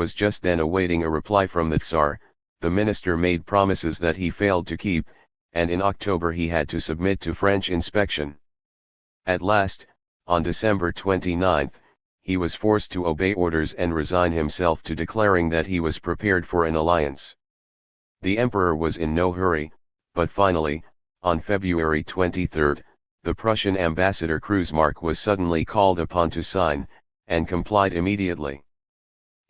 was just then awaiting a reply from the Tsar. The minister made promises that he failed to keep, and in October he had to submit to French inspection. At last, on December 29, he was forced to obey orders and resign himself to declaring that he was prepared for an alliance. The emperor was in no hurry, but finally, on February 23, the Prussian ambassador Kreutzmark was suddenly called upon to sign, and complied immediately.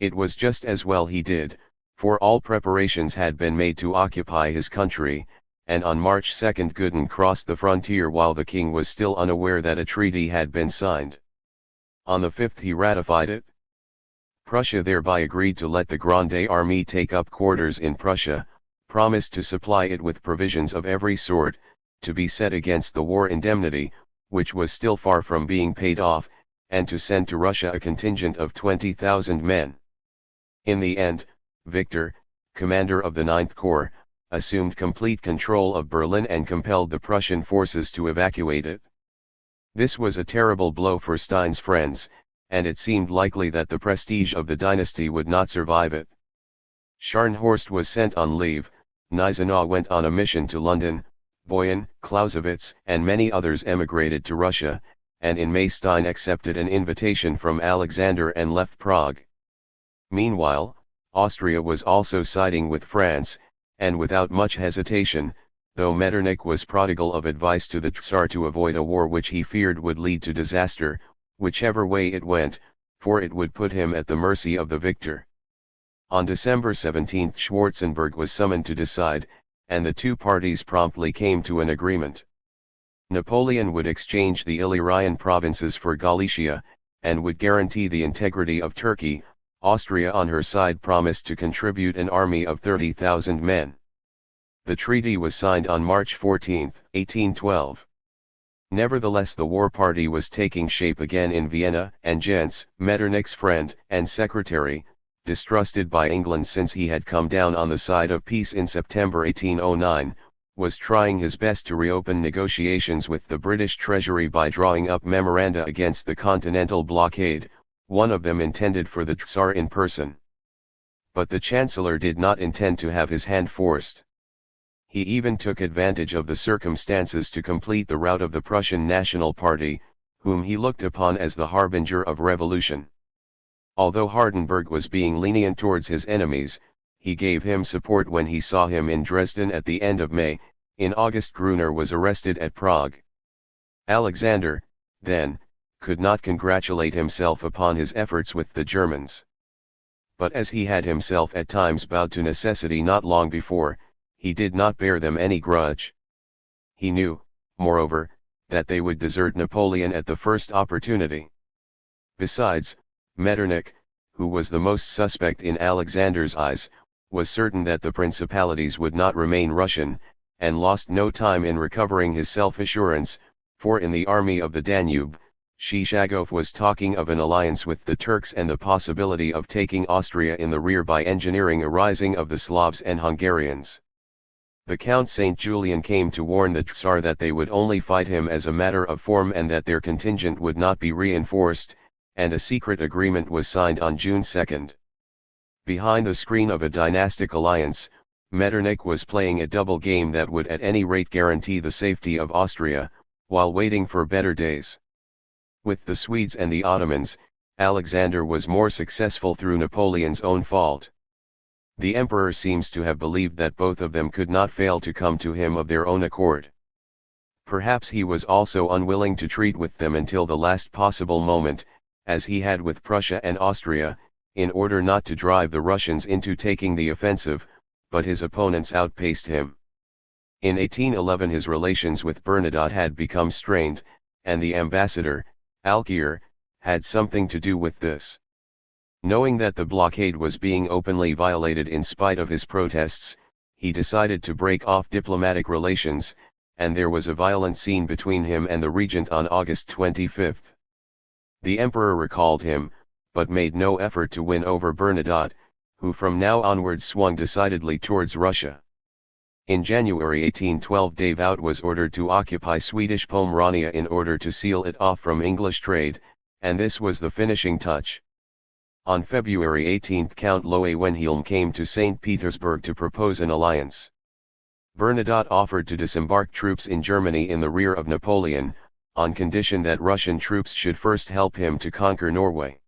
It was just as well he did, for all preparations had been made to occupy his country, and on March 2 Gudin crossed the frontier while the king was still unaware that a treaty had been signed. On the 5th he ratified it. Prussia thereby agreed to let the Grande Armée take up quarters in Prussia, promised to supply it with provisions of every sort, to be set against the war indemnity, which was still far from being paid off, and to send to Russia a contingent of 20,000 men. In the end, Victor, commander of the 9th Corps, assumed complete control of Berlin and compelled the Prussian forces to evacuate it. This was a terrible blow for Stein's friends, and it seemed likely that the prestige of the dynasty would not survive it. Scharnhorst was sent on leave, Gneisenau went on a mission to London, Boyen, Clausewitz and many others emigrated to Russia, and in May Stein accepted an invitation from Alexander and left Prague. Meanwhile, Austria was also siding with France, and without much hesitation, though Metternich was prodigal of advice to the Tsar to avoid a war which he feared would lead to disaster, whichever way it went, for it would put him at the mercy of the victor. On December 17 Schwarzenberg was summoned to decide, and the two parties promptly came to an agreement. Napoleon would exchange the Illyrian provinces for Galicia, and would guarantee the integrity of Turkey. Austria on her side promised to contribute an army of 30,000 men. The treaty was signed on March 14, 1812. Nevertheless, the war party was taking shape again in Vienna, and Jens, Metternich's friend and secretary, distrusted by England since he had come down on the side of peace in September 1809, was trying his best to reopen negotiations with the British Treasury by drawing up memoranda against the Continental blockade, one of them intended for the Tsar in person. But the Chancellor did not intend to have his hand forced. He even took advantage of the circumstances to complete the rout of the Prussian National Party, whom he looked upon as the harbinger of revolution. Although Hardenberg was being lenient towards his enemies, he gave him support when he saw him in Dresden at the end of May. In August Gruner was arrested at Prague. Alexander, then, could not congratulate himself upon his efforts with the Germans. But as he had himself at times bowed to necessity not long before, he did not bear them any grudge. He knew, moreover, that they would desert Napoleon at the first opportunity. Besides, Metternich, who was the most suspect in Alexander's eyes, was certain that the principalities would not remain Russian, and lost no time in recovering his self-assurance, for in the army of the Danube, Shishagov was talking of an alliance with the Turks and the possibility of taking Austria in the rear by engineering a rising of the Slavs and Hungarians. The Count St. Julian came to warn the Tsar that they would only fight him as a matter of form and that their contingent would not be reinforced, and a secret agreement was signed on June 2. Behind the screen of a dynastic alliance, Metternich was playing a double game that would at any rate guarantee the safety of Austria, while waiting for better days. With the Swedes and the Ottomans, Alexander was more successful through Napoleon's own fault. The emperor seems to have believed that both of them could not fail to come to him of their own accord. Perhaps he was also unwilling to treat with them until the last possible moment, as he had with Prussia and Austria, in order not to drive the Russians into taking the offensive, but his opponents outpaced him. In 1811 his relations with Bernadotte had become strained, and the ambassador, Alquier, had something to do with this. Knowing that the blockade was being openly violated in spite of his protests, he decided to break off diplomatic relations, and there was a violent scene between him and the regent on August 25. The emperor recalled him, but made no effort to win over Bernadotte, who from now onwards swung decidedly towards Russia. In January 1812 Davout was ordered to occupy Swedish Pomerania in order to seal it off from English trade, and this was the finishing touch. On February 18 Count Loewenhielm came to St. Petersburg to propose an alliance. Bernadotte offered to disembark troops in Germany in the rear of Napoleon, on condition that Russian troops should first help him to conquer Norway.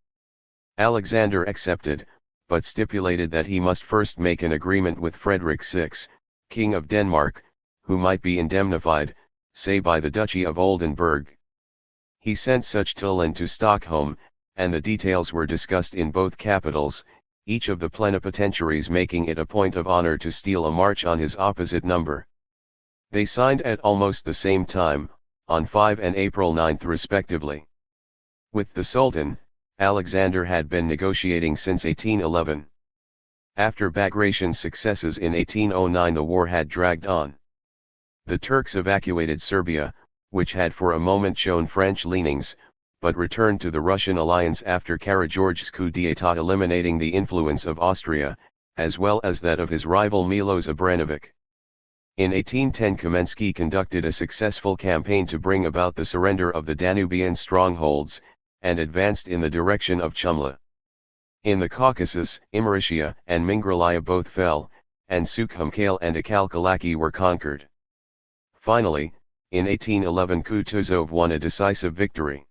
Alexander accepted, but stipulated that he must first make an agreement with Frederick VI, King of Denmark, who might be indemnified, say by the Duchy of Oldenburg. He sent such Tullen to Stockholm, and the details were discussed in both capitals, each of the plenipotentiaries making it a point of honor to steal a march on his opposite number. They signed at almost the same time, on 5 and April 9 respectively. With the Sultan, Alexander had been negotiating since 1811. After Bagration's successes in 1809 the war had dragged on. The Turks evacuated Serbia, which had for a moment shown French leanings, but returned to the Russian alliance after Karageorge's coup d'état eliminating the influence of Austria, as well as that of his rival Miloš Obrenović. In 1810 Kamensky conducted a successful campaign to bring about the surrender of the Danubian strongholds, and advanced in the direction of Chumla. In the Caucasus, Imeritia and Mingrelaya both fell, and Sukhumkale and Akalkalaki were conquered. Finally, in 1811 Kutuzov won a decisive victory.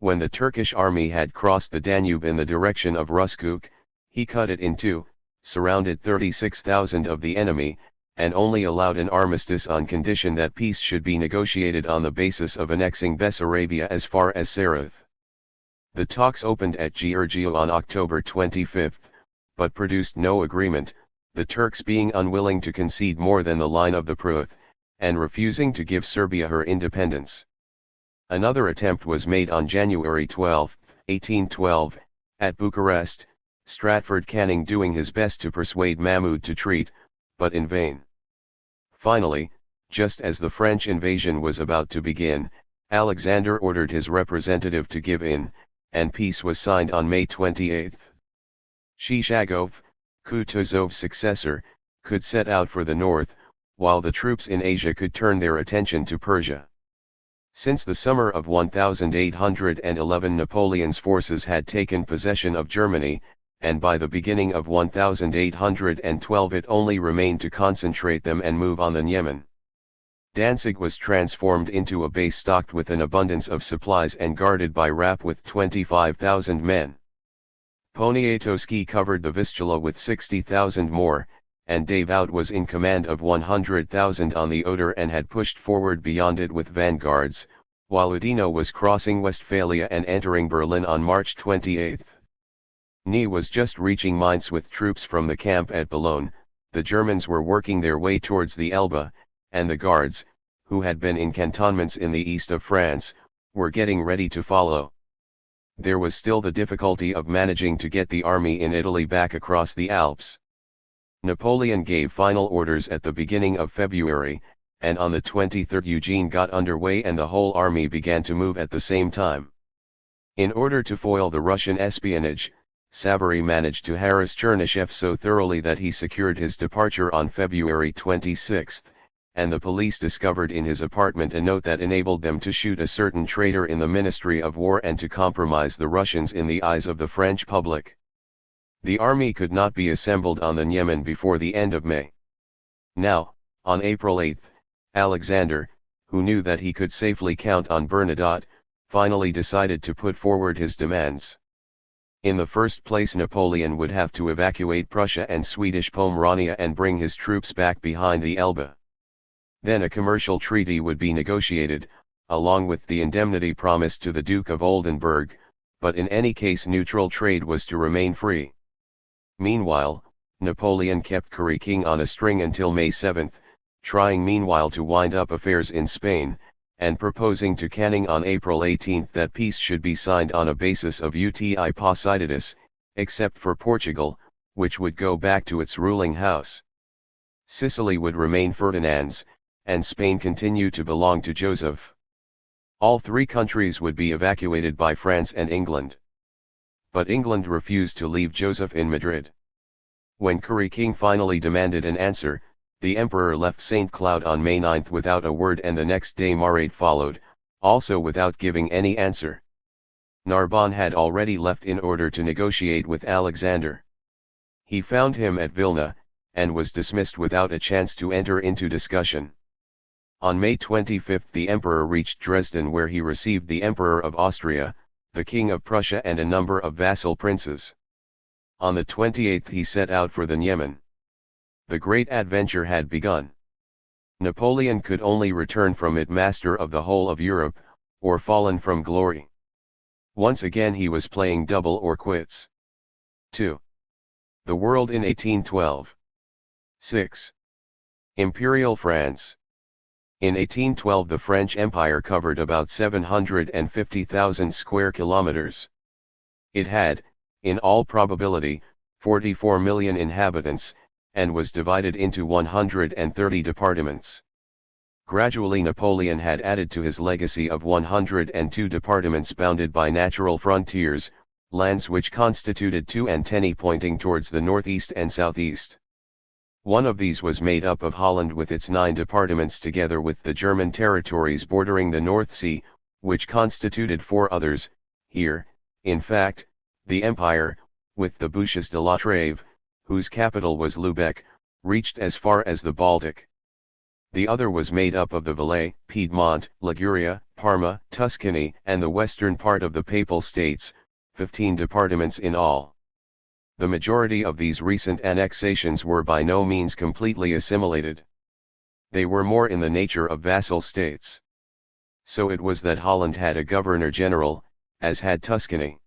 When the Turkish army had crossed the Danube in the direction of Ruskuk, he cut it in two, surrounded 36,000 of the enemy, and only allowed an armistice on condition that peace should be negotiated on the basis of annexing Bessarabia as far as Sarath. The talks opened at Giurgiu on October 25, but produced no agreement, the Turks being unwilling to concede more than the line of the Pruth, and refusing to give Serbia her independence. Another attempt was made on January 12, 1812, at Bucharest, Stratford Canning doing his best to persuade Mahmud to treat, but in vain. Finally, just as the French invasion was about to begin, Alexander ordered his representative to give in, and peace was signed on May 28. Shishagov, Kutuzov's successor, could set out for the north, while the troops in Asia could turn their attention to Persia. Since the summer of 1811 Napoleon's forces had taken possession of Germany, and by the beginning of 1812 it only remained to concentrate them and move on the Niemen. Danzig was transformed into a base stocked with an abundance of supplies and guarded by Rapp with 25,000 men. Poniatowski covered the Vistula with 60,000 more, and Davout was in command of 100,000 on the Oder and had pushed forward beyond it with vanguards, while Udino was crossing Westphalia and entering Berlin on March 28. Ney was just reaching Mainz with troops from the camp at Boulogne. The Germans were working their way towards the Elbe, and the Guards, who had been in cantonments in the east of France, were getting ready to follow. There was still the difficulty of managing to get the army in Italy back across the Alps. Napoleon gave final orders at the beginning of February, and on the 23rd Eugene got underway and the whole army began to move at the same time. In order to foil the Russian espionage, Savary managed to harass Chernyshev so thoroughly that he secured his departure on February 26, and the police discovered in his apartment a note that enabled them to shoot a certain traitor in the Ministry of War and to compromise the Russians in the eyes of the French public. The army could not be assembled on the Niemen before the end of May. Now, on April 8, Alexander, who knew that he could safely count on Bernadotte, finally decided to put forward his demands. In the first place, Napoleon would have to evacuate Prussia and Swedish Pomerania and bring his troops back behind the Elbe. Then a commercial treaty would be negotiated, along with the indemnity promised to the Duke of Oldenburg, but in any case neutral trade was to remain free. Meanwhile, Napoleon kept Currie King on a string until May 7, trying meanwhile to wind up affairs in Spain, and proposing to Canning on April 18 that peace should be signed on a basis of uti possidetis, except for Portugal, which would go back to its ruling house. Sicily would remain Ferdinand's, and Spain continue to belong to Joseph. All three countries would be evacuated by France and England. But England refused to leave Joseph in Madrid. When Currie King finally demanded an answer, the Emperor left St. Cloud on May 9 without a word, and the next day Marade followed, also without giving any answer. Narbonne had already left in order to negotiate with Alexander. He found him at Vilna, and was dismissed without a chance to enter into discussion. On May 25 the emperor reached Dresden, where he received the Emperor of Austria, the King of Prussia, and a number of vassal princes. On the 28th he set out for the Niemen. The great adventure had begun. Napoleon could only return from it master of the whole of Europe, or fallen from glory. Once again he was playing double or quits. 2. The world in 1812. 6. Imperial France. In 1812 the French Empire covered about 750,000 square kilometers. It had, in all probability, 44 million inhabitants, and was divided into 130 departments. Gradually Napoleon had added to his legacy of 102 departments bounded by natural frontiers, lands which constituted two antennae pointing towards the northeast and southeast. One of these was made up of Holland with its 9 departments, together with the German territories bordering the North Sea, which constituted 4 others. Here, in fact, the empire, with the Bouches de la Trève, whose capital was Lübeck, reached as far as the Baltic. The other was made up of the Valais, Piedmont, Liguria, Parma, Tuscany, and the western part of the Papal States, 15 departments in all. The majority of these recent annexations were by no means completely assimilated. They were more in the nature of vassal states. So it was that Holland had a governor-general, as had Tuscany.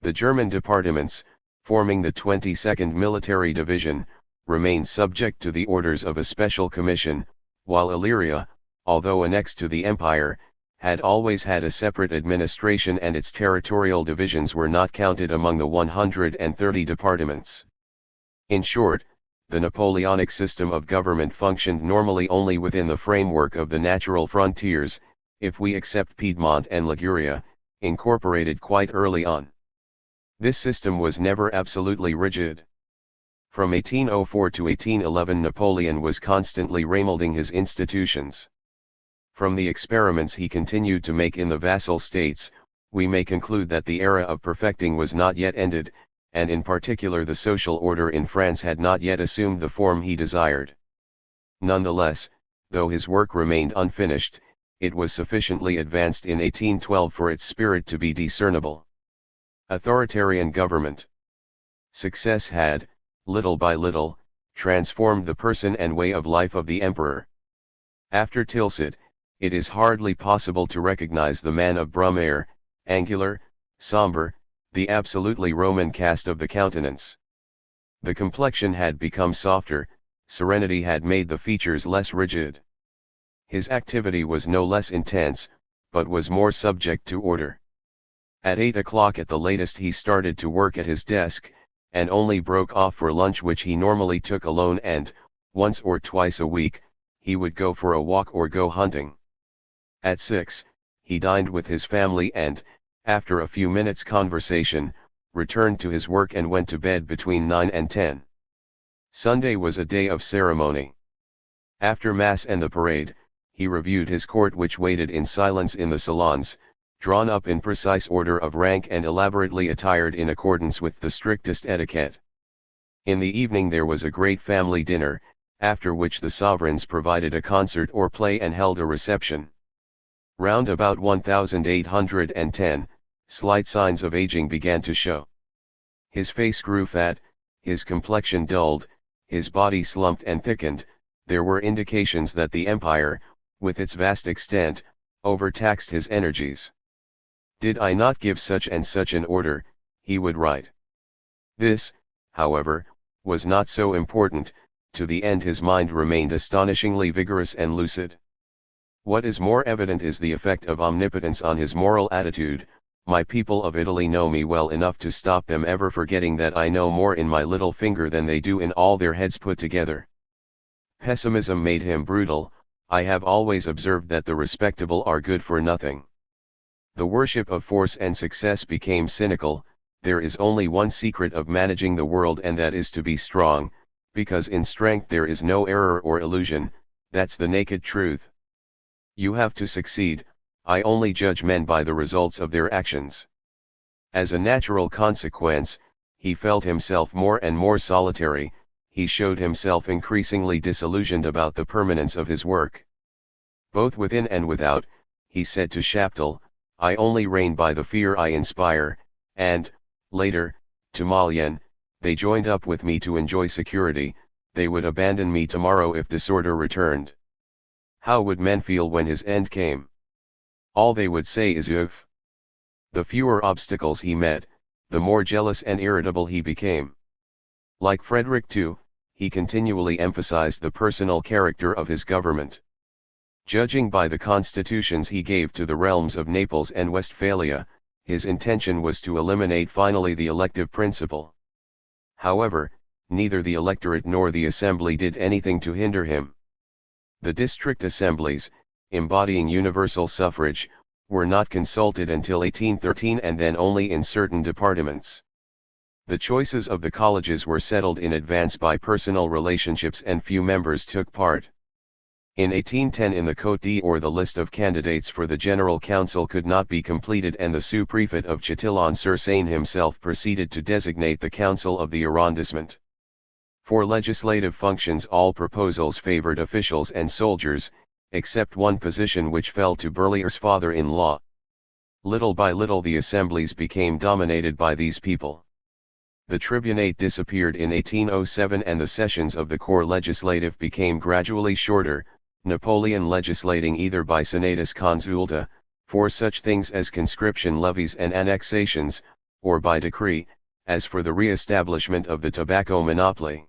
The German departments, forming the 22nd Military Division, remained subject to the orders of a special commission, while Illyria, although annexed to the empire, had always had a separate administration, and its territorial divisions were not counted among the 130 departments. In short, the Napoleonic system of government functioned normally only within the framework of the natural frontiers, if we except Piedmont and Liguria, incorporated quite early on. This system was never absolutely rigid. From 1804 to 1811 Napoleon was constantly remolding his institutions. From the experiments he continued to make in the vassal states, we may conclude that the era of perfecting was not yet ended, and in particular the social order in France had not yet assumed the form he desired. Nonetheless, though his work remained unfinished, it was sufficiently advanced in 1812 for its spirit to be discernible. Authoritarian government. Success had, little by little, transformed the person and way of life of the emperor. After Tilsit, it is hardly possible to recognize the man of Brumaire, angular, somber, the absolutely Roman cast of the countenance. The complexion had become softer, serenity had made the features less rigid. His activity was no less intense, but was more subject to order. At 8 o'clock at the latest he started to work at his desk, and only broke off for lunch, which he normally took alone, and, once or twice a week, he would go for a walk or go hunting. At 6, he dined with his family and, after a few minutes' conversation, returned to his work and went to bed between 9 and 10. Sunday was a day of ceremony. After Mass and the parade, he reviewed his court, which waited in silence in the salons, drawn up in precise order of rank and elaborately attired in accordance with the strictest etiquette. In the evening there was a great family dinner, after which the sovereigns provided a concert or play and held a reception. Round about 1810, slight signs of aging began to show. His face grew fat, his complexion dulled, his body slumped and thickened. There were indications that the empire, with its vast extent, overtaxed his energies. "Did I not give such and such an order?" he would write. This, however, was not so important. To the end his mind remained astonishingly vigorous and lucid. What is more evident is the effect of omnipotence on his moral attitude. "My people of Italy know me well enough to stop them ever forgetting that I know more in my little finger than they do in all their heads put together." Pessimism made him brutal. I have always observed that the respectable are good for nothing. The worship of force and success became cynical. There is only one secret of managing the world, and that is to be strong, because in strength there is no error or illusion. That's the naked truth. You have to succeed. I only judge men by the results of their actions. As a natural consequence, he felt himself more and more solitary, he showed himself increasingly disillusioned about the permanence of his work. Both within and without, he said to Chaptal, I only reign by the fear I inspire, and, later, to Napoleon, they joined up with me to enjoy security, they would abandon me tomorrow if disorder returned. How would men feel when his end came? All they would say is "Ouf." The fewer obstacles he met, the more jealous and irritable he became. Like Frederick II, he continually emphasized the personal character of his government. Judging by the constitutions he gave to the realms of Naples and Westphalia, his intention was to eliminate finally the elective principle. However, neither the electorate nor the assembly did anything to hinder him. The district assemblies, embodying universal suffrage, were not consulted until 1813 and then only in certain departments. The choices of the colleges were settled in advance by personal relationships and few members took part. In 1810 in the Côte d'Or the list of candidates for the General Council could not be completed and the sous-prefect of Châtillon-sur-Seine himself proceeded to designate the Council of the Arrondissement. For legislative functions all proposals favored officials and soldiers, except one position which fell to Berlier's father-in-law. Little by little the assemblies became dominated by these people. The tribunate disappeared in 1807 and the sessions of the Corps Legislative became gradually shorter, Napoleon legislating either by senatus consulta, for such things as conscription levies and annexations, or by decree, as for the re-establishment of the tobacco monopoly.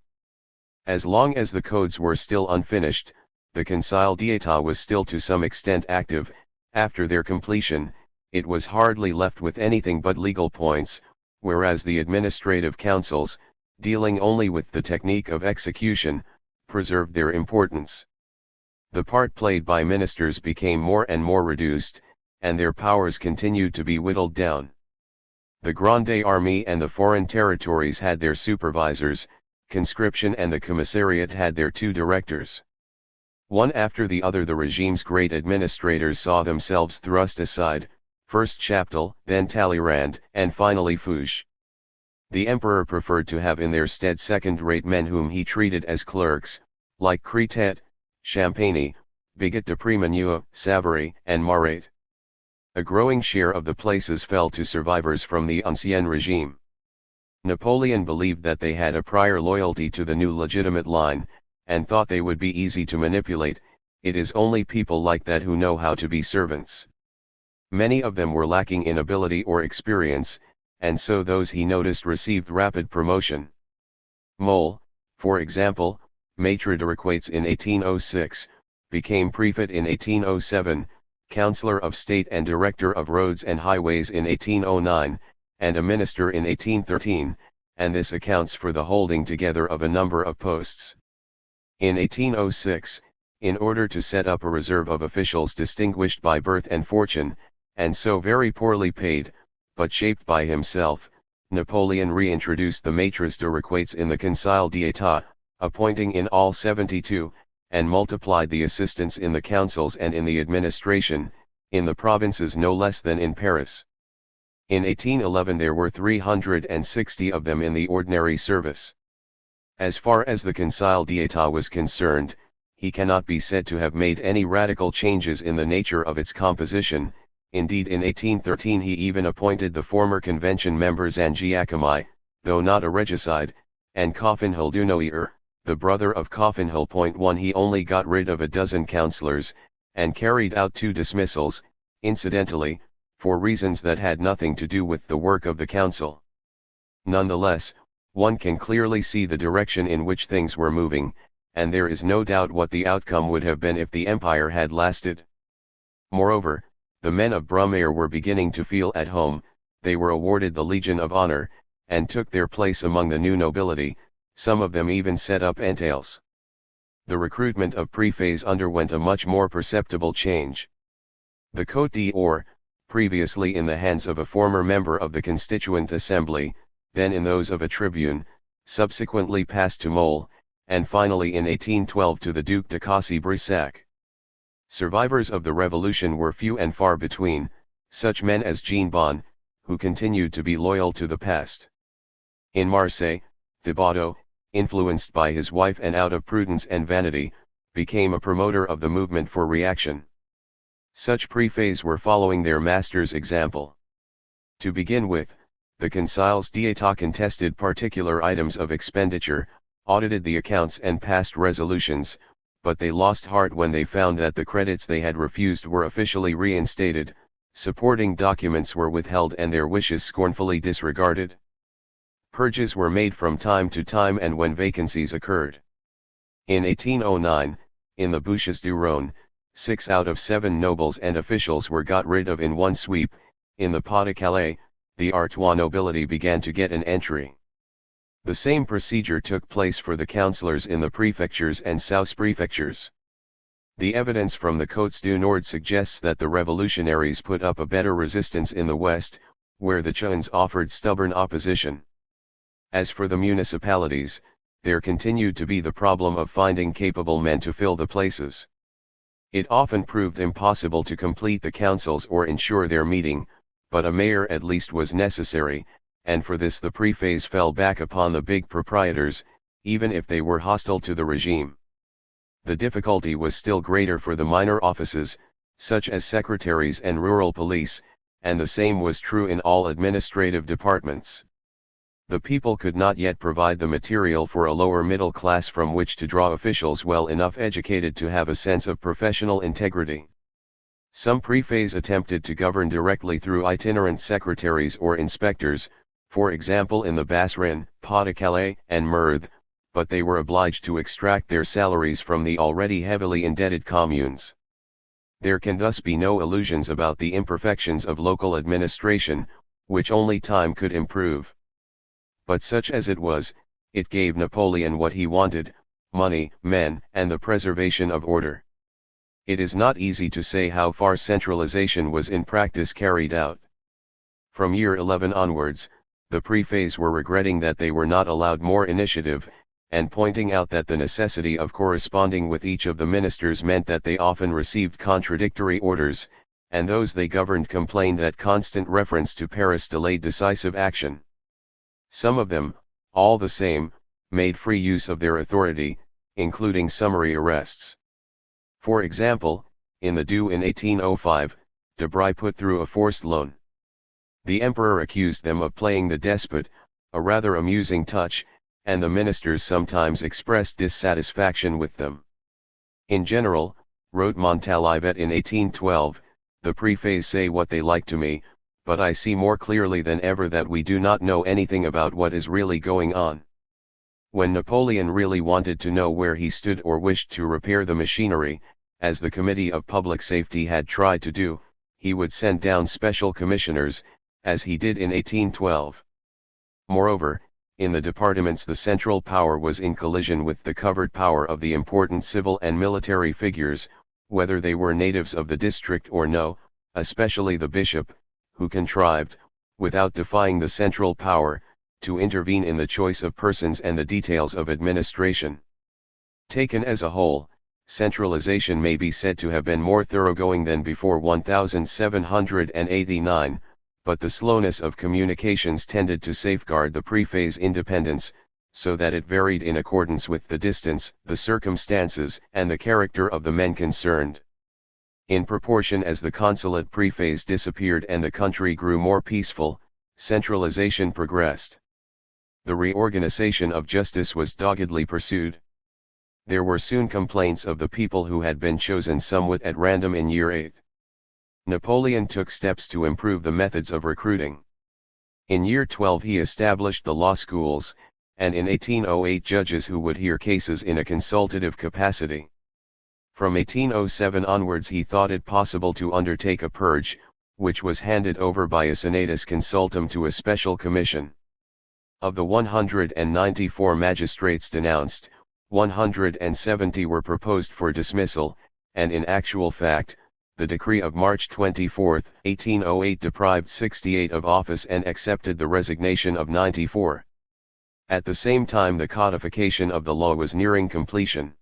As long as the codes were still unfinished, the Conseil d'État was still to some extent active. After their completion, it was hardly left with anything but legal points, whereas the administrative councils, dealing only with the technique of execution, preserved their importance. The part played by ministers became more and more reduced, and their powers continued to be whittled down. The Grande Armée and the foreign territories had their supervisors, conscription and the commissariat had their two directors. One after the other the regime's great administrators saw themselves thrust aside, first Chaptal, then Talleyrand, and finally Fouché. The emperor preferred to have in their stead second-rate men whom he treated as clerks, like Crétet, Champagny, Bigot de Prémeneu, Savary, and Marat. A growing share of the places fell to survivors from the Ancien Regime. Napoleon believed that they had a prior loyalty to the new legitimate line, and thought they would be easy to manipulate. It is only people like that who know how to be servants. Many of them were lacking in ability or experience, and so those he noticed received rapid promotion. Mole, for example, Maître de Requates in 1806, became prefect in 1807, Councillor of State and Director of Roads and Highways in 1809, and a minister in 1813, and this accounts for the holding together of a number of posts. In 1806, in order to set up a reserve of officials distinguished by birth and fortune, and so very poorly paid, but shaped by himself, Napoleon reintroduced the maîtres de requêtes in the Conseil d'État, appointing in all 72, and multiplied the assistants in the councils and in the administration, in the provinces no less than in Paris. In 1811 there were 360 of them in the ordinary service. As far as the Conseil d'État was concerned, he cannot be said to have made any radical changes in the nature of its composition. Indeed in 1813 he even appointed the former convention members and Giacomi, though not a regicide, and Coffinhal Dunoyer, the brother of Coffinhal. 1 He only got rid of a dozen councillors, and carried out 2 dismissals, incidentally, for reasons that had nothing to do with the work of the council. Nonetheless, one can clearly see the direction in which things were moving, and there is no doubt what the outcome would have been if the empire had lasted. Moreover, the men of Brumaire were beginning to feel at home, they were awarded the Legion of Honor, and took their place among the new nobility, some of them even set up entails. The recruitment of préfets underwent a much more perceptible change. The Côte d'Or, previously in the hands of a former member of the Constituent Assembly, then in those of a tribune, subsequently passed to Mole, and finally in 1812 to the Duc de Cossé-Brissac. Survivors of the revolution were few and far between, such men as Jean Bon, who continued to be loyal to the past. In Marseille, Thibaudot, influenced by his wife and out of prudence and vanity, became a promoter of the movement for reaction. Such préfets were following their master's example. To begin with, the Conseils d'État contested particular items of expenditure, audited the accounts and passed resolutions, but they lost heart when they found that the credits they had refused were officially reinstated, supporting documents were withheld and their wishes scornfully disregarded. Purges were made from time to time and when vacancies occurred. In 1809, in the Bouches du Rhône, 6 out of 7 nobles and officials were got rid of in one sweep. In the Pas-de-Calais, the Artois nobility began to get an entry. The same procedure took place for the councillors in the prefectures and sous-prefectures. The evidence from the Côtes du Nord suggests that the revolutionaries put up a better resistance in the west, where the Chouans offered stubborn opposition. As for the municipalities, there continued to be the problem of finding capable men to fill the places. It often proved impossible to complete the councils or ensure their meeting, but a mayor at least was necessary, and for this the préfets fell back upon the big proprietors, even if they were hostile to the regime. The difficulty was still greater for the minor offices, such as secretaries and rural police, and the same was true in all administrative departments. The people could not yet provide the material for a lower middle class from which to draw officials well enough educated to have a sense of professional integrity. Some préfets attempted to govern directly through itinerant secretaries or inspectors, for example in the Bas-Rhin, Pas-de-Calais, and Meurthe, but they were obliged to extract their salaries from the already heavily indebted communes. There can thus be no illusions about the imperfections of local administration, which only time could improve. But such as it was, it gave Napoleon what he wanted: money, men, and the preservation of order. It is not easy to say how far centralization was in practice carried out. From year 11 onwards, the préfets were regretting that they were not allowed more initiative, and pointing out that the necessity of corresponding with each of the ministers meant that they often received contradictory orders, and those they governed complained that constant reference to Paris delayed decisive action. Some of them, all the same, made free use of their authority, including summary arrests. For example, in the Doubs in 1805, Debray put through a forced loan. The emperor accused them of playing the despot, a rather amusing touch, and the ministers sometimes expressed dissatisfaction with them. In general, wrote Montalivet in 1812, the préfets say what they like to me, but I see more clearly than ever that we do not know anything about what is really going on. When Napoleon really wanted to know where he stood or wished to repair the machinery, as the Committee of Public Safety had tried to do, he would send down special commissioners, as he did in 1812. Moreover, in the departments the central power was in collision with the covert power of the important civil and military figures, whether they were natives of the district or no, especially the bishop, who contrived, without defying the central power, to intervene in the choice of persons and the details of administration. Taken as a whole, centralization may be said to have been more thoroughgoing than before 1789, but the slowness of communications tended to safeguard the préfet's independence, so that it varied in accordance with the distance, the circumstances, and the character of the men concerned. In proportion as the consulate préfets disappeared and the country grew more peaceful, centralization progressed. The reorganization of justice was doggedly pursued. There were soon complaints of the people who had been chosen somewhat at random in year 8. Napoleon took steps to improve the methods of recruiting. In year 12 he established the law schools, and in 1808 judges who would hear cases in a consultative capacity. From 1807 onwards he thought it possible to undertake a purge, which was handed over by a senatus consultum to a special commission. Of the 194 magistrates denounced, 170 were proposed for dismissal, and in actual fact, the decree of March 24, 1808 deprived 68 of office and accepted the resignation of 94. At the same time the codification of the law was nearing completion.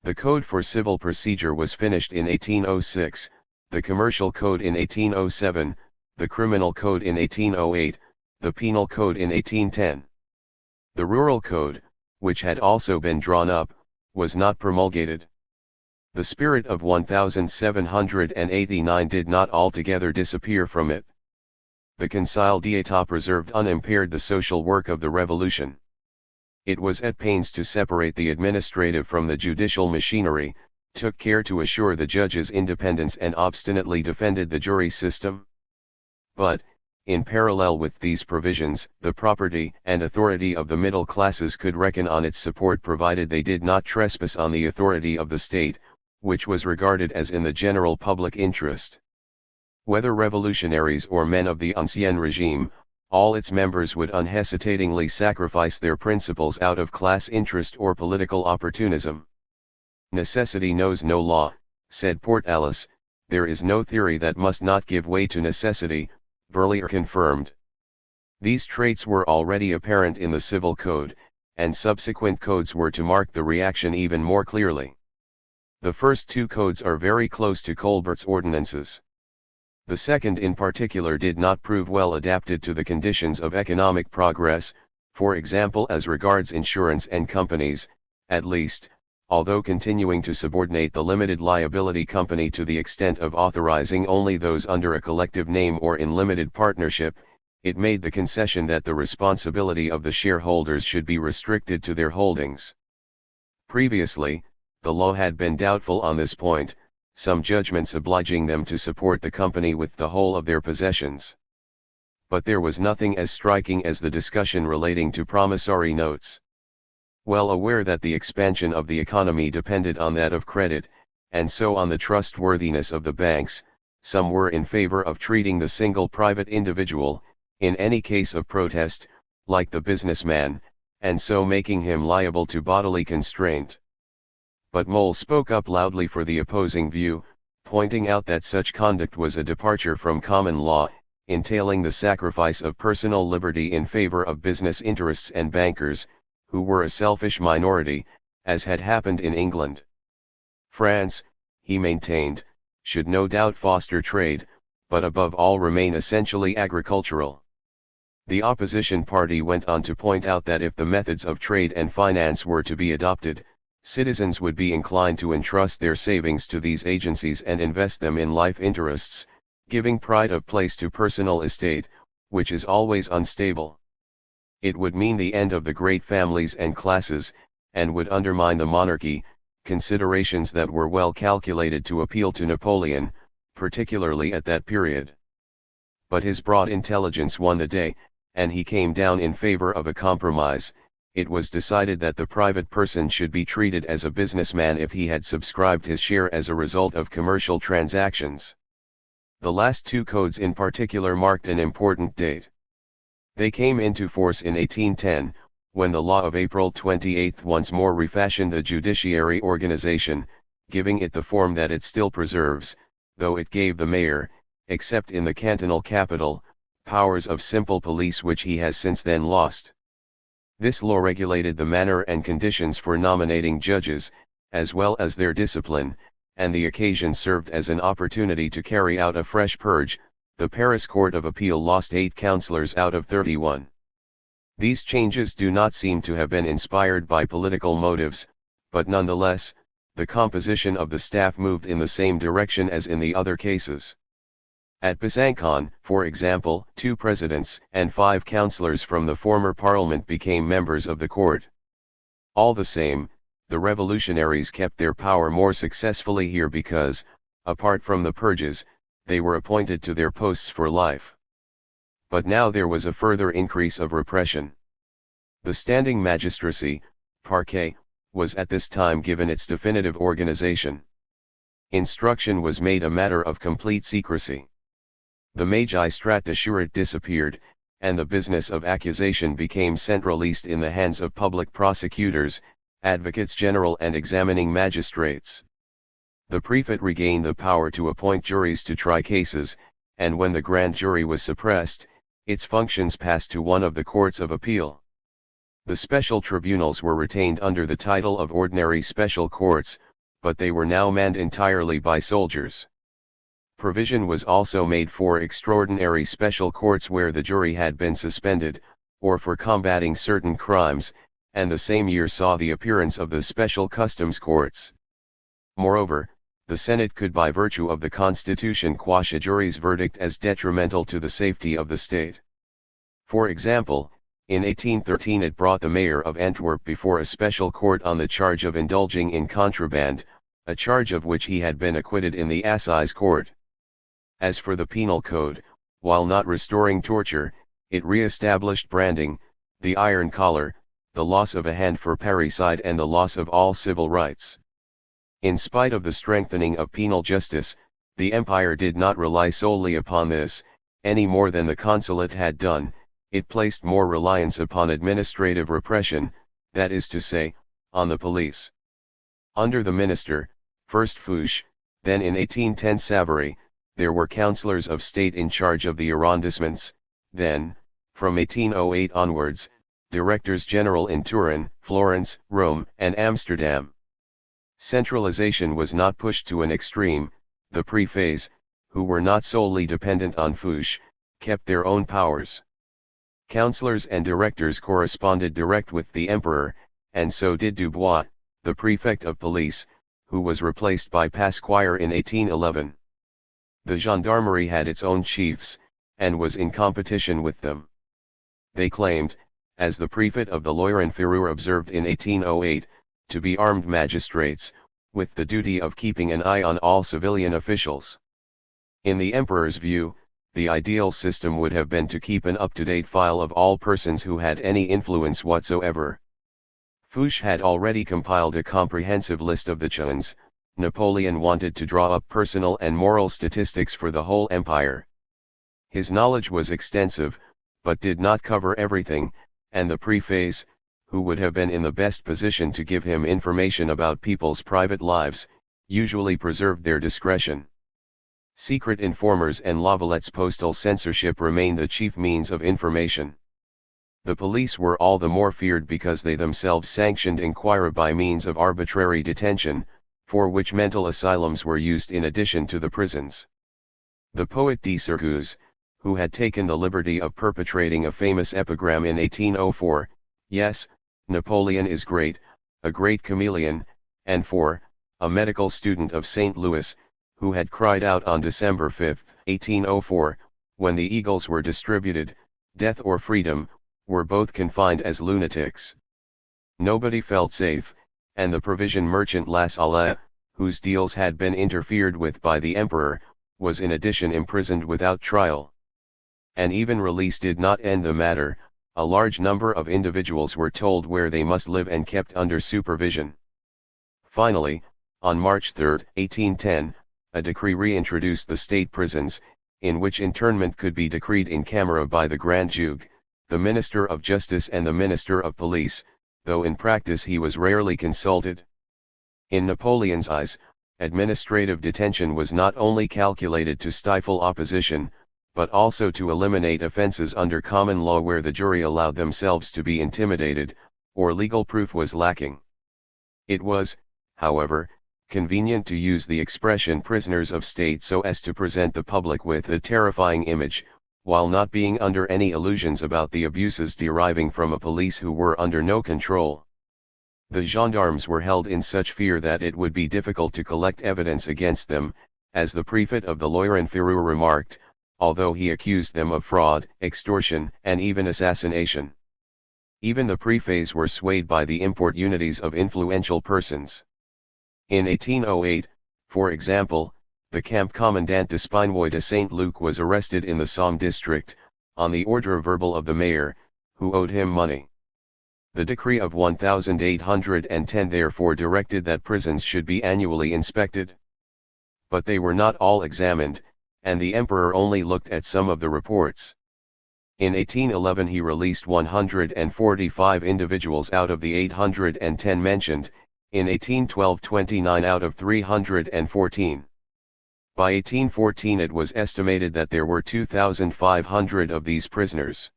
The Code for Civil Procedure was finished in 1806, the Commercial Code in 1807, the Criminal Code in 1808, the Penal Code in 1810. The Rural Code, which had also been drawn up, was not promulgated. The spirit of 1789 did not altogether disappear from it. The Conseil d'État preserved unimpaired the social work of the Revolution. It was at pains to separate the administrative from the judicial machinery, took care to assure the judges' independence and obstinately defended the jury system. But, in parallel with these provisions, the property and authority of the middle classes could reckon on its support provided they did not trespass on the authority of the state, which was regarded as in the general public interest. Whether revolutionaries or men of the Ancien Regime, all its members would unhesitatingly sacrifice their principles out of class interest or political opportunism. Necessity knows no law, said Portalis. There is no theory that must not give way to necessity, Berlier confirmed. These traits were already apparent in the Civil Code, and subsequent codes were to mark the reaction even more clearly. The first two codes are very close to Colbert's ordinances. The second in particular did not prove well adapted to the conditions of economic progress, for example as regards insurance and companies, at least, although continuing to subordinate the limited liability company to the extent of authorizing only those under a collective name or in limited partnership, it made the concession that the responsibility of the shareholders should be restricted to their holdings. Previously, the law had been doubtful on this point, some judgments obliging them to support the company with the whole of their possessions. But there was nothing as striking as the discussion relating to promissory notes. Well aware that the expansion of the economy depended on that of credit, and so on the trustworthiness of the banks, some were in favor of treating the single private individual, in any case of protest, like the businessman, and so making him liable to bodily constraint. But Moll spoke up loudly for the opposing view, pointing out that such conduct was a departure from common law, entailing the sacrifice of personal liberty in favor of business interests and bankers, who were a selfish minority, as had happened in England. France, he maintained, should no doubt foster trade, but above all remain essentially agricultural. The opposition party went on to point out that if the methods of trade and finance were to be adopted, citizens would be inclined to entrust their savings to these agencies and invest them in life interests, giving pride of place to personal estate, which is always unstable. It would mean the end of the great families and classes, and would undermine the monarchy, considerations that were well calculated to appeal to Napoleon, particularly at that period. But his broad intelligence won the day, and he came down in favor of a compromise. It was decided that the private person should be treated as a businessman if he had subscribed his share as a result of commercial transactions. The last two codes in particular marked an important date. They came into force in 1810, when the law of April 28 once more refashioned the judiciary organization, giving it the form that it still preserves, though it gave the mayor, except in the cantonal capital, powers of simple police which he has since then lost. This law regulated the manner and conditions for nominating judges, as well as their discipline, and the occasion served as an opportunity to carry out a fresh purge. The Paris Court of Appeal lost 8 councillors out of 31. These changes do not seem to have been inspired by political motives, but nonetheless, the composition of the staff moved in the same direction as in the other cases. At Besançon, for example, 2 presidents and 5 councillors from the former parliament became members of the court. All the same, the revolutionaries kept their power more successfully here because, apart from the purges, they were appointed to their posts for life. But now there was a further increase of repression. The standing magistracy, parquet, was at this time given its definitive organization. Instruction was made a matter of complete secrecy. The magistrat de jure disappeared, and the business of accusation became centralized in the hands of public prosecutors, advocates general and examining magistrates. The prefect regained the power to appoint juries to try cases, and when the grand jury was suppressed, its functions passed to one of the courts of appeal. The special tribunals were retained under the title of ordinary special courts, but they were now manned entirely by soldiers. Provision was also made for extraordinary special courts where the jury had been suspended, or for combating certain crimes, and the same year saw the appearance of the special customs courts. Moreover, the Senate could by virtue of the Constitution quash a jury's verdict as detrimental to the safety of the state. For example, in 1813 it brought the mayor of Antwerp before a special court on the charge of indulging in contraband, a charge of which he had been acquitted in the assize court. As for the penal code, while not restoring torture, it re-established branding, the iron collar, the loss of a hand for parricide and the loss of all civil rights. In spite of the strengthening of penal justice, the empire did not rely solely upon this, any more than the consulate had done. It placed more reliance upon administrative repression, that is to say, on the police. Under the minister, first Fouché, then in 1810 Savary, there were councillors of state in charge of the arrondissements, then, from 1808 onwards, directors general in Turin, Florence, Rome, and Amsterdam. Centralization was not pushed to an extreme. The préfets, who were not solely dependent on Fouché, kept their own powers. Councillors and directors corresponded direct with the emperor, and so did Dubois, the prefect of police, who was replaced by Pasquier in 1811. The gendarmerie had its own chiefs, and was in competition with them. They claimed, as the prefect of the Lorraine-Ferrure observed in 1808, to be armed magistrates, with the duty of keeping an eye on all civilian officials. In the emperor's view, the ideal system would have been to keep an up-to-date file of all persons who had any influence whatsoever. Fouché had already compiled a comprehensive list of the chans. Napoleon wanted to draw up personal and moral statistics for the whole empire. His knowledge was extensive, but did not cover everything, and the préfets, who would have been in the best position to give him information about people's private lives, usually preserved their discretion. Secret informers and Lavalettes postal censorship remained the chief means of information. The police were all the more feared because they themselves sanctioned inquiry by means of arbitrary detention, for which mental asylums were used in addition to the prisons. The poet de Circus, who had taken the liberty of perpetrating a famous epigram in 1804, "Yes, Napoleon is great, a great chameleon," and for, a medical student of St. Louis, who had cried out on December 5, 1804, when the eagles were distributed, "Death or freedom," were both confined as lunatics. Nobody felt safe, and the provision merchant La Salle, whose deals had been interfered with by the emperor, was in addition imprisoned without trial. And even release did not end the matter. A large number of individuals were told where they must live and kept under supervision. Finally, on March 3, 1810, a decree reintroduced the state prisons, in which internment could be decreed in camera by the Grand Duke, the Minister of Justice and the Minister of Police, though in practice he was rarely consulted. In Napoleon's eyes, administrative detention was not only calculated to stifle opposition, but also to eliminate offenses under common law where the jury allowed themselves to be intimidated, or legal proof was lacking. It was, however, convenient to use the expression prisoners of state so as to present the public with a terrifying image, while not being under any illusions about the abuses deriving from a police who were under no control. The gendarmes were held in such fear that it would be difficult to collect evidence against them, as the prefect of the Lorraine-Ferrure remarked, although he accused them of fraud, extortion, and even assassination. Even the préfets were swayed by the importunities of influential persons. In 1808, for example, the camp commandant de Spinoy de Saint-Luc was arrested in the Somme district, on the ordre verbal of the mayor, who owed him money. The decree of 1810 therefore directed that prisons should be annually inspected. But they were not all examined, and the emperor only looked at some of the reports. In 1811 he released 145 individuals out of the 810 mentioned, in 1812 29 out of 314. By 1814 it was estimated that there were 2,500 of these prisoners.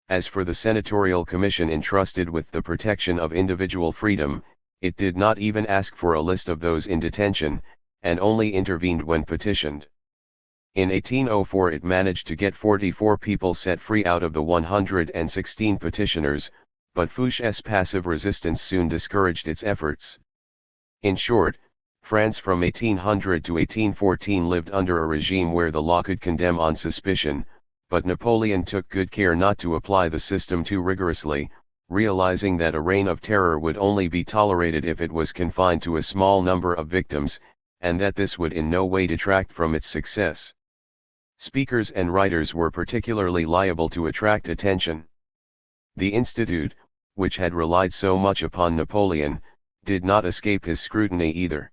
As for the senatorial commission entrusted with the protection of individual freedom, it did not even ask for a list of those in detention, and only intervened when petitioned. In 1804 it managed to get 44 people set free out of the 116 petitioners, but Fouche's passive resistance soon discouraged its efforts. In short, France from 1800 to 1814 lived under a regime where the law could condemn on suspicion, but Napoleon took good care not to apply the system too rigorously, realizing that a reign of terror would only be tolerated if it was confined to a small number of victims, and that this would in no way detract from its success. Speakers and writers were particularly liable to attract attention. The Institute, which had relied so much upon Napoleon, did not escape his scrutiny either.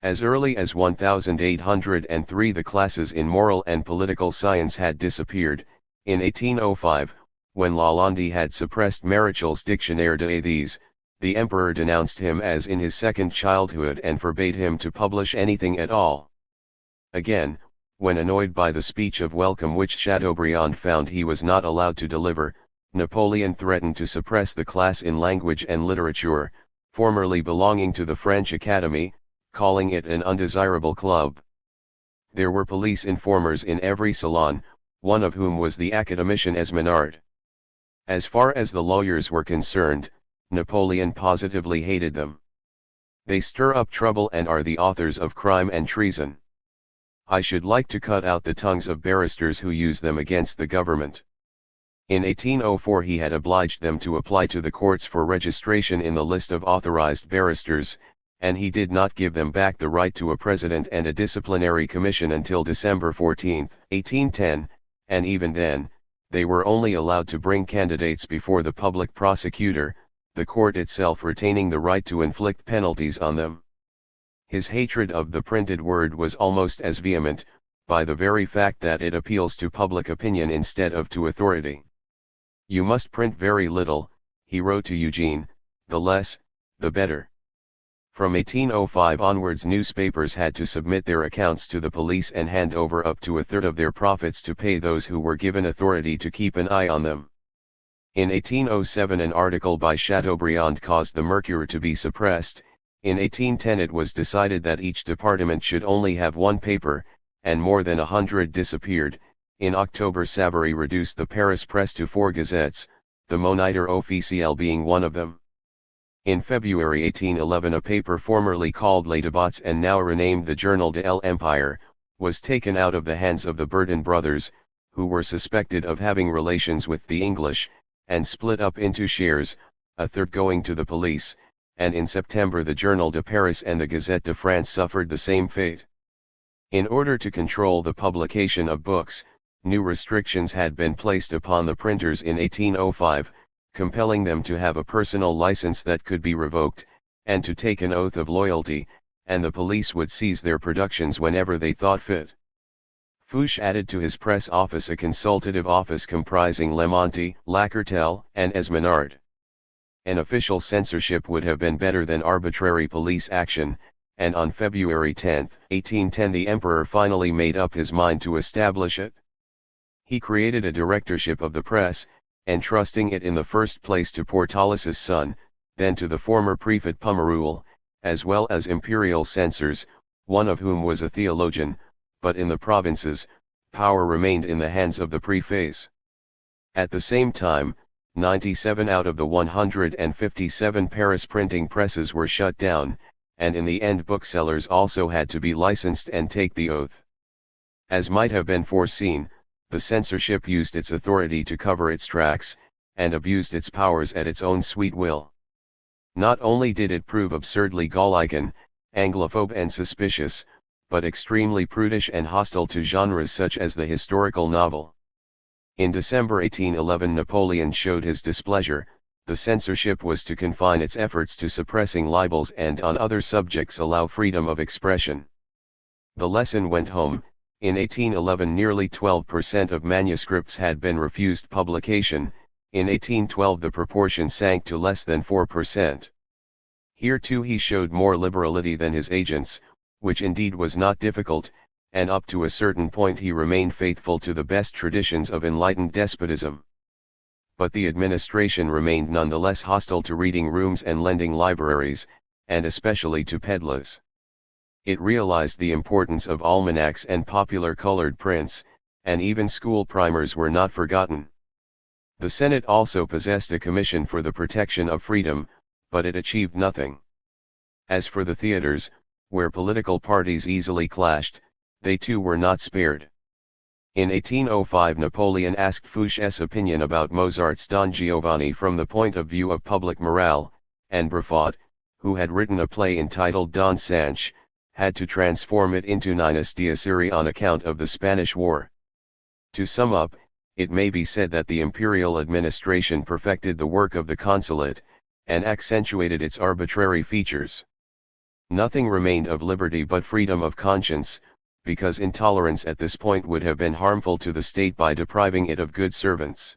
As early as 1803 the classes in moral and political science had disappeared. In 1805, when Lalande had suppressed Marachal's Dictionnaire d'Athées, the emperor denounced him as in his second childhood and forbade him to publish anything at all. Again, when annoyed by the speech of welcome which Chateaubriand found he was not allowed to deliver, Napoleon threatened to suppress the class in language and literature, formerly belonging to the French Academy, calling it an undesirable club. There were police informers in every salon, one of whom was the academician Esmenard. As far as the lawyers were concerned, Napoleon positively hated them. They stir up trouble and are the authors of crime and treason. I should like to cut out the tongues of barristers who use them against the government. In 1804 he had obliged them to apply to the courts for registration in the list of authorized barristers, and he did not give them back the right to a president and a disciplinary commission until December 14, 1810, and even then, they were only allowed to bring candidates before the public prosecutor, the court itself retaining the right to inflict penalties on them. His hatred of the printed word was almost as vehement, by the very fact that it appeals to public opinion instead of to authority. You must print very little, he wrote to Eugene, the less, the better. From 1805 onwards newspapers had to submit their accounts to the police and hand over up to a third of their profits to pay those who were given authority to keep an eye on them. In 1807 an article by Chateaubriand caused the Mercure to be suppressed. In 1810 it was decided that each department should only have one paper, and more than 100 disappeared. In October Savary reduced the Paris press to 4 gazettes, the Moniteur officiel being one of them. In February 1811 a paper formerly called Les Débats and now renamed the Journal de l'Empire, was taken out of the hands of the Burton brothers, who were suspected of having relations with the English, and split up into shares, a third going to the police, and in September the Journal de Paris and the Gazette de France suffered the same fate. In order to control the publication of books, new restrictions had been placed upon the printers in 1805, compelling them to have a personal license that could be revoked, and to take an oath of loyalty, and the police would seize their productions whenever they thought fit. Fouché added to his press office a consultative office comprising Lemonti, Lacretelle, and Esmenard. An official censorship would have been better than arbitrary police action, and on February 10, 1810 the emperor finally made up his mind to establish it. He created a directorship of the press, entrusting it in the first place to Portalis' son, then to the former prefect Pomerul, as well as imperial censors, one of whom was a theologian, but in the provinces, power remained in the hands of the prefets. At the same time, 97 out of the 157 Paris printing presses were shut down, and in the end booksellers also had to be licensed and take the oath. As might have been foreseen, the censorship used its authority to cover its tracks, and abused its powers at its own sweet will. Not only did it prove absurdly Gallican, Anglophobe and suspicious, but extremely prudish and hostile to genres such as the historical novel. In December 1811 Napoleon showed his displeasure. The censorship was to confine its efforts to suppressing libels and on other subjects allow freedom of expression. The lesson went home. In 1811 nearly 12% of manuscripts had been refused publication, in 1812 the proportion sank to less than 4%. Here too he showed more liberality than his agents, which indeed was not difficult, and up to a certain point he remained faithful to the best traditions of enlightened despotism. But the administration remained nonetheless hostile to reading rooms and lending libraries, and especially to pedlars. It realized the importance of almanacs and popular colored prints, and even school primers were not forgotten. The Senate also possessed a commission for the protection of freedom, but it achieved nothing. As for the theaters, where political parties easily clashed, they too were not spared. In 1805 Napoleon asked Fouché's opinion about Mozart's Don Giovanni from the point of view of public morale, and Briffaut, who had written a play entitled Don Sanche, had to transform it into Ninus Diacere on account of the Spanish War. To sum up, it may be said that the imperial administration perfected the work of the consulate, and accentuated its arbitrary features. Nothing remained of liberty but freedom of conscience, because intolerance at this point would have been harmful to the state by depriving it of good servants.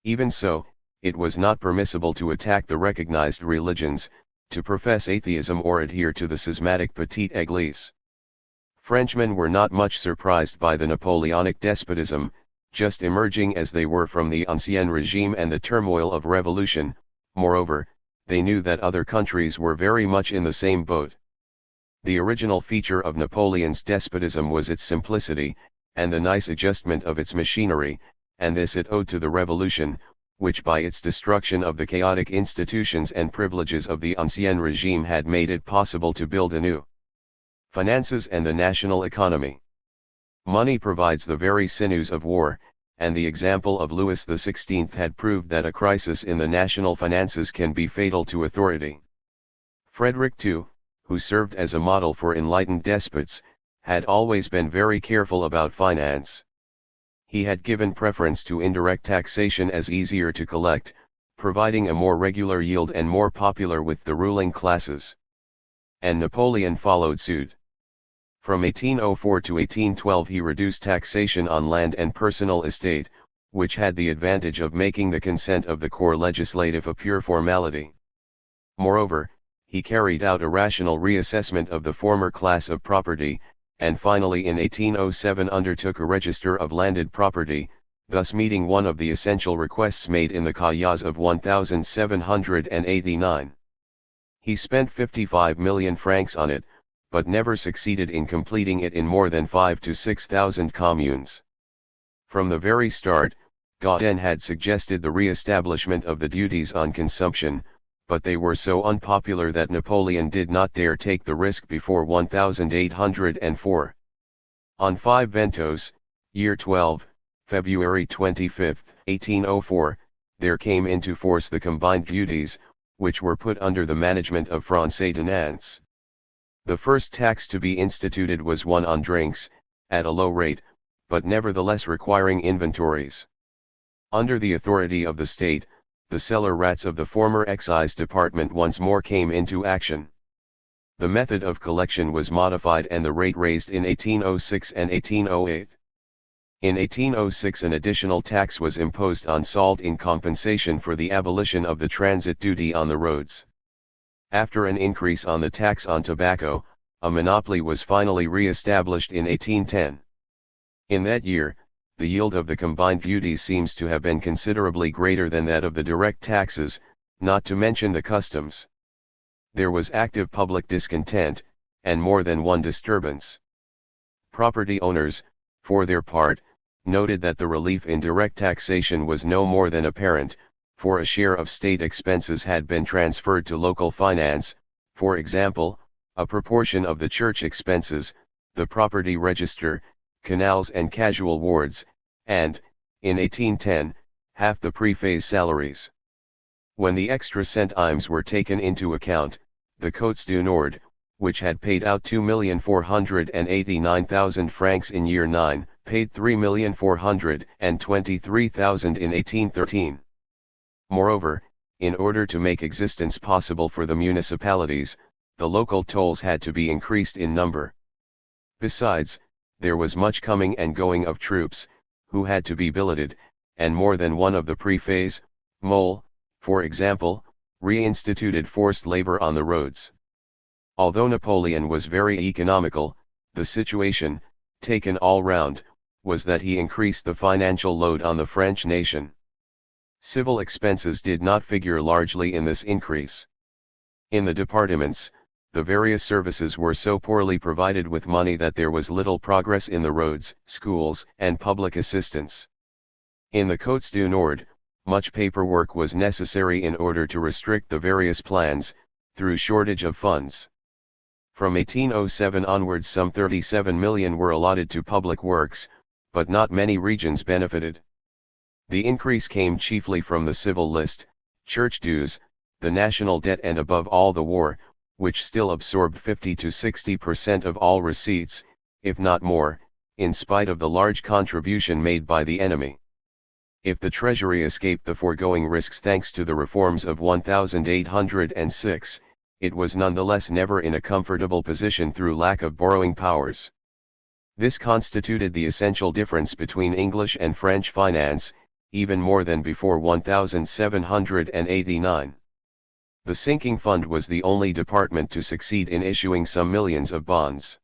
Even so, it was not permissible to attack the recognized religions, to profess atheism or adhere to the schismatic Petite Église. Frenchmen were not much surprised by the Napoleonic despotism, just emerging as they were from the Ancien Régime and the turmoil of revolution. Moreover, they knew that other countries were very much in the same boat. The original feature of Napoleon's despotism was its simplicity, and the nice adjustment of its machinery, and this it owed to the revolution, which by its destruction of the chaotic institutions and privileges of the Ancien Régime had made it possible to build anew finances and the national economy. Money provides the very sinews of war, and the example of Louis XVI had proved that a crisis in the national finances can be fatal to authority. Frederick II, who served as a model for enlightened despots, had always been very careful about finance. He had given preference to indirect taxation as easier to collect, providing a more regular yield and more popular with the ruling classes. And Napoleon followed suit. From 1804 to 1812 he reduced taxation on land and personal estate, which had the advantage of making the consent of the corps legislatif a pure formality. Moreover, he carried out a rational reassessment of the former class of property, and finally in 1807 undertook a register of landed property, thus meeting one of the essential requests made in the Cahiers of 1789. He spent 55 million francs on it, but never succeeded in completing it in more than 5,000 to 6,000 communes. From the very start, Gaudin had suggested the re-establishment of the duties on consumption, but they were so unpopular that Napoleon did not dare take the risk before 1804. On 5 Ventos, year 12, February 25, 1804, there came into force the combined duties, which were put under the management of Francais de Nantes. The first tax to be instituted was one on drinks, at a low rate, but nevertheless requiring inventories. Under the authority of the state, the cellar rats of the former excise department once more came into action. The method of collection was modified and the rate raised in 1806 and 1808. In 1806 an additional tax was imposed on salt in compensation for the abolition of the transit duty on the roads. After an increase on the tax on tobacco, a monopoly was finally re-established in 1810. In that year, the yield of the combined duties seems to have been considerably greater than that of the direct taxes, not to mention the customs. There was active public discontent, and more than one disturbance. Property owners, for their part, noted that the relief in direct taxation was no more than apparent, for a share of state expenses had been transferred to local finance, for example, a proportion of the church expenses, the property register, canals and casual wards, and, in 1810, half the préfet's salaries. When the extra centimes were taken into account, the Côtes du Nord, which had paid out 2,489,000 francs in year 9, paid 3,423,000 in 1813. Moreover, in order to make existence possible for the municipalities, the local tolls had to be increased in number. Besides, there was much coming and going of troops, who had to be billeted, and more than one of the préfets, Mole, for example, reinstituted forced labor on the roads. Although Napoleon was very economical, the situation, taken all round, was that he increased the financial load on the French nation. Civil expenses did not figure largely in this increase. In the departments, the various services were so poorly provided with money that there was little progress in the roads, schools, and public assistance. In the Côtes du Nord, much paperwork was necessary in order to restrict the various plans, through shortage of funds. From 1807 onwards some 37 million were allotted to public works, but not many regions benefited. The increase came chiefly from the civil list, church dues, the national debt and above all the war, which still absorbed 50 to 60% of all receipts, if not more, in spite of the large contribution made by the enemy. If the treasury escaped the foregoing risks thanks to the reforms of 1806, it was nonetheless never in a comfortable position through lack of borrowing powers. This constituted the essential difference between English and French finance, even more than before 1789. The sinking fund was the only department to succeed in issuing some millions of bonds.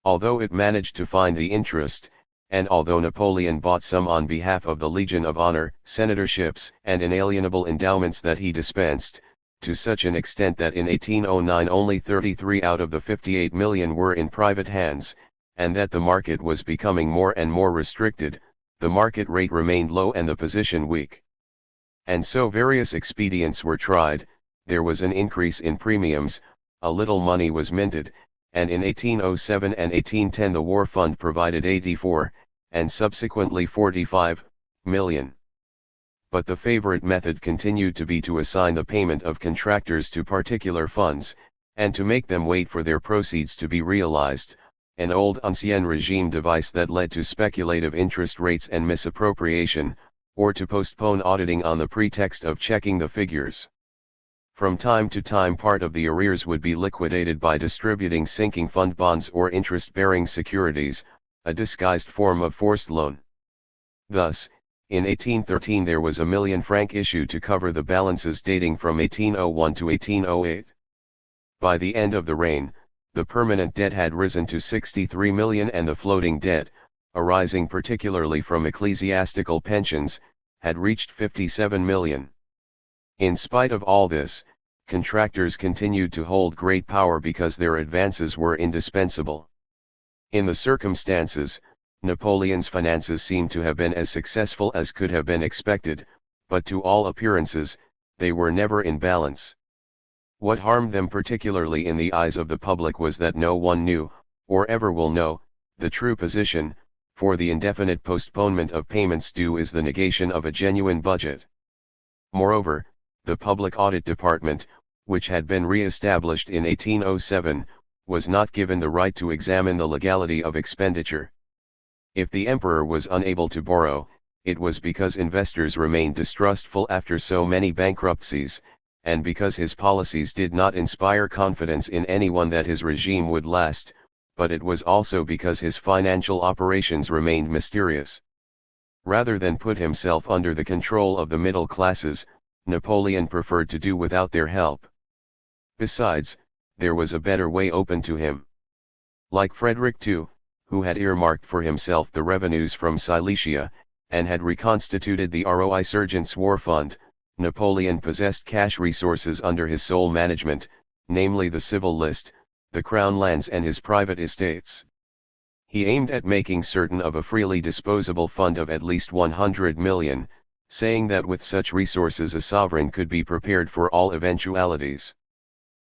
Although it managed to find the interest, and although Napoleon bought some on behalf of the Legion of Honor, senatorships, and inalienable endowments that he dispensed, to such an extent that in 1809 only 33 out of the 58 million were in private hands, and that the market was becoming more and more restricted, the market rate remained low and the position weak. And so various expedients were tried. There was an increase in premiums, a little money was minted, and in 1807 and 1810 the war fund provided 84, and subsequently 45, million. But the favorite method continued to be to assign the payment of contractors to particular funds, and to make them wait for their proceeds to be realized, an old ancien regime device that led to speculative interest rates and misappropriation, or to postpone auditing on the pretext of checking the figures. From time to time part of the arrears would be liquidated by distributing sinking fund bonds or interest-bearing securities, a disguised form of forced loan. Thus, in 1813 there was £1,000,000 issue to cover the balances dating from 1801 to 1808. By the end of the reign, the permanent debt had risen to 63 million and the floating debt, arising particularly from ecclesiastical pensions, had reached 57 million. In spite of all this, contractors continued to hold great power because their advances were indispensable. In the circumstances, Napoleon's finances seem to have been as successful as could have been expected, but to all appearances, they were never in balance. What harmed them particularly in the eyes of the public was that no one knew, or ever will know, the true position, for the indefinite postponement of payments due is the negation of a genuine budget. Moreover, the Public Audit Department, which had been re-established in 1807, was not given the right to examine the legality of expenditure. If the emperor was unable to borrow, it was because investors remained distrustful after so many bankruptcies, and because his policies did not inspire confidence in anyone that his regime would last, but it was also because his financial operations remained mysterious. Rather than put himself under the control of the middle classes, Napoleon preferred to do without their help. Besides, there was a better way open to him. Like Frederick II, who had earmarked for himself the revenues from Silesia, and had reconstituted the Roi-Sergeant's War Fund, Napoleon possessed cash resources under his sole management, namely the civil list, the crown lands and his private estates. He aimed at making certain of a freely disposable fund of at least 100 million, saying that with such resources a sovereign could be prepared for all eventualities.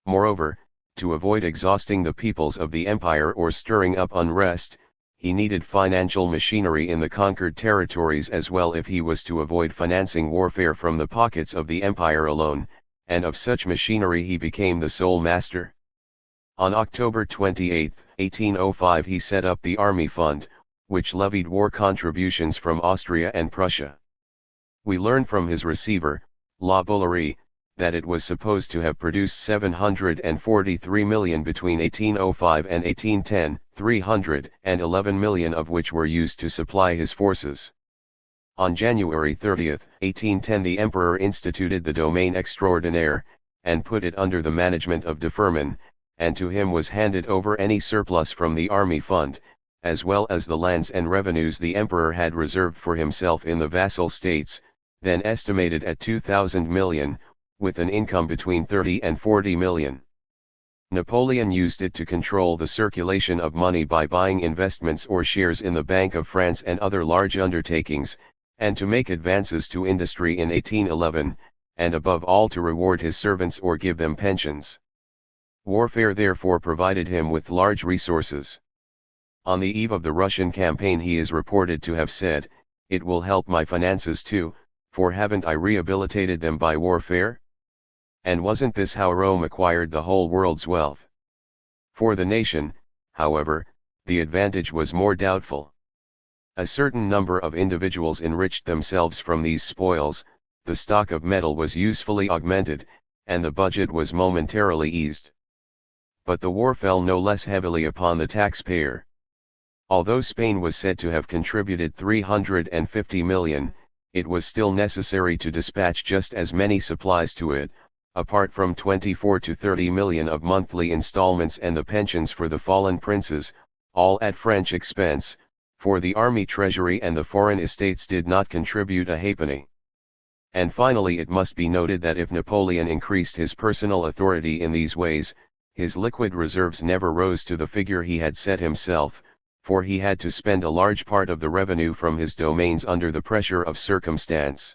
Moreover, to avoid exhausting the peoples of the empire or stirring up unrest, he needed financial machinery in the conquered territories as well if he was to avoid financing warfare from the pockets of the empire alone, and of such machinery he became the sole master. On October 28, 1805 he set up the Army Fund, which levied war contributions from Austria and Prussia. We learn from his receiver, La Bollerie, that it was supposed to have produced 743 million between 1805 and 1810, 311 million of which were used to supply his forces. On January 30, 1810 the emperor instituted the domaine extraordinaire, and put it under the management of de Firmin, and to him was handed over any surplus from the army fund, as well as the lands and revenues the emperor had reserved for himself in the vassal states, then estimated at 2,000 million, with an income between 30 and 40 million. Napoleon used it to control the circulation of money by buying investments or shares in the Bank of France and other large undertakings, and to make advances to industry in 1811, and above all to reward his servants or give them pensions. Warfare therefore provided him with large resources. On the eve of the Russian campaign he is reported to have said, "It will help my finances too, for haven't I rehabilitated them by warfare?" And wasn't this how Rome acquired the whole world's wealth? For the nation, however, the advantage was more doubtful. A certain number of individuals enriched themselves from these spoils, the stock of metal was usefully augmented, and the budget was momentarily eased. But the war fell no less heavily upon the taxpayer. Although Spain was said to have contributed 350 million, it was still necessary to dispatch just as many supplies to it, apart from 24 to 30 million of monthly installments and the pensions for the fallen princes, all at French expense, for the army treasury and the foreign estates did not contribute a halfpenny. And finally it must be noted that if Napoleon increased his personal authority in these ways, his liquid reserves never rose to the figure he had set himself, for he had to spend a large part of the revenue from his domains under the pressure of circumstance.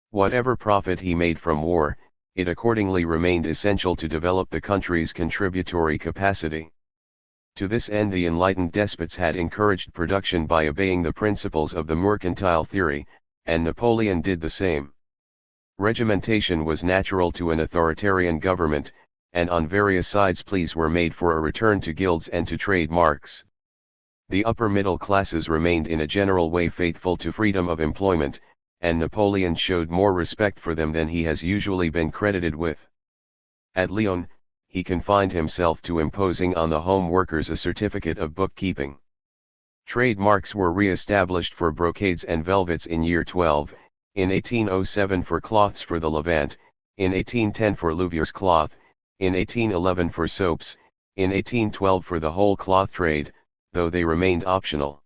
Whatever profit he made from war, it accordingly remained essential to develop the country's contributory capacity. To this end the enlightened despots had encouraged production by obeying the principles of the mercantile theory, and Napoleon did the same. Regimentation was natural to an authoritarian government, and on various sides pleas were made for a return to guilds and to trade marks. The upper middle classes remained in a general way faithful to freedom of employment, and Napoleon showed more respect for them than he has usually been credited with. At Lyon, he confined himself to imposing on the home workers a certificate of bookkeeping. Trade marks were re-established for brocades and velvets in year 12, in 1807 for cloths for the Levant, in 1810 for Louvieres cloth, in 1811 for soaps, in 1812 for the whole cloth trade, though they remained optional.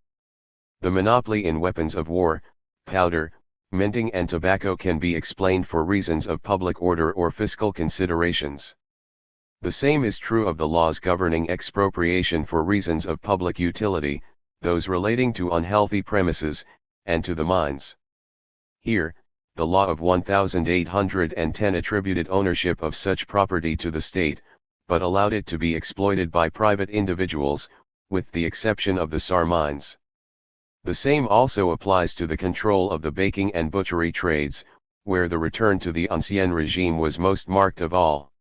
The monopoly in weapons of war, powder, minting and tobacco can be explained for reasons of public order or fiscal considerations. The same is true of the laws governing expropriation for reasons of public utility, those relating to unhealthy premises, and to the mines. Here, the law of 1810 attributed ownership of such property to the state, but allowed it to be exploited by private individuals, with the exception of the Saar mines. The same also applies to the control of the baking and butchery trades, where the return to the ancien regime was most marked of all.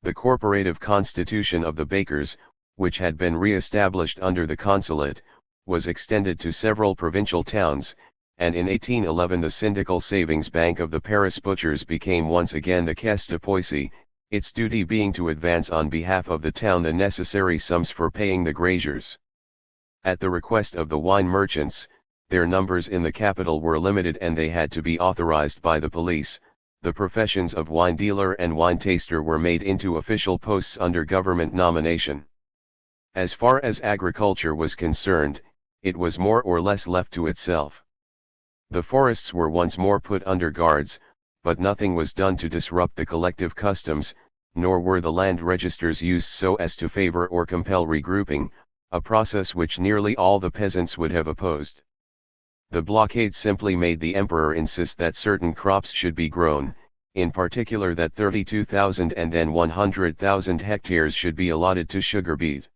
The corporative constitution of the bakers, which had been re-established under the consulate, was extended to several provincial towns, and in 1811 the syndical savings bank of the Paris butchers became once again the Caisse de Poissy, its duty being to advance on behalf of the town the necessary sums for paying the graziers. At the request of the wine merchants, their numbers in the capital were limited and they had to be authorized by the police. The professions of wine dealer and wine taster were made into official posts under government nomination. As far as agriculture was concerned, it was more or less left to itself. The forests were once more put under guards, but nothing was done to disrupt the collective customs, nor were the land registers used so as to favor or compel regrouping, a process which nearly all the peasants would have opposed. The blockade simply made the emperor insist that certain crops should be grown, in particular that 32,000 and then 100,000 hectares should be allotted to sugar beet.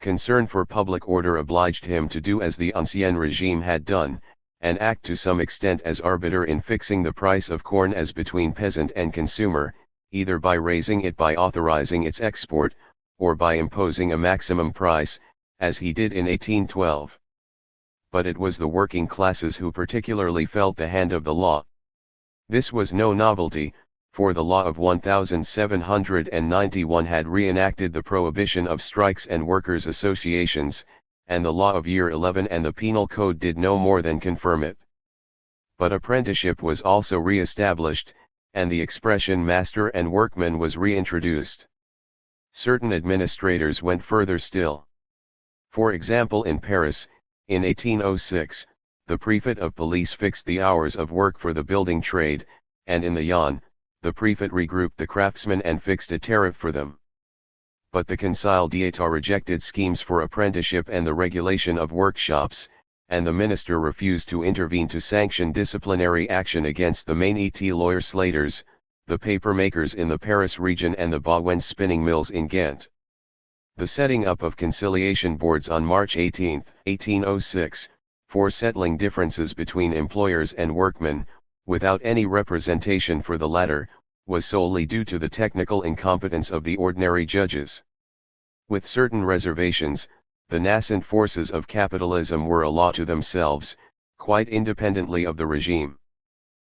Concern for public order obliged him to do as the ancien regime had done, and act to some extent as arbiter in fixing the price of corn as between peasant and consumer, either by raising it by authorizing its export, or by imposing a maximum price, as he did in 1812. But it was the working classes who particularly felt the hand of the law. This was no novelty, for the law of 1791 had reenacted the prohibition of strikes and workers' associations, and the law of year 11 and the penal code did no more than confirm it. But apprenticeship was also re-established, and the expression master and workman was reintroduced. Certain administrators went further still. For example, in Paris, in 1806, the prefect of police fixed the hours of work for the building trade, and in the Yonne, the prefect regrouped the craftsmen and fixed a tariff for them. but the Conseil d'État rejected schemes for apprenticeship and the regulation of workshops, and the minister refused to intervene to sanction disciplinary action against the main lawyer slaters, the paper makers in the Paris region and the Bauwens spinning mills in Ghent. The setting up of conciliation boards on March 18, 1806, for settling differences between employers and workmen, without any representation for the latter, was solely due to the technical incompetence of the ordinary judges. With certain reservations, the nascent forces of capitalism were a law to themselves, quite independently of the regime.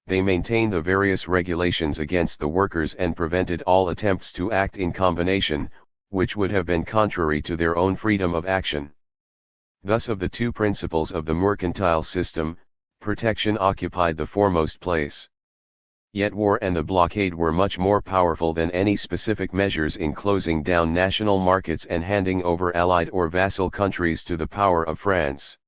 They maintained the various regulations against the workers and prevented all attempts to act in combination, which would have been contrary to their own freedom of action. Thus of the two principles of the mercantile system, protection occupied the foremost place. Yet war and the blockade were much more powerful than any specific measures in closing down national markets and handing over allied or vassal countries to the power of France.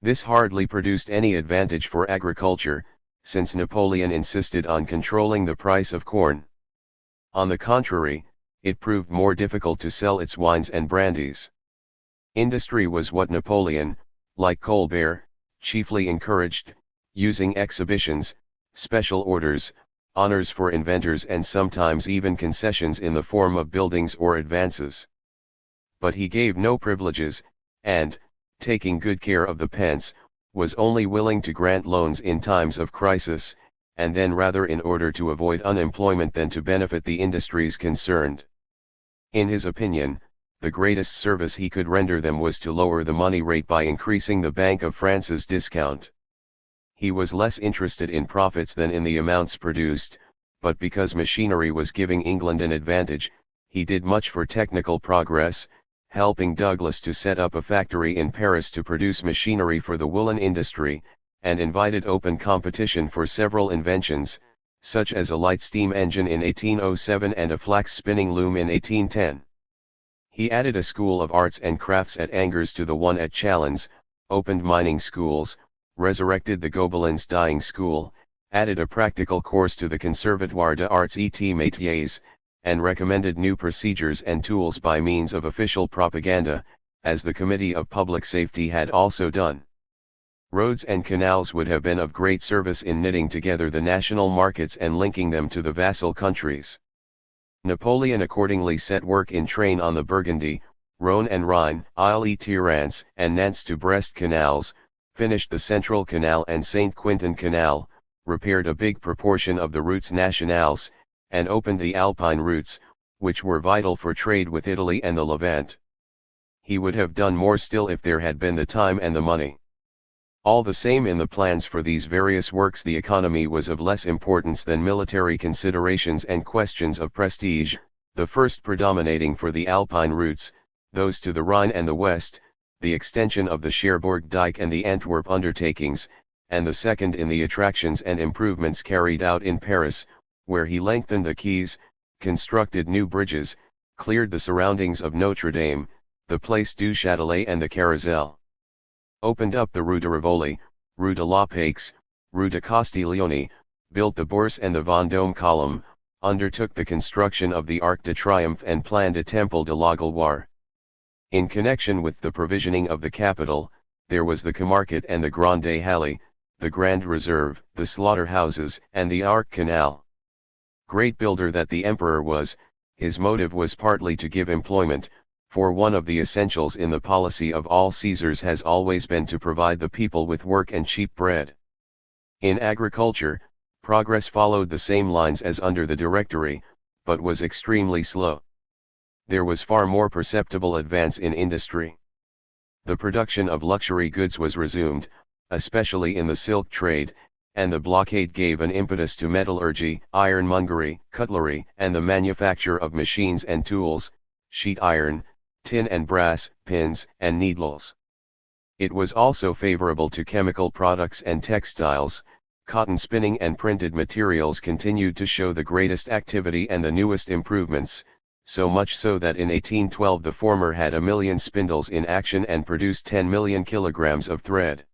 This hardly produced any advantage for agriculture, since Napoleon insisted on controlling the price of corn. On the contrary, it proved more difficult to sell its wines and brandies. Industry was what Napoleon, like Colbert, chiefly encouraged, using exhibitions, special orders, honors for inventors and sometimes even concessions in the form of buildings or advances. But he gave no privileges, and, taking good care of the pence, was only willing to grant loans in times of crisis, and then rather in order to avoid unemployment than to benefit the industries concerned. In his opinion, the greatest service he could render them was to lower the money rate by increasing the Bank of France's discount. He was less interested in profits than in the amounts produced, but because machinery was giving England an advantage, he did much for technical progress, helping Douglas to set up a factory in Paris to produce machinery for the woolen industry, and invited open competition for several inventions, such as a light steam engine in 1807 and a flax spinning loom in 1810. He added a school of arts and crafts at Angers to the one at Chalons, opened mining schools, resurrected the Gobelins dyeing school, added a practical course to the Conservatoire des Arts et Métiers, and recommended new procedures and tools by means of official propaganda, as the Committee of Public Safety had also done. Roads and canals would have been of great service in knitting together the national markets and linking them to the vassal countries. Napoleon accordingly set work in train on the Burgundy, Rhône and Rhine, Isle-et-Thérèse and Nantes to Brest canals, finished the Central Canal and Saint-Quentin Canal, repaired a big proportion of the routes nationales, and opened the Alpine routes, which were vital for trade with Italy and the Levant. He would have done more still if there had been the time and the money. All the same, in the plans for these various works the economy was of less importance than military considerations and questions of prestige, the first predominating for the Alpine routes, those to the Rhine and the West, the extension of the Cherbourg dike and the Antwerp undertakings, and the second in the attractions and improvements carried out in Paris, where he lengthened the quays, constructed new bridges, cleared the surroundings of Notre Dame, the Place du Châtelet and the Carrousel. Opened up the Rue de Rivoli, Rue de la Paix, Rue de Castiglione, built the Bourse and the Vendôme column, undertook the construction of the Arc de Triomphe and planned a Temple de la Gloire. In connection with the provisioning of the capital, there was the Camarcat and the Grande Halle, the Grand Reserve, the slaughterhouses and the Arc Canal. Great builder that the emperor was, his motive was partly to give employment, for one of the essentials in the policy of all Caesars has always been to provide the people with work and cheap bread. In agriculture, progress followed the same lines as under the Directory, but was extremely slow. There was far more perceptible advance in industry. The production of luxury goods was resumed, especially in the silk trade, and the blockade gave an impetus to metallurgy, ironmongery, cutlery, and the manufacture of machines and tools, sheet iron, tin and brass, pins, and needles. It was also favorable to chemical products and textiles. Cotton spinning and printed materials continued to show the greatest activity and the newest improvements, so much so that in 1812 the former had 1,000,000 spindles in action and produced 10,000,000 kilograms of thread.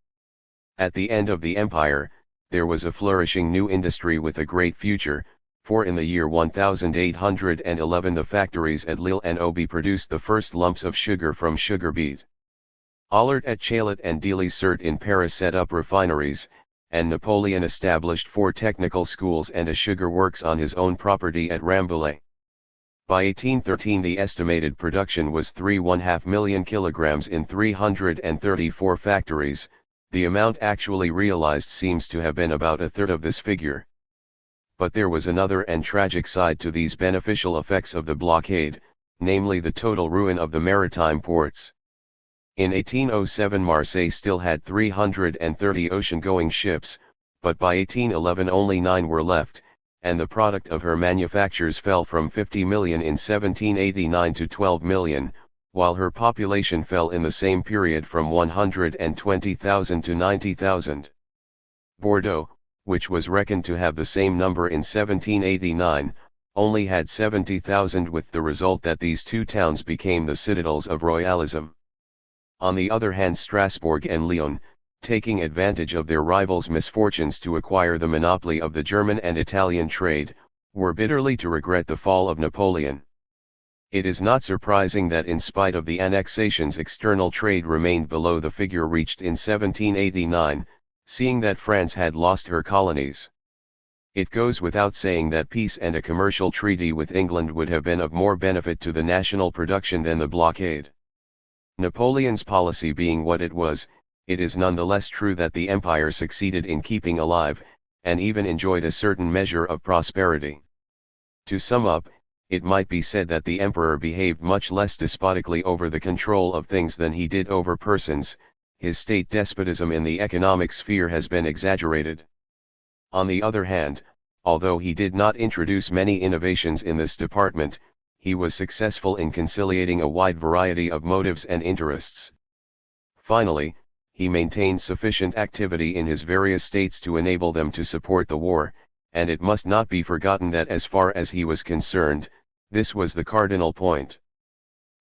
At the end of the empire, there was a flourishing new industry with a great future, for in the year 1811 the factories at Lille and Aubie produced the first lumps of sugar from sugar beet. Allard at Chaillet and Dely-Surt in Paris set up refineries, and Napoleon established 4 technical schools and a sugar works on his own property at Rambouillet. By 1813 the estimated production was 3.5 million kilograms in 334 factories. The amount actually realized seems to have been about a third of this figure. But there was another and tragic side to these beneficial effects of the blockade, namely the total ruin of the maritime ports. In 1807 Marseille still had 330 ocean-going ships, but by 1811 only 9 were left, and the product of her manufactures fell from 50 million in 1789 to 12 million, while her population fell in the same period from 120,000 to 90,000. Bordeaux, which was reckoned to have the same number in 1789, only had 70,000, with the result that these two towns became the citadels of royalism. On the other hand, Strasbourg and Lyon, taking advantage of their rivals' misfortunes to acquire the monopoly of the German and Italian trade, were bitterly to regret the fall of Napoleon. It is not surprising that in spite of the annexations external trade remained below the figure reached in 1789, seeing that France had lost her colonies. It goes without saying that peace and a commercial treaty with England would have been of more benefit to the national production than the blockade. Napoleon's policy being what it was, it is nonetheless true that the empire succeeded in keeping alive, and even enjoyed a certain measure of prosperity. To sum up, it might be said that the emperor behaved much less despotically over the control of things than he did over persons. His state despotism in the economic sphere has been exaggerated. On the other hand, although he did not introduce many innovations in this department, he was successful in conciliating a wide variety of motives and interests. Finally, he maintained sufficient activity in his various states to enable them to support the war, and it must not be forgotten that as far as he was concerned, this was the cardinal point: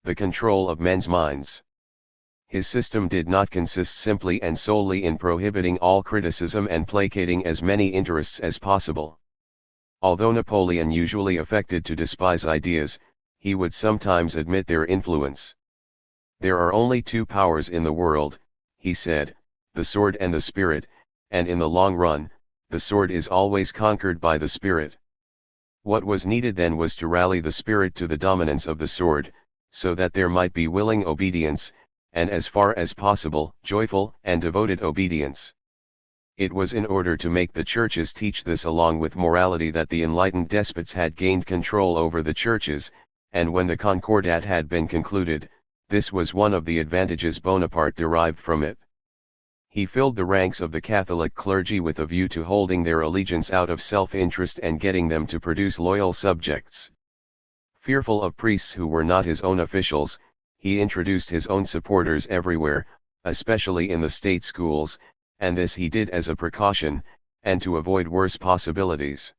the control of men's minds. His system did not consist simply and solely in prohibiting all criticism and placating as many interests as possible. Although Napoleon usually affected to despise ideas, he would sometimes admit their influence. "There are only 2 powers in the world," he said, "the sword and the spirit, and in the long run, the sword is always conquered by the spirit." What was needed then was to rally the spirit to the dominance of the sword, so that there might be willing obedience, and as far as possible, joyful and devoted obedience. It was in order to make the churches teach this along with morality that the enlightened despots had gained control over the churches, and when the Concordat had been concluded, this was one of the advantages Bonaparte derived from it. He filled the ranks of the Catholic clergy with a view to holding their allegiance out of self-interest and getting them to produce loyal subjects. Fearful of priests who were not his own officials, he introduced his own supporters everywhere, especially in the state schools, and this he did as a precaution, and to avoid worse possibilities.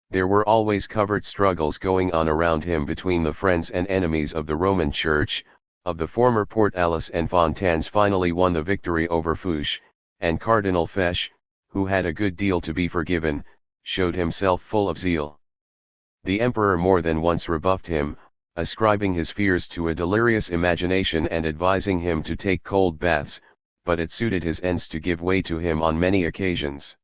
There were always covert struggles going on around him between the friends and enemies of the Roman Church. Of the former Portalis and Fontaines finally won the victory over Fouché, and Cardinal Fesch, who had a good deal to be forgiven, showed himself full of zeal. The emperor more than once rebuffed him, ascribing his fears to a delirious imagination and advising him to take cold baths, but it suited his ends to give way to him on many occasions.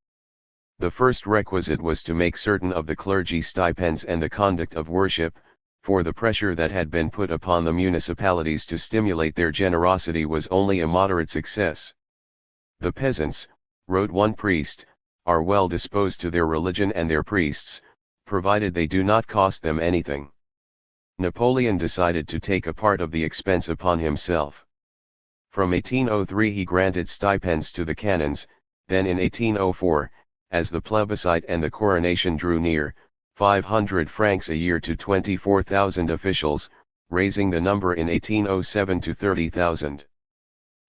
The first requisite was to make certain of the clergy stipends and the conduct of worship, for the pressure that had been put upon the municipalities to stimulate their generosity was only a moderate success. "The peasants," wrote one priest, "are well disposed to their religion and their priests, provided they do not cost them anything." Napoleon decided to take a part of the expense upon himself. From 1803 he granted stipends to the canons, then in 1804, as the plebiscite and the coronation drew near, 500 francs a year to 24,000 officials, raising the number in 1807 to 30,000.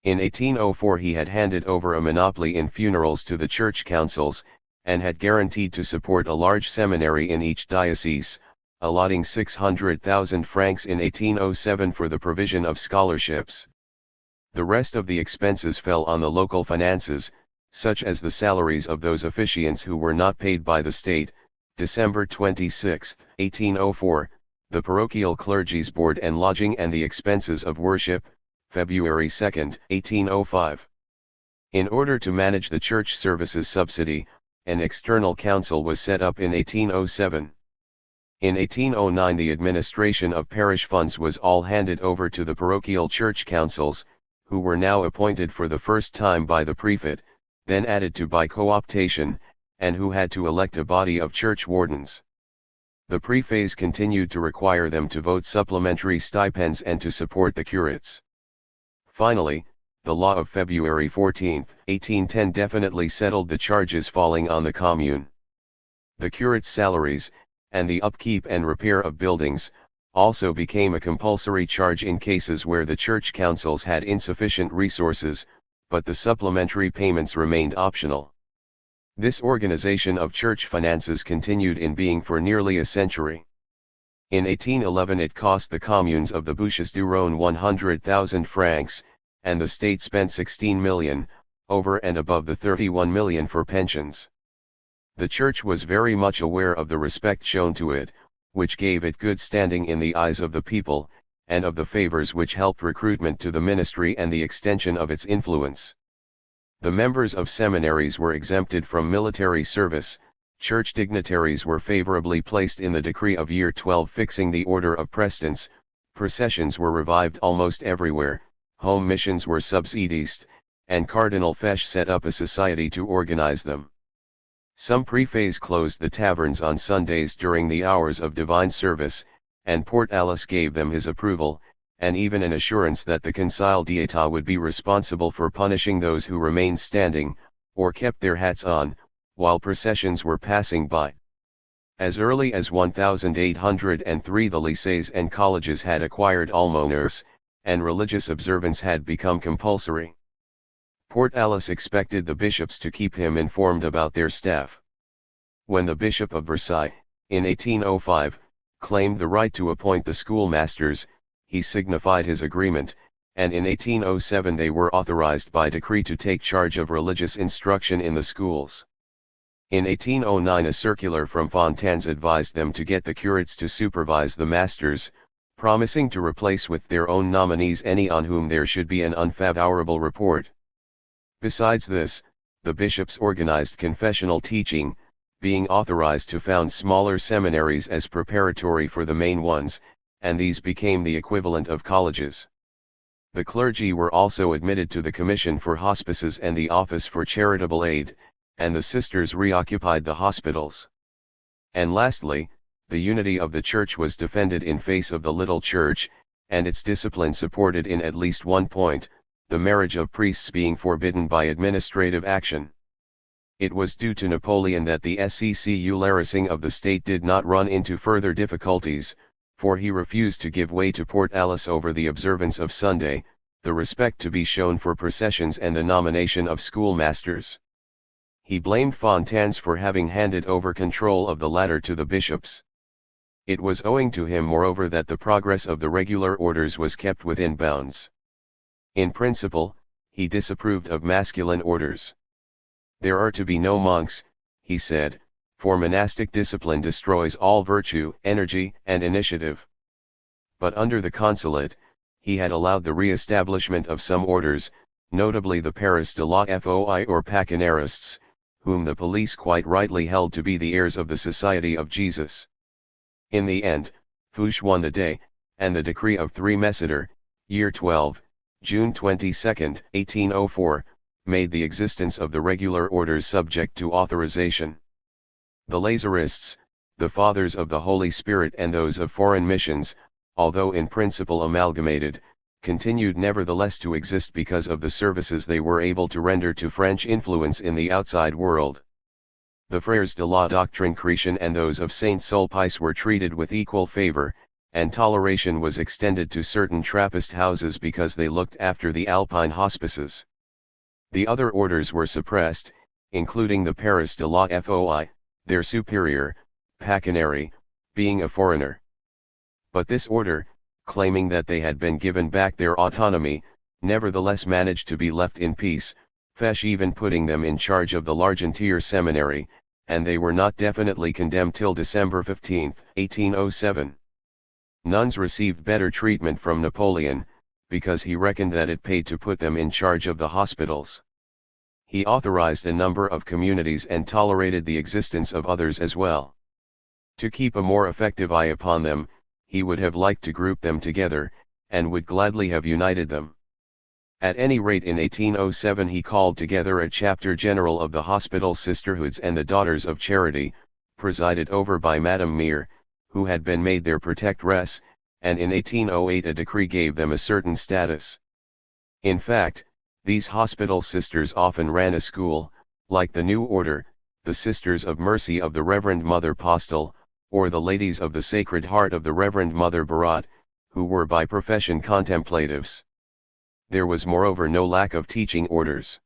In 1804 he had handed over a monopoly in funerals to the church councils, and had guaranteed to support a large seminary in each diocese, allotting 600,000 francs in 1807 for the provision of scholarships. The rest of the expenses fell on the local finances, such as the salaries of those officiants who were not paid by the state, December 26, 1804, the Parochial Clergy's Board and Lodging and the Expenses of Worship, February 2, 1805. In order to manage the church services subsidy, an external council was set up in 1807. In 1809 the administration of parish funds was all handed over to the parochial church councils, who were now appointed for the first time by the prefect, then added to by co-optation, and who had to elect a body of church wardens. The prefets continued to require them to vote supplementary stipends and to support the curates. Finally, the law of February 14, 1810 definitely settled the charges falling on the commune. The curates' salaries, and the upkeep and repair of buildings, also became a compulsory charge in cases where the church councils had insufficient resources, but the supplementary payments remained optional. This organization of church finances continued in being for nearly a century. In 1811 it cost the communes of the Bouches-du-Rhône 100,000 francs, and the state spent 16 million, over and above the 31 million for pensions. The church was very much aware of the respect shown to it, which gave it good standing in the eyes of the people, and of the favors which helped recruitment to the ministry and the extension of its influence. The members of seminaries were exempted from military service, church dignitaries were favorably placed in the decree of year 12 fixing the order of prestants, processions were revived almost everywhere, home missions were subsidized, and Cardinal Fesch set up a society to organize them. Some prefets closed the taverns on Sundays during the hours of divine service, and Port Alice gave them his approval, and even an assurance that the Conseil d'État would be responsible for punishing those who remained standing, or kept their hats on, while processions were passing by. As early as 1803 the lycées and colleges had acquired almoners, and religious observance had become compulsory. Port Alice expected the bishops to keep him informed about their staff. When the Bishop of Versailles, in 1805, claimed the right to appoint the schoolmasters, he signified his agreement, and in 1807 they were authorized by decree to take charge of religious instruction in the schools. In 1809 a circular from Fontaines advised them to get the curates to supervise the masters, promising to replace with their own nominees any on whom there should be an unfavorable report. Besides this, the bishops organized confessional teaching, being authorized to found smaller seminaries as preparatory for the main ones, and these became the equivalent of colleges. The clergy were also admitted to the Commission for Hospices and the Office for Charitable Aid, and the sisters reoccupied the hospitals. And lastly, the unity of the Church was defended in face of the little Church, and its discipline supported in at least one point, the marriage of priests being forbidden by administrative action. It was due to Napoleon that the secularizing of the state did not run into further difficulties, for he refused to give way to Port Alice over the observance of Sunday, the respect to be shown for processions and the nomination of schoolmasters. He blamed Fontaines for having handed over control of the latter to the bishops. It was owing to him moreover that the progress of the regular orders was kept within bounds. In principle, he disapproved of masculine orders. There are to be no monks, he said, for monastic discipline destroys all virtue, energy, and initiative. But under the consulate, he had allowed the re-establishment of some orders, notably the Paris de la Foi or Pacanerists, whom the police quite rightly held to be the heirs of the Society of Jesus. In the end, Fouché won the day, and the decree of 3 Messeter, year 12, June 22, 1804, made the existence of the regular orders subject to authorization. The Lazarists, the Fathers of the Holy Spirit and those of foreign missions, although in principle amalgamated, continued nevertheless to exist because of the services they were able to render to French influence in the outside world. The Frères de la Doctrine Chrétienne and those of Saint Sulpice were treated with equal favor, and toleration was extended to certain Trappist houses because they looked after the Alpine hospices. The other orders were suppressed, including the Paris de la Foi, their superior, Pacaneri, being a foreigner. But this order, claiming that they had been given back their autonomy, nevertheless managed to be left in peace, Fesch even putting them in charge of the Largentière seminary, and they were not definitely condemned till December 15, 1807. Nuns received better treatment from Napoleon, because he reckoned that it paid to put them in charge of the hospitals. He authorized a number of communities and tolerated the existence of others as well. To keep a more effective eye upon them, he would have liked to group them together, and would gladly have united them. At any rate, in 1807 he called together a chapter general of the hospital sisterhoods and the Daughters of Charity, presided over by Madame Mere, who had been made their protectress, and in 1808 a decree gave them a certain status. In fact, these hospital sisters often ran a school, like the New Order, the Sisters of Mercy of the Reverend Mother Postel, or the Ladies of the Sacred Heart of the Reverend Mother Barat, who were by profession contemplatives. There was moreover no lack of teaching orders.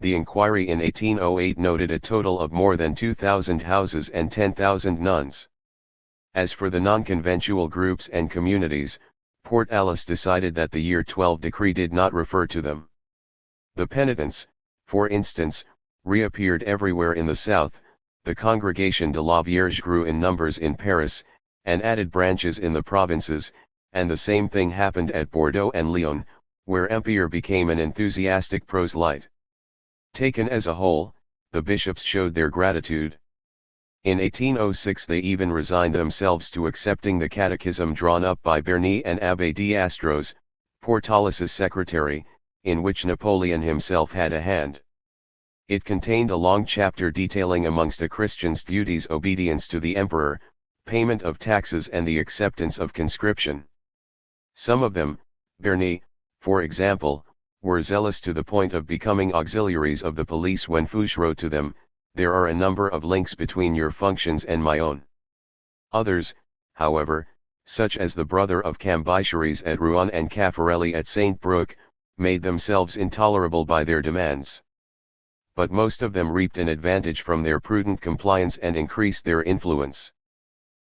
The inquiry in 1808 noted a total of more than 2,000 houses and 10,000 nuns. As for the non-conventual groups and communities, Port Alice decided that the year 12 decree did not refer to them. The penitents, for instance, reappeared everywhere in the south. The Congregation de la Vierge grew in numbers in Paris, and added branches in the provinces, and the same thing happened at Bordeaux and Lyon, where Empire became an enthusiastic proselyte. Taken as a whole, the bishops showed their gratitude. In 1806 they even resigned themselves to accepting the catechism drawn up by Bernis and Abbé d'Astros, Portalis's secretary, in which Napoleon himself had a hand. It contained a long chapter detailing amongst a Christian's duties obedience to the emperor, payment of taxes and the acceptance of conscription. Some of them, Bernis, for example, were zealous to the point of becoming auxiliaries of the police when Fouché wrote to them, "There are a number of links between your functions and my own." Others, however, such as the brother of Cambycheres at Rouen and Caffarelli at Saint Brook, made themselves intolerable by their demands. But most of them reaped an advantage from their prudent compliance and increased their influence.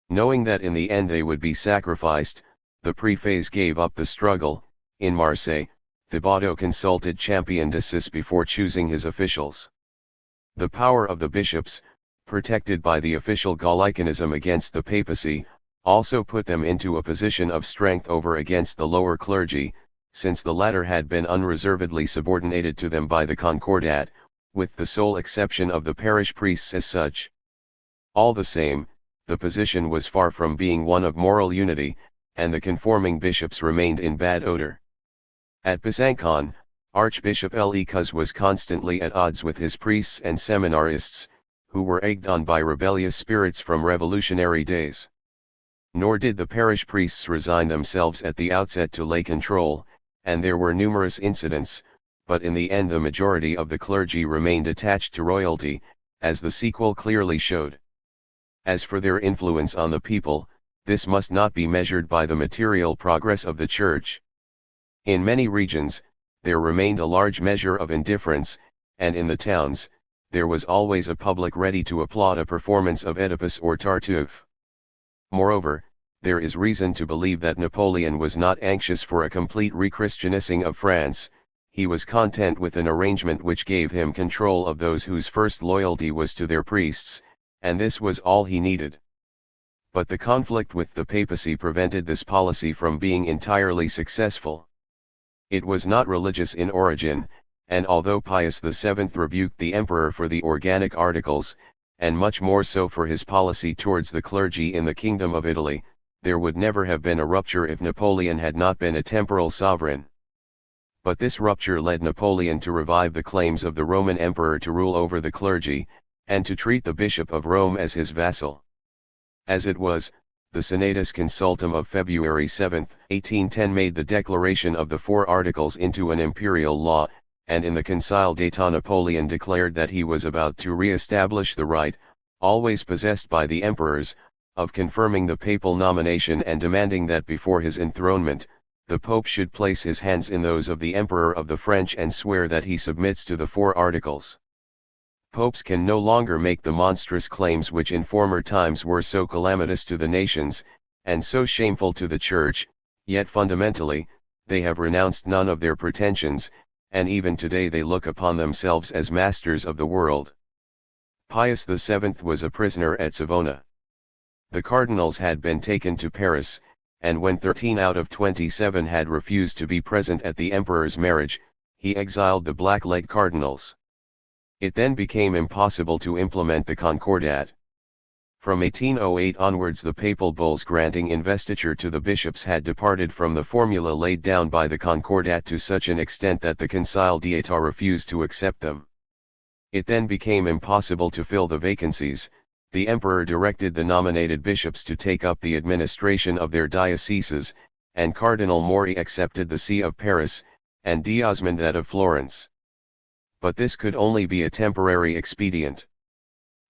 Knowing that in the end they would be sacrificed, the préfets gave up the struggle. In Marseille, Thibaudot consulted Champion de Cis before choosing his officials. The power of the bishops, protected by the official Gallicanism against the papacy, also put them into a position of strength over against the lower clergy, since the latter had been unreservedly subordinated to them by the Concordat, with the sole exception of the parish priests as such. All the same, the position was far from being one of moral unity, and the conforming bishops remained in bad odor. At Besançon, Archbishop Lecaus was constantly at odds with his priests and seminarists, who were egged on by rebellious spirits from revolutionary days. Nor did the parish priests resign themselves at the outset to lay control, and there were numerous incidents, but in the end the majority of the clergy remained attached to royalty, as the sequel clearly showed. As for their influence on the people, this must not be measured by the material progress of the Church. In many regions, there remained a large measure of indifference, and in the towns, there was always a public ready to applaud a performance of Oedipus or Tartuffe. Moreover, there is reason to believe that Napoleon was not anxious for a complete rechristianizing of France. He was content with an arrangement which gave him control of those whose first loyalty was to their priests, and this was all he needed. But the conflict with the papacy prevented this policy from being entirely successful. It was not religious in origin, and although Pius VII rebuked the emperor for the organic articles, and much more so for his policy towards the clergy in the Kingdom of Italy, there would never have been a rupture if Napoleon had not been a temporal sovereign. But this rupture led Napoleon to revive the claims of the Roman emperor to rule over the clergy, and to treat the Bishop of Rome as his vassal. As it was, the Senatus Consultum of February 7, 1810 made the declaration of the Four Articles into an imperial law, and in the Concile d'État Napoleon declared that he was about to re-establish the right, always possessed by the emperors, of confirming the papal nomination and demanding that before his enthronement, the Pope should place his hands in those of the Emperor of the French and swear that he submits to the Four Articles. Popes can no longer make the monstrous claims which in former times were so calamitous to the nations, and so shameful to the Church, yet fundamentally, they have renounced none of their pretensions, and even today they look upon themselves as masters of the world. Pius VII was a prisoner at Savona. The cardinals had been taken to Paris, and when 13 out of 27 had refused to be present at the emperor's marriage, he exiled the black-leg cardinals. It then became impossible to implement the Concordat. From 1808 onwards the papal bulls granting investiture to the bishops had departed from the formula laid down by the Concordat to such an extent that the Concile d'État refused to accept them. It then became impossible to fill the vacancies. The emperor directed the nominated bishops to take up the administration of their dioceses, and Cardinal Mori accepted the see of Paris, and D'Osmond that of Florence. But this could only be a temporary expedient.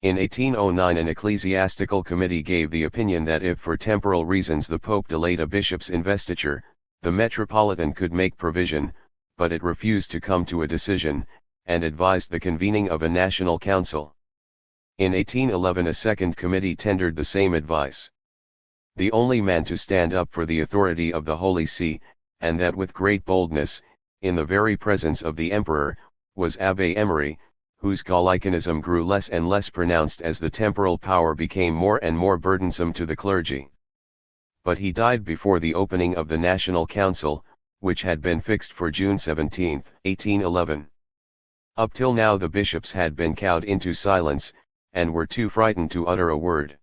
In 1809 an ecclesiastical committee gave the opinion that if for temporal reasons the Pope delayed a bishop's investiture, the Metropolitan could make provision, but it refused to come to a decision, and advised the convening of a national council. In 1811 a second committee tendered the same advice. The only man to stand up for the authority of the Holy See, and that with great boldness, in the very presence of the emperor, was Abbé Emery, whose Gallicanism grew less and less pronounced as the temporal power became more and more burdensome to the clergy. But he died before the opening of the National Council, which had been fixed for June 17, 1811. Up till now the bishops had been cowed into silence, and were too frightened to utter a word.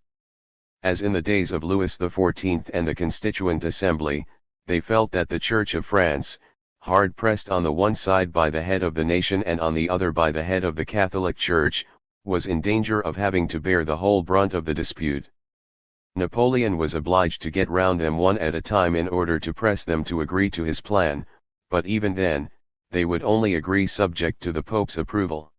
As in the days of Louis XIV and the Constituent Assembly, they felt that the Church of France, hard pressed on the one side by the head of the nation and on the other by the head of the Catholic Church, was in danger of having to bear the whole brunt of the dispute. Napoleon was obliged to get round them one at a time in order to press them to agree to his plan, but even then, they would only agree subject to the Pope's approval.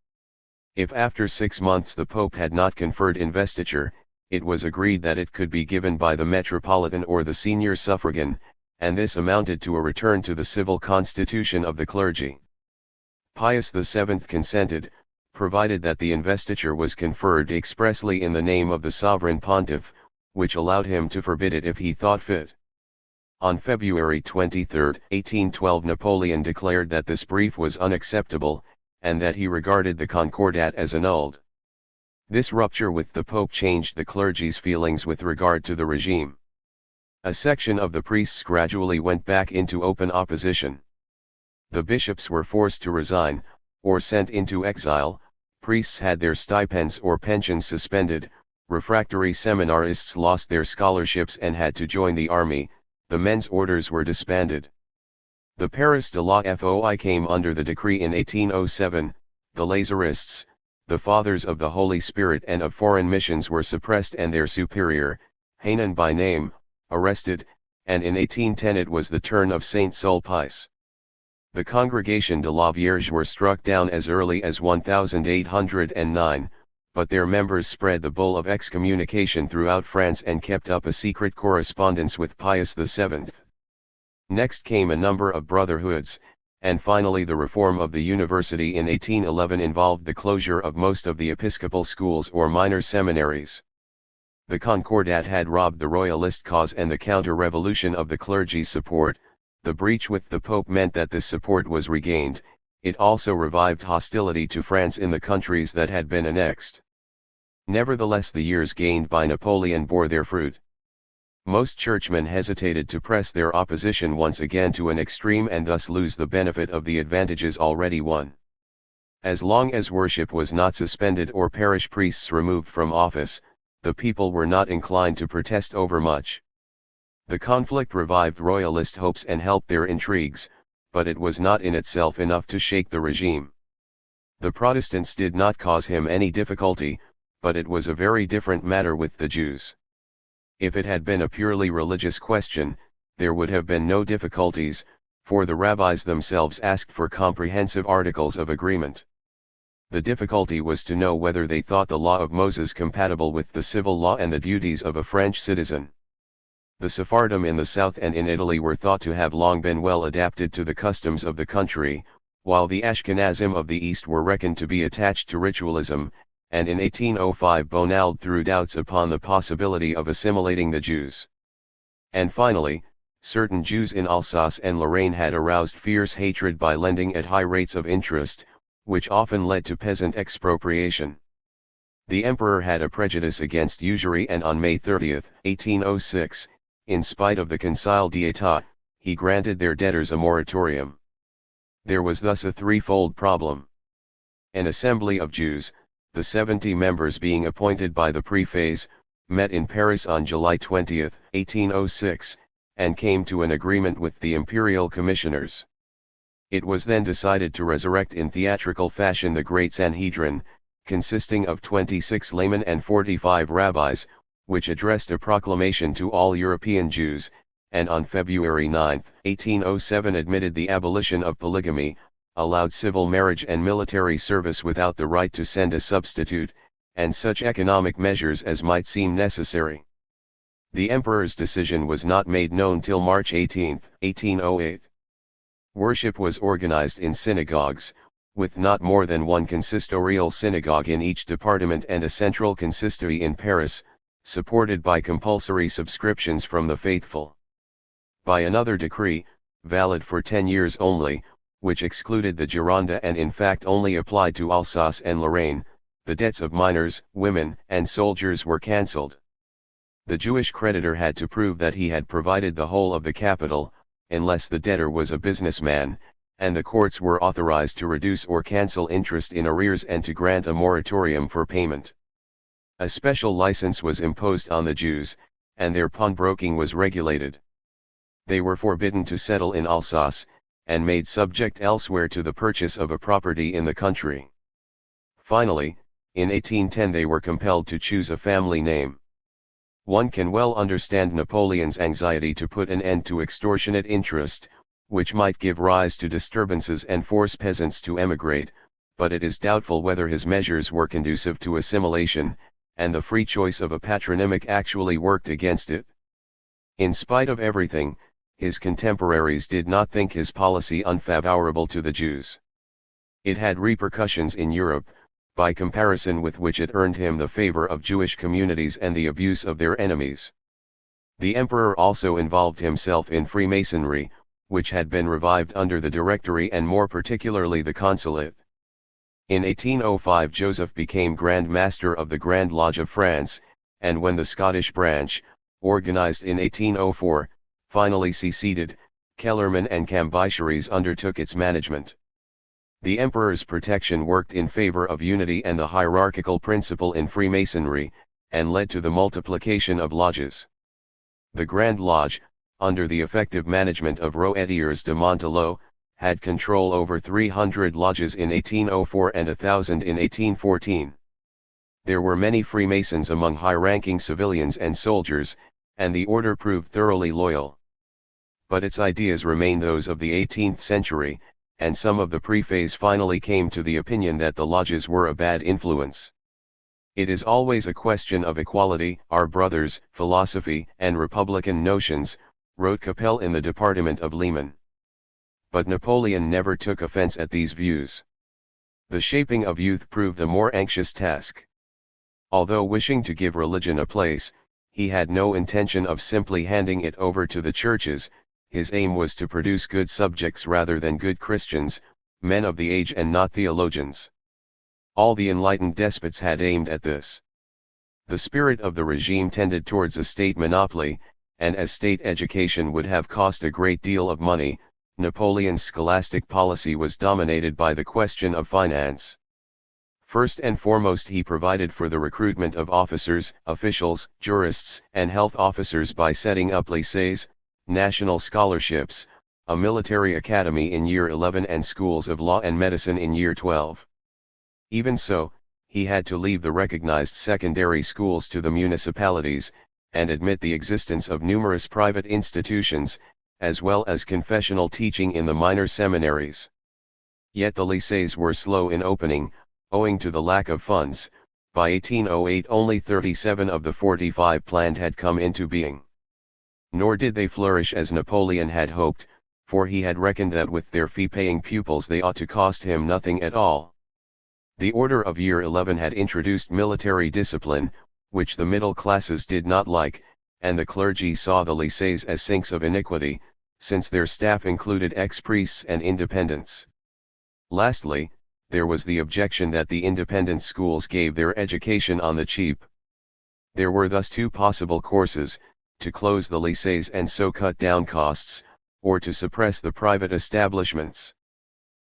If after 6 months the Pope had not conferred investiture, it was agreed that it could be given by the Metropolitan or the senior suffragan, and this amounted to a return to the civil constitution of the clergy. Pius VII consented, provided that the investiture was conferred expressly in the name of the sovereign pontiff, which allowed him to forbid it if he thought fit. On February 23, 1812 Napoleon declared that this brief was unacceptable, and that he regarded the Concordat as annulled. This rupture with the Pope changed the clergy's feelings with regard to the regime. A section of the priests gradually went back into open opposition. The bishops were forced to resign, or sent into exile, priests had their stipends or pensions suspended, refractory seminarists lost their scholarships and had to join the army, the men's orders were disbanded. The Paris de la Foi came under the decree in 1807, the Lazarists, the Fathers of the Holy Spirit and of foreign missions were suppressed and their superior, Hainan by name, arrested, and in 1810 it was the turn of Saint Sulpice. The Congregation de la Vierge were struck down as early as 1809, but their members spread the bull of excommunication throughout France and kept up a secret correspondence with Pius VII. Next came a number of brotherhoods, and finally the reform of the university in 1811 involved the closure of most of the episcopal schools or minor seminaries. The Concordat had robbed the royalist cause and the counter-revolution of the clergy's support. The breach with the Pope meant that this support was regained. It also revived hostility to France in the countries that had been annexed. Nevertheless, the years gained by Napoleon bore their fruit. Most churchmen hesitated to press their opposition once again to an extreme and thus lose the benefit of the advantages already won. As long as worship was not suspended or parish priests removed from office, the people were not inclined to protest overmuch. The conflict revived royalist hopes and helped their intrigues, but it was not in itself enough to shake the regime. The Protestants did not cause him any difficulty, but it was a very different matter with the Jews. If it had been a purely religious question, there would have been no difficulties, for the rabbis themselves asked for comprehensive articles of agreement. The difficulty was to know whether they thought the law of Moses compatible with the civil law and the duties of a French citizen. The Sephardim in the south and in Italy were thought to have long been well adapted to the customs of the country, while the Ashkenazim of the east were reckoned to be attached to ritualism, and in 1805 Bonald threw doubts upon the possibility of assimilating the Jews. And finally, certain Jews in Alsace and Lorraine had aroused fierce hatred by lending at high rates of interest, which often led to peasant expropriation. The emperor had a prejudice against usury, and on May 30, 1806, in spite of the Conseil d'État, he granted their debtors a moratorium. There was thus a threefold problem. An assembly of Jews, the 70 members being appointed by the préfets, met in Paris on July 20, 1806, and came to an agreement with the imperial commissioners. It was then decided to resurrect in theatrical fashion the Great Sanhedrin, consisting of 26 laymen and 45 rabbis, which addressed a proclamation to all European Jews, and on February 9, 1807 admitted the abolition of polygamy, allowed civil marriage and military service without the right to send a substitute, and such economic measures as might seem necessary. The emperor's decision was not made known till March 18, 1808. Worship was organized in synagogues, with not more than one consistorial synagogue in each department and a central consistory in Paris, supported by compulsory subscriptions from the faithful. By another decree, valid for 10 years only, which excluded the Gironde and in fact only applied to Alsace and Lorraine, the debts of minors, women, and soldiers were cancelled. The Jewish creditor had to prove that he had provided the whole of the capital, unless the debtor was a businessman, and the courts were authorized to reduce or cancel interest in arrears and to grant a moratorium for payment. A special license was imposed on the Jews, and their pawnbroking was regulated. They were forbidden to settle in Alsace, and made subject elsewhere to the purchase of a property in the country. Finally, in 1810 they were compelled to choose a family name. One can well understand Napoleon's anxiety to put an end to extortionate interest, which might give rise to disturbances and force peasants to emigrate, but it is doubtful whether his measures were conducive to assimilation, and the free choice of a patronymic actually worked against it. In spite of everything, his contemporaries did not think his policy unfavorable to the Jews. It had repercussions in Europe, by comparison with which it earned him the favor of Jewish communities and the abuse of their enemies. The emperor also involved himself in Freemasonry, which had been revived under the Directory and more particularly the Consulate. In 1805 Joseph became Grand Master of the Grand Lodge of France, and when the Scottish branch, organized in 1804, finally seceded, Kellerman and Cambycheres undertook its management. The emperor's protection worked in favor of unity and the hierarchical principle in Freemasonry, and led to the multiplication of lodges. The Grand Lodge, under the effective management of Roetiers de Montelot, had control over 300 lodges in 1804 and 1,000 in 1814. There were many Freemasons among high-ranking civilians and soldiers, and the order proved thoroughly loyal. But its ideas remained those of the 18th century, and some of the préfets finally came to the opinion that the lodges were a bad influence. It is always a question of equality, our brothers, philosophy, and republican notions, wrote Capel in the Department of Leman. But Napoleon never took offense at these views. The shaping of youth proved a more anxious task. Although wishing to give religion a place, he had no intention of simply handing it over to the churches. His aim was to produce good subjects rather than good Christians, men of the age and not theologians. All the enlightened despots had aimed at this. The spirit of the regime tended towards a state monopoly, and as state education would have cost a great deal of money, Napoleon's scholastic policy was dominated by the question of finance. First and foremost he provided for the recruitment of officers, officials, jurists, and health officers by setting up lycées, national scholarships, a military academy in year 11 and schools of law and medicine in year 12. Even so, he had to leave the recognized secondary schools to the municipalities, and admit the existence of numerous private institutions, as well as confessional teaching in the minor seminaries. Yet the lycées were slow in opening, owing to the lack of funds. By 1808 only 37 of the 45 planned had come into being. Nor did they flourish as Napoleon had hoped, for he had reckoned that with their fee-paying pupils they ought to cost him nothing at all. The order of year 11 had introduced military discipline, which the middle classes did not like, and the clergy saw the lycées as sinks of iniquity, since their staff included ex-priests and independents. Lastly, there was the objection that the independent schools gave their education on the cheap. There were thus two possible courses: to close the lycées and so cut down costs, or to suppress the private establishments.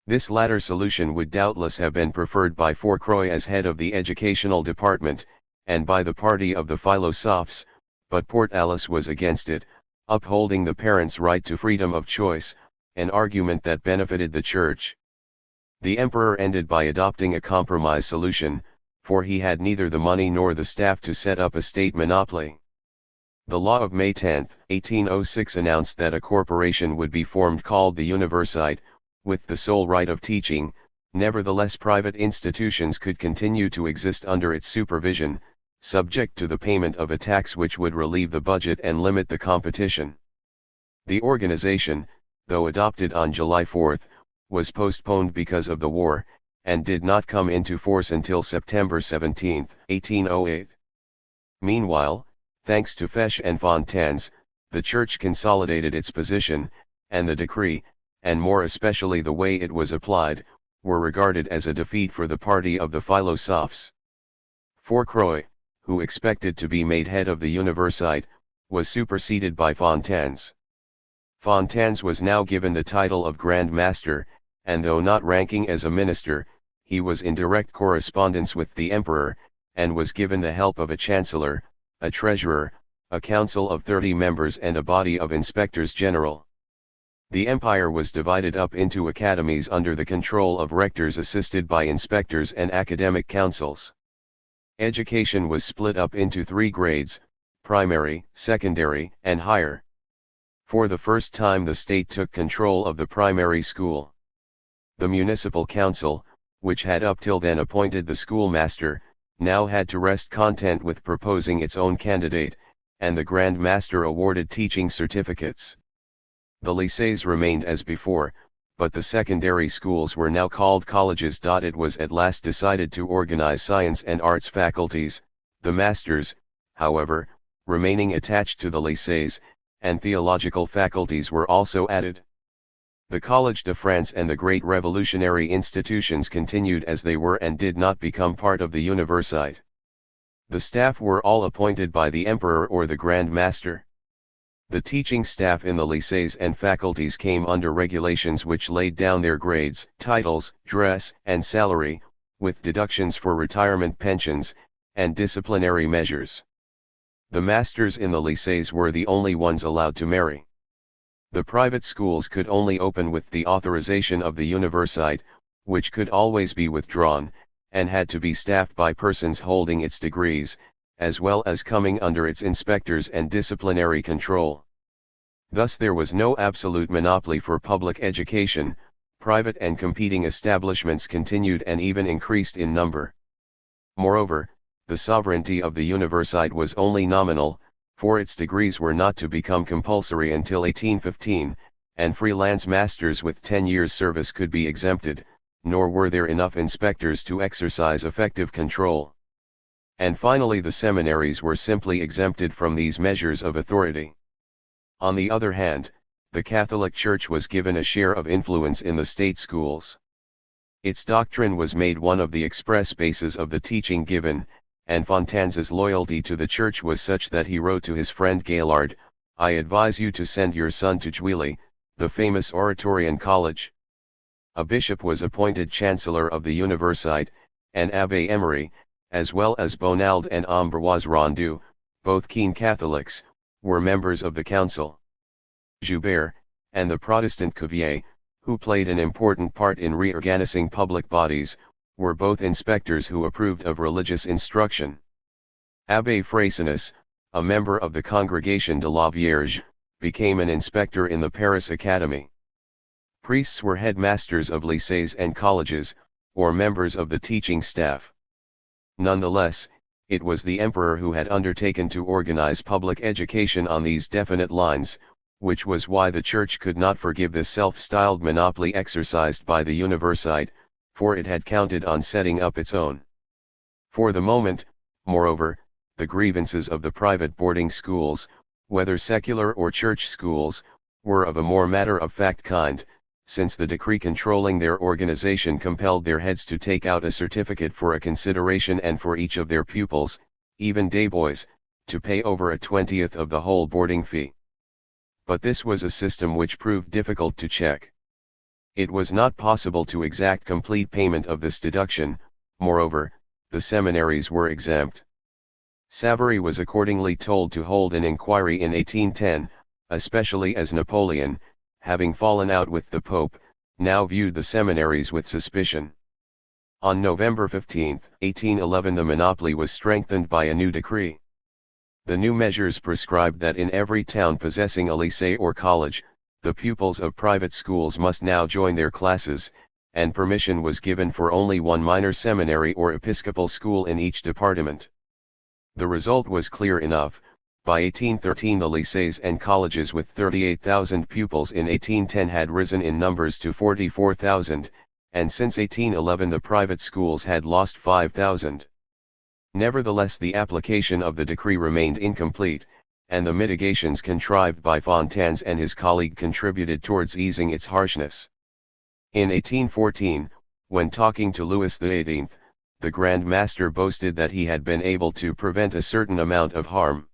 This latter solution would doubtless have been preferred by Fourcroy as head of the educational department, and by the party of the philosophes, but Portalis was against it, upholding the parents' right to freedom of choice, an argument that benefited the Church. The emperor ended by adopting a compromise solution, for he had neither the money nor the staff to set up a state monopoly. The law of May 10, 1806 announced that a corporation would be formed called the Universite, with the sole right of teaching. Nevertheless, private institutions could continue to exist under its supervision, subject to the payment of a tax which would relieve the budget and limit the competition. The organization, though adopted on July 4, was postponed because of the war, and did not come into force until September 17, 1808. Meanwhile, thanks to Fesch and Fontanes, the Church consolidated its position, and the decree, and more especially the way it was applied, were regarded as a defeat for the party of the philosophes. Fourcroy, who expected to be made head of the Universite, was superseded by Fontanes. Fontanes was now given the title of Grand Master, and though not ranking as a minister, he was in direct correspondence with the emperor, and was given the help of a chancellor, a treasurer, a council of 30 members and a body of inspectors general. The empire was divided up into academies under the control of rectors assisted by inspectors and academic councils. Education was split up into 3 grades: primary, secondary, and higher. For the first time the state took control of the primary school. The municipal council, which had up till then appointed the schoolmaster, now had to rest content with proposing its own candidate, and the Grand Master awarded teaching certificates. The lycées remained as before, but the secondary schools were now called colleges. It was at last decided to organize science and arts faculties, the masters, however, remaining attached to the lycées, and theological faculties were also added. The Collège de France and the great revolutionary institutions continued as they were and did not become part of the Universite. The staff were all appointed by the emperor or the Grand Master. The teaching staff in the lycées and faculties came under regulations which laid down their grades, titles, dress, and salary, with deductions for retirement pensions, and disciplinary measures. The masters in the lycées were the only ones allowed to marry. The private schools could only open with the authorization of the Universite, which could always be withdrawn, and had to be staffed by persons holding its degrees, as well as coming under its inspectors and disciplinary control. Thus there was no absolute monopoly for public education. Private and competing establishments continued and even increased in number. Moreover, the sovereignty of the Universite was only nominal, for its degrees were not to become compulsory until 1815, and freelance masters with 10 years' service could be exempted, nor were there enough inspectors to exercise effective control. And finally the seminaries were simply exempted from these measures of authority. On the other hand, the Catholic Church was given a share of influence in the state schools. Its doctrine was made one of the express bases of the teaching given, and Fontanes's loyalty to the Church was such that he wrote to his friend Gaillard, "I advise you to send your son to Juilly, the famous Oratorian college." A bishop was appointed chancellor of the Universite, and Abbé Emery, as well as Bonald and Ambroise Rondeau, both keen Catholics, were members of the council. Joubert, and the Protestant Cuvier, who played an important part in reorganizing public bodies, were both inspectors who approved of religious instruction. Abbé Freycinus, a member of the Congregation de la Vierge, became an inspector in the Paris Academy. Priests were headmasters of lycées and colleges, or members of the teaching staff. Nonetheless, it was the emperor who had undertaken to organize public education on these definite lines, which was why the Church could not forgive the self-styled monopoly exercised by the Universite, for it had counted on setting up its own. For the moment, moreover, the grievances of the private boarding schools, whether secular or church schools, were of a more matter-of-fact kind, since the decree controlling their organization compelled their heads to take out a certificate for a consideration and for each of their pupils, even day boys, to pay over a 20th of the whole boarding fee. But this was a system which proved difficult to check. It was not possible to exact complete payment of this deduction. Moreover, the seminaries were exempt. Savary was accordingly told to hold an inquiry in 1810, especially as Napoleon, having fallen out with the Pope, now viewed the seminaries with suspicion. On November 15, 1811, the monopoly was strengthened by a new decree. The new measures prescribed that in every town possessing a lycée or college, the pupils of private schools must now join their classes, and permission was given for only one minor seminary or episcopal school in each department. The result was clear enough. By 1813 the lycées and colleges with 38,000 pupils in 1810 had risen in numbers to 44,000, and since 1811 the private schools had lost 5,000. Nevertheless, the application of the decree remained incomplete, and the mitigations contrived by Fontanes and his colleague contributed towards easing its harshness. In 1814, when talking to Louis XVIII, the Grand Master boasted that he had been able to prevent a certain amount of harm.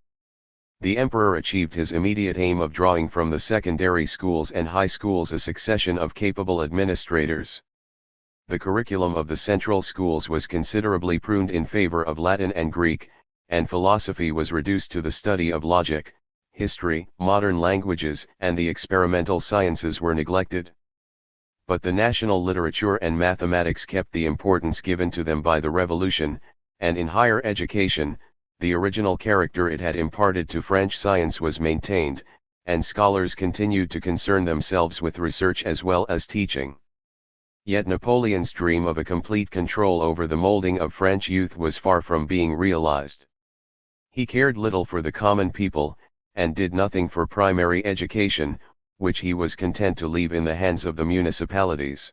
The emperor achieved his immediate aim of drawing from the secondary schools and high schools a succession of capable administrators. The curriculum of the central schools was considerably pruned in favor of Latin and Greek, and philosophy was reduced to the study of logic, history, modern languages, and the experimental sciences were neglected. But the national literature and mathematics kept the importance given to them by the Revolution, and in higher education, the original character it had imparted to French science was maintained, and scholars continued to concern themselves with research as well as teaching. Yet Napoleon's dream of a complete control over the molding of French youth was far from being realized. He cared little for the common people, and did nothing for primary education, which he was content to leave in the hands of the municipalities.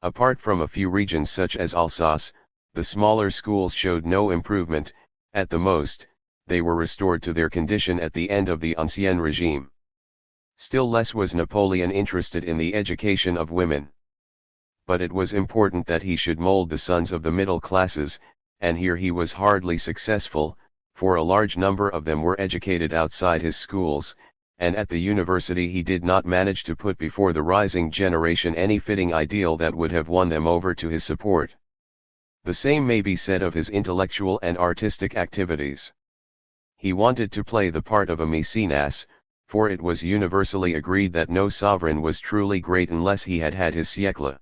Apart from a few regions such as Alsace, the smaller schools showed no improvement. At the most, they were restored to their condition at the end of the Ancien Regime. Still less was Napoleon interested in the education of women. But it was important that he should mold the sons of the middle classes, and here he was hardly successful, for a large number of them were educated outside his schools, and at the university he did not manage to put before the rising generation any fitting ideal that would have won them over to his support. The same may be said of his intellectual and artistic activities. He wanted to play the part of a Mecenas, for it was universally agreed that no sovereign was truly great unless he had had his siècle.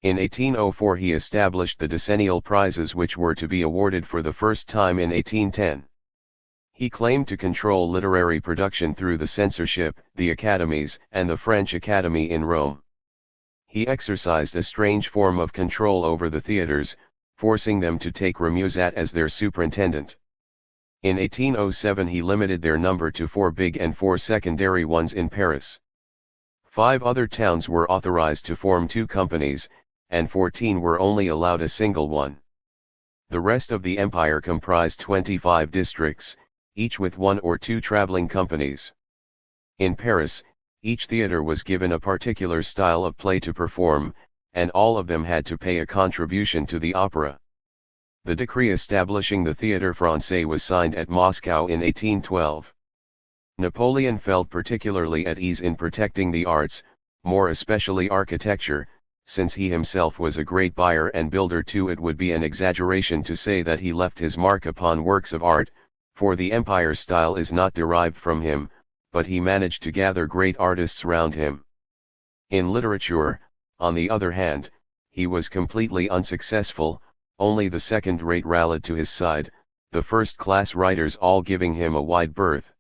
In 1804 he established the decennial prizes which were to be awarded for the first time in 1810. He claimed to control literary production through the censorship, the academies, and the French Academy in Rome. He exercised a strange form of control over the theatres, forcing them to take Remusat as their superintendent. In 1807 he limited their number to 4 big and 4 secondary ones in Paris. 5 other towns were authorized to form 2 companies, and 14 were only allowed a single one. The rest of the empire comprised 25 districts, each with 1 or 2 traveling companies. In Paris, each theatre was given a particular style of play to perform, and all of them had to pay a contribution to the opera. The decree establishing the Théâtre Français was signed at Moscow in 1812. Napoleon felt particularly at ease in protecting the arts, more especially architecture, since he himself was a great buyer and builder too. It would be an exaggeration to say that he left his mark upon works of art, for the empire style is not derived from him, but he managed to gather great artists round him. In literature, on the other hand, he was completely unsuccessful, only the second-rate rallied to his side, the first-class writers all giving him a wide berth.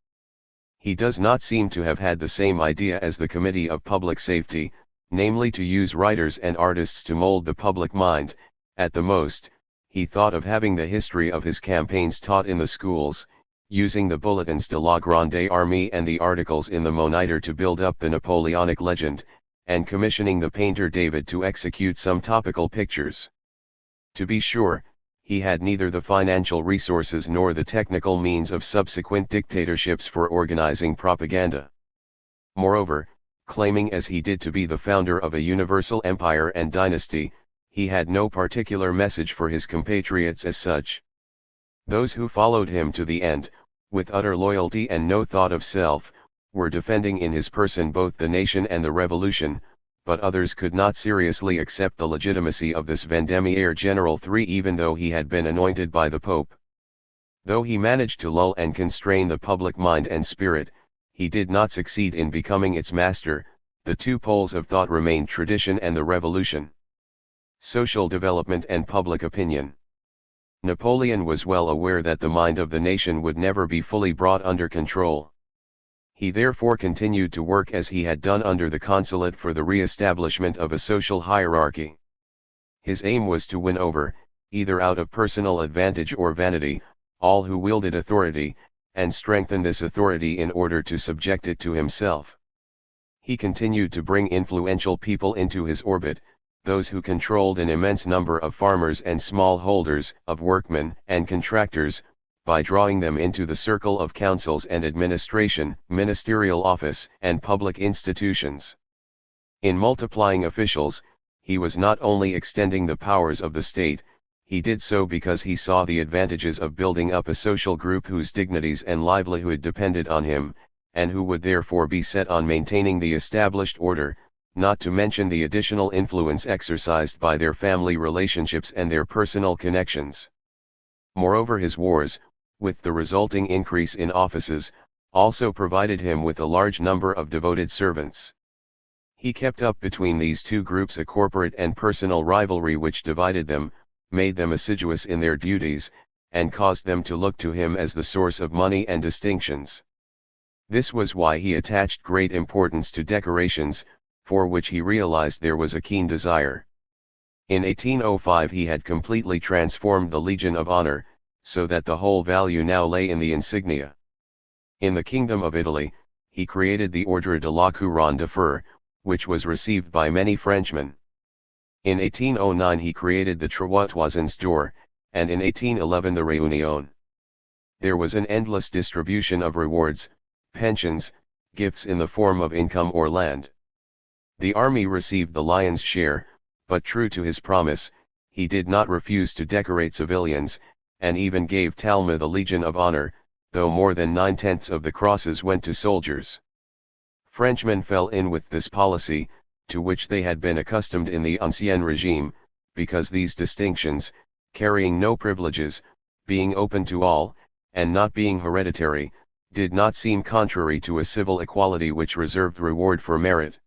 He does not seem to have had the same idea as the Committee of Public Safety, namely to use writers and artists to mold the public mind. At the most, he thought of having the history of his campaigns taught in the schools, using the bulletins de la Grande Armée and the articles in the Moniteur to build up the Napoleonic legend, and commissioning the painter David to execute some topical pictures. To be sure, he had neither the financial resources nor the technical means of subsequent dictatorships for organizing propaganda. Moreover, Claiming as he did to be the founder of a universal empire and dynasty, he had no particular message for his compatriots as such. Those who followed him to the end, with utter loyalty and no thought of self, were defending in his person both the nation and the revolution, but others could not seriously accept the legitimacy of this Vendémiaire General III even though he had been anointed by the Pope. Though he managed to lull and constrain the public mind and spirit, he did not succeed in becoming its master. The two poles of thought remained tradition and the revolution. Social development and public opinion. Napoleon was well aware that the mind of the nation would never be fully brought under control. He therefore continued to work as he had done under the Consulate for the re-establishment of a social hierarchy. His aim was to win over, either out of personal advantage or vanity, all who wielded authority, and strengthen this authority in order to subject it to himself. He continued to bring influential people into his orbit, those who controlled an immense number of farmers and small holders, of workmen and contractors, by drawing them into the circle of councils and administration, ministerial office, and public institutions. In multiplying officials, he was not only extending the powers of the state, he did so because he saw the advantages of building up a social group whose dignities and livelihood depended on him, and who would therefore be set on maintaining the established order, not to mention the additional influence exercised by their family relationships and their personal connections. Moreover, his wars, with the resulting increase in offices, also provided him with a large number of devoted servants. He kept up between these two groups a corporate and personal rivalry which divided them, made them assiduous in their duties, and caused them to look to him as the source of money and distinctions. This was why he attached great importance to decorations, for which he realized there was a keen desire. In 1805 he had completely transformed the Legion of Honor, so that the whole value now lay in the insignia. In the Kingdom of Italy, he created the Ordre de la Couronne de Fer, which was received by many Frenchmen. In 1809 he created the Trois d'Or, and in 1811 the Réunion. There was an endless distribution of rewards, pensions, gifts in the form of income or land. The army received the lion's share, but true to his promise, he did not refuse to decorate civilians, and even gave Talma the Legion of Honor, though more than 9/10 of the crosses went to soldiers. Frenchmen fell in with this policy, to which they had been accustomed in the Ancien Regime, because these distinctions, carrying no privileges, being open to all, and not being hereditary, did not seem contrary to a civil equality which reserved reward for merit.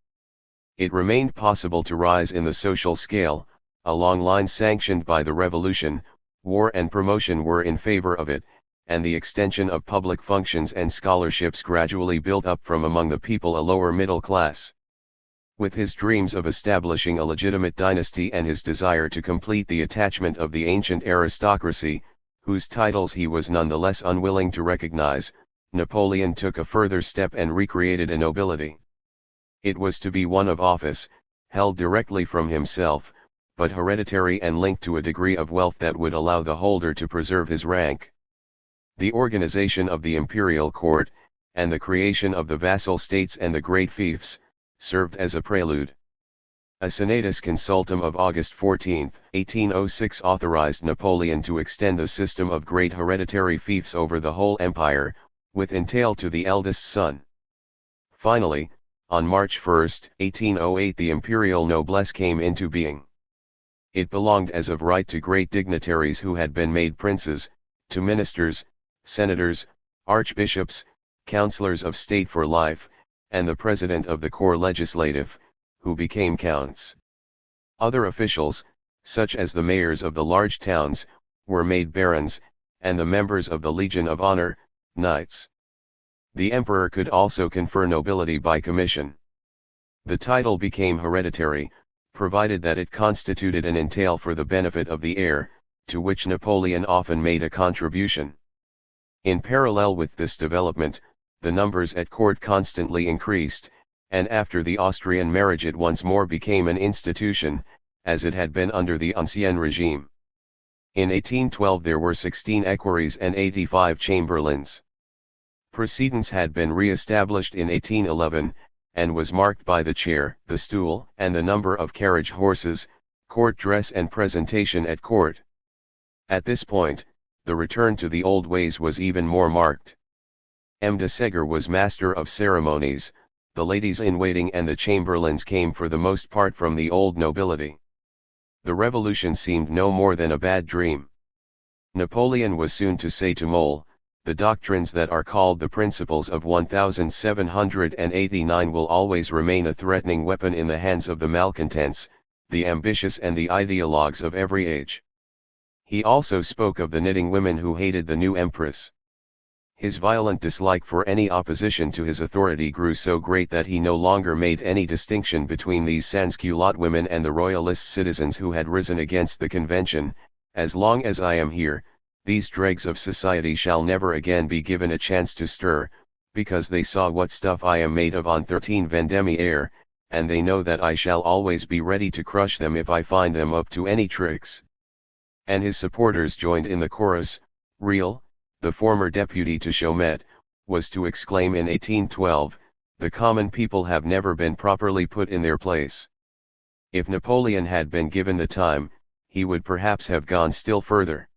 It remained possible to rise in the social scale, a long line sanctioned by the Revolution. War and promotion were in favor of it, and the extension of public functions and scholarships gradually built up from among the people a lower middle class. With his dreams of establishing a legitimate dynasty and his desire to complete the attachment of the ancient aristocracy, whose titles he was none the less unwilling to recognize, Napoleon took a further step and recreated a nobility. It was to be one of office, held directly from himself, but hereditary and linked to a degree of wealth that would allow the holder to preserve his rank. The organization of the imperial court, and the creation of the vassal states and the great fiefs, served as a prelude. A Senatus Consultum of August 14, 1806 authorized Napoleon to extend the system of great hereditary fiefs over the whole empire, with entail to the eldest son. Finally, on March 1, 1808 the imperial noblesse came into being. It belonged as of right to great dignitaries who had been made princes, to ministers, senators, archbishops, councillors of state for life, and the president of the corps legislatif, who became counts. Other officials, such as the mayors of the large towns, were made barons, and the members of the Legion of Honor, knights. The emperor could also confer nobility by commission. The title became hereditary, provided that it constituted an entail for the benefit of the heir, to which Napoleon often made a contribution. In parallel with this development, the numbers at court constantly increased, and after the Austrian marriage it once more became an institution, as it had been under the Ancien Regime. In 1812 there were 16 equerries and 85 chamberlains. Precedence had been re-established in 1811, and was marked by the chair, the stool, and the number of carriage horses, court dress and presentation at court. At this point, the return to the old ways was even more marked. M. de Segur was master of ceremonies, the ladies-in-waiting and the chamberlains came for the most part from the old nobility. The revolution seemed no more than a bad dream. Napoleon was soon to say to Mole, "The doctrines that are called the principles of 1789 will always remain a threatening weapon in the hands of the malcontents, the ambitious and the ideologues of every age." He also spoke of the knitting women who hated the new empress. His violent dislike for any opposition to his authority grew so great that he no longer made any distinction between these sans-culotte women and the royalist citizens who had risen against the convention. "As long as I am here, these dregs of society shall never again be given a chance to stir, because they saw what stuff I am made of on 13 Vendémiaire, and they know that I shall always be ready to crush them if I find them up to any tricks." And his supporters joined in the chorus. Riel, the former deputy to Chaumet, was to exclaim in 1812, "The common people have never been properly put in their place." If Napoleon had been given the time, he would perhaps have gone still further.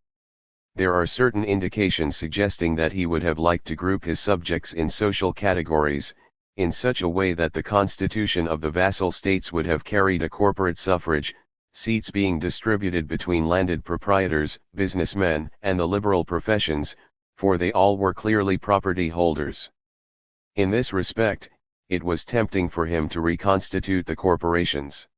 There are certain indications suggesting that he would have liked to group his subjects in social categories, in such a way that the constitution of the vassal states would have carried a corporate suffrage, seats being distributed between landed proprietors, businessmen, and the liberal professions, for they all were clearly property holders. In this respect, it was tempting for him to reconstitute the corporations.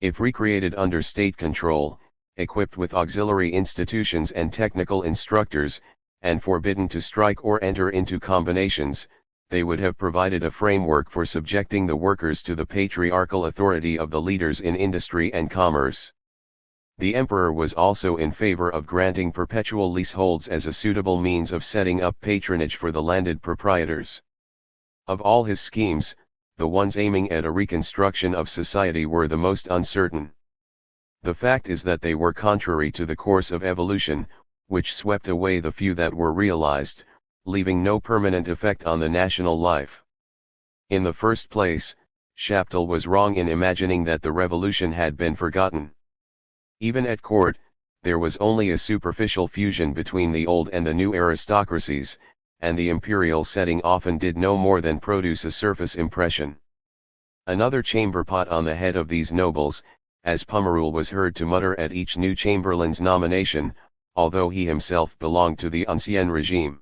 If recreated under state control, equipped with auxiliary institutions and technical instructors, and forbidden to strike or enter into combinations, they would have provided a framework for subjecting the workers to the patriarchal authority of the leaders in industry and commerce. The emperor was also in favor of granting perpetual leaseholds as a suitable means of setting up patronage for the landed proprietors. Of all his schemes, the ones aiming at a reconstruction of society were the most uncertain. The fact is that they were contrary to the course of evolution, which swept away the few that were realized, leaving no permanent effect on the national life. In the first place, Chaptal was wrong in imagining that the revolution had been forgotten. Even at court, there was only a superficial fusion between the old and the new aristocracies, and the imperial setting often did no more than produce a surface impression. Another chamber pot on the head of these nobles, as Pommeroul was heard to mutter at each new chamberlain's nomination, although he himself belonged to the ancien régime.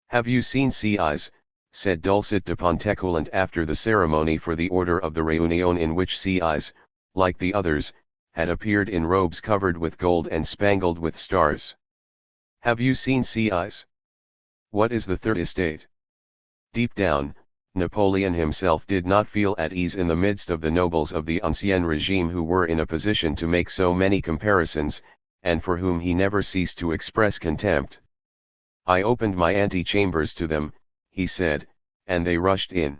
"Have you seen Cis?" said Dulcet de Pontecoulant after the ceremony for the Order of the Réunion, in which Cis, like the others, had appeared in robes covered with gold and spangled with stars. "Have you seen Cis? What is the third estate?" Deep down, Napoleon himself did not feel at ease in the midst of the nobles of the ancien régime who were in a position to make so many comparisons, and for whom he never ceased to express contempt. "I opened my ante-chambers to them," he said, "and they rushed in."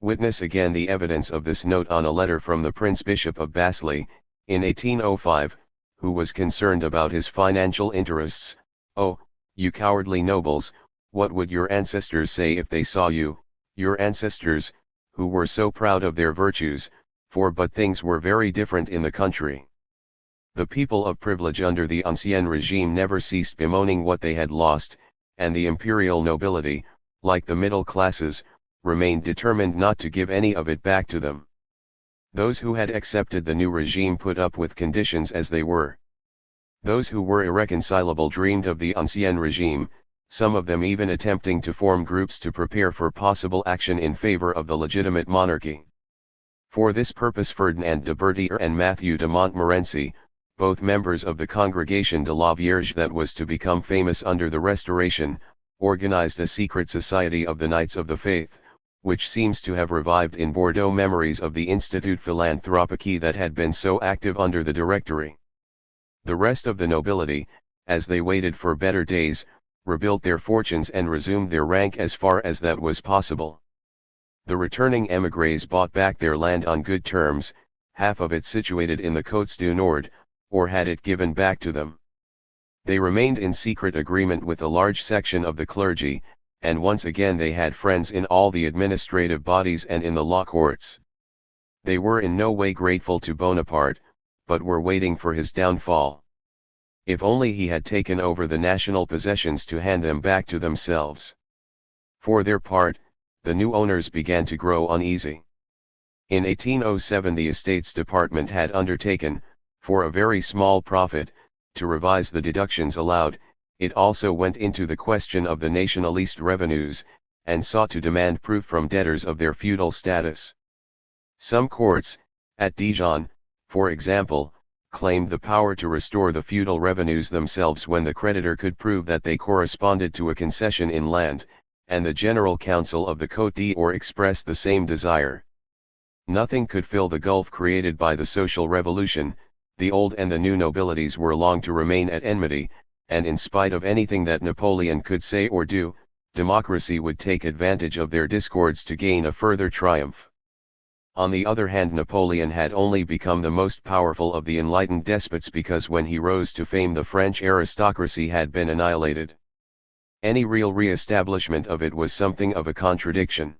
Witness again the evidence of this note on a letter from the Prince Bishop of Basle, in 1805, who was concerned about his financial interests. "Oh, you cowardly nobles, what would your ancestors say if they saw you, your ancestors, who were so proud of their virtues, but things were very different in the country. The people of privilege under the ancien régime never ceased bemoaning what they had lost, and the imperial nobility, like the middle classes, remained determined not to give any of it back to them. Those who had accepted the new regime put up with conditions as they were. Those who were irreconcilable dreamed of the ancien régime, some of them even attempting to form groups to prepare for possible action in favor of the legitimate monarchy. For this purpose Ferdinand de Berthier and Matthew de Montmorency, both members of the Congregation de la Vierge that was to become famous under the Restoration, organized a secret society of the Knights of the Faith, which seems to have revived in Bordeaux memories of the Institut Philanthropique that had been so active under the Directory. The rest of the nobility, as they waited for better days, rebuilt their fortunes and resumed their rank as far as that was possible. The returning émigrés bought back their land on good terms, half of it situated in the Côtes du Nord, or had it given back to them. They remained in secret agreement with a large section of the clergy, and once again they had friends in all the administrative bodies and in the law courts. They were in no way grateful to Bonaparte, but were waiting for his downfall. If only he had taken over the national possessions to hand them back to themselves. For their part, the new owners began to grow uneasy. In 1807 the Estates Department had undertaken, for a very small profit, to revise the deductions allowed. It also went into the question of the nationalist revenues, and sought to demand proof from debtors of their feudal status. Some courts, at Dijon, for example, claimed the power to restore the feudal revenues themselves when the creditor could prove that they corresponded to a concession in land, and the General Council of the Côte d'Or expressed the same desire. Nothing could fill the gulf created by the social revolution. The old and the new nobilities were long to remain at enmity, and in spite of anything that Napoleon could say or do, democracy would take advantage of their discords to gain a further triumph. On the other hand, Napoleon had only become the most powerful of the enlightened despots because when he rose to fame the French aristocracy had been annihilated. Any real re-establishment of it was something of a contradiction.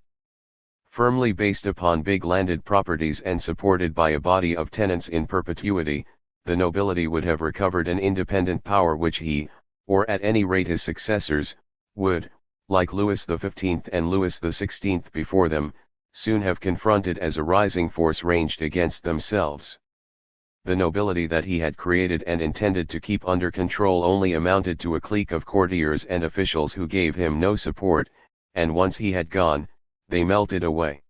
Firmly based upon big landed properties and supported by a body of tenants in perpetuity, the nobility would have recovered an independent power which he, or at any rate his successors, would, like Louis XV and Louis XVI before them, soon have confronted as a rising force ranged against themselves. The nobility that he had created and intended to keep under control only amounted to a clique of courtiers and officials who gave him no support, and once he had gone, they melted away.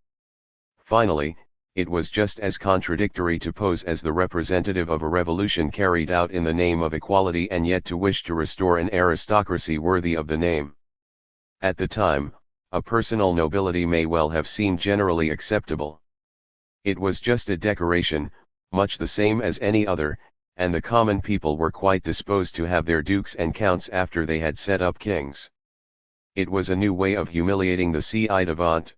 Finally, it was just as contradictory to pose as the representative of a revolution carried out in the name of equality and yet to wish to restore an aristocracy worthy of the name. At the time, a personal nobility may well have seemed generally acceptable. It was just a decoration, much the same as any other, and the common people were quite disposed to have their dukes and counts after they had set up kings. It was a new way of humiliating the ci-devant.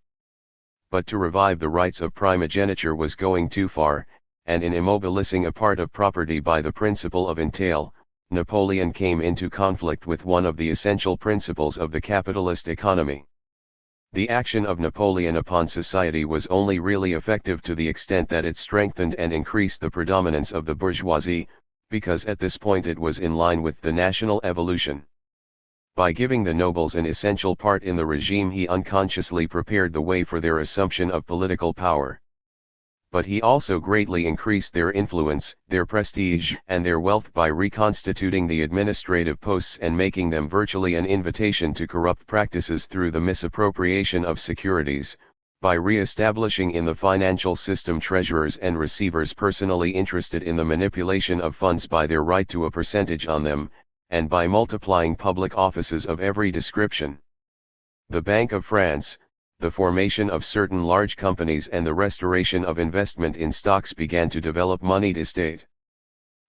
But to revive the rights of primogeniture was going too far, and in immobilizing a part of property by the principle of entail, Napoleon came into conflict with one of the essential principles of the capitalist economy. The action of Napoleon upon society was only really effective to the extent that it strengthened and increased the predominance of the bourgeoisie, because at this point it was in line with the national evolution. By giving the nobles an essential part in the regime he unconsciously prepared the way for their assumption of political power. But he also greatly increased their influence, their prestige, and their wealth by reconstituting the administrative posts and making them virtually an invitation to corrupt practices through the misappropriation of securities, by re-establishing in the financial system treasurers and receivers personally interested in the manipulation of funds by their right to a percentage on them, and by multiplying public offices of every description. The Bank of France, the formation of certain large companies and the restoration of investment in stocks began to develop moneyed estate.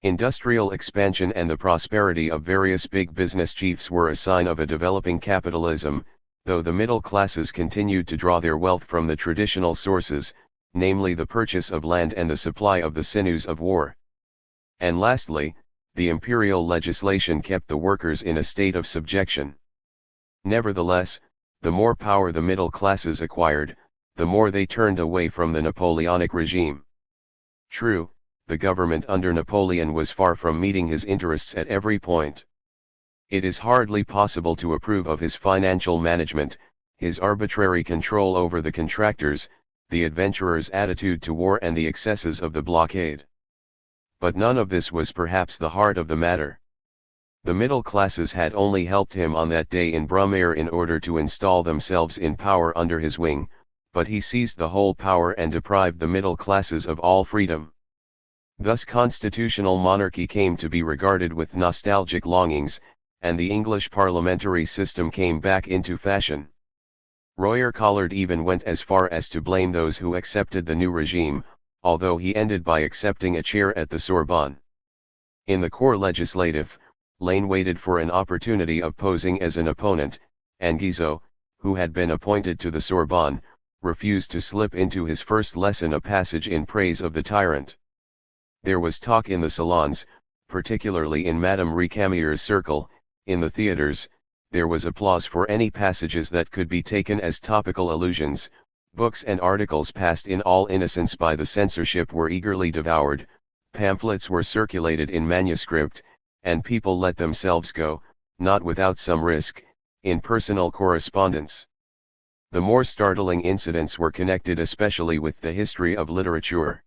Industrial expansion and the prosperity of various big business chiefs were a sign of a developing capitalism, though the middle classes continued to draw their wealth from the traditional sources, namely the purchase of land and the supply of the sinews of war. And lastly, the imperial legislation kept the workers in a state of subjection. Nevertheless, the more power the middle classes acquired, the more they turned away from the Napoleonic regime. True, the government under Napoleon was far from meeting his interests at every point. It is hardly possible to approve of his financial management, his arbitrary control over the contractors, the adventurers' attitude to war and the excesses of the blockade. But none of this was perhaps the heart of the matter. The middle classes had only helped him on that day in Brumaire in order to install themselves in power under his wing, but he seized the whole power and deprived the middle classes of all freedom. Thus constitutional monarchy came to be regarded with nostalgic longings, and the English parliamentary system came back into fashion. Royer Collard even went as far as to blame those who accepted the new regime, although he ended by accepting a chair at the Sorbonne. In the Corps Legislatif, Lane waited for an opportunity of posing as an opponent, and Guizot, who had been appointed to the Sorbonne, refused to slip into his first lesson a passage in praise of the tyrant. There was talk in the salons, particularly in Madame Récamier's circle, in the theatres, there was applause for any passages that could be taken as topical allusions. Books and articles passed in all innocence by the censorship were eagerly devoured, pamphlets were circulated in manuscript, and people let themselves go, not without some risk, in personal correspondence. The more startling incidents were connected especially with the history of literature.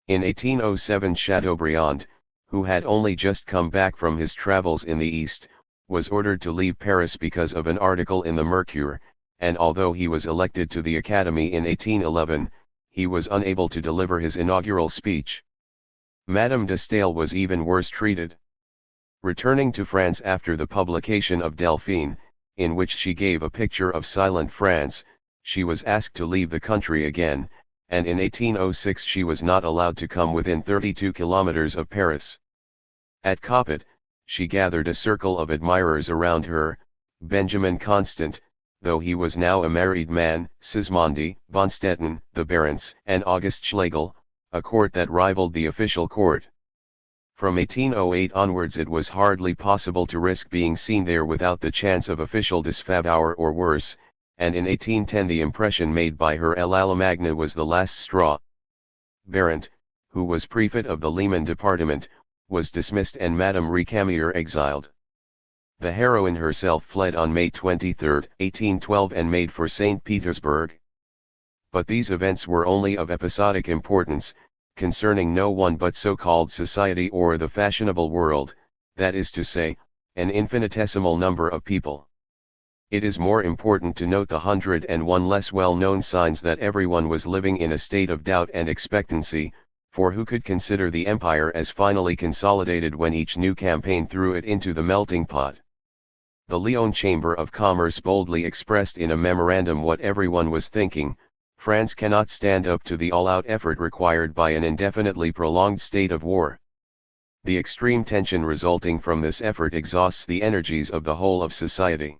In 1807 Chateaubriand, who had only just come back from his travels in the East, was ordered to leave Paris because of an article in the Mercure, and although he was elected to the Academy in 1811, he was unable to deliver his inaugural speech. Madame de Staël was even worse treated. Returning to France after the publication of Delphine, in which she gave a picture of silent France, she was asked to leave the country again, and in 1806 she was not allowed to come within 32 kilometers of Paris. At Coppet, she gathered a circle of admirers around her, Benjamin Constant, though he was now a married man, Sismondi, Bonstetten, the Barents, and August Schlegel, a court that rivaled the official court. From 1808 onwards it was hardly possible to risk being seen there without the chance of official disfavor or worse, and in 1810 the impression made by her L'Allemagna was the last straw. Barent, who was prefect of the Lehman department, was dismissed and Madame Recamier exiled. The heroine herself fled on May 23, 1812 and made for St. Petersburg. But these events were only of episodic importance, concerning no one but so-called society or the fashionable world, that is to say, an infinitesimal number of people. It is more important to note the 101 less well-known signs that everyone was living in a state of doubt and expectancy, for who could consider the empire as finally consolidated when each new campaign threw it into the melting pot? The Lyon Chamber of Commerce boldly expressed in a memorandum what everyone was thinking: France cannot stand up to the all-out effort required by an indefinitely prolonged state of war. The extreme tension resulting from this effort exhausts the energies of the whole of society.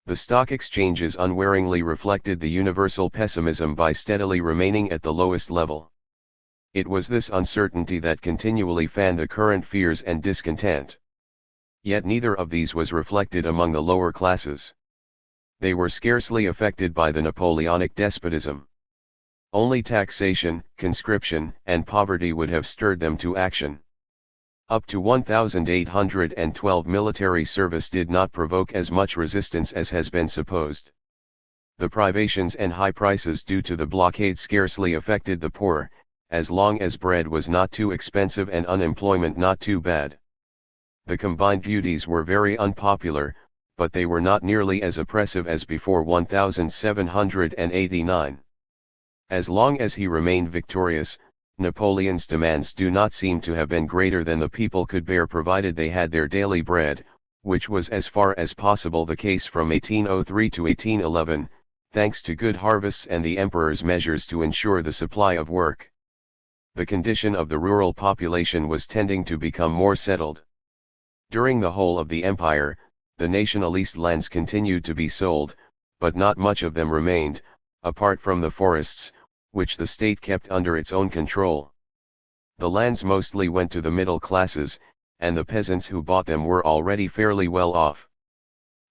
The stock exchanges unwaringly reflected the universal pessimism by steadily remaining at the lowest level. It was this uncertainty that continually fanned the current fears and discontent. Yet neither of these was reflected among the lower classes. They were scarcely affected by the Napoleonic despotism. Only taxation, conscription, and poverty would have stirred them to action. Up to 1,812 military service did not provoke as much resistance as has been supposed. The privations and high prices due to the blockade scarcely affected the poor, as long as bread was not too expensive and unemployment not too bad. The combined duties were very unpopular, but they were not nearly as oppressive as before 1789. As long as he remained victorious, Napoleon's demands do not seem to have been greater than the people could bear provided they had their daily bread, which was as far as possible the case from 1803 to 1811, thanks to good harvests and the emperor's measures to ensure the supply of work. The condition of the rural population was tending to become more settled. During the whole of the empire, the nationalist lands continued to be sold, but not much of them remained, apart from the forests, which the state kept under its own control. The lands mostly went to the middle classes, and the peasants who bought them were already fairly well off.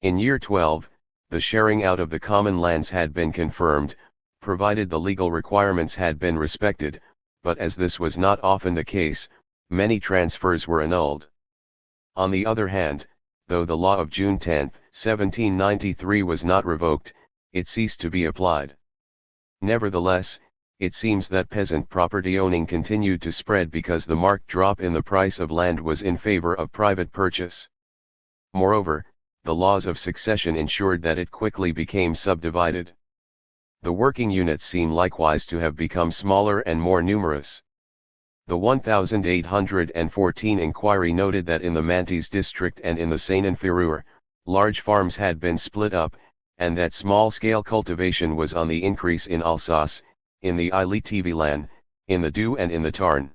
In year 12, the sharing out of the common lands had been confirmed, provided the legal requirements had been respected, but as this was not often the case, many transfers were annulled. On the other hand, though the law of June 10, 1793 was not revoked, it ceased to be applied. Nevertheless, it seems that peasant property owning continued to spread because the marked drop in the price of land was in favor of private purchase. Moreover, the laws of succession ensured that it quickly became subdivided. The working units seem likewise to have become smaller and more numerous. The 1814 inquiry noted that in the Mantes district and in the Seine-et-Fureur, large farms had been split up, and that small-scale cultivation was on the increase in Alsace, in the Ille-et-Vilaine, in the Doubs and in the Tarn.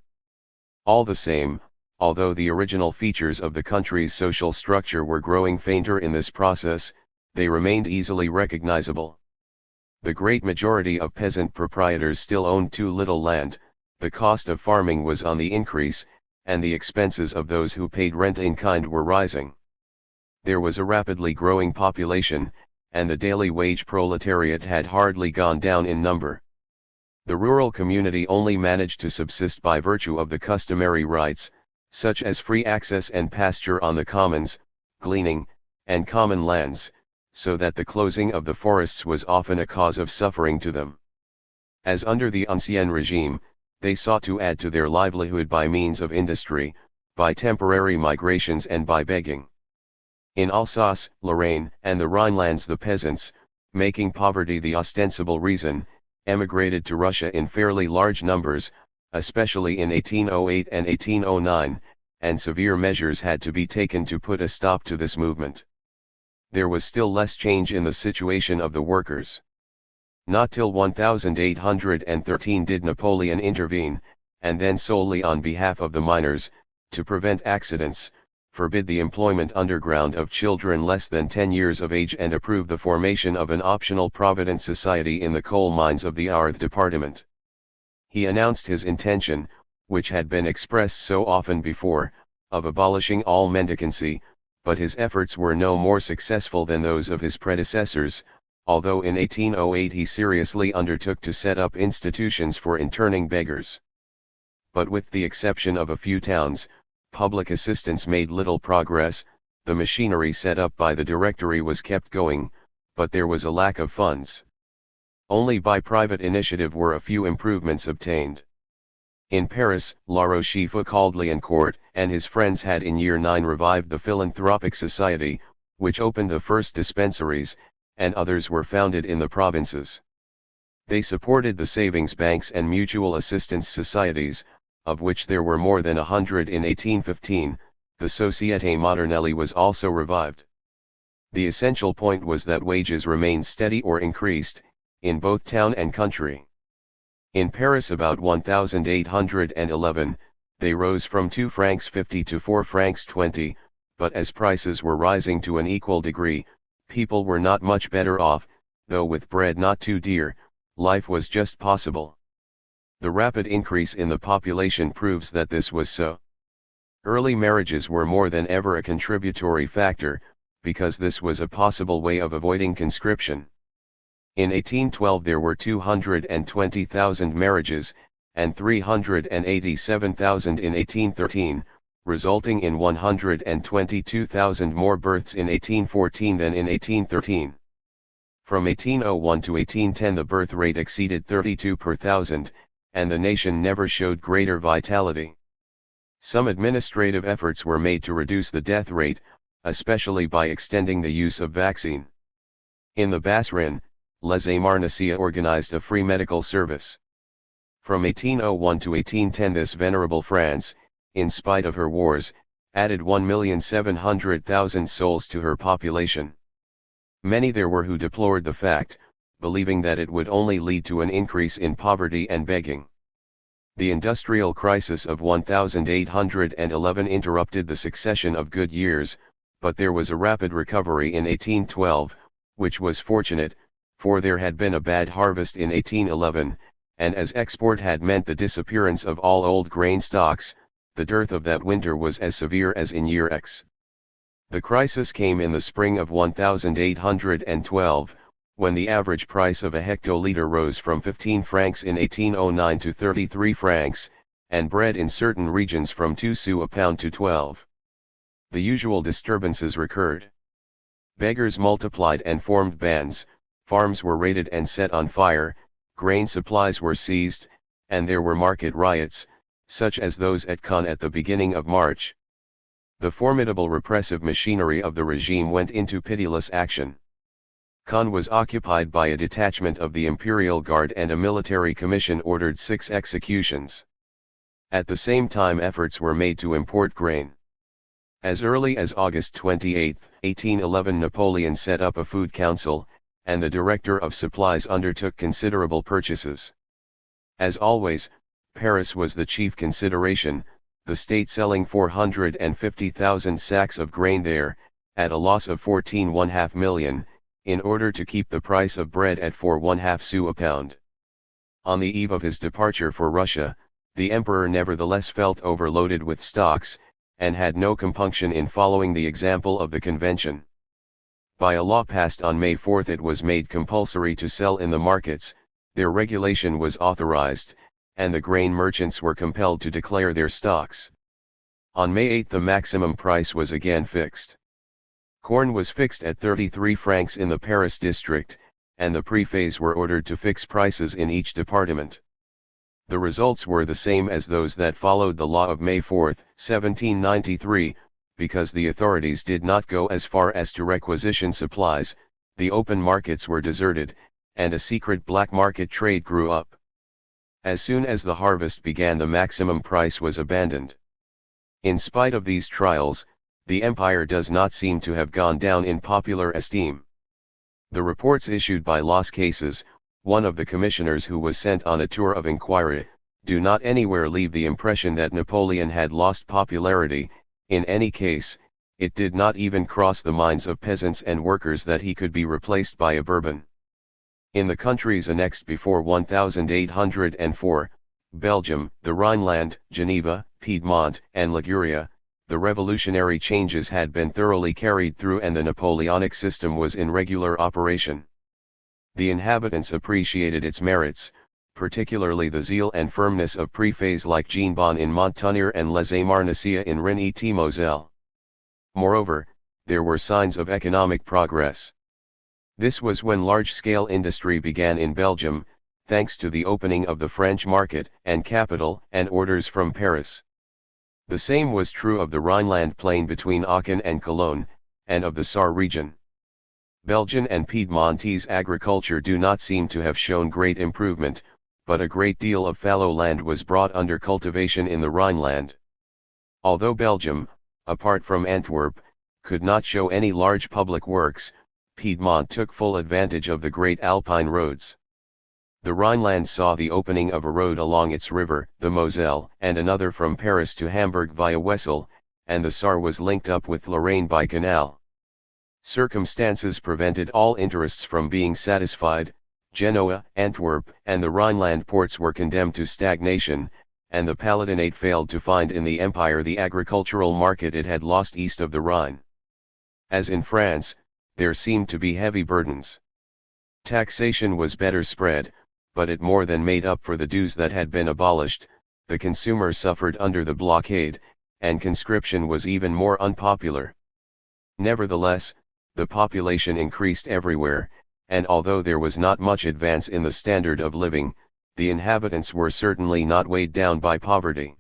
All the same, although the original features of the country's social structure were growing fainter in this process, they remained easily recognizable. The great majority of peasant proprietors still owned too little land, the cost of farming was on the increase, and the expenses of those who paid rent in kind were rising. There was a rapidly growing population, and the daily wage proletariat had hardly gone down in number. The rural community only managed to subsist by virtue of the customary rights, such as free access and pasture on the commons, gleaning, and common lands, so that the closing of the forests was often a cause of suffering to them. As under the Ancien regime, they sought to add to their livelihood by means of industry, by temporary migrations and by begging. In Alsace, Lorraine, and the Rhinelands the peasants, making poverty the ostensible reason, emigrated to Russia in fairly large numbers, especially in 1808 and 1809, and severe measures had to be taken to put a stop to this movement. There was still less change in the situation of the workers. Not till 1813 did Napoleon intervene, and then solely on behalf of the miners, to prevent accidents, forbid the employment underground of children less than 10 years of age and approve the formation of an optional provident society in the coal mines of the Eure department. He announced his intention, which had been expressed so often before, of abolishing all mendicancy, but his efforts were no more successful than those of his predecessors, although in 1808 he seriously undertook to set up institutions for interning beggars. But with the exception of a few towns, public assistance made little progress. The machinery set up by the Directory was kept going, but there was a lack of funds. Only by private initiative were a few improvements obtained. In Paris, La Rochefoucauld-Liancourt and his friends had in year 9 revived the Philanthropic Society, which opened the first dispensaries, and others were founded in the provinces. They supported the savings banks and mutual assistance societies, of which there were more than 100 in 1815, the Société Modernelle was also revived. The essential point was that wages remained steady or increased, in both town and country. In Paris about 1811, they rose from 2 francs 50 to 4 francs 20, but as prices were rising to an equal degree, people were not much better off, though with bread not too dear, life was just possible. The rapid increase in the population proves that this was so. Early marriages were more than ever a contributory factor, because this was a possible way of avoiding conscription. In 1812 there were 220,000 marriages, and 387,000 in 1813, resulting in 122,000 more births in 1814 than in 1813. From 1801 to 1810 the birth rate exceeded 32 per thousand, and the nation never showed greater vitality. Some administrative efforts were made to reduce the death rate, especially by extending the use of vaccine. In the Bas-Rhin, Les Amarnacia organized a free medical service. From 1801 to 1810 this venerable France, in spite of her wars, added 1,700,000 souls to her population. Many there were who deplored the fact, believing that it would only lead to an increase in poverty and begging. The industrial crisis of 1811 interrupted the succession of good years, but there was a rapid recovery in 1812, which was fortunate, for there had been a bad harvest in 1811, and as export had meant the disappearance of all old grain stocks, the dearth of that winter was as severe as in year X. The crisis came in the spring of 1812, when the average price of a hectoliter rose from 15 francs in 1809 to 33 francs, and bread in certain regions from 2 sous a pound to 12. The usual disturbances recurred. Beggars multiplied and formed bands, farms were raided and set on fire, grain supplies were seized, and there were market riots, such as those at Caen at the beginning of March. The formidable repressive machinery of the regime went into pitiless action. Caen was occupied by a detachment of the Imperial Guard, and a military commission ordered 6 executions. At the same time efforts were made to import grain. As early as August 28, 1811 Napoleon set up a food council, and the director of supplies undertook considerable purchases. As always, Paris was the chief consideration, the state selling 450,000 sacks of grain there, at a loss of 14.5 million, in order to keep the price of bread at 4.5 sous a pound. On the eve of his departure for Russia, the emperor nevertheless felt overloaded with stocks, and had no compunction in following the example of the convention. By a law passed on May 4 it was made compulsory to sell in the markets, their regulation was authorized, and the grain merchants were compelled to declare their stocks. On May 8 the maximum price was again fixed. Corn was fixed at 33 francs in the Paris district, and the préfets were ordered to fix prices in each department. The results were the same as those that followed the law of May 4, 1793, because the authorities did not go as far as to requisition supplies, the open markets were deserted, and a secret black market trade grew up. As soon as the harvest began the maximum price was abandoned. In spite of these trials, the empire does not seem to have gone down in popular esteem. The reports issued by Las Cases, one of the commissioners who was sent on a tour of inquiry, do not anywhere leave the impression that Napoleon had lost popularity. In any case, it did not even cross the minds of peasants and workers that he could be replaced by a Bourbon. In the countries annexed before 1804, Belgium, the Rhineland, Geneva, Piedmont, and Liguria, the revolutionary changes had been thoroughly carried through and the Napoleonic system was in regular operation. The inhabitants appreciated its merits, particularly the zeal and firmness of préfets like Jean Bon in Montunier and Les Marnessier in Rennes-et-Moselle. Moreover, there were signs of economic progress. This was when large-scale industry began in Belgium, thanks to the opening of the French market and capital and orders from Paris. The same was true of the Rhineland plain between Aachen and Cologne, and of the Saar region. Belgian and Piedmontese agriculture do not seem to have shown great improvement, but a great deal of fallow land was brought under cultivation in the Rhineland. Although Belgium, apart from Antwerp, could not show any large public works, Piedmont took full advantage of the great Alpine roads. The Rhineland saw the opening of a road along its river, the Moselle, and another from Paris to Hamburg via Wesel, and the Saar was linked up with Lorraine by canal. Circumstances prevented all interests from being satisfied. Genoa, Antwerp, and the Rhineland ports were condemned to stagnation, and the Palatinate failed to find in the empire the agricultural market it had lost east of the Rhine. As in France, there seemed to be heavy burdens. Taxation was better spread, but it more than made up for the dues that had been abolished. The consumer suffered under the blockade, and conscription was even more unpopular. Nevertheless, the population increased everywhere, and although there was not much advance in the standard of living, the inhabitants were certainly not weighed down by poverty.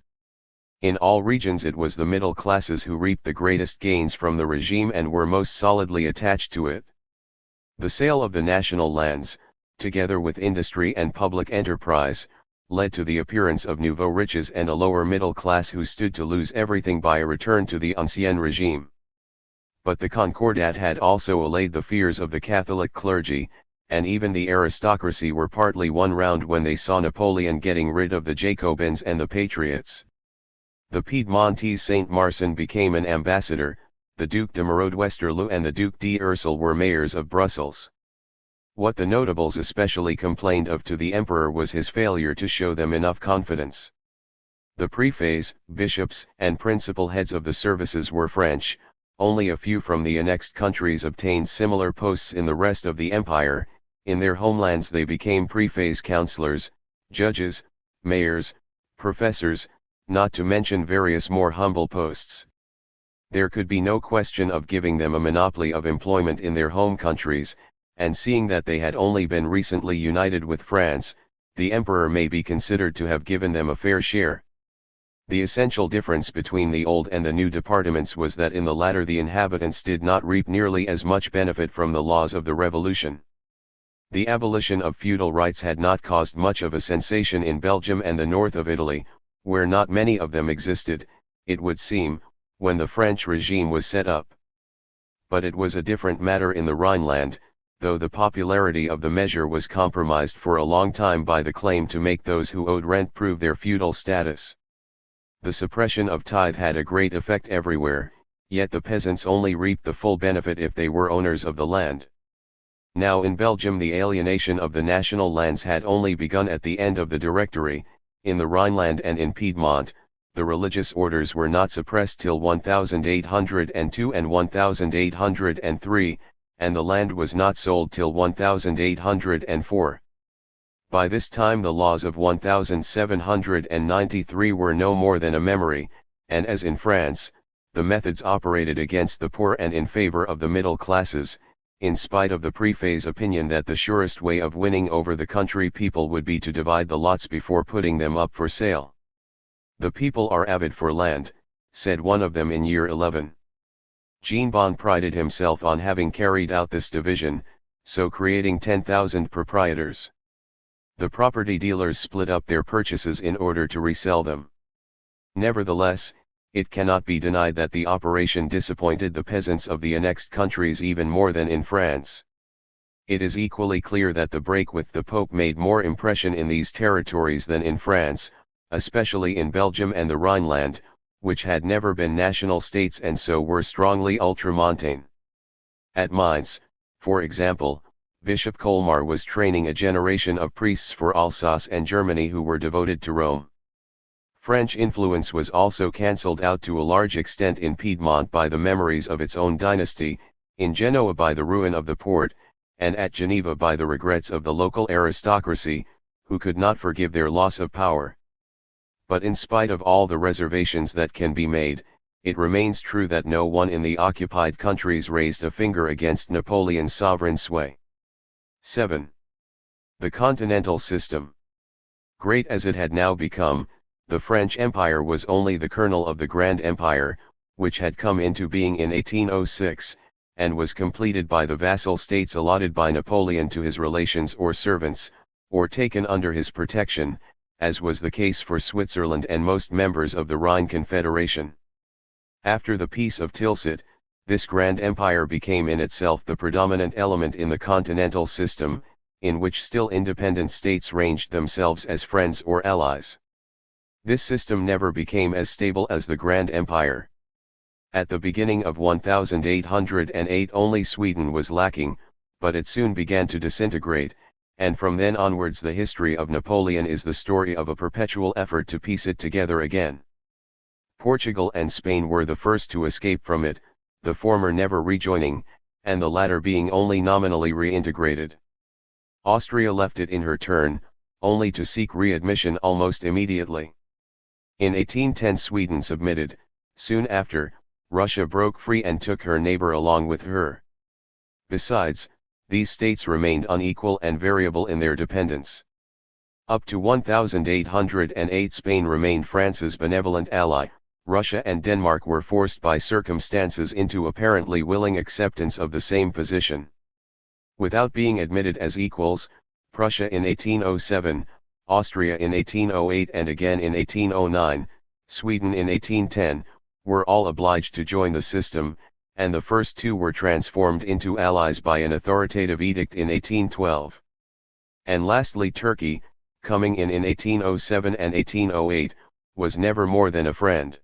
In all regions it was the middle classes who reaped the greatest gains from the regime and were most solidly attached to it. The sale of the national lands, together with industry and public enterprise, led to the appearance of nouveau riches and a lower middle class who stood to lose everything by a return to the ancien regime. But the Concordat had also allayed the fears of the Catholic clergy, and even the aristocracy were partly won round when they saw Napoleon getting rid of the Jacobins and the Patriots. The Piedmontese Saint Marsin became an ambassador, the Duc de Merode-Westerlo and the Duc d'Ursel were mayors of Brussels. What the notables especially complained of to the emperor was his failure to show them enough confidence. The préfets, bishops, and principal heads of the services were French. Only a few from the annexed countries obtained similar posts in the rest of the empire. In their homelands they became préfets, councillors, judges, mayors, professors, not to mention various more humble posts. There could be no question of giving them a monopoly of employment in their home countries, and seeing that they had only been recently united with France, the emperor may be considered to have given them a fair share. The essential difference between the old and the new departments was that in the latter the inhabitants did not reap nearly as much benefit from the laws of the Revolution. The abolition of feudal rights had not caused much of a sensation in Belgium and the north of Italy, where not many of them existed, it would seem, when the French regime was set up. But it was a different matter in the Rhineland, though the popularity of the measure was compromised for a long time by the claim to make those who owed rent prove their feudal status. The suppression of tithe had a great effect everywhere, yet the peasants only reaped the full benefit if they were owners of the land. Now in Belgium the alienation of the national lands had only begun at the end of the Directory. In the Rhineland and in Piedmont, the religious orders were not suppressed till 1802 and 1803, and the land was not sold till 1804. By this time the laws of 1793 were no more than a memory, and as in France, the methods operated against the poor and in favor of the middle classes, in spite of the préfet's opinion that the surest way of winning over the country people would be to divide the lots before putting them up for sale. "The people are avid for land," said one of them in year 11. Jean Bon prided himself on having carried out this division, so creating 10,000 proprietors. The property dealers split up their purchases in order to resell them. Nevertheless, it cannot be denied that the operation disappointed the peasants of the annexed countries even more than in France. It is equally clear that the break with the Pope made more impression in these territories than in France, especially in Belgium and the Rhineland, which had never been national states and so were strongly ultramontane. At Mainz, for example, Bishop Colmar was training a generation of priests for Alsace and Germany who were devoted to Rome. French influence was also cancelled out to a large extent in Piedmont by the memories of its own dynasty, in Genoa by the ruin of the Porte, and at Geneva by the regrets of the local aristocracy, who could not forgive their loss of power. But in spite of all the reservations that can be made, it remains true that no one in the occupied countries raised a finger against Napoleon's sovereign sway. 7. The Continental System. Great as it had now become, the French Empire was only the kernel of the Grand Empire, which had come into being in 1806, and was completed by the vassal states allotted by Napoleon to his relations or servants, or taken under his protection, as was the case for Switzerland and most members of the Rhine Confederation. After the Peace of Tilsit, this Grand Empire became in itself the predominant element in the continental system, in which still independent states ranged themselves as friends or allies. This system never became as stable as the Grand Empire. At the beginning of 1808 only Sweden was lacking, but it soon began to disintegrate, and from then onwards the history of Napoleon is the story of a perpetual effort to piece it together again. Portugal and Spain were the first to escape from it, the former never rejoining, and the latter being only nominally reintegrated. Austria left it in her turn, only to seek readmission almost immediately. In 1810 Sweden submitted. Soon after, Russia broke free and took her neighbor along with her. Besides, these states remained unequal and variable in their dependence. Up to 1808 Spain remained France's benevolent ally. Russia and Denmark were forced by circumstances into apparently willing acceptance of the same position. Without being admitted as equals, Prussia in 1807, Austria in 1808 and again in 1809, Sweden in 1810, were all obliged to join the system, and the first two were transformed into allies by an authoritative edict in 1812. And lastly Turkey, coming in 1807 and 1808, was never more than a friend.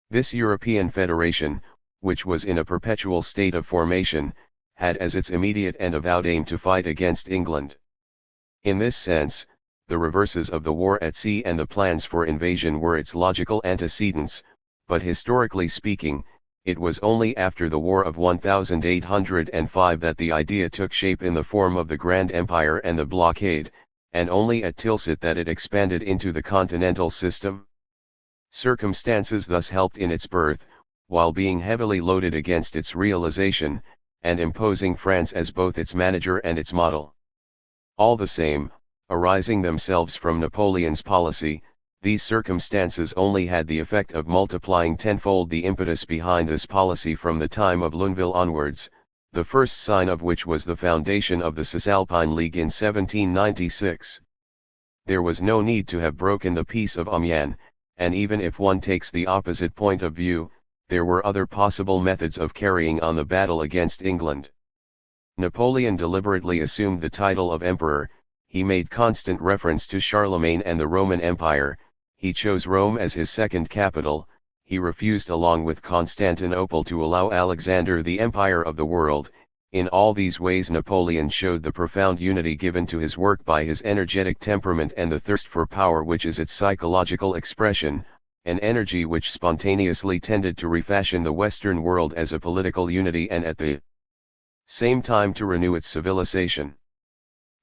This European federation, which was in a perpetual state of formation, had as its immediate and avowed aim to fight against England. In this sense, the reverses of the war at sea and the plans for invasion were its logical antecedents, but historically speaking, it was only after the War of 1805 that the idea took shape in the form of the Grand Empire and the blockade, and only at Tilsit that it expanded into the continental system. Circumstances thus helped in its birth, while being heavily loaded against its realization, and imposing France as both its manager and its model. All the same, arising themselves from Napoleon's policy, these circumstances only had the effect of multiplying tenfold the impetus behind this policy from the time of Lunéville onwards, the first sign of which was the foundation of the Cisalpine League in 1796. There was no need to have broken the Peace of Amiens, and even if one takes the opposite point of view, there were other possible methods of carrying on the battle against England. Napoleon deliberately assumed the title of emperor, he made constant reference to Charlemagne and the Roman Empire, he chose Rome as his second capital, he refused along with Constantinople to allow Alexander the empire of the world. In all these ways Napoleon showed the profound unity given to his work by his energetic temperament and the thirst for power which is its psychological expression, an energy which spontaneously tended to refashion the Western world as a political unity and at the same time to renew its civilization.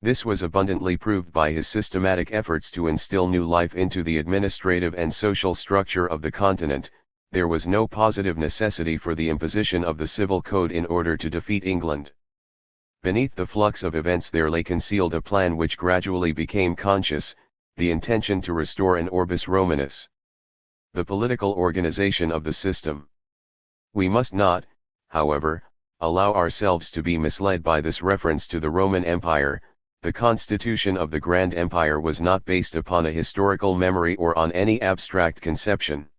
This was abundantly proved by his systematic efforts to instill new life into the administrative and social structure of the continent. There was no positive necessity for the imposition of the civil code in order to defeat England. Beneath the flux of events there lay concealed a plan which gradually became conscious, the intention to restore an orbis Romanus, the political organization of the system. We must not, however, allow ourselves to be misled by this reference to the Roman Empire. The constitution of the Grand Empire was not based upon a historical memory or on any abstract conception.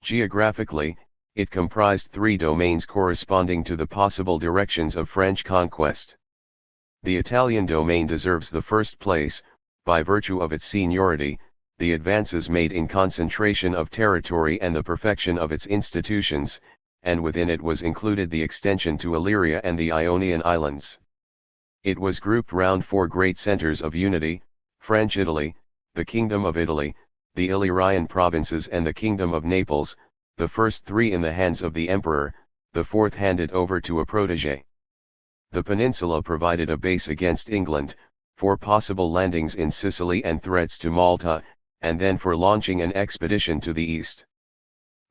Geographically, it comprised 3 domains corresponding to the possible directions of French conquest. The Italian domain deserves the first place, by virtue of its seniority, the advances made in concentration of territory and the perfection of its institutions, and within it was included the extension to Illyria and the Ionian Islands. It was grouped round 4 great centers of unity: French Italy, the Kingdom of Italy, the Illyrian provinces and the Kingdom of Naples, the first 3 in the hands of the emperor, the 4th handed over to a protégé. The peninsula provided a base against England, for possible landings in Sicily and threats to Malta, and then for launching an expedition to the east.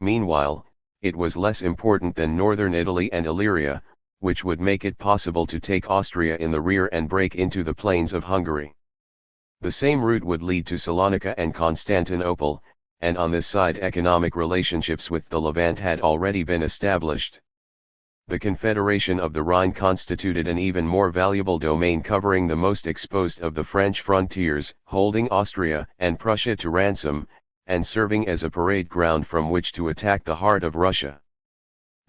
Meanwhile, it was less important than northern Italy and Illyria, which would make it possible to take Austria in the rear and break into the plains of Hungary. The same route would lead to Salonika and Constantinople, and on this side economic relationships with the Levant had already been established. The Confederation of the Rhine constituted an even more valuable domain covering the most exposed of the French frontiers, holding Austria and Prussia to ransom, and serving as a parade ground from which to attack the heart of Russia.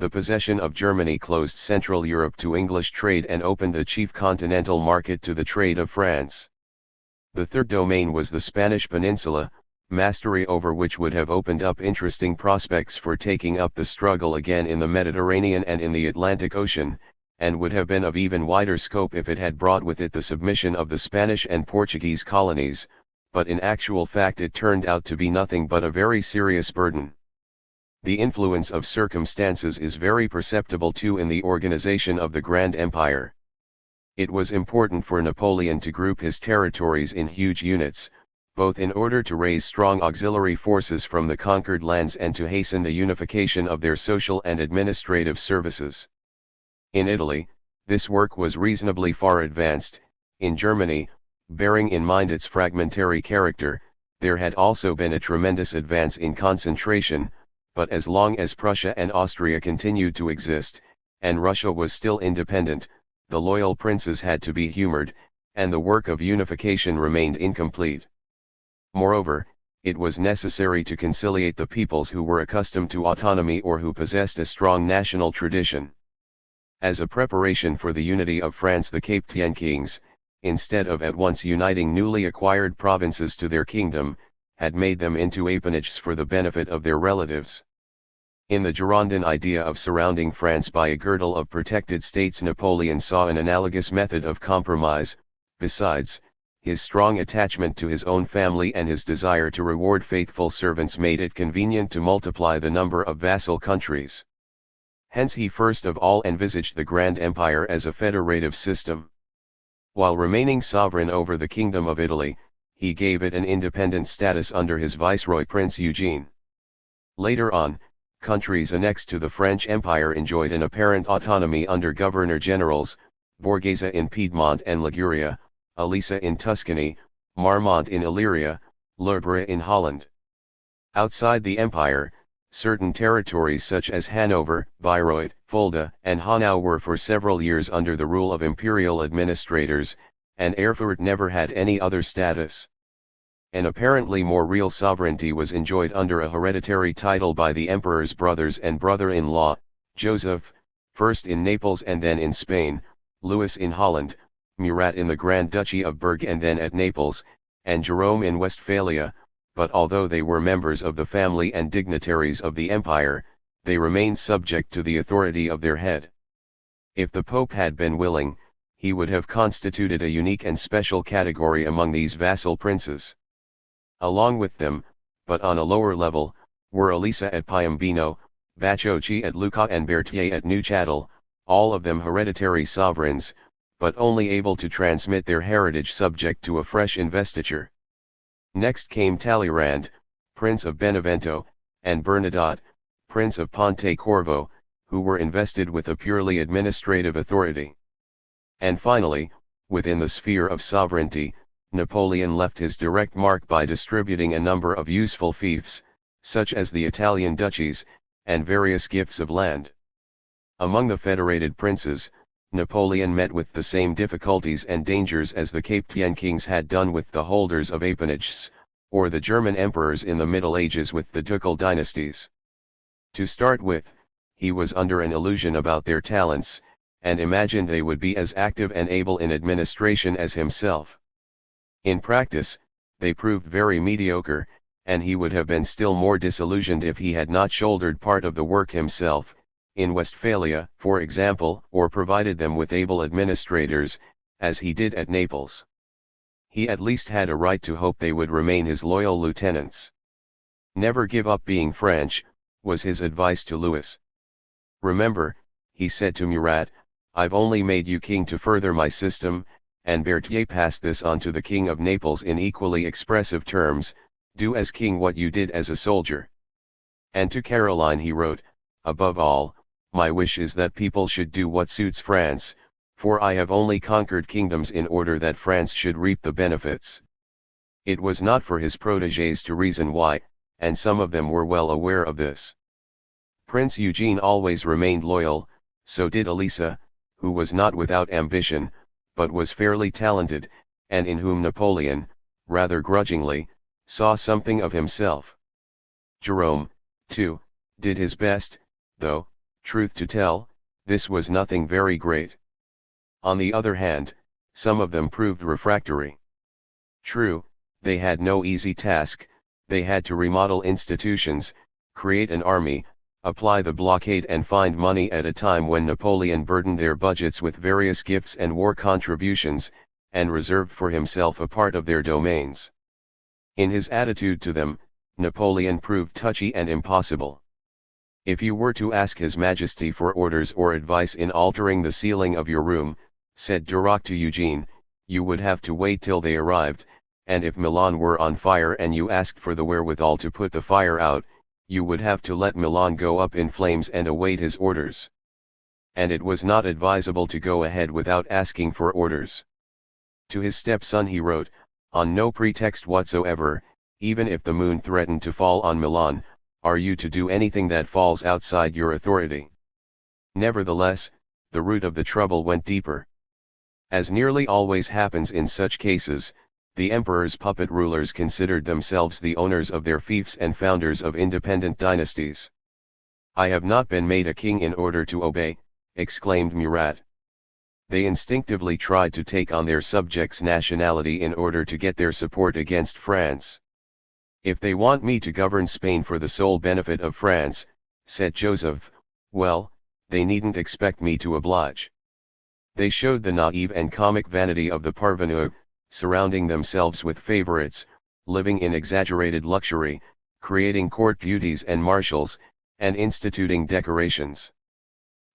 The possession of Germany closed Central Europe to English trade and opened the chief continental market to the trade of France. The third domain was the Spanish peninsula, mastery over which would have opened up interesting prospects for taking up the struggle again in the Mediterranean and in the Atlantic Ocean, and would have been of even wider scope if it had brought with it the submission of the Spanish and Portuguese colonies, but in actual fact it turned out to be nothing but a very serious burden. The influence of circumstances is very perceptible too in the organization of the Grand Empire. It was important for Napoleon to group his territories in huge units, both in order to raise strong auxiliary forces from the conquered lands and to hasten the unification of their social and administrative services. In Italy, this work was reasonably far advanced. In Germany, bearing in mind its fragmentary character, there had also been a tremendous advance in concentration, but as long as Prussia and Austria continued to exist, and Russia was still independent, the loyal princes had to be humored, and the work of unification remained incomplete. Moreover, it was necessary to conciliate the peoples who were accustomed to autonomy or who possessed a strong national tradition. As a preparation for the unity of France, the Capetian kings, instead of at once uniting newly acquired provinces to their kingdom, had made them into appanages for the benefit of their relatives. In the Girondin idea of surrounding France by a girdle of protected states, Napoleon saw an analogous method of compromise. Besides, his strong attachment to his own family and his desire to reward faithful servants made it convenient to multiply the number of vassal countries. Hence he first of all envisaged the Grand Empire as a federative system. While remaining sovereign over the Kingdom of Italy, he gave it an independent status under his viceroy Prince Eugene. Later on, countries annexed to the French Empire enjoyed an apparent autonomy under governor-generals: Borghese in Piedmont and Liguria, Alisa in Tuscany, Marmont in Illyria, Lefebvre in Holland. Outside the empire, certain territories such as Hanover, Bayreuth, Fulda, and Hanau were for several years under the rule of imperial administrators, and Erfurt never had any other status. An apparently more real sovereignty was enjoyed under a hereditary title by the emperor's brothers and brother-in-law: Joseph, first in Naples and then in Spain, Louis in Holland, Murat in the Grand Duchy of Berg and then at Naples, and Jerome in Westphalia. But although they were members of the family and dignitaries of the empire, they remained subject to the authority of their head. If the Pope had been willing, he would have constituted a unique and special category among these vassal princes. Along with them, but on a lower level, were Elisa at Piombino, Bacocchi at Lucca and Berthier at Neuchâtel, all of them hereditary sovereigns, but only able to transmit their heritage subject to a fresh investiture. Next came Talleyrand, Prince of Benevento, and Bernadotte, Prince of Ponte Corvo, who were invested with a purely administrative authority. And finally, within the sphere of sovereignty, Napoleon left his direct mark by distributing a number of useful fiefs, such as the Italian duchies, and various gifts of land. Among the federated princes, Napoleon met with the same difficulties and dangers as the Capetian kings had done with the holders of appanages, or the German emperors in the Middle Ages with the ducal dynasties. To start with, he was under an illusion about their talents, and imagined they would be as active and able in administration as himself. In practice, they proved very mediocre, and he would have been still more disillusioned if he had not shouldered part of the work himself, in Westphalia, for example, or provided them with able administrators, as he did at Naples. He at least had a right to hope they would remain his loyal lieutenants. "Never give up being French," was his advice to Louis. "Remember," he said to Murat, "I've only made you king to further my system," and Berthier passed this on to the King of Naples in equally expressive terms, "Do as king what you did as a soldier." And to Caroline he wrote, "Above all, my wish is that people should do what suits France, for I have only conquered kingdoms in order that France should reap the benefits." It was not for his protégés to reason why, and some of them were well aware of this. Prince Eugene always remained loyal, so did Elisa, who was not without ambition, but was fairly talented, and in whom Napoleon, rather grudgingly, saw something of himself. Jerome, too, did his best, though, truth to tell, this was nothing very great. On the other hand, some of them proved refractory. True, they had no easy task, they had to remodel institutions, create an army, apply the blockade and find money at a time when Napoleon burdened their budgets with various gifts and war contributions, and reserved for himself a part of their domains. In his attitude to them, Napoleon proved touchy and impossible. "If you were to ask His Majesty for orders or advice in altering the ceiling of your room," said Duroc to Eugene, "you would have to wait till they arrived, and if Milan were on fire and you asked for the wherewithal to put the fire out, you would have to let Milan go up in flames and await his orders. And it was not advisable to go ahead without asking for orders." To his stepson he wrote, "On no pretext whatsoever, even if the moon threatened to fall on Milan, are you to do anything that falls outside your authority." Nevertheless, the root of the trouble went deeper. As nearly always happens in such cases, the emperor's puppet rulers considered themselves the owners of their fiefs and founders of independent dynasties. "I have not been made a king in order to obey," exclaimed Murat. They instinctively tried to take on their subjects' nationality in order to get their support against France. "If they want me to govern Spain for the sole benefit of France," said Joseph, "well, they needn't expect me to oblige." They showed the naive and comic vanity of the parvenu, surrounding themselves with favorites, living in exaggerated luxury, creating court duties and marshals, and instituting decorations.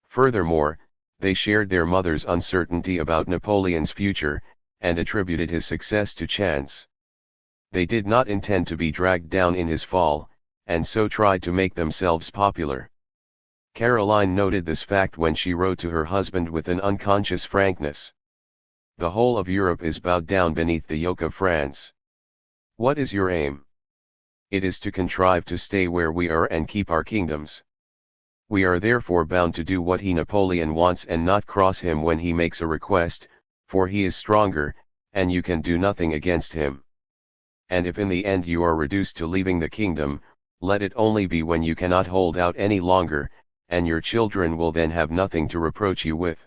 Furthermore, they shared their mother's uncertainty about Napoleon's future, and attributed his success to chance. They did not intend to be dragged down in his fall, and so tried to make themselves popular. Caroline noted this fact when she wrote to her husband with an unconscious frankness. "The whole of Europe is bowed down beneath the yoke of France. What is your aim? It is to contrive to stay where we are and keep our kingdoms. We are therefore bound to do what Napoleon wants and not cross him when he makes a request, for he is stronger, and you can do nothing against him. And if in the end you are reduced to leaving the kingdom, let it only be when you cannot hold out any longer, and your children will then have nothing to reproach you with."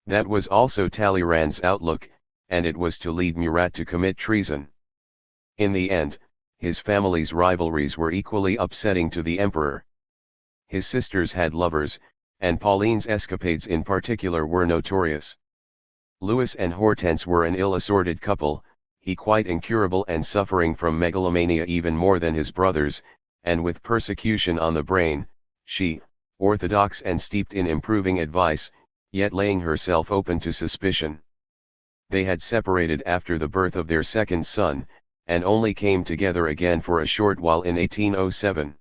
That was also Talleyrand's outlook, and it was to lead Murat to commit treason. In the end, his family's rivalries were equally upsetting to the emperor. His sisters had lovers, and Pauline's escapades in particular were notorious. Louis and Hortense were an ill-assorted couple, he quite incurable and suffering from megalomania even more than his brothers, and with persecution on the brain, she, orthodox and steeped in improving advice, yet laying herself open to suspicion. They had separated after the birth of their second son, and only came together again for a short while in 1807.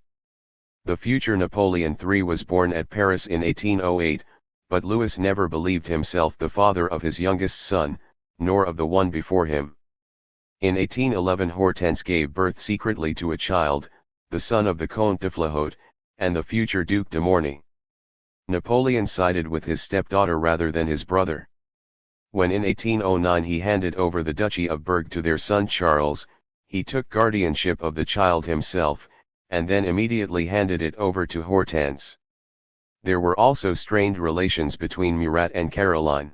The future Napoleon III was born at Paris in 1808, but Louis never believed himself the father of his youngest son, nor of the one before him. In 1811 Hortense gave birth secretly to a child, the son of the Comte de Flahaut, and the future Duc de Morny. Napoleon sided with his stepdaughter rather than his brother. When in 1809 he handed over the Duchy of Berg to their son Charles, he took guardianship of the child himself, and then immediately handed it over to Hortense. There were also strained relations between Murat and Caroline.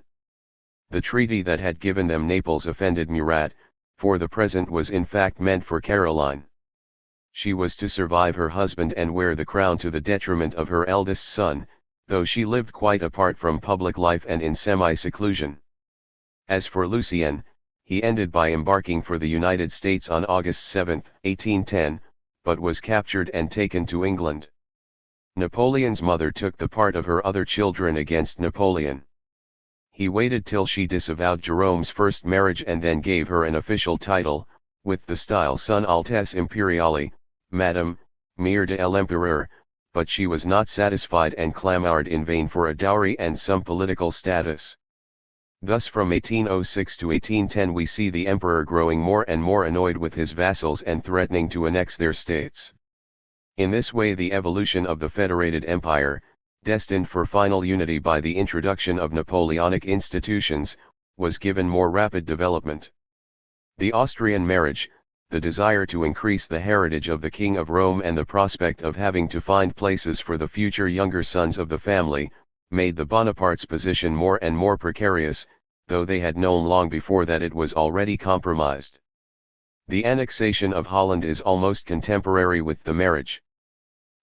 The treaty that had given them Naples offended Murat, for the present was in fact meant for Caroline. She was to survive her husband and wear the crown to the detriment of her eldest son, though she lived quite apart from public life and in semi-seclusion. As for Lucien, he ended by embarking for the United States on August 7, 1810, but was captured and taken to England. Napoleon's mother took the part of her other children against Napoleon. He waited till she disavowed Jerome's first marriage and then gave her an official title, with the style Son Altesse Imperiale, Madame, Mère de l'Empereur, but she was not satisfied and clamoured in vain for a dowry and some political status. Thus from 1806 to 1810 we see the emperor growing more and more annoyed with his vassals and threatening to annex their states. In this way the evolution of the federated empire, destined for final unity by the introduction of Napoleonic institutions, was given more rapid development. The Austrian marriage, the desire to increase the heritage of the King of Rome and the prospect of having to find places for the future younger sons of the family, made the Bonapartes' position more and more precarious, though they had known long before that it was already compromised. The annexation of Holland is almost contemporary with the marriage.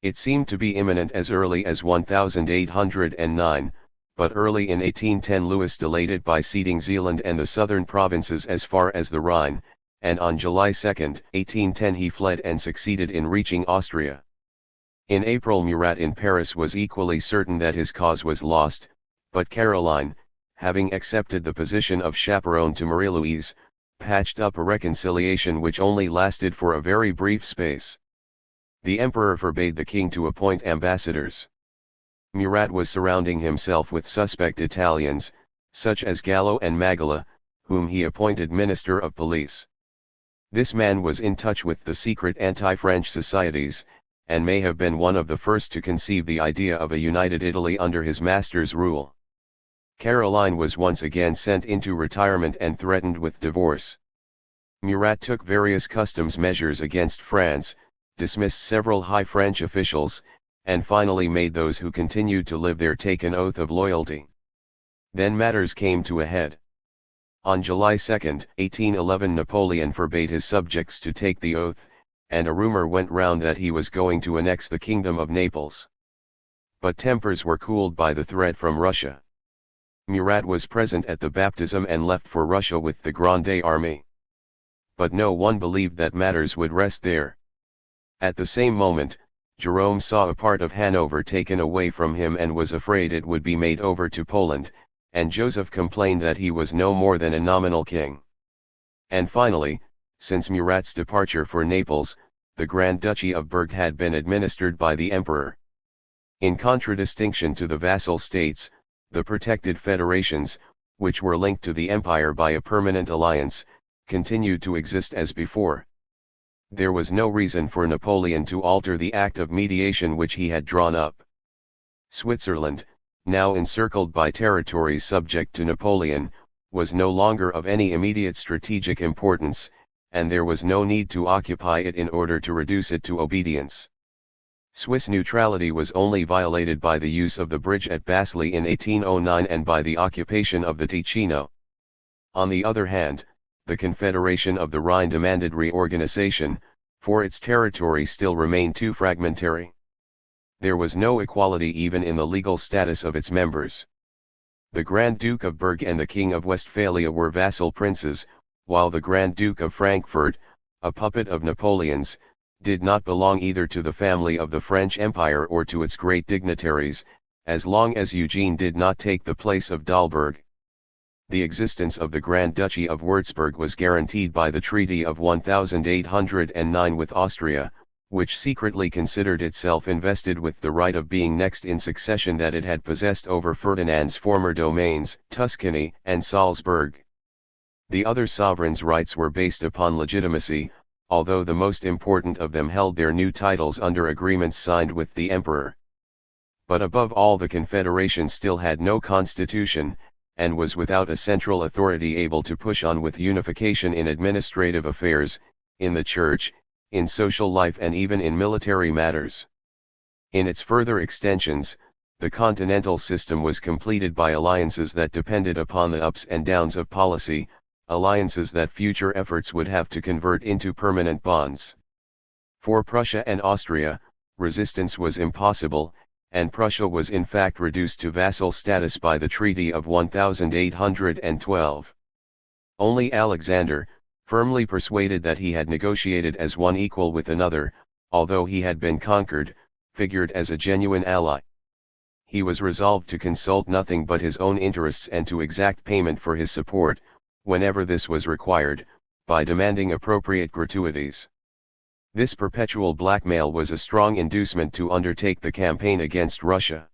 It seemed to be imminent as early as 1809, but early in 1810 Louis delayed it by ceding Zeeland and the southern provinces as far as the Rhine, and on July 2, 1810 he fled and succeeded in reaching Austria. In April Murat in Paris was equally certain that his cause was lost, but Caroline, having accepted the position of chaperone to Marie-Louise, patched up a reconciliation which only lasted for a very brief space. The emperor forbade the king to appoint ambassadors. Murat was surrounding himself with suspect Italians, such as Gallo and Magala, whom he appointed minister of police. This man was in touch with the secret anti-French societies, and may have been one of the first to conceive the idea of a united Italy under his master's rule. Caroline was once again sent into retirement and threatened with divorce. Murat took various customs measures against France, dismissed several high French officials, and finally made those who continued to live there take an oath of loyalty. Then matters came to a head. On July 2, 1811 Napoleon forbade his subjects to take the oath, and a rumor went round that he was going to annex the Kingdom of Naples. But tempers were cooled by the threat from Russia. Murat was present at the baptism and left for Russia with the Grande Armée. But no one believed that matters would rest there. At the same moment, Jerome saw a part of Hanover taken away from him and was afraid it would be made over to Poland, and Joseph complained that he was no more than a nominal king. And finally, since Murat's departure for Naples, the Grand Duchy of Berg had been administered by the emperor. In contradistinction to the vassal states, the protected federations, which were linked to the empire by a permanent alliance, continued to exist as before. There was no reason for Napoleon to alter the act of mediation which he had drawn up. Switzerland, now encircled by territories subject to Napoleon, was no longer of any immediate strategic importance, and there was no need to occupy it in order to reduce it to obedience. Swiss neutrality was only violated by the use of the bridge at Basel in 1809 and by the occupation of the Ticino. On the other hand, the Confederation of the Rhine demanded reorganization, for its territory still remained too fragmentary. There was no equality even in the legal status of its members. The Grand Duke of Berg and the King of Westphalia were vassal princes, while the Grand Duke of Frankfurt, a puppet of Napoleon's, did not belong either to the family of the French Empire or to its great dignitaries, as long as Eugene did not take the place of Dalberg. The existence of the Grand Duchy of Würzburg was guaranteed by the Treaty of 1809 with Austria, which secretly considered itself invested with the right of being next in succession that it had possessed over Ferdinand's former domains, Tuscany and Salzburg. The other sovereigns' rights were based upon legitimacy, although the most important of them held their new titles under agreements signed with the emperor. But above all, the Confederation still had no constitution, and was without a central authority able to push on with unification in administrative affairs, in the church, in social life and even in military matters. In its further extensions, the continental system was completed by alliances that depended upon the ups and downs of policy, alliances that future efforts would have to convert into permanent bonds. For Prussia and Austria, resistance was impossible, and Prussia was in fact reduced to vassal status by the Treaty of 1812. Only Alexander, firmly persuaded that he had negotiated as one equal with another, although he had been conquered, figured as a genuine ally. He was resolved to consult nothing but his own interests and to exact payment for his support, whenever this was required, by demanding appropriate gratuities. This perpetual blackmail was a strong inducement to undertake the campaign against Russia.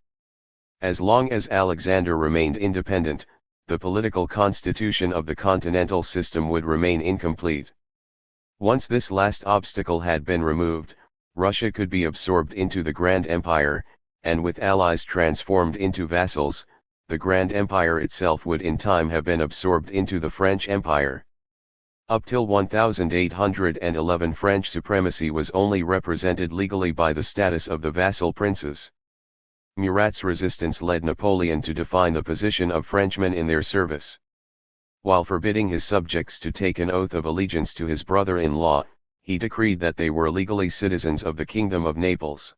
As long as Alexander remained independent, the political constitution of the continental system would remain incomplete. Once this last obstacle had been removed, Russia could be absorbed into the Grand Empire, and with allies transformed into vassals, the Grand Empire itself would in time have been absorbed into the French Empire. Up till 1811 French supremacy was only represented legally by the status of the vassal princes. Murat's resistance led Napoleon to define the position of Frenchmen in their service. While forbidding his subjects to take an oath of allegiance to his brother-in-law, he decreed that they were legally citizens of the Kingdom of Naples.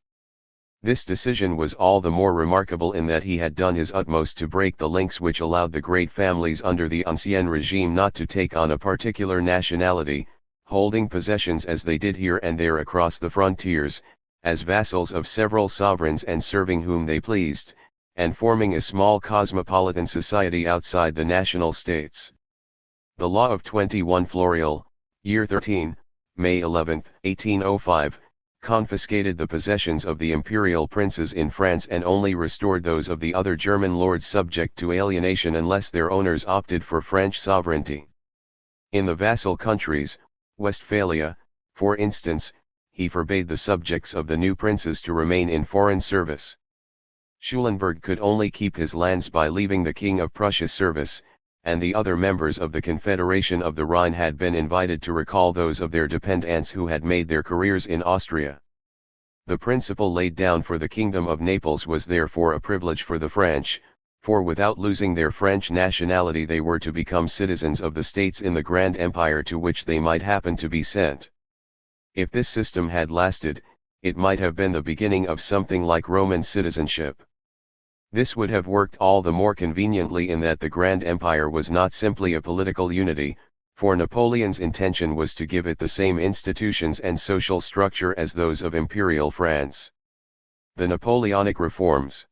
This decision was all the more remarkable in that he had done his utmost to break the links which allowed the great families under the Ancien regime not to take on a particular nationality, holding possessions as they did here and there across the frontiers, as vassals of several sovereigns and serving whom they pleased, and forming a small cosmopolitan society outside the national states. The Law of 21 Floreal, Year 13, May 11, 1805, confiscated the possessions of the imperial princes in France and only restored those of the other German lords subject to alienation unless their owners opted for French sovereignty. In the vassal countries, Westphalia, for instance, he forbade the subjects of the new princes to remain in foreign service. Schulenburg could only keep his lands by leaving the King of Prussia's service, and the other members of the Confederation of the Rhine had been invited to recall those of their dependants who had made their careers in Austria. The principle laid down for the Kingdom of Naples was therefore a privilege for the French, for without losing their French nationality they were to become citizens of the states in the Grand Empire to which they might happen to be sent. If this system had lasted, it might have been the beginning of something like Roman citizenship. This would have worked all the more conveniently in that the Grand Empire was not simply a political unity, for Napoleon's intention was to give it the same institutions and social structure as those of Imperial France. The Napoleonic reforms.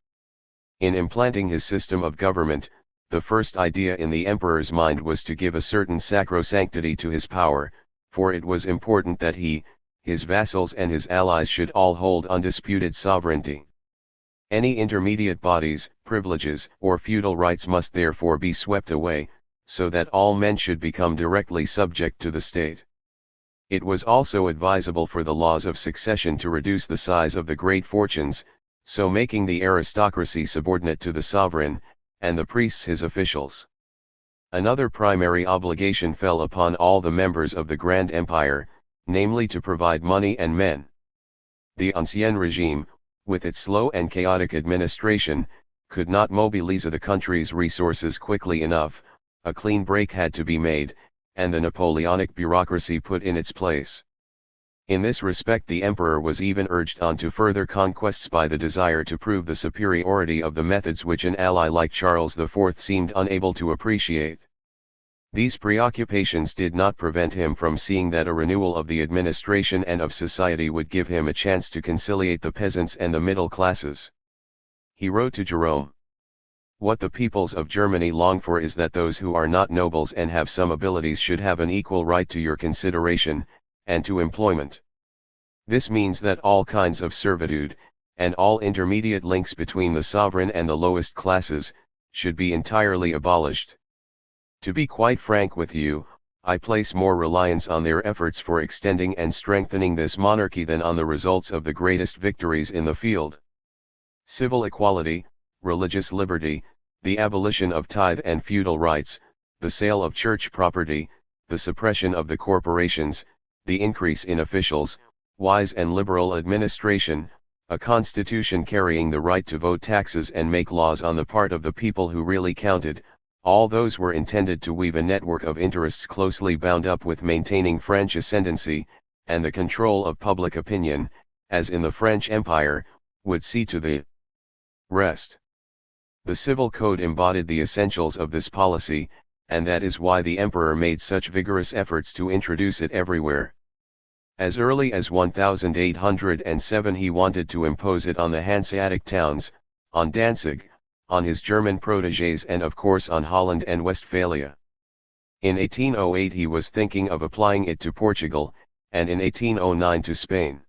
In implanting his system of government, the first idea in the emperor's mind was to give a certain sacrosanctity to his power, for it was important that he, his vassals and his allies should all hold undisputed sovereignty. Any intermediate bodies, privileges, or feudal rights must therefore be swept away, so that all men should become directly subject to the state. It was also advisable for the laws of succession to reduce the size of the great fortunes, so making the aristocracy subordinate to the sovereign, and the priests his officials. Another primary obligation fell upon all the members of the Grand Empire, namely to provide money and men. The Ancien regime, with its slow and chaotic administration, could not mobilize the country's resources quickly enough. A clean break had to be made, and the Napoleonic bureaucracy put in its place. In this respect the emperor was even urged on to further conquests by the desire to prove the superiority of the methods which an ally like Charles IV seemed unable to appreciate. These preoccupations did not prevent him from seeing that a renewal of the administration and of society would give him a chance to conciliate the peasants and the middle classes. He wrote to Jerome, "What the peoples of Germany long for is that those who are not nobles and have some abilities should have an equal right to your consideration, and to employment. This means that all kinds of servitude, and all intermediate links between the sovereign and the lowest classes, should be entirely abolished. To be quite frank with you, I place more reliance on their efforts for extending and strengthening this monarchy than on the results of the greatest victories in the field. Civil equality, religious liberty, the abolition of tithe and feudal rights, the sale of church property, the suppression of the corporations, the increase in officials, wise and liberal administration, a constitution carrying the right to vote, taxes and make laws on the part of the people who really counted, all those were intended to weave a network of interests closely bound up with maintaining French ascendancy, and the control of public opinion, as in the French Empire, would see to the rest. The civil code embodied the essentials of this policy, and that is why the emperor made such vigorous efforts to introduce it everywhere. As early as 1807 he wanted to impose it on the Hanseatic towns, on Danzig, on his German protégés and of course on Holland and Westphalia. In 1808 he was thinking of applying it to Portugal, and in 1809 to Spain.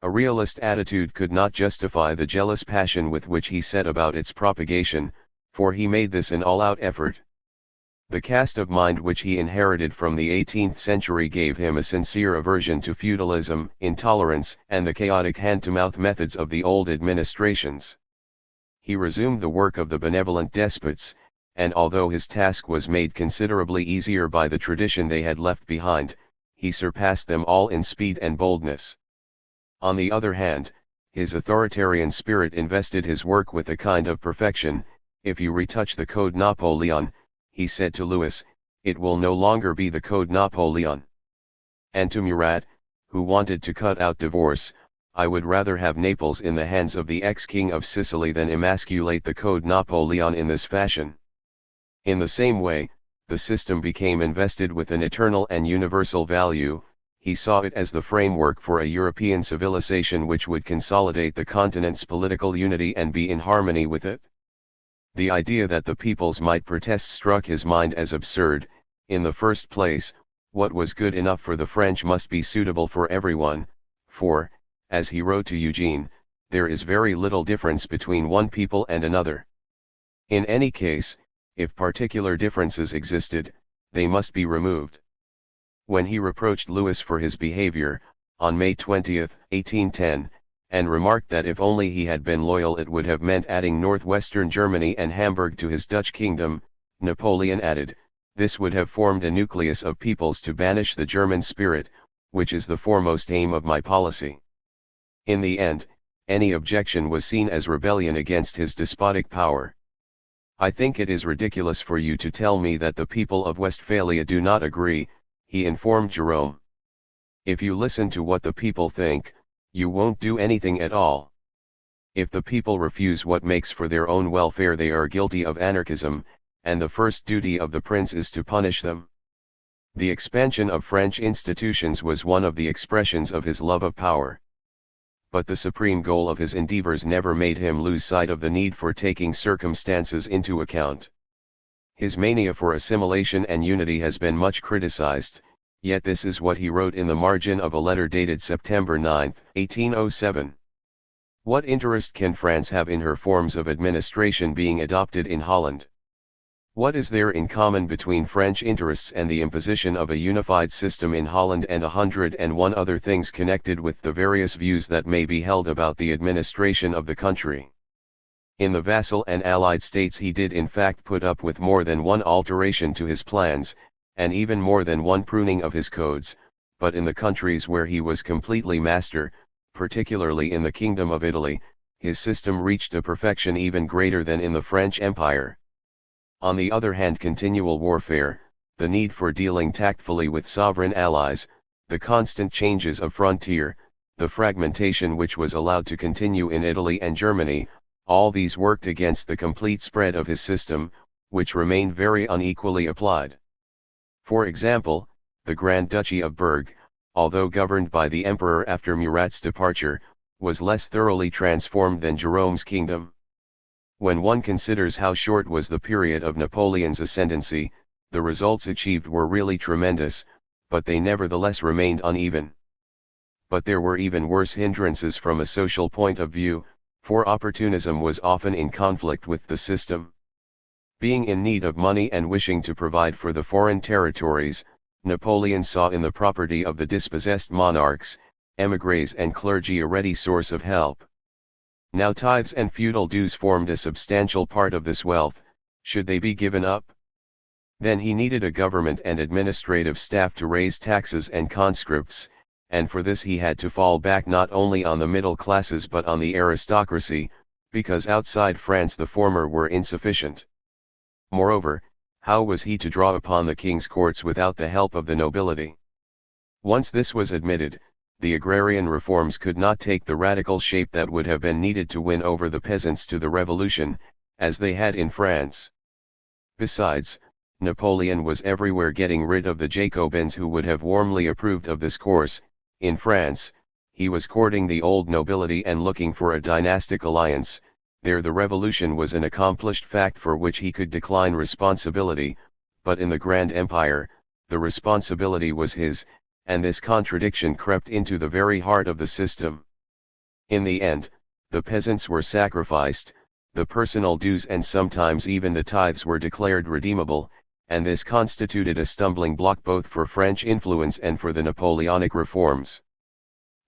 A realist attitude could not justify the jealous passion with which he set about its propagation, for he made this an all-out effort. The cast of mind which he inherited from the 18th century gave him a sincere aversion to feudalism, intolerance, and the chaotic hand-to-mouth methods of the old administrations. He resumed the work of the benevolent despots, and although his task was made considerably easier by the tradition they had left behind, he surpassed them all in speed and boldness. On the other hand, his authoritarian spirit invested his work with a kind of perfection. If you retouch the Code Napoleon, he said to Louis, it will no longer be the Code Napoleon. And to Murat, who wanted to cut out divorce, I would rather have Naples in the hands of the ex-king of Sicily than emasculate the Code Napoleon in this fashion. In the same way, the system became invested with an eternal and universal value. He saw it as the framework for a European civilization which would consolidate the continent's political unity and be in harmony with it. The idea that the peoples might protest struck his mind as absurd. In the first place, what was good enough for the French must be suitable for everyone, for, as he wrote to Eugene, there is very little difference between one people and another. In any case, if particular differences existed, they must be removed. When he reproached Louis for his behavior, on May 20, 1810, and remarked that if only he had been loyal it would have meant adding northwestern Germany and Hamburg to his Dutch kingdom, Napoleon added, this would have formed a nucleus of peoples to banish the German spirit, which is the foremost aim of my policy. In the end, any objection was seen as rebellion against his despotic power. I think it is ridiculous for you to tell me that the people of Westphalia do not agree, he informed Jerome. If you listen to what the people think, you won't do anything at all. If the people refuse what makes for their own welfare, they are guilty of anarchism, and the first duty of the prince is to punish them. The expansion of French institutions was one of the expressions of his love of power. But the supreme goal of his endeavors never made him lose sight of the need for taking circumstances into account. His mania for assimilation and unity has been much criticized, yet this is what he wrote in the margin of a letter dated September 9, 1807. What interest can France have in her forms of administration being adopted in Holland? What is there in common between French interests and the imposition of a unified system in Holland and 101 other things connected with the various views that may be held about the administration of the country? In the vassal and allied states he did in fact put up with more than one alteration to his plans, and even more than one pruning of his codes, but in the countries where he was completely master, particularly in the Kingdom of Italy, his system reached a perfection even greater than in the French Empire. On the other hand, continual warfare, the need for dealing tactfully with sovereign allies, the constant changes of frontier, the fragmentation which was allowed to continue in Italy and Germany, all these worked against the complete spread of his system, which remained very unequally applied. For example, the Grand Duchy of Berg, although governed by the emperor after Murat's departure, was less thoroughly transformed than Jerome's kingdom. When one considers how short was the period of Napoleon's ascendancy, the results achieved were really tremendous, but they nevertheless remained uneven. But there were even worse hindrances from a social point of view, for opportunism was often in conflict with the system. Being in need of money and wishing to provide for the foreign territories, Napoleon saw in the property of the dispossessed monarchs, émigrés and clergy a ready source of help. Now tithes and feudal dues formed a substantial part of this wealth. Should they be given up? Then he needed a government and administrative staff to raise taxes and conscripts, and for this he had to fall back not only on the middle classes but on the aristocracy, because outside France the former were insufficient. Moreover, how was he to draw upon the king's courts without the help of the nobility? Once this was admitted, the agrarian reforms could not take the radical shape that would have been needed to win over the peasants to the revolution, as they had in France. Besides, Napoleon was everywhere getting rid of the Jacobins who would have warmly approved of this course. In France, he was courting the old nobility and looking for a dynastic alliance. There the revolution was an accomplished fact for which he could decline responsibility, but in the Grand Empire, the responsibility was his, and this contradiction crept into the very heart of the system. In the end, the peasants were sacrificed, the personal dues and sometimes even the tithes were declared redeemable, and this constituted a stumbling block both for French influence and for the Napoleonic reforms.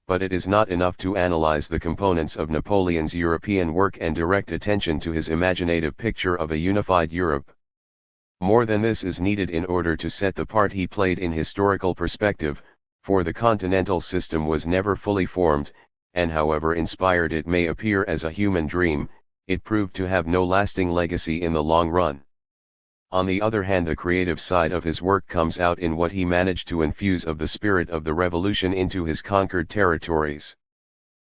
But it is not enough to analyze the components of Napoleon's European work and direct attention to his imaginative picture of a unified Europe. More than this is needed in order to set the part he played in historical perspective, for the continental system was never fully formed, and however inspired it may appear as a human dream, it proved to have no lasting legacy in the long run. On the other hand, the creative side of his work comes out in what he managed to infuse of the spirit of the revolution into his conquered territories.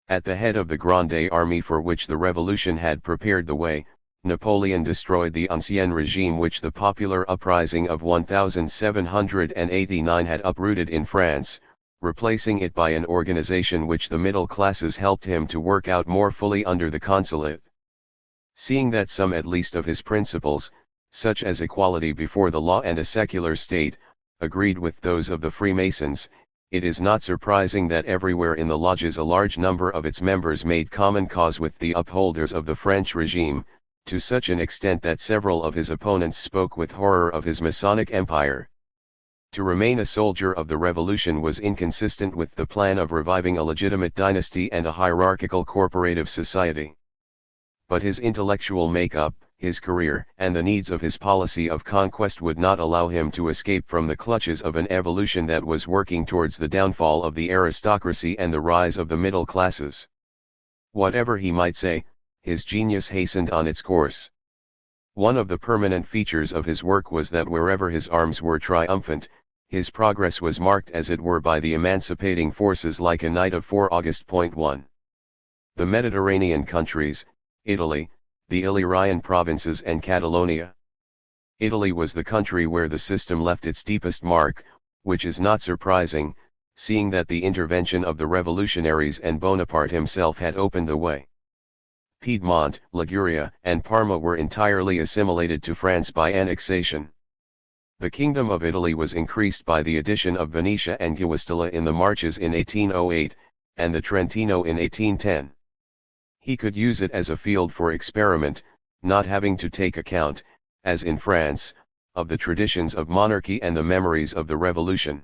At the head of the Grande Army for which the revolution had prepared the way, Napoleon destroyed the Ancien regime which the popular uprising of 1789 had uprooted in France, replacing it by an organization which the middle classes helped him to work out more fully under the Consulate. Seeing that some at least of his principles, such as equality before the law and a secular state, agreed with those of the Freemasons, it is not surprising that everywhere in the lodges a large number of its members made common cause with the upholders of the French regime, to such an extent that several of his opponents spoke with horror of his Masonic empire. To remain a soldier of the revolution was inconsistent with the plan of reviving a legitimate dynasty and a hierarchical corporative society. But his intellectual makeup, his career, and the needs of his policy of conquest would not allow him to escape from the clutches of an evolution that was working towards the downfall of the aristocracy and the rise of the middle classes. Whatever he might say, his genius hastened on its course. One of the permanent features of his work was that wherever his arms were triumphant, his progress was marked as it were by the emancipating forces like a night of 4 August. 1. The Mediterranean countries, Italy, the Illyrian provinces and Catalonia. Italy was the country where the system left its deepest mark, which is not surprising, seeing that the intervention of the revolutionaries and Bonaparte himself had opened the way. Piedmont, Liguria, and Parma were entirely assimilated to France by annexation. The Kingdom of Italy was increased by the addition of Venetia and Guastalla in the Marches in 1808, and the Trentino in 1810. He could use it as a field for experiment, not having to take account, as in France, of the traditions of monarchy and the memories of the revolution.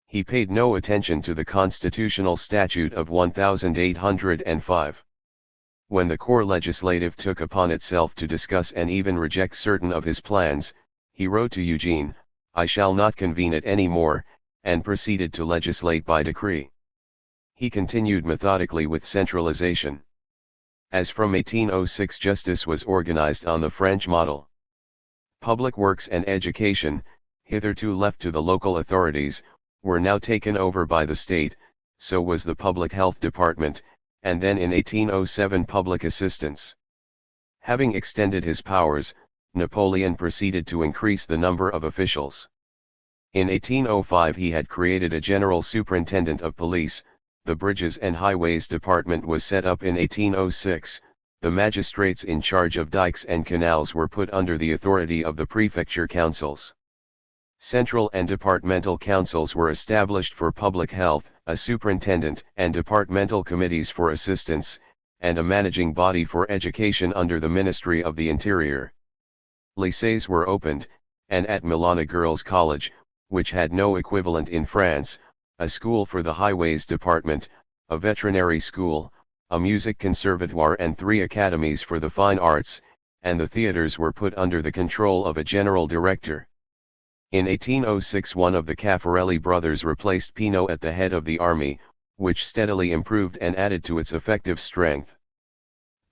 He paid no attention to the constitutional statute of 1805. When the Corps Legislative took upon itself to discuss and even reject certain of his plans, he wrote to Eugene, "I shall not convene it any more," and proceeded to legislate by decree. He continued methodically with centralization. As from 1806 justice was organized on the French model. Public works and education, hitherto left to the local authorities, were now taken over by the state, so was the public health department, and then in 1807 public assistance. Having extended his powers, Napoleon proceeded to increase the number of officials. In 1805 he had created a general superintendent of police. The Bridges and Highways Department was set up in 1806, the magistrates in charge of dikes and canals were put under the authority of the prefecture councils. Central and departmental councils were established for public health, a superintendent and departmental committees for assistance, and a managing body for education under the Ministry of the Interior. Lycées were opened, and at Milan a girls' college, which had no equivalent in France, a school for the highways department, a veterinary school, a music conservatoire and 3 academies for the fine arts, and the theatres were put under the control of a general director. In 1806 one of the Caffarelli brothers replaced Pino at the head of the army, which steadily improved and added to its effective strength.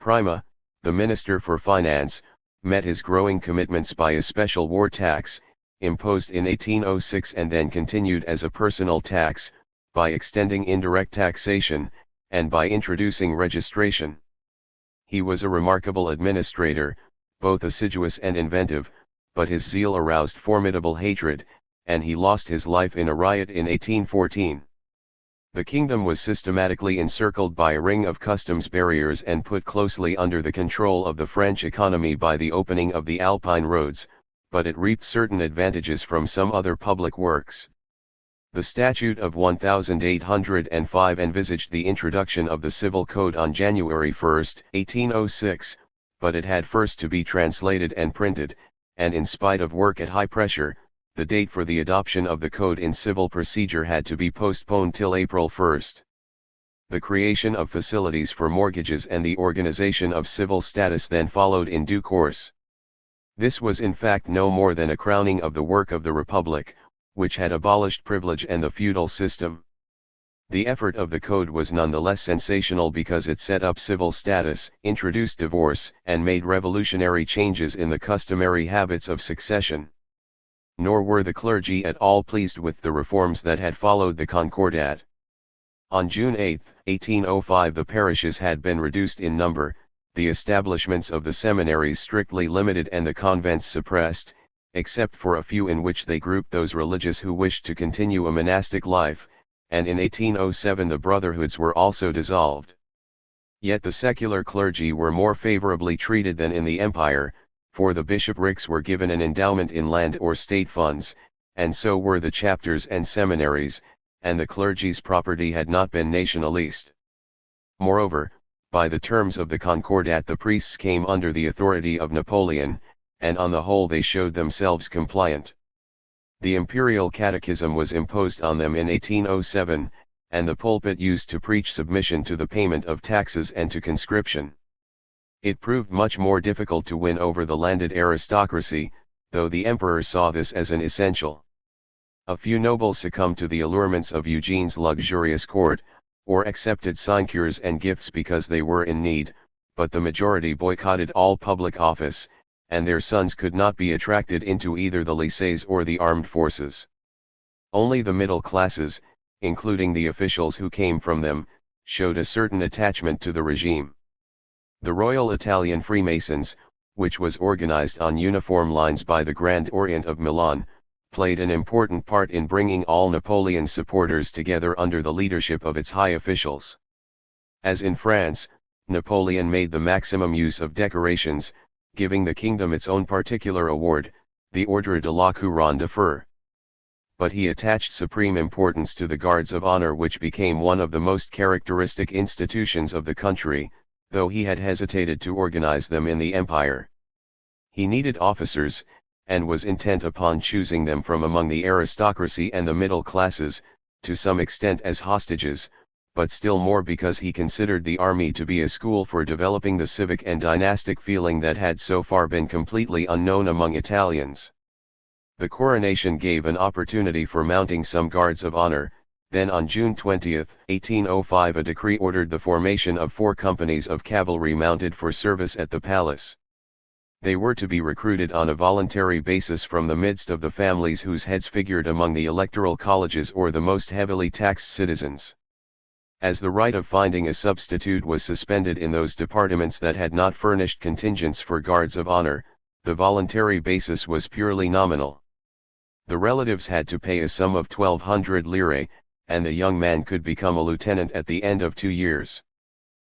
Prima, the Minister for Finance, met his growing commitments by a special war tax, imposed in 1806 and then continued as a personal tax, by extending indirect taxation, and by introducing registration. He was a remarkable administrator, both assiduous and inventive, but his zeal aroused formidable hatred, and he lost his life in a riot in 1814. The kingdom was systematically encircled by a ring of customs barriers and put closely under the control of the French economy by the opening of the Alpine roads, but it reaped certain advantages from some other public works. The Statute of 1805 envisaged the introduction of the Civil Code on January 1, 1806, but it had first to be translated and printed, and in spite of work at high pressure, the date for the adoption of the Code in Civil Procedure had to be postponed till April 1. The creation of facilities for mortgages and the organization of civil status then followed in due course. This was in fact no more than a crowning of the work of the Republic, which had abolished privilege and the feudal system. The effort of the Code was none the less sensational because it set up civil status, introduced divorce, and made revolutionary changes in the customary habits of succession. Nor were the clergy at all pleased with the reforms that had followed the Concordat. On June 8, 1805 the parishes had been reduced in number, the establishments of the seminaries strictly limited and the convents suppressed, except for a few in which they grouped those religious who wished to continue a monastic life, and in 1807 the brotherhoods were also dissolved. Yet the secular clergy were more favorably treated than in the empire, for the bishoprics were given an endowment in land or state funds, and so were the chapters and seminaries, and the clergy's property had not been nationalised. Moreover, by the terms of the Concordat the priests came under the authority of Napoleon, and on the whole they showed themselves compliant. The imperial catechism was imposed on them in 1807, and the pulpit used to preach submission to the payment of taxes and to conscription. It proved much more difficult to win over the landed aristocracy, though the emperor saw this as an essential. A few nobles succumbed to the allurements of Eugene's luxurious court, or accepted sinecures and gifts because they were in need, but the majority boycotted all public office, and their sons could not be attracted into either the lycées or the armed forces. Only the middle classes, including the officials who came from them, showed a certain attachment to the regime. The Royal Italian Freemasons, which was organized on uniform lines by the Grand Orient of Milan, played an important part in bringing all Napoleon's supporters together under the leadership of its high officials. As in France, Napoleon made the maximum use of decorations, giving the kingdom its own particular award, the Ordre de la Couronne de Fer. But he attached supreme importance to the Guards of Honor, which became one of the most characteristic institutions of the country, though he had hesitated to organize them in the empire. He needed officers, and was intent upon choosing them from among the aristocracy and the middle classes, to some extent as hostages, but still more because he considered the army to be a school for developing the civic and dynastic feeling that had so far been completely unknown among Italians. The coronation gave an opportunity for mounting some guards of honor. Then on June 20, 1805 a decree ordered the formation of 4 companies of cavalry mounted for service at the palace. They were to be recruited on a voluntary basis from the midst of the families whose heads figured among the electoral colleges or the most heavily taxed citizens. As the right of finding a substitute was suspended in those departments that had not furnished contingents for guards of honor, the voluntary basis was purely nominal. The relatives had to pay a sum of 1,200 lire, and the young man could become a lieutenant at the end of 2 years.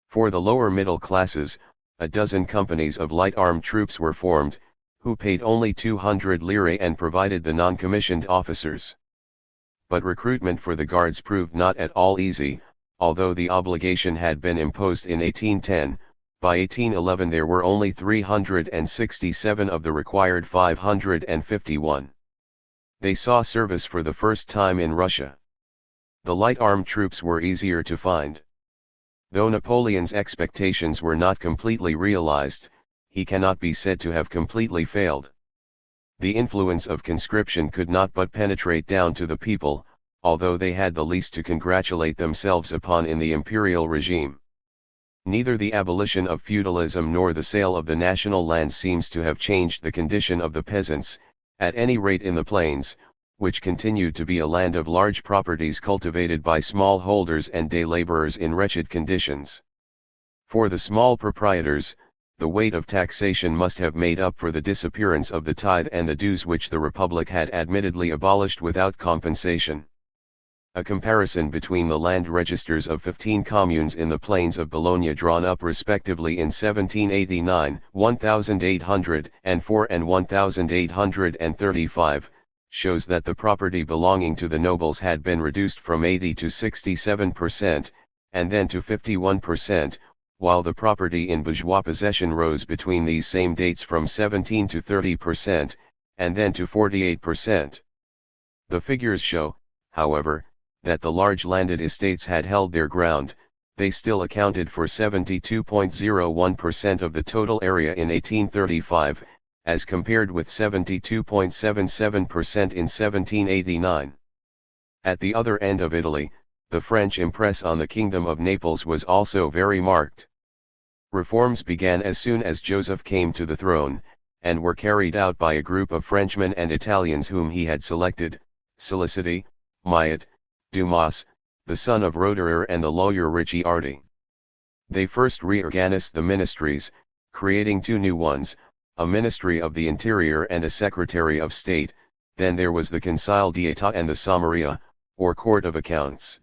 For the lower middle classes, a dozen companies of light armed troops were formed, who paid only 200 lire and provided the non-commissioned officers. But recruitment for the guards proved not at all easy, although the obligation had been imposed in 1810, by 1811 there were only 367 of the required 551. They saw service for the first time in Russia. The light armed troops were easier to find. Though Napoleon's expectations were not completely realized, he cannot be said to have completely failed. The influence of conscription could not but penetrate down to the people, although they had the least to congratulate themselves upon in the imperial regime. Neither the abolition of feudalism nor the sale of the national lands seems to have changed the condition of the peasants, at any rate in the plains, which continued to be a land of large properties cultivated by small holders and day laborers in wretched conditions. For the small proprietors, the weight of taxation must have made up for the disappearance of the tithe and the dues which the Republic had admittedly abolished without compensation. A comparison between the land registers of 15 communes in the plains of Bologna drawn up respectively in 1789, 1804 and 1835, shows that the property belonging to the nobles had been reduced from 80 to 67%, and then to 51%, while the property in bourgeois possession rose between these same dates from 17 to 30%, and then to 48%. The figures show, however, that the large landed estates had held their ground. They still accounted for 72.01% of the total area in 1835, as compared with 72.77% in 1789. At the other end of Italy, the French impress on the Kingdom of Naples was also very marked. Reforms began as soon as Joseph came to the throne, and were carried out by a group of Frenchmen and Italians whom he had selected: Soliciti, Myatt, Dumas, the son of Roederer, and the lawyer Ricciardi. They first reorganized the ministries, creating 2 new ones, a Ministry of the Interior and a Secretary of State. Then there was the Conseil d'État and the Sommeria, or Court of Accounts.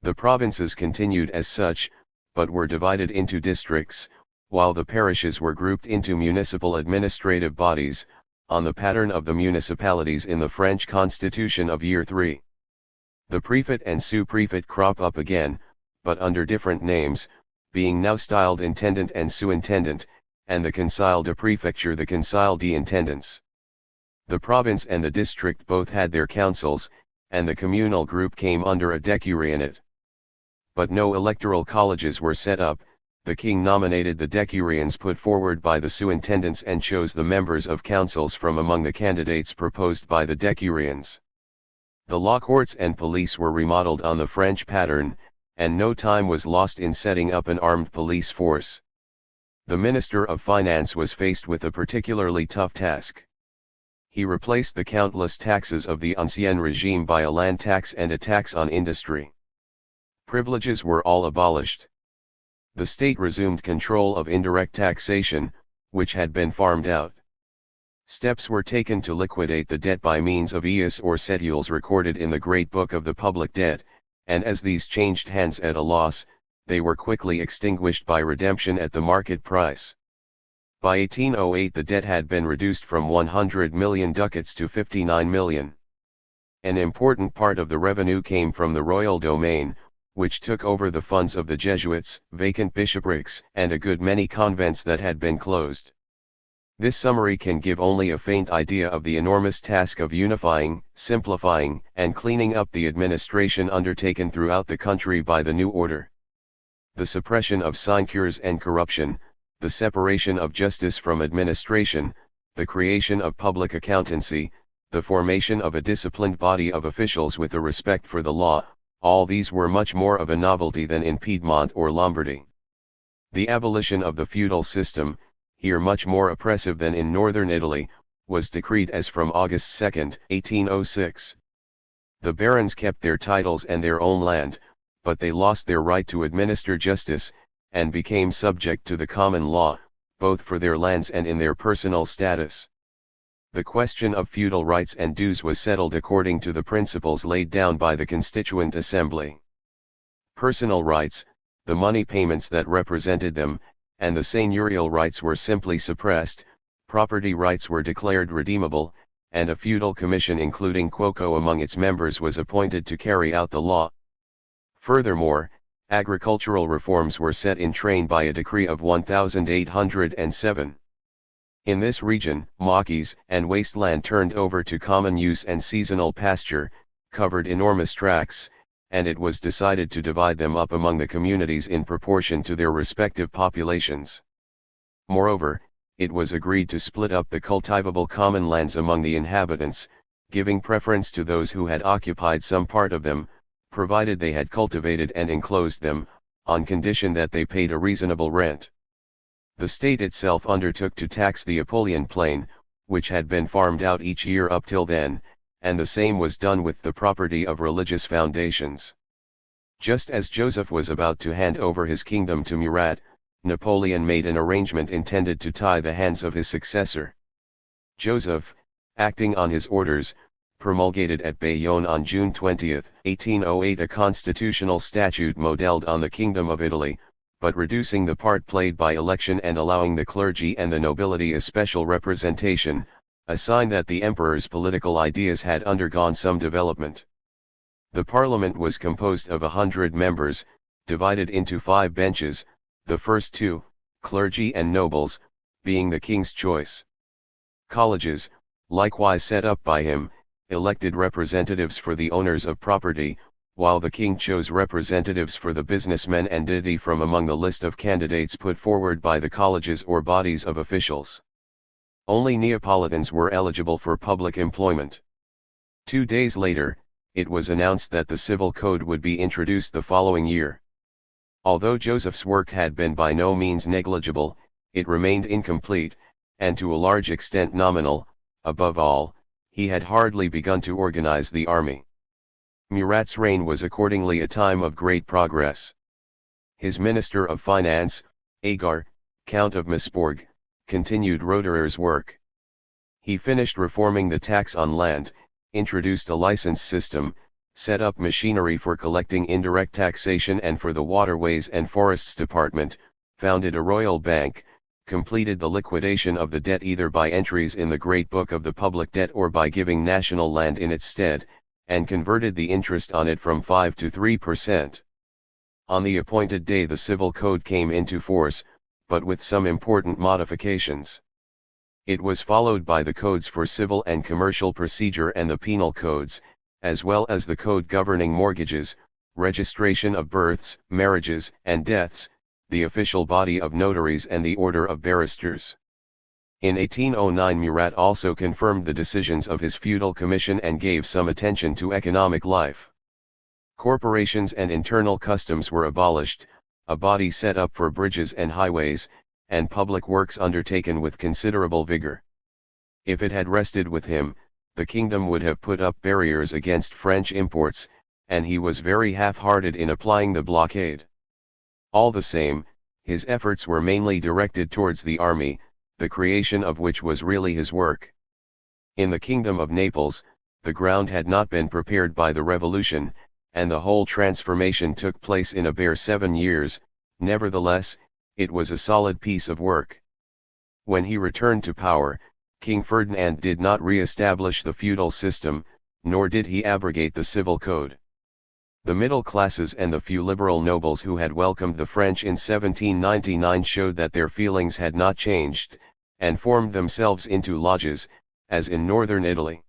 The provinces continued as such, but were divided into districts, while the parishes were grouped into municipal administrative bodies, on the pattern of the municipalities in the French Constitution of Year 3. The prefect and sous-prefect crop up again, but under different names, being now styled intendant and sous-intendant, and the Conseil de Préfecture the Conseil d'Intendance. The province and the district both had their councils, and the communal group came under a decurionnate. But no electoral colleges were set up. The king nominated the decurions put forward by the sous-intendants and chose the members of councils from among the candidates proposed by the decurions. The law courts and police were remodeled on the French pattern, and no time was lost in setting up an armed police force. The Minister of Finance was faced with a particularly tough task. He replaced the countless taxes of the Ancien regime by a land tax and a tax on industry. Privileges were all abolished. The state resumed control of indirect taxation, which had been farmed out. Steps were taken to liquidate the debt by means of eus or cedules recorded in the Great Book of the Public Debt, and as these changed hands at a loss, they were quickly extinguished by redemption at the market price. By 1808 the debt had been reduced from 100 million ducats to 59 million. An important part of the revenue came from the royal domain, which took over the funds of the Jesuits, vacant bishoprics, and a good many convents that had been closed. This summary can give only a faint idea of the enormous task of unifying, simplifying, and cleaning up the administration undertaken throughout the country by the new order. The suppression of sinecures and corruption, the separation of justice from administration, the creation of public accountancy, the formation of a disciplined body of officials with a respect for the law, all these were much more of a novelty than in Piedmont or Lombardy. The abolition of the feudal system, here much more oppressive than in northern Italy, was decreed as from August 2, 1806. The barons kept their titles and their own land, but they lost their right to administer justice, and became subject to the common law, both for their lands and in their personal status. The question of feudal rights and dues was settled according to the principles laid down by the Constituent Assembly. Personal rights, the money payments that represented them, and the seigneurial rights were simply suppressed, property rights were declared redeemable, and a feudal commission including Quoco among its members was appointed to carry out the law. Furthermore, agricultural reforms were set in train by a decree of 1807. In this region, maquis and wasteland turned over to common use and seasonal pasture, covered enormous tracts, and it was decided to divide them up among the communities in proportion to their respective populations. Moreover, it was agreed to split up the cultivable common lands among the inhabitants, giving preference to those who had occupied some part of them, provided they had cultivated and enclosed them, on condition that they paid a reasonable rent. The state itself undertook to tax the Apulian plain, which had been farmed out each year up till then, and the same was done with the property of religious foundations. Just as Joseph was about to hand over his kingdom to Murat, Napoleon made an arrangement intended to tie the hands of his successor. Joseph, acting on his orders, promulgated at Bayonne on June 20, 1808 a constitutional statute modelled on the Kingdom of Italy, but reducing the part played by election and allowing the clergy and the nobility a special representation, a sign that the emperor's political ideas had undergone some development. The parliament was composed of 100 members, divided into 5 benches, the first 2, clergy and nobles, being the king's choice. Colleges, likewise set up by him, elected representatives for the owners of property, while the king chose representatives for the businessmen and deity from among the list of candidates put forward by the colleges or bodies of officials. Only Neapolitans were eligible for public employment. 2 days later, it was announced that the civil code would be introduced the following year. Although Joseph's work had been by no means negligible, it remained incomplete, and to a large extent nominal. Above all, he had hardly begun to organize the army. Murat's reign was accordingly a time of great progress. His Minister of Finance, Agar, Count of Misbourg, continued Roederer's work. He finished reforming the tax on land, introduced a license system, set up machinery for collecting indirect taxation and for the Waterways and Forests Department, founded a royal bank, completed the liquidation of the debt either by entries in the Great Book of the Public Debt or by giving national land in its stead, and converted the interest on it from 5 to 3%. On the appointed day the civil code came into force, but with some important modifications. It was followed by the codes for civil and commercial procedure and the penal codes, as well as the code governing mortgages, registration of births, marriages, and deaths, the official body of notaries and the order of barristers. In 1809 Murat also confirmed the decisions of his feudal commission and gave some attention to economic life. Corporations and internal customs were abolished, a body set up for bridges and highways, and public works undertaken with considerable vigor. If it had rested with him, the kingdom would have put up barriers against French imports, and he was very half-hearted in applying the blockade. All the same, his efforts were mainly directed towards the army, the creation of which was really his work. In the Kingdom of Naples, the ground had not been prepared by the revolution, and the whole transformation took place in a bare 7 years, nevertheless, it was a solid piece of work. When he returned to power, King Ferdinand did not re-establish the feudal system, nor did he abrogate the civil code. The middle classes and the few liberal nobles who had welcomed the French in 1799 showed that their feelings had not changed, and formed themselves into lodges, as in northern Italy.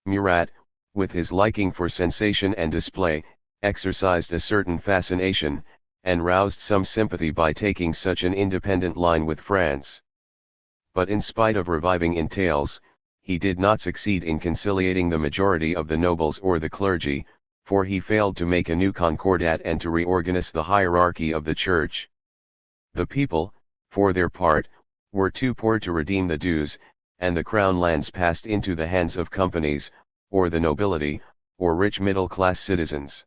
Murat, with his liking for sensation and display, exercised a certain fascination, and roused some sympathy by taking such an independent line with France. But in spite of reviving entails, he did not succeed in conciliating the majority of the nobles or the clergy, for he failed to make a new concordat and to reorganize the hierarchy of the church. The people, for their part, were too poor to redeem the dues, and the crown lands passed into the hands of companies, or the nobility, or rich middle-class citizens.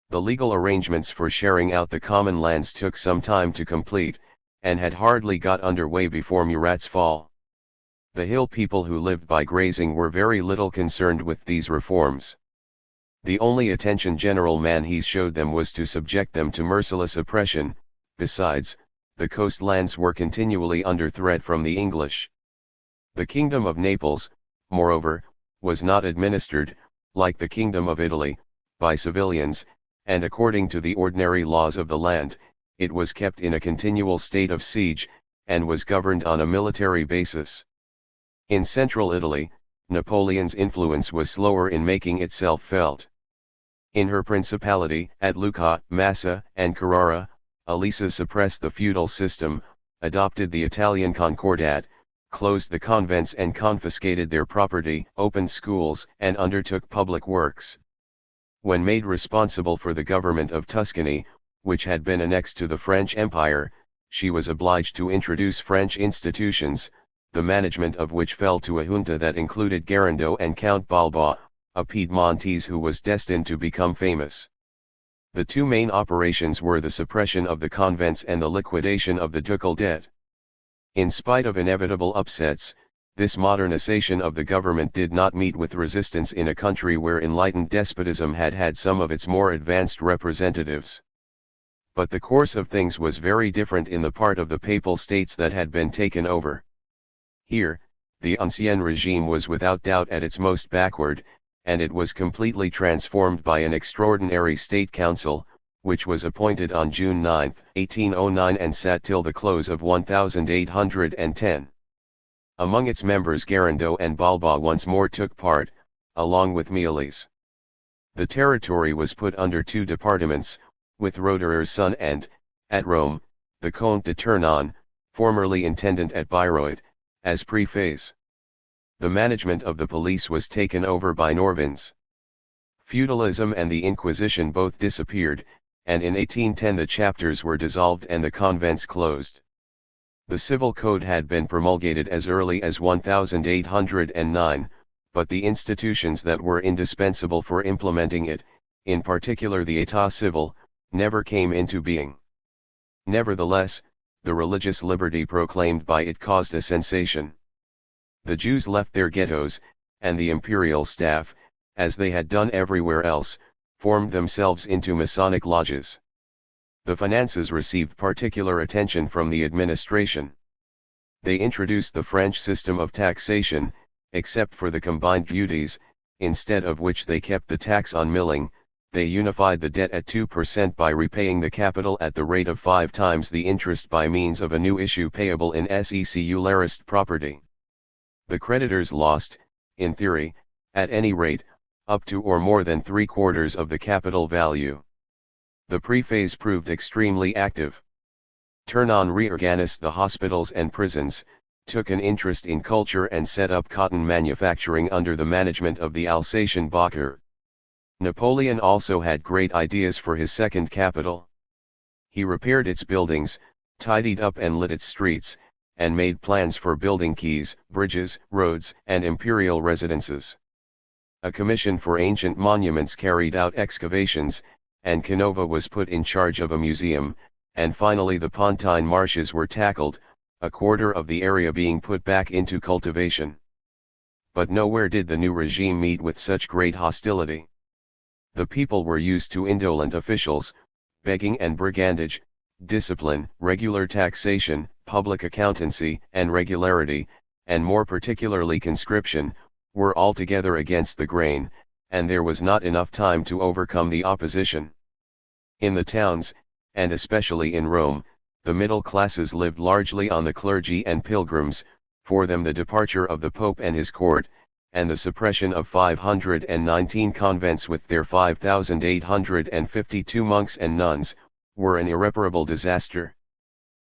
The legal arrangements for sharing out the common lands took some time to complete, and had hardly got under way before Murat's fall. The hill people who lived by grazing were very little concerned with these reforms. The only attention General Manhees showed them was to subject them to merciless oppression. Besides, the coastlands were continually under threat from the English. The Kingdom of Naples, moreover, was not administered, like the Kingdom of Italy, by civilians, and according to the ordinary laws of the land, it was kept in a continual state of siege, and was governed on a military basis. In central Italy, Napoleon's influence was slower in making itself felt. In her principality, at Lucca, Massa, and Carrara, Elisa suppressed the feudal system, adopted the Italian Concordat, closed the convents and confiscated their property, opened schools, and undertook public works. When made responsible for the government of Tuscany, which had been annexed to the French Empire, she was obliged to introduce French institutions, the management of which fell to a junta that included Garando and Count Balba, a Piedmontese who was destined to become famous. The two main operations were the suppression of the convents and the liquidation of the ducal debt. In spite of inevitable upsets, this modernization of the government did not meet with resistance in a country where enlightened despotism had had some of its more advanced representatives. But the course of things was very different in the part of the Papal States that had been taken over. Here, the Ancien regime was without doubt at its most backward, and it was completely transformed by an extraordinary State Council, which was appointed on June 9, 1809 and sat till the close of 1810. Among its members Garando and Balba once more took part, along with Mialis. The territory was put under two departments, with Roderer's son and, at Rome, the Comte de Tournon, formerly intendant at Bayreuth, as prefets. The management of the police was taken over by Norvins. Feudalism and the Inquisition both disappeared, and in 1810 the chapters were dissolved and the convents closed. The civil code had been promulgated as early as 1809, but the institutions that were indispensable for implementing it, in particular the état civil, never came into being. Nevertheless, the religious liberty proclaimed by it caused a sensation. The Jews left their ghettos, and the imperial staff, as they had done everywhere else, formed themselves into Masonic lodges. The finances received particular attention from the administration. They introduced the French system of taxation, except for the combined duties, instead of which they kept the tax on milling. They unified the debt at 2% by repaying the capital at the rate of 5 times the interest by means of a new issue payable in secularist property. The creditors lost, in theory, at any rate, up to or more than 3/4 of the capital value. The prefets proved extremely active. Tournon reorganized the hospitals and prisons, took an interest in culture and set up cotton manufacturing under the management of the Alsatian Bacher. Napoleon also had great ideas for his second capital. He repaired its buildings, tidied up and lit its streets, and made plans for building quays, bridges, roads, and imperial residences. A commission for ancient monuments carried out excavations, and Canova was put in charge of a museum, and finally the Pontine marshes were tackled, a quarter of the area being put back into cultivation. But nowhere did the new regime meet with such great hostility. The people were used to indolent officials, begging and brigandage, discipline, regular taxation, public accountancy, and regularity, and more particularly conscription, were altogether against the grain, and there was not enough time to overcome the opposition. In the towns, and especially in Rome, the middle classes lived largely on the clergy and pilgrims. For them the departure of the Pope and his court, and the suppression of 519 convents with their 5,852 monks and nuns, were an irreparable disaster.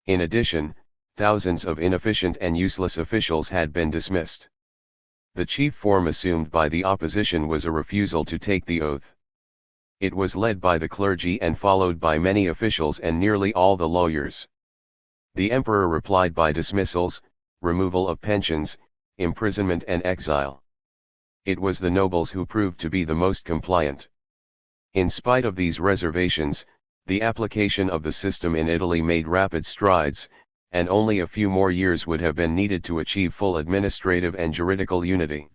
In addition, thousands of inefficient and useless officials had been dismissed. The chief form assumed by the opposition was a refusal to take the oath. It was led by the clergy and followed by many officials and nearly all the lawyers. The emperor replied by dismissals, removal of pensions, imprisonment and exile. It was the nobles who proved to be the most compliant. In spite of these reservations, the application of the system in Italy made rapid strides, and only a few more years would have been needed to achieve full administrative and juridical unity.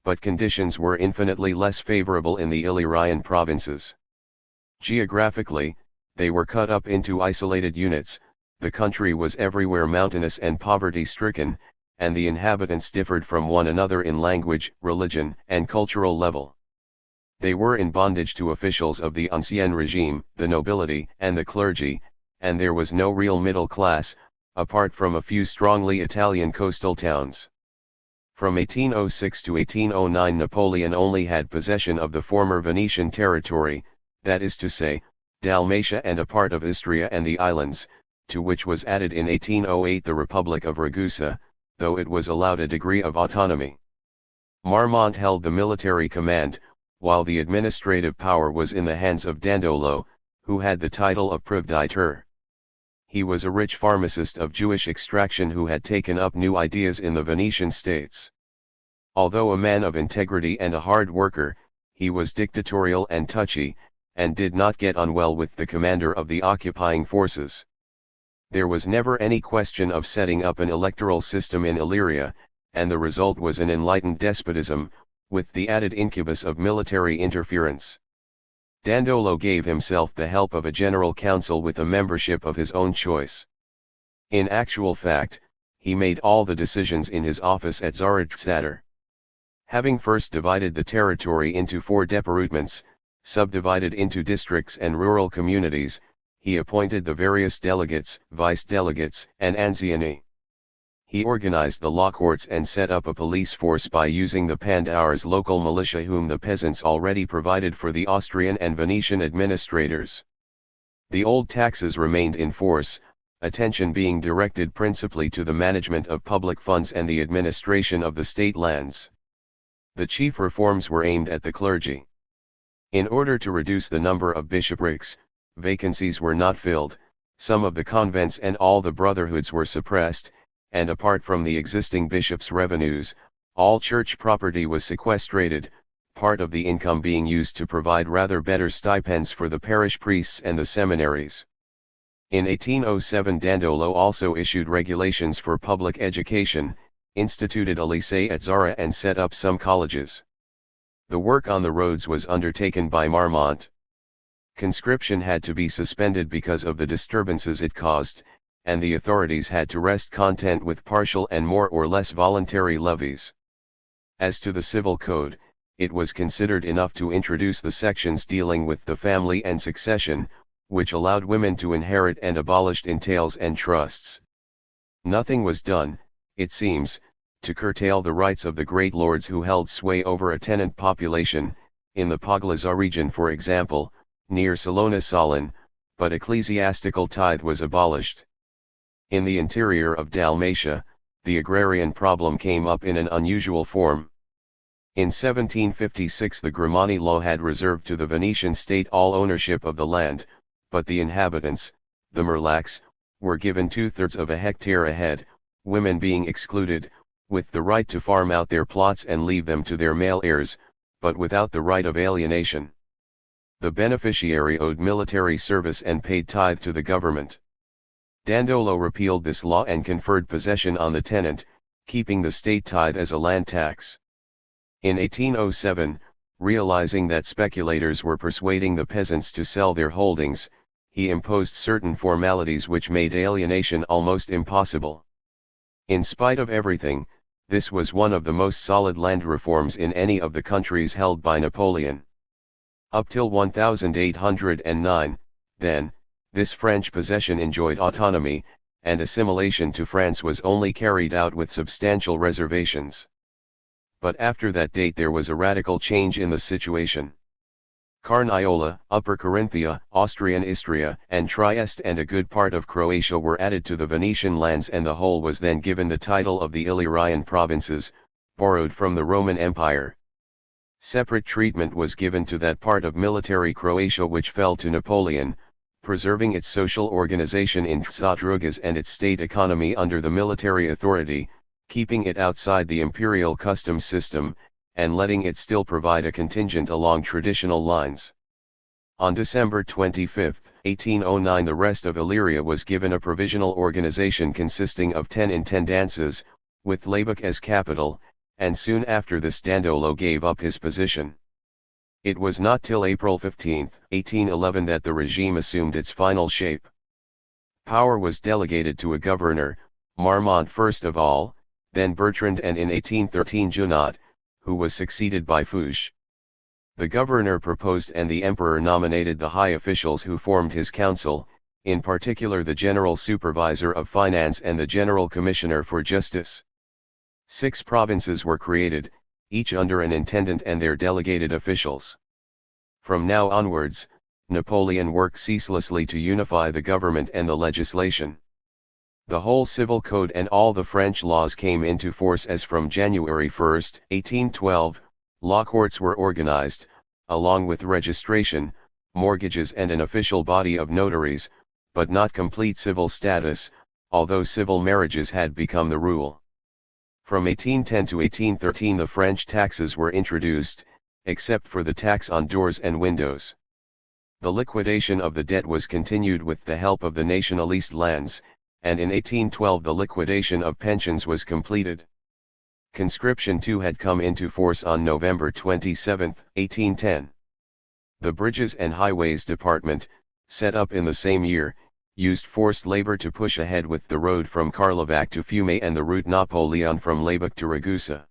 But conditions were infinitely less favorable in the Illyrian provinces. Geographically, they were cut up into isolated units, the country was everywhere mountainous and poverty-stricken, and the inhabitants differed from one another in language, religion, and cultural level. They were in bondage to officials of the ancien regime, the nobility, and the clergy, and there was no real middle class, apart from a few strongly Italian coastal towns. From 1806 to 1809 Napoleon only had possession of the former Venetian territory, that is to say, Dalmatia and a part of Istria and the islands, to which was added in 1808 the Republic of Ragusa, though it was allowed a degree of autonomy. Marmont held the military command, while the administrative power was in the hands of Dandolo, who had the title of Prive-d'Iter. He was a rich pharmacist of Jewish extraction who had taken up new ideas in the Venetian states. Although a man of integrity and a hard worker, he was dictatorial and touchy, and did not get on well with the commander of the occupying forces. There was never any question of setting up an electoral system in Illyria, and the result was an enlightened despotism, with the added incubus of military interference. Dandolo gave himself the help of a general council with a membership of his own choice. In actual fact, he made all the decisions in his office at Zaratstatter. Having first divided the territory into 4 departments, subdivided into districts and rural communities, he appointed the various delegates, vice-delegates, and anziani. He organized the law courts and set up a police force by using the Pandours local militia whom the peasants already provided for the Austrian and Venetian administrators. The old taxes remained in force, attention being directed principally to the management of public funds and the administration of the state lands. The chief reforms were aimed at the clergy. In order to reduce the number of bishoprics, vacancies were not filled, some of the convents and all the brotherhoods were suppressed, and apart from the existing bishops' revenues, all church property was sequestrated, part of the income being used to provide rather better stipends for the parish priests and the seminaries. In 1807 Dandolo also issued regulations for public education, instituted a lycée at Zara and set up some colleges. The work on the roads was undertaken by Marmont. Conscription had to be suspended because of the disturbances it caused, and the authorities had to rest content with partial and more or less voluntary levies. As to the civil code, it was considered enough to introduce the sections dealing with the family and succession, which allowed women to inherit and abolished entails and trusts. Nothing was done, it seems, to curtail the rights of the great lords who held sway over a tenant population, in the Poglaza region for example, near Salona Solon, but ecclesiastical tithe was abolished. In the interior of Dalmatia, the agrarian problem came up in an unusual form. In 1756 the Grimani law had reserved to the Venetian state all ownership of the land, but the inhabitants, the Merlacs, were given 2/3 of a hectare a head, women being excluded, with the right to farm out their plots and leave them to their male heirs, but without the right of alienation. The beneficiary owed military service and paid tithe to the government. Dandolo repealed this law and conferred possession on the tenant, keeping the state tithe as a land tax. In 1807, realizing that speculators were persuading the peasants to sell their holdings, he imposed certain formalities which made alienation almost impossible. In spite of everything, this was one of the most solid land reforms in any of the countries held by Napoleon. Up till 1809, then, this French possession enjoyed autonomy, and assimilation to France was only carried out with substantial reservations. But after that date there was a radical change in the situation. Carniola, Upper Carinthia, Austrian Istria, and Trieste and a good part of Croatia were added to the Venetian lands, and the whole was then given the title of the Illyrian provinces, borrowed from the Roman Empire. Separate treatment was given to that part of military Croatia which fell to Napoleon, preserving its social organization in Zadrugas and its state economy under the military authority, keeping it outside the imperial customs system, and letting it still provide a contingent along traditional lines. On December 25, 1809 the rest of Illyria was given a provisional organization consisting of 10 intendances, with Laybach as capital, and soon after this Dandolo gave up his position. It was not till April 15, 1811 that the regime assumed its final shape. Power was delegated to a governor, Marmont first of all, then Bertrand and in 1813 Junot, who was succeeded by Fouché. The governor proposed and the emperor nominated the high officials who formed his council, in particular the general supervisor of finance and the general commissioner for justice. 6 provinces were created, each under an intendant and their delegated officials. From now onwards, Napoleon worked ceaselessly to unify the government and the legislation. The whole civil code and all the French laws came into force as from January 1, 1812, law courts were organized, along with registration, mortgages and an official body of notaries, but not complete civil status, although civil marriages had become the rule. From 1810 to 1813 the French taxes were introduced, except for the tax on doors and windows. The liquidation of the debt was continued with the help of the nationalist lands, and in 1812 the liquidation of pensions was completed. Conscription too had come into force on November 27, 1810. The Bridges and Highways Department, set up in the same year, used forced labor to push ahead with the road from Carlevac to Fiume and the route Napoleon from Laybach to Ragusa.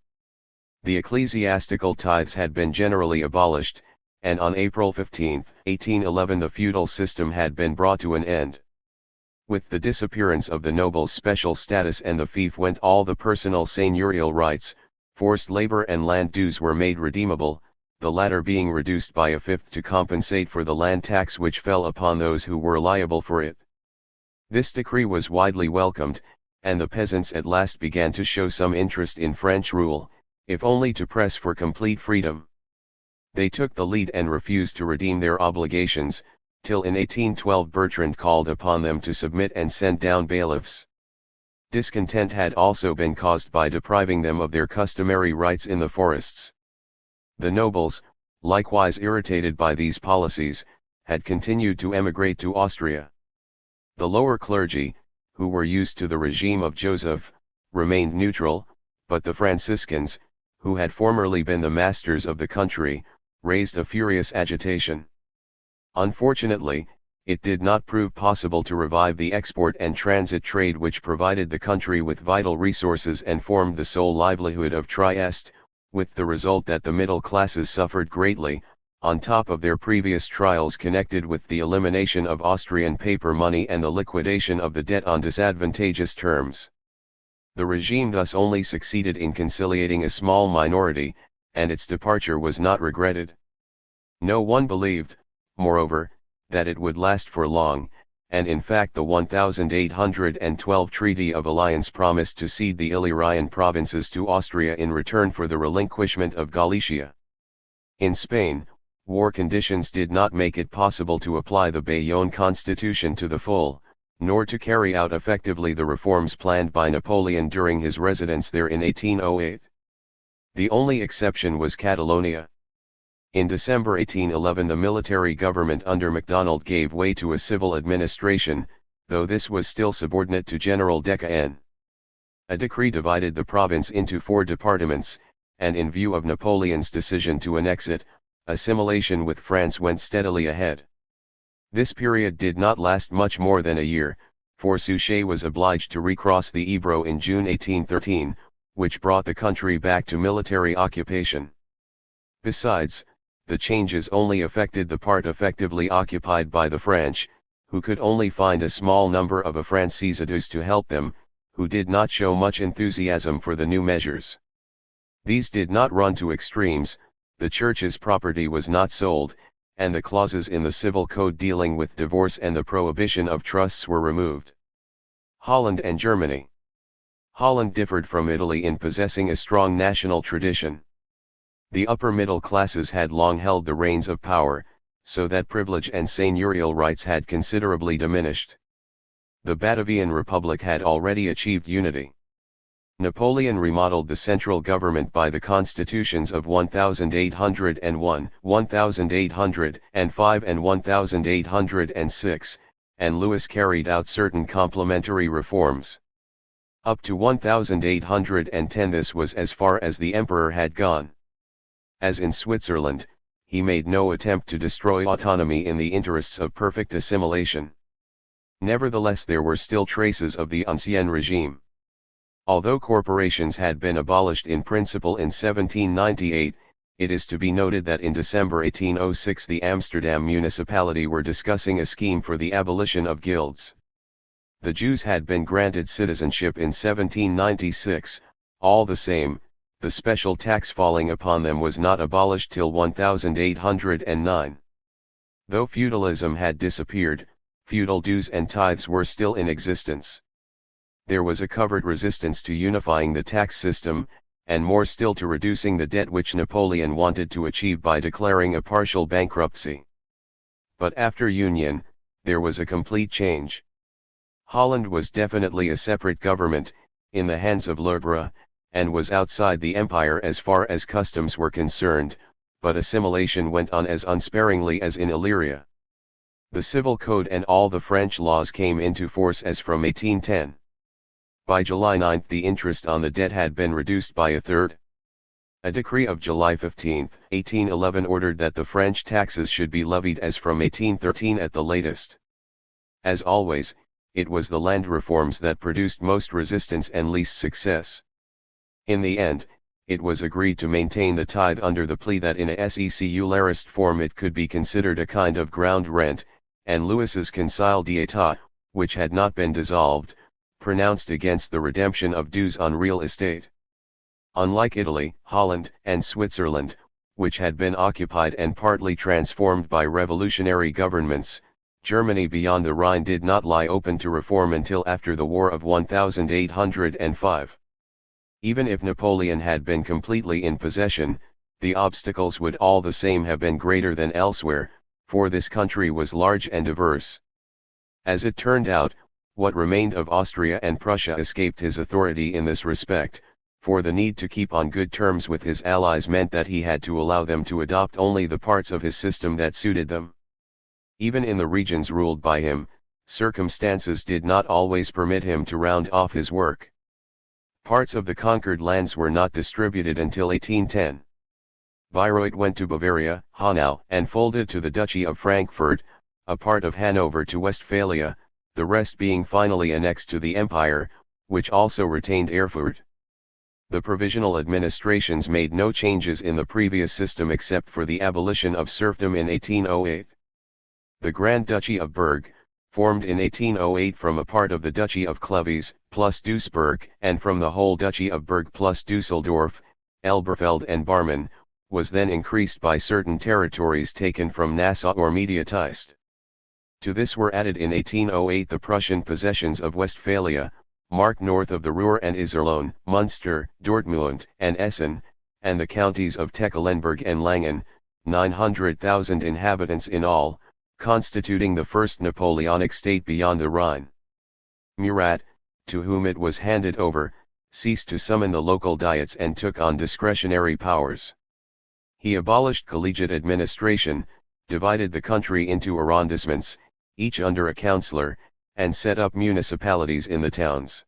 The ecclesiastical tithes had been generally abolished, and on April 15, 1811 the feudal system had been brought to an end. With the disappearance of the nobles' special status and the fief went all the personal seigneurial rights, forced labor and land dues were made redeemable, the latter being reduced by a fifth to compensate for the land tax which fell upon those who were liable for it. This decree was widely welcomed, and the peasants at last began to show some interest in French rule, if only to press for complete freedom. They took the lead and refused to redeem their obligations, till in 1812 Bertrand called upon them to submit and send down bailiffs. Discontent had also been caused by depriving them of their customary rights in the forests. The nobles, likewise irritated by these policies, had continued to emigrate to Austria. The lower clergy, who were used to the regime of Joseph, remained neutral, but the Franciscans, who had formerly been the masters of the country, raised a furious agitation. Unfortunately, it did not prove possible to revive the export and transit trade which provided the country with vital resources and formed the sole livelihood of Trieste, with the result that the middle classes suffered greatly, on top of their previous trials connected with the elimination of Austrian paper money and the liquidation of the debt on disadvantageous terms. The regime thus only succeeded in conciliating a small minority, and its departure was not regretted. No one believed, moreover, that it would last for long, and in fact the 1812 Treaty of Alliance promised to cede the Illyrian provinces to Austria in return for the relinquishment of Galicia. In Spain, war conditions did not make it possible to apply the Bayonne Constitution to the full, nor to carry out effectively the reforms planned by Napoleon during his residence there in 1808. The only exception was Catalonia. In December 1811 the military government under MacDonald gave way to a civil administration, though this was still subordinate to General Decaen. A decree divided the province into 4 departments, and in view of Napoleon's decision to annex it, assimilation with France went steadily ahead. This period did not last much more than a year, for Suchet was obliged to recross the Ebro in June 1813, which brought the country back to military occupation. Besides, the changes only affected the part effectively occupied by the French, who could only find a small number of Afrancisados to help them, who did not show much enthusiasm for the new measures. These did not run to extremes, the church's property was not sold, and the clauses in the civil code dealing with divorce and the prohibition of trusts were removed. Holland and Germany. Holland differed from Italy in possessing a strong national tradition. The upper middle classes had long held the reins of power, so that privilege and seigneurial rights had considerably diminished. The Batavian Republic had already achieved unity. Napoleon remodeled the central government by the constitutions of 1801, 1805 and 1806, and Louis carried out certain complementary reforms. Up to 1810 this was as far as the emperor had gone. As in Switzerland, he made no attempt to destroy autonomy in the interests of perfect assimilation. Nevertheless, there were still traces of the ancien regime. Although corporations had been abolished in principle in 1798, it is to be noted that in December 1806 the Amsterdam municipality were discussing a scheme for the abolition of guilds. The Jews had been granted citizenship in 1796, all the same, the special tax falling upon them was not abolished till 1809. Though feudalism had disappeared, feudal dues and tithes were still in existence. There was a covert resistance to unifying the tax system, and more still to reducing the debt which Napoleon wanted to achieve by declaring a partial bankruptcy. But after union, there was a complete change. Holland was definitely a separate government, in the hands of Lefebvre, and was outside the empire as far as customs were concerned, but assimilation went on as unsparingly as in Illyria. The civil code and all the French laws came into force as from 1810. By July 9 the interest on the debt had been reduced by a third. A decree of July 15, 1811 ordered that the French taxes should be levied as from 1813 at the latest. As always, it was the land reforms that produced most resistance and least success. In the end, it was agreed to maintain the tithe under the plea that in a secularist form it could be considered a kind of ground rent, and Louis's Conseil d'État, which had not been dissolved, pronounced against the redemption of dues on real estate. Unlike Italy, Holland, and Switzerland, which had been occupied and partly transformed by revolutionary governments, Germany beyond the Rhine did not lie open to reform until after the War of 1805. Even if Napoleon had been completely in possession, the obstacles would all the same have been greater than elsewhere, for this country was large and diverse. As it turned out, what remained of Austria and Prussia escaped his authority in this respect, for the need to keep on good terms with his allies meant that he had to allow them to adopt only the parts of his system that suited them. Even in the regions ruled by him, circumstances did not always permit him to round off his work. Parts of the conquered lands were not distributed until 1810. Bayreuth went to Bavaria, Hanau, and folded to the Duchy of Frankfurt, a part of Hanover to Westphalia, the rest being finally annexed to the empire, which also retained Erfurt. The provisional administrations made no changes in the previous system except for the abolition of serfdom in 1808. The Grand Duchy of Berg, formed in 1808 from a part of the Duchy of Clovis, plus Duisburg, and from the whole Duchy of Berg plus Dusseldorf, Elberfeld and Barmen, was then increased by certain territories taken from Nassau or Mediatist. To this were added in 1808 the Prussian possessions of Westphalia, marked north of the Ruhr and Iserlohn, Munster, Dortmund, and Essen, and the counties of Tecklenburg and Langen, 900,000 inhabitants in all, constituting the first Napoleonic state beyond the Rhine. Murat, to whom it was handed over, ceased to summon the local diets and took on discretionary powers. He abolished collegiate administration, divided the country into arrondissements, each under a councillor, and set up municipalities in the towns.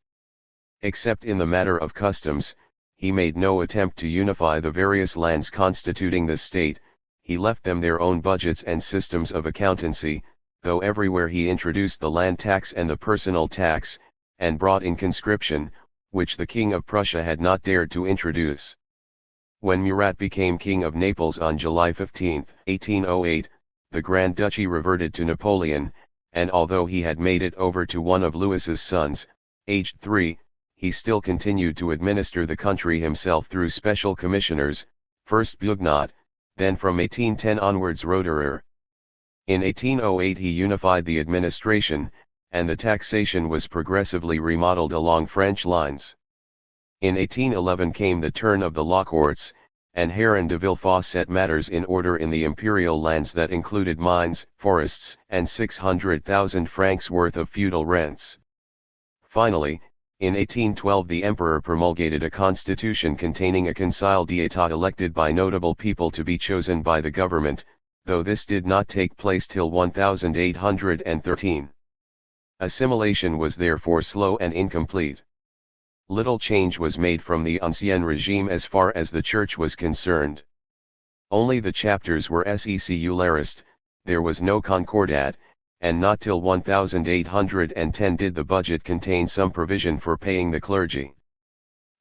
Except in the matter of customs, he made no attempt to unify the various lands constituting the state. He left them their own budgets and systems of accountancy, though everywhere he introduced the land tax and the personal tax, and brought in conscription, which the King of Prussia had not dared to introduce. When Murat became King of Naples on July 15, 1808, the Grand Duchy reverted to Napoleon, and although he had made it over to one of Louis's sons, aged 3, he still continued to administer the country himself through special commissioners, first Bugnot, then from 1810 onwards Roederer. In 1808 he unified the administration, and the taxation was progressively remodeled along French lines. In 1811 came the turn of the law courts, and Heron de Villefort set matters in order in the imperial lands that included mines, forests, and 600,000 francs worth of feudal rents. Finally, In 1812 the emperor promulgated a constitution containing a concile d'état elected by notable people to be chosen by the government, though this did not take place till 1813. Assimilation was therefore slow and incomplete. Little change was made from the ancien regime as far as the church was concerned. Only the chapters were secularist, there was no concordat, and not till 1810 did the budget contain some provision for paying the clergy.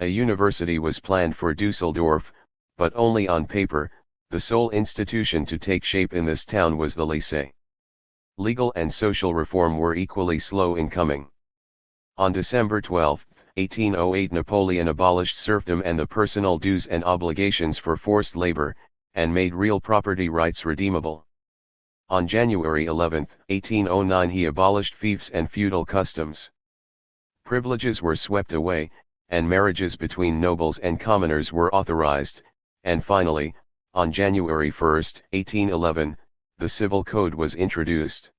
A university was planned for Dusseldorf, but only on paper. The sole institution to take shape in this town was the lycée. Legal and social reform were equally slow in coming. On December 12, 1808 Napoleon abolished serfdom and the personal dues and obligations for forced labor, and made real property rights redeemable. On January 11, 1809 he abolished fiefs and feudal customs. Privileges were swept away, and marriages between nobles and commoners were authorized, and finally, on January 1, 1811, the Civil Code was introduced.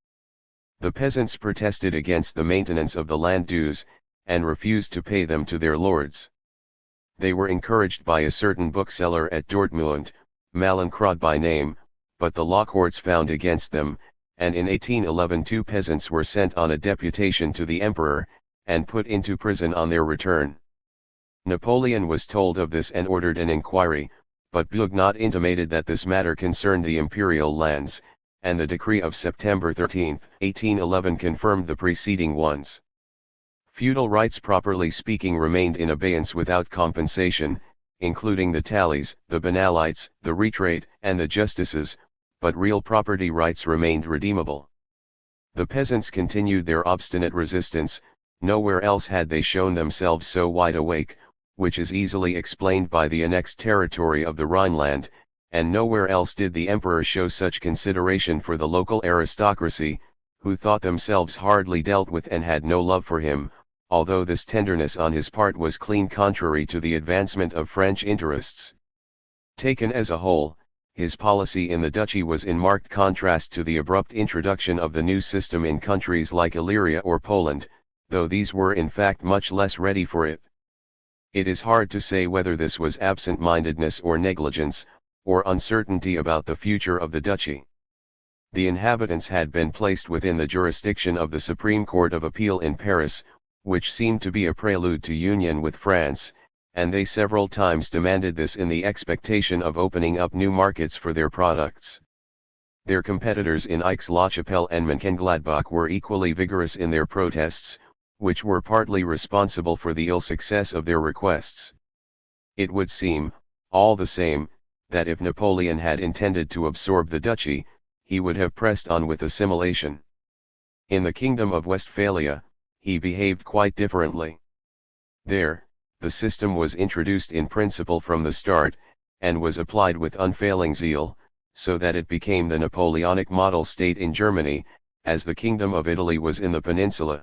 The peasants protested against the maintenance of the land dues, and refused to pay them to their lords. They were encouraged by a certain bookseller at Dortmund, Mallinckrodt by name, but the law courts found against them, and in 1811 two peasants were sent on a deputation to the emperor, and put into prison on their return. Napoleon was told of this and ordered an inquiry, but Bugnot intimated that this matter concerned the imperial lands, and the decree of September 13, 1811 confirmed the preceding ones. Feudal rights properly speaking remained in abeyance without compensation, including the tallies, the banalites, the retrate, and the justices, but real property rights remained redeemable. The peasants continued their obstinate resistance. Nowhere else had they shown themselves so wide awake, which is easily explained by the annexed territory of the Rhineland, and nowhere else did the emperor show such consideration for the local aristocracy, who thought themselves hardly dealt with and had no love for him, although this tenderness on his part was clean contrary to the advancement of French interests. Taken as a whole, his policy in the duchy was in marked contrast to the abrupt introduction of the new system in countries like Illyria or Poland, though these were in fact much less ready for it. It is hard to say whether this was absent-mindedness or negligence, or uncertainty about the future of the duchy. The inhabitants had been placed within the jurisdiction of the Supreme Court of Appeal in Paris, which seemed to be a prelude to union with France, and they several times demanded this in the expectation of opening up new markets for their products. Their competitors in Aix-la-Chapelle and Mönchengladbach were equally vigorous in their protests, which were partly responsible for the ill success of their requests. It would seem, all the same, that if Napoleon had intended to absorb the duchy, he would have pressed on with assimilation. In the Kingdom of Westphalia, he behaved quite differently. There, the system was introduced in principle from the start, and was applied with unfailing zeal, so that it became the Napoleonic model state in Germany, as the Kingdom of Italy was in the peninsula.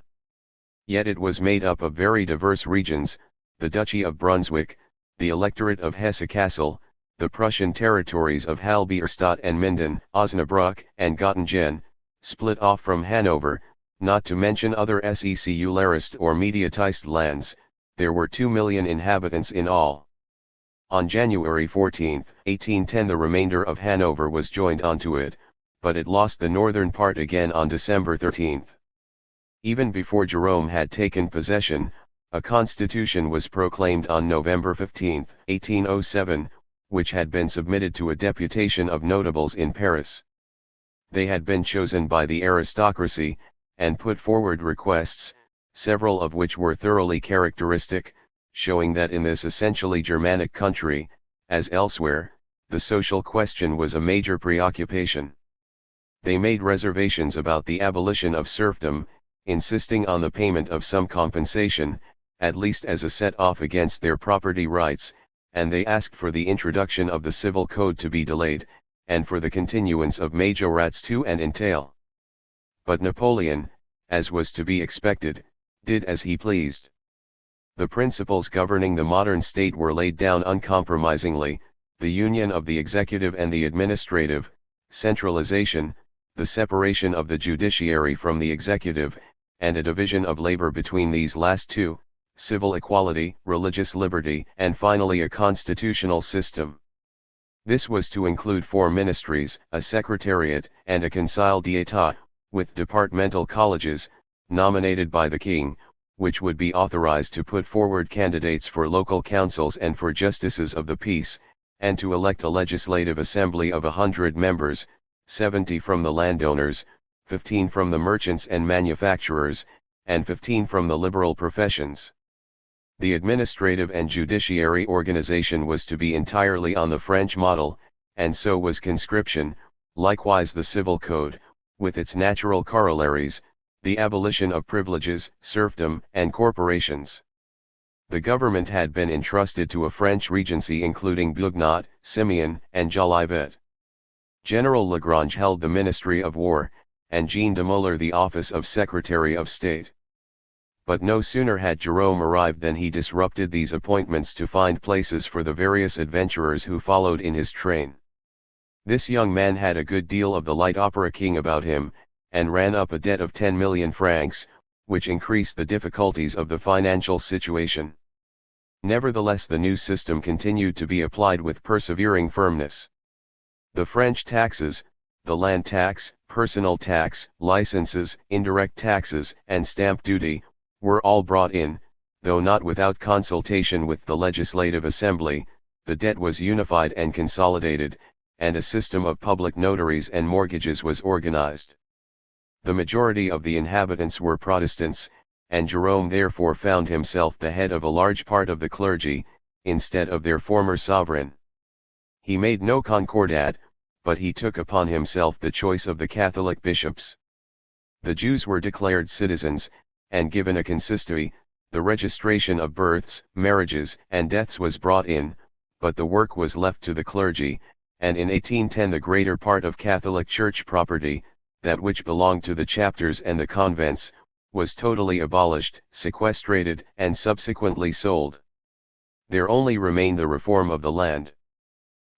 Yet it was made up of very diverse regions, the Duchy of Brunswick, the Electorate of Hesse-Kassel, the Prussian territories of Halberstadt and Minden, Osnabrück and Göttingen, split off from Hanover, not to mention other secularist or mediatist lands. There were 2 million inhabitants in all. On January 14, 1810 the remainder of Hanover was joined onto it, but it lost the northern part again on December 13. Even before Jerome had taken possession, a constitution was proclaimed on November 15, 1807, which had been submitted to a deputation of notables in Paris. They had been chosen by the aristocracy, and put forward requests, several of which were thoroughly characteristic, showing that in this essentially Germanic country, as elsewhere, the social question was a major preoccupation. They made reservations about the abolition of serfdom, insisting on the payment of some compensation, at least as a set-off against their property rights, and they asked for the introduction of the civil code to be delayed, and for the continuance of majorats to and entail. But Napoleon, as was to be expected, did as he pleased. The principles governing the modern state were laid down uncompromisingly: the union of the executive and the administrative, centralization, the separation of the judiciary from the executive, and a division of labor between these last two, civil equality, religious liberty, and finally a constitutional system. This was to include 4 ministries, a secretariat, and a conseil d'état, with departmental colleges, nominated by the king, which would be authorized to put forward candidates for local councils and for justices of the peace, and to elect a legislative assembly of 100 members, 70 from the landowners, 15 from the merchants and manufacturers, and 15 from the liberal professions. The administrative and judiciary organization was to be entirely on the French model, and so was conscription, likewise the civil code, with its natural corollaries, the abolition of privileges, serfdom, and corporations. The government had been entrusted to a French regency including Bugnat, Simeon, and Jolivet. General Lagrange held the Ministry of War, and Jean de Muller the office of Secretary of State. But no sooner had Jerome arrived than he disrupted these appointments to find places for the various adventurers who followed in his train. This young man had a good deal of the light opera king about him, and ran up a debt of 10 million francs, which increased the difficulties of the financial situation. Nevertheless, the new system continued to be applied with persevering firmness. The French taxes, the land tax, personal tax, licenses, indirect taxes, and stamp duty, were all brought in, though not without consultation with the Legislative Assembly. The debt was unified and consolidated, and a system of public notaries and mortgages was organized. The majority of the inhabitants were Protestants, and Jerome therefore found himself the head of a large part of the clergy, instead of their former sovereign. He made no concordat, but he took upon himself the choice of the Catholic bishops. The Jews were declared citizens, and given a consistory. The registration of births, marriages, and deaths was brought in, but the work was left to the clergy, and in 1810 the greater part of Catholic Church property, that which belonged to the chapters and the convents, was totally abolished, sequestrated, and subsequently sold. There only remained the reform of the land.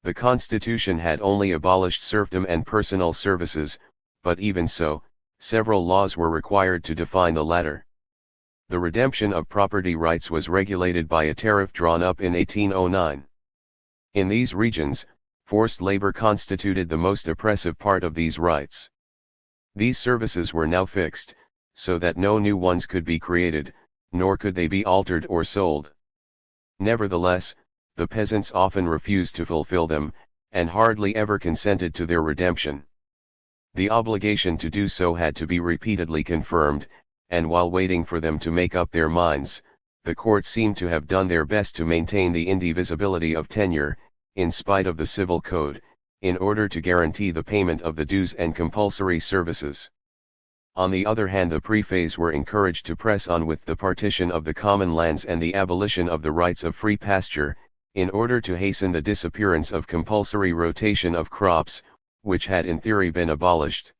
The Constitution had only abolished serfdom and personal services, but even so, several laws were required to define the latter. The redemption of property rights was regulated by a tariff drawn up in 1809. In these regions, forced labor constituted the most oppressive part of these rights. These services were now fixed, so that no new ones could be created, nor could they be altered or sold. Nevertheless, the peasants often refused to fulfill them, and hardly ever consented to their redemption. The obligation to do so had to be repeatedly confirmed, and while waiting for them to make up their minds, the courts seem to have done their best to maintain the indivisibility of tenure, in spite of the civil code, in order to guarantee the payment of the dues and compulsory services. On the other hand, the préfets were encouraged to press on with the partition of the common lands and the abolition of the rights of free pasture, in order to hasten the disappearance of compulsory rotation of crops, which had in theory been abolished.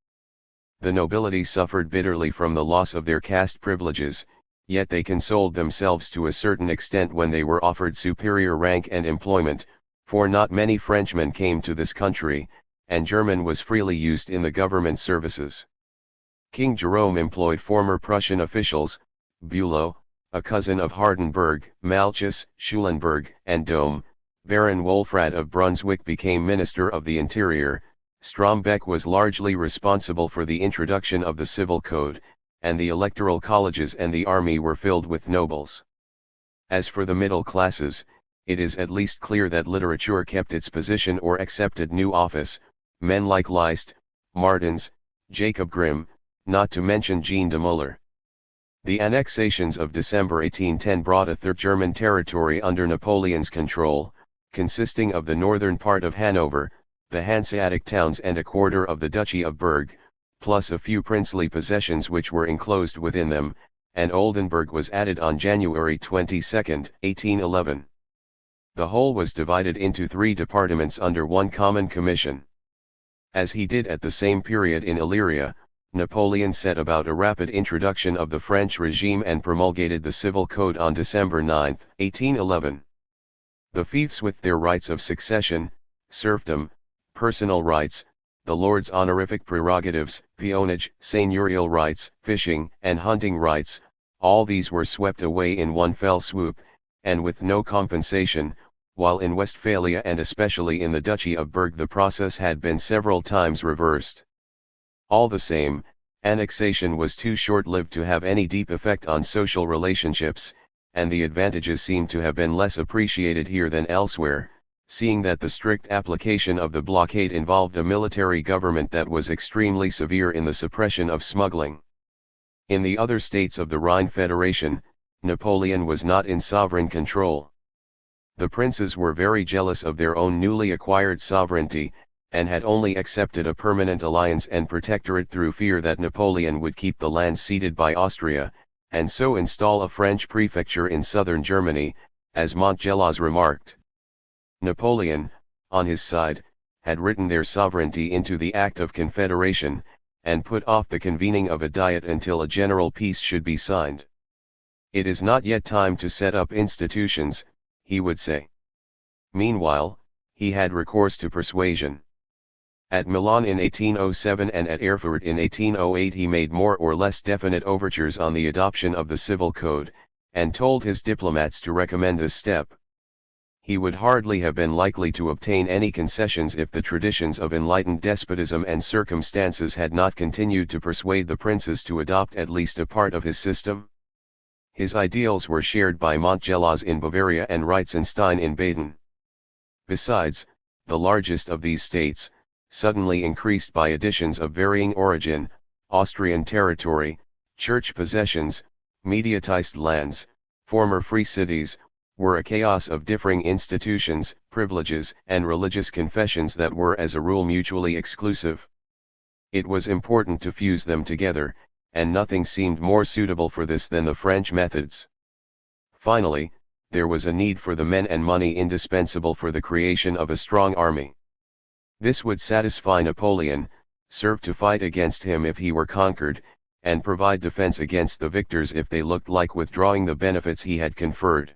The nobility suffered bitterly from the loss of their caste privileges, yet they consoled themselves to a certain extent when they were offered superior rank and employment, for not many Frenchmen came to this country, and German was freely used in the government services. King Jerome employed former Prussian officials, Bülow, a cousin of Hardenberg, Malchus, Schulenburg, and Dome. Baron Wolfrat of Brunswick became Minister of the Interior. Strombeck was largely responsible for the introduction of the civil code, and the electoral colleges and the army were filled with nobles. As for the middle classes, it is at least clear that literature kept its position or accepted new office. Men like Liszt, Martens, Jacob Grimm, not to mention Jean de Muller. The annexations of December 1810 brought a third German territory under Napoleon's control, consisting of the northern part of Hanover, the Hanseatic towns and a quarter of the Duchy of Berg, plus a few princely possessions which were enclosed within them, and Oldenburg was added on January 22, 1811. The whole was divided into 3 departments under one common commission. As he did at the same period in Illyria, Napoleon set about a rapid introduction of the French regime and promulgated the Civil Code on December 9, 1811. The fiefs with their rights of succession, serfdom, personal rights, the lords' honorific prerogatives, peonage, seigneurial rights, fishing and hunting rights, all these were swept away in one fell swoop, and with no compensation, while in Westphalia and especially in the Duchy of Berg the process had been several times reversed. All the same, annexation was too short-lived to have any deep effect on social relationships, and the advantages seem to have been less appreciated here than elsewhere, seeing that the strict application of the blockade involved a military government that was extremely severe in the suppression of smuggling. In the other states of the Rhine Federation, Napoleon was not in sovereign control. The princes were very jealous of their own newly acquired sovereignty, and had only accepted a permanent alliance and protectorate through fear that Napoleon would keep the land ceded by Austria, and so install a French prefecture in southern Germany, as Montgelas remarked. Napoleon, on his side, had written their sovereignty into the Act of Confederation, and put off the convening of a diet until a general peace should be signed. It is not yet time to set up institutions, he would say. Meanwhile, he had recourse to persuasion. At Milan in 1807 and at Erfurt in 1808 he made more or less definite overtures on the adoption of the civil code, and told his diplomats to recommend this step. He would hardly have been likely to obtain any concessions if the traditions of enlightened despotism and circumstances had not continued to persuade the princes to adopt at least a part of his system. His ideals were shared by Montgelas in Bavaria and Reitzenstein in Baden. Besides, the largest of these states, suddenly increased by additions of varying origin, Austrian territory, church possessions, mediatized lands, former free cities, were a chaos of differing institutions, privileges, and religious confessions that were as a rule mutually exclusive. It was important to fuse them together, and nothing seemed more suitable for this than the French methods. Finally, there was a need for the men and money indispensable for the creation of a strong army. This would satisfy Napoleon, serve to fight against him if he were conquered, and provide defense against the victors if they looked like withdrawing the benefits he had conferred.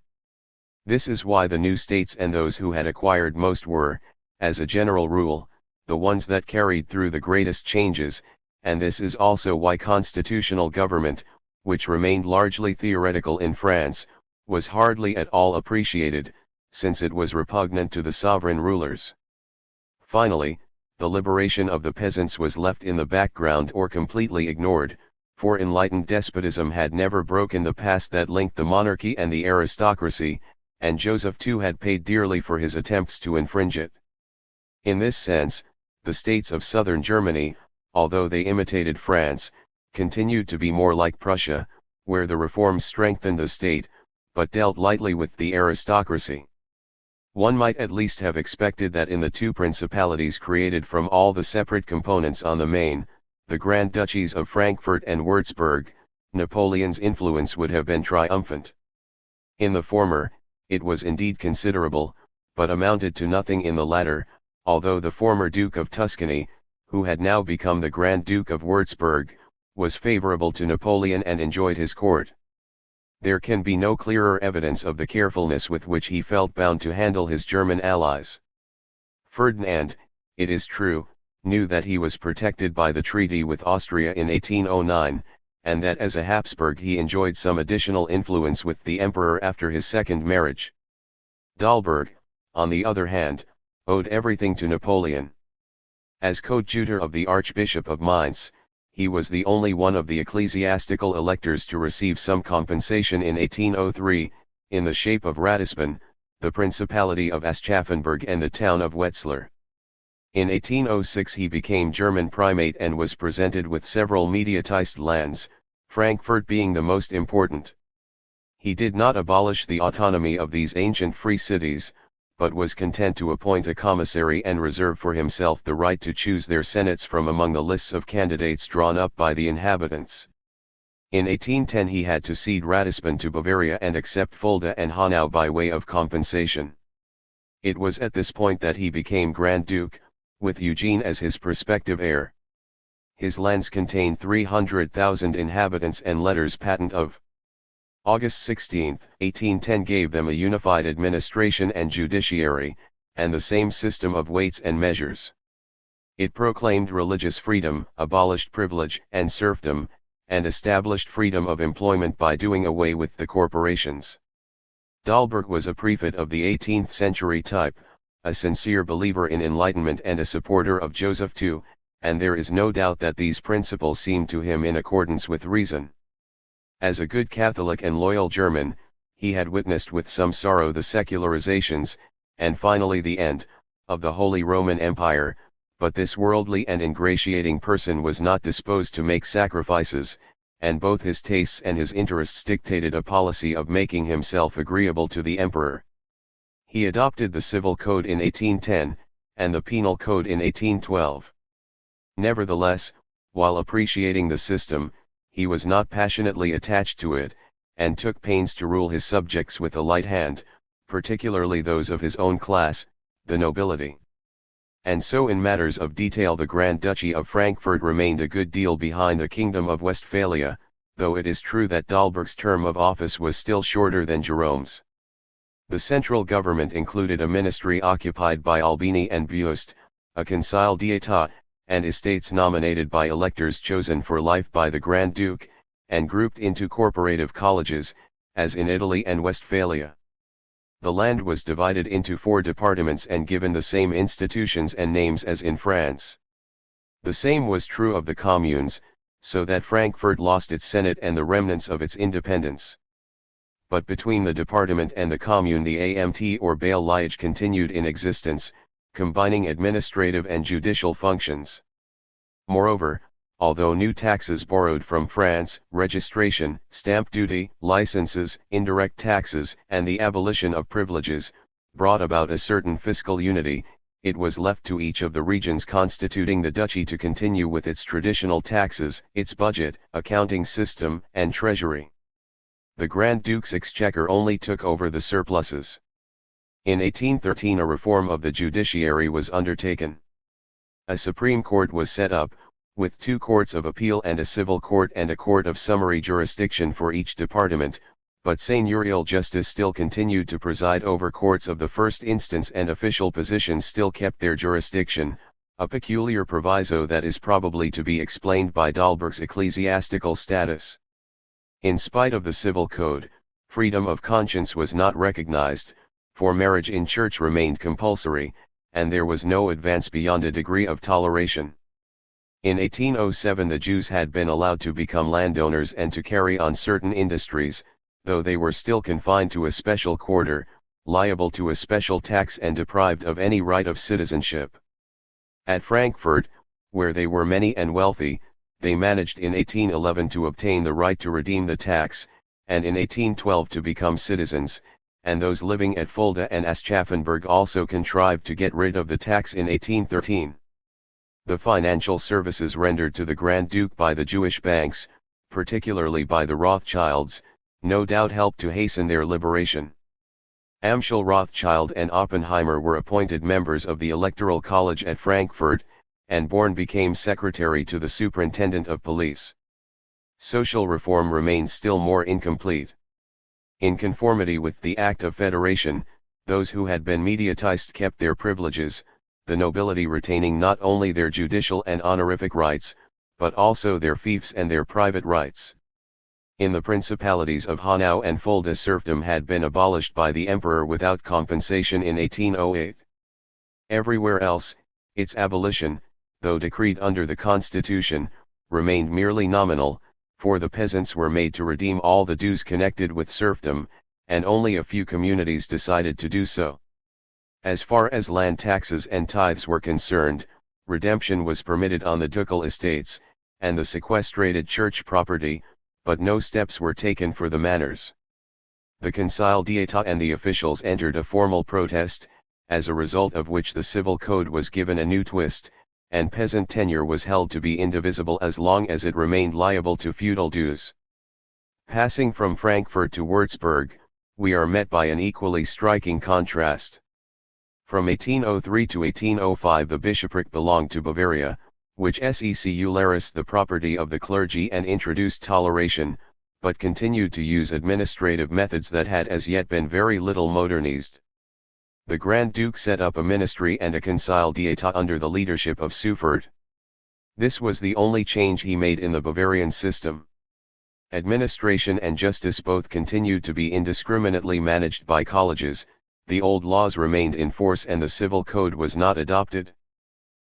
This is why the new states and those who had acquired most were, as a general rule, the ones that carried through the greatest changes, and this is also why constitutional government, which remained largely theoretical in France, was hardly at all appreciated, since it was repugnant to the sovereign rulers. Finally, the liberation of the peasants was left in the background or completely ignored, for enlightened despotism had never broken the past that linked the monarchy and the aristocracy, and Joseph too had paid dearly for his attempts to infringe it. In this sense, the states of southern Germany, although they imitated France, continued to be more like Prussia, where the reforms strengthened the state, but dealt lightly with the aristocracy. One might at least have expected that in the two principalities created from all the separate components on the main, the Grand Duchies of Frankfurt and Würzburg, Napoleon's influence would have been triumphant. In the former, it was indeed considerable, but amounted to nothing in the latter, although the former Duke of Tuscany, who had now become the Grand Duke of Würzburg, was favorable to Napoleon and enjoyed his court. There can be no clearer evidence of the carefulness with which he felt bound to handle his German allies. Ferdinand, it is true, knew that he was protected by the treaty with Austria in 1809, and that as a Habsburg he enjoyed some additional influence with the emperor after his second marriage. Dahlberg, on the other hand, owed everything to Napoleon. As coadjutor of the Archbishop of Mainz, he was the only one of the ecclesiastical electors to receive some compensation in 1803, in the shape of Ratisbon, the Principality of Aschaffenburg and the town of Wetzlar. In 1806 he became German primate and was presented with several mediatized lands, Frankfurt being the most important. He did not abolish the autonomy of these ancient free cities, but was content to appoint a commissary and reserve for himself the right to choose their senates from among the lists of candidates drawn up by the inhabitants. In 1810 he had to cede Ratisbon to Bavaria and accept Fulda and Hanau by way of compensation. It was at this point that he became Grand Duke, with Eugene as his prospective heir. His lands contained 300,000 inhabitants and letters patent of August 16, 1810 gave them a unified administration and judiciary, and the same system of weights and measures. It proclaimed religious freedom, abolished privilege and serfdom, and established freedom of employment by doing away with the corporations. Dalberg was a prefect of the 18th century type, a sincere believer in enlightenment and a supporter of Joseph II, and there is no doubt that these principles seemed to him in accordance with reason. As a good Catholic and loyal German, he had witnessed with some sorrow the secularizations, and finally the end, of the Holy Roman Empire, but this worldly and ingratiating person was not disposed to make sacrifices, and both his tastes and his interests dictated a policy of making himself agreeable to the emperor. He adopted the Civil Code in 1810, and the Penal Code in 1812. Nevertheless, while appreciating the system, he was not passionately attached to it, and took pains to rule his subjects with a light hand, particularly those of his own class, the nobility. And so in matters of detail the Grand Duchy of Frankfurt remained a good deal behind the Kingdom of Westphalia, though it is true that Dalberg's term of office was still shorter than Jerome's. The central government included a ministry occupied by Albini and Beust, a Conseil d'État, and estates nominated by electors chosen for life by the Grand Duke, and grouped into corporative colleges, as in Italy and Westphalia. The land was divided into 4 departments and given the same institutions and names as in France. The same was true of the communes, so that Frankfurt lost its senate and the remnants of its independence. But between the department and the commune the AMT or bailliage continued in existence, combining administrative and judicial functions. Moreover, although new taxes borrowed from France, registration, stamp duty, licenses, indirect taxes, and the abolition of privileges, brought about a certain fiscal unity, it was left to each of the regions constituting the duchy to continue with its traditional taxes, its budget, accounting system, and treasury. The Grand Duke's exchequer only took over the surpluses. In 1813 a reform of the judiciary was undertaken. A Supreme Court was set up, with 2 courts of appeal and a civil court and a court of summary jurisdiction for each department, but seigneurial justice still continued to preside over courts of the first instance and official positions still kept their jurisdiction, a peculiar proviso that is probably to be explained by Dalberg's ecclesiastical status. In spite of the civil code, freedom of conscience was not recognized, for marriage in church remained compulsory, and there was no advance beyond a degree of toleration. In 1807 the Jews had been allowed to become landowners and to carry on certain industries, though they were still confined to a special quarter, liable to a special tax and deprived of any right of citizenship. At Frankfurt, where they were many and wealthy, they managed in 1811 to obtain the right to redeem the tax, and in 1812 to become citizens, and those living at Fulda and Aschaffenburg also contrived to get rid of the tax in 1813. The financial services rendered to the Grand Duke by the Jewish banks, particularly by the Rothschilds, no doubt helped to hasten their liberation. Amschel Rothschild and Oppenheimer were appointed members of the Electoral College at Frankfurt, and Born became secretary to the superintendent of police. Social reform remained still more incomplete. In conformity with the Act of Federation, those who had been mediatized kept their privileges, the nobility retaining not only their judicial and honorific rights, but also their fiefs and their private rights. In the principalities of Hanau and Fulda serfdom had been abolished by the emperor without compensation in 1808. Everywhere else, its abolition, though decreed under the constitution, remained merely nominal, for the peasants were made to redeem all the dues connected with serfdom, and only a few communities decided to do so. As far as land taxes and tithes were concerned, redemption was permitted on the ducal estates, and the sequestrated church property, but no steps were taken for the manors. The Conseil d'État and the officials entered a formal protest, as a result of which the civil code was given a new twist, and peasant tenure was held to be indivisible as long as it remained liable to feudal dues. Passing from Frankfurt to Würzburg, we are met by an equally striking contrast. From 1803 to 1805 the bishopric belonged to Bavaria, which secularised the property of the clergy and introduced toleration, but continued to use administrative methods that had as yet been very little modernized. The Grand Duke set up a ministry and a Conseil d'État under the leadership of Seufert. This was the only change he made in the Bavarian system. Administration and justice both continued to be indiscriminately managed by colleges, the old laws remained in force and the civil code was not adopted.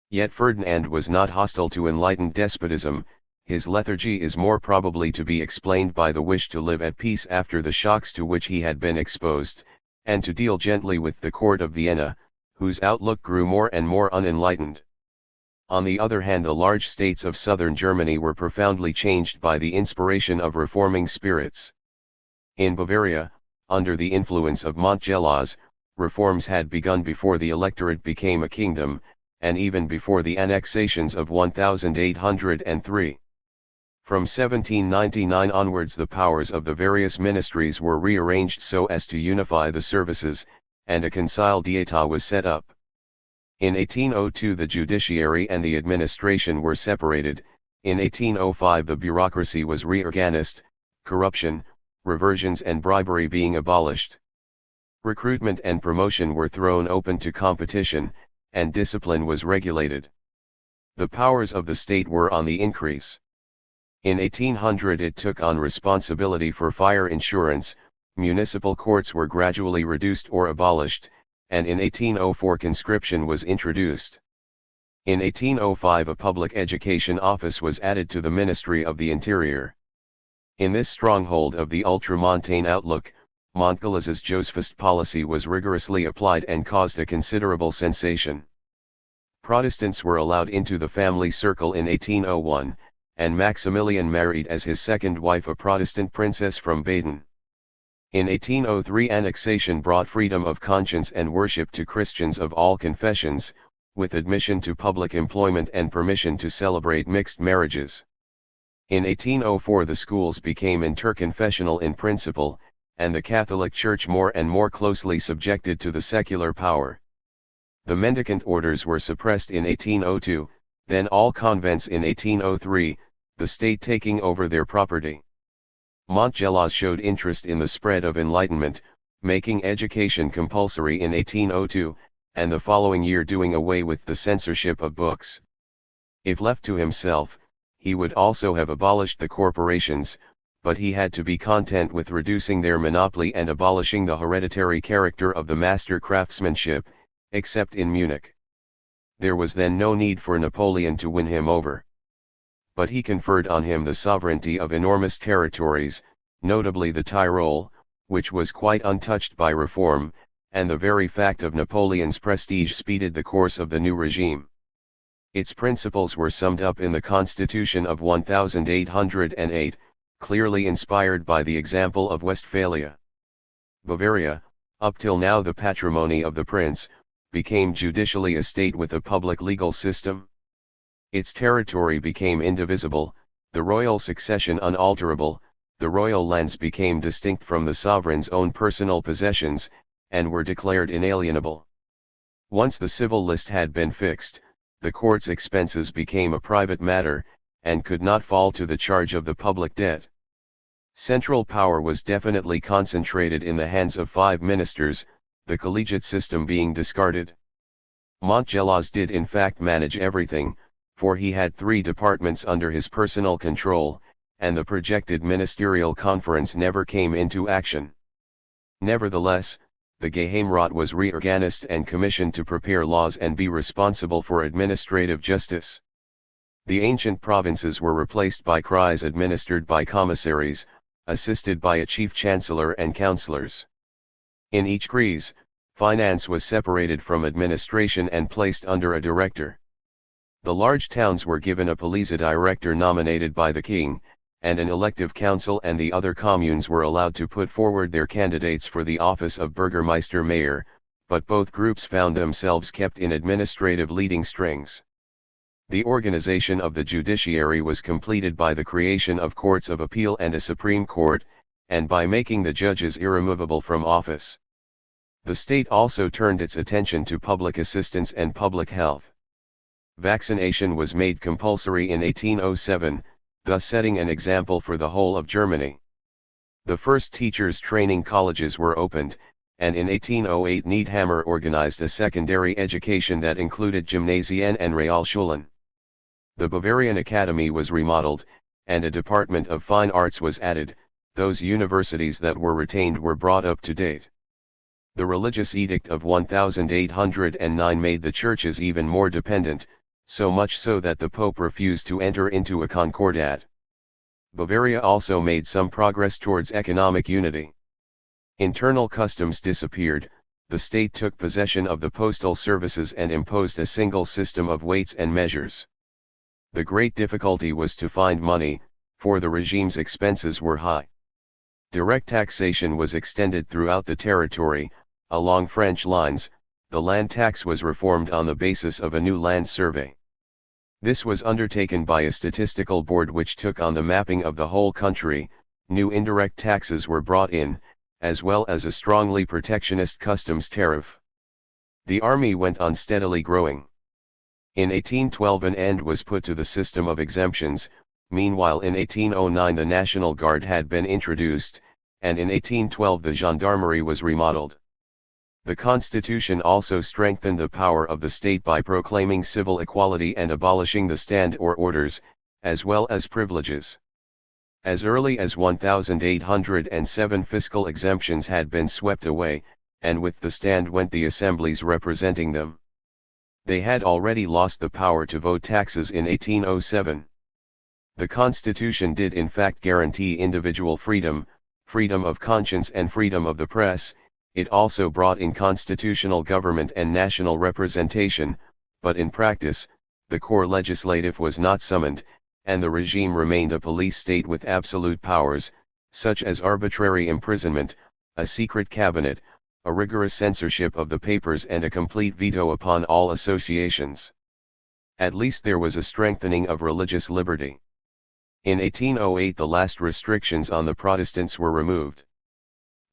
Yet Ferdinand was not hostile to enlightened despotism. His lethargy is more probably to be explained by the wish to live at peace after the shocks to which he had been exposed, and to deal gently with the court of Vienna, whose outlook grew more and more unenlightened. On the other hand, the large states of southern Germany were profoundly changed by the inspiration of reforming spirits. In Bavaria, under the influence of Montgelas, reforms had begun before the electorate became a kingdom, and even before the annexations of 1803. From 1799 onwards the powers of the various ministries were rearranged so as to unify the services, and a Conseil d'État was set up. In 1802 the judiciary and the administration were separated. In 1805 the bureaucracy was reorganized, corruption, reversions and bribery being abolished. Recruitment and promotion were thrown open to competition, and discipline was regulated. The powers of the state were on the increase. In 1800 it took on responsibility for fire insurance, municipal courts were gradually reduced or abolished, and in 1804 conscription was introduced. In 1805 a public education office was added to the Ministry of the Interior. In this stronghold of the ultramontane outlook, Montgelas's Josephist policy was rigorously applied and caused a considerable sensation. Protestants were allowed into the family circle in 1801, and Maximilian married as his second wife a Protestant princess from Baden. In 1803 annexation brought freedom of conscience and worship to Christians of all confessions, with admission to public employment and permission to celebrate mixed marriages. In 1804 the schools became interconfessional in principle, and the Catholic Church more and more closely subjected to the secular power. The mendicant orders were suppressed in 1802, then all convents in 1803, the state taking over their property. Montgelas showed interest in the spread of enlightenment, making education compulsory in 1802, and the following year doing away with the censorship of books. If left to himself, he would also have abolished the corporations, but he had to be content with reducing their monopoly and abolishing the hereditary character of the master craftsmanship, except in Munich. There was then no need for Napoleon to win him over. But he conferred on him the sovereignty of enormous territories, notably the Tyrol, which was quite untouched by reform, and the very fact of Napoleon's prestige speeded the course of the new regime. Its principles were summed up in the Constitution of 1808, clearly inspired by the example of Westphalia. Bavaria, up till now the patrimony of the prince, became judicially a state with a public legal system. Its territory became indivisible, the royal succession unalterable, the royal lands became distinct from the sovereign's own personal possessions, and were declared inalienable. Once the civil list had been fixed, the court's expenses became a private matter, and could not fall to the charge of the public debt. Central power was definitely concentrated in the hands of 5 ministers, the collegiate system being discarded. Montgelas did in fact manage everything, for he had 3 departments under his personal control, and the projected ministerial conference never came into action. Nevertheless, the Geheimrat was reorganized and commissioned to prepare laws and be responsible for administrative justice. The ancient provinces were replaced by Kreis administered by commissaries, assisted by a chief chancellor and councillors. In each Kreis, finance was separated from administration and placed under a director. The large towns were given a police director nominated by the king, and an elective council, and the other communes were allowed to put forward their candidates for the office of Burgermeister Mayor, but both groups found themselves kept in administrative leading strings. The organization of the judiciary was completed by the creation of courts of appeal and a Supreme Court, and by making the judges irremovable from office. The state also turned its attention to public assistance and public health. Vaccination was made compulsory in 1807, thus setting an example for the whole of Germany. The first teachers' training colleges were opened, and in 1808 Needhammer organized a secondary education that included Gymnasien and Realschulen. The Bavarian Academy was remodeled, and a department of fine arts was added. Those universities that were retained were brought up to date. The religious edict of 1809 made the churches even more dependent, so much so that the Pope refused to enter into a concordat. Bavaria also made some progress towards economic unity. Internal customs disappeared, the state took possession of the postal services and imposed a single system of weights and measures. The great difficulty was to find money, for the regime's expenses were high. Direct taxation was extended throughout the territory. Along French lines, the land tax was reformed on the basis of a new land survey. This was undertaken by a statistical board which took on the mapping of the whole country. New indirect taxes were brought in, as well as a strongly protectionist customs tariff. The army went on steadily growing. In 1812 an end was put to the system of exemptions. Meanwhile in 1809 the National Guard had been introduced, and in 1812 the gendarmerie was remodeled. The Constitution also strengthened the power of the state by proclaiming civil equality and abolishing the stand or orders, as well as privileges. As early as 1807 fiscal exemptions had been swept away, and with the stand went the assemblies representing them. They had already lost the power to vote taxes in 1807. The Constitution did in fact guarantee individual freedom, freedom of conscience and freedom of the press. It also brought in constitutional government and national representation, but in practice, the corps legislative was not summoned, and the regime remained a police state with absolute powers, such as arbitrary imprisonment, a secret cabinet, a rigorous censorship of the papers and a complete veto upon all associations. At least there was a strengthening of religious liberty. In 1808 the last restrictions on the Protestants were removed.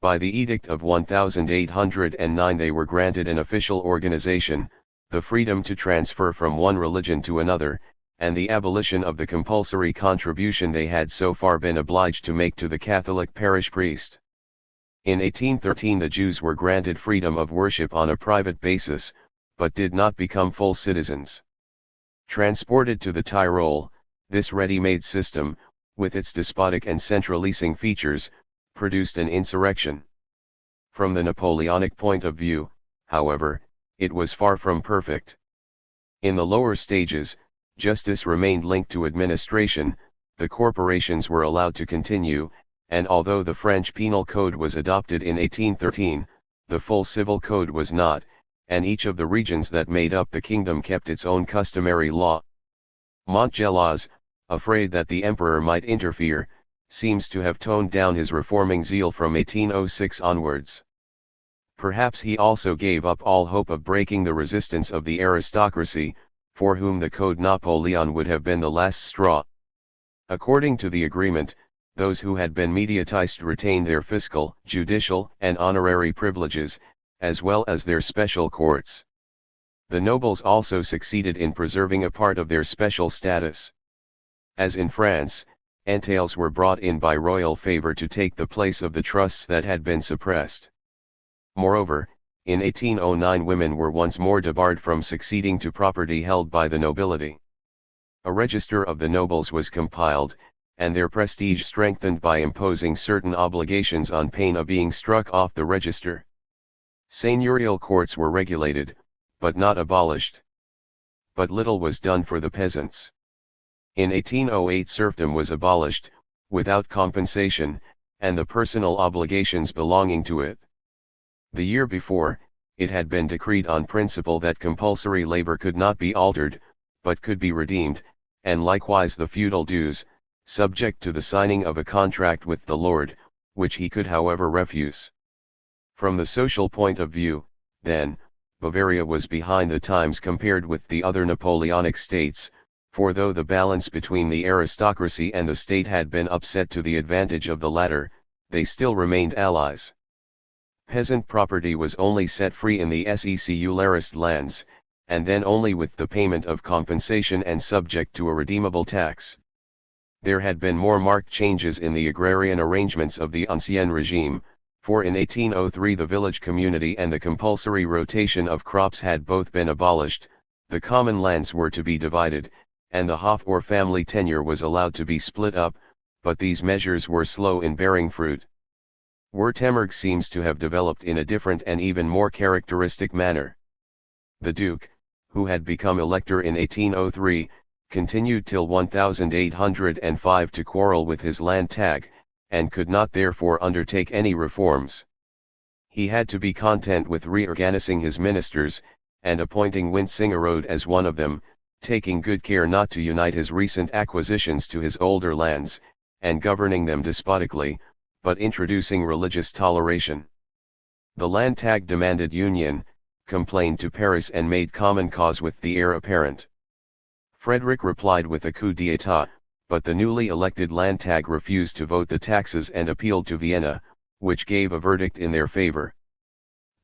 By the Edict of 1809 they were granted an official organization, the freedom to transfer from one religion to another, and the abolition of the compulsory contribution they had so far been obliged to make to the Catholic parish priest. In 1813 the Jews were granted freedom of worship on a private basis, but did not become full citizens. Transported to the Tyrol, this ready-made system, with its despotic and centralizing features, produced an insurrection. From the Napoleonic point of view, however, it was far from perfect. In the lower stages, justice remained linked to administration, the corporations were allowed to continue, and although the French Penal Code was adopted in 1813, the full civil code was not, and each of the regions that made up the kingdom kept its own customary law. Montgelas, afraid that the emperor might interfere, seems to have toned down his reforming zeal from 1806 onwards. Perhaps he also gave up all hope of breaking the resistance of the aristocracy, for whom the Code Napoleon would have been the last straw. According to the agreement, those who had been mediatized retained their fiscal, judicial, and honorary privileges, as well as their special courts. The nobles also succeeded in preserving a part of their special status. As in France, entails were brought in by royal favor to take the place of the trusts that had been suppressed. Moreover, in 1809 women were once more debarred from succeeding to property held by the nobility. A register of the nobles was compiled, and their prestige strengthened by imposing certain obligations on pain of being struck off the register. Seigneurial courts were regulated, but not abolished. But little was done for the peasants. In 1808 serfdom was abolished, without compensation, and the personal obligations belonging to it. The year before, it had been decreed on principle that compulsory labor could not be altered, but could be redeemed, and likewise the feudal dues, subject to the signing of a contract with the lord, which he could however refuse. From the social point of view, then, Bavaria was behind the times compared with the other Napoleonic states, for though the balance between the aristocracy and the state had been upset to the advantage of the latter, they still remained allies. Peasant property was only set free in the secularist lands, and then only with the payment of compensation and subject to a redeemable tax. There had been more marked changes in the agrarian arrangements of the Ancien Regime, for in 1803 the village community and the compulsory rotation of crops had both been abolished, the common lands were to be divided, and the Hof or family tenure was allowed to be split up, but these measures were slow in bearing fruit. Württemberg seems to have developed in a different and even more characteristic manner. The Duke, who had become elector in 1803, continued till 1805 to quarrel with his Landtag, and could not therefore undertake any reforms. He had to be content with reorganizing his ministers, and appointing Wintzingerode as one of them, taking good care not to unite his recent acquisitions to his older lands, and governing them despotically, but introducing religious toleration. The Landtag demanded union, complained to Paris and made common cause with the heir apparent. Frederick replied with a coup d'état, but the newly elected Landtag refused to vote the taxes and appealed to Vienna, which gave a verdict in their favor.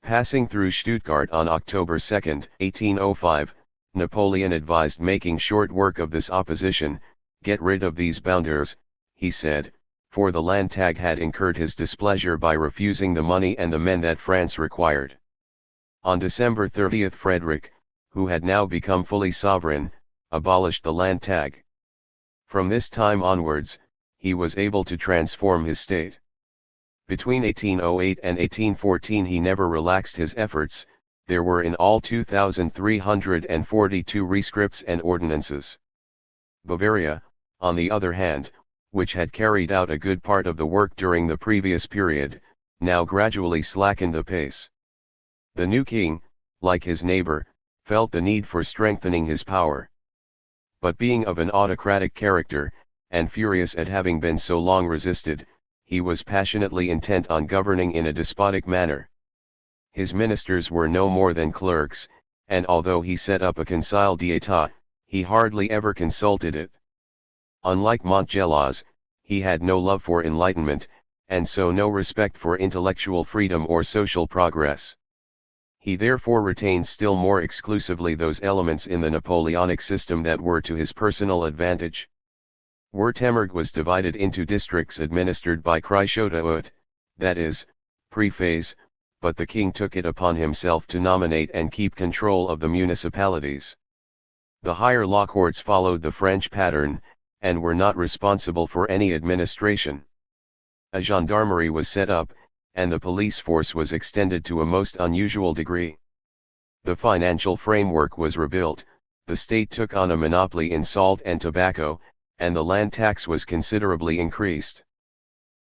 Passing through Stuttgart on October 2, 1805, Napoleon advised making short work of this opposition. "Get rid of these bounders," he said, for the Landtag had incurred his displeasure by refusing the money and the men that France required. On December 30 Frederick, who had now become fully sovereign, abolished the Landtag. From this time onwards, he was able to transform his state. Between 1808 and 1814 he never relaxed his efforts. There were in all 2,342 rescripts and ordinances. Bavaria, on the other hand, which had carried out a good part of the work during the previous period, now gradually slackened the pace. The new king, like his neighbor, felt the need for strengthening his power. But being of an autocratic character, and furious at having been so long resisted, he was passionately intent on governing in a despotic manner. His ministers were no more than clerks, and although he set up a Conseil d'État, he hardly ever consulted it. Unlike Montgelas, he had no love for enlightenment, and so no respect for intellectual freedom or social progress. He therefore retained still more exclusively those elements in the Napoleonic system that were to his personal advantage. Württemberg was divided into districts administered by Kreischote, that is, prefets, but the king took it upon himself to nominate and keep control of the municipalities. The higher law courts followed the French pattern, and were not responsible for any administration. A gendarmerie was set up, and the police force was extended to a most unusual degree. The financial framework was rebuilt, the state took on a monopoly in salt and tobacco, and the land tax was considerably increased.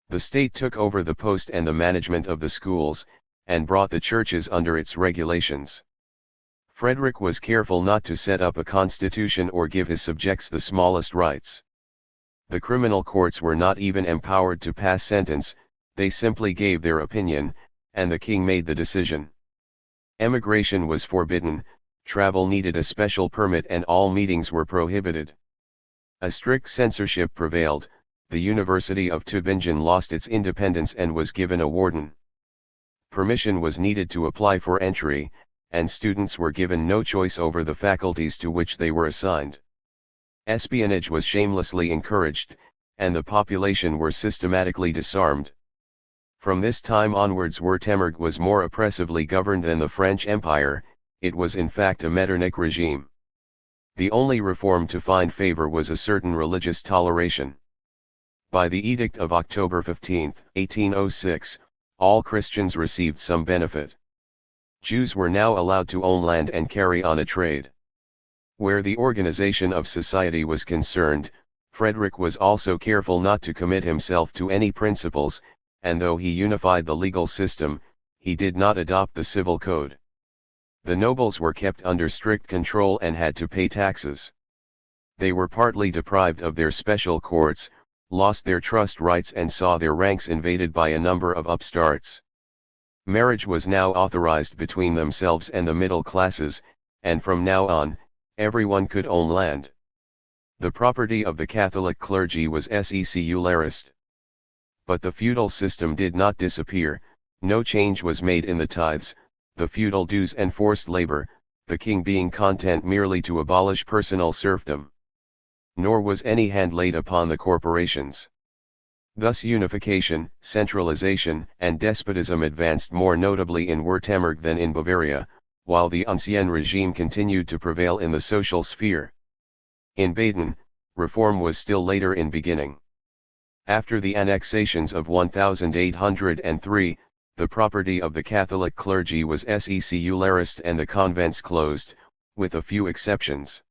The state took over the post and the management of the schools, and brought the churches under its regulations. Frederick was careful not to set up a constitution or give his subjects the smallest rights. The criminal courts were not even empowered to pass sentence, they simply gave their opinion, and the king made the decision. Emigration was forbidden, travel needed a special permit and all meetings were prohibited. A strict censorship prevailed, the University of Tübingen lost its independence and was given a warden. Permission was needed to apply for entry, and students were given no choice over the faculties to which they were assigned. Espionage was shamelessly encouraged, and the population were systematically disarmed. From this time onwards Württemberg was more oppressively governed than the French Empire, it was in fact a Metternich regime. The only reform to find favor was a certain religious toleration. By the Edict of October 15, 1806, all Christians received some benefit. Jews were now allowed to own land and carry on a trade. Where the organization of society was concerned, Frederick was also careful not to commit himself to any principles, and though he unified the legal system, he did not adopt the civil code. The nobles were kept under strict control and had to pay taxes. They were partly deprived of their special courts, lost their trust rights and saw their ranks invaded by a number of upstarts. Marriage was now authorized between themselves and the middle classes, and from now on, everyone could own land. The property of the Catholic clergy was secularized. But the feudal system did not disappear, no change was made in the tithes, the feudal dues and forced labor, the king being content merely to abolish personal serfdom. Nor was any hand laid upon the corporations. Thus unification, centralization, and despotism advanced more notably in Württemberg than in Bavaria, while the Ancien regime continued to prevail in the social sphere. In Baden, reform was still later in beginning. After the annexations of 1803, the property of the Catholic clergy was secularized and the convents closed, with a few exceptions.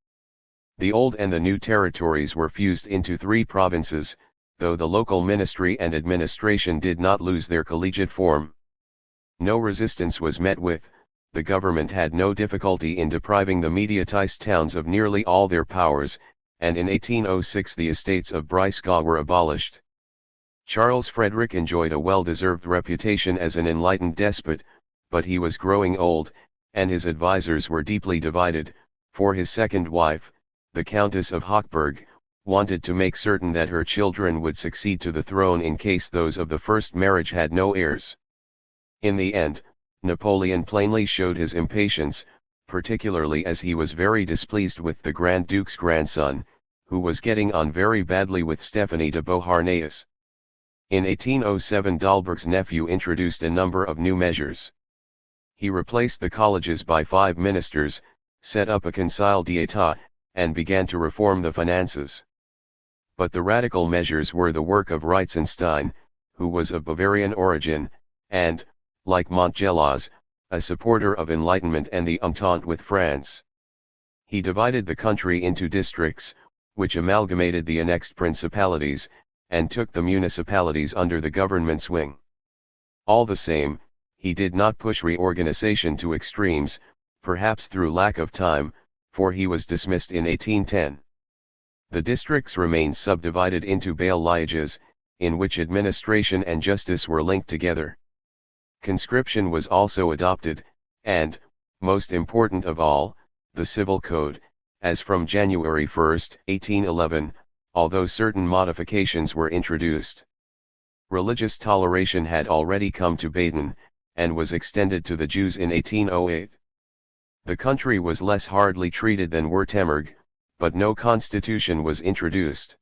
The old and the new territories were fused into 3 provinces, though the local ministry and administration did not lose their collegiate form. No resistance was met with, the government had no difficulty in depriving the mediatized towns of nearly all their powers, and in 1806 the estates of Breisgau were abolished. Charles Frederick enjoyed a well-deserved reputation as an enlightened despot, but he was growing old, and his advisers were deeply divided, for his second wife, the Countess of Hochberg, wanted to make certain that her children would succeed to the throne in case those of the first marriage had no heirs. In the end, Napoleon plainly showed his impatience, particularly as he was very displeased with the Grand Duke's grandson, who was getting on very badly with Stephanie de Beauharnais. In 1807 Dahlberg's nephew introduced a number of new measures. He replaced the colleges by 5 ministers, set up a Conseil d'État, and began to reform the finances. But the radical measures were the work of Reitzenstein, who was of Bavarian origin, and, like Montgelas, a supporter of Enlightenment and the Entente with France. He divided the country into districts, which amalgamated the annexed principalities, and took the municipalities under the government's wing. All the same, he did not push reorganization to extremes, perhaps through lack of time, for he was dismissed in 1810. The districts remained subdivided into bailliages, in which administration and justice were linked together. Conscription was also adopted, and, most important of all, the Civil Code, as from January 1, 1811, although certain modifications were introduced. Religious toleration had already come to Baden, and was extended to the Jews in 1808. The country was less hardly treated than Württemberg, but no constitution was introduced.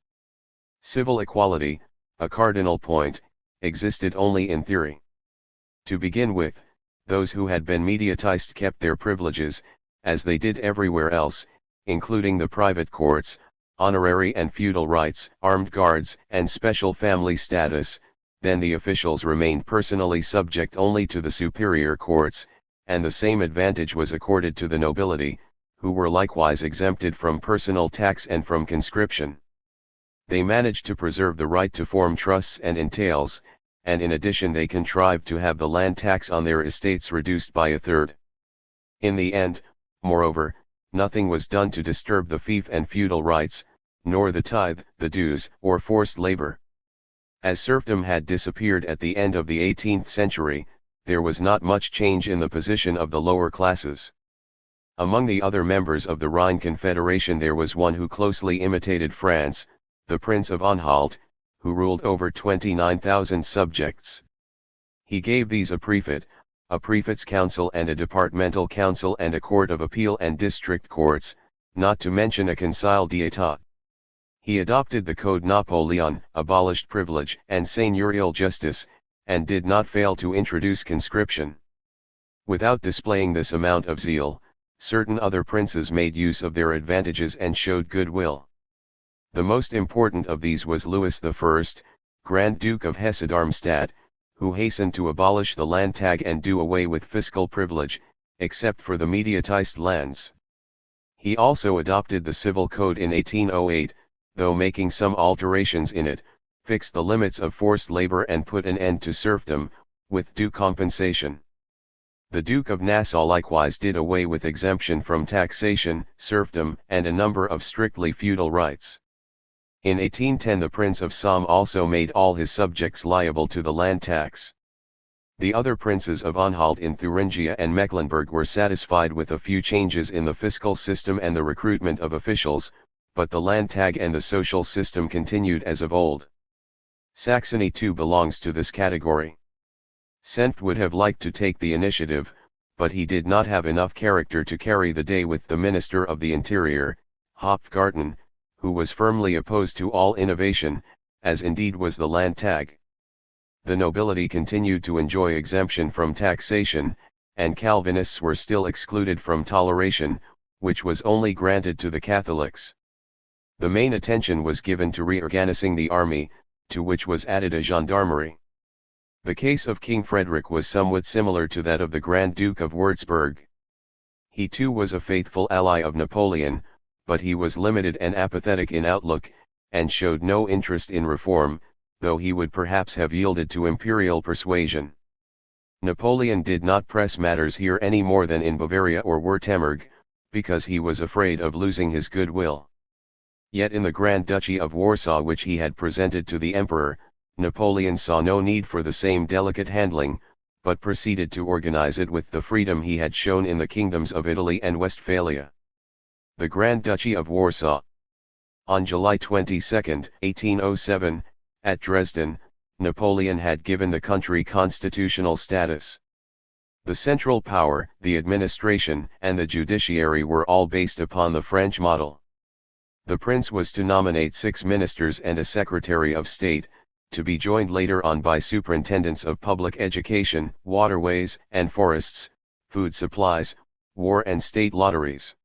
Civil equality, a cardinal point, existed only in theory. To begin with, those who had been mediatized kept their privileges, as they did everywhere else, including the private courts, honorary and feudal rights, armed guards, and special family status. Then the officials remained personally subject only to the superior courts, and the same advantage was accorded to the nobility, who were likewise exempted from personal tax and from conscription. They managed to preserve the right to form trusts and entails, and in addition they contrived to have the land tax on their estates reduced by a third. In the end, moreover, nothing was done to disturb the fief and feudal rights, nor the tithe, the dues, or forced labor. As serfdom had disappeared at the end of the 18th century, there was not much change in the position of the lower classes. Among the other members of the Rhine Confederation there was one who closely imitated France, the Prince of Anhalt, who ruled over 29,000 subjects. He gave these a prefect, a prefect's council and a departmental council and a court of appeal and district courts, not to mention a Conseil d'État. He adopted the Code Napoleon, abolished privilege and seigneurial justice, and did not fail to introduce conscription. Without displaying this amount of zeal, certain other princes made use of their advantages and showed goodwill. The most important of these was Louis I, Grand Duke of Hesse-Darmstadt, who hastened to abolish the land tag and do away with fiscal privilege, except for the mediatized lands. He also adopted the Civil Code in 1808, though making some alterations in it, fixed the limits of forced labor and put an end to serfdom, with due compensation. The Duke of Nassau likewise did away with exemption from taxation, serfdom, and a number of strictly feudal rights. In 1810 the Prince of Somme also made all his subjects liable to the land tax. The other princes of Anhalt in Thuringia and Mecklenburg were satisfied with a few changes in the fiscal system and the recruitment of officials, but the land tag and the social system continued as of old. Saxony too belongs to this category. Senft would have liked to take the initiative, but he did not have enough character to carry the day with the Minister of the Interior, Hopfgarten, who was firmly opposed to all innovation, as indeed was the land tag. The nobility continued to enjoy exemption from taxation, and Calvinists were still excluded from toleration, which was only granted to the Catholics. The main attention was given to reorganizing the army, to which was added a gendarmerie. The case of King Frederick was somewhat similar to that of the Grand Duke of Würzburg. He too was a faithful ally of Napoleon, but he was limited and apathetic in outlook, and showed no interest in reform, though he would perhaps have yielded to imperial persuasion. Napoleon did not press matters here any more than in Bavaria or Württemberg, because he was afraid of losing his goodwill. Yet in the Grand Duchy of Warsaw, which he had presented to the Emperor, Napoleon saw no need for the same delicate handling, but proceeded to organize it with the freedom he had shown in the kingdoms of Italy and Westphalia. The Grand Duchy of Warsaw. On July 22, 1807, at Dresden, Napoleon had given the country constitutional status. The central power, the administration, and the judiciary were all based upon the French model. The prince was to nominate 6 ministers and a secretary of state, to be joined later on by superintendents of public education, waterways and forests, food supplies, war and state lotteries.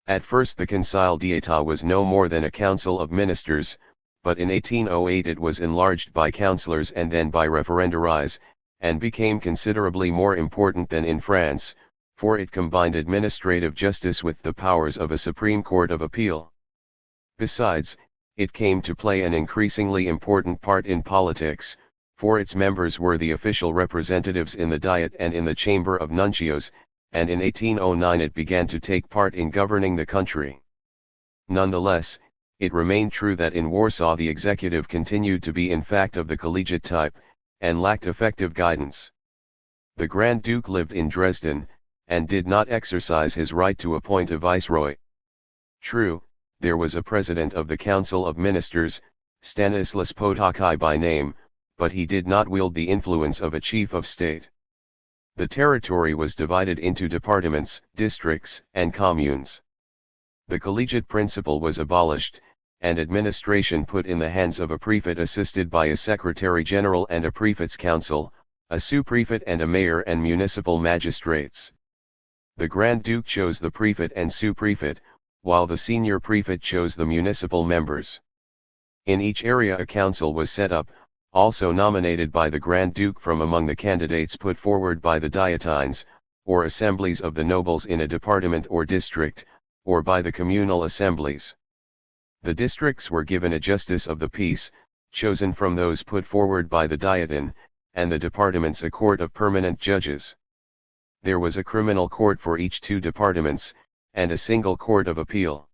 At first the Conseil d'État was no more than a council of ministers, but in 1808 it was enlarged by councillors and then by referendaries, and became considerably more important than in France, for it combined administrative justice with the powers of a Supreme Court of Appeal. Besides, it came to play an increasingly important part in politics, for its members were the official representatives in the Diet and in the Chamber of Nuncios, and in 1809 it began to take part in governing the country. Nonetheless, it remained true that in Warsaw the executive continued to be in fact of the collegiate type, and lacked effective guidance. The Grand Duke lived in Dresden, and did not exercise his right to appoint a viceroy. True, there was a president of the Council of Ministers, Stanislas Potocki by name, but he did not wield the influence of a chief of state. The territory was divided into departments, districts, and communes. The collegiate principle was abolished, and administration put in the hands of a prefect assisted by a secretary general and a prefect's council, a sous-prefect and a mayor and municipal magistrates. The Grand Duke chose the prefect and sous-prefect, while the senior prefect chose the municipal members. In each area a council was set up, also nominated by the Grand Duke from among the candidates put forward by the dietines, or assemblies of the nobles in a department or district, or by the communal assemblies. The districts were given a justice of the peace, chosen from those put forward by the dietine, and the departments a court of permanent judges. There was a criminal court for each 2 departments, and a single court of appeal.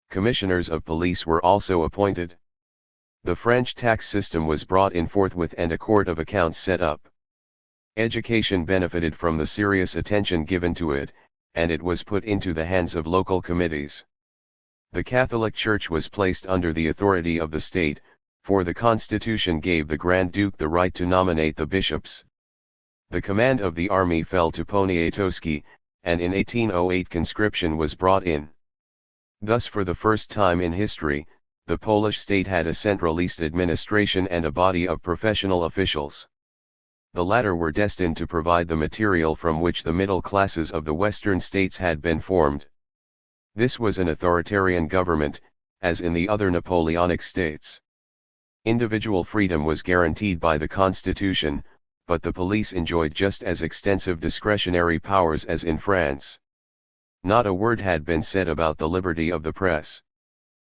Commissioners of police were also appointed. The French tax system was brought in forthwith and a court of accounts set up. Education benefited from the serious attention given to it, and it was put into the hands of local committees. The Catholic Church was placed under the authority of the state, for the Constitution gave the Grand Duke the right to nominate the bishops. The command of the army fell to Poniatowski, and in 1808 conscription was brought in. Thus for the first time in history, the Polish state had a centralist administration and a body of professional officials. The latter were destined to provide the material from which the middle classes of the Western states had been formed. This was an authoritarian government, as in the other Napoleonic states. Individual freedom was guaranteed by the Constitution, but the police enjoyed just as extensive discretionary powers as in France. Not a word had been said about the liberty of the press.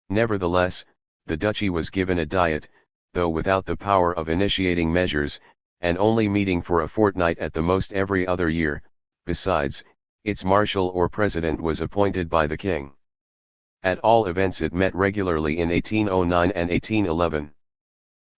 Nevertheless, the duchy was given a diet, though without the power of initiating measures, and only meeting for a fortnight at the most every other year. Besides, its marshal or president was appointed by the king. At all events it met regularly in 1809 and 1811.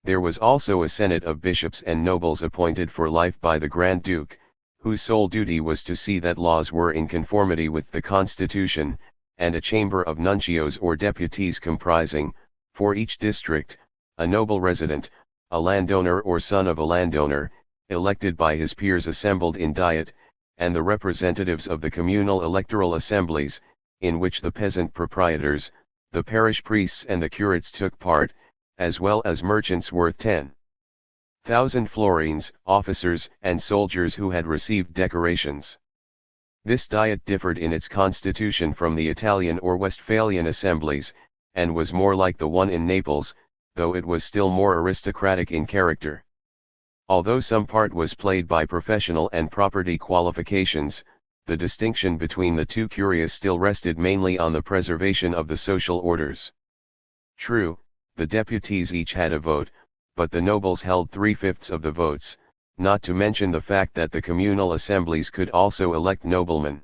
There was also a senate of bishops and nobles appointed for life by the Grand Duke, whose sole duty was to see that laws were in conformity with the Constitution, and a chamber of nuncios or deputies comprising, for each district, a noble resident, a landowner or son of a landowner, elected by his peers assembled in diet, and the representatives of the communal electoral assemblies, in which the peasant proprietors, the parish priests and the curates took part, as well as merchants worth 10,000 florins, officers and soldiers who had received decorations. This diet differed in its constitution from the Italian or Westphalian assemblies, and was more like the one in Naples, though it was still more aristocratic in character. Although some part was played by professional and property qualifications, the distinction between the two curias still rested mainly on the preservation of the social orders. True, the deputies each had a vote, but the nobles held 3/5 of the votes, not to mention the fact that the communal assemblies could also elect noblemen.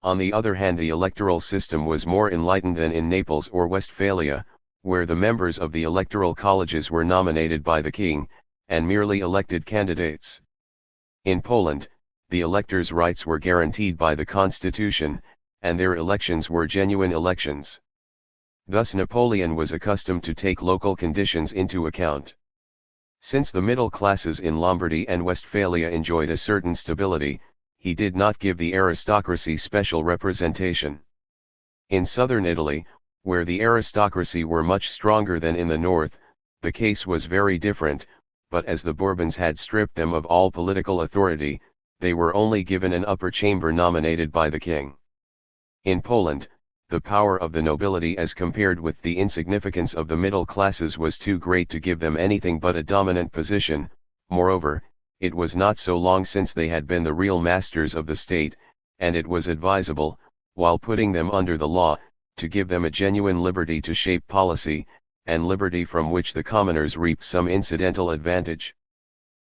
On the other hand, the electoral system was more enlightened than in Naples or Westphalia, where the members of the electoral colleges were nominated by the king, and merely elected candidates. In Poland, the electors' rights were guaranteed by the constitution, and their elections were genuine elections. Thus Napoleon was accustomed to take local conditions into account. Since the middle classes in Lombardy and Westphalia enjoyed a certain stability, he did not give the aristocracy special representation. In southern Italy, where the aristocracy were much stronger than in the north, the case was very different, but as the Bourbons had stripped them of all political authority, they were only given an upper chamber nominated by the king. In Poland, the power of the nobility as compared with the insignificance of the middle classes was too great to give them anything but a dominant position. Moreover, it was not so long since they had been the real masters of the state, and it was advisable, while putting them under the law, to give them a genuine liberty to shape policy, and liberty from which the commoners reaped some incidental advantage.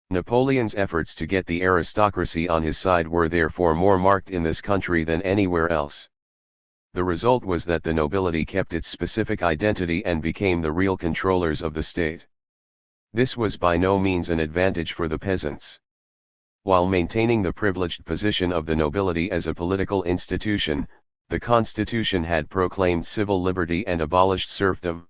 Napoleon's efforts to get the aristocracy on his side were therefore more marked in this country than anywhere else. The result was that the nobility kept its specific identity and became the real controllers of the state. This was by no means an advantage for the peasants. While maintaining the privileged position of the nobility as a political institution, the constitution had proclaimed civil liberty and abolished serfdom.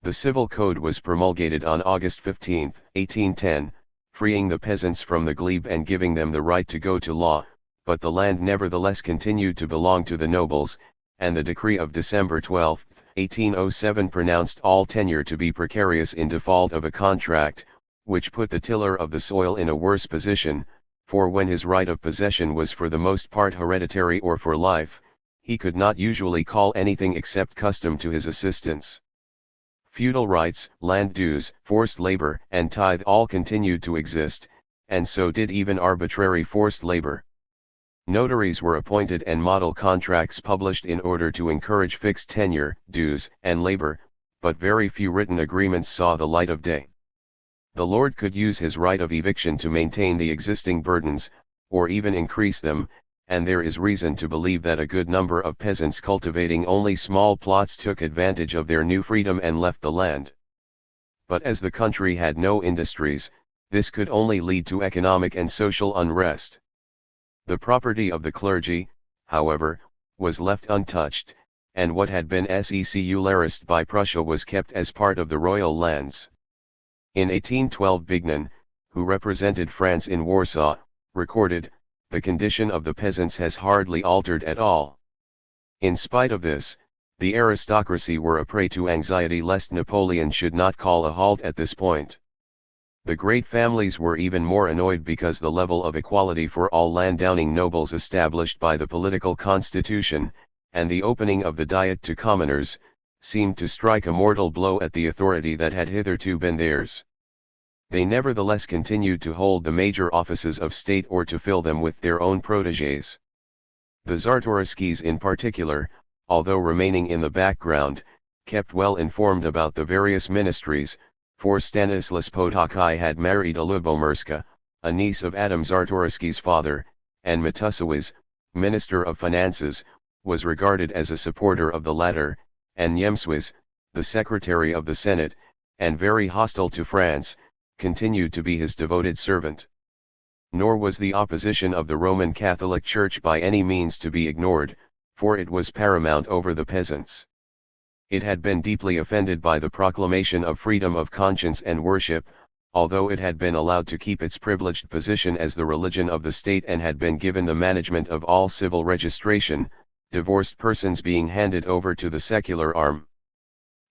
The Civil Code was promulgated on August 15, 1810, freeing the peasants from the glebe and giving them the right to go to law, but the land nevertheless continued to belong to the nobles, and the decree of December 12, 1807 pronounced all tenure to be precarious in default of a contract, which put the tiller of the soil in a worse position, for when his right of possession was for the most part hereditary or for life, he could not usually call anything except custom to his assistance. Feudal rights, land dues, forced labor, and tithe all continued to exist, and so did even arbitrary forced labor. Notaries were appointed and model contracts published in order to encourage fixed tenure, dues, and labor, but very few written agreements saw the light of day. The lord could use his right of eviction to maintain the existing burdens, or even increase them, and there is reason to believe that a good number of peasants cultivating only small plots took advantage of their new freedom and left the land. But as the country had no industries, this could only lead to economic and social unrest. The property of the clergy, however, was left untouched, and what had been secularized by Prussia was kept as part of the royal lands. In 1812 Bignon, who represented France in Warsaw, recorded, "The condition of the peasants has hardly altered at all." In spite of this, the aristocracy were a prey to anxiety lest Napoleon should not call a halt at this point. The great families were even more annoyed because the level of equality for all landowning nobles established by the political constitution, and the opening of the Diet to commoners, seemed to strike a mortal blow at the authority that had hitherto been theirs. They nevertheless continued to hold the major offices of state or to fill them with their own protégés. The Czartoryskis in particular, although remaining in the background, kept well informed about the various ministries, for Stanislas Potocki had married a Lubomirska, a niece of Adam Czartoryski's father, and Matusiewicz, Minister of Finances, was regarded as a supporter of the latter, and Niemcewicz, the Secretary of the Senate, and very hostile to France, continued to be his devoted servant. Nor was the opposition of the Roman Catholic Church by any means to be ignored, for it was paramount over the peasants. It had been deeply offended by the proclamation of freedom of conscience and worship, although it had been allowed to keep its privileged position as the religion of the state and had been given the management of all civil registration, divorced persons being handed over to the secular arm.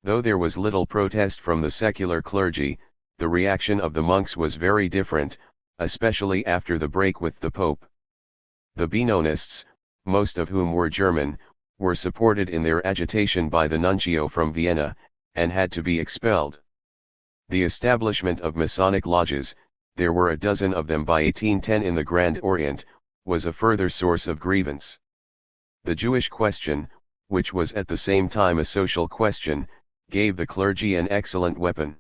Though there was little protest from the secular clergy, the reaction of the monks was very different, especially after the break with the Pope. The Benonists, most of whom were German, were supported in their agitation by the nuncio from Vienna, and had to be expelled. The establishment of Masonic lodges, there were a dozen of them by 1810 in the Grand Orient, was a further source of grievance. The Jewish question, which was at the same time a social question, gave the clergy an excellent weapon.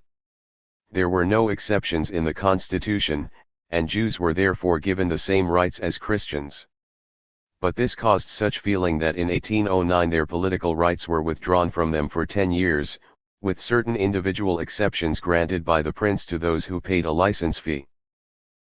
There were no exceptions in the Constitution, and Jews were therefore given the same rights as Christians. But this caused such feeling that in 1809 their political rights were withdrawn from them for 10 years, with certain individual exceptions granted by the prince to those who paid a license fee.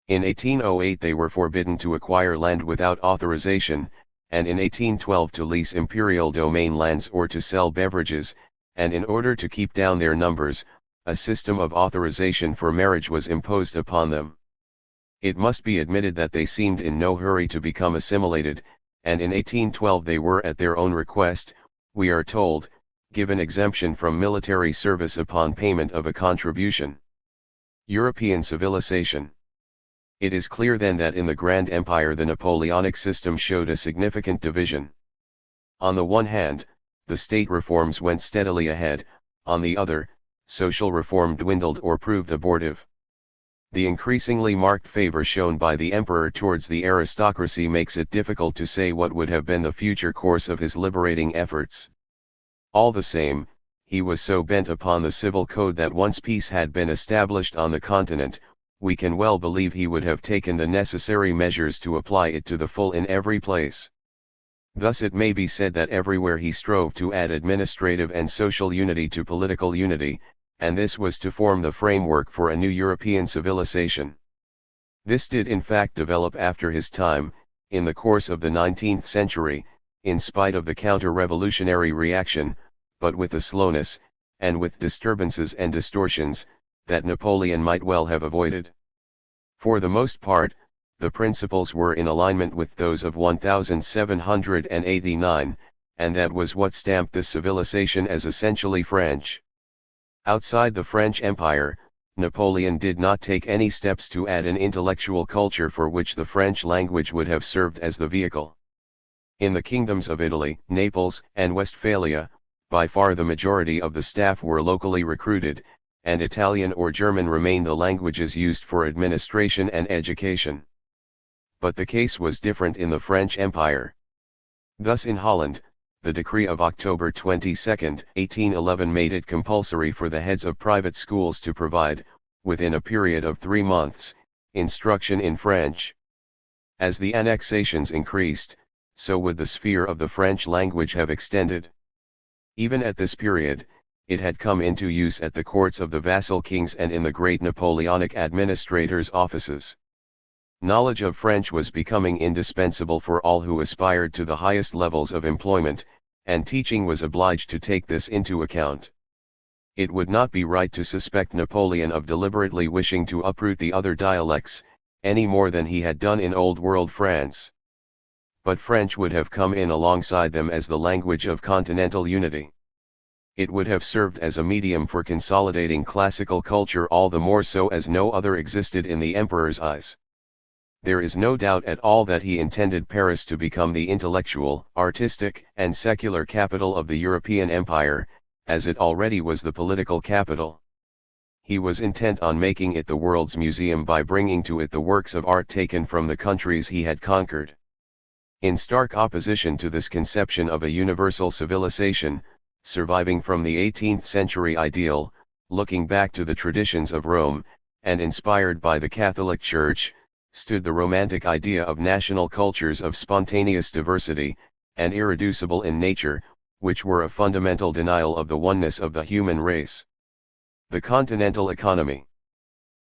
In 1808 they were forbidden to acquire land without authorization, and in 1812 to lease imperial domain lands or to sell beverages, and in order to keep down their numbers, a system of authorization for marriage was imposed upon them. It must be admitted that they seemed in no hurry to become assimilated, and in 1812 they were at their own request, we are told, given exemption from military service upon payment of a contribution. European civilization. It is clear then that in the Grand Empire the Napoleonic system showed a significant division. On the one hand, the state reforms went steadily ahead, on the other, social reform dwindled or proved abortive. The increasingly marked favor shown by the emperor towards the aristocracy makes it difficult to say what would have been the future course of his liberating efforts. All the same, he was so bent upon the civil code that once peace had been established on the continent, we can well believe he would have taken the necessary measures to apply it to the full in every place. Thus it may be said that everywhere he strove to add administrative and social unity to political unity, and this was to form the framework for a new European civilization. This did in fact develop after his time, in the course of the 19th century, in spite of the counter-revolutionary reaction, but with a slowness, and with disturbances and distortions, that Napoleon might well have avoided. For the most part, the principles were in alignment with those of 1789, and that was what stamped this civilization as essentially French. Outside the French Empire, Napoleon did not take any steps to add an intellectual culture for which the French language would have served as the vehicle. In the kingdoms of Italy, Naples, and Westphalia, by far the majority of the staff were locally recruited, and Italian or German remained the languages used for administration and education. But the case was different in the French Empire. Thus in Holland, the decree of October 22, 1811 made it compulsory for the heads of private schools to provide, within a period of 3 months, instruction in French. As the annexations increased, so would the sphere of the French language have extended. Even at this period, it had come into use at the courts of the vassal kings and in the great Napoleonic administrators' offices. Knowledge of French was becoming indispensable for all who aspired to the highest levels of employment, and teaching was obliged to take this into account. It would not be right to suspect Napoleon of deliberately wishing to uproot the other dialects, any more than he had done in Old World France. But French would have come in alongside them as the language of continental unity. It would have served as a medium for consolidating classical culture, all the more so as no other existed in the emperor's eyes. There is no doubt at all that he intended Paris to become the intellectual, artistic, and secular capital of the European Empire, as it already was the political capital. He was intent on making it the world's museum by bringing to it the works of art taken from the countries he had conquered. In stark opposition to this conception of a universal civilization, surviving from the 18th century ideal, looking back to the traditions of Rome, and inspired by the Catholic Church, stood the romantic idea of national cultures of spontaneous diversity, and irreducible in nature, which were a fundamental denial of the oneness of the human race. The continental economy.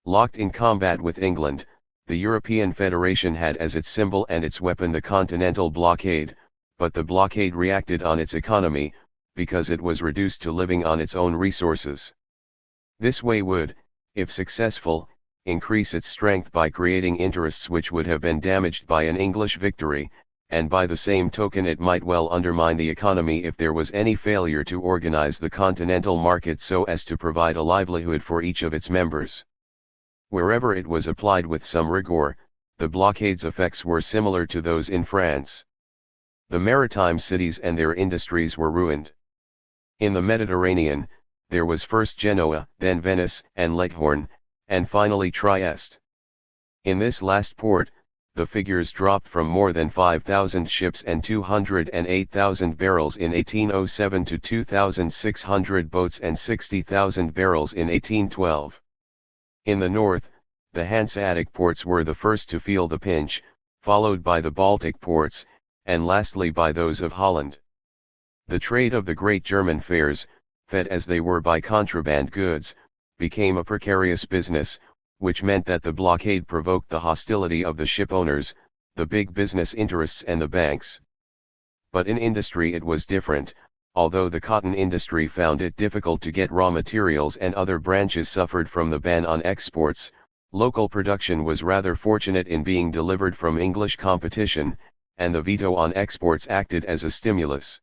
Locked in combat with England, the European Federation had as its symbol and its weapon the continental blockade, but the blockade reacted on its economy, because it was reduced to living on its own resources. This way would, if successful, increase its strength by creating interests which would have been damaged by an English victory, and by the same token it might well undermine the economy if there was any failure to organize the continental market so as to provide a livelihood for each of its members. Wherever it was applied with some rigor, the blockade's effects were similar to those in France. The maritime cities and their industries were ruined. In the Mediterranean, there was first Genoa, then Venice and Leghorn, and finally Trieste. In this last port, the figures dropped from more than 5,000 ships and 208,000 barrels in 1807 to 2,600 boats and 60,000 barrels in 1812. In the north, the Hanseatic ports were the first to feel the pinch, followed by the Baltic ports, and lastly by those of Holland. The trade of the great German fairs, fed as they were by contraband goods, became a precarious business, which meant that the blockade provoked the hostility of the ship owners, the big business interests and the banks. But in industry it was different. Although the cotton industry found it difficult to get raw materials and other branches suffered from the ban on exports, local production was rather fortunate in being delivered from English competition, and the veto on exports acted as a stimulus.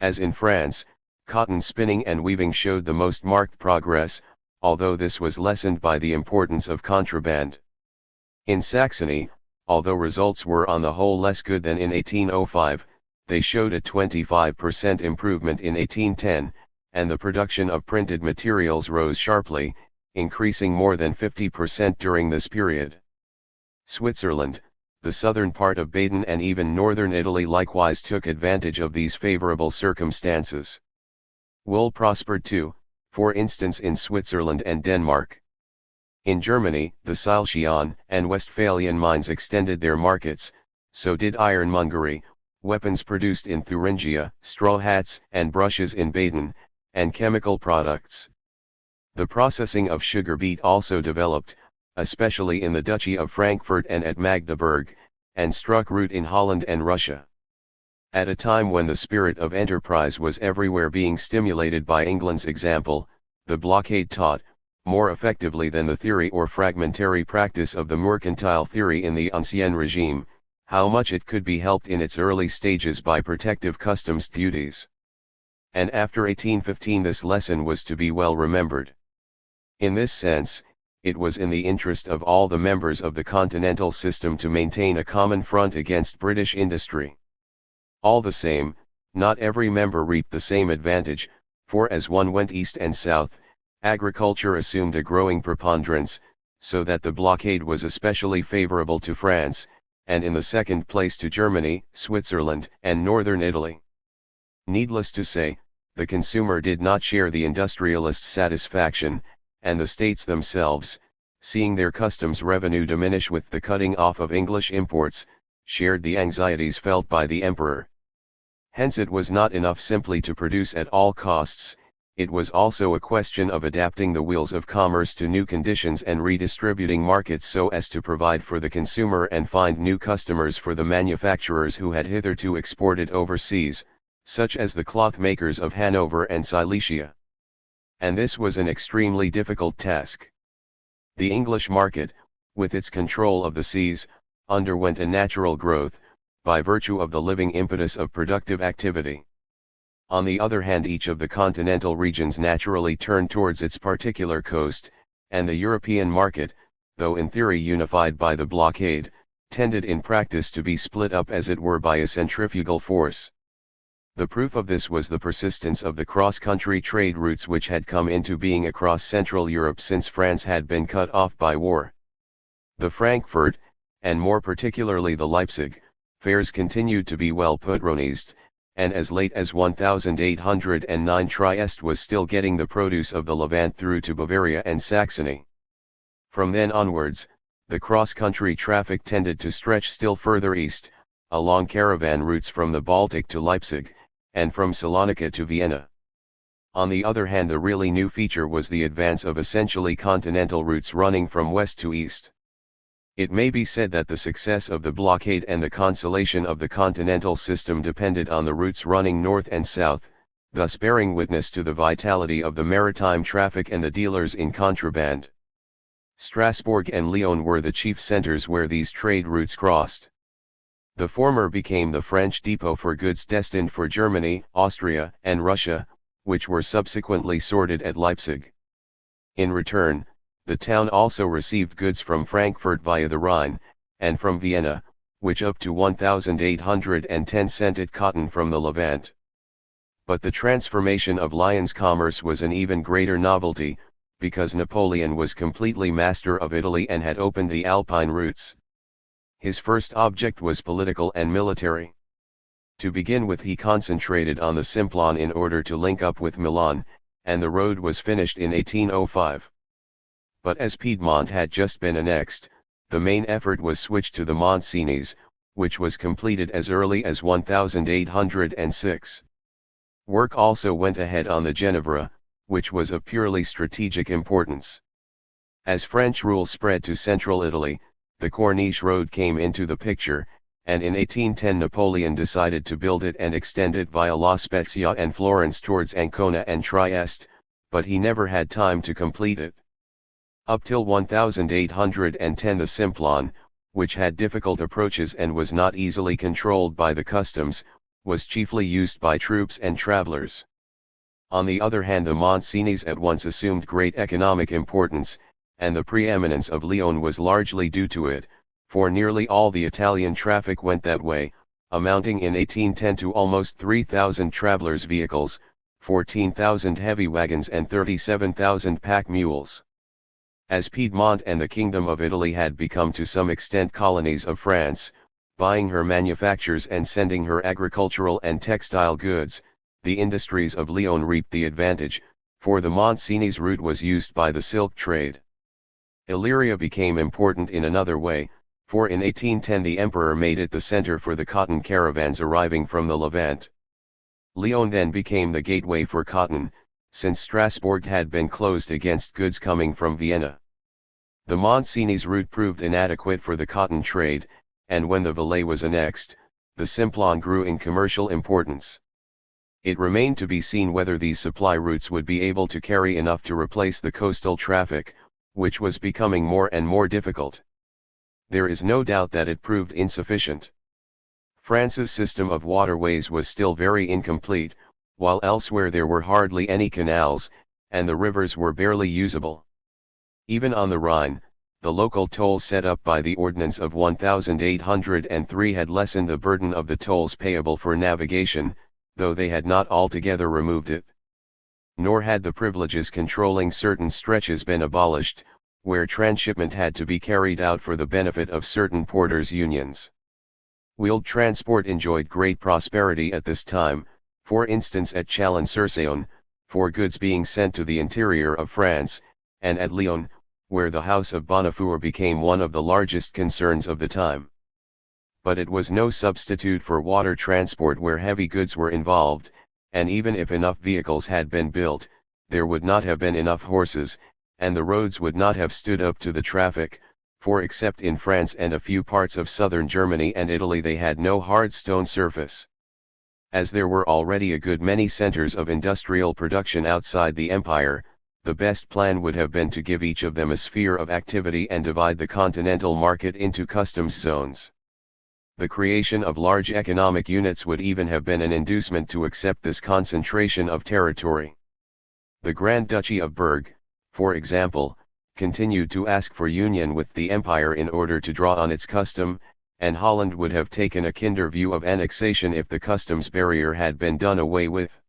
As in France, cotton spinning and weaving showed the most marked progress, although this was lessened by the importance of contraband. In Saxony, although results were on the whole less good than in 1805, they showed a 25% improvement in 1810, and the production of printed materials rose sharply, increasing more than 50% during this period. Switzerland, the southern part of Baden and even northern Italy likewise took advantage of these favorable circumstances. Wool prospered too, for instance in Switzerland and Denmark. In Germany, the Silesian and Westphalian mines extended their markets, so did ironmongery, weapons produced in Thuringia, straw hats and brushes in Baden, and chemical products. The processing of sugar beet also developed, especially in the Duchy of Frankfurt and at Magdeburg, and struck root in Holland and Russia. At a time when the spirit of enterprise was everywhere being stimulated by England's example, the blockade taught, more effectively than the theory or fragmentary practice of the mercantile theory in the Ancien Regime, how much it could be helped in its early stages by protective customs duties. And after 1815 this lesson was to be well remembered. In this sense, it was in the interest of all the members of the continental system to maintain a common front against British industry. All the same, not every member reaped the same advantage, for as one went east and south, agriculture assumed a growing preponderance, so that the blockade was especially favorable to France, and in the second place to Germany, Switzerland, and northern Italy. Needless to say, the consumer did not share the industrialist's satisfaction, and the states themselves, seeing their customs revenue diminish with the cutting off of English imports, shared the anxieties felt by the emperor. Hence it was not enough simply to produce at all costs, it was also a question of adapting the wheels of commerce to new conditions and redistributing markets so as to provide for the consumer and find new customers for the manufacturers who had hitherto exported overseas, such as the cloth makers of Hanover and Silesia. And this was an extremely difficult task. The English market, with its control of the seas, underwent a natural growth, by virtue of the living impetus of productive activity. On the other hand, each of the continental regions naturally turned towards its particular coast, and the European market, though in theory unified by the blockade, tended in practice to be split up as it were by a centrifugal force. The proof of this was the persistence of the cross-country trade routes which had come into being across Central Europe since France had been cut off by war. The Frankfurt, and more particularly the Leipzig, fairs continued to be well patronized, and as late as 1809 Trieste was still getting the produce of the Levant through to Bavaria and Saxony. From then onwards, the cross-country traffic tended to stretch still further east, along caravan routes from the Baltic to Leipzig, and from Salonika to Vienna. On the other hand, the really new feature was the advance of essentially continental routes running from west to east. It may be said that the success of the blockade and the consolation of the continental system depended on the routes running north and south, thus bearing witness to the vitality of the maritime traffic and the dealers in contraband. Strasbourg and Lyon were the chief centers where these trade routes crossed. The former became the French depot for goods destined for Germany, Austria, and Russia, which were subsequently sorted at Leipzig. In return, the town also received goods from Frankfurt via the Rhine, and from Vienna, which up to 1810 sent it cotton from the Levant. But the transformation of Lyon's commerce was an even greater novelty, because Napoleon was completely master of Italy and had opened the Alpine routes. His first object was political and military. To begin with, he concentrated on the Simplon in order to link up with Milan, and the road was finished in 1805. But as Piedmont had just been annexed, the main effort was switched to the Mont Cenis, which was completed as early as 1806. Work also went ahead on the Ginevra, which was of purely strategic importance. As French rule spread to central Italy, the Corniche road came into the picture, and in 1810 Napoleon decided to build it and extend it via La Spezia and Florence towards Ancona and Trieste, but he never had time to complete it. Up till 1810 the Simplon, which had difficult approaches and was not easily controlled by the customs, was chiefly used by troops and travelers. On the other hand, the Mont Cenis at once assumed great economic importance, and the preeminence of Lyon was largely due to it, for nearly all the Italian traffic went that way, amounting in 1810 to almost 3,000 travelers' vehicles, 14,000 heavy wagons and 37,000 pack mules. As Piedmont and the Kingdom of Italy had become to some extent colonies of France, buying her manufactures and sending her agricultural and textile goods, the industries of Lyon reaped the advantage, for the Mont Cenis route was used by the silk trade. Illyria became important in another way, for in 1810 the emperor made it the center for the cotton caravans arriving from the Levant. Lyon then became the gateway for cotton, since Strasbourg had been closed against goods coming from Vienna. The Mont Cenis route proved inadequate for the cotton trade, and when the Valais was annexed, the Simplon grew in commercial importance. It remained to be seen whether these supply routes would be able to carry enough to replace the coastal traffic, which was becoming more and more difficult. There is no doubt that it proved insufficient. France's system of waterways was still very incomplete, while elsewhere there were hardly any canals, and the rivers were barely usable. Even on the Rhine, the local tolls set up by the Ordinance of 1803 had lessened the burden of the tolls payable for navigation, though they had not altogether removed it. Nor had the privileges controlling certain stretches been abolished, where transshipment had to be carried out for the benefit of certain porters' unions. Wheeled transport enjoyed great prosperity at this time, for instance at Chalon-sur-Saône, for goods being sent to the interior of France, and at Lyon, where the house of Bonnefour became one of the largest concerns of the time. But it was no substitute for water transport where heavy goods were involved, and even if enough vehicles had been built, there would not have been enough horses, and the roads would not have stood up to the traffic, for except in France and a few parts of southern Germany and Italy they had no hard stone surface. As there were already a good many centers of industrial production outside the empire, the best plan would have been to give each of them a sphere of activity and divide the continental market into customs zones. The creation of large economic units would even have been an inducement to accept this concentration of territory. The Grand Duchy of Berg, for example, continued to ask for union with the empire in order to draw on its custom, and Holland would have taken a kinder view of annexation if the customs barrier had been done away with.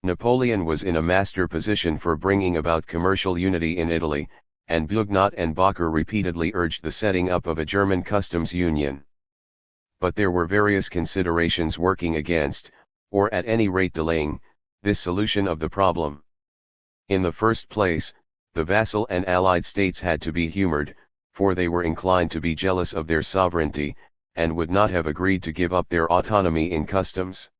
Napoleon was in a master position for bringing about commercial unity in Italy, and Bugnot and Bacher repeatedly urged the setting up of a German customs union. But there were various considerations working against, or at any rate delaying, this solution of the problem. In the first place, the vassal and allied states had to be humored, for they were inclined to be jealous of their sovereignty, and would not have agreed to give up their autonomy in customs.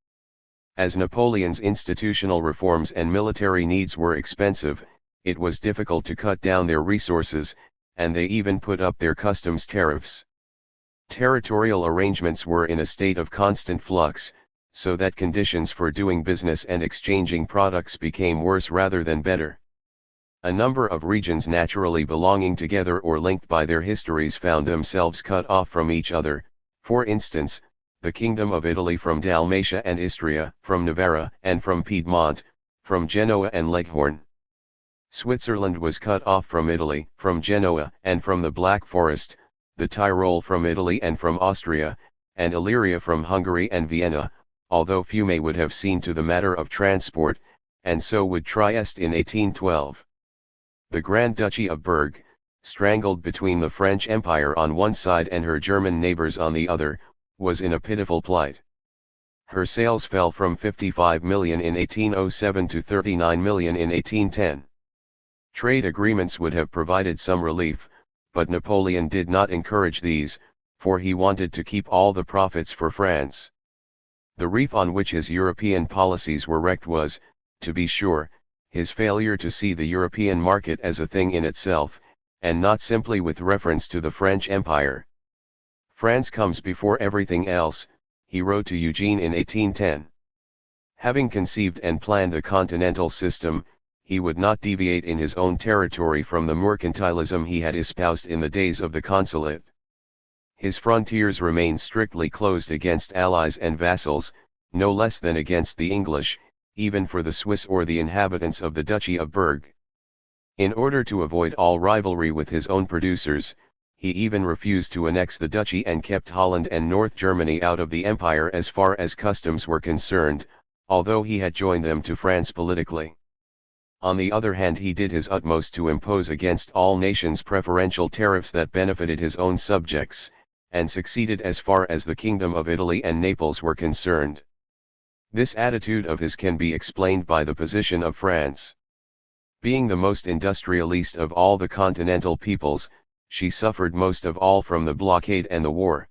As Napoleon's institutional reforms and military needs were expensive, it was difficult to cut down their resources, and they even put up their customs tariffs. Territorial arrangements were in a state of constant flux, so that conditions for doing business and exchanging products became worse rather than better. A number of regions naturally belonging together or linked by their histories found themselves cut off from each other, for instance, the Kingdom of Italy from Dalmatia and Istria, from Navarra and from Piedmont, from Genoa and Leghorn. Switzerland was cut off from Italy, from Genoa and from the Black Forest, the Tyrol from Italy and from Austria, and Illyria from Hungary and Vienna, although few would have seen to the matter of transport, and so would Trieste in 1812. The Grand Duchy of Berg, strangled between the French Empire on one side and her German neighbors on the other, was in a pitiful plight. Her sales fell from 55 million in 1807 to 39 million in 1810. Trade agreements would have provided some relief, but Napoleon did not encourage these, for he wanted to keep all the profits for France. The reef on which his European policies were wrecked was, to be sure, his failure to see the European market as a thing in itself, and not simply with reference to the French Empire. France comes before everything else, he wrote to Eugene in 1810. Having conceived and planned the continental system, he would not deviate in his own territory from the mercantilism he had espoused in the days of the consulate. His frontiers remained strictly closed against allies and vassals, no less than against the English, even for the Swiss or the inhabitants of the Duchy of Berg. In order to avoid all rivalry with his own producers, he even refused to annex the duchy and kept Holland and North Germany out of the empire as far as customs were concerned, although he had joined them to France politically. On the other hand, he did his utmost to impose against all nations preferential tariffs that benefited his own subjects, and succeeded as far as the Kingdom of Italy and Naples were concerned. This attitude of his can be explained by the position of France. Being the most industrialist of all the continental peoples, she suffered most of all from the blockade and the war.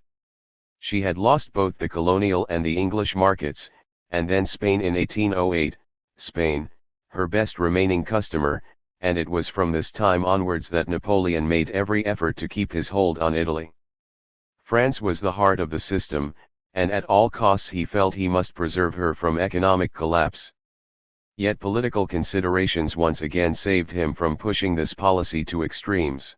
She had lost both the colonial and the English markets, and then Spain in 1808, Spain, her best remaining customer, and it was from this time onwards that Napoleon made every effort to keep his hold on Italy. France was the heart of the system, and at all costs he felt he must preserve her from economic collapse. Yet political considerations once again saved him from pushing this policy to extremes.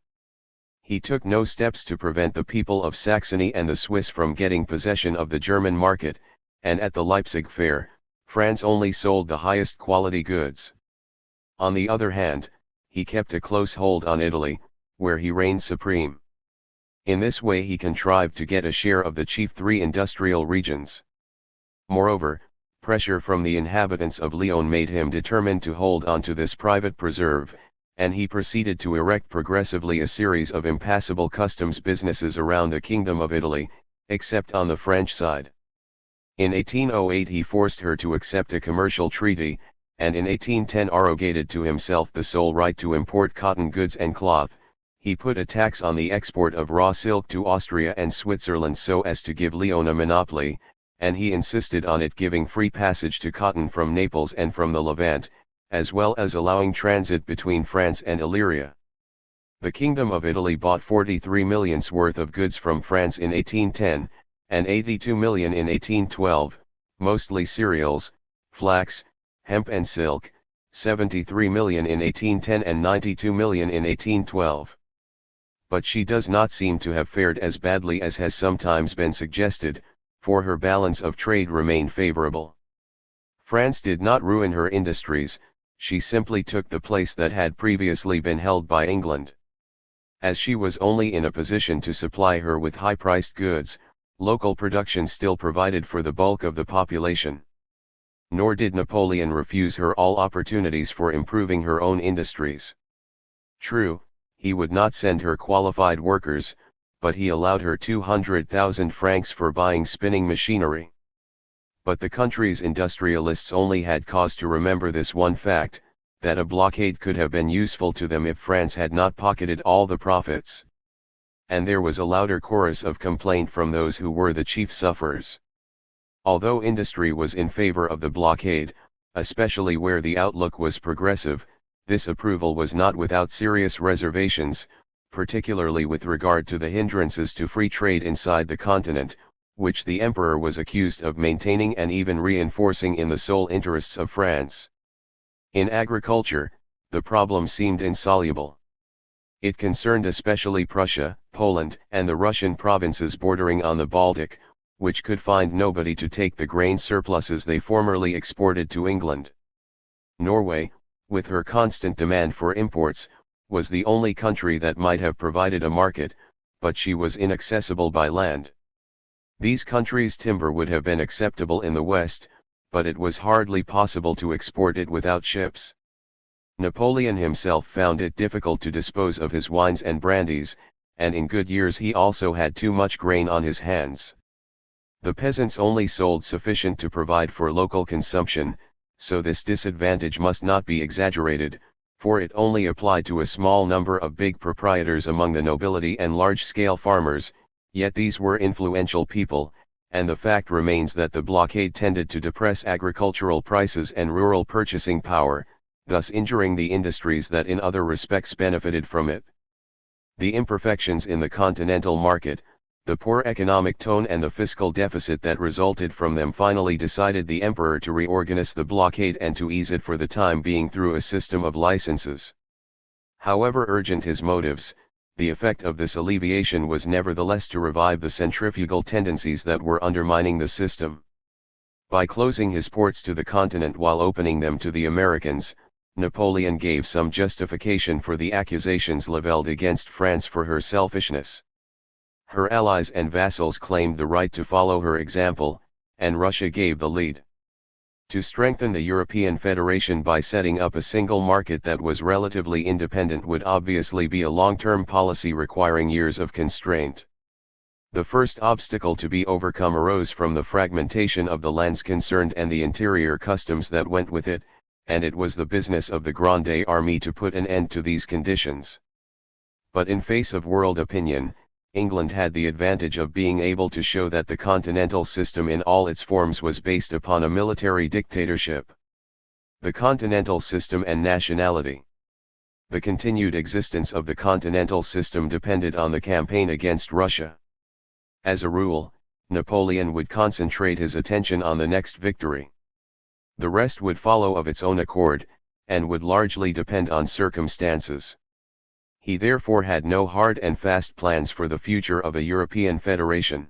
He took no steps to prevent the people of Saxony and the Swiss from getting possession of the German market, and at the Leipzig fair, France only sold the highest quality goods. On the other hand, he kept a close hold on Italy, where he reigned supreme. In this way he contrived to get a share of the chief three industrial regions. Moreover, pressure from the inhabitants of Lyon made him determined to hold on to this private preserve, and he proceeded to erect progressively a series of impassable customs businesses around the Kingdom of Italy, except on the French side. In 1808 he forced her to accept a commercial treaty, and in 1810 arrogated to himself the sole right to import cotton goods and cloth. He put a tax on the export of raw silk to Austria and Switzerland so as to give Lyon a monopoly, and he insisted on it giving free passage to cotton from Naples and from the Levant, as well as allowing transit between France and Illyria. The Kingdom of Italy bought 43 millions worth of goods from France in 1810, and 82 million in 1812, mostly cereals, flax, hemp and silk, 73 million in 1810 and 92 million in 1812. But she does not seem to have fared as badly as has sometimes been suggested, for her balance of trade remained favorable. France did not ruin her industries, she simply took the place that had previously been held by England. As she was only in a position to supply her with high-priced goods, local production still provided for the bulk of the population. Nor did Napoleon refuse her all opportunities for improving her own industries. True, he would not send her qualified workers, but he allowed her 200,000 francs for buying spinning machinery. But the country's industrialists only had cause to remember this one fact, that a blockade could have been useful to them if France had not pocketed all the profits. And there was a louder chorus of complaint from those who were the chief sufferers. Although industry was in favor of the blockade, especially where the outlook was progressive, this approval was not without serious reservations, particularly with regard to the hindrances to free trade inside the continent, which the emperor was accused of maintaining and even reinforcing in the sole interests of France. In agriculture, the problem seemed insoluble. It concerned especially Prussia, Poland, and the Russian provinces bordering on the Baltic, which could find nobody to take the grain surpluses they formerly exported to England. Norway, with her constant demand for imports, was the only country that might have provided a market, but she was inaccessible by land. These countries' timber would have been acceptable in the West, but it was hardly possible to export it without ships. Napoleon himself found it difficult to dispose of his wines and brandies, and in good years he also had too much grain on his hands. The peasants only sold sufficient to provide for local consumption, so this disadvantage must not be exaggerated, for it only applied to a small number of big proprietors among the nobility and large-scale farmers, yet these were influential people, and the fact remains that the blockade tended to depress agricultural prices and rural purchasing power, thus injuring the industries that in other respects benefited from it. The imperfections in the continental market, the poor economic tone and the fiscal deficit that resulted from them finally decided the emperor to reorganize the blockade and to ease it for the time being through a system of licenses. However urgent his motives, the effect of this alleviation was nevertheless to revive the centrifugal tendencies that were undermining the system. By closing his ports to the continent while opening them to the Americans, Napoleon gave some justification for the accusations leveled against France for her selfishness. Her allies and vassals claimed the right to follow her example, and Russia gave the lead. To strengthen the European Federation by setting up a single market that was relatively independent would obviously be a long-term policy requiring years of constraint. The first obstacle to be overcome arose from the fragmentation of the lands concerned and the interior customs that went with it, and it was the business of the Grande Armée to put an end to these conditions. But in face of world opinion, England had the advantage of being able to show that the continental system in all its forms was based upon a military dictatorship. The continental system and nationality. The continued existence of the continental system depended on the campaign against Russia. As a rule, Napoleon would concentrate his attention on the next victory. The rest would follow of its own accord, and would largely depend on circumstances. He therefore had no hard and fast plans for the future of a European federation.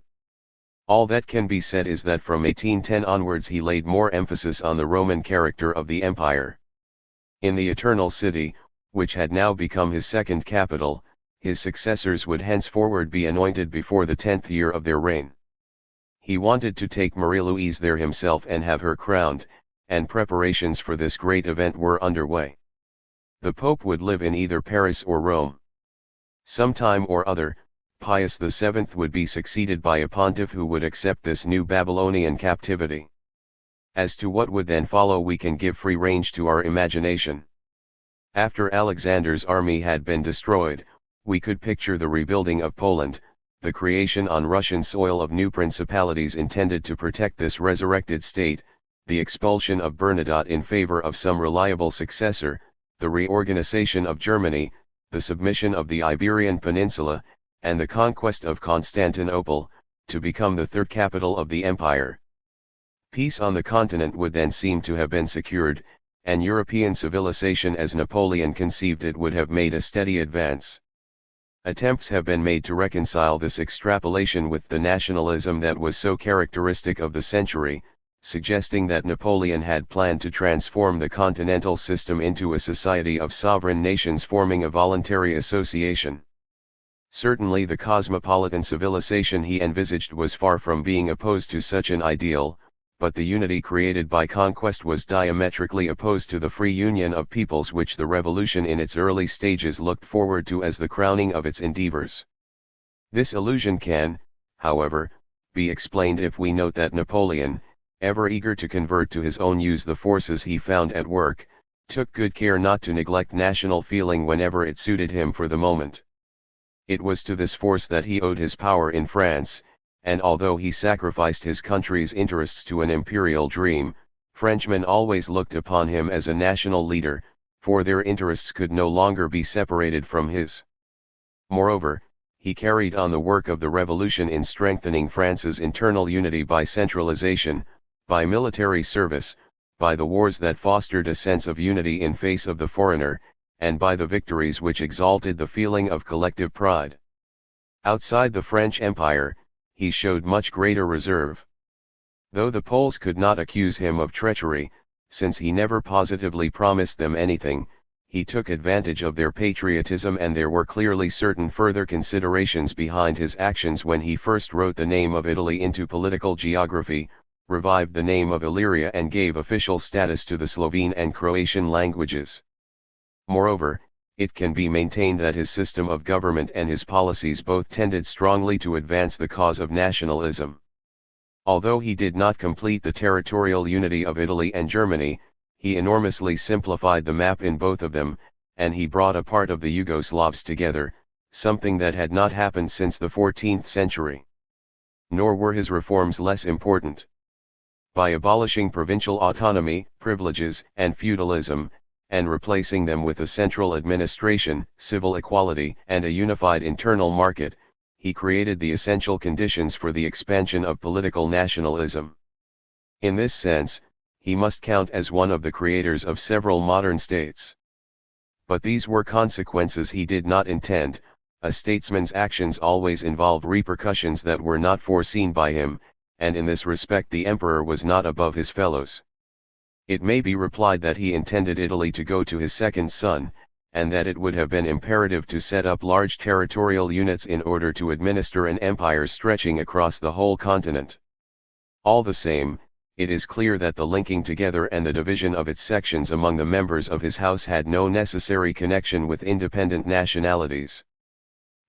All that can be said is that from 1810 onwards he laid more emphasis on the Roman character of the empire. In the Eternal City, which had now become his second capital, his successors would henceforward be anointed before the 10th year of their reign. He wanted to take Marie-Louise there himself and have her crowned, and preparations for this great event were underway. The Pope would live in either Paris or Rome. Sometime or other, Pius VII would be succeeded by a pontiff who would accept this new Babylonian captivity. As to what would then follow we can give free range to our imagination. After Alexander's army had been destroyed, we could picture the rebuilding of Poland, the creation on Russian soil of new principalities intended to protect this resurrected state, the expulsion of Bernadotte in favor of some reliable successor, the reorganization of Germany, the submission of the Iberian Peninsula, and the conquest of Constantinople, to become the third capital of the empire. Peace on the continent would then seem to have been secured, and European civilization as Napoleon conceived it would have made a steady advance. Attempts have been made to reconcile this extrapolation with the nationalism that was so characteristic of the century, suggesting that Napoleon had planned to transform the continental system into a society of sovereign nations forming a voluntary association. Certainly the cosmopolitan civilization he envisaged was far from being opposed to such an ideal, but the unity created by conquest was diametrically opposed to the free union of peoples which the revolution in its early stages looked forward to as the crowning of its endeavors. This illusion can, however, be explained if we note that Napoleon, ever eager to convert to his own use the forces he found at work, took good care not to neglect national feeling whenever it suited him for the moment. It was to this force that he owed his power in France, and although he sacrificed his country's interests to an imperial dream, Frenchmen always looked upon him as a national leader, for their interests could no longer be separated from his. Moreover, he carried on the work of the revolution in strengthening France's internal unity by centralization, by military service, by the wars that fostered a sense of unity in face of the foreigner, and by the victories which exalted the feeling of collective pride. Outside the French Empire, he showed much greater reserve. Though the Poles could not accuse him of treachery, since he never positively promised them anything, he took advantage of their patriotism, and there were clearly certain further considerations behind his actions when he first wrote the name of Italy into political geography, revived the name of Illyria, and gave official status to the Slovene and Croatian languages. Moreover, it can be maintained that his system of government and his policies both tended strongly to advance the cause of nationalism. Although he did not complete the territorial unity of Italy and Germany, he enormously simplified the map in both of them, and he brought a part of the Yugoslavs together, something that had not happened since the 14th century. Nor were his reforms less important. By abolishing provincial autonomy, privileges, and feudalism, and replacing them with a central administration, civil equality, and a unified internal market, he created the essential conditions for the expansion of political nationalism. In this sense, he must count as one of the creators of several modern states. But these were consequences he did not intend. A statesman's actions always involve repercussions that were not foreseen by him, and in this respect the emperor was not above his fellows. It may be replied that he intended Italy to go to his second son, and that it would have been imperative to set up large territorial units in order to administer an empire stretching across the whole continent. All the same, it is clear that the linking together and the division of its sections among the members of his house had no necessary connection with independent nationalities.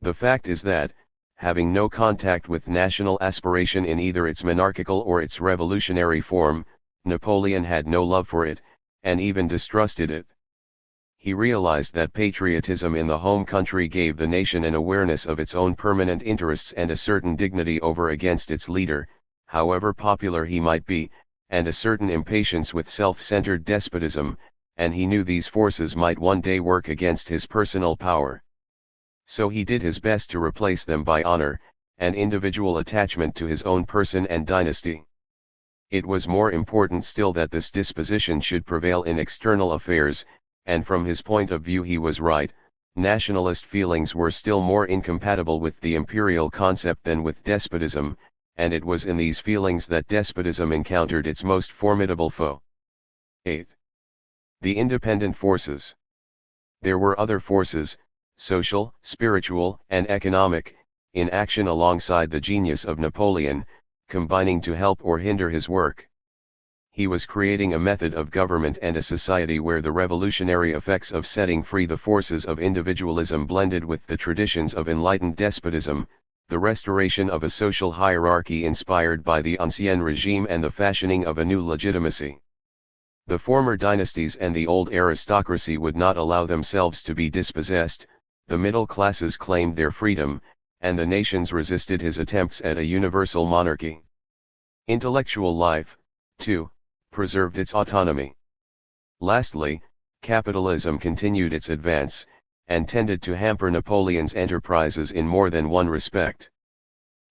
The fact is that, having no contact with national aspiration in either its monarchical or its revolutionary form, Napoleon had no love for it, and even distrusted it. He realized that patriotism in the home country gave the nation an awareness of its own permanent interests and a certain dignity over against its leader, however popular he might be, and a certain impatience with self-centered despotism, and he knew these forces might one day work against his personal power. So he did his best to replace them by honor, and individual attachment to his own person and dynasty. It was more important still that this disposition should prevail in external affairs, and from his point of view he was right. Nationalist feelings were still more incompatible with the imperial concept than with despotism, and it was in these feelings that despotism encountered its most formidable foe. 8. The independent forces. There were other forces, social, spiritual, and economic, in action alongside the genius of Napoleon, combining to help or hinder his work. He was creating a method of government and a society where the revolutionary effects of setting free the forces of individualism blended with the traditions of enlightened despotism, the restoration of a social hierarchy inspired by the Ancien regime and the fashioning of a new legitimacy. The former dynasties and the old aristocracy would not allow themselves to be dispossessed, the middle classes claimed their freedom, and the nations resisted his attempts at a universal monarchy. Intellectual life, too, preserved its autonomy. Lastly, capitalism continued its advance, and tended to hamper Napoleon's enterprises in more than one respect.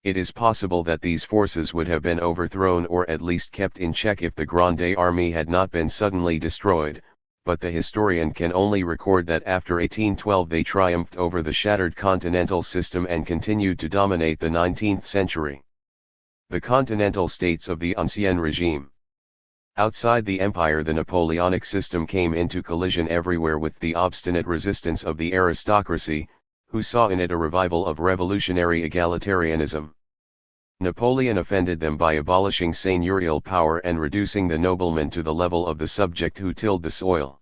It is possible that these forces would have been overthrown or at least kept in check if the Grande Armée had not been suddenly destroyed, but the historian can only record that after 1812 they triumphed over the shattered continental system and continued to dominate the 19th century. The continental states of the Ancien regime. Outside the empire, the Napoleonic system came into collision everywhere with the obstinate resistance of the aristocracy, who saw in it a revival of revolutionary egalitarianism. Napoleon offended them by abolishing seigneurial power and reducing the nobleman to the level of the subject who tilled the soil.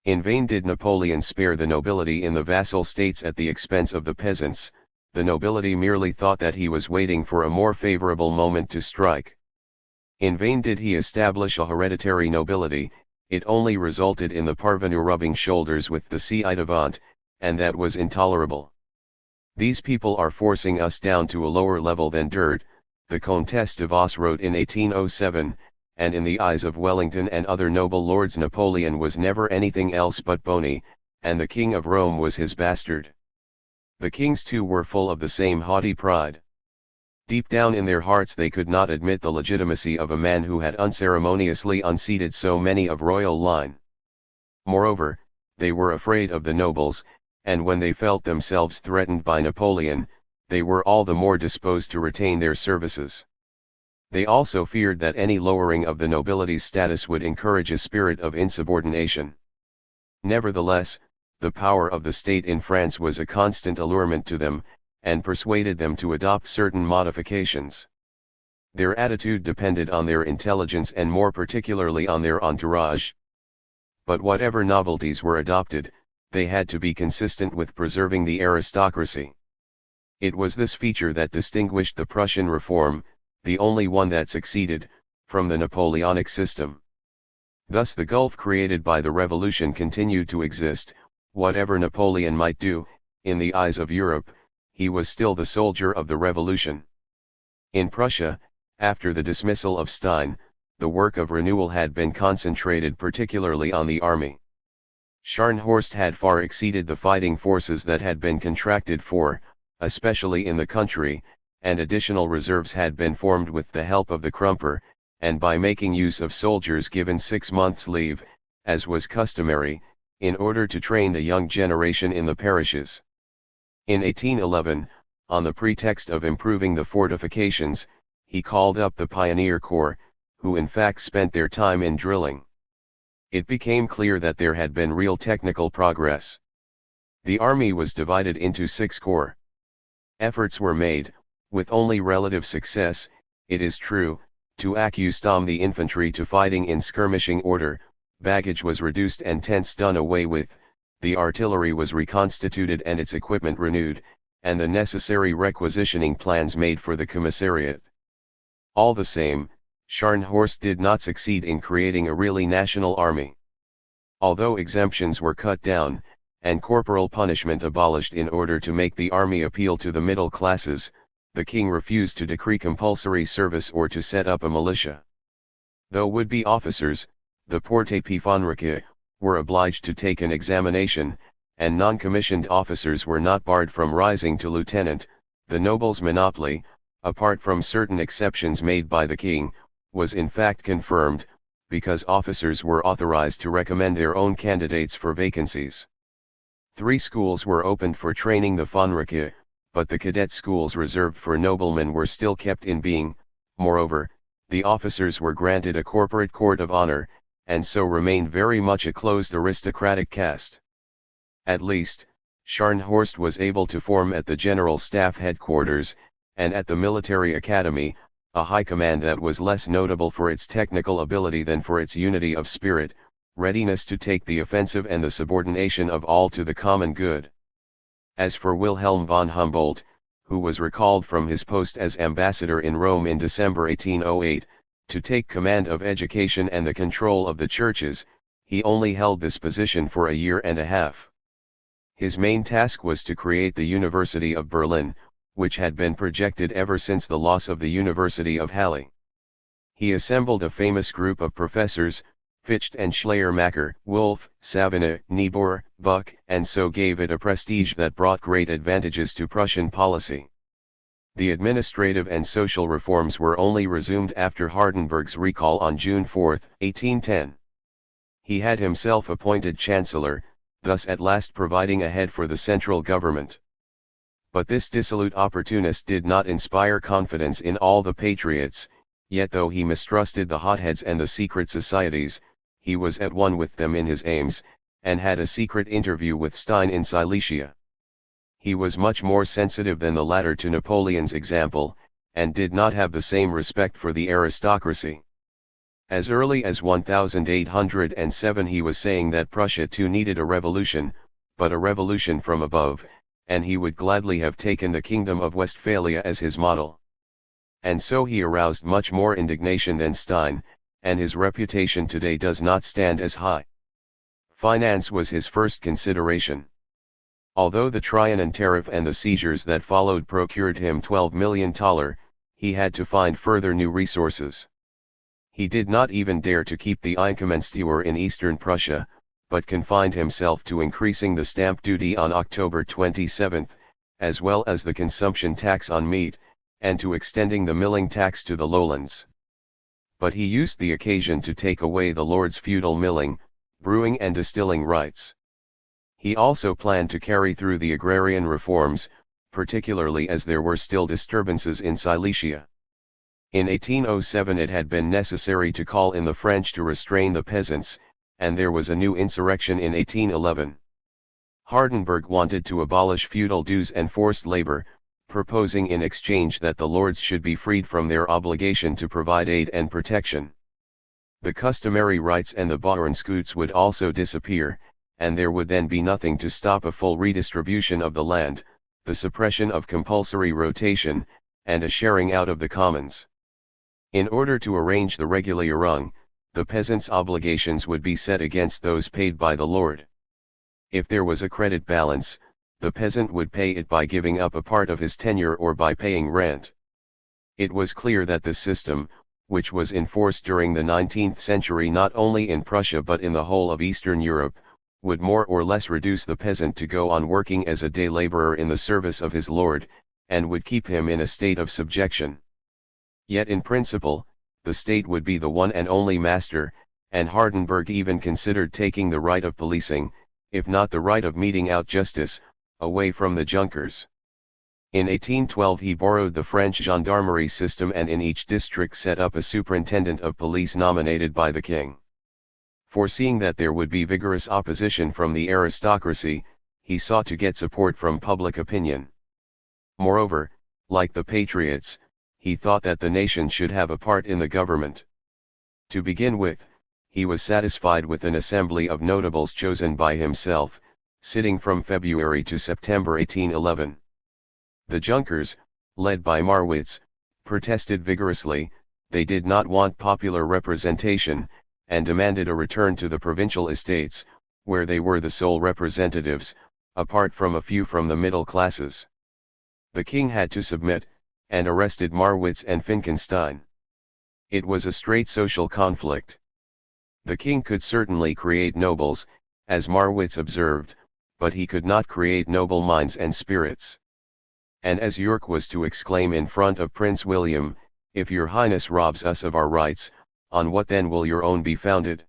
In vain did Napoleon spare the nobility in the vassal states at the expense of the peasants. The nobility merely thought that he was waiting for a more favorable moment to strike. In vain did he establish a hereditary nobility, it only resulted in the parvenu rubbing shoulders with the ci-devant, and that was intolerable. These people are forcing us down to a lower level than dirt, the Comtesse de Vos wrote in 1807, and in the eyes of Wellington and other noble lords Napoleon was never anything else but bony, and the King of Rome was his bastard. The kings too were full of the same haughty pride. Deep down in their hearts they could not admit the legitimacy of a man who had unceremoniously unseated so many of royal line. Moreover, they were afraid of the nobles, and when they felt themselves threatened by Napoleon, they were all the more disposed to retain their services. They also feared that any lowering of the nobility's status would encourage a spirit of insubordination. Nevertheless, the power of the state in France was a constant allurement to them, and persuaded them to adopt certain modifications. Their attitude depended on their intelligence and more particularly on their entourage. But whatever novelties were adopted, they had to be consistent with preserving the aristocracy. It was this feature that distinguished the Prussian reform, the only one that succeeded, from the Napoleonic system. Thus the gulf created by the revolution continued to exist. Whatever Napoleon might do, in the eyes of Europe, he was still the soldier of the revolution. In Prussia, after the dismissal of Stein, the work of renewal had been concentrated particularly on the army. Scharnhorst had far exceeded the fighting forces that had been contracted for, especially in the country, and additional reserves had been formed with the help of the Krumper, and by making use of soldiers given 6 months' leave, as was customary, in order to train the young generation in the parishes. In 1811, on the pretext of improving the fortifications, he called up the Pioneer Corps, who in fact spent their time in drilling. It became clear that there had been real technical progress. The army was divided into 6 corps. Efforts were made, with only relative success, it is true, to accustom the infantry to fighting in skirmishing order. Baggage was reduced and tents done away with, the artillery was reconstituted and its equipment renewed, and the necessary requisitioning plans made for the commissariat. All the same, Scharnhorst did not succeed in creating a really national army. Although exemptions were cut down, and corporal punishment abolished in order to make the army appeal to the middle classes, the king refused to decree compulsory service or to set up a militia. Though would-be officers, the porte-pifonrique, were obliged to take an examination, and non-commissioned officers were not barred from rising to lieutenant, the nobles' monopoly, apart from certain exceptions made by the king, was in fact confirmed, because officers were authorized to recommend their own candidates for vacancies. 3 schools were opened for training the Fonrique, but the cadet schools reserved for noblemen were still kept in being. Moreover, the officers were granted a corporate court of honor, and so remained very much a closed aristocratic caste. At least, Scharnhorst was able to form at the General Staff headquarters, and at the military academy, a high command that was less notable for its technical ability than for its unity of spirit, readiness to take the offensive and the subordination of all to the common good. As for Wilhelm von Humboldt, who was recalled from his post as ambassador in Rome in December 1808, to take command of education and the control of the churches, he only held this position for a year and a half. His main task was to create the University of Berlin, which had been projected ever since the loss of the University of Halle. He assembled a famous group of professors, Fichte and Schleiermacher, Wolff, Savigny, Niebuhr, Buck, and so gave it a prestige that brought great advantages to Prussian policy. The administrative and social reforms were only resumed after Hardenberg's recall on June 4, 1810. He had himself appointed chancellor, thus at last providing a head for the central government. But this dissolute opportunist did not inspire confidence in all the patriots, yet though he mistrusted the hotheads and the secret societies, he was at one with them in his aims, and had a secret interview with Stein in Silesia. He was much more sensitive than the latter to Napoleon's example, and did not have the same respect for the aristocracy. As early as 1807 he was saying that Prussia too needed a revolution, but a revolution from above, and he would gladly have taken the Kingdom of Westphalia as his model. And so he aroused much more indignation than Stein, and his reputation today does not stand as high. Finance was his first consideration. Although the Trianon tariff and the seizures that followed procured him 12 million thaler, he had to find further new resources. He did not even dare to keep the Einkommenssteuer in eastern Prussia, but confined himself to increasing the stamp duty on October 27, as well as the consumption tax on meat, and to extending the milling tax to the lowlands. But he used the occasion to take away the lords' feudal milling, brewing and distilling rights. He also planned to carry through the agrarian reforms, particularly as there were still disturbances in Silesia. In 1807 it had been necessary to call in the French to restrain the peasants, and there was a new insurrection in 1811. Hardenberg wanted to abolish feudal dues and forced labor, proposing in exchange that the lords should be freed from their obligation to provide aid and protection. The customary rights and the Bauernschutz would also disappear, and there would then be nothing to stop a full redistribution of the land, the suppression of compulsory rotation, and a sharing out of the commons. In order to arrange the Regulierung, the peasants' obligations would be set against those paid by the lord. If there was a credit balance, the peasant would pay it by giving up a part of his tenure or by paying rent. It was clear that the system, which was in force during the 19th century not only in Prussia but in the whole of Eastern Europe, would more or less reduce the peasant to go on working as a day laborer in the service of his lord, and would keep him in a state of subjection. Yet in principle, the state would be the one and only master, and Hardenberg even considered taking the right of policing, if not the right of meting out justice, away from the Junkers. In 1812 he borrowed the French gendarmerie system and in each district set up a superintendent of police nominated by the king. Foreseeing that there would be vigorous opposition from the aristocracy, he sought to get support from public opinion. Moreover, like the patriots, he thought that the nation should have a part in the government. To begin with, he was satisfied with an assembly of notables chosen by himself, sitting from February to September 1811. The Junkers, led by Marwitz, protested vigorously. They did not want popular representation, and demanded a return to the provincial estates, where they were the sole representatives, apart from a few from the middle classes. The king had to submit, and arrested Marwitz and Finkenstein. It was a straight social conflict. The king could certainly create nobles, as Marwitz observed, but he could not create noble minds and spirits. And as York was to exclaim in front of Prince William, "If your highness robs us of our rights, on what then will your own be founded?"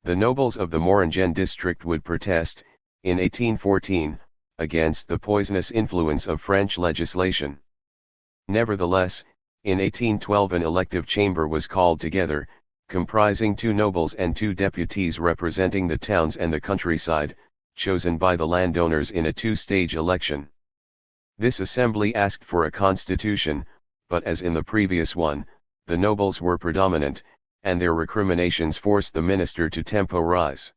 The nobles of the Moringen district would protest, in 1814, against the poisonous influence of French legislation. Nevertheless, in 1812 an elective chamber was called together, comprising 2 nobles and 2 deputies representing the towns and the countryside, chosen by the landowners in a 2-stage election. This assembly asked for a constitution, but as in the previous one, the nobles were predominant, and their recriminations forced the minister to temporize.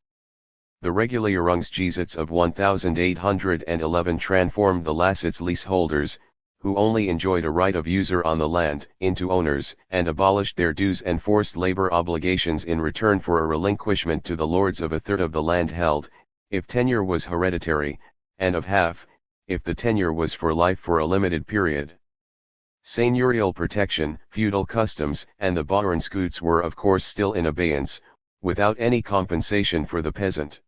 The Regulierungsgesetz of 1811 transformed the Lassitz leaseholders, who only enjoyed a right of user on the land, into owners, and abolished their dues and forced labor obligations in return for a relinquishment to the lords of a third of the land held, if tenure was hereditary, and of half, if the tenure was for life for a limited period. Seigneurial protection, feudal customs, and the Bauernschutz were of course still in abeyance, without any compensation for the peasant.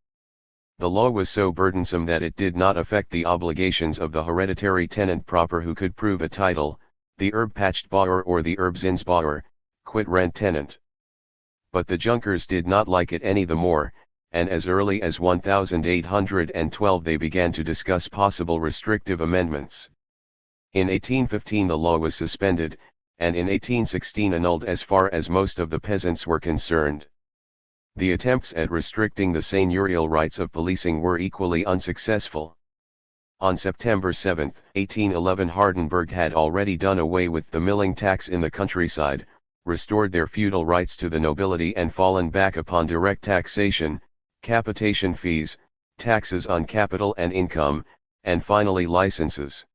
The law was so burdensome that it did not affect the obligations of the hereditary tenant proper who could prove a title, the Erbpachtbauer or the Erbzinsbauer, quit rent tenant. But the Junkers did not like it any the more, and as early as 1812 they began to discuss possible restrictive amendments. In 1815 the law was suspended, and in 1816 annulled as far as most of the peasants were concerned. The attempts at restricting the seigneurial rights of policing were equally unsuccessful. On September 7, 1811 Hardenberg had already done away with the milling tax in the countryside, restored their feudal rights to the nobility and fallen back upon direct taxation, capitation fees, taxes on capital and income, and finally licenses.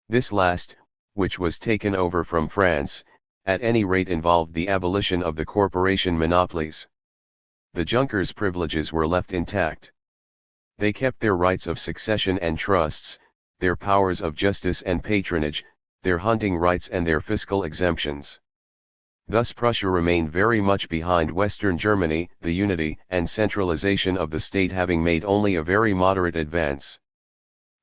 This last, which was taken over from France, at any rate involved the abolition of the corporation monopolies. The Junkers' privileges were left intact. They kept their rights of succession and trusts, their powers of justice and patronage, their hunting rights and their fiscal exemptions. Thus Prussia remained very much behind Western Germany, the unity and centralization of the state having made only a very moderate advance.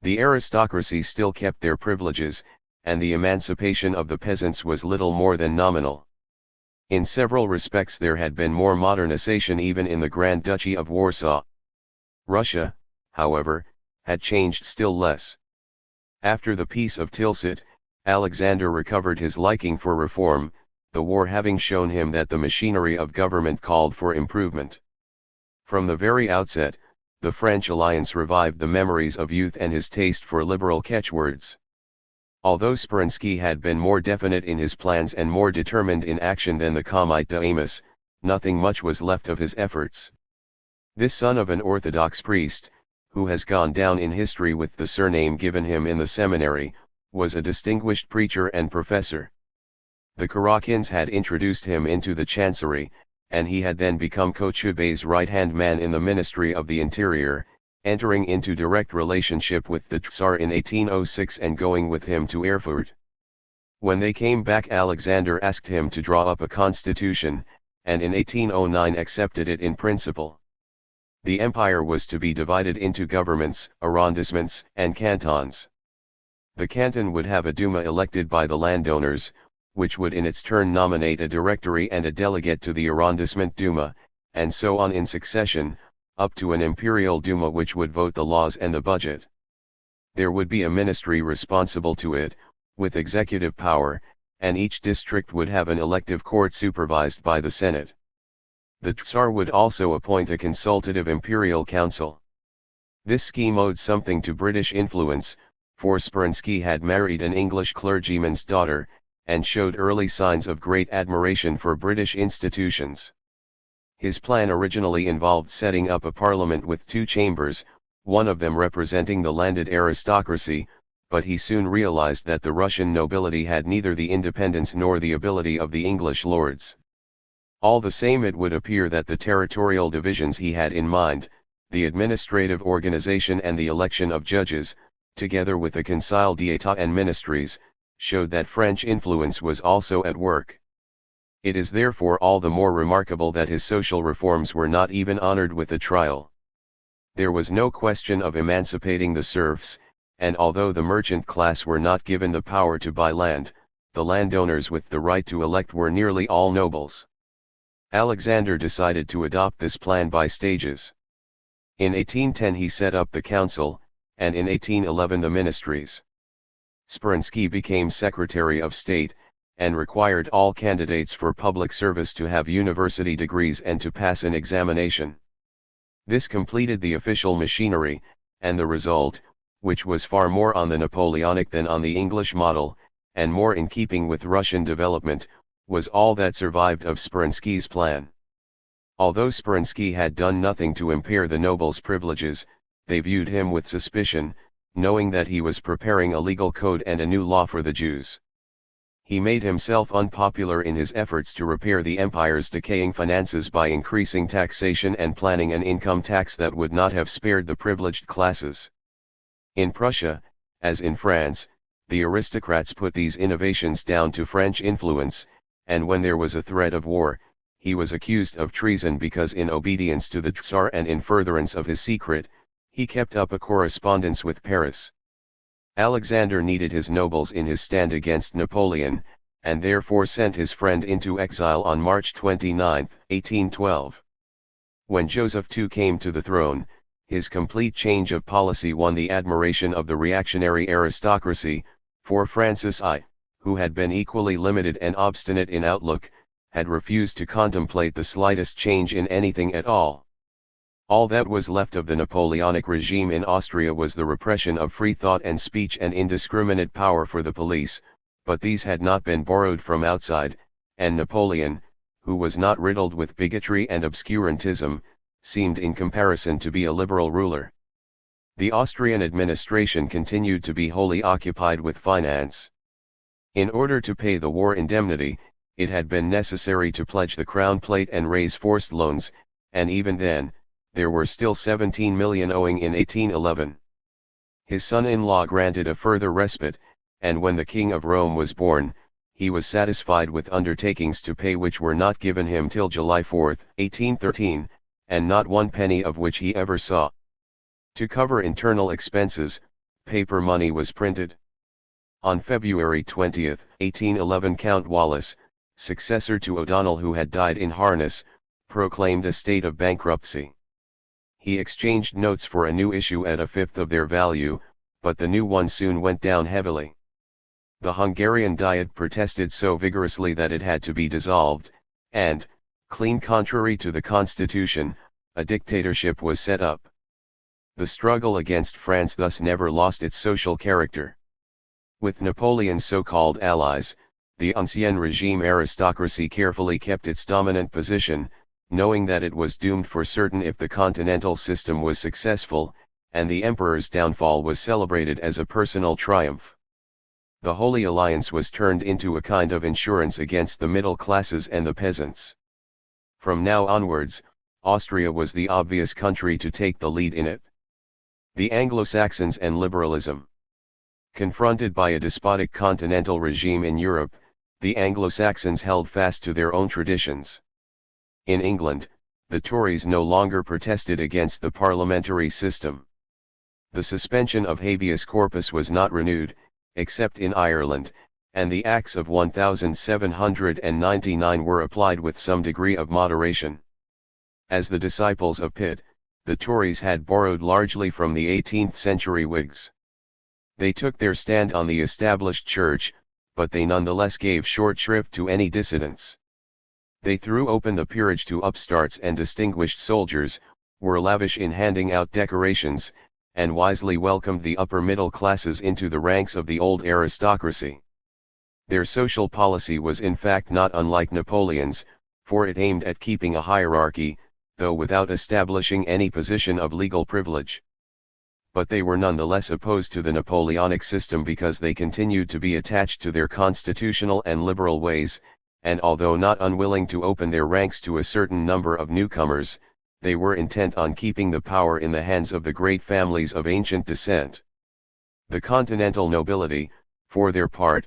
The aristocracy still kept their privileges, and the emancipation of the peasants was little more than nominal. In several respects there had been more modernization even in the Grand Duchy of Warsaw. Russia, however, had changed still less. After the Peace of Tilsit, Alexander recovered his liking for reform, the war having shown him that the machinery of government called for improvement. From the very outset, the French alliance revived the memories of youth and his taste for liberal catchwords. Although Speransky had been more definite in his plans and more determined in action than the Comte d'Amis, nothing much was left of his efforts. This son of an Orthodox priest, who has gone down in history with the surname given him in the seminary, was a distinguished preacher and professor. The Karakhins had introduced him into the chancery, and he had then become Kochubey's right-hand man in the Ministry of the Interior, entering into direct relationship with the Tsar in 1806 and going with him to Erfurt. When they came back, Alexander asked him to draw up a constitution, and in 1809 accepted it in principle. The empire was to be divided into governments, arrondissements, and cantons. The canton would have a Duma elected by the landowners, which would in its turn nominate a directory and a delegate to the arrondissement Duma, and so on in succession, up to an imperial Duma which would vote the laws and the budget. There would be a ministry responsible to it, with executive power, and each district would have an elective court supervised by the Senate. The Tsar would also appoint a consultative imperial council. This scheme owed something to British influence, for Speransky had married an English clergyman's daughter, and showed early signs of great admiration for British institutions. His plan originally involved setting up a parliament with two chambers, one of them representing the landed aristocracy, but he soon realized that the Russian nobility had neither the independence nor the ability of the English lords. All the same, it would appear that the territorial divisions he had in mind, the administrative organization and the election of judges, together with the Conseil d'État and ministries, showed that French influence was also at work. It is therefore all the more remarkable that his social reforms were not even honored with a trial. There was no question of emancipating the serfs, and although the merchant class were not given the power to buy land, the landowners with the right to elect were nearly all nobles. Alexander decided to adopt this plan by stages. In 1810 he set up the council, and in 1811 the ministries. Speransky became Secretary of State, and required all candidates for public service to have university degrees and to pass an examination. This completed the official machinery, and the result, which was far more on the Napoleonic than on the English model, and more in keeping with Russian development, was all that survived of Speransky's plan. Although Speransky had done nothing to impair the nobles' privileges, they viewed him with suspicion, knowing that he was preparing a legal code and a new law for the Jews. He made himself unpopular in his efforts to repair the empire's decaying finances by increasing taxation and planning an income tax that would not have spared the privileged classes. In Prussia, as in France, the aristocrats put these innovations down to French influence, and when there was a threat of war, he was accused of treason because in obedience to the Tsar and in furtherance of his secret, he kept up a correspondence with Paris. Alexander needed his nobles in his stand against Napoleon, and therefore sent his friend into exile on March 29, 1812. When Joseph II came to the throne, his complete change of policy won the admiration of the reactionary aristocracy, for Francis I, who had been equally limited and obstinate in outlook, had refused to contemplate the slightest change in anything at all. All that was left of the Napoleonic regime in Austria was the repression of free thought and speech and indiscriminate power for the police, but these had not been borrowed from outside, and Napoleon, who was not riddled with bigotry and obscurantism, seemed in comparison to be a liberal ruler. The Austrian administration continued to be wholly occupied with finance. In order to pay the war indemnity, it had been necessary to pledge the crown plate and raise forced loans, and even then, there were still 17 million owing in 1811. His son-in-law granted a further respite, and when the King of Rome was born, he was satisfied with undertakings to pay which were not given him till July 4, 1813, and not one penny of which he ever saw. To cover internal expenses, paper money was printed. On February 20, 1811, Count Wallace, successor to O'Donnell who had died in harness, proclaimed a state of bankruptcy. He exchanged notes for a new issue at a fifth of their value, but the new one soon went down heavily. The Hungarian Diet protested so vigorously that it had to be dissolved, and, clean contrary to the constitution, a dictatorship was set up. The struggle against France thus never lost its social character. With Napoleon's so-called allies, the Ancien Regime aristocracy carefully kept its dominant position, knowing that it was doomed for certain if the continental system was successful, and the emperor's downfall was celebrated as a personal triumph. The Holy Alliance was turned into a kind of insurance against the middle classes and the peasants. From now onwards, Austria was the obvious country to take the lead in it. The Anglo-Saxons and liberalism. Confronted by a despotic continental regime in Europe, the Anglo-Saxons held fast to their own traditions. In England, the Tories no longer protested against the parliamentary system. The suspension of habeas corpus was not renewed, except in Ireland, and the Acts of 1799 were applied with some degree of moderation. As the disciples of Pitt, the Tories had borrowed largely from the 18th-century Whigs. They took their stand on the established church, but they nonetheless gave short shrift to any dissidents. They threw open the peerage to upstarts and distinguished soldiers, were lavish in handing out decorations, and wisely welcomed the upper middle classes into the ranks of the old aristocracy. Their social policy was in fact not unlike Napoleon's, for it aimed at keeping a hierarchy, though without establishing any position of legal privilege. But they were nonetheless opposed to the Napoleonic system because they continued to be attached to their constitutional and liberal ways, and although not unwilling to open their ranks to a certain number of newcomers, they were intent on keeping the power in the hands of the great families of ancient descent. The continental nobility, for their part,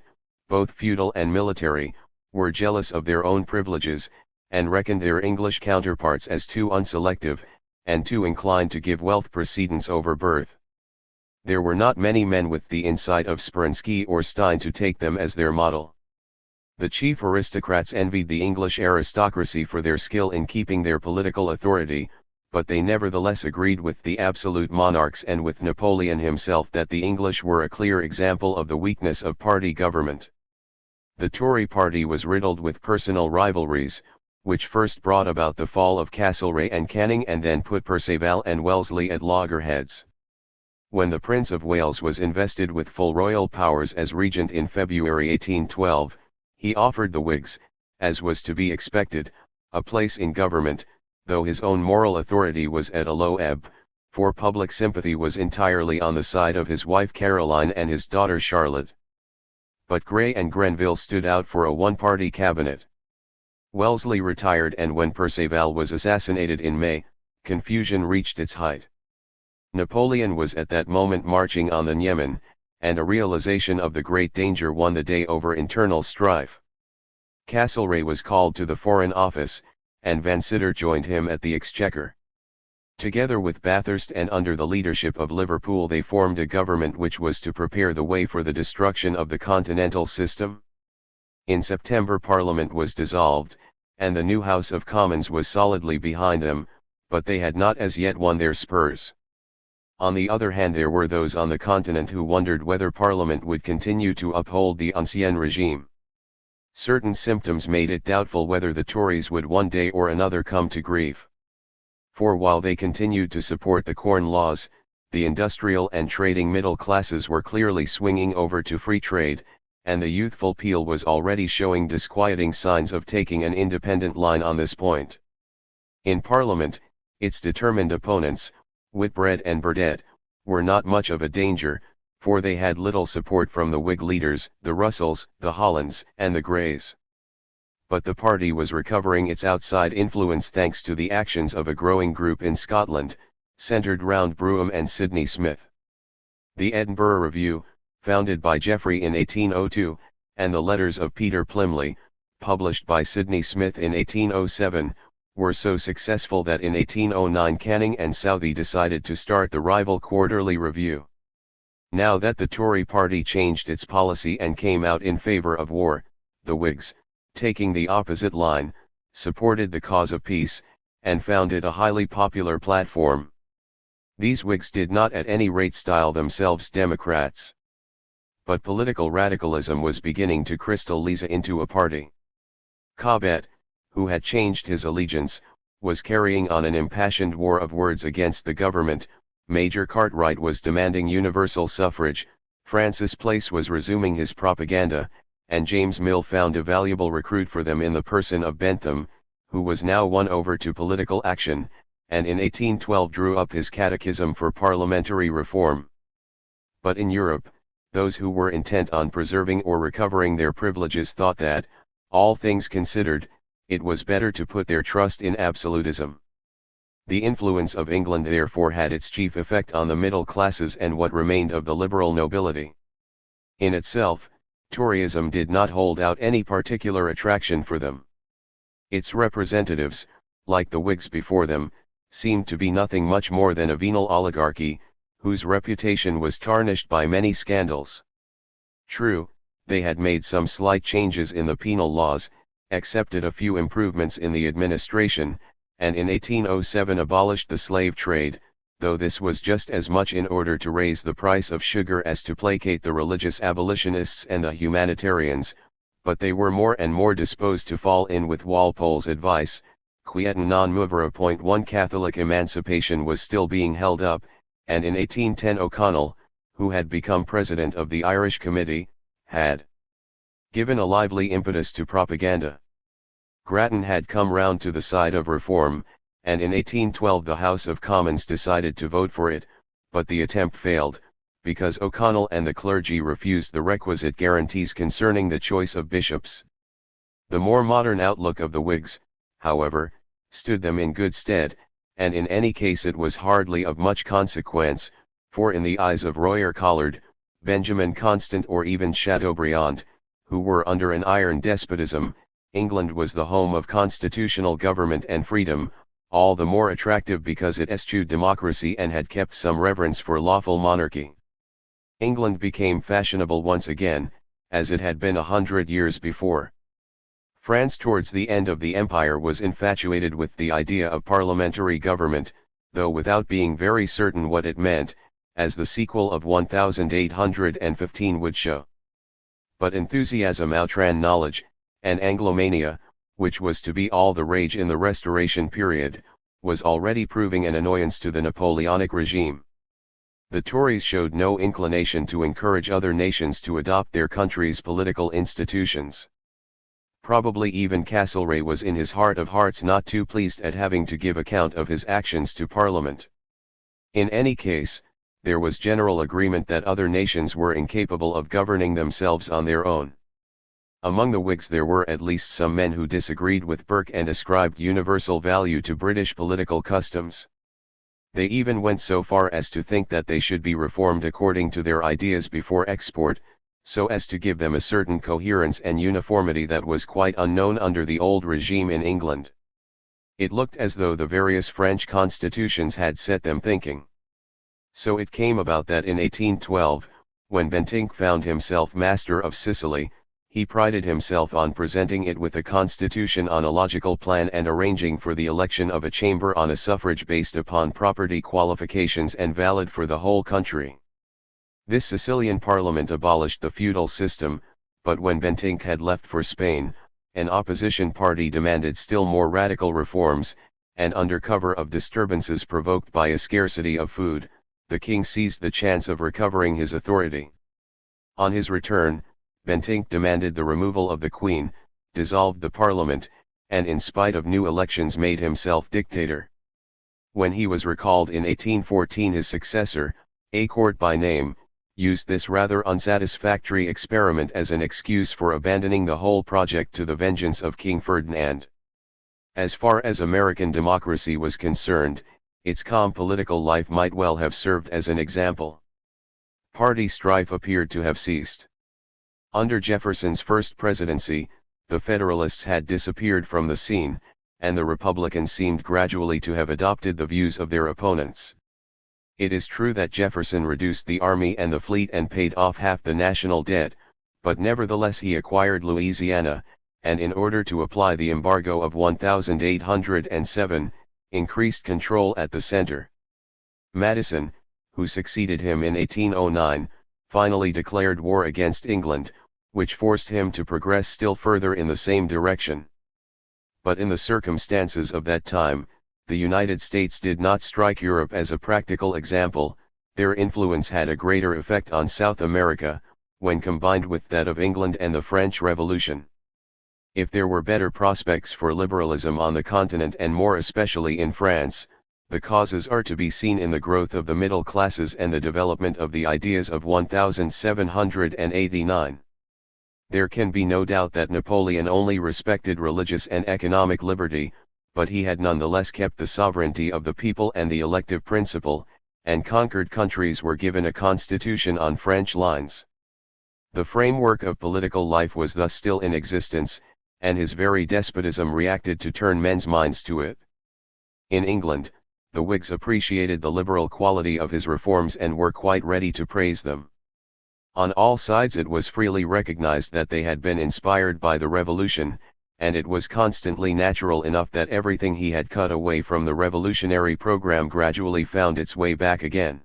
both feudal and military, were jealous of their own privileges, and reckoned their English counterparts as too unselective, and too inclined to give wealth precedence over birth. There were not many men with the insight of Speransky or Stein to take them as their model. The chief aristocrats envied the English aristocracy for their skill in keeping their political authority, but they nevertheless agreed with the absolute monarchs and with Napoleon himself that the English were a clear example of the weakness of party government. The Tory party was riddled with personal rivalries, which first brought about the fall of Castlereagh and Canning and then put Perceval and Wellesley at loggerheads. When the Prince of Wales was invested with full royal powers as regent in February 1812, he offered the Whigs, as was to be expected, a place in government, though his own moral authority was at a low ebb, for public sympathy was entirely on the side of his wife Caroline and his daughter Charlotte. But Grey and Grenville stood out for a one-party cabinet. Wellesley retired, and when Perceval was assassinated in May, confusion reached its height. Napoleon was at that moment marching on the Niemen, and a realization of the great danger won the day over internal strife. Castlereagh was called to the Foreign Office, and Vansittart joined him at the Exchequer. Together with Bathurst and under the leadership of Liverpool they formed a government which was to prepare the way for the destruction of the continental system. In September Parliament was dissolved, and the new House of Commons was solidly behind them, but they had not as yet won their spurs. On the other hand, there were those on the continent who wondered whether Parliament would continue to uphold the Ancien Regime. Certain symptoms made it doubtful whether the Tories would one day or another come to grief. For while they continued to support the Corn Laws, the industrial and trading middle classes were clearly swinging over to free trade, and the youthful Peel was already showing disquieting signs of taking an independent line on this point. In Parliament, its determined opponents, Whitbread and Burdett, were not much of a danger, for they had little support from the Whig leaders, the Russells, the Hollands, and the Greys. But the party was recovering its outside influence thanks to the actions of a growing group in Scotland, centred round Brougham and Sidney Smith. The Edinburgh Review, founded by Jeffrey in 1802, and the letters of Peter Plymley, published by Sidney Smith in 1807, were so successful that in 1809 Canning and Southey decided to start the rival Quarterly Review. Now that the Tory party changed its policy and came out in favour of war, the Whigs, taking the opposite line, supported the cause of peace, and found it a highly popular platform. These Whigs did not at any rate style themselves Democrats. But political radicalism was beginning to crystallize into a party. Cobbett, who had changed his allegiance, was carrying on an impassioned war of words against the government, Major Cartwright was demanding universal suffrage, Francis Place was resuming his propaganda, and James Mill found a valuable recruit for them in the person of Bentham, who was now won over to political action, and in 1812 drew up his Catechism for Parliamentary Reform. But in Europe, those who were intent on preserving or recovering their privileges thought that, all things considered, it was better to put their trust in absolutism. The influence of England therefore had its chief effect on the middle classes and what remained of the liberal nobility. In itself, Toryism did not hold out any particular attraction for them. Its representatives, like the Whigs before them, seemed to be nothing much more than a venal oligarchy, whose reputation was tarnished by many scandals. True, they had made some slight changes in the penal laws, accepted a few improvements in the administration, and in 1807 abolished the slave trade, though this was just as much in order to raise the price of sugar as to placate the religious abolitionists and the humanitarians, but they were more and more disposed to fall in with Walpole's advice, Quietum non movere. 1 Catholic emancipation was still being held up, and in 1810 O'Connell, who had become president of the Irish Committee, had given a lively impetus to propaganda. Grattan had come round to the side of reform, and in 1812 the House of Commons decided to vote for it, but the attempt failed, because O'Connell and the clergy refused the requisite guarantees concerning the choice of bishops. The more modern outlook of the Whigs, however, stood them in good stead, and in any case it was hardly of much consequence, for in the eyes of Royer Collard, Benjamin Constant or even Chateaubriand, who were under an iron despotism, England was the home of constitutional government and freedom, all the more attractive because it eschewed democracy and had kept some reverence for lawful monarchy. England became fashionable once again, as it had been 100 years before. France towards the end of the empire was infatuated with the idea of parliamentary government, though without being very certain what it meant, as the sequel of 1815 would show. But enthusiasm outran knowledge, and Anglomania, which was to be all the rage in the Restoration period, was already proving an annoyance to the Napoleonic regime. The Tories showed no inclination to encourage other nations to adopt their country's political institutions. Probably even Castlereagh was in his heart of hearts not too pleased at having to give account of his actions to Parliament. In any case, there was general agreement that other nations were incapable of governing themselves on their own. Among the Whigs there were at least some men who disagreed with Burke and ascribed universal value to British political customs. They even went so far as to think that they should be reformed according to their ideas before export, so as to give them a certain coherence and uniformity that was quite unknown under the old regime in England. It looked as though the various French constitutions had set them thinking. So it came about that in 1812, when Bentinck found himself master of Sicily, he prided himself on presenting it with a constitution on a logical plan and arranging for the election of a chamber on a suffrage based upon property qualifications and valid for the whole country. This Sicilian parliament abolished the feudal system, but when Bentinck had left for Spain, an opposition party demanded still more radical reforms, and under cover of disturbances provoked by a scarcity of food, the king seized the chance of recovering his authority. On his return, Bentinck demanded the removal of the Queen, dissolved the Parliament, and in spite of new elections made himself dictator. When he was recalled in 1814 his successor, Acourt by name, used this rather unsatisfactory experiment as an excuse for abandoning the whole project to the vengeance of King Ferdinand. As far as American democracy was concerned, its calm political life might well have served as an example. Party strife appeared to have ceased. Under Jefferson's first presidency, the Federalists had disappeared from the scene, and the Republicans seemed gradually to have adopted the views of their opponents. It is true that Jefferson reduced the army and the fleet and paid off half the national debt, but nevertheless he acquired Louisiana, and in order to apply the embargo of 1807, increased control at the center. Madison, who succeeded him in 1809, finally declared war against England, which forced him to progress still further in the same direction. but in the circumstances of that time, the United States did not strike Europe as a practical example. Their influence had a greater effect on South America, when combined with that of England and the French Revolution. If there were better prospects for liberalism on the continent and more especially in France, the causes are to be seen in the growth of the middle classes and the development of the ideas of 1789. There can be no doubt that Napoleon only respected religious and economic liberty, but he had nonetheless kept the sovereignty of the people and the elective principle, and conquered countries were given a constitution on French lines. The framework of political life was thus still in existence, and his very despotism reacted to turn men's minds to it. In England, the Whigs appreciated the liberal quality of his reforms and were quite ready to praise them. On all sides it was freely recognized that they had been inspired by the Revolution, and it was constantly natural enough that everything he had cut away from the revolutionary program gradually found its way back again.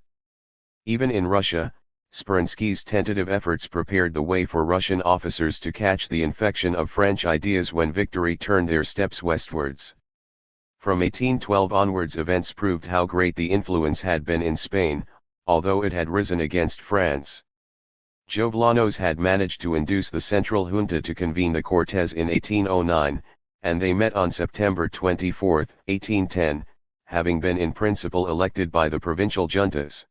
Even in Russia, Speransky's tentative efforts prepared the way for Russian officers to catch the infection of French ideas when victory turned their steps westwards. From 1812 onwards events proved how great the influence had been in Spain, although it had risen against France. Jovellanos had managed to induce the Central Junta to convene the Cortes in 1809, and they met on September 24, 1810, having been in principle elected by the provincial juntas.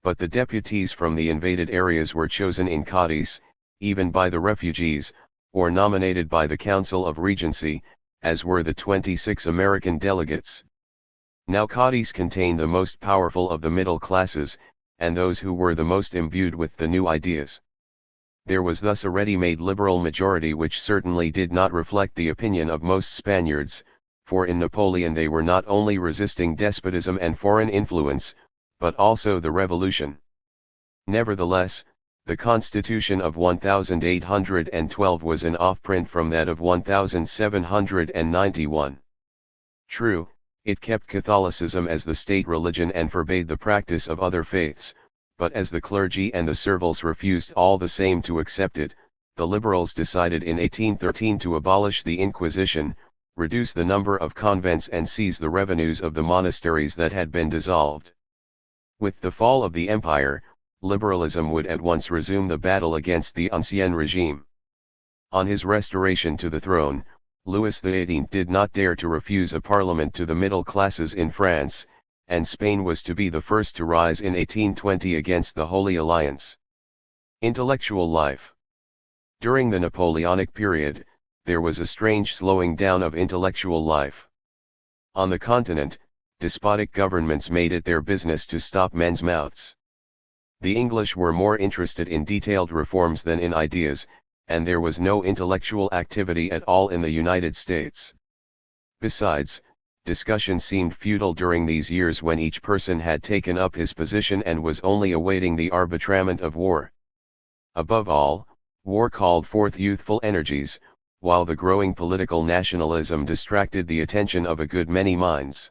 But the deputies from the invaded areas were chosen in Cadiz, even by the refugees, or nominated by the Council of Regency, as were the 26 American delegates. Now Cadiz contained the most powerful of the middle classes, and those who were the most imbued with the new ideas. There was thus a ready-made liberal majority which certainly did not reflect the opinion of most Spaniards, for in Napoleon they were not only resisting despotism and foreign influence, but also the revolution. Nevertheless, the Constitution of 1812 was an offprint from that of 1791. True, it kept Catholicism as the state religion and forbade the practice of other faiths, but as the clergy and the serviles refused all the same to accept it, the liberals decided in 1813 to abolish the Inquisition, reduce the number of convents and seize the revenues of the monasteries that had been dissolved. With the fall of the empire, liberalism would at once resume the battle against the ancien regime. On his restoration to the throne, Louis XVIII did not dare to refuse a parliament to the middle classes in France, and Spain was to be the first to rise in 1820 against the Holy Alliance. Intellectual life. During the Napoleonic period, there was a strange slowing down of intellectual life. On the continent, despotic governments made it their business to stop men's mouths. The English were more interested in detailed reforms than in ideas, and there was no intellectual activity at all in the United States. Besides, discussion seemed futile during these years when each person had taken up his position and was only awaiting the arbitrament of war. Above all, war called forth youthful energies, while the growing political nationalism distracted the attention of a good many minds.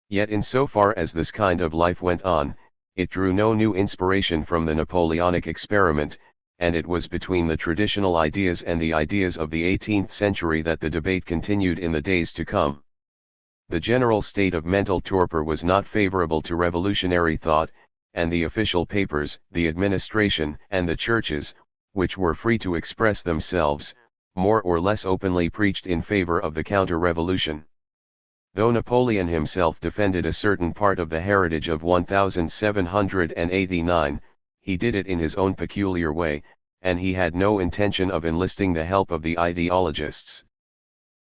Yet insofar as this kind of life went on, it drew no new inspiration from the Napoleonic experiment, and it was between the traditional ideas and the ideas of the 18th century that the debate continued in the days to come. The general state of mental torpor was not favorable to revolutionary thought, and the official papers, the administration, and the churches, which were free to express themselves, more or less openly preached in favor of the counter-revolution. Though Napoleon himself defended a certain part of the heritage of 1789, he did it in his own peculiar way, and he had no intention of enlisting the help of the ideologists.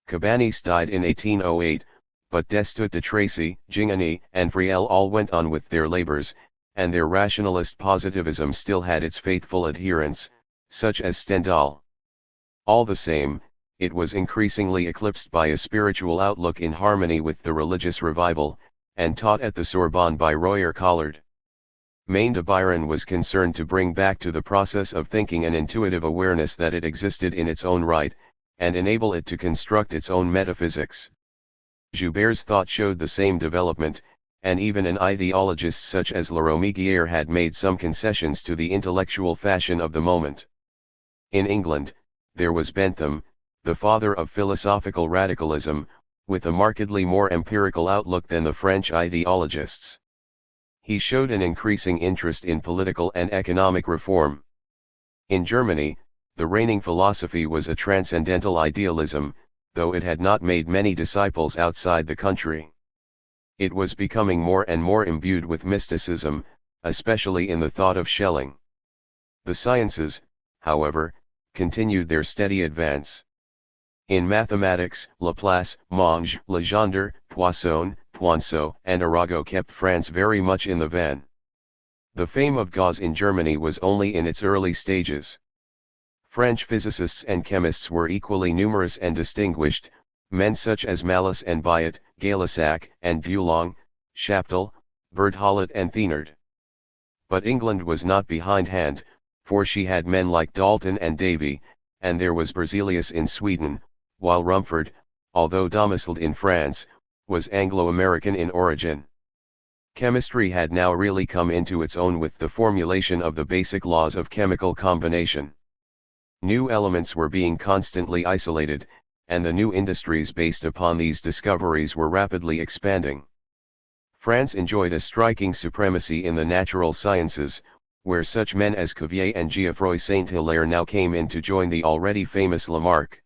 Cabanis died in 1808, but Destutt de Tracy, Gingani, and Friel all went on with their labors, and their rationalist positivism still had its faithful adherents, such as Stendhal. All the same, it was increasingly eclipsed by a spiritual outlook in harmony with the religious revival, and taught at the Sorbonne by Royer Collard. Maine de Biron was concerned to bring back to the process of thinking an intuitive awareness that it existed in its own right, and enable it to construct its own metaphysics. Joubert's thought showed the same development, and even an ideologist such as Laromiguière had made some concessions to the intellectual fashion of the moment. In England, there was Bentham, the father of philosophical radicalism, with a markedly more empirical outlook than the French ideologists. He showed an increasing interest in political and economic reform. In Germany, the reigning philosophy was a transcendental idealism, though it had not made many disciples outside the country. It was becoming more and more imbued with mysticism, especially in the thought of Schelling. The sciences, however, continued their steady advance. In mathematics, Laplace, Monge, Legendre, Poisson, Poinsot, and Arago kept France very much in the van. The fame of Gauss in Germany was only in its early stages. French physicists and chemists were equally numerous and distinguished, men such as Malus and Biot, Gay-Lussac and Dulong, Chaptal, Berthollet and Thénard. But England was not behindhand, for she had men like Dalton and Davy, and there was Berzelius in Sweden, while Rumford, although domiciled in France, was Anglo-American in origin. Chemistry had now really come into its own with the formulation of the basic laws of chemical combination. New elements were being constantly isolated, and the new industries based upon these discoveries were rapidly expanding. France enjoyed a striking supremacy in the natural sciences, where such men as Cuvier and Geoffroy Saint-Hilaire now came in to join the already famous Lamarck.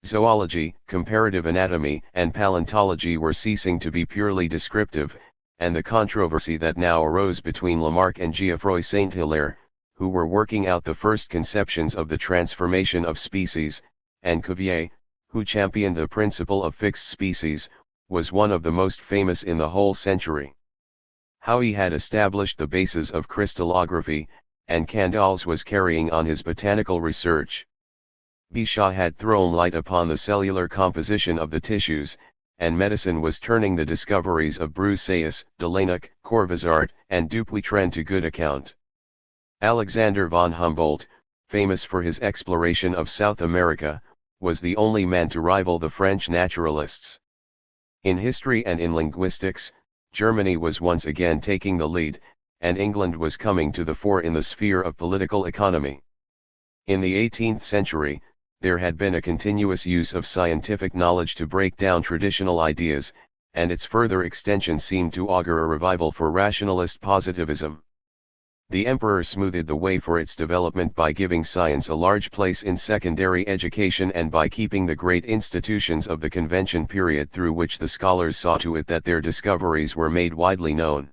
Zoology, comparative anatomy, and paleontology were ceasing to be purely descriptive, and the controversy that now arose between Lamarck and Geoffroy Saint-Hilaire, who were working out the first conceptions of the transformation of species, and Cuvier, who championed the principle of fixed species, was one of the most famous in the whole century. How he had established the basis of crystallography, and Candales was carrying on his botanical research. Bichat had thrown light upon the cellular composition of the tissues, and medicine was turning the discoveries of Broussais, Delaunay, Corvisart, and Dupuytren to good account. Alexander von Humboldt, famous for his exploration of South America, was the only man to rival the French naturalists. In history and in linguistics, Germany was once again taking the lead, and England was coming to the fore in the sphere of political economy. In the 18th century, there had been a continuous use of scientific knowledge to break down traditional ideas, and its further extension seemed to augur a revival for rationalist positivism. The emperor smoothed the way for its development by giving science a large place in secondary education and by keeping the great institutions of the Convention period through which the scholars saw to it that their discoveries were made widely known.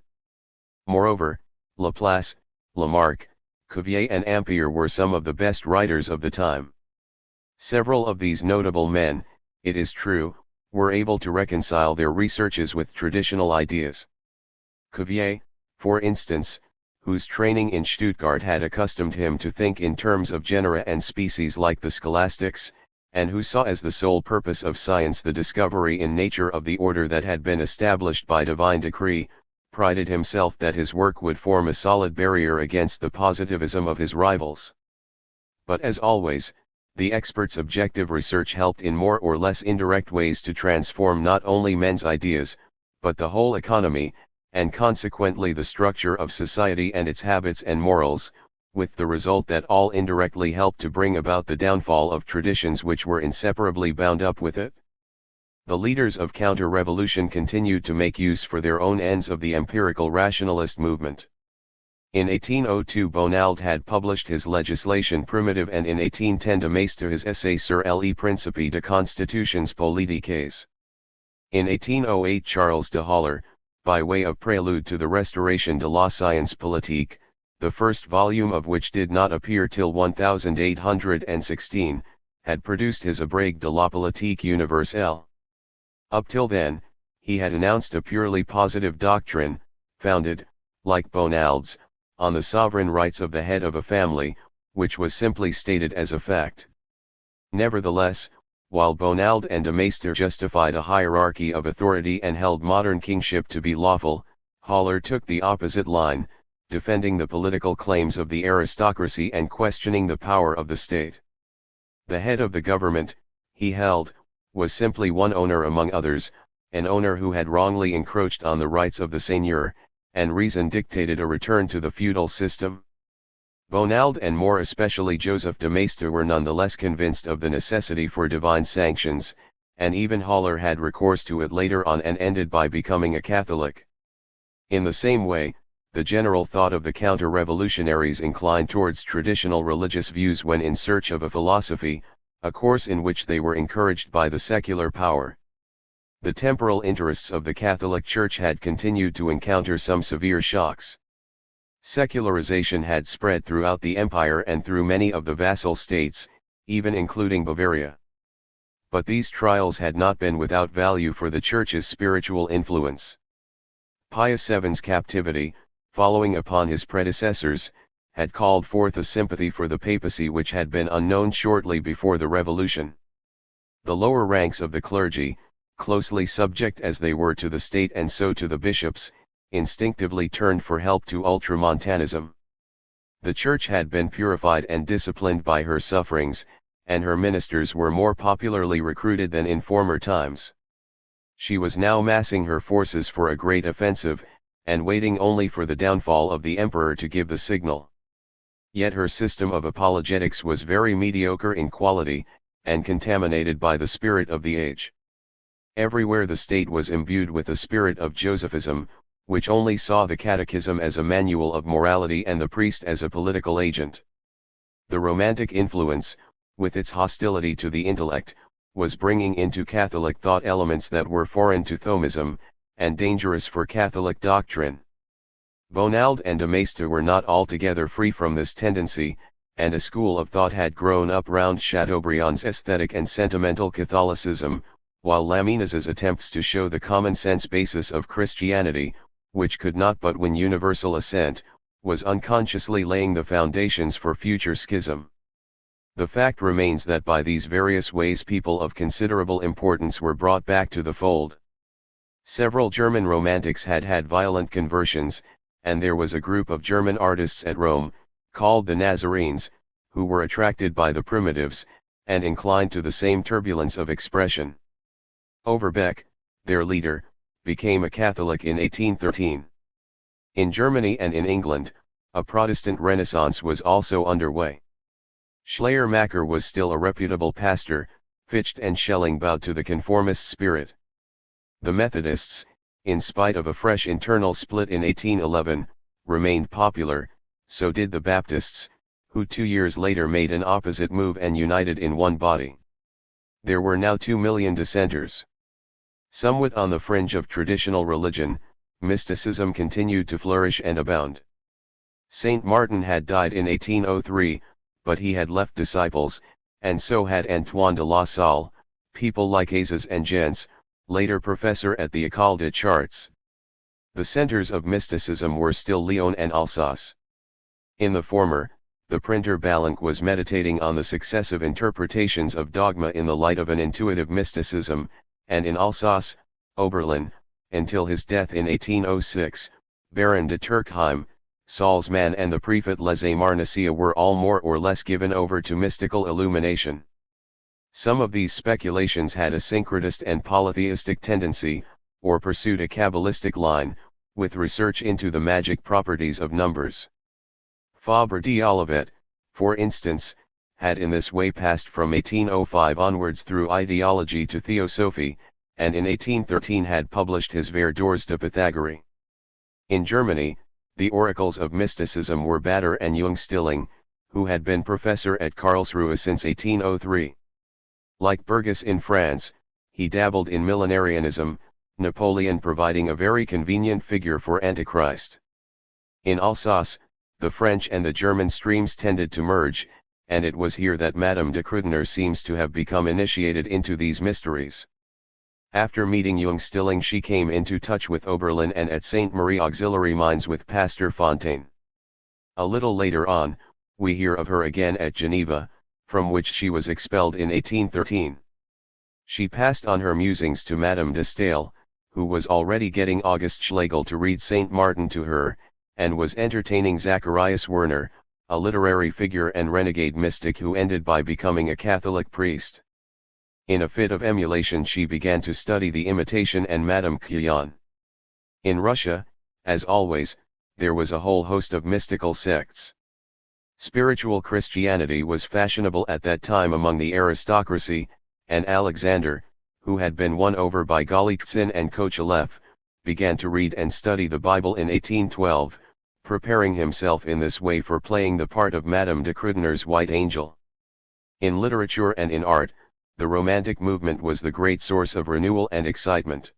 Moreover, Laplace, Lamarck, Cuvier and Ampère were some of the best writers of the time. Several of these notable men, it is true, were able to reconcile their researches with traditional ideas. Cuvier, for instance, whose training in Stuttgart had accustomed him to think in terms of genera and species like the scholastics, and who saw as the sole purpose of science the discovery in nature of the order that had been established by divine decree, prided himself that his work would form a solid barrier against the positivism of his rivals. But as always, the expert's objective research helped in more or less indirect ways to transform not only men's ideas, but the whole economy, and consequently the structure of society and its habits and morals, with the result that all indirectly helped to bring about the downfall of traditions which were inseparably bound up with it. The leaders of counter-revolution continued to make use for their own ends of the empirical rationalist movement. In 1802 Bonald had published his Legislation Primitive, and in 1810 de Maistre his essay sur les principes de constitutions politiques. In 1808 Charles de Haller, by way of prelude to the Restauration de la Science Politique, the first volume of which did not appear till 1816, had produced his Abrègue de la Politique Universelle. Up till then, he had announced a purely positive doctrine, founded, like Bonald's, on the sovereign rights of the head of a family, which was simply stated as a fact. Nevertheless, while Bonald and de Maistre justified a hierarchy of authority and held modern kingship to be lawful, Haller took the opposite line, defending the political claims of the aristocracy and questioning the power of the state. The head of the government, he held, was simply one owner among others, an owner who had wrongly encroached on the rights of the seigneur, and reason dictated a return to the feudal system. Bonald and more especially Joseph de Maistre were nonetheless convinced of the necessity for divine sanctions, and even Haller had recourse to it later on and ended by becoming a Catholic. In the same way, the general thought of the counter-revolutionaries inclined towards traditional religious views when in search of a philosophy, a course in which they were encouraged by the secular power. The temporal interests of the Catholic Church had continued to encounter some severe shocks. Secularization had spread throughout the empire and through many of the vassal states, even including Bavaria. But these trials had not been without value for the Church's spiritual influence. Pius VII's captivity, following upon his predecessors, had called forth a sympathy for the papacy which had been unknown shortly before the Revolution. The lower ranks of the clergy, closely subject as they were to the state and so to the bishops, instinctively turned for help to ultramontanism. The Church had been purified and disciplined by her sufferings, and her ministers were more popularly recruited than in former times. She was now massing her forces for a great offensive, and waiting only for the downfall of the emperor to give the signal. Yet her system of apologetics was very mediocre in quality, and contaminated by the spirit of the age. Everywhere the state was imbued with the spirit of Josephism, which only saw the catechism as a manual of morality and the priest as a political agent. The Romantic influence, with its hostility to the intellect, was bringing into Catholic thought elements that were foreign to Thomism, and dangerous for Catholic doctrine. Bonald and de Maistre were not altogether free from this tendency, and a school of thought had grown up round Chateaubriand's aesthetic and sentimental Catholicism, while Lamennais' attempts to show the common-sense basis of Christianity, which could not but win universal assent, was unconsciously laying the foundations for future schism. The fact remains that by these various ways people of considerable importance were brought back to the fold. Several German romantics had had violent conversions, and there was a group of German artists at Rome, called the Nazarenes, who were attracted by the primitives, and inclined to the same turbulence of expression. Overbeck, their leader, became a Catholic in 1813. In Germany and in England, a Protestant Renaissance was also underway. Schleiermacher was still a reputable pastor, Fichte and Schelling bowed to the conformist spirit. The Methodists, in spite of a fresh internal split in 1811, remained popular, so did the Baptists, who 2 years later made an opposite move and united in one body. There were now 2 million dissenters. Somewhat on the fringe of traditional religion, mysticism continued to flourish and abound. Saint Martin had died in 1803, but he had left disciples, and so had Antoine de La Salle, people like Azes and Gens, later professor at the École des Chartes. The centers of mysticism were still Lyon and Alsace. In the former, the printer Ballanque was meditating on the successive interpretations of dogma in the light of an intuitive mysticism, and in Alsace, Oberlin, until his death in 1806, Baron de Turckheim, Salzmann and the prefect Leze-Marnassia were all more or less given over to mystical illumination. Some of these speculations had a syncretist and polytheistic tendency, or pursued a Kabbalistic line, with research into the magic properties of numbers. Fabre d'Olivet, for instance, had in this way passed from 1805 onwards through ideology to theosophy, and in 1813 had published his Vers d'Ors de Pythagorie. In Germany, the oracles of mysticism were Bader and Jungstilling, who had been professor at Karlsruhe since 1803. Like Burgess in France, he dabbled in millenarianism, Napoleon providing a very convenient figure for Antichrist. In Alsace, the French and the German streams tended to merge, and it was here that Madame de Krüdener seems to have become initiated into these mysteries. After meeting Jungstilling she came into touch with Oberlin and at St. Marie Auxiliary Mines with Pastor Fontaine. A little later on, we hear of her again at Geneva, from which she was expelled in 1813. She passed on her musings to Madame de Stael, who was already getting August Schlegel to read St. Martin to her, and was entertaining Zacharias Werner, a literary figure and renegade mystic who ended by becoming a Catholic priest. In a fit of emulation she began to study the Imitation and Madame Cuyon. In Russia, as always, there was a whole host of mystical sects. Spiritual Christianity was fashionable at that time among the aristocracy, and Alexander, who had been won over by Golitsyn and Kochelev, began to read and study the Bible in 1812, preparing himself in this way for playing the part of Madame de Kridener's White Angel. In literature and in art, the Romantic movement was the great source of renewal and excitement.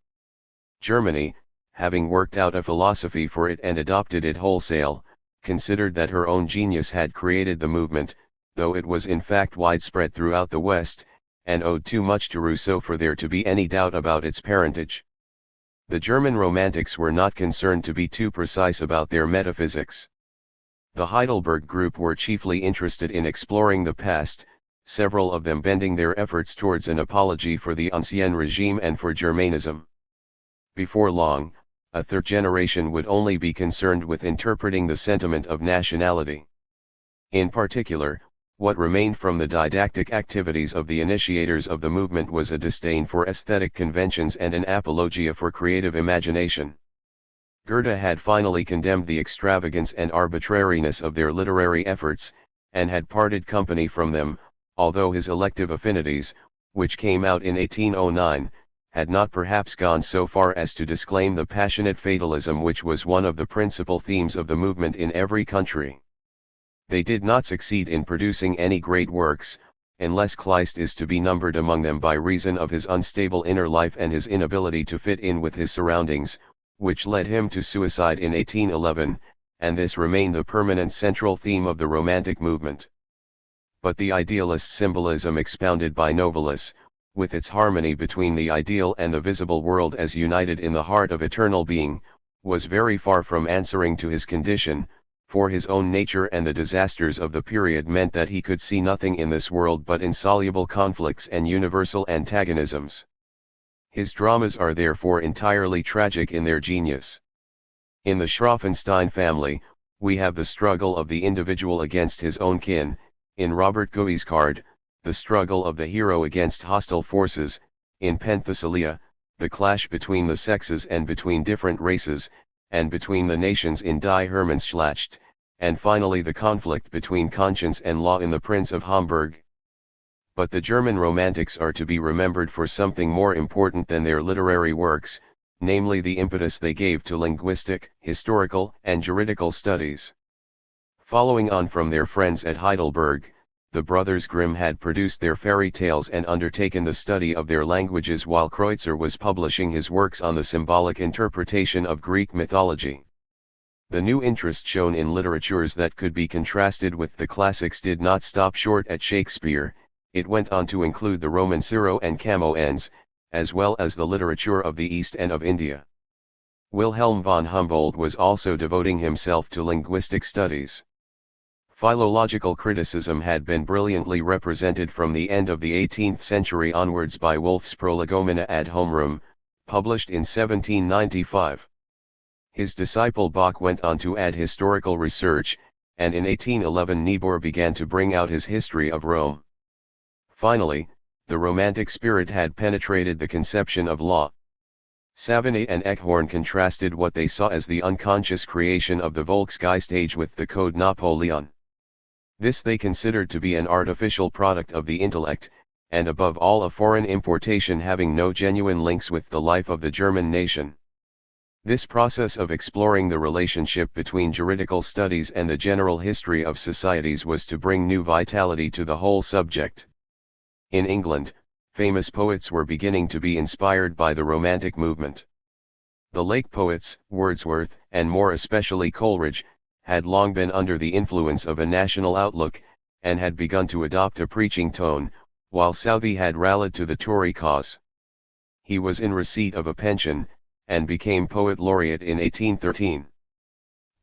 Germany, having worked out a philosophy for it and adopted it wholesale, considered that her own genius had created the movement, though it was in fact widespread throughout the West, and owed too much to Rousseau for there to be any doubt about its parentage. The German Romantics were not concerned to be too precise about their metaphysics. The Heidelberg group were chiefly interested in exploring the past, several of them bending their efforts towards an apology for the Ancien regime and for Germanism. Before long, a third generation would only be concerned with interpreting the sentiment of nationality. In particular, what remained from the didactic activities of the initiators of the movement was a disdain for aesthetic conventions and an apologia for creative imagination. Goethe had finally condemned the extravagance and arbitrariness of their literary efforts, and had parted company from them, although his elective affinities, which came out in 1809, had not perhaps gone so far as to disclaim the passionate fatalism which was one of the principal themes of the movement in every country. They did not succeed in producing any great works, unless Kleist is to be numbered among them by reason of his unstable inner life and his inability to fit in with his surroundings, which led him to suicide in 1811, and this remained the permanent central theme of the Romantic movement. But the idealist symbolism expounded by Novalis, with its harmony between the ideal and the visible world as united in the heart of eternal being, was very far from answering to his condition, for his own nature and the disasters of the period meant that he could see nothing in this world but insoluble conflicts and universal antagonisms. His dramas are therefore entirely tragic in their genius. In the Schroffenstein family, we have the struggle of the individual against his own kin; in Robert Guiscard, the struggle of the hero against hostile forces; in Penthesilea, the clash between the sexes and between different races, and between the nations in Die Hermannschlacht, and finally the conflict between conscience and law in the Prince of Hamburg. But the German Romantics are to be remembered for something more important than their literary works, namely the impetus they gave to linguistic, historical, and juridical studies. Following on from their friends at Heidelberg, the brothers Grimm had produced their fairy tales and undertaken the study of their languages while Kreutzer was publishing his works on the symbolic interpretation of Greek mythology. The new interest shown in literatures that could be contrasted with the classics did not stop short at Shakespeare, it went on to include the Romancero and Camoens, as well as the literature of the East and of India. Wilhelm von Humboldt was also devoting himself to linguistic studies. Philological criticism had been brilliantly represented from the end of the 18th century onwards by Wolff's Prolegomena ad Homerum, published in 1795. His disciple Bach went on to add historical research, and in 1811 Niebuhr began to bring out his History of Rome. Finally, the Romantic spirit had penetrated the conception of law. Savigny and Eckhorn contrasted what they saw as the unconscious creation of the Volksgeist age with the Code Napoleon. This they considered to be an artificial product of the intellect, and above all a foreign importation having no genuine links with the life of the German nation. This process of exploring the relationship between juridical studies and the general history of societies was to bring new vitality to the whole subject. In England, famous poets were beginning to be inspired by the Romantic movement. The Lake poets, Wordsworth, and more especially Coleridge, had long been under the influence of a national outlook, and had begun to adopt a preaching tone, while Southey had rallied to the Tory cause. He was in receipt of a pension, and became poet laureate in 1813.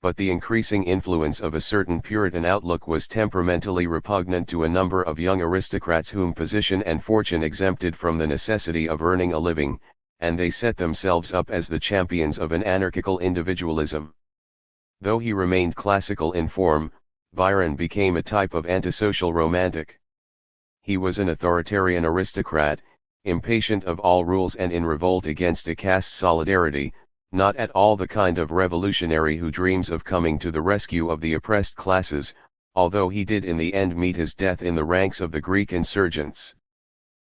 But the increasing influence of a certain Puritan outlook was temperamentally repugnant to a number of young aristocrats whom position and fortune exempted from the necessity of earning a living, and they set themselves up as the champions of an anarchical individualism. Though he remained classical in form, Byron became a type of antisocial romantic. He was an authoritarian aristocrat, impatient of all rules and in revolt against a caste solidarity, not at all the kind of revolutionary who dreams of coming to the rescue of the oppressed classes, although he did in the end meet his death in the ranks of the Greek insurgents.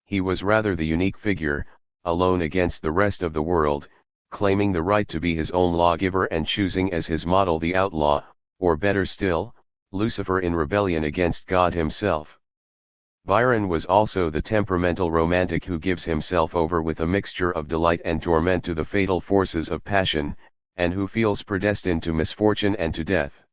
He was rather the unique figure, alone against the rest of the world, claiming the right to be his own lawgiver and choosing as his model the outlaw, or better still, Lucifer in rebellion against God himself. Byron was also the temperamental romantic who gives himself over with a mixture of delight and torment to the fatal forces of passion, and who feels predestined to misfortune and to death.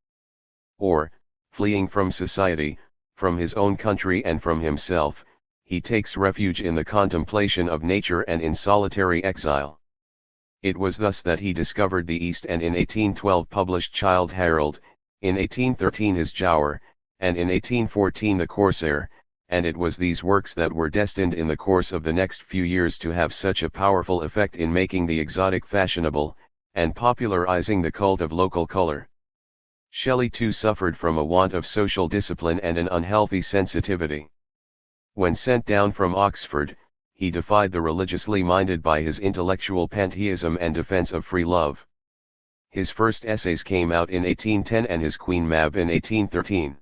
Or, fleeing from society, from his own country and from himself, he takes refuge in the contemplation of nature and in solitary exile. It was thus that he discovered the East and in 1812 published Childe Harold, in 1813 his Giaour, and in 1814 the Corsair, and it was these works that were destined in the course of the next few years to have such a powerful effect in making the exotic fashionable, and popularizing the cult of local color. Shelley too suffered from a want of social discipline and an unhealthy sensitivity. When sent down from Oxford, he defied the religiously minded by his intellectual pantheism and defense of free love. His first essays came out in 1810 and his Queen Mab in 1813.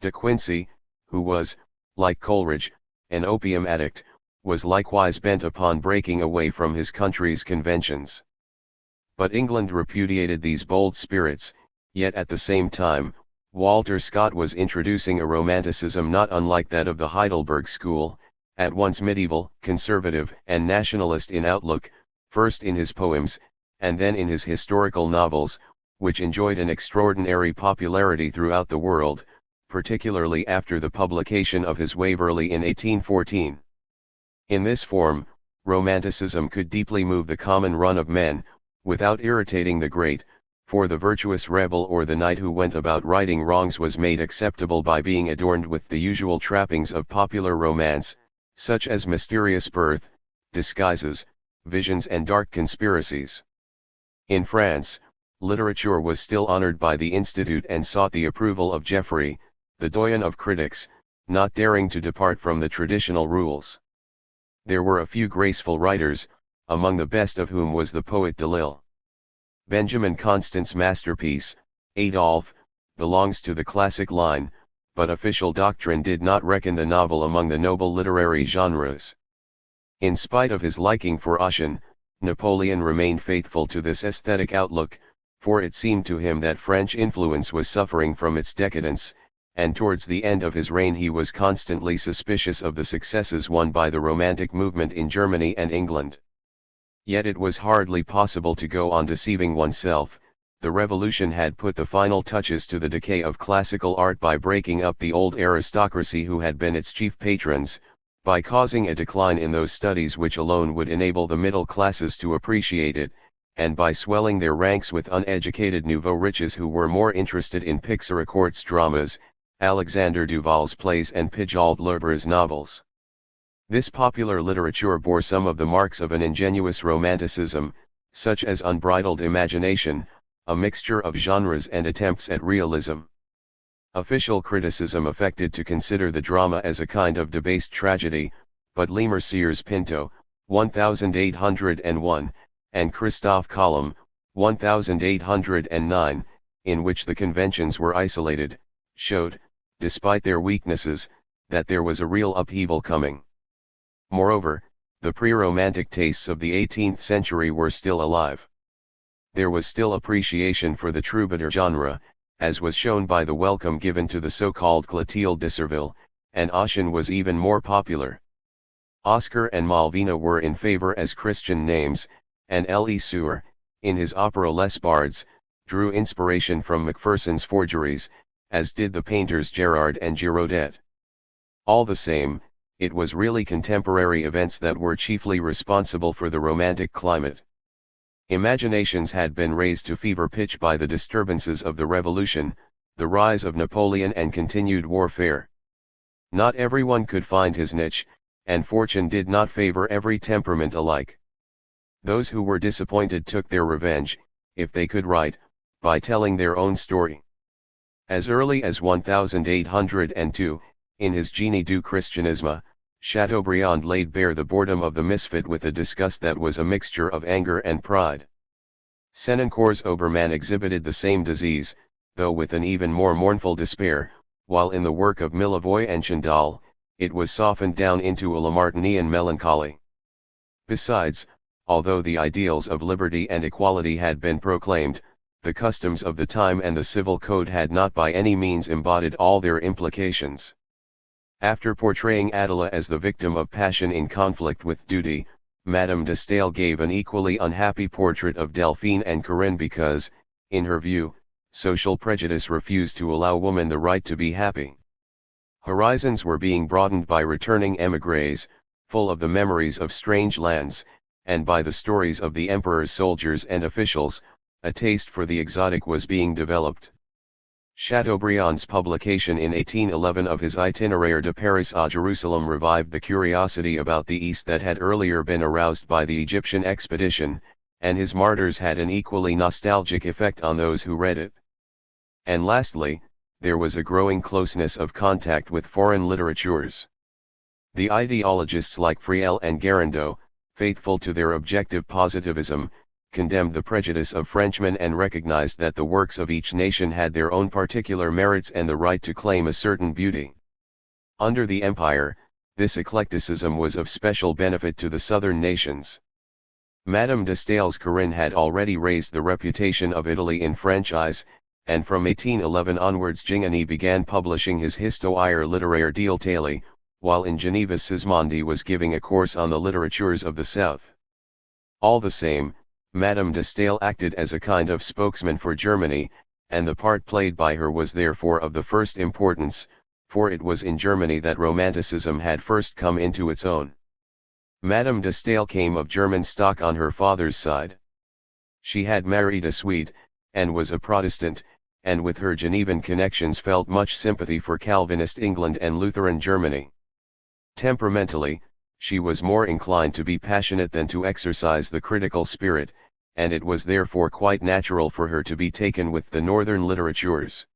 De Quincey, who was, like Coleridge, an opium addict, was likewise bent upon breaking away from his country's conventions. But England repudiated these bold spirits, yet at the same time, Walter Scott was introducing a romanticism not unlike that of the Heidelberg School, at once medieval, conservative, and nationalist in outlook, first in his poems, and then in his historical novels, which enjoyed an extraordinary popularity throughout the world, particularly after the publication of his Waverley in 1814. In this form, Romanticism could deeply move the common run of men, without irritating the great, for the virtuous rebel or the knight who went about righting wrongs was made acceptable by being adorned with the usual trappings of popular romance, such as mysterious birth, disguises, visions and dark conspiracies. In France, literature was still honored by the Institute and sought the approval of Geoffrey, the doyen of critics, not daring to depart from the traditional rules. There were a few graceful writers, among the best of whom was the poet Delille. Benjamin Constant's masterpiece, Adolphe, belongs to the classic line, but official doctrine did not reckon the novel among the noble literary genres. In spite of his liking for Ossian, Napoleon remained faithful to this aesthetic outlook, for it seemed to him that French influence was suffering from its decadence, and towards the end of his reign he was constantly suspicious of the successes won by the Romantic movement in Germany and England. Yet it was hardly possible to go on deceiving oneself. The revolution had put the final touches to the decay of classical art by breaking up the old aristocracy who had been its chief patrons, by causing a decline in those studies which alone would enable the middle classes to appreciate it, and by swelling their ranks with uneducated nouveau riches who were more interested in Pixaricourt's dramas, Alexander Duval's plays and Pujol Lefebvre's novels. This popular literature bore some of the marks of an ingenuous romanticism, such as unbridled imagination, a mixture of genres and attempts at realism. Official criticism affected to consider the drama as a kind of debased tragedy, but Lemercier's Pinto, 1801, and Christophe Colomb, 1809, in which the conventions were isolated, showed, despite their weaknesses, that there was a real upheaval coming. Moreover, the pre-romantic tastes of the 18th century were still alive. There was still appreciation for the troubadour genre, as was shown by the welcome given to the so-called Clotilde de Serville, and Ossian was even more popular. Oscar and Malvina were in favor as Christian names, and Lesueur, in his opera Les Bards, drew inspiration from Macpherson's forgeries, as did the painters Gerard and Giraudet. All the same, it was really contemporary events that were chiefly responsible for the romantic climate. Imaginations had been raised to fever pitch by the disturbances of the Revolution, the rise of Napoleon and continued warfare. Not everyone could find his niche, and fortune did not favor every temperament alike. Those who were disappointed took their revenge, if they could write, by telling their own story. As early as 1802, in his Génie du Christianisme, Chateaubriand laid bare the boredom of the misfit with a disgust that was a mixture of anger and pride. Senancour's Obermann exhibited the same disease, though with an even more mournful despair, while in the work of Millevoye and Stendhal, it was softened down into a Lamartinian melancholy. Besides, although the ideals of liberty and equality had been proclaimed, the customs of the time and the civil code had not by any means embodied all their implications. After portraying Attila as the victim of passion in conflict with duty, Madame de Staël gave an equally unhappy portrait of Delphine and Corinne because, in her view, social prejudice refused to allow woman the right to be happy. Horizons were being broadened by returning émigrés, full of the memories of strange lands, and by the stories of the emperor's soldiers and officials. A taste for the exotic was being developed. Chateaubriand's publication in 1811 of his Itinéraire de Paris à Jerusalem revived the curiosity about the East that had earlier been aroused by the Egyptian expedition, and his Martyrs had an equally nostalgic effect on those who read it. And lastly, there was a growing closeness of contact with foreign literatures. The ideologists like Friel and Guérandeau, faithful to their objective positivism, condemned the prejudice of Frenchmen and recognized that the works of each nation had their own particular merits and the right to claim a certain beauty. Under the Empire, this eclecticism was of special benefit to the southern nations. Madame de Staël's Corinne had already raised the reputation of Italy in French eyes, and from 1811 onwards Gingani began publishing his Histoire littéraire d'Italie, while in Geneva Sismondi was giving a course on the literatures of the South. All the same, Madame de Staël acted as a kind of spokesman for Germany, and the part played by her was therefore of the first importance, for it was in Germany that Romanticism had first come into its own. Madame de Staël came of German stock on her father's side. She had married a Swede, and was a Protestant, and with her Genevan connections felt much sympathy for Calvinist England and Lutheran Germany. Temperamentally, she was more inclined to be passionate than to exercise the critical spirit, and it was therefore quite natural for her to be taken with the northern literatures.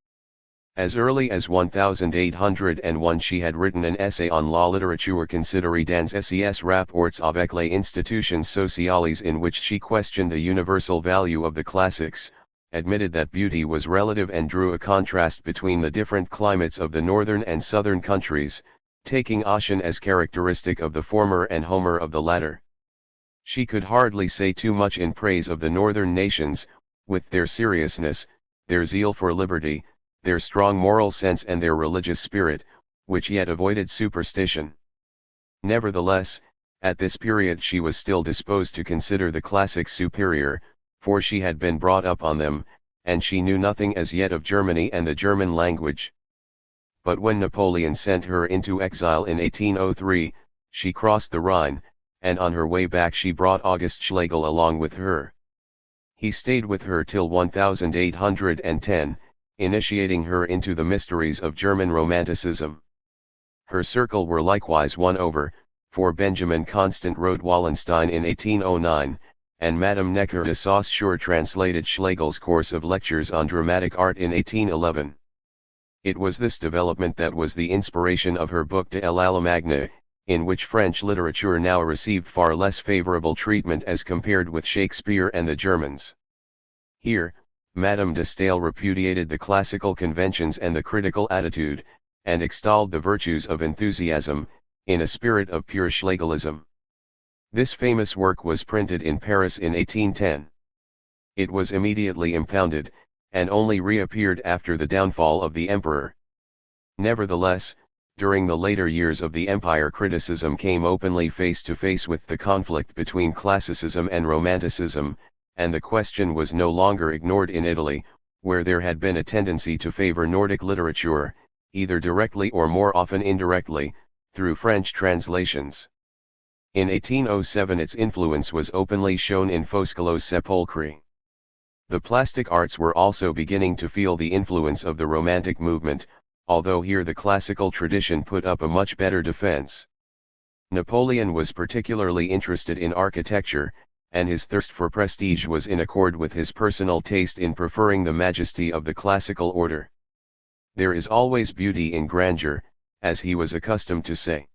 As early as 1801 she had written an essay on La littérature considérée dans ses rapports avec les institutions sociales in which she questioned the universal value of the classics, admitted that beauty was relative and drew a contrast between the different climates of the northern and southern countries, taking Ossian as characteristic of the former and Homer of the latter. She could hardly say too much in praise of the northern nations, with their seriousness, their zeal for liberty, their strong moral sense and their religious spirit, which yet avoided superstition. Nevertheless, at this period she was still disposed to consider the classics superior, for she had been brought up on them, and she knew nothing as yet of Germany and the German language. But when Napoleon sent her into exile in 1803, she crossed the Rhine, and on her way back she brought August Schlegel along with her. He stayed with her till 1810, initiating her into the mysteries of German Romanticism. Her circle were likewise won over, for Benjamin Constant wrote Wallenstein in 1809, and Madame Necker de Saussure translated Schlegel's course of lectures on dramatic art in 1811. It was this development that was the inspiration of her book De l'Allemagne, in which French literature now received far less favorable treatment as compared with Shakespeare and the Germans. Here, Madame de Staël repudiated the classical conventions and the critical attitude, and extolled the virtues of enthusiasm, in a spirit of pure Schlegelism. This famous work was printed in Paris in 1810. It was immediately impounded, and only reappeared after the downfall of the emperor. Nevertheless, during the later years of the empire criticism came openly face to face with the conflict between classicism and romanticism, and the question was no longer ignored in Italy, where there had been a tendency to favor Nordic literature, either directly or more often indirectly, through French translations. In 1807 its influence was openly shown in Foscolo's Sepolcri. The plastic arts were also beginning to feel the influence of the Romantic movement, although here the classical tradition put up a much better defense. Napoleon was particularly interested in architecture, and his thirst for prestige was in accord with his personal taste in preferring the majesty of the classical order. There is always beauty in grandeur, as he was accustomed to say.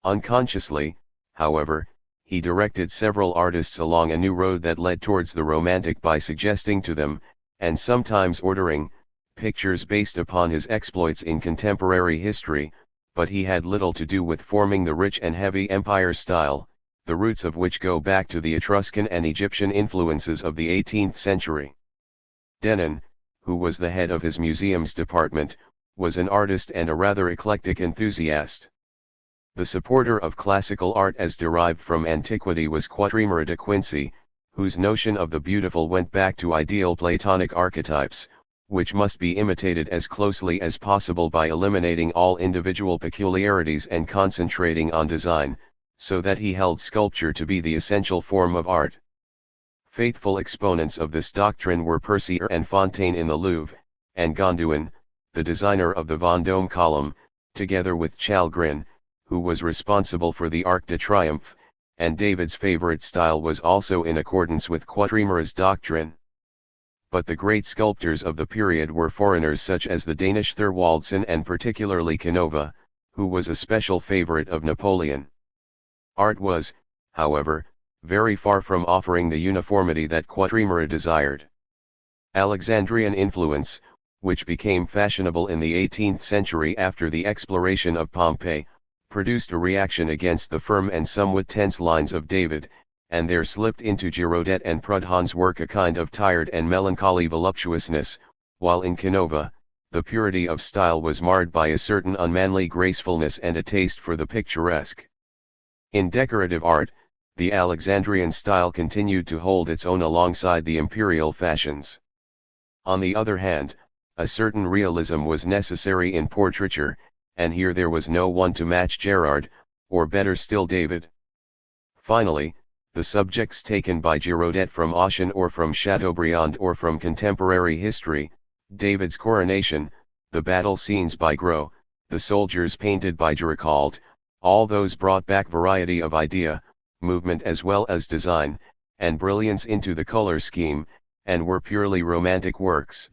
Unconsciously, however, he directed several artists along a new road that led towards the romantic by suggesting to them, and sometimes ordering, pictures based upon his exploits in contemporary history, but he had little to do with forming the rich and heavy empire style, the roots of which go back to the Etruscan and Egyptian influences of the 18th century. Denon, who was the head of his museums department, was an artist and a rather eclectic enthusiast. The supporter of classical art as derived from antiquity was Quatremera de Quincy, whose notion of the beautiful went back to ideal Platonic archetypes, which must be imitated as closely as possible by eliminating all individual peculiarities and concentrating on design, so that he held sculpture to be the essential form of art. Faithful exponents of this doctrine were Percier and Fontaine in the Louvre, and Gondouin, the designer of the Vendôme column, together with Chalgrin, who was responsible for the Arc de Triomphe, and David's favorite style was also in accordance with Quatremera's doctrine. But the great sculptors of the period were foreigners such as the Danish Thorwaldsen and particularly Canova, who was a special favorite of Napoleon. Art was, however, very far from offering the uniformity that Quatremera desired. Alexandrian influence, which became fashionable in the 18th century after the exploration of Pompeii, produced a reaction against the firm and somewhat tense lines of David, and there slipped into Girodet and Prudhon's work a kind of tired and melancholy voluptuousness, while in Canova, the purity of style was marred by a certain unmanly gracefulness and a taste for the picturesque. In decorative art, the Alexandrian style continued to hold its own alongside the imperial fashions. On the other hand, a certain realism was necessary in portraiture, and here there was no one to match Gerard, or better still David. Finally, the subjects taken by Girodet from Ossian or from Chateaubriand or from contemporary history, David's coronation, the battle scenes by Gros, the soldiers painted by Géricault, all those brought back variety of idea, movement as well as design, and brilliance into the color scheme, and were purely romantic works.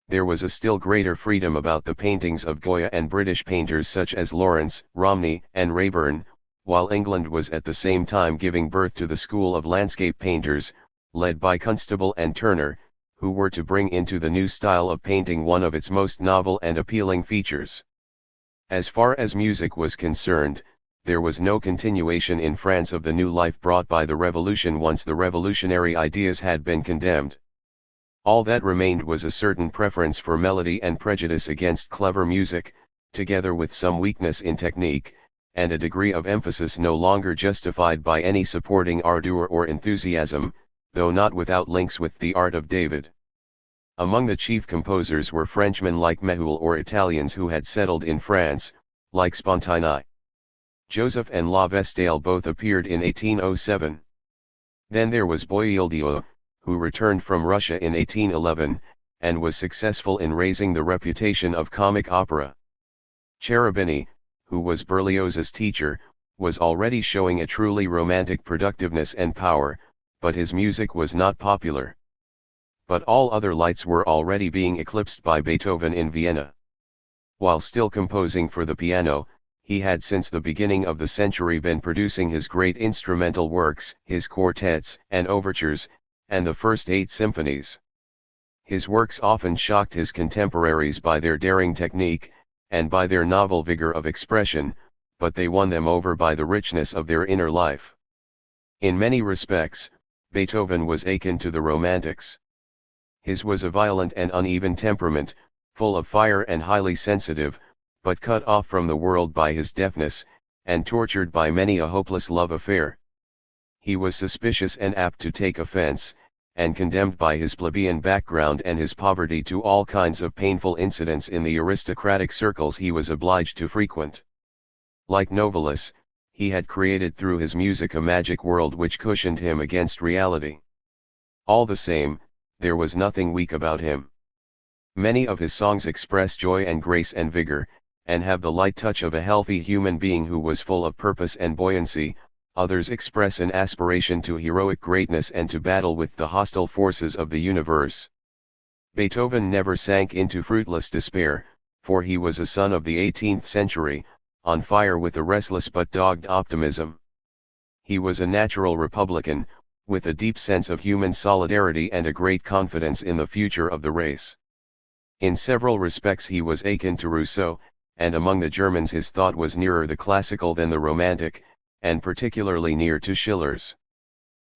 There was a still greater freedom about the paintings of Goya and British painters such as Lawrence, Romney, and Raeburn, while England was at the same time giving birth to the school of landscape painters, led by Constable and Turner, who were to bring into the new style of painting one of its most novel and appealing features. As far as music was concerned, there was no continuation in France of the new life brought by the Revolution once the revolutionary ideas had been condemned. All that remained was a certain preference for melody and prejudice against clever music, together with some weakness in technique, and a degree of emphasis no longer justified by any supporting ardor or enthusiasm, though not without links with the art of David. Among the chief composers were Frenchmen like Méhul or Italians who had settled in France, like Spontini. Joseph and La Vestale both appeared in 1807. Then there was Boieldieu, who returned from Russia in 1811, and was successful in raising the reputation of comic opera. Cherubini, who was Berlioz's teacher, was already showing a truly romantic productiveness and power, but his music was not popular. But all other lights were already being eclipsed by Beethoven in Vienna. While still composing for the piano, he had since the beginning of the century been producing his great instrumental works, his quartets and overtures, and the first 8 symphonies. His works often shocked his contemporaries by their daring technique, and by their novel vigor of expression, but they won them over by the richness of their inner life. In many respects, Beethoven was akin to the Romantics. His was a violent and uneven temperament, full of fire and highly sensitive, but cut off from the world by his deafness, and tortured by many a hopeless love affair. He was suspicious and apt to take offense, and condemned by his plebeian background and his poverty to all kinds of painful incidents in the aristocratic circles he was obliged to frequent. Like Novalis, he had created through his music a magic world which cushioned him against reality. All the same, there was nothing weak about him. Many of his songs express joy and grace and vigor, and have the light touch of a healthy human being who was full of purpose and buoyancy. Others express an aspiration to heroic greatness and to battle with the hostile forces of the universe. Beethoven never sank into fruitless despair, for he was a son of the 18th century, on fire with a restless but dogged optimism. He was a natural republican, with a deep sense of human solidarity and a great confidence in the future of the race. In several respects he was akin to Rousseau, and among the Germans his thought was nearer the classical than the romantic, and particularly near to Schiller's.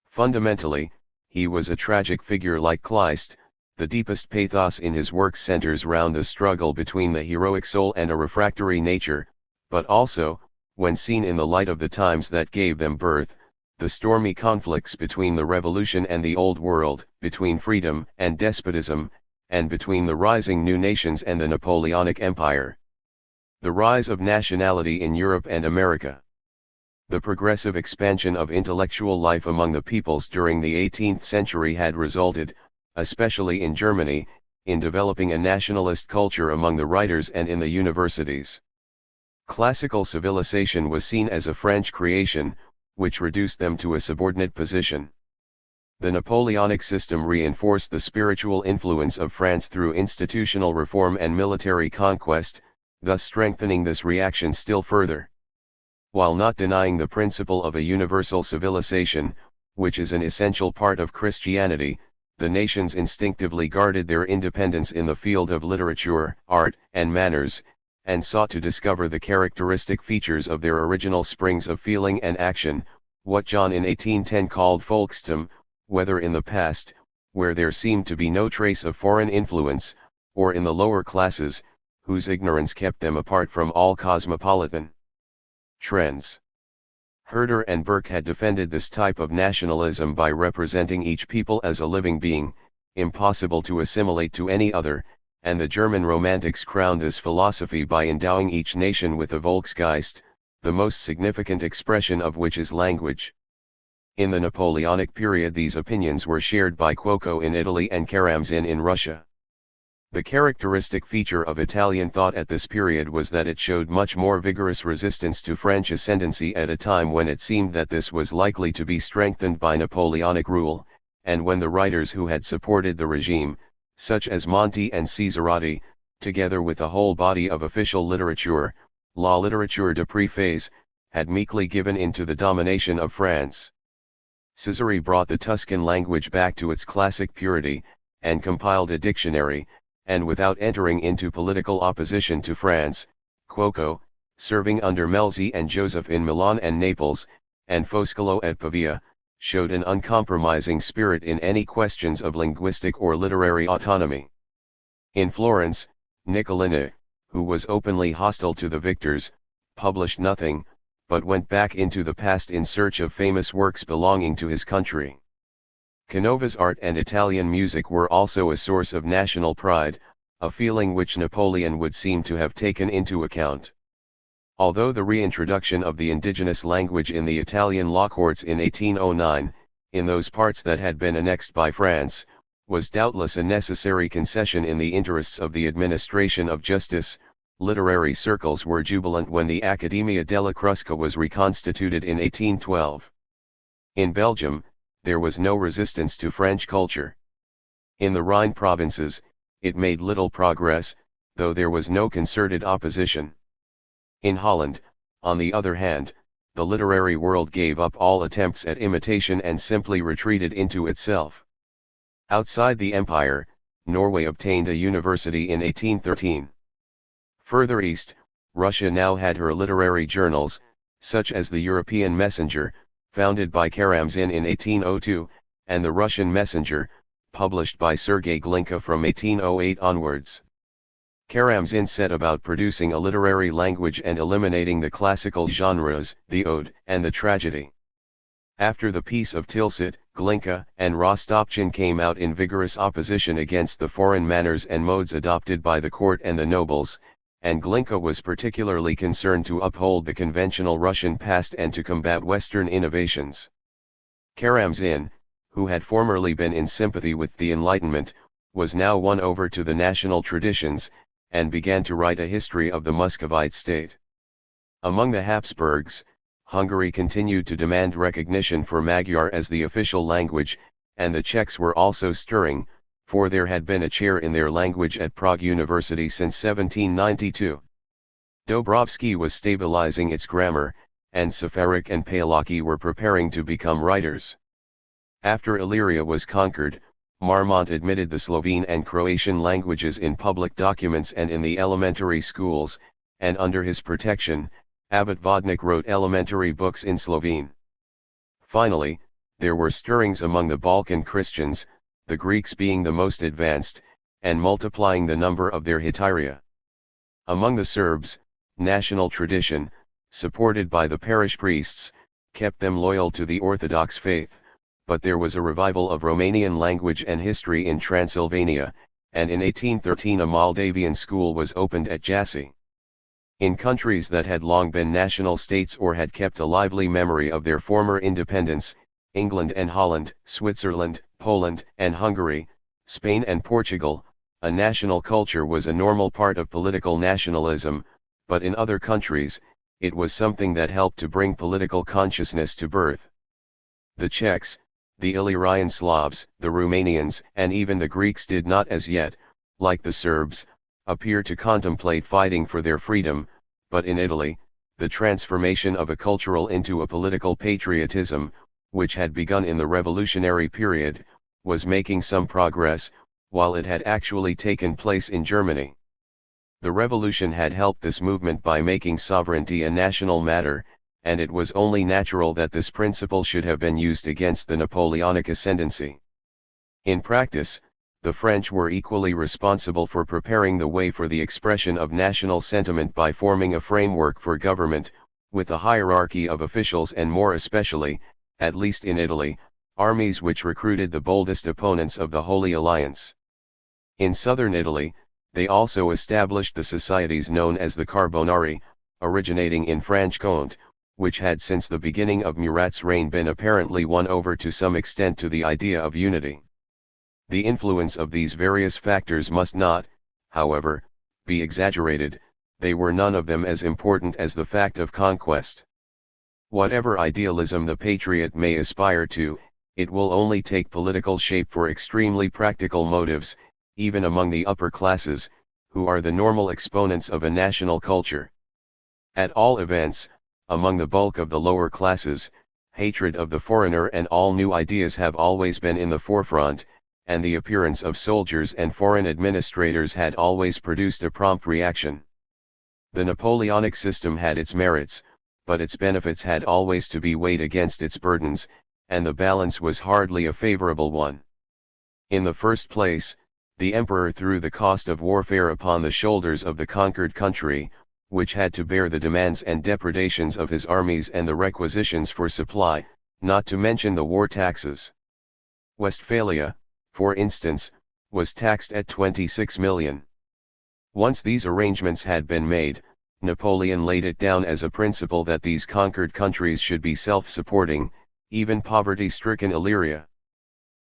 Fundamentally, he was a tragic figure like Kleist. The deepest pathos in his works centers round the struggle between the heroic soul and a refractory nature, but also, when seen in the light of the times that gave them birth, the stormy conflicts between the Revolution and the Old World, between freedom and despotism, and between the rising new nations and the Napoleonic Empire. The rise of nationality in Europe and America. The progressive expansion of intellectual life among the peoples during the 18th century had resulted, especially in Germany, in developing a nationalist culture among the writers and in the universities. Classical civilization was seen as a French creation, which reduced them to a subordinate position. The Napoleonic system reinforced the spiritual influence of France through institutional reform and military conquest, thus strengthening this reaction still further. While not denying the principle of a universal civilization, which is an essential part of Christianity, the nations instinctively guarded their independence in the field of literature, art, and manners, and sought to discover the characteristic features of their original springs of feeling and action, what John in 1810 called Volkstum, whether in the past, where there seemed to be no trace of foreign influence, or in the lower classes, whose ignorance kept them apart from all cosmopolitan trends. Herder and Burke had defended this type of nationalism by representing each people as a living being, impossible to assimilate to any other, and the German Romantics crowned this philosophy by endowing each nation with a Volksgeist, the most significant expression of which is language. In the Napoleonic period these opinions were shared by Cuoco in Italy and Karamzin in Russia. The characteristic feature of Italian thought at this period was that it showed much more vigorous resistance to French ascendancy at a time when it seemed that this was likely to be strengthened by Napoleonic rule, and when the writers who had supported the regime, such as Monti and Caesarati, together with a whole body of official literature, La littérature de préface, had meekly given in to the domination of France. Caesari brought the Tuscan language back to its classic purity, and compiled a dictionary, and without entering into political opposition to France, Cuoco, serving under Melzi and Joseph in Milan and Naples, and Foscolo at Pavia, showed an uncompromising spirit in any questions of linguistic or literary autonomy. In Florence, Niccolini, who was openly hostile to the victors, published nothing, but went back into the past in search of famous works belonging to his country. Canova's art and Italian music were also a source of national pride, a feeling which Napoleon would seem to have taken into account. Although the reintroduction of the indigenous language in the Italian law courts in 1809, in those parts that had been annexed by France, was doubtless a necessary concession in the interests of the administration of justice, literary circles were jubilant when the Accademia della Crusca was reconstituted in 1812. In Belgium, there was no resistance to French culture. In the Rhine provinces, it made little progress, though there was no concerted opposition. In Holland, on the other hand, the literary world gave up all attempts at imitation and simply retreated into itself. Outside the empire, Norway obtained a university in 1813. Further east, Russia now had her literary journals, such as the European Messenger, founded by Karamzin in 1802, and the Russian Messenger, published by Sergei Glinka from 1808 onwards. Karamzin set about producing a literary language and eliminating the classical genres, the ode, and the tragedy. After the Peace of Tilsit, Glinka and Rostopchin came out in vigorous opposition against the foreign manners and modes adopted by the court and the nobles, and Glinka was particularly concerned to uphold the conventional Russian past and to combat Western innovations. Karamzin, who had formerly been in sympathy with the Enlightenment, was now won over to the national traditions, and began to write a history of the Muscovite state. Among the Habsburgs, Hungary continued to demand recognition for Magyar as the official language, and the Czechs were also stirring, for there had been a chair in their language at Prague University since 1792. Dobrovsky was stabilizing its grammar, and Safarik and Palaki were preparing to become writers. After Illyria was conquered, Marmont admitted the Slovene and Croatian languages in public documents and in the elementary schools, and under his protection, Abbot Vodnik wrote elementary books in Slovene. Finally, there were stirrings among the Balkan Christians, the Greeks being the most advanced, and multiplying the number of their hetairia. Among the Serbs, national tradition, supported by the parish priests, kept them loyal to the Orthodox faith, but there was a revival of Romanian language and history in Transylvania, and in 1813 a Moldavian school was opened at Jassy. In countries that had long been national states or had kept a lively memory of their former independence, England and Holland, Switzerland, Poland and Hungary, Spain and Portugal, a national culture was a normal part of political nationalism, but in other countries, it was something that helped to bring political consciousness to birth. The Czechs, the Illyrian Slavs, the Romanians, and even the Greeks did not as yet, like the Serbs, appear to contemplate fighting for their freedom, but in Italy, the transformation of a cultural into a political patriotism, which had begun in the revolutionary period, was making some progress, while it had actually taken place in Germany. The revolution had helped this movement by making sovereignty a national matter, and it was only natural that this principle should have been used against the Napoleonic ascendancy. In practice, the French were equally responsible for preparing the way for the expression of national sentiment by forming a framework for government, with a hierarchy of officials and more especially, at least in Italy, armies which recruited the boldest opponents of the Holy Alliance. In southern Italy, they also established the societies known as the Carbonari, originating in Franche-Comté, which had since the beginning of Murat's reign been apparently won over to some extent to the idea of unity. The influence of these various factors must not, however, be exaggerated, they were none of them as important as the fact of conquest. Whatever idealism the patriot may aspire to, it will only take political shape for extremely practical motives, even among the upper classes, who are the normal exponents of a national culture. At all events, among the bulk of the lower classes, hatred of the foreigner and all new ideas have always been in the forefront, and the appearance of soldiers and foreign administrators had always produced a prompt reaction. The Napoleonic system had its merits, but its benefits had always to be weighed against its burdens, and the balance was hardly a favorable one. In the first place, the emperor threw the cost of warfare upon the shoulders of the conquered country, which had to bear the demands and depredations of his armies and the requisitions for supply, not to mention the war taxes. Westphalia, for instance, was taxed at 26 million. Once these arrangements had been made, Napoleon laid it down as a principle that these conquered countries should be self-supporting, even poverty-stricken Illyria.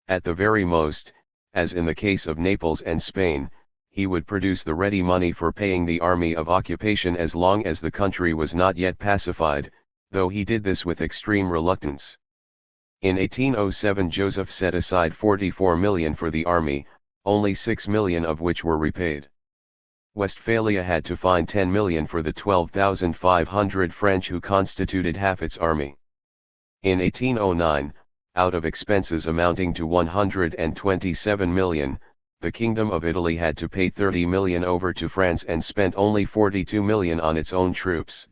At the very most, as in the case of Naples and Spain, he would produce the ready money for paying the army of occupation as long as the country was not yet pacified, though he did this with extreme reluctance. In 1807 Joseph set aside 44 million for the army, only 6 million of which were repaid. Westphalia had to find 10 million for the 12,500 French who constituted half its army. In 1809, out of expenses amounting to 127 million, the Kingdom of Italy had to pay 30 million over to France and spent only 42 million on its own troops.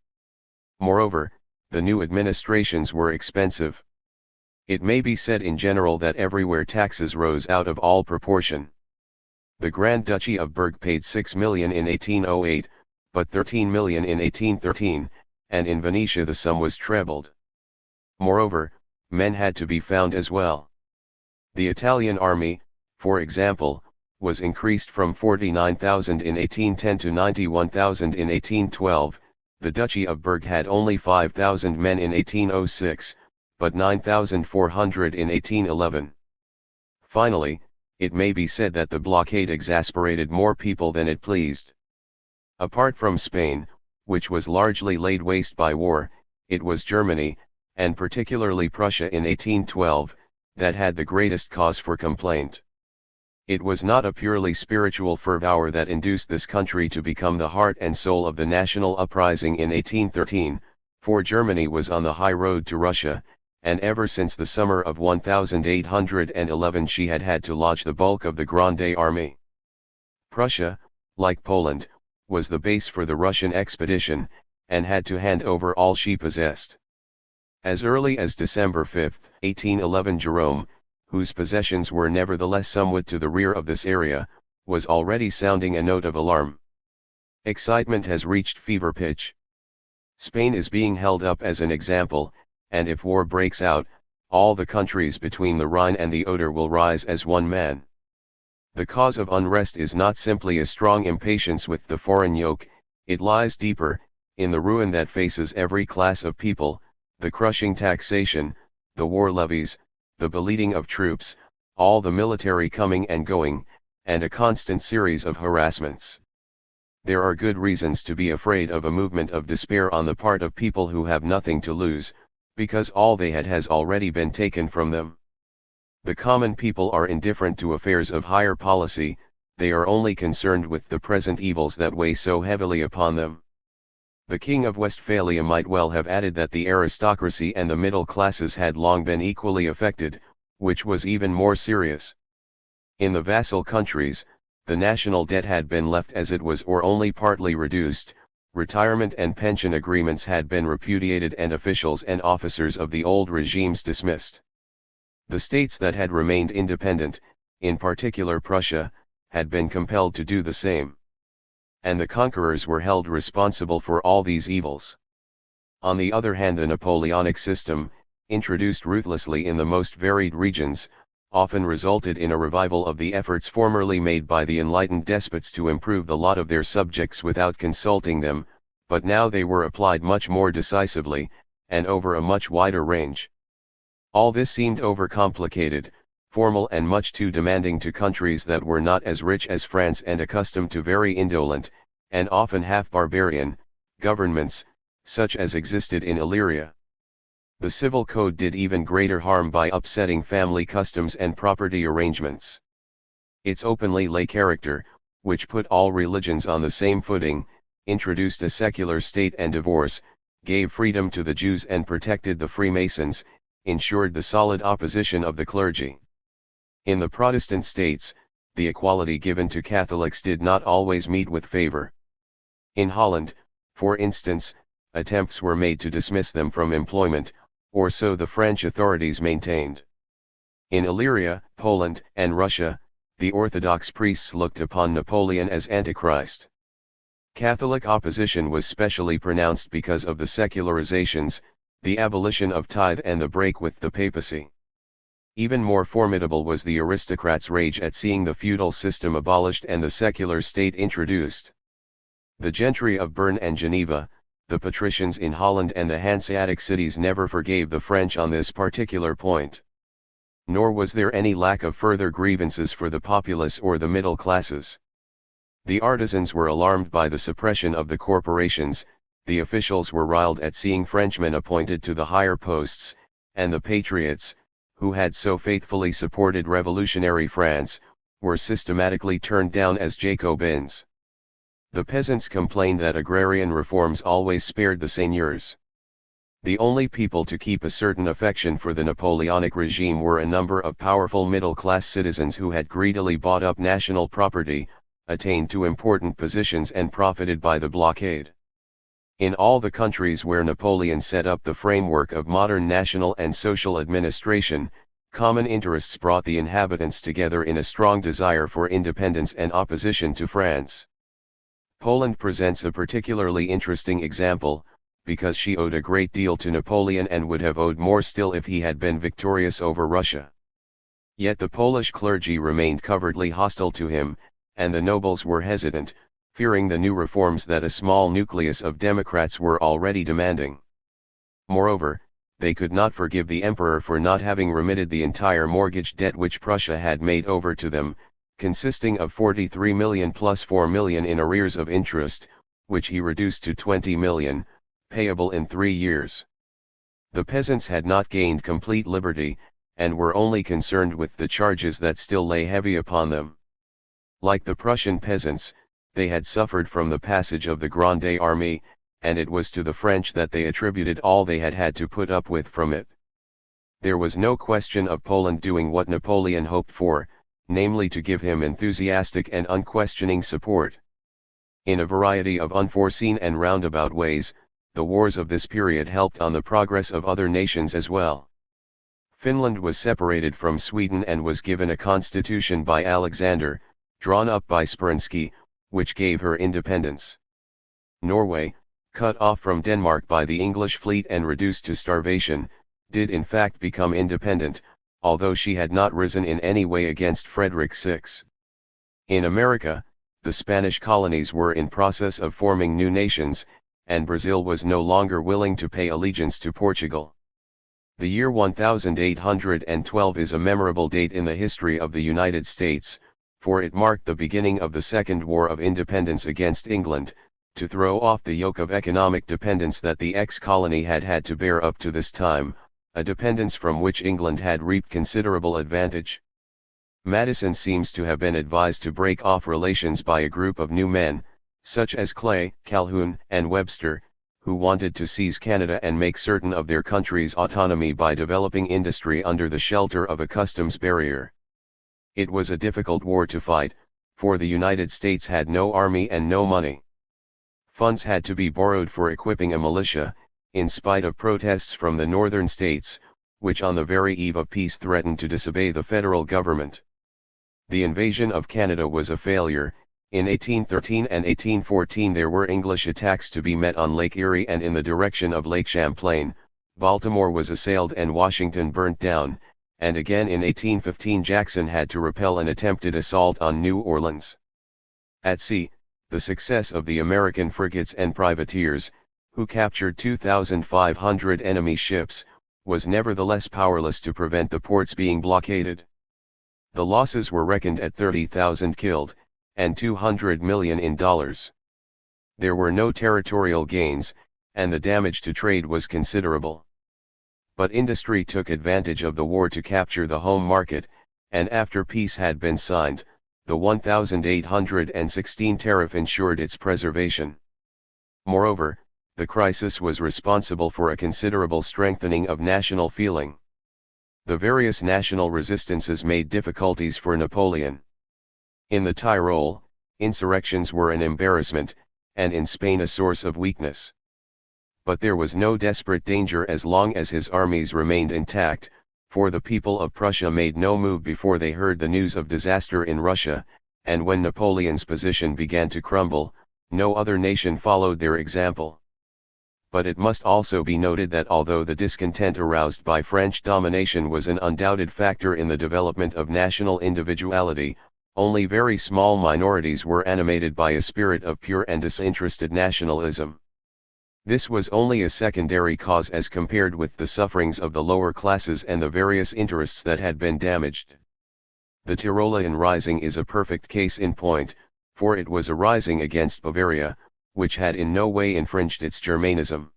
Moreover, the new administrations were expensive. It may be said in general that everywhere taxes rose out of all proportion. The Grand Duchy of Berg paid 6 million in 1808, but 13 million in 1813, and in Venetia the sum was trebled. Moreover, men had to be found as well. The Italian army, for example, was increased from 49,000 in 1810 to 91,000 in 1812, the Duchy of Berg had only 5,000 men in 1806, but 9,400 in 1811. Finally, it may be said that the blockade exasperated more people than it pleased. Apart from Spain, which was largely laid waste by war, it was Germany, and particularly Prussia in 1812, that had the greatest cause for complaint. It was not a purely spiritual fervor that induced this country to become the heart and soul of the national uprising in 1813, for Germany was on the high road to Russia, and ever since the summer of 1811 she had had to lodge the bulk of the Grande Army. Prussia, like Poland, was the base for the Russian expedition, and had to hand over all she possessed. As early as December 5, 1811 Jerome, whose possessions were nevertheless somewhat to the rear of this area, was already sounding a note of alarm. Excitement has reached fever pitch. Spain is being held up as an example, and if war breaks out, all the countries between the Rhine and the Oder will rise as one man. The cause of unrest is not simply a strong impatience with the foreign yoke, it lies deeper, in the ruin that faces every class of people, the crushing taxation, the war levies, the beleading of troops, all the military coming and going, and a constant series of harassments. There are good reasons to be afraid of a movement of despair on the part of people who have nothing to lose, because all they had has already been taken from them. The common people are indifferent to affairs of higher policy, they are only concerned with the present evils that weigh so heavily upon them. The King of Westphalia might well have added that the aristocracy and the middle classes had long been equally affected, which was even more serious. In the vassal countries, the national debt had been left as it was or only partly reduced, retirement and pension agreements had been repudiated and officials and officers of the old regimes dismissed. The states that had remained independent, in particular Prussia, had been compelled to do the same. And the conquerors were held responsible for all these evils. On the other hand, the Napoleonic system, introduced ruthlessly in the most varied regions, often resulted in a revival of the efforts formerly made by the enlightened despots to improve the lot of their subjects without consulting them, but now they were applied much more decisively, and over a much wider range. All this seemed overcomplicated, formal and much too demanding to countries that were not as rich as France and accustomed to very indolent, and often half-barbarian, governments, such as existed in Illyria. The civil code did even greater harm by upsetting family customs and property arrangements. Its openly lay character, which put all religions on the same footing, introduced a secular state and divorce, gave freedom to the Jews and protected the Freemasons, ensured the solid opposition of the clergy. In the Protestant states, the equality given to Catholics did not always meet with favor. In Holland, for instance, attempts were made to dismiss them from employment, or so the French authorities maintained. In Illyria, Poland, and Russia, the Orthodox priests looked upon Napoleon as Antichrist. Catholic opposition was specially pronounced because of the secularizations, the abolition of tithe and the break with the papacy. Even more formidable was the aristocrats' rage at seeing the feudal system abolished and the secular state introduced. The gentry of Bern and Geneva, the patricians in Holland and the Hanseatic cities never forgave the French on this particular point. Nor was there any lack of further grievances for the populace or the middle classes. The artisans were alarmed by the suppression of the corporations, the officials were riled at seeing Frenchmen appointed to the higher posts, and the patriots, who had so faithfully supported revolutionary France, were systematically turned down as Jacobins. The peasants complained that agrarian reforms always spared the seigneurs. The only people to keep a certain affection for the Napoleonic regime were a number of powerful middle-class citizens who had greedily bought up national property, attained to important positions and profited by the blockade. In all the countries where Napoleon set up the framework of modern national and social administration, common interests brought the inhabitants together in a strong desire for independence and opposition to France. Poland presents a particularly interesting example, because she owed a great deal to Napoleon and would have owed more still if he had been victorious over Russia. Yet the Polish clergy remained covertly hostile to him, and the nobles were hesitant, fearing the new reforms that a small nucleus of Democrats were already demanding. Moreover, they could not forgive the emperor for not having remitted the entire mortgage debt which Prussia had made over to them, consisting of 43 million plus 4 million in arrears of interest, which he reduced to 20 million, payable in 3 years. The peasants had not gained complete liberty, and were only concerned with the charges that still lay heavy upon them. Like the Prussian peasants, they had suffered from the passage of the Grande Army, and it was to the French that they attributed all they had had to put up with from it. There was no question of Poland doing what Napoleon hoped for, namely to give him enthusiastic and unquestioning support. In a variety of unforeseen and roundabout ways, the wars of this period helped on the progress of other nations as well. Finland was separated from Sweden and was given a constitution by Alexander, drawn up by Speransky, which gave her independence. Norway, cut off from Denmark by the English fleet and reduced to starvation, did in fact become independent, although she had not risen in any way against Frederick VI. In America, the Spanish colonies were in process of forming new nations, and Brazil was no longer willing to pay allegiance to Portugal. The year 1812 is a memorable date in the history of the United States, for it marked the beginning of the Second War of Independence against England, to throw off the yoke of economic dependence that the ex-colony had had to bear up to this time, a dependence from which England had reaped considerable advantage. Madison seems to have been advised to break off relations by a group of new men, such as Clay, Calhoun, and Webster, who wanted to seize Canada and make certain of their country's autonomy by developing industry under the shelter of a customs barrier. It was a difficult war to fight, for the United States had no army and no money. Funds had to be borrowed for equipping a militia, in spite of protests from the northern states, which on the very eve of peace threatened to disobey the federal government. The invasion of Canada was a failure. In 1813 and 1814 there were English attacks to be met on Lake Erie and in the direction of Lake Champlain. Baltimore was assailed and Washington burnt down, and again in 1815 Jackson had to repel an attempted assault on New Orleans. At sea, the success of the American frigates and privateers, who captured 2,500 enemy ships, was nevertheless powerless to prevent the ports being blockaded. The losses were reckoned at 30,000 killed, and $200 million in dollars. There were no territorial gains, and the damage to trade was considerable. But industry took advantage of the war to capture the home market, and after peace had been signed, the 1816 tariff ensured its preservation. Moreover, the crisis was responsible for a considerable strengthening of national feeling. The various national resistances made difficulties for Napoleon. In the Tyrol, insurrections were an embarrassment, and in Spain a source of weakness. But there was no desperate danger as long as his armies remained intact, for the people of Prussia made no move before they heard the news of disaster in Russia, and when Napoleon's position began to crumble, no other nation followed their example. But it must also be noted that although the discontent aroused by French domination was an undoubted factor in the development of national individuality, only very small minorities were animated by a spirit of pure and disinterested nationalism. This was only a secondary cause as compared with the sufferings of the lower classes and the various interests that had been damaged. The Tyrolean Rising is a perfect case in point, for it was a rising against Bavaria, which had in no way infringed its Germanism.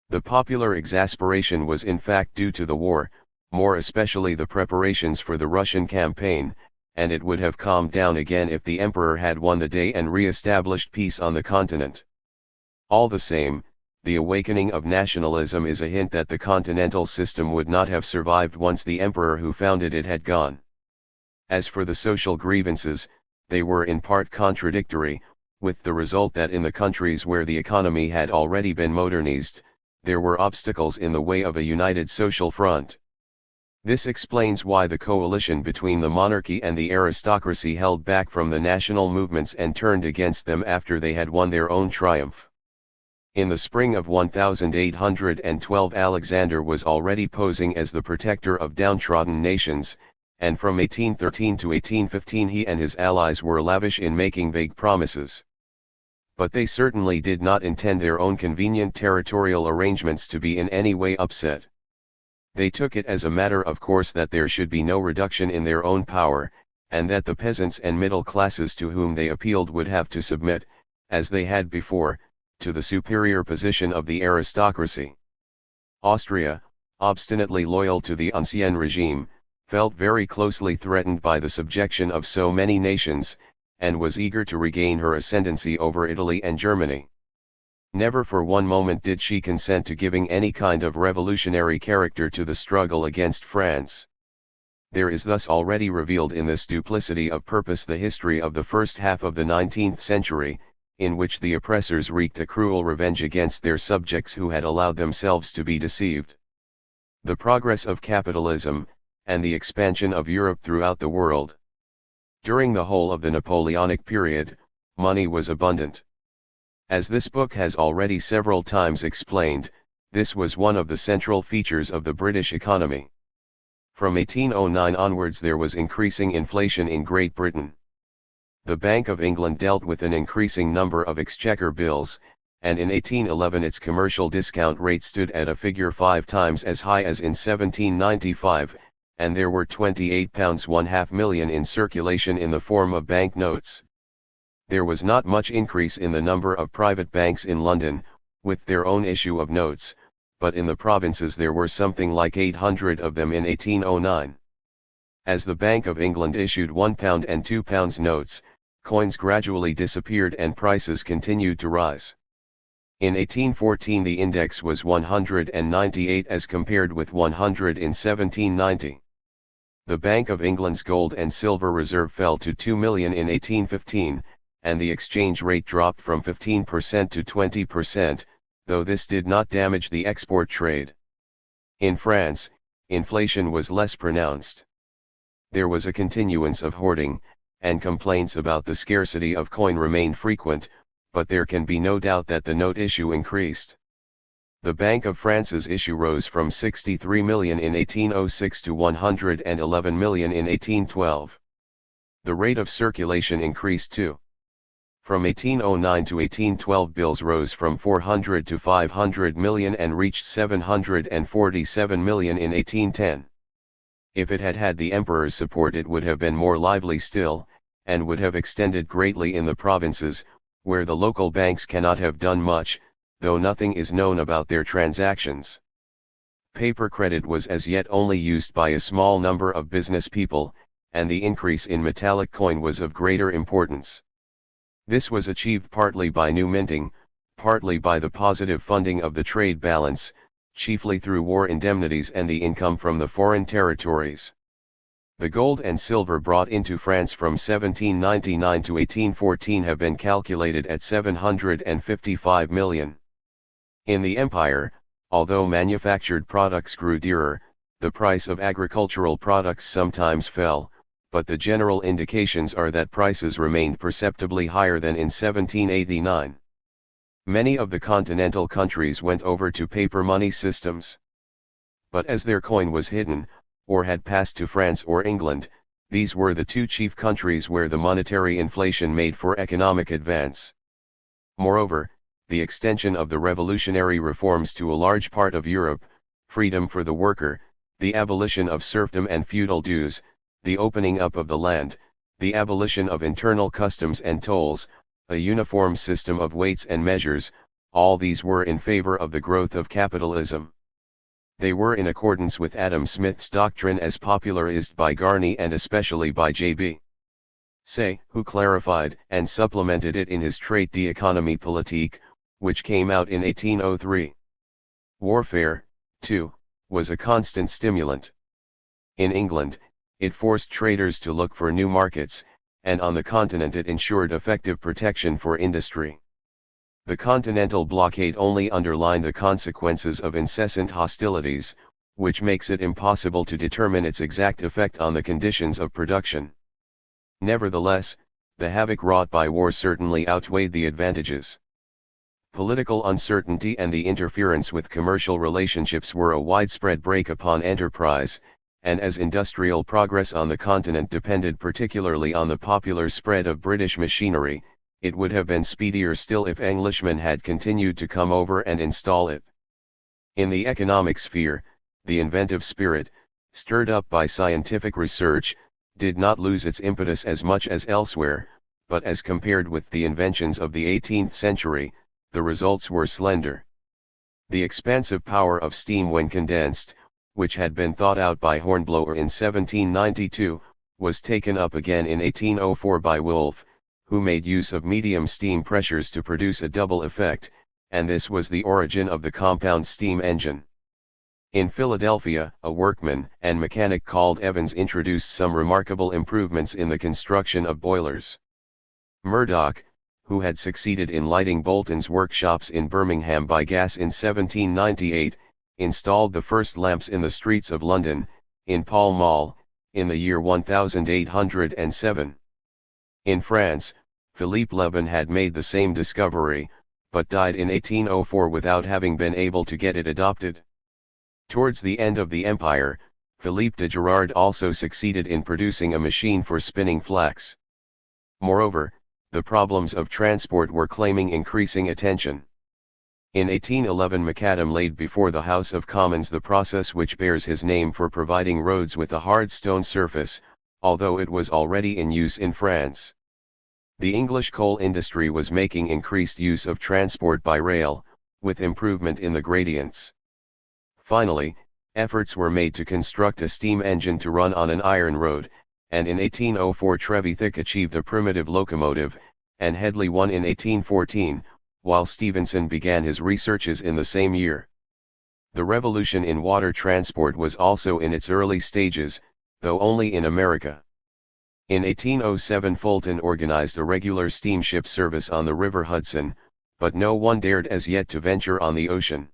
The popular exasperation was in fact due to the war, more especially the preparations for the Russian campaign, and it would have calmed down again if the emperor had won the day and re-established peace on the continent. All the same, the awakening of nationalism is a hint that the continental system would not have survived once the emperor who founded it had gone. As for the social grievances, they were in part contradictory, with the result that in the countries where the economy had already been modernized, there were obstacles in the way of a united social front. This explains why the coalition between the monarchy and the aristocracy held back from the national movements and turned against them after they had won their own triumph. In the spring of 1812 Alexander was already posing as the protector of downtrodden nations, and from 1813 to 1815 he and his allies were lavish in making vague promises. But they certainly did not intend their own convenient territorial arrangements to be in any way upset. They took it as a matter of course that there should be no reduction in their own power, and that the peasants and middle classes to whom they appealed would have to submit, as they had before, to the superior position of the aristocracy. Austria, obstinately loyal to the Ancien regime, felt very closely threatened by the subjection of so many nations, and was eager to regain her ascendancy over Italy and Germany. Never for one moment did she consent to giving any kind of revolutionary character to the struggle against France. There is thus already revealed in this duplicity of purpose the history of the first half of the 19th century, in which the oppressors wreaked a cruel revenge against their subjects who had allowed themselves to be deceived. The progress of capitalism, and the expansion of Europe throughout the world. During the whole of the Napoleonic period, money was abundant. As this book has already several times explained, this was one of the central features of the British economy. From 1809 onwards there was increasing inflation in Great Britain. The Bank of England dealt with an increasing number of exchequer bills, and in 1811 its commercial discount rate stood at a figure 5 times as high as in 1795, and there were £28.5 million in circulation in the form of bank notes. There was not much increase in the number of private banks in London, with their own issue of notes, but in the provinces there were something like 800 of them in 1809. As the Bank of England issued £1 and £2 notes, coins gradually disappeared and prices continued to rise. In 1814 the index was 198 as compared with 100 in 1790. The Bank of England's gold and silver reserve fell to 2 million in 1815, and the exchange rate dropped from 15% to 20%, though this did not damage the export trade. In France, inflation was less pronounced. There was a continuance of hoarding, and complaints about the scarcity of coin remained frequent, but there can be no doubt that the note issue increased. The Bank of France's issue rose from 63 million in 1806 to 111 million in 1812. The rate of circulation increased too. From 1809 to 1812 bills rose from 400 to 500 million and reached 747 million in 1810. If it had had the emperor's support it would have been more lively still, and would have extended greatly in the provinces, where the local banks cannot have done much, though nothing is known about their transactions. Paper credit was as yet only used by a small number of business people, and the increase in metallic coin was of greater importance. This was achieved partly by new minting, partly by the positive funding of the trade balance, chiefly through war indemnities and the income from the foreign territories. The gold and silver brought into France from 1799 to 1814 have been calculated at 755 million. In the empire, although manufactured products grew dearer, the price of agricultural products sometimes fell, but the general indications are that prices remained perceptibly higher than in 1789. Many of the continental countries went over to paper money systems. But as their coin was hidden, or had passed to France or England, these were the two chief countries where the monetary inflation made for economic advance. Moreover, the extension of the revolutionary reforms to a large part of Europe, freedom for the worker, the abolition of serfdom and feudal dues, the opening up of the land, the abolition of internal customs and tolls, a uniform system of weights and measures, all these were in favor of the growth of capitalism. They were in accordance with Adam Smith's doctrine as popularized by Garney and especially by J.B. Say, who clarified and supplemented it in his Traité d'économie politique, which came out in 1803. Warfare, too, was a constant stimulant. In England, it forced traders to look for new markets, and on the continent it ensured effective protection for industry. The continental blockade only underlined the consequences of incessant hostilities, which makes it impossible to determine its exact effect on the conditions of production. Nevertheless, the havoc wrought by war certainly outweighed the advantages. Political uncertainty and the interference with commercial relationships were a widespread brake upon enterprise, and as industrial progress on the continent depended particularly on the popular spread of British machinery, it would have been speedier still if Englishmen had continued to come over and install it. In the economic sphere, the inventive spirit, stirred up by scientific research, did not lose its impetus as much as elsewhere, but as compared with the inventions of the 18th century, the results were slender. The expansive power of steam when condensed, which had been thought out by Hornblower in 1792, was taken up again in 1804 by Wolff, who made use of medium steam pressures to produce a double effect, and this was the origin of the compound steam engine. In Philadelphia, a workman and mechanic called Evans introduced some remarkable improvements in the construction of boilers. Murdoch, who had succeeded in lighting Bolton's workshops in Birmingham by gas in 1798, installed the first lamps in the streets of London, in Pall Mall, in the year 1807. In France, Philippe Le Bon had made the same discovery, but died in 1804 without having been able to get it adopted. Towards the end of the empire, Philippe de Gerard also succeeded in producing a machine for spinning flax. Moreover, the problems of transport were claiming increasing attention. In 1811 Macadam laid before the House of Commons the process which bears his name for providing roads with a hard stone surface, although it was already in use in France. The English coal industry was making increased use of transport by rail, with improvement in the gradients. Finally, efforts were made to construct a steam engine to run on an iron road, and in 1804 Trevithick achieved a primitive locomotive, and Headley one in 1814, while Stephenson began his researches in the same year. The revolution in water transport was also in its early stages, though only in America. In 1807 Fulton organized a regular steamship service on the River Hudson, but no one dared as yet to venture on the ocean.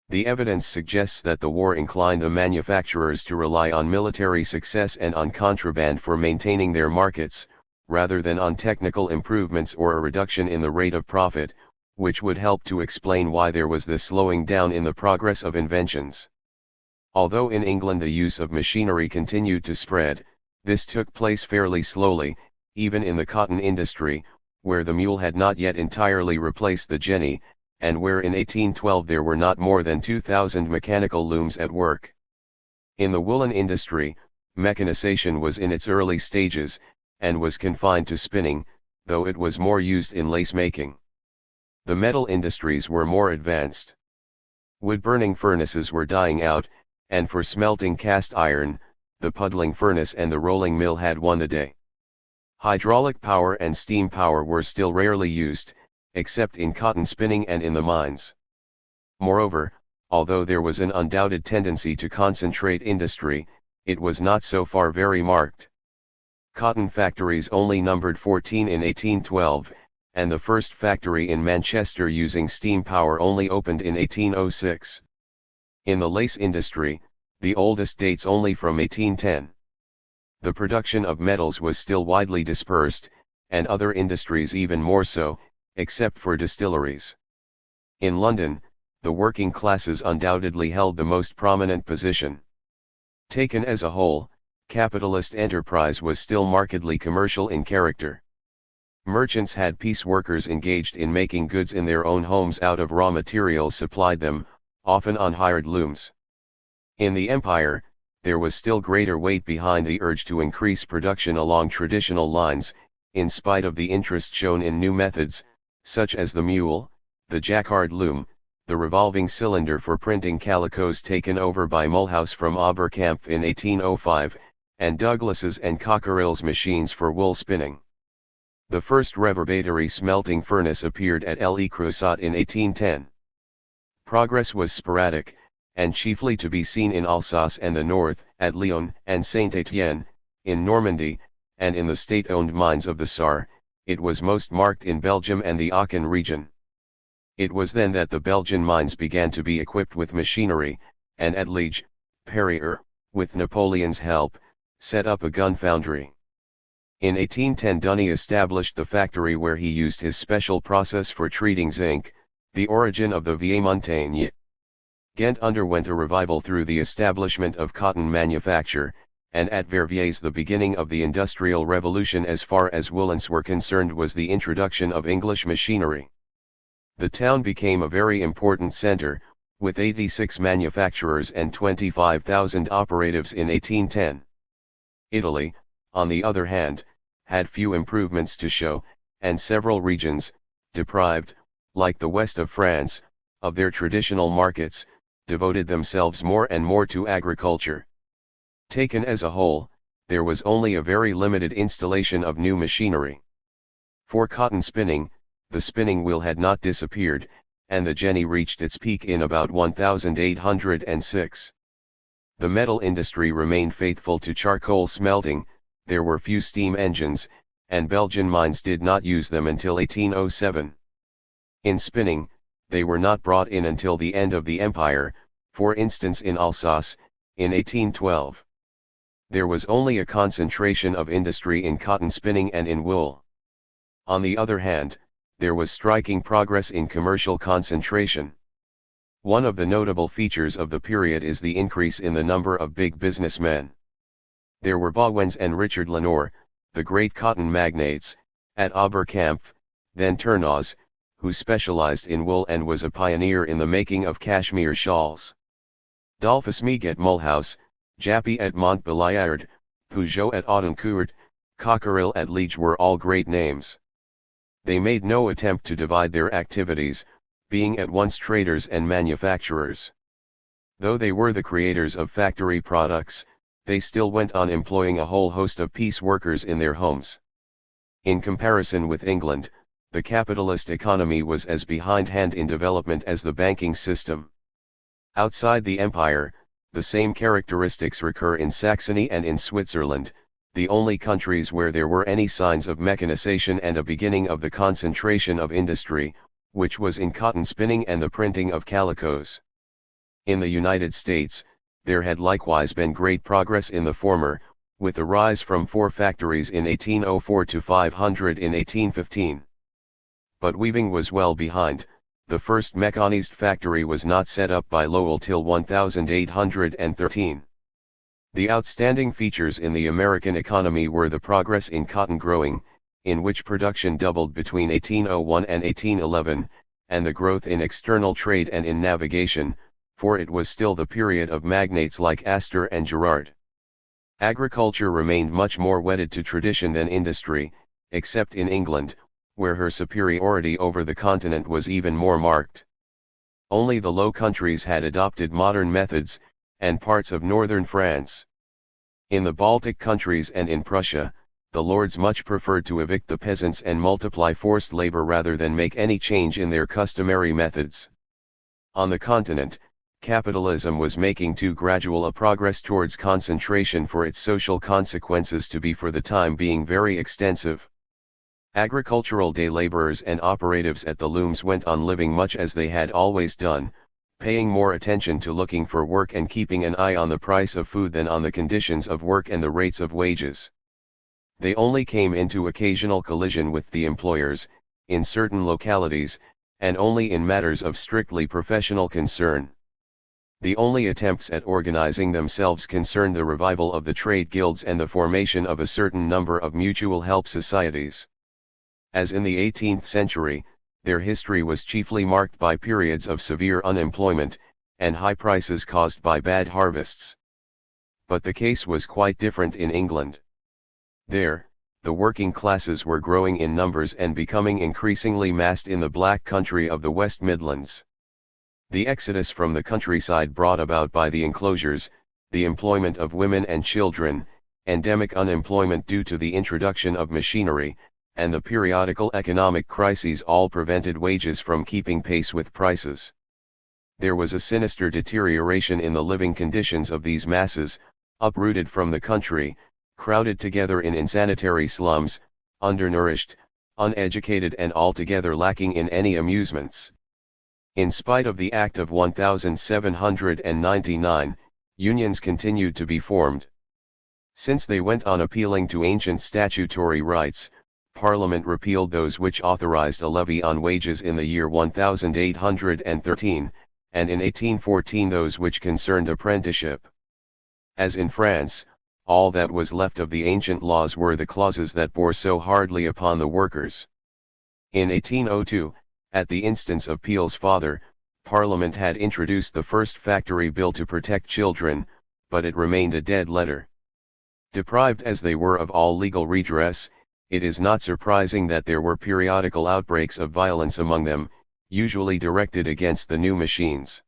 The evidence suggests that the war inclined the manufacturers to rely on military success and on contraband for maintaining their markets, rather than on technical improvements or a reduction in the rate of profit, which would help to explain why there was this slowing down in the progress of inventions. Although in England the use of machinery continued to spread, this took place fairly slowly, even in the cotton industry, where the mule had not yet entirely replaced the jenny, and where in 1812 there were not more than 2,000 mechanical looms at work. In the woolen industry, mechanization was in its early stages, and was confined to spinning, though it was more used in lace making. The metal industries were more advanced. Wood-burning furnaces were dying out, and for smelting cast iron, the puddling furnace and the rolling mill had won the day. Hydraulic power and steam power were still rarely used, except in cotton spinning and in the mines. Moreover, although there was an undoubted tendency to concentrate industry, it was not so far very marked. Cotton factories only numbered 14 in 1812, and the first factory in Manchester using steam power only opened in 1806. In the lace industry, the oldest dates only from 1810. The production of metals was still widely dispersed, and other industries even more so, except for distilleries. In London, the working classes undoubtedly held the most prominent position. Taken as a whole, capitalist enterprise was still markedly commercial in character. Merchants had piece workers engaged in making goods in their own homes out of raw materials supplied them, often on hired looms. In the empire, there was still greater weight behind the urge to increase production along traditional lines, in spite of the interest shown in new methods, such as the mule, the jacquard loom, the revolving cylinder for printing calicos taken over by Mulhouse from Oberkampf in 1805, and Douglas's and Cockerill's machines for wool spinning. The first reverberatory smelting furnace appeared at Le Creusot in 1810. Progress was sporadic, and chiefly to be seen in Alsace and the north, at Lyon and Saint-Étienne, in Normandy, and in the state-owned mines of the Sarre. It was most marked in Belgium and the Aachen region. It was then that the Belgian mines began to be equipped with machinery, and at Liege, Perrier, with Napoleon's help, set up a gun foundry. In 1810 Dunny established the factory where he used his special process for treating zinc, the origin of the Vieille Montagne. Ghent underwent a revival through the establishment of cotton manufacture, and at Verviers the beginning of the Industrial Revolution as far as woolens were concerned was the introduction of English machinery. The town became a very important center, with 86 manufacturers and 25,000 operatives in 1810. Italy, on the other hand, had few improvements to show, and several regions, deprived, like the west of France, of their traditional markets, devoted themselves more and more to agriculture. Taken as a whole, there was only a very limited installation of new machinery. For cotton spinning, the spinning wheel had not disappeared, and the jenny reached its peak in about 1806. The metal industry remained faithful to charcoal smelting, there were few steam engines, and Belgian mines did not use them until 1807. In spinning, they were not brought in until the end of the empire, for instance in Alsace, in 1812. There was only a concentration of industry in cotton spinning and in wool. On the other hand, there was striking progress in commercial concentration. One of the notable features of the period is the increase in the number of big businessmen. There were Bauwens and Richard Lenoir, the great cotton magnates, at Oberkampf, then Turnauss, who specialized in wool and was a pioneer in the making of cashmere shawls. Dolphus Meek at Mulhouse, Jappy at Montbéliard, Peugeot at Audencourt, Cockerill at Liege were all great names. They made no attempt to divide their activities, being at once traders and manufacturers. Though they were the creators of factory products, they still went on employing a whole host of piece workers in their homes. In comparison with England, the capitalist economy was as behindhand in development as the banking system. Outside the empire, the same characteristics recur in Saxony and in Switzerland, the only countries where there were any signs of mechanization and a beginning of the concentration of industry, which was in cotton spinning and the printing of calicos. In the United States, there had likewise been great progress in the former, with the rise from 4 factories in 1804 to 500 in 1815. But weaving was well behind. The first mechanized factory was not set up by Lowell till 1813. The outstanding features in the American economy were the progress in cotton growing, in which production doubled between 1801 and 1811, and the growth in external trade and in navigation, for it was still the period of magnates like Astor and Girard. Agriculture remained much more wedded to tradition than industry, except in England, where her superiority over the continent was even more marked. Only the Low Countries had adopted modern methods, and parts of northern France. In the Baltic countries and in Prussia, the lords much preferred to evict the peasants and multiply forced labor rather than make any change in their customary methods. On the continent, capitalism was making too gradual a progress towards concentration for its social consequences to be for the time being very extensive. Agricultural day laborers and operatives at the looms went on living much as they had always done, paying more attention to looking for work and keeping an eye on the price of food than on the conditions of work and the rates of wages. They only came into occasional collision with the employers, in certain localities, and only in matters of strictly professional concern. The only attempts at organizing themselves concerned the revival of the trade guilds and the formation of a certain number of mutual help societies. As in the 18th century, their history was chiefly marked by periods of severe unemployment, and high prices caused by bad harvests. But the case was quite different in England. There, the working classes were growing in numbers and becoming increasingly massed in the Black Country of the West Midlands. The exodus from the countryside brought about by the enclosures, the employment of women and children, endemic unemployment due to the introduction of machinery, and the periodical economic crises all prevented wages from keeping pace with prices. There was a sinister deterioration in the living conditions of these masses, uprooted from the country, crowded together in insanitary slums, undernourished, uneducated and altogether lacking in any amusements. In spite of the Act of 1799, unions continued to be formed. Since they went on appealing to ancient statutory rights, Parliament repealed those which authorized a levy on wages in the year 1813, and in 1814 those which concerned apprenticeship. As in France, all that was left of the ancient laws were the clauses that bore so hardly upon the workers. In 1802, at the instance of Peel's father, Parliament had introduced the first factory bill to protect children, but it remained a dead letter. Deprived as they were of all legal redress, it is not surprising that there were periodical outbreaks of violence among them, usually directed against the new machines.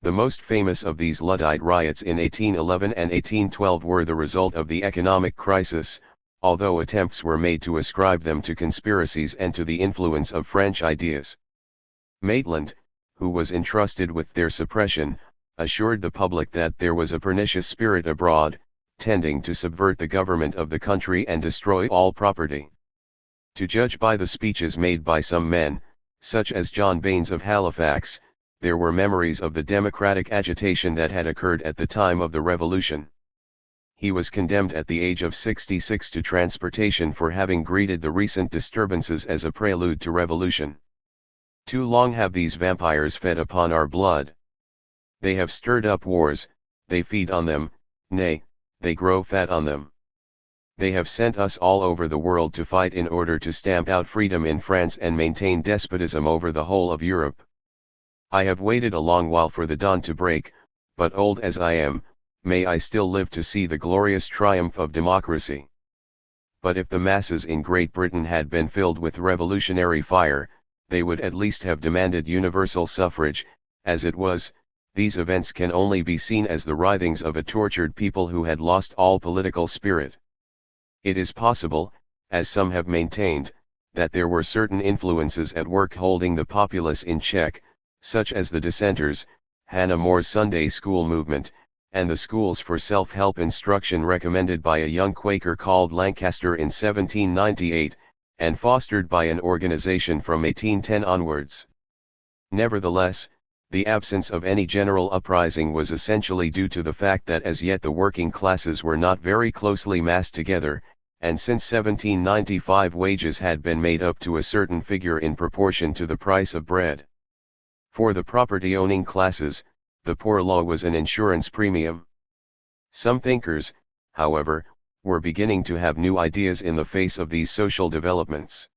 The most famous of these Luddite riots in 1811 and 1812 were the result of the economic crisis, although attempts were made to ascribe them to conspiracies and to the influence of French ideas. Maitland, who was entrusted with their suppression, assured the public that there was a pernicious spirit abroad, tending to subvert the government of the country and destroy all property. To judge by the speeches made by some men, such as John Baines of Halifax, there were memories of the democratic agitation that had occurred at the time of the Revolution. He was condemned at the age of 66 to transportation for having greeted the recent disturbances as a prelude to revolution. Too long have these vampires fed upon our blood. They have stirred up wars, they feed on them, nay, they grow fat on them. They have sent us all over the world to fight in order to stamp out freedom in France and maintain despotism over the whole of Europe. I have waited a long while for the dawn to break, but old as I am, may I still live to see the glorious triumph of democracy. But if the masses in Great Britain had been filled with revolutionary fire, they would at least have demanded universal suffrage. As it was, these events can only be seen as the writhings of a tortured people who had lost all political spirit. It is possible, as some have maintained, that there were certain influences at work holding the populace in check, such as the dissenters, Hannah More's Sunday school movement, and the schools for self-help instruction recommended by a young Quaker called Lancaster in 1798, and fostered by an organization from 1810 onwards. Nevertheless, the absence of any general uprising was essentially due to the fact that as yet the working classes were not very closely massed together, and since 1795 wages had been made up to a certain figure in proportion to the price of bread. For the property-owning classes, the poor law was an insurance premium. Some thinkers, however, were beginning to have new ideas in the face of these social developments.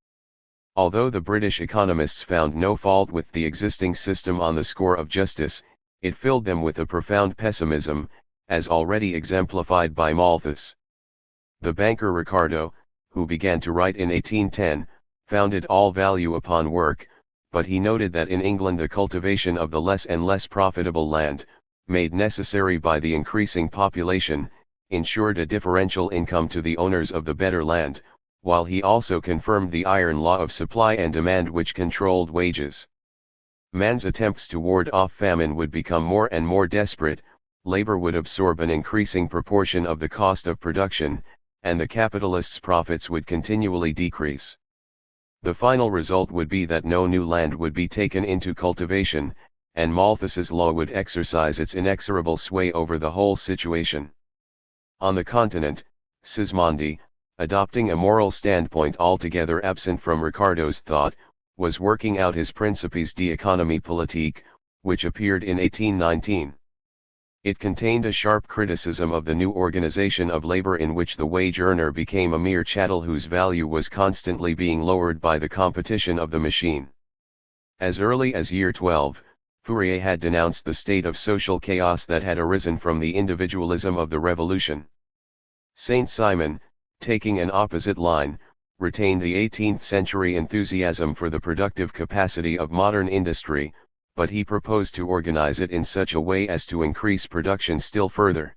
Although the British economists found no fault with the existing system on the score of justice, it filled them with a profound pessimism, as already exemplified by Malthus. The banker Ricardo, who began to write in 1810, founded all value upon work, but he noted that in England the cultivation of the less and less profitable land, made necessary by the increasing population, ensured a differential income to the owners of the better land, while he also confirmed the iron law of supply and demand which controlled wages. Man's attempts to ward off famine would become more and more desperate, labor would absorb an increasing proportion of the cost of production, and the capitalist's profits would continually decrease. The final result would be that no new land would be taken into cultivation, and Malthus's law would exercise its inexorable sway over the whole situation. On the continent, Sismondi, adopting a moral standpoint altogether absent from Ricardo's thought, was working out his Principes d'Economie Politique, which appeared in 1819. It contained a sharp criticism of the new organization of labor in which the wage earner became a mere chattel whose value was constantly being lowered by the competition of the machine. As early as year 12, Fourier had denounced the state of social chaos that had arisen from the individualism of the Revolution. Saint-Simon, taking an opposite line, retained the 18th-century enthusiasm for the productive capacity of modern industry, but he proposed to organize it in such a way as to increase production still further.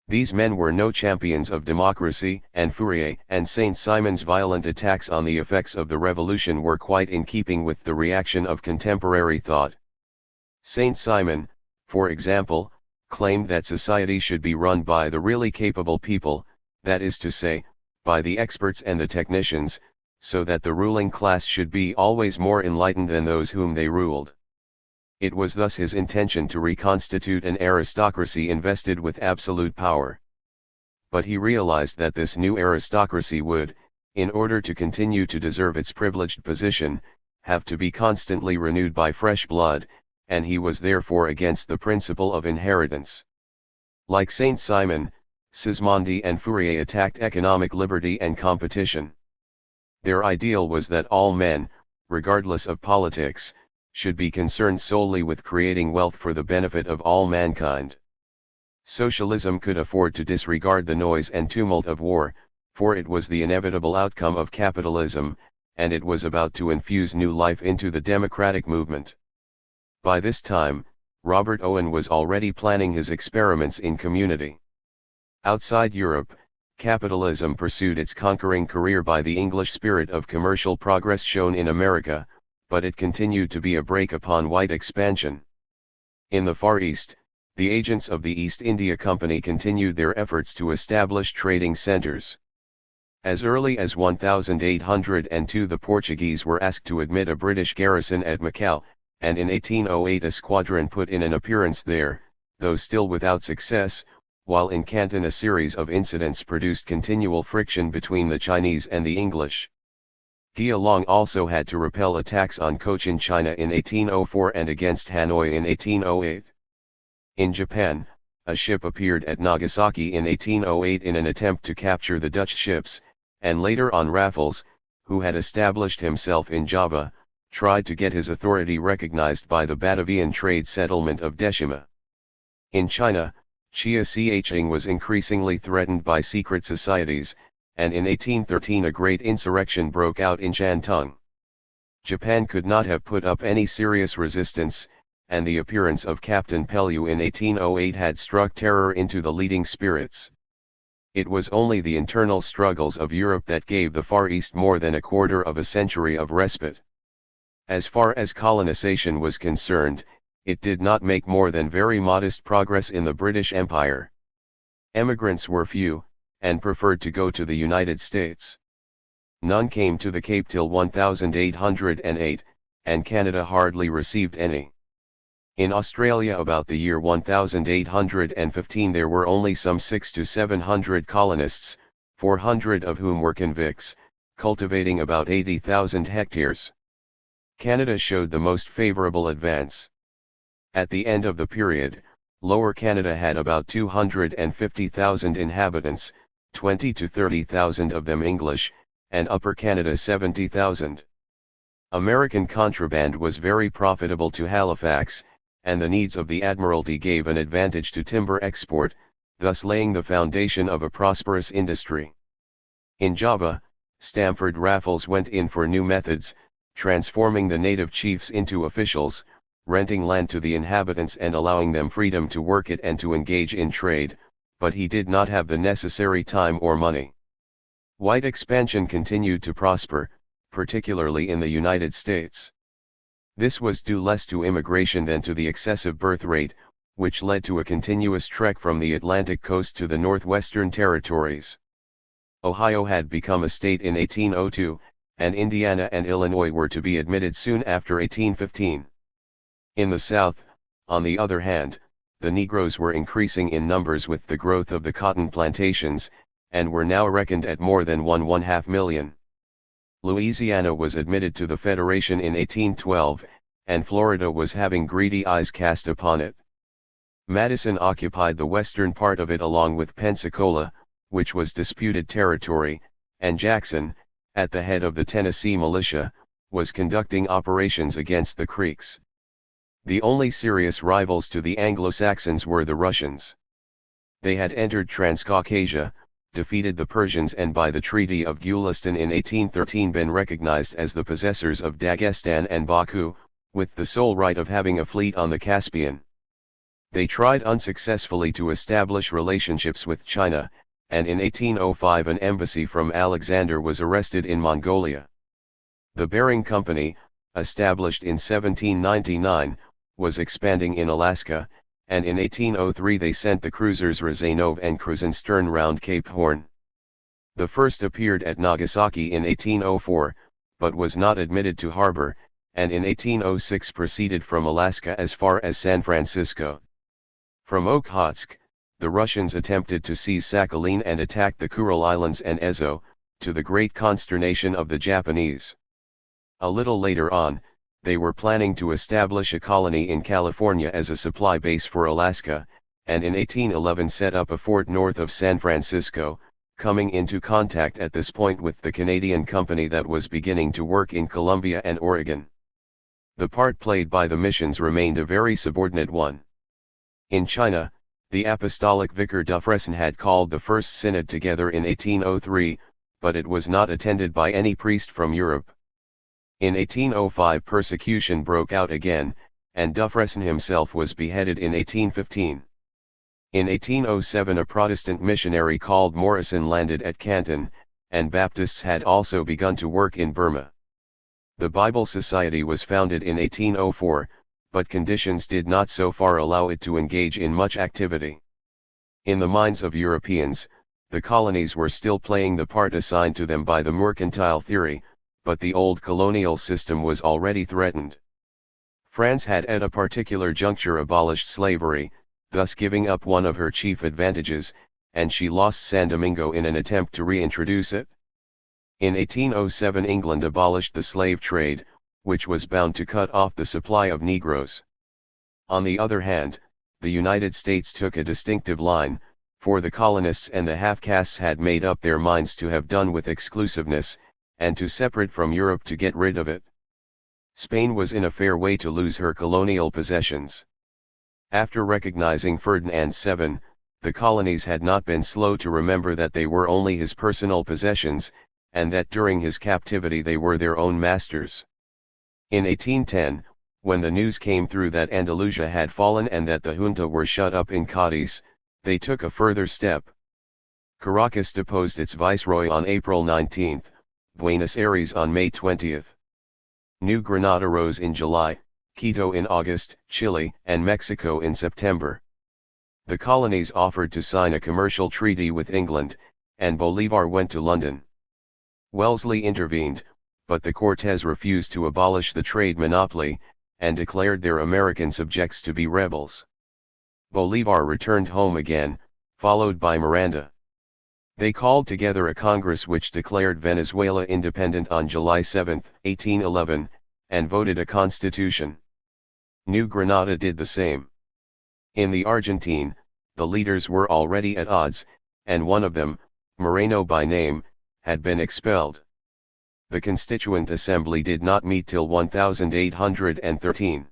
These men were no champions of democracy, and Fourier and Saint-Simon's violent attacks on the effects of the Revolution were quite in keeping with the reaction of contemporary thought. Saint-Simon, for example, claimed that society should be run by the really capable people, that is to say, by the experts and the technicians, so that the ruling class should be always more enlightened than those whom they ruled. It was thus his intention to reconstitute an aristocracy invested with absolute power. But he realized that this new aristocracy would, in order to continue to deserve its privileged position, have to be constantly renewed by fresh blood, and he was therefore against the principle of inheritance. Like Saint-Simon, Sismondi and Fourier attacked economic liberty and competition. Their ideal was that all men, regardless of politics, should be concerned solely with creating wealth for the benefit of all mankind. Socialism could afford to disregard the noise and tumult of war, for it was the inevitable outcome of capitalism, and it was about to infuse new life into the democratic movement. By this time, Robert Owen was already planning his experiments in community. Outside Europe, capitalism pursued its conquering career by the English spirit of commercial progress shown in America, but it continued to be a brake upon white expansion. In the Far East, the agents of the East India Company continued their efforts to establish trading centers. As early as 1802 the Portuguese were asked to admit a British garrison at Macau, and in 1808 a squadron put in an appearance there, though still without success, while in Canton a series of incidents produced continual friction between the Chinese and the English. Gia Long also had to repel attacks on Cochin China in 1804 and against Hanoi in 1808. In Japan, a ship appeared at Nagasaki in 1808 in an attempt to capture the Dutch ships, and later on Raffles, who had established himself in Java, tried to get his authority recognized by the Batavian trade settlement of Deshima. In China, Chia Ching was increasingly threatened by secret societies, and in 1813 a great insurrection broke out in Shantung. Japan could not have put up any serious resistance, and the appearance of Captain Pellew in 1808 had struck terror into the leading spirits. It was only the internal struggles of Europe that gave the Far East more than a quarter of a century of respite. As far as colonization was concerned, it did not make more than very modest progress in the British Empire. Emigrants were few, and preferred to go to the United States. None came to the Cape till 1808, and Canada hardly received any. In Australia about the year 1815 there were only some 600 to 700 colonists, 400 of whom were convicts, cultivating about 80,000 hectares. Canada showed the most favourable advance. At the end of the period, Lower Canada had about 250,000 inhabitants, 20 to 30,000 of them English, and Upper Canada 70,000. American contraband was very profitable to Halifax, and the needs of the Admiralty gave an advantage to timber export, thus laying the foundation of a prosperous industry. In Java, Stamford Raffles went in for new methods, transforming the native chiefs into officials, renting land to the inhabitants and allowing them freedom to work it and to engage in trade, but he did not have the necessary time or money. White expansion continued to prosper, particularly in the United States. This was due less to immigration than to the excessive birth rate, which led to a continuous trek from the Atlantic coast to the Northwestern Territories. Ohio had become a state in 1802, and Indiana and Illinois were to be admitted soon after 1815. In the South, on the other hand, the Negroes were increasing in numbers with the growth of the cotton plantations, and were now reckoned at more than 1.5 million. Louisiana was admitted to the Federation in 1812, and Florida was having greedy eyes cast upon it. Madison occupied the western part of it along with Pensacola, which was disputed territory, and Jackson, at the head of the Tennessee militia, was conducting operations against the Creeks. The only serious rivals to the Anglo-Saxons were the Russians. They had entered Transcaucasia, defeated the Persians and by the Treaty of Gulistan in 1813 been recognized as the possessors of Dagestan and Baku, with the sole right of having a fleet on the Caspian. They tried unsuccessfully to establish relationships with China, and in 1805 an embassy from Alexander was arrested in Mongolia. The Bering Company, established in 1799, was expanding in Alaska, and in 1803 they sent the cruisers Razanov and Krusenstern round Cape Horn. The first appeared at Nagasaki in 1804, but was not admitted to harbor, and in 1806 proceeded from Alaska as far as San Francisco. From Okhotsk, the Russians attempted to seize Sakhalin and attacked the Kuril Islands and Ezo, to the great consternation of the Japanese. A little later on, they were planning to establish a colony in California as a supply base for Alaska, and in 1811 set up a fort north of San Francisco, coming into contact at this point with the Canadian company that was beginning to work in Columbia and Oregon. The part played by the missions remained a very subordinate one. In China, the apostolic vicar Dufresne had called the first synod together in 1803, but it was not attended by any priest from Europe. In 1805 persecution broke out again, and Dufresne himself was beheaded in 1815. In 1807 a Protestant missionary called Morrison landed at Canton, and Baptists had also begun to work in Burma. The Bible Society was founded in 1804, but conditions did not so far allow it to engage in much activity. In the minds of Europeans, the colonies were still playing the part assigned to them by the mercantile theory, but the old colonial system was already threatened. France had at a particular juncture abolished slavery, thus giving up one of her chief advantages, and she lost San Domingo in an attempt to reintroduce it. In 1807 England abolished the slave trade, which was bound to cut off the supply of Negroes. On the other hand, the United States took a distinctive line, for the colonists and the half-castes had made up their minds to have done with exclusiveness, and to separate from Europe to get rid of it. Spain was in a fair way to lose her colonial possessions. After recognizing Ferdinand VII, the colonies had not been slow to remember that they were only his personal possessions, and that during his captivity they were their own masters. In 1810, when the news came through that Andalusia had fallen and that the junta were shut up in Cadiz, they took a further step. Caracas deposed its viceroy on April 19, Buenos Aires on May 20. New Granada rose in July, Quito in August, Chile and Mexico in September. The colonies offered to sign a commercial treaty with England, and Bolívar went to London. Wellesley intervened, but the Cortes refused to abolish the trade monopoly, and declared their American subjects to be rebels. Bolívar returned home again, followed by Miranda. They called together a Congress which declared Venezuela independent on July 7, 1811, and voted a constitution. New Granada did the same. In the Argentine, the leaders were already at odds, and one of them, Moreno by name, had been expelled. The Constituent Assembly did not meet till 1813.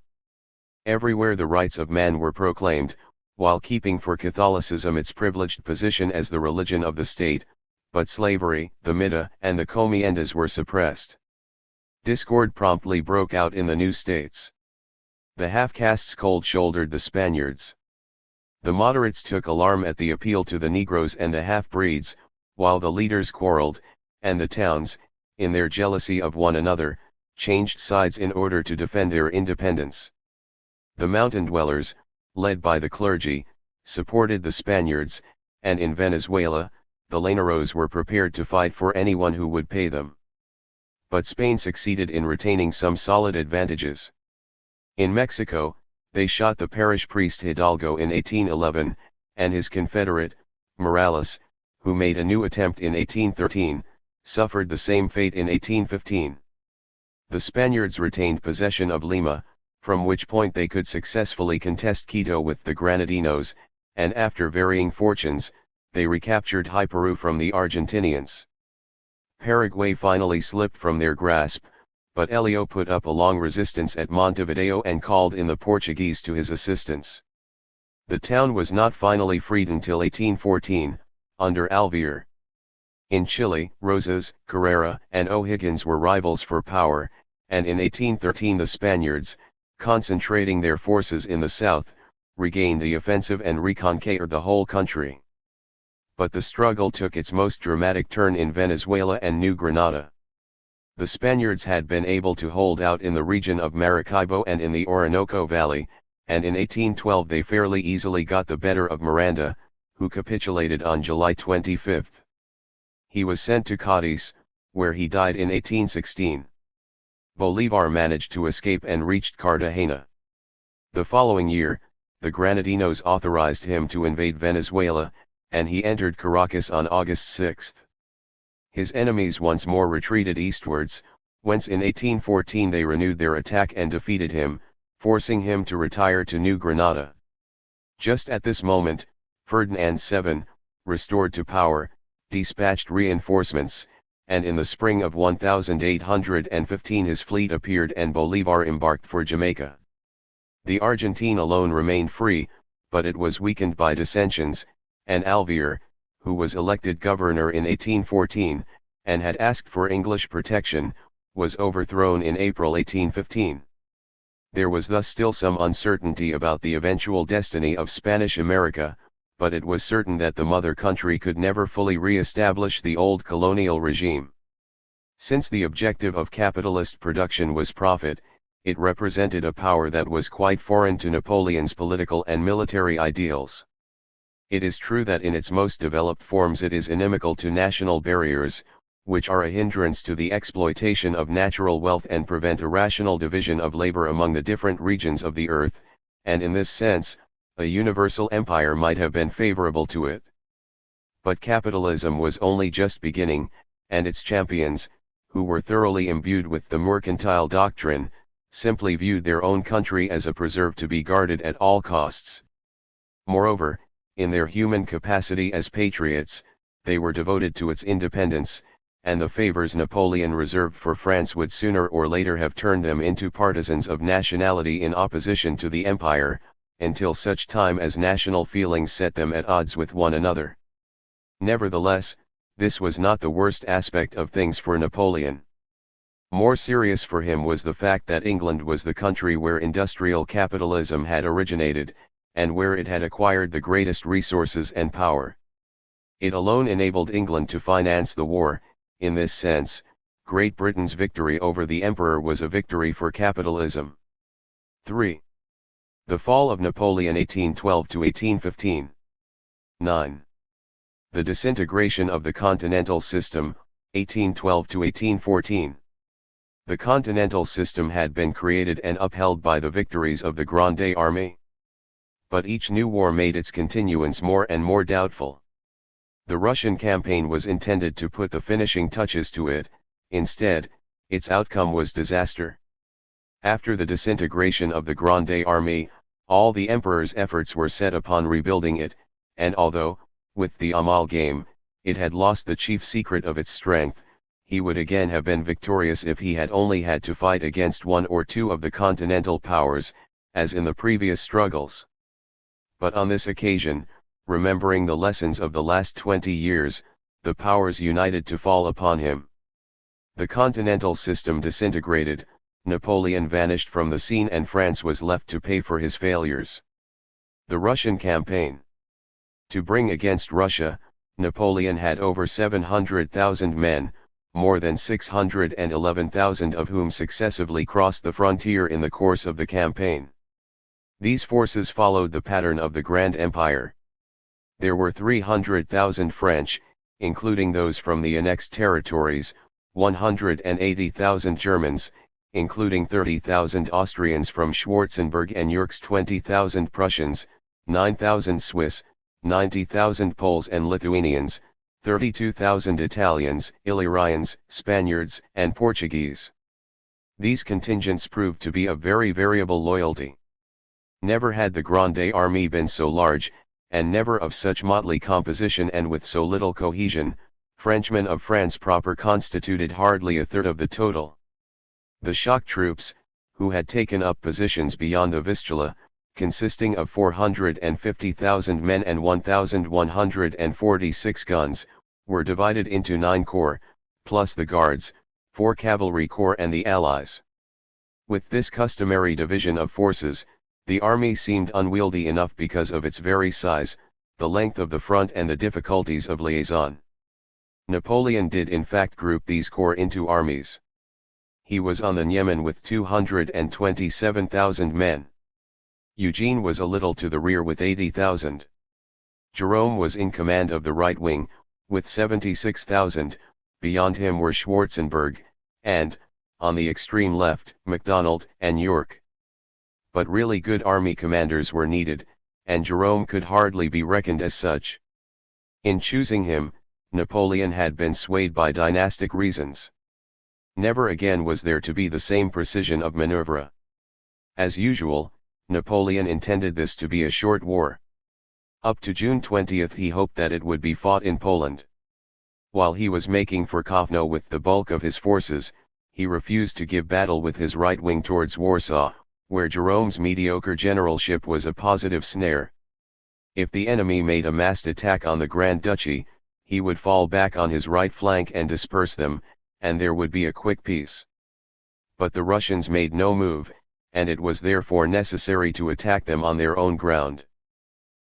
Everywhere the rights of man were proclaimed, while keeping for Catholicism its privileged position as the religion of the state, but slavery, the mita, and the comiendas were suppressed. Discord promptly broke out in the new states. The half-castes cold-shouldered the Spaniards. The moderates took alarm at the appeal to the Negroes and the half-breeds, while the leaders quarreled, and the towns, in their jealousy of one another, changed sides in order to defend their independence. The mountain dwellers, led by the clergy, supported the Spaniards, and in Venezuela, the llaneros were prepared to fight for anyone who would pay them. But Spain succeeded in retaining some solid advantages. In Mexico, they shot the parish priest Hidalgo in 1811, and his confederate, Morales, who made a new attempt in 1813, suffered the same fate in 1815. The Spaniards retained possession of Lima, from which point they could successfully contest Quito with the Granadinos, and after varying fortunes, they recaptured High Peru from the Argentinians. Paraguay finally slipped from their grasp, but Elio put up a long resistance at Montevideo and called in the Portuguese to his assistance. The town was not finally freed until 1814, under Alvear. In Chile, Rosas, Carrera, and O'Higgins were rivals for power, and in 1813 the Spaniards, concentrating their forces in the south, regained the offensive and reconquered the whole country. But the struggle took its most dramatic turn in Venezuela and New Granada. The Spaniards had been able to hold out in the region of Maracaibo and in the Orinoco Valley, and in 1812 they fairly easily got the better of Miranda, who capitulated on July 25. He was sent to Cadiz, where he died in 1816. Bolívar managed to escape and reached Cartagena. The following year, the Granadinos authorized him to invade Venezuela, and he entered Caracas on August 6. His enemies once more retreated eastwards, whence in 1814 they renewed their attack and defeated him, forcing him to retire to New Granada. Just at this moment, Ferdinand VII, restored to power, dispatched reinforcements, and in the spring of 1815 his fleet appeared and Bolívar embarked for Jamaica. The Argentine alone remained free, but it was weakened by dissensions, and Alvear, who was elected governor in 1814, and had asked for English protection, was overthrown in April 1815. There was thus still some uncertainty about the eventual destiny of Spanish America, but it was certain that the mother country could never fully re-establish the old colonial regime. Since the objective of capitalist production was profit, it represented a power that was quite foreign to Napoleon's political and military ideals. It is true that in its most developed forms it is inimical to national barriers, which are a hindrance to the exploitation of natural wealth and prevent a rational division of labor among the different regions of the earth, and in this sense, a universal empire might have been favorable to it. But capitalism was only just beginning, and its champions, who were thoroughly imbued with the mercantile doctrine, simply viewed their own country as a preserve to be guarded at all costs. Moreover, in their human capacity as patriots, they were devoted to its independence, and the favors Napoleon reserved for France would sooner or later have turned them into partisans of nationality in opposition to the empire, until such time as national feelings set them at odds with one another. Nevertheless, this was not the worst aspect of things for Napoleon. More serious for him was the fact that England was the country where industrial capitalism had originated, and where it had acquired the greatest resources and power. It alone enabled England to finance the war. In this sense, Great Britain's victory over the Emperor was a victory for capitalism. 3. The fall of Napoleon 1812–1815. 9. The disintegration of the continental system, 1812–1814. The continental system had been created and upheld by the victories of the Grande Armée. But each new war made its continuance more and more doubtful. The Russian campaign was intended to put the finishing touches to it. Instead, its outcome was disaster. After the disintegration of the Grande Armée, all the emperor's efforts were set upon rebuilding it, and although, with the amalgame, it had lost the chief secret of its strength, he would again have been victorious if he had only had to fight against one or two of the continental powers, as in the previous struggles. But on this occasion, remembering the lessons of the last 20 years, the powers united to fall upon him. The continental system disintegrated, Napoleon vanished from the scene, and France was left to pay for his failures. The Russian campaign. To bring against Russia, Napoleon had over 700,000 men, more than 611,000 of whom successively crossed the frontier in the course of the campaign. These forces followed the pattern of the Grand Empire. There were 300,000 French, including those from the annexed territories, 180,000 Germans, including 30,000 Austrians from Schwarzenberg and Yerkes, 20,000 Prussians, 9,000 Swiss, 90,000 Poles and Lithuanians, 32,000 Italians, Illyrians, Spaniards, and Portuguese. These contingents proved to be of very variable loyalty. Never had the Grande Armée been so large, and never of such motley composition and with so little cohesion. Frenchmen of France proper constituted hardly a third of the total. The shock troops, who had taken up positions beyond the Vistula, consisting of 450,000 men and 1,146 guns, were divided into 9 corps, plus the Guards, 4 cavalry corps and the Allies. With this customary division of forces, the army seemed unwieldy enough because of its very size, the length of the front and the difficulties of liaison. Napoleon did in fact group these corps into armies. He was on the Niemen with 227,000 men. Eugene was a little to the rear with 80,000. Jerome was in command of the right wing, with 76,000, beyond him were Schwarzenberg, and, on the extreme left, MacDonald and York. But really good army commanders were needed, and Jerome could hardly be reckoned as such. In choosing him, Napoleon had been swayed by dynastic reasons. Never again was there to be the same precision of maneuver. As usual, Napoleon intended this to be a short war. Up to June 20 he hoped that it would be fought in Poland. While he was making for Kovno with the bulk of his forces, he refused to give battle with his right wing towards Warsaw, where Jerome's mediocre generalship was a positive snare. If the enemy made a massed attack on the Grand Duchy, he would fall back on his right flank and disperse them, and there would be a quick peace. But the Russians made no move, and it was therefore necessary to attack them on their own ground.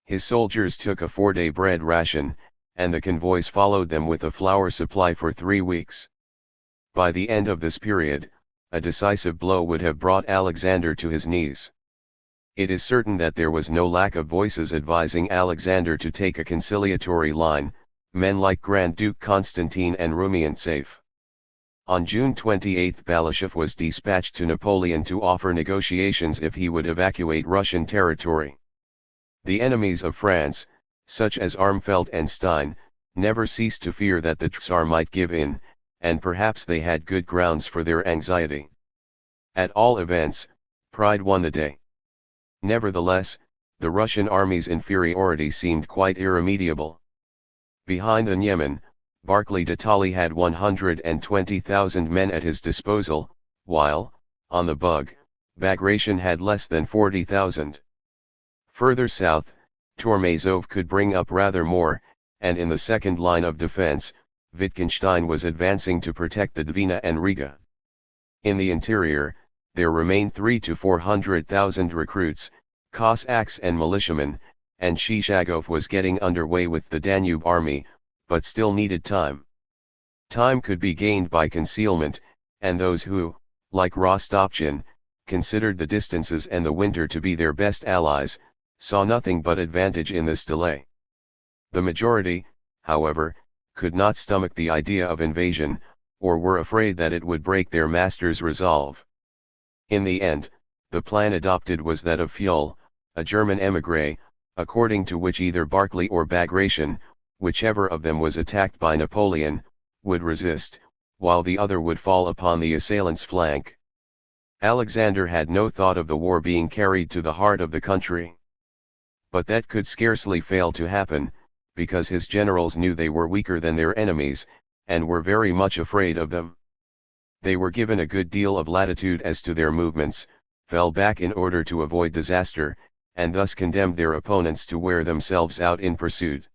His soldiers took a 4-day bread ration, and the convoys followed them with a flour supply for 3 weeks. By the end of this period, a decisive blow would have brought Alexander to his knees. It is certain that there was no lack of voices advising Alexander to take a conciliatory line, men like Grand Duke Constantine and Rumyantsev. On June 28 Balashov was dispatched to Napoleon to offer negotiations if he would evacuate Russian territory. The enemies of France, such as Armfeldt and Stein, never ceased to fear that the Tsar might give in, and perhaps they had good grounds for their anxiety. At all events, pride won the day. Nevertheless, the Russian army's inferiority seemed quite irremediable. Behind the Niemen, Barclay de Tolly had 120,000 men at his disposal, while, on the Bug, Bagration had less than 40,000. Further south, Tormazov could bring up rather more, and in the second line of defense, Wittgenstein was advancing to protect the Dvina and Riga. In the interior, there remained 300,000 to 400,000 recruits, Cossacks and militiamen, and Shishagov was getting underway with the Danube army, but still needed time. Time could be gained by concealment, and those who, like Rostopchin, considered the distances and the winter to be their best allies, saw nothing but advantage in this delay. The majority, however, could not stomach the idea of invasion, or were afraid that it would break their master's resolve. In the end, the plan adopted was that of Fuel, a German émigré, according to which either Barclay or Bagration, whichever of them was attacked by Napoleon, would resist, while the other would fall upon the assailant's flank. Alexander had no thought of the war being carried to the heart of the country. But that could scarcely fail to happen, because his generals knew they were weaker than their enemies, and were very much afraid of them. They were given a good deal of latitude as to their movements, fell back in order to avoid disaster, and thus condemned their opponents to wear themselves out in pursuit.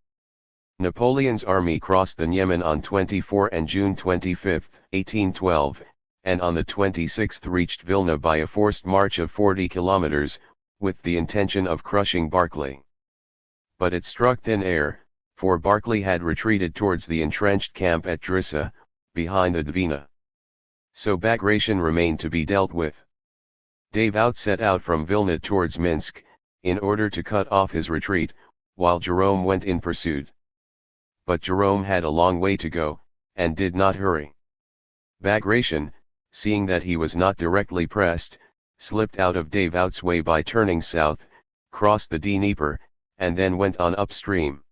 Napoleon's army crossed the Niemen on 24 and June 25, 1812, and on the 26th reached Vilna by a forced march of 40 kilometers, with the intention of crushing Barclay. But it struck thin air, for Barclay had retreated towards the entrenched camp at Drissa, behind the Dvina. So Bagration remained to be dealt with. Davout set out from Vilna towards Minsk, in order to cut off his retreat, while Jerome went in pursuit. But Jerome had a long way to go, and did not hurry. Bagration, seeing that he was not directly pressed, slipped out of Davout's way by turning south, crossed the Dnieper, and then went on upstream.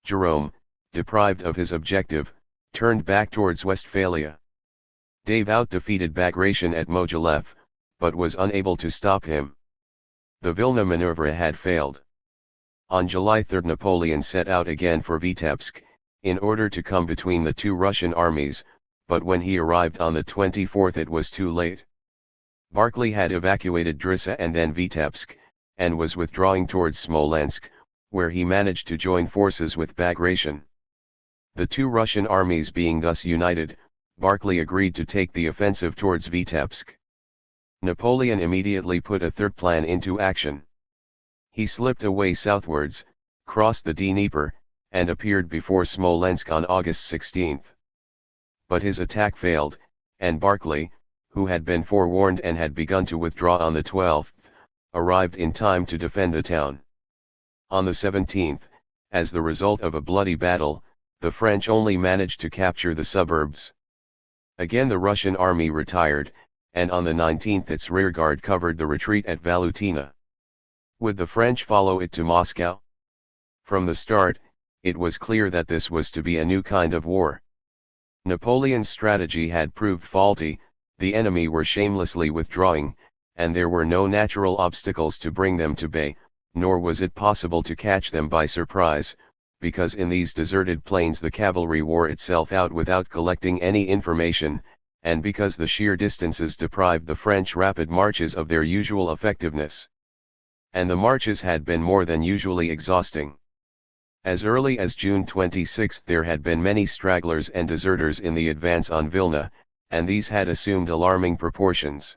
Jerome, deprived of his objective, turned back towards Westphalia. Davout defeated Bagration at Mogilev, but was unable to stop him. The Vilna maneuver had failed. On July 3 Napoleon set out again for Vitebsk, in order to come between the two Russian armies, but when he arrived on the 24th it was too late. Barclay had evacuated Drissa and then Vitebsk, and was withdrawing towards Smolensk, where he managed to join forces with Bagration. The two Russian armies being thus united, Barclay agreed to take the offensive towards Vitebsk. Napoleon immediately put a third plan into action. He slipped away southwards, crossed the Dnieper, and appeared before Smolensk on August 16. But his attack failed, and Barclay, who had been forewarned and had begun to withdraw on the 12th, arrived in time to defend the town. On the 17th, as the result of a bloody battle, the French only managed to capture the suburbs. Again the Russian army retired, and on the 19th its rearguard covered the retreat at Valutina. Would the French follow it to Moscow? From the start, it was clear that this was to be a new kind of war. Napoleon's strategy had proved faulty, the enemy were shamelessly withdrawing, and there were no natural obstacles to bring them to bay, nor was it possible to catch them by surprise, because in these deserted plains the cavalry wore itself out without collecting any information, and because the sheer distances deprived the French rapid marches of their usual effectiveness. And the marches had been more than usually exhausting. As early as June 26 there had been many stragglers and deserters in the advance on Vilna, and these had assumed alarming proportions.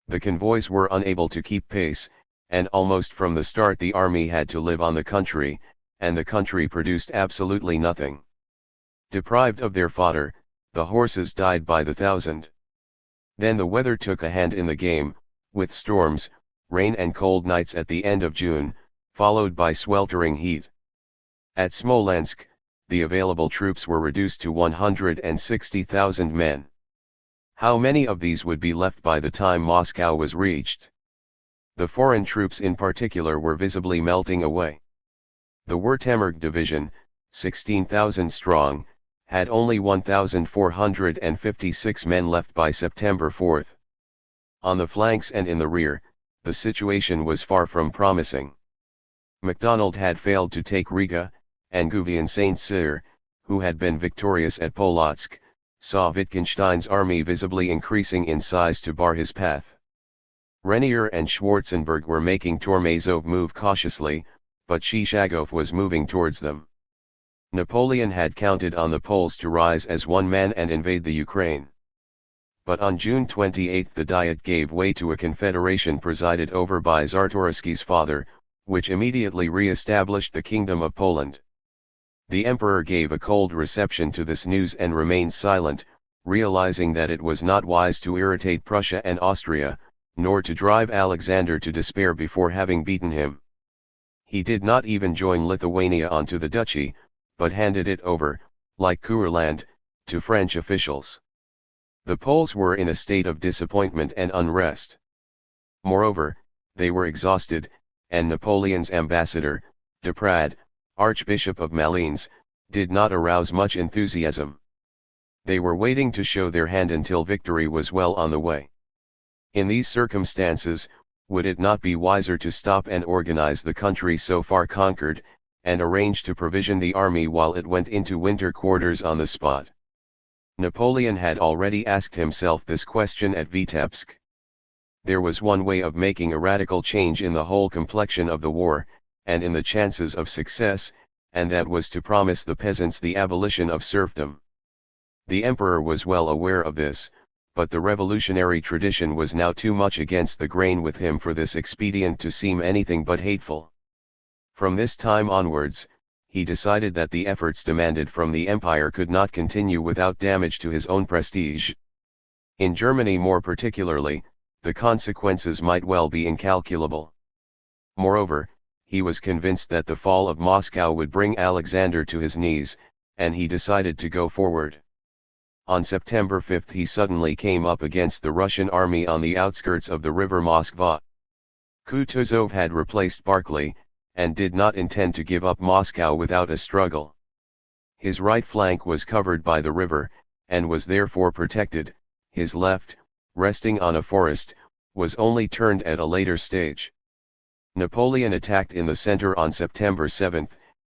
The convoys were unable to keep pace, and almost from the start the army had to live on the country, and the country produced absolutely nothing. Deprived of their fodder, the horses died by the thousand. Then the weather took a hand in the game, with storms, rain and cold nights at the end of June, followed by sweltering heat. At Smolensk, the available troops were reduced to 160,000 men. How many of these would be left by the time Moscow was reached? The foreign troops in particular were visibly melting away. The Württemberg division, 16,000 strong, had only 1,456 men left by September 4. On the flanks and in the rear, the situation was far from promising. MacDonald had failed to take Riga, and Gouvion Saint-Cyr, who had been victorious at Polotsk, saw Wittgenstein's army visibly increasing in size to bar his path. Renier and Schwarzenberg were making Tormazov move cautiously, but Shishagov was moving towards them. Napoleon had counted on the Poles to rise as one man and invade the Ukraine. But on June 28 the Diet gave way to a confederation presided over by Czartoryski's father, which immediately re-established the Kingdom of Poland. The Emperor gave a cold reception to this news and remained silent, realizing that it was not wise to irritate Prussia and Austria, nor to drive Alexander to despair before having beaten him. He did not even join Lithuania onto the duchy, but handed it over, like Courland, to French officials. The Poles were in a state of disappointment and unrest. Moreover, they were exhausted, and Napoleon's ambassador, Deprade, Archbishop of Malines, did not arouse much enthusiasm. They were waiting to show their hand until victory was well on the way. In these circumstances, would it not be wiser to stop and organize the country so far conquered, and arrange to provision the army while it went into winter quarters on the spot? Napoleon had already asked himself this question at Vitebsk. There was one way of making a radical change in the whole complexion of the war, and in the chances of success, and that was to promise the peasants the abolition of serfdom. The emperor was well aware of this, but the revolutionary tradition was now too much against the grain with him for this expedient to seem anything but hateful. From this time onwards, he decided that the efforts demanded from the empire could not continue without damage to his own prestige. In Germany more particularly, the consequences might well be incalculable. Moreover, he was convinced that the fall of Moscow would bring Alexander to his knees, and he decided to go forward. On September 5 he suddenly came up against the Russian army on the outskirts of the river Moskva. Kutuzov had replaced Barclay, and did not intend to give up Moscow without a struggle. His right flank was covered by the river, and was therefore protected. His left, resting on a forest, was only turned at a later stage. Napoleon attacked in the center on September 7,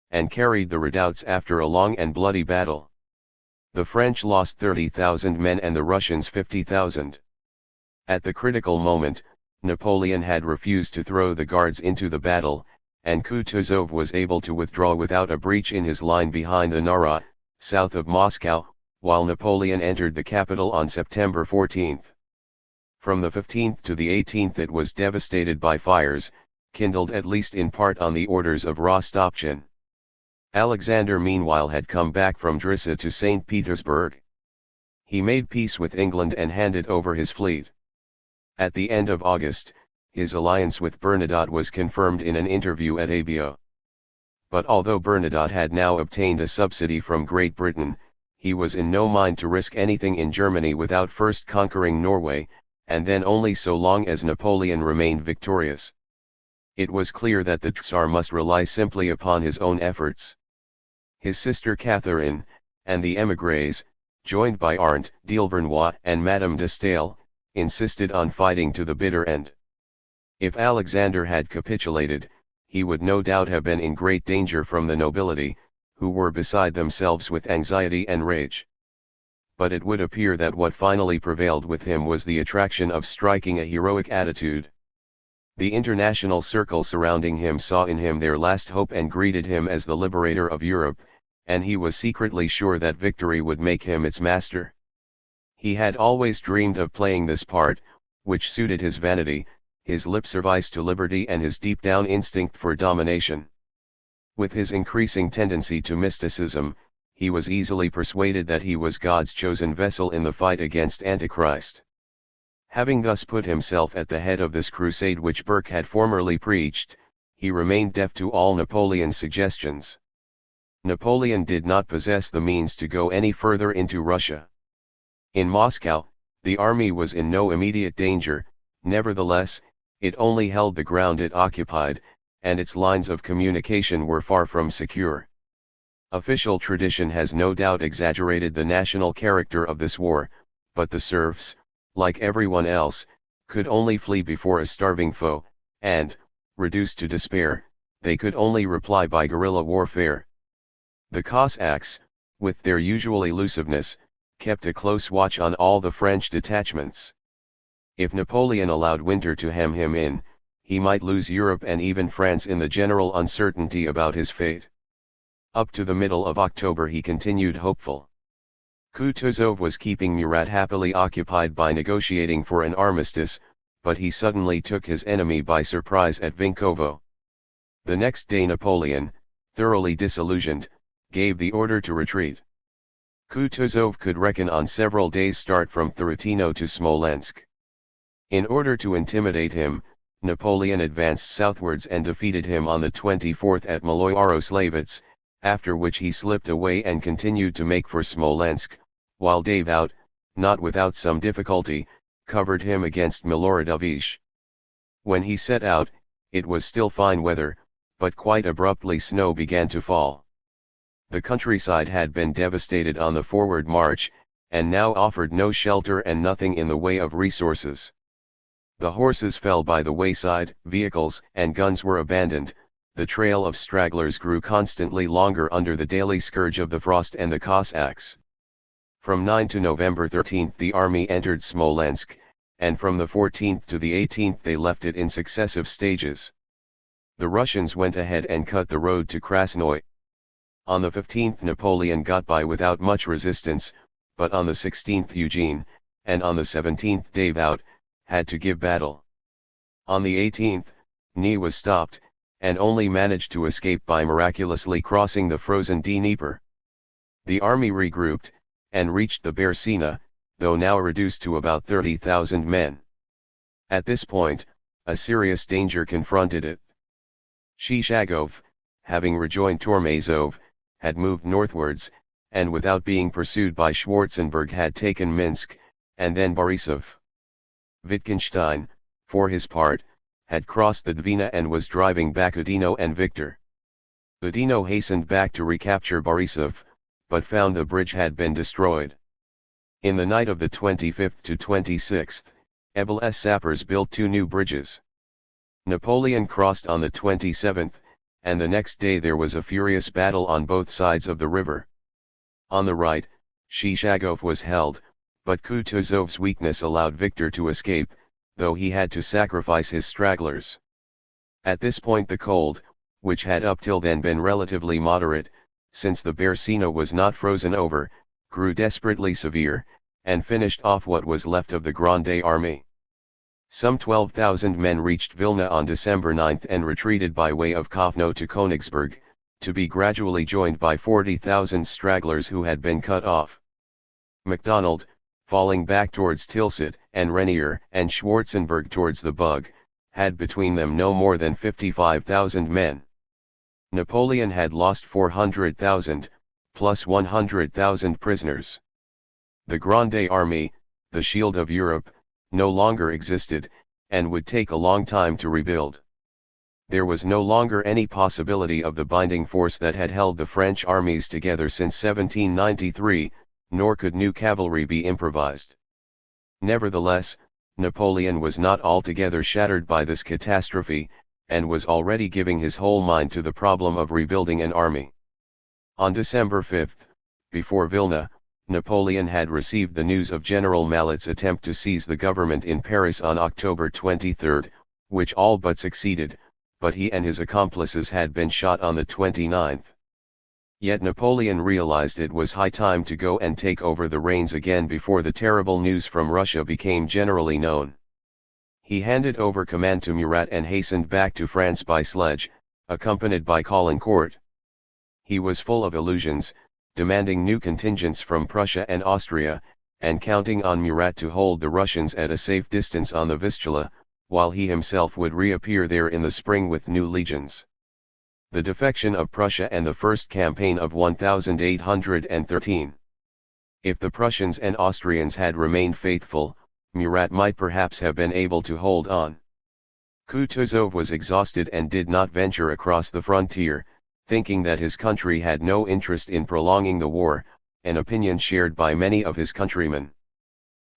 and carried the redoubts after a long and bloody battle. The French lost 30,000 men and the Russians 50,000. At the critical moment, Napoleon had refused to throw the guards into the battle, and Kutuzov was able to withdraw without a breach in his line behind the Nara, south of Moscow, while Napoleon entered the capital on September 14. From the 15th to the 18th it was devastated by fires, kindled at least in part on the orders of Rostopchin. Alexander meanwhile had come back from Drissa to St. Petersburg. He made peace with England and handed over his fleet. At the end of August, his alliance with Bernadotte was confirmed in an interview at Abio. But although Bernadotte had now obtained a subsidy from Great Britain, he was in no mind to risk anything in Germany without first conquering Norway, and then only so long as Napoleon remained victorious. It was clear that the Tsar must rely simply upon his own efforts. His sister Catherine, and the émigrés, joined by Arndt, d'Ilvernois and Madame de Staël, insisted on fighting to the bitter end. If Alexander had capitulated, he would no doubt have been in great danger from the nobility, who were beside themselves with anxiety and rage. But it would appear that what finally prevailed with him was the attraction of striking a heroic attitude. The international circle surrounding him saw in him their last hope and greeted him as the liberator of Europe, and he was secretly sure that victory would make him its master. He had always dreamed of playing this part, which suited his vanity, his lip service to liberty and his deep-down instinct for domination. With his increasing tendency to mysticism, he was easily persuaded that he was God's chosen vessel in the fight against Antichrist. Having thus put himself at the head of this crusade which Burke had formerly preached, he remained deaf to all Napoleon's suggestions. Napoleon did not possess the means to go any further into Russia. In Moscow, the army was in no immediate danger, nevertheless, it only held the ground it occupied, and its lines of communication were far from secure. Official tradition has no doubt exaggerated the national character of this war, but the serfs, like everyone else, could only flee before a starving foe, and, reduced to despair, they could only reply by guerrilla warfare. The Cossacks, with their usual elusiveness, kept a close watch on all the French detachments. If Napoleon allowed winter to hem him in, he might lose Europe and even France in the general uncertainty about his fate. Up to the middle of October he continued hopeful. Kutuzov was keeping Murat happily occupied by negotiating for an armistice, but he suddenly took his enemy by surprise at Vinkovo. The next day Napoleon, thoroughly disillusioned, gave the order to retreat. Kutuzov could reckon on several days' start from Tarutino to Smolensk. In order to intimidate him, Napoleon advanced southwards and defeated him on the 24th at Maloy-Yaroslavets, after which he slipped away and continued to make for Smolensk, while Davout, not without some difficulty, covered him against Miloradovich. When he set out, it was still fine weather, but quite abruptly snow began to fall. The countryside had been devastated on the forward march, and now offered no shelter and nothing in the way of resources. The horses fell by the wayside, vehicles and guns were abandoned, the trail of stragglers grew constantly longer under the daily scourge of the frost and the Cossacks. From 9 to November 13 the army entered Smolensk, and from the 14th to the 18th they left it in successive stages. The Russians went ahead and cut the road to Krasnoy. On the 15th Napoleon got by without much resistance, but on the 16th Eugene, and on the 17th Davout, had to give battle. On the 18th, Ney was stopped, and only managed to escape by miraculously crossing the frozen Dnieper. The army regrouped, and reached the Bersina, though now reduced to about 30,000 men. At this point, a serious danger confronted it. Shishagov, having rejoined Tormazov, had moved northwards, and without being pursued by Schwarzenberg had taken Minsk, and then Borisov. Wittgenstein, for his part, had crossed the Dvina and was driving back Udino and Victor. Udino hastened back to recapture Borisov, but found the bridge had been destroyed. In the night of the 25th to 26th, Ebel's sappers built 2 new bridges. Napoleon crossed on the 27th, and the next day there was a furious battle on both sides of the river. On the right, Shishagov was held, but Kutuzov's weakness allowed Victor to escape, though he had to sacrifice his stragglers. At this point the cold, which had up till then been relatively moderate, since the Bersina was not frozen over, grew desperately severe, and finished off what was left of the Grande Army. Some 12,000 men reached Vilna on December 9 and retreated by way of Kovno to Königsberg, to be gradually joined by 40,000 stragglers who had been cut off. MacDonald, falling back towards Tilsit, and Renier and Schwarzenberg towards the Bug, had between them no more than 55,000 men. Napoleon had lost 400,000, plus 100,000 prisoners. The Grande Army, the shield of Europe, no longer existed, and would take a long time to rebuild. There was no longer any possibility of the binding force that had held the French armies together since 1793, nor could new cavalry be improvised. Nevertheless, Napoleon was not altogether shattered by this catastrophe, and was already giving his whole mind to the problem of rebuilding an army. On December 5, before Vilna, Napoleon had received the news of General Mallet's attempt to seize the government in Paris on October 23, which all but succeeded, but he and his accomplices had been shot on the 29th. Yet Napoleon realized it was high time to go and take over the reins again before the terrible news from Russia became generally known. He handed over command to Murat and hastened back to France by sledge, accompanied by Caulaincourt. He was full of illusions, demanding new contingents from Prussia and Austria, and counting on Murat to hold the Russians at a safe distance on the Vistula, while he himself would reappear there in the spring with new legions. The defection of Prussia and the first campaign of 1813. If the Prussians and Austrians had remained faithful, Murat might perhaps have been able to hold on. Kutuzov was exhausted and did not venture across the frontier, thinking that his country had no interest in prolonging the war, an opinion shared by many of his countrymen.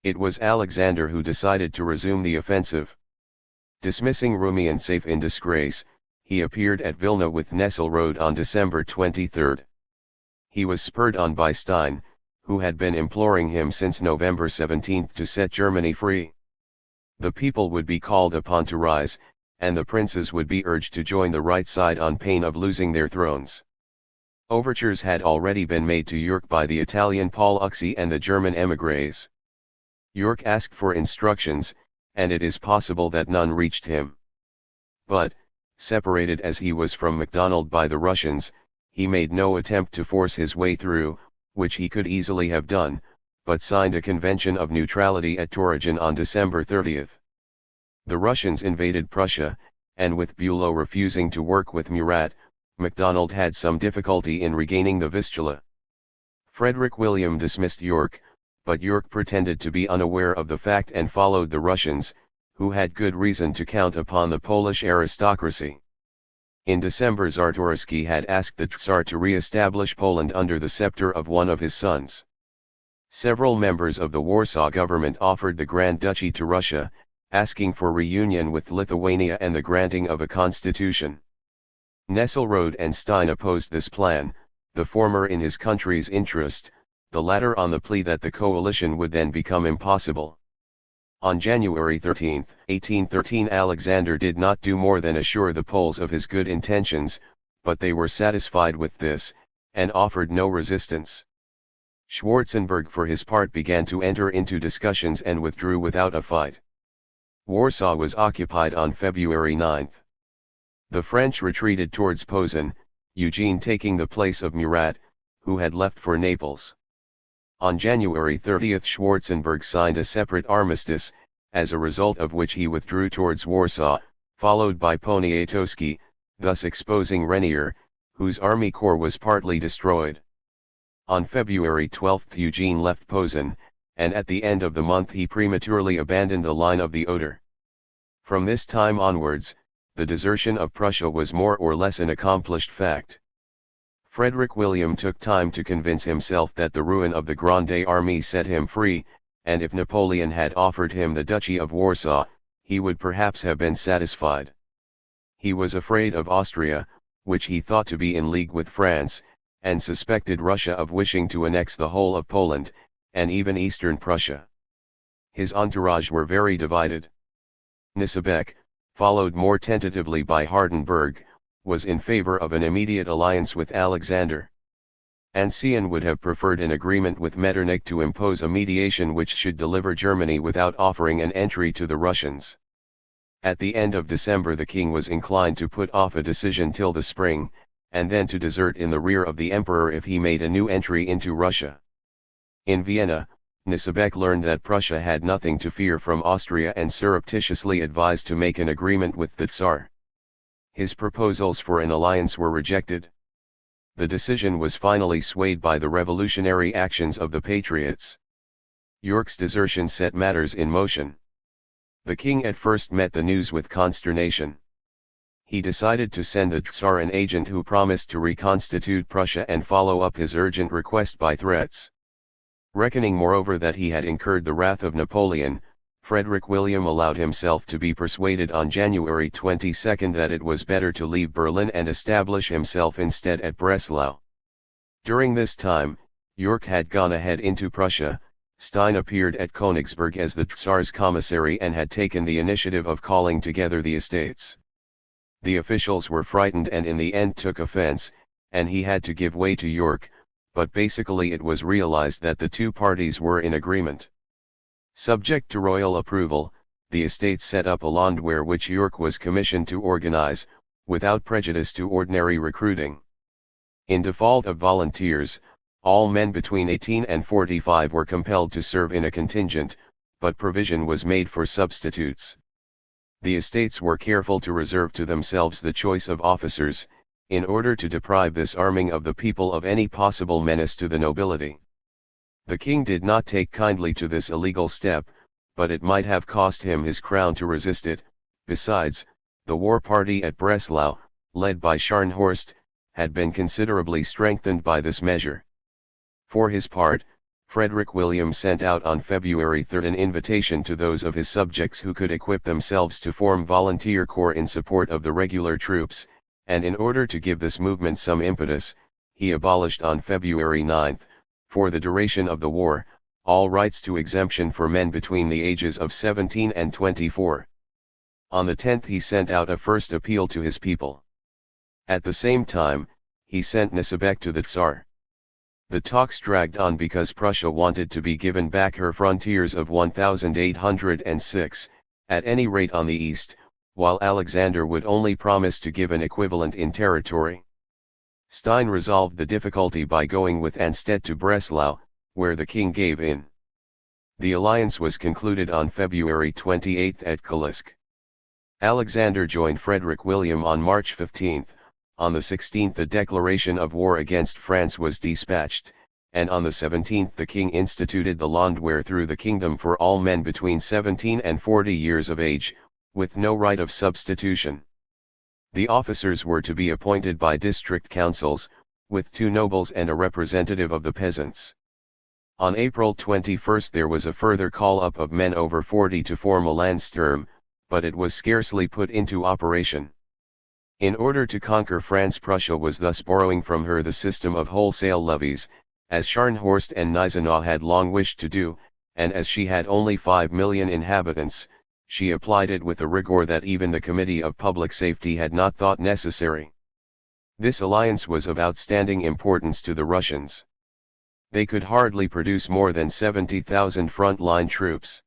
It was Alexander who decided to resume the offensive. Dismissing Rumian safe in disgrace, he appeared at Vilna with Nesselrode on December 23. He was spurred on by Stein, who had been imploring him since November 17 to set Germany free. The people would be called upon to rise, and the princes would be urged to join the right side on pain of losing their thrones. Overtures had already been made to York by the Italian Paulucci and the German émigrés. York asked for instructions, and it is possible that none reached him. But, separated as he was from MacDonald by the Russians, he made no attempt to force his way through, which he could easily have done, but signed a convention of neutrality at Torringen on December 30. The Russians invaded Prussia, and with Bülow refusing to work with Murat, MacDonald had some difficulty in regaining the Vistula. Frederick William dismissed York, but York pretended to be unaware of the fact and followed the Russians, who had good reason to count upon the Polish aristocracy. In December Czartoryski had asked the Tsar to re-establish Poland under the scepter of one of his sons. Several members of the Warsaw government offered the Grand Duchy to Russia, asking for reunion with Lithuania and the granting of a constitution. Nesselrode and Stein opposed this plan, the former in his country's interest, the latter on the plea that the coalition would then become impossible. On January 13, 1813, Alexander did not do more than assure the Poles of his good intentions, but they were satisfied with this, and offered no resistance. Schwarzenberg for his part began to enter into discussions and withdrew without a fight. Warsaw was occupied on February 9. The French retreated towards Posen, Eugene taking the place of Murat, who had left for Naples. On January 30 Schwarzenberg signed a separate armistice, as a result of which he withdrew towards Warsaw, followed by Poniatowski, thus exposing Renier, whose army corps was partly destroyed. On February 12 Eugene left Posen, and at the end of the month he prematurely abandoned the line of the Oder. From this time onwards, the desertion of Prussia was more or less an accomplished fact. Frederick William took time to convince himself that the ruin of the Grande Armée set him free, and if Napoleon had offered him the Duchy of Warsaw, he would perhaps have been satisfied. He was afraid of Austria, which he thought to be in league with France, and suspected Russia of wishing to annex the whole of Poland, and even eastern Prussia. His entourage were very divided. Knissebeck, followed more tentatively by Hardenberg, was in favor of an immediate alliance with Alexander. Ancillon would have preferred an agreement with Metternich to impose a mediation which should deliver Germany without offering an entry to the Russians. At the end of December the king was inclined to put off a decision till the spring, and then to desert in the rear of the emperor if he made a new entry into Russia. In Vienna, Knissebeck learned that Prussia had nothing to fear from Austria and surreptitiously advised to make an agreement with the Tsar. His proposals for an alliance were rejected. The decision was finally swayed by the revolutionary actions of the patriots. York's desertion set matters in motion. The king at first met the news with consternation. He decided to send the Tsar an agent who promised to reconstitute Prussia and follow up his urgent request by threats. Reckoning moreover that he had incurred the wrath of Napoleon, Frederick William allowed himself to be persuaded on January 22 that it was better to leave Berlin and establish himself instead at Breslau. During this time, York had gone ahead into Prussia, Stein appeared at Königsberg as the Tsar's commissary and had taken the initiative of calling together the estates. The officials were frightened and in the end took offense, and he had to give way to York, but basically it was realized that the two parties were in agreement. Subject to royal approval, the estates set up a Landwehr which York was commissioned to organize, without prejudice to ordinary recruiting. In default of volunteers, All men between 18 and 45 were compelled to serve in a contingent, but provision was made for substitutes. The estates were careful to reserve to themselves the choice of officers, in order to deprive this arming of the people of any possible menace to the nobility. The king did not take kindly to this illegal step, but it might have cost him his crown to resist it. Besides, the war party at Breslau, led by Scharnhorst, had been considerably strengthened by this measure. For his part, Frederick William sent out on February 3 an invitation to those of his subjects who could equip themselves to form volunteer corps in support of the regular troops, and in order to give this movement some impetus, he abolished on February 9, for the duration of the war, all rights to exemption for men between the ages of 17 and 24. On the 10th he sent out a first appeal to his people. At the same time, he sent Nsibek to the Tsar. The talks dragged on because Prussia wanted to be given back her frontiers of 1806, at any rate on the east, while Alexander would only promise to give an equivalent in territory. Stein resolved the difficulty by going with Anstedt to Breslau, where the king gave in. The alliance was concluded on February 28 at Kalisk. Alexander joined Frederick William on March 15. On the 16th a declaration of war against France was dispatched, and on the 17th the king instituted the Landwehr through the kingdom for all men between 17 and 40 years of age, with no right of substitution. The officers were to be appointed by district councils, with 2 nobles and a representative of the peasants. On April 21 there was a further call-up of men over 40 to form a Landsturm, but it was scarcely put into operation. In order to conquer France, Prussia was thus borrowing from her the system of wholesale levies, as Scharnhorst and Gneisenau had long wished to do, and as she had only 5 million inhabitants, she applied it with a rigor that even the Committee of Public Safety had not thought necessary. This alliance was of outstanding importance to the Russians. They could hardly produce more than 70,000 front-line troops.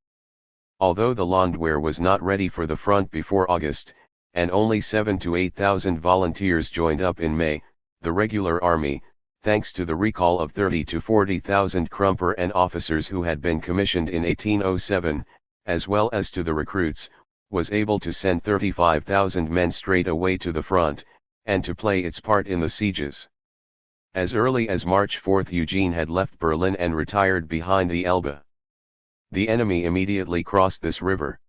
Although the Landwehr was not ready for the front before August, and only 7,000 to 8,000 volunteers joined up in May, the regular army, thanks to the recall of 30,000 to 40,000 Krumper and officers who had been commissioned in 1807, as well as to the recruits, was able to send 35,000 men straight away to the front, and to play its part in the sieges. As early as March 4 Eugene had left Berlin and retired behind the Elbe. The enemy immediately crossed this river.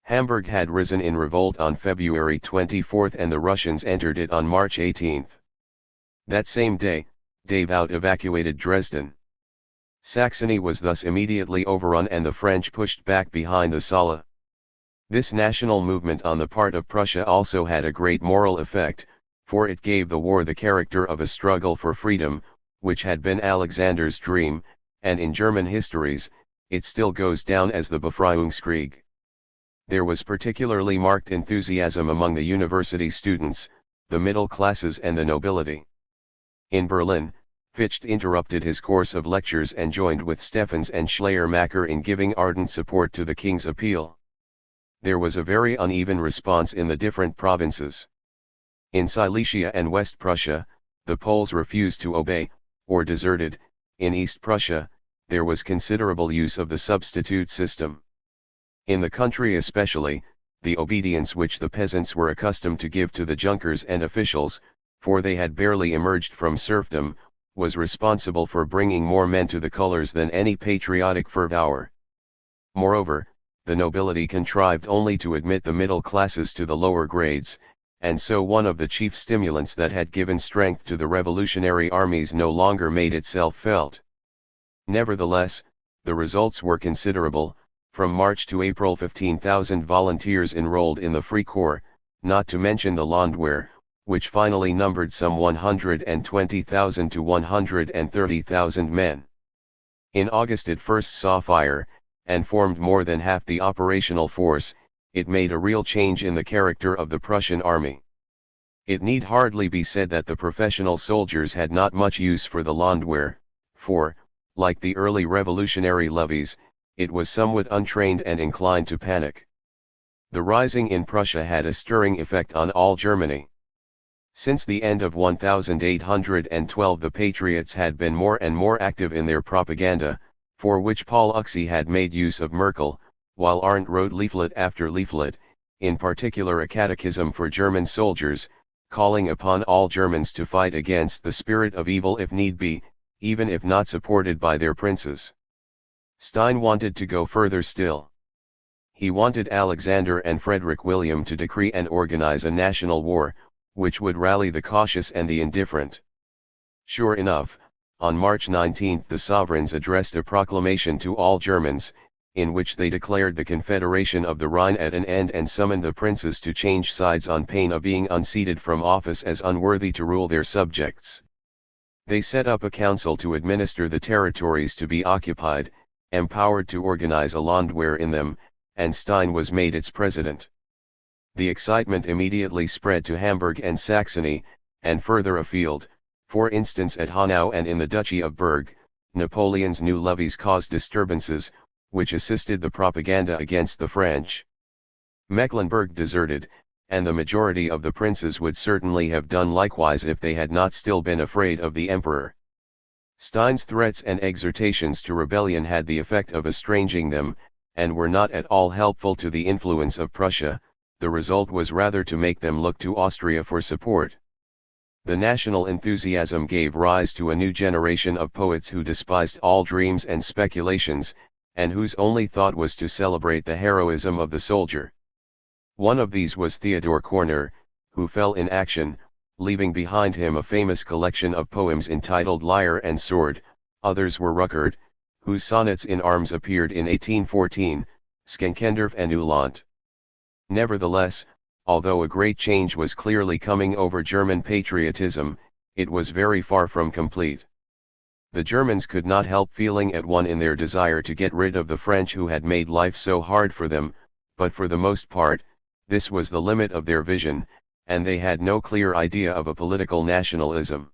Hamburg had risen in revolt on February 24 and the Russians entered it on March 18. That same day, Davout evacuated Dresden. Saxony was thus immediately overrun and the French pushed back behind the Saale. This national movement on the part of Prussia also had a great moral effect, for it gave the war the character of a struggle for freedom, which had been Alexander's dream, and in German histories, it still goes down as the Befreiungskrieg. There was particularly marked enthusiasm among the university students, the middle classes and the nobility. In Berlin, Fichte interrupted his course of lectures and joined with Steffens and Schleiermacher in giving ardent support to the king's appeal. There was a very uneven response in the different provinces. In Silesia and West Prussia, the Poles refused to obey, or deserted. In East Prussia, there was considerable use of the substitute system. In the country especially, the obedience which the peasants were accustomed to give to the Junkers and officials, for they had barely emerged from serfdom, was responsible for bringing more men to the colors than any patriotic fervor. Moreover, the nobility contrived only to admit the middle classes to the lower grades, and so one of the chief stimulants that had given strength to the revolutionary armies no longer made itself felt. Nevertheless, the results were considerable. From March to April 15,000 volunteers enrolled in the Free Corps, not to mention the Landwehr, which finally numbered some 120,000 to 130,000 men. In August it first saw fire, and formed more than half the operational force. It made a real change in the character of the Prussian army. It need hardly be said that the professional soldiers had not much use for the Landwehr, for, like the early revolutionary levies, it was somewhat untrained and inclined to panic. The rising in Prussia had a stirring effect on all Germany. Since the end of 1812 the Patriots had been more and more active in their propaganda, for which Paul Uxie had made use of Merkel, while Arndt wrote leaflet after leaflet, in particular a catechism for German soldiers, calling upon all Germans to fight against the spirit of evil if need be, even if not supported by their princes. Stein wanted to go further still. He wanted Alexander and Frederick William to decree and organize a national war, which would rally the cautious and the indifferent. Sure enough, on March 19 the sovereigns addressed a proclamation to all Germans, in which they declared the Confederation of the Rhine at an end and summoned the princes to change sides on pain of being unseated from office as unworthy to rule their subjects. They set up a council to administer the territories to be occupied, empowered to organize a Landwehr in them, and Stein was made its president. The excitement immediately spread to Hamburg and Saxony, and further afield, for instance at Hanau and in the Duchy of Berg. Napoleon's new levies caused disturbances, which assisted the propaganda against the French. Mecklenburg deserted, and the majority of the princes would certainly have done likewise if they had not still been afraid of the emperor. Stein's threats and exhortations to rebellion had the effect of estranging them, and were not at all helpful to the influence of Prussia. The result was rather to make them look to Austria for support. The national enthusiasm gave rise to a new generation of poets who despised all dreams and speculations, and whose only thought was to celebrate the heroism of the soldier. One of these was Theodor Korner, who fell in action, leaving behind him a famous collection of poems entitled Lyre and Sword. Others were Ruckert, whose sonnets in arms appeared in 1814, Schenkendorf and Uhland. Nevertheless, although a great change was clearly coming over German patriotism, it was very far from complete. The Germans could not help feeling at one in their desire to get rid of the French who had made life so hard for them, but for the most part, this was the limit of their vision, and they had no clear idea of a political nationalism.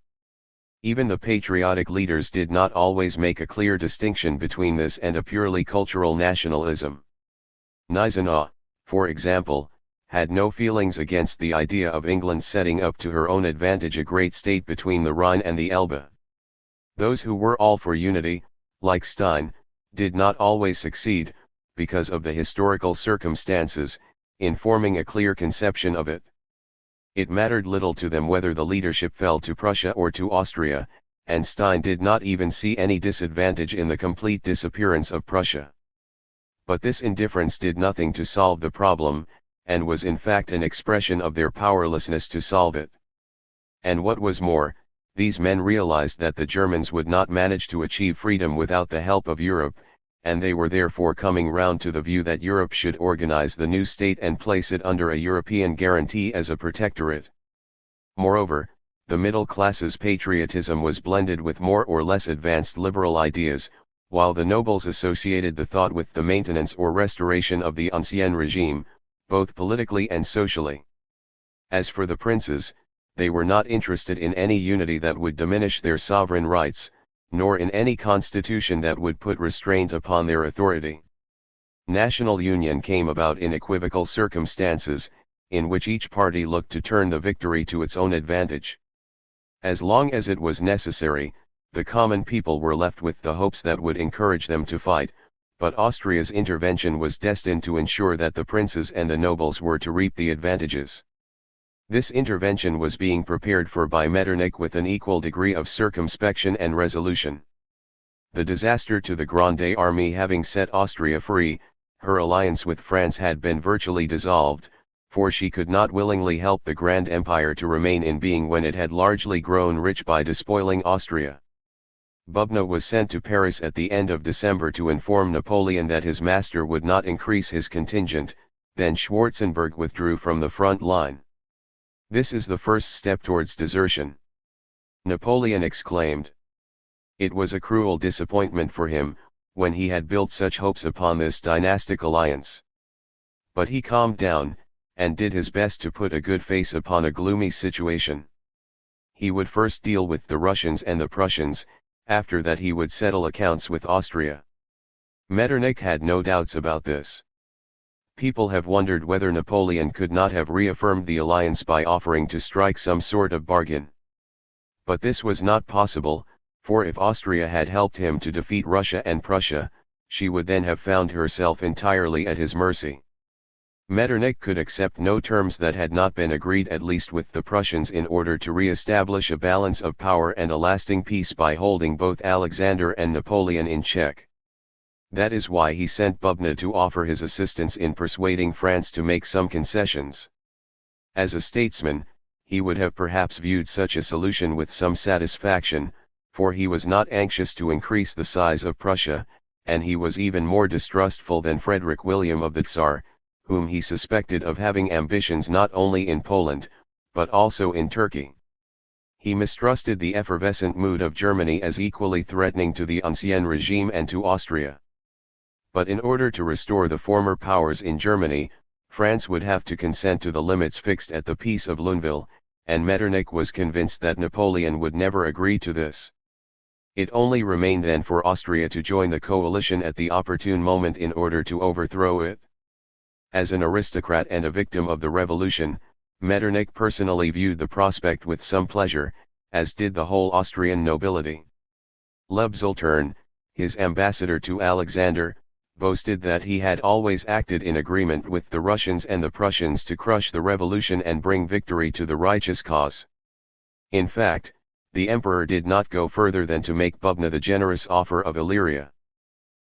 Even the patriotic leaders did not always make a clear distinction between this and a purely cultural nationalism. Gneisenau, for example, had no feelings against the idea of England setting up to her own advantage a great state between the Rhine and the Elbe. Those who were all for unity, like Stein, did not always succeed, because of the historical circumstances, in forming a clear conception of it. It mattered little to them whether the leadership fell to Prussia or to Austria, and Stein did not even see any disadvantage in the complete disappearance of Prussia. But this indifference did nothing to solve the problem, and was in fact an expression of their powerlessness to solve it. And what was more, these men realized that the Germans would not manage to achieve freedom without the help of Europe, and they were therefore coming round to the view that Europe should organize the new state and place it under a European guarantee as a protectorate. Moreover, the middle class's patriotism was blended with more or less advanced liberal ideas, while the nobles associated the thought with the maintenance or restoration of the ancien regime, both politically and socially. As for the princes, they were not interested in any unity that would diminish their sovereign rights, nor in any constitution that would put restraint upon their authority. National union came about in equivocal circumstances, in which each party looked to turn the victory to its own advantage. As long as it was necessary, the common people were left with the hopes that would encourage them to fight, but Austria's intervention was destined to ensure that the princes and the nobles were to reap the advantages. This intervention was being prepared for by Metternich with an equal degree of circumspection and resolution. The disaster to the Grande Armée having set Austria free, her alliance with France had been virtually dissolved, for she could not willingly help the Grand Empire to remain in being when it had largely grown rich by despoiling Austria. Bubna was sent to Paris at the end of December to inform Napoleon that his master would not increase his contingent. Then Schwarzenberg withdrew from the front line. "This is the first step towards desertion," Napoleon exclaimed. It was a cruel disappointment for him, when he had built such hopes upon this dynastic alliance. But he calmed down, and did his best to put a good face upon a gloomy situation. He would first deal with the Russians and the Prussians, after that he would settle accounts with Austria. Metternich had no doubts about this. People have wondered whether Napoleon could not have reaffirmed the alliance by offering to strike some sort of bargain. But this was not possible, for if Austria had helped him to defeat Russia and Prussia, she would then have found herself entirely at his mercy. Metternich could accept no terms that had not been agreed at least with the Prussians in order to re-establish a balance of power and a lasting peace by holding both Alexander and Napoleon in check. That is why he sent Bubna to offer his assistance in persuading France to make some concessions. As a statesman, he would have perhaps viewed such a solution with some satisfaction, for he was not anxious to increase the size of Prussia, and he was even more distrustful than Frederick William of the Tsar, whom he suspected of having ambitions not only in Poland, but also in Turkey. He mistrusted the effervescent mood of Germany as equally threatening to the Ancien regime and to Austria. But in order to restore the former powers in Germany, France would have to consent to the limits fixed at the Peace of Lunéville, and Metternich was convinced that Napoleon would never agree to this. It only remained then for Austria to join the coalition at the opportune moment in order to overthrow it. As an aristocrat and a victim of the revolution, Metternich personally viewed the prospect with some pleasure, as did the whole Austrian nobility. Lebzeltern, his ambassador to Alexander, boasted that he had always acted in agreement with the Russians and the Prussians to crush the revolution and bring victory to the righteous cause. In fact, the emperor did not go further than to make Bubna the generous offer of Illyria.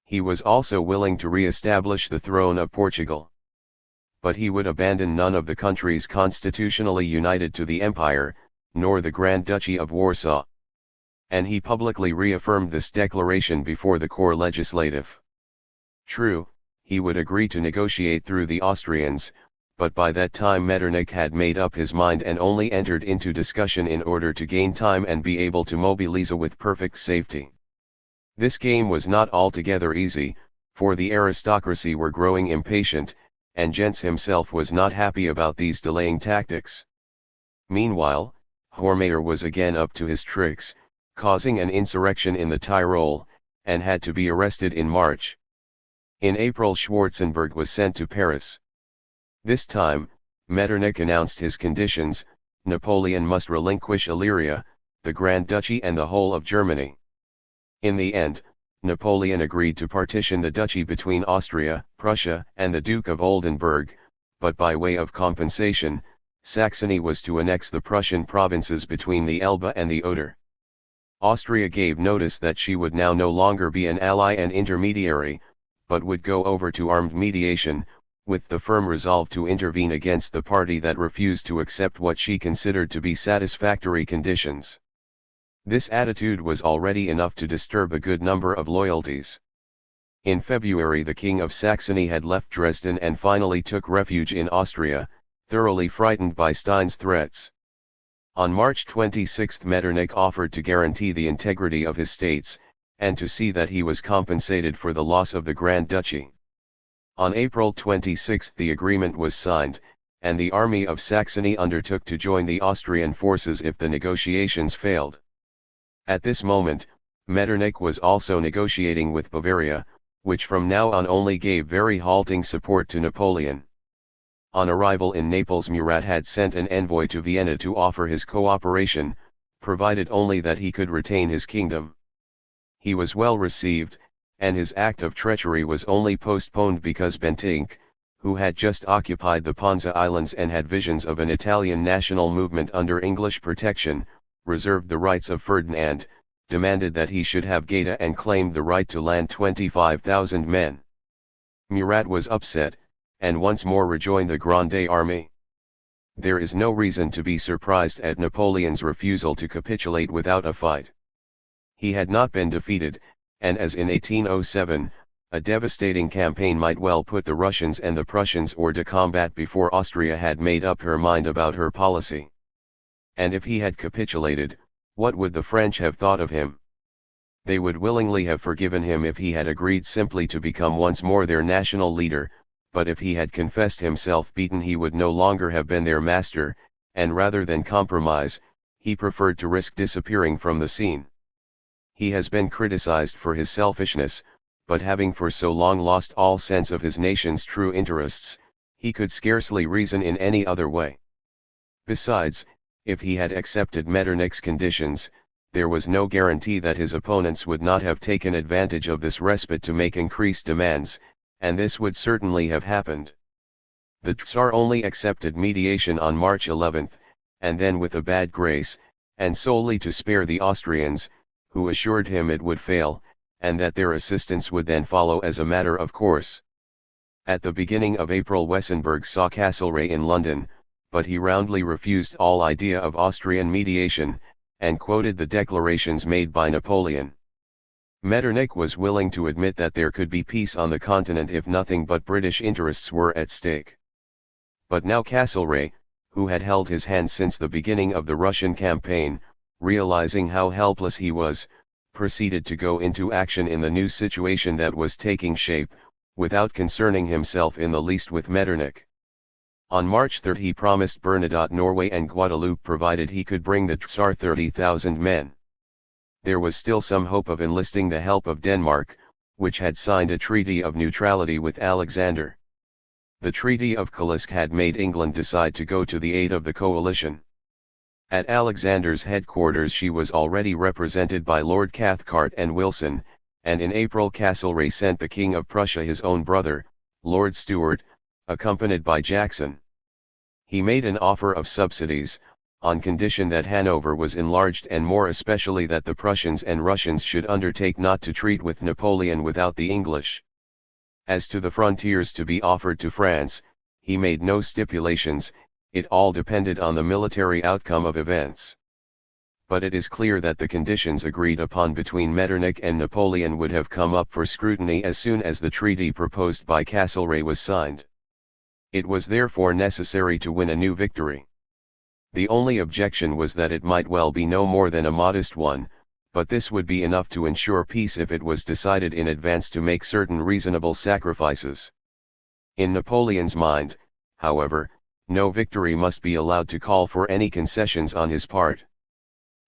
He was also willing to re-establish the throne of Portugal. But he would abandon none of the countries constitutionally united to the empire, nor the Grand Duchy of Warsaw. And he publicly reaffirmed this declaration before the Corps Legislatif. True, he would agree to negotiate through the Austrians, but by that time Metternich had made up his mind and only entered into discussion in order to gain time and be able to mobilize with perfect safety. This game was not altogether easy, for the aristocracy were growing impatient, and Jens himself was not happy about these delaying tactics. Meanwhile, Hormayer was again up to his tricks, causing an insurrection in the Tyrol, and had to be arrested in March. In April Schwarzenberg was sent to Paris. This time, Metternich announced his conditions: Napoleon must relinquish Illyria, the Grand Duchy and the whole of Germany. In the end, Napoleon agreed to partition the duchy between Austria, Prussia, and the Duke of Oldenburg, but by way of compensation, Saxony was to annex the Prussian provinces between the Elbe and the Oder. Austria gave notice that she would now no longer be an ally and intermediary, but would go over to armed mediation, with the firm resolve to intervene against the party that refused to accept what she considered to be satisfactory conditions. This attitude was already enough to disturb a good number of loyalties. In February the King of Saxony had left Dresden and finally took refuge in Austria, thoroughly frightened by Stein's threats. On March 26 Metternich offered to guarantee the integrity of his states, and to see that he was compensated for the loss of the Grand Duchy. On April 26 the agreement was signed, and the army of Saxony undertook to join the Austrian forces if the negotiations failed. At this moment, Metternich was also negotiating with Bavaria, which from now on only gave very halting support to Napoleon. On arrival in Naples Murat had sent an envoy to Vienna to offer his cooperation, provided only that he could retain his kingdom. He was well received, and his act of treachery was only postponed because Bentinck, who had just occupied the Ponza Islands and had visions of an Italian national movement under English protection, reserved the rights of Ferdinand, demanded that he should have Gaeta and claimed the right to land 25,000 men. Murat was upset, and once more rejoined the Grande Armée. There is no reason to be surprised at Napoleon's refusal to capitulate without a fight. He had not been defeated, and as in 1807, a devastating campaign might well put the Russians and the Prussians hors de combat before Austria had made up her mind about her policy. And if he had capitulated, what would the French have thought of him? They would willingly have forgiven him if he had agreed simply to become once more their national leader, but if he had confessed himself beaten he would no longer have been their master, and rather than compromise, he preferred to risk disappearing from the scene. He has been criticized for his selfishness, but having for so long lost all sense of his nation's true interests, he could scarcely reason in any other way. Besides, if he had accepted Metternich's conditions, there was no guarantee that his opponents would not have taken advantage of this respite to make increased demands, and this would certainly have happened. The Tsar only accepted mediation on March 11, and then with a bad grace, and solely to spare the Austrians, who assured him it would fail, and that their assistance would then follow as a matter of course. At the beginning of April Wessenberg saw Castlereagh in London, but he roundly refused all idea of Austrian mediation, and quoted the declarations made by Napoleon. Metternich was willing to admit that there could be peace on the continent if nothing but British interests were at stake. But now Castlereagh, who had held his hand since the beginning of the Russian campaign, realizing how helpless he was, proceeded to go into action in the new situation that was taking shape, without concerning himself in the least with Metternich. On March 3 he promised Bernadotte Norway and Guadeloupe provided he could bring the Tsar 30,000 men. There was still some hope of enlisting the help of Denmark, which had signed a treaty of neutrality with Alexander. The Treaty of Kalisk had made England decide to go to the aid of the coalition. At Alexander's headquarters she was already represented by Lord Cathcart and Wilson, and in April Castlereagh sent the King of Prussia his own brother, Lord Stewart, accompanied by Jackson. He made an offer of subsidies, on condition that Hanover was enlarged and more especially that the Prussians and Russians should undertake not to treat with Napoleon without the English. As to the frontiers to be offered to France, he made no stipulations, it all depended on the military outcome of events. But it is clear that the conditions agreed upon between Metternich and Napoleon would have come up for scrutiny as soon as the treaty proposed by Castlereagh was signed. It was therefore necessary to win a new victory. The only objection was that it might well be no more than a modest one, but this would be enough to ensure peace if it was decided in advance to make certain reasonable sacrifices. In Napoleon's mind, however, no victory must be allowed to call for any concessions on his part.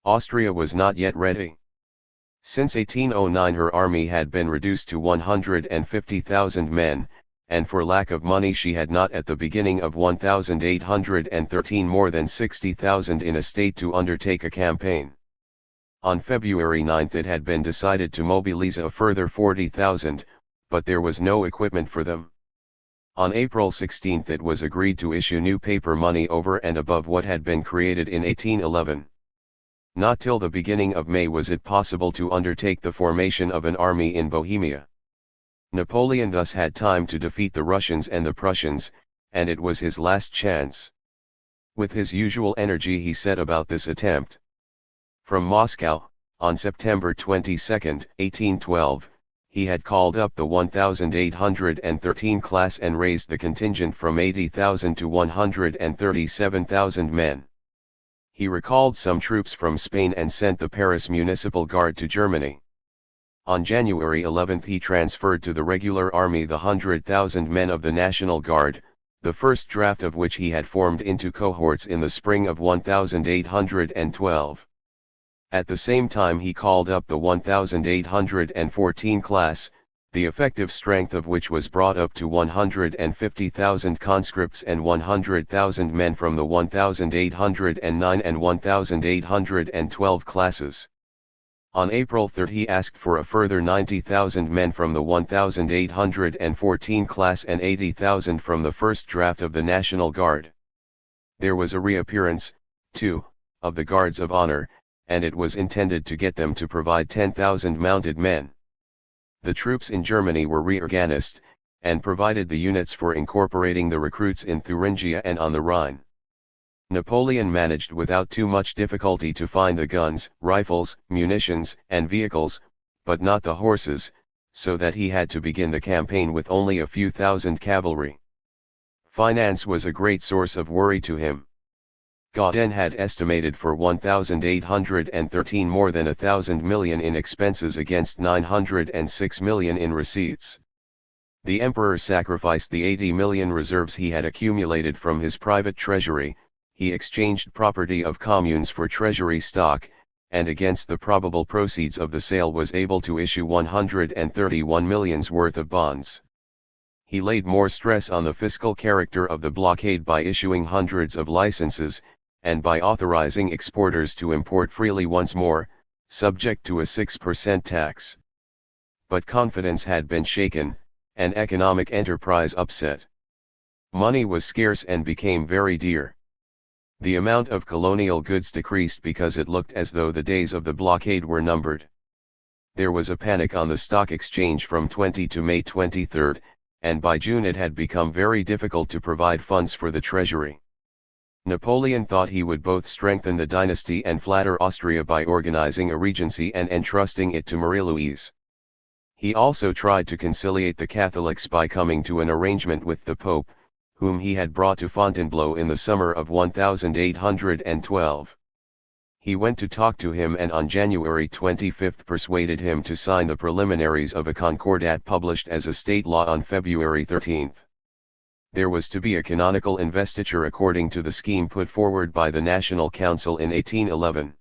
Austria was not yet ready. Since 1809 her army had been reduced to 150,000 men, and for lack of money she had not at the beginning of 1813 more than 60,000 in a state to undertake a campaign. On February 9 it had been decided to mobilize a further 40,000, but there was no equipment for them. On April 16 it was agreed to issue new paper money over and above what had been created in 1811. Not till the beginning of May was it possible to undertake the formation of an army in Bohemia. Napoleon thus had time to defeat the Russians and the Prussians, and it was his last chance. With his usual energy he set about this attempt. From Moscow, on September 22, 1812, he had called up the 1,813 class and raised the contingent from 80,000 to 137,000 men. He recalled some troops from Spain and sent the Paris Municipal Guard to Germany. On January 11 he transferred to the regular army the 100,000 men of the National Guard, the first draft of which he had formed into cohorts in the spring of 1812. At the same time he called up the 1,814 class, the effective strength of which was brought up to 150,000 conscripts and 100,000 men from the 1,809 and 1,812 classes. On April 3 he asked for a further 90,000 men from the 1,814 class and 80,000 from the first draft of the National Guard. There was a reappearance, too, of the Guards of Honor, and it was intended to get them to provide 10,000 mounted men. The troops in Germany were reorganized, and provided the units for incorporating the recruits in Thuringia and on the Rhine. Napoleon managed without too much difficulty to find the guns, rifles, munitions, and vehicles, but not the horses, so that he had to begin the campaign with only a few thousand cavalry. Finance was a great source of worry to him. Gaudin had estimated for 1,813 more than 1,000 million in expenses against 906 million in receipts. The emperor sacrificed the 80 million reserves he had accumulated from his private treasury. He exchanged property of communes for treasury stock, and against the probable proceeds of the sale was able to issue 131 millions worth of bonds. He laid more stress on the fiscal character of the blockade by issuing hundreds of licenses, and by authorizing exporters to import freely once more, subject to a 6% tax. But confidence had been shaken, and economic enterprise upset. Money was scarce and became very dear. The amount of colonial goods decreased because it looked as though the days of the blockade were numbered. There was a panic on the stock exchange from 20 to May 23, and by June it had become very difficult to provide funds for the treasury. Napoleon thought he would both strengthen the dynasty and flatter Austria by organizing a regency and entrusting it to Marie-Louise. He also tried to conciliate the Catholics by coming to an arrangement with the Pope, whom he had brought to Fontainebleau in the summer of 1812. He went to talk to him and on January 25 persuaded him to sign the preliminaries of a concordat published as a state law on February 13. There was to be a canonical investiture according to the scheme put forward by the National Council in 1811.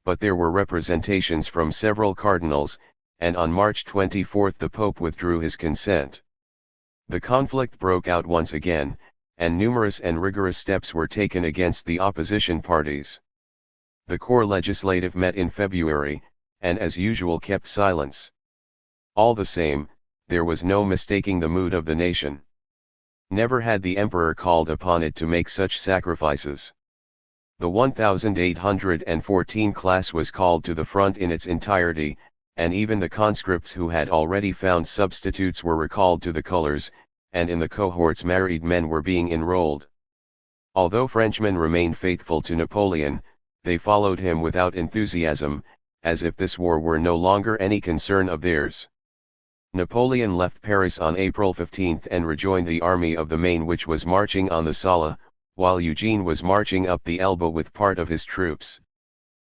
But there were representations from several cardinals, and on March 24 the Pope withdrew his consent. The conflict broke out once again, and numerous and rigorous steps were taken against the opposition parties. The Corps Legislative met in February, and as usual kept silence. All the same, there was no mistaking the mood of the nation. Never had the emperor called upon it to make such sacrifices. The 1814 class was called to the front in its entirety, and even the conscripts who had already found substitutes were recalled to the colors, and in the cohorts married men were being enrolled. Although Frenchmen remained faithful to Napoleon, they followed him without enthusiasm, as if this war were no longer any concern of theirs. Napoleon left Paris on April 15 and rejoined the army of the Maine which was marching on the Saale, while Eugene was marching up the Elbe with part of his troops.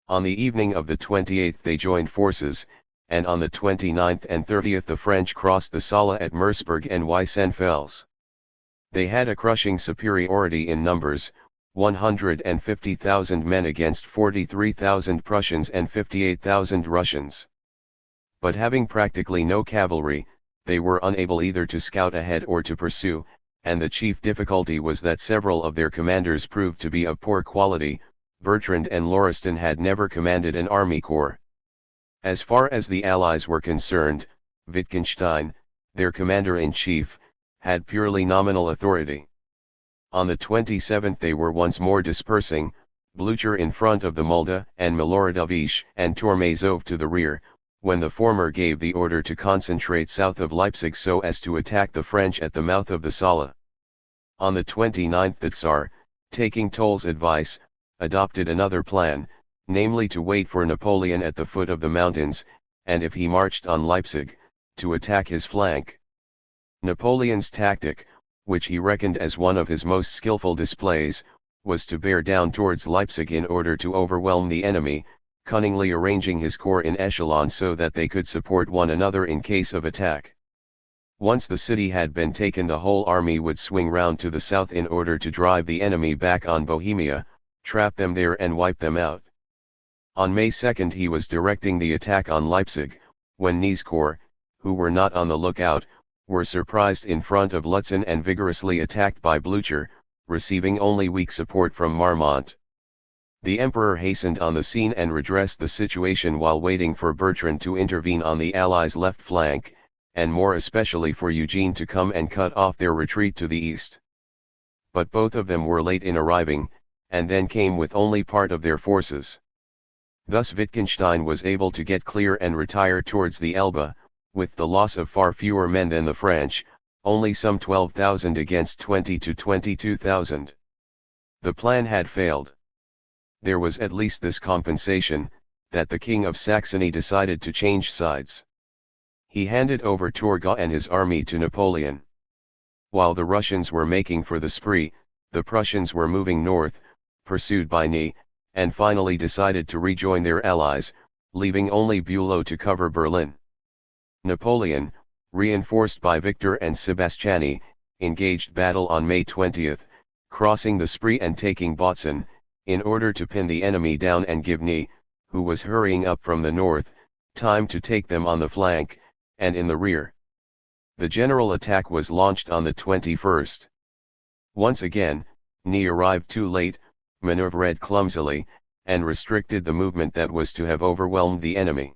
On the evening of the 28th they joined forces, and on the 29th and 30th the French crossed the Saale at Merseburg and Weissenfels. They had a crushing superiority in numbers, 150,000 men against 43,000 Prussians and 58,000 Russians. But having practically no cavalry, they were unable either to scout ahead or to pursue, and the chief difficulty was that several of their commanders proved to be of poor quality. Bertrand and Lauriston had never commanded an army corps. As far as the Allies were concerned, Wittgenstein, their commander-in-chief, had purely nominal authority. On the 27th they were once more dispersing, Blücher in front of the Mulde and Miloradovich and Tormazov to the rear, when the former gave the order to concentrate south of Leipzig so as to attack the French at the mouth of the Saale. On the 29th the Tsar, taking Toll's advice, adopted another plan, namely to wait for Napoleon at the foot of the mountains, and if he marched on Leipzig, to attack his flank. Napoleon's tactic, which he reckoned as one of his most skillful displays, was to bear down towards Leipzig in order to overwhelm the enemy, cunningly arranging his corps in echelon so that they could support one another in case of attack. Once the city had been taken the whole army would swing round to the south in order to drive the enemy back on Bohemia, trap them there and wipe them out. On May 2 he was directing the attack on Leipzig, when Ney's corps, who were not on the lookout, were surprised in front of Lutzen and vigorously attacked by Blücher, receiving only weak support from Marmont. The emperor hastened on the scene and redressed the situation while waiting for Bertrand to intervene on the Allies' left flank, and more especially for Eugene to come and cut off their retreat to the east. But both of them were late in arriving, and then came with only part of their forces. Thus Wittgenstein was able to get clear and retire towards the Elbe, with the loss of far fewer men than the French, only some 12,000 against 20 to 22,000. The plan had failed. There was at least this compensation, that the King of Saxony decided to change sides. He handed over Turgot and his army to Napoleon. While the Russians were making for the Spree, the Prussians were moving north, pursued by Ney, and finally decided to rejoin their allies, leaving only Bülow to cover Berlin. Napoleon, reinforced by Victor and Sebastiani, engaged battle on May 20, crossing the Spree and taking Bautzen, in order to pin the enemy down and give Ney, who was hurrying up from the north, time to take them on the flank, and in the rear. The general attack was launched on the 21st. Once again, Ney arrived too late, maneuvered clumsily, and restricted the movement that was to have overwhelmed the enemy.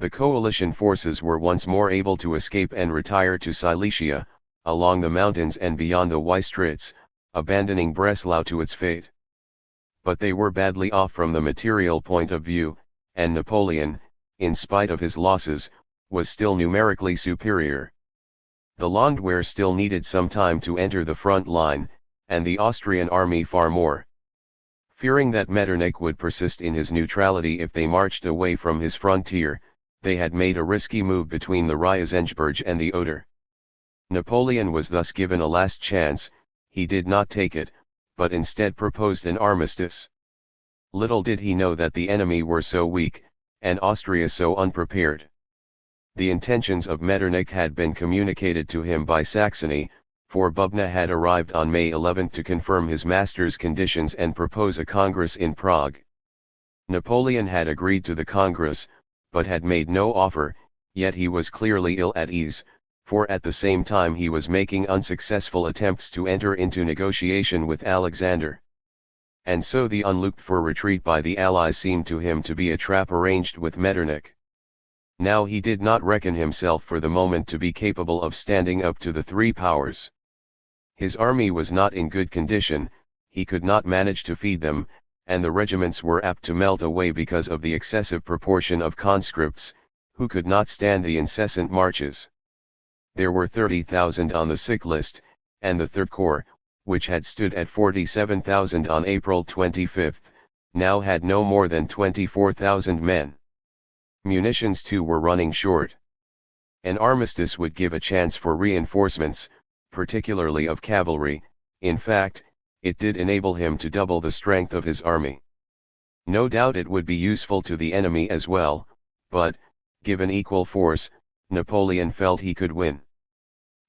The coalition forces were once more able to escape and retire to Silesia, along the mountains and beyond the Weistritz, abandoning Breslau to its fate. But they were badly off from the material point of view, and Napoleon, in spite of his losses, was still numerically superior. The Landwehr still needed some time to enter the front line, and the Austrian army far more. Fearing that Metternich would persist in his neutrality if they marched away from his frontier, they had made a risky move between the Riesenberg and the Oder. Napoleon was thus given a last chance. He did not take it, but instead proposed an armistice. Little did he know that the enemy were so weak, and Austria so unprepared. The intentions of Metternich had been communicated to him by Saxony, for Bubna had arrived on May 11 to confirm his master's conditions and propose a congress in Prague. Napoleon had agreed to the congress, but had made no offer, yet he was clearly ill at ease, for at the same time he was making unsuccessful attempts to enter into negotiation with Alexander. And so the unlooked-for retreat by the Allies seemed to him to be a trap arranged with Metternich. Now he did not reckon himself for the moment to be capable of standing up to the three powers. His army was not in good condition, he could not manage to feed them, and the regiments were apt to melt away because of the excessive proportion of conscripts, who could not stand the incessant marches. There were 30,000 on the sick list, and the Third Corps, which had stood at 47,000 on April 25, now had no more than 24,000 men. Munitions too were running short. An armistice would give a chance for reinforcements, particularly of cavalry. In fact, it did enable him to double the strength of his army. No doubt it would be useful to the enemy as well, but, given equal force, Napoleon felt he could win.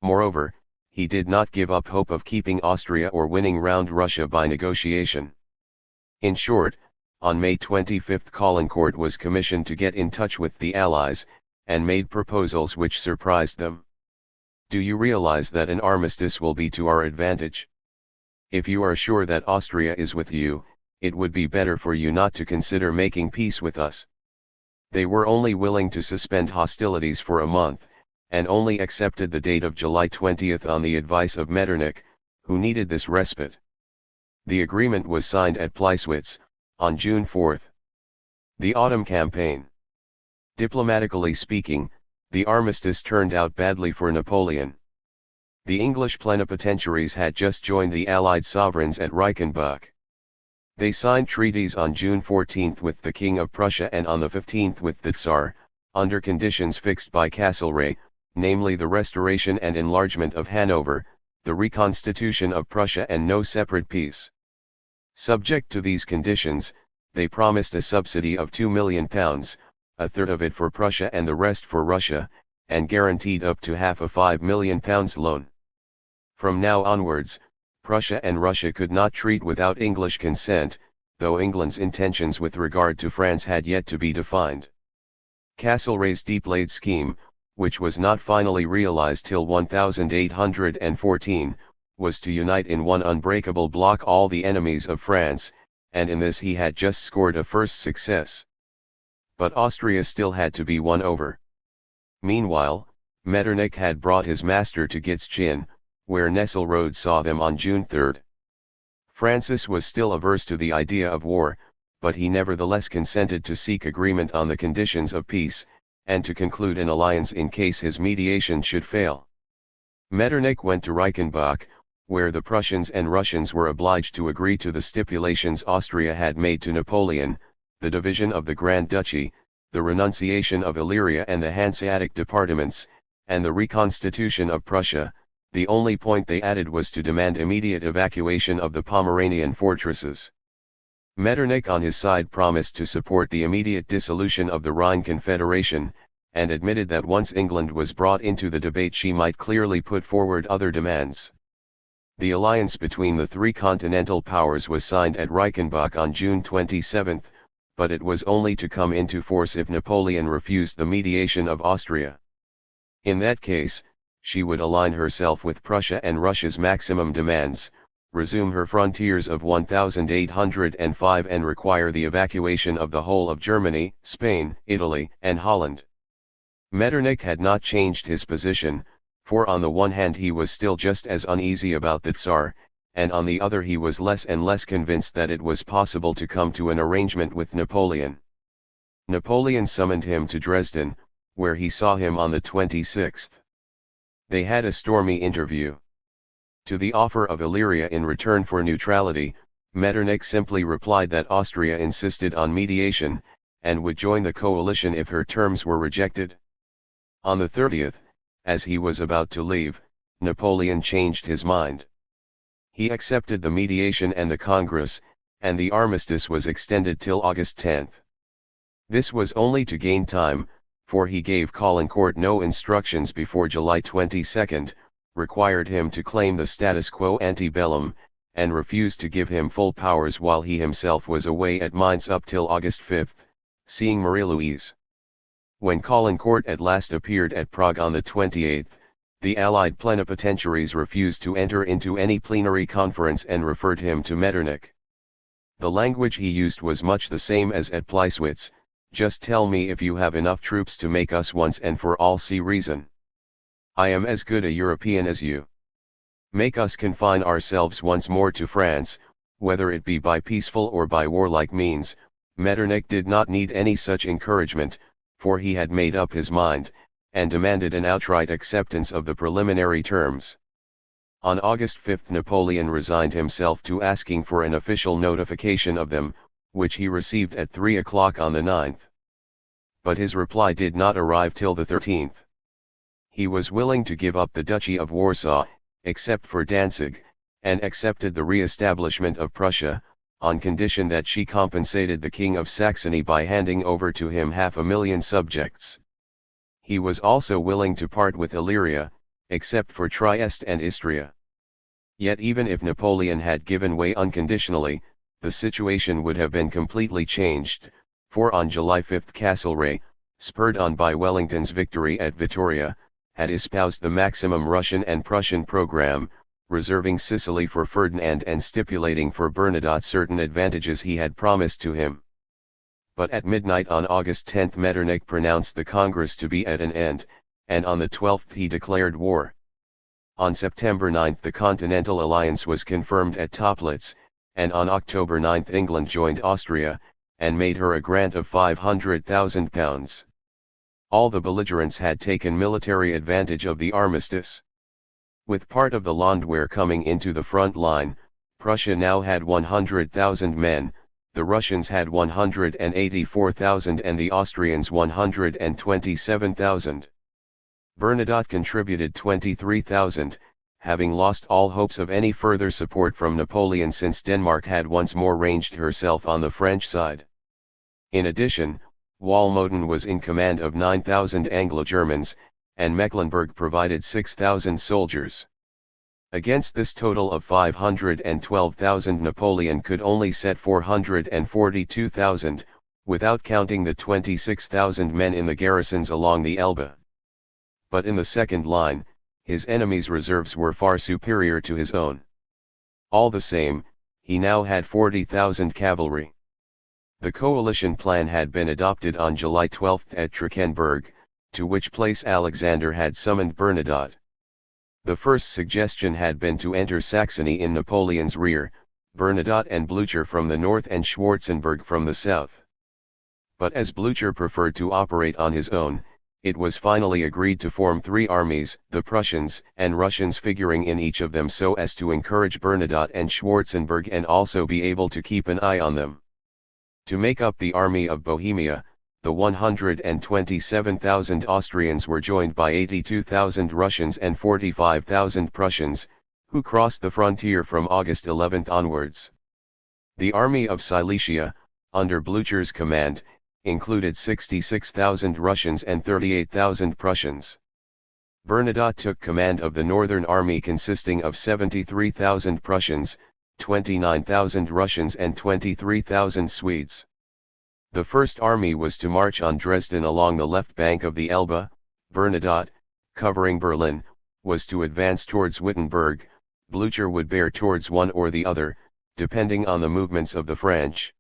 Moreover, he did not give up hope of keeping Austria or winning round Russia by negotiation. In short, on May 25 Caulaincourt was commissioned to get in touch with the Allies, and made proposals which surprised them. Do you realize that an armistice will be to our advantage? If you are sure that Austria is with you, it would be better for you not to consider making peace with us. They were only willing to suspend hostilities for a month, and only accepted the date of July 20 on the advice of Metternich, who needed this respite. The agreement was signed at Pleiswitz, on June 4. The Autumn Campaign. Diplomatically speaking, the armistice turned out badly for Napoleon. The English plenipotentiaries had just joined the Allied sovereigns at Reichenbach. They signed treaties on June 14 with the King of Prussia and on the 15th with the Tsar, under conditions fixed by Castlereagh, namely the restoration and enlargement of Hanover, the reconstitution of Prussia and no separate peace. Subject to these conditions, they promised a subsidy of £2 million, a third of it for Prussia and the rest for Russia, and guaranteed up to half a £5 million loan. From now onwards, Prussia and Russia could not treat without English consent, though England's intentions with regard to France had yet to be defined. Castlereagh's deep-laid scheme, which was not finally realized till 1814, was to unite in one unbreakable block all the enemies of France, and in this he had just scored a first success. But Austria still had to be won over. Meanwhile, Metternich had brought his master to Gitschin, where Nesselrode saw them on June 3. Francis was still averse to the idea of war, but he nevertheless consented to seek agreement on the conditions of peace, and to conclude an alliance in case his mediation should fail. Metternich went to Reichenbach, where the Prussians and Russians were obliged to agree to the stipulations Austria had made to Napoleon, the division of the Grand Duchy, the renunciation of Illyria and the Hanseatic departments, and the reconstitution of Prussia. The only point they added was to demand immediate evacuation of the Pomeranian fortresses. Metternich on his side promised to support the immediate dissolution of the Rhine Confederation, and admitted that once England was brought into the debate she might clearly put forward other demands. The alliance between the three continental powers was signed at Reichenbach on June 27, but it was only to come into force if Napoleon refused the mediation of Austria. In that case, she would align herself with Prussia and Russia's maximum demands, resume her frontiers of 1805 and require the evacuation of the whole of Germany, Spain, Italy, and Holland. Metternich had not changed his position, for on the one hand he was still just as uneasy about the Tsar, and on the other he was less and less convinced that it was possible to come to an arrangement with Napoleon. Napoleon summoned him to Dresden, where he saw him on the 26th. They had a stormy interview. To the offer of Illyria in return for neutrality, Metternich simply replied that Austria insisted on mediation, and would join the coalition if her terms were rejected. On the 30th, as he was about to leave, Napoleon changed his mind. He accepted the mediation and the Congress, and the armistice was extended till August 10. This was only to gain time, for he gave Caulaincourt no instructions before July 22, required him to claim the status quo ante bellum, and refused to give him full powers while he himself was away at Mainz up till August 5, seeing Marie-Louise. When Caulaincourt at last appeared at Prague on the 28th, the Allied plenipotentiaries refused to enter into any plenary conference and referred him to Metternich. The language he used was much the same as at Pleiswitz: "Just tell me if you have enough troops to make us once and for all see reason. I am as good a European as you. Make us confine ourselves once more to France, whether it be by peaceful or by warlike means." Metternich did not need any such encouragement, for he had made up his mind, and demanded an outright acceptance of the preliminary terms. On August 5 Napoleon resigned himself to asking for an official notification of them, which he received at 3 o'clock on the 9th. But his reply did not arrive till the 13th. He was willing to give up the Duchy of Warsaw, except for Danzig, and accepted the re-establishment of Prussia, on condition that she compensated the King of Saxony by handing over to him 500,000 subjects. He was also willing to part with Illyria, except for Trieste and Istria. Yet even if Napoleon had given way unconditionally, the situation would have been completely changed, for on July 5 Castlereagh, spurred on by Wellington's victory at Vittoria, had espoused the maximum Russian and Prussian program, reserving Sicily for Ferdinand and stipulating for Bernadotte certain advantages he had promised to him. But at midnight on August 10 Metternich pronounced the Congress to be at an end, and on the 12th he declared war. On September 9 the Continental Alliance was confirmed at Toplitz, and on October 9 England joined Austria, and made her a grant of £500,000. All the belligerents had taken military advantage of the armistice. With part of the Landwehr coming into the front line, Prussia now had 100,000 men, the Russians had 184,000 and the Austrians 127,000. Bernadotte contributed 23,000, having lost all hopes of any further support from Napoleon since Denmark had once more ranged herself on the French side. In addition, Walmoden was in command of 9,000 Anglo-Germans, and Mecklenburg provided 6,000 soldiers. Against this total of 512,000 Napoleon could only set 442,000, without counting the 26,000 men in the garrisons along the Elbe. But in the second line, his enemy's reserves were far superior to his own. All the same, he now had 40,000 cavalry. The coalition plan had been adopted on July 12 at Trachenberg, to which place Alexander had summoned Bernadotte. The first suggestion had been to enter Saxony in Napoleon's rear, Bernadotte and Blücher from the north and Schwarzenberg from the south. But as Blücher preferred to operate on his own, it was finally agreed to form three armies, the Prussians and Russians figuring in each of them so as to encourage Bernadotte and Schwarzenberg and also be able to keep an eye on them. To make up the army of Bohemia, the 127,000 Austrians were joined by 82,000 Russians and 45,000 Prussians, who crossed the frontier from August 11 onwards. The army of Silesia, under Blücher's command, included 66,000 Russians and 38,000 Prussians. Bernadotte took command of the northern army consisting of 73,000 Prussians, 29,000 Russians and 23,000 Swedes. The first army was to march on Dresden along the left bank of the Elbe. Bernadotte, covering Berlin, was to advance towards Wittenberg. Blücher would bear towards one or the other, depending on the movements of the French.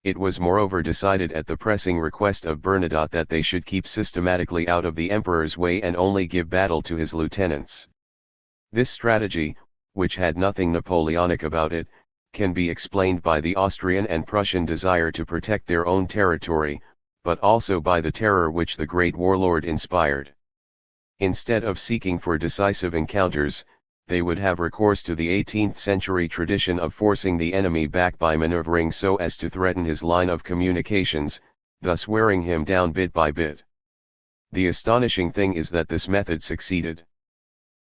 It was moreover decided at the pressing request of Bernadotte that they should keep systematically out of the emperor's way and only give battle to his lieutenants. This strategy, which had nothing Napoleonic about it, can be explained by the Austrian and Prussian desire to protect their own territory, but also by the terror which the great warlord inspired. Instead of seeking for decisive encounters, they would have recourse to the 18th century tradition of forcing the enemy back by maneuvering so as to threaten his line of communications, thus wearing him down bit by bit. The astonishing thing is that this method succeeded.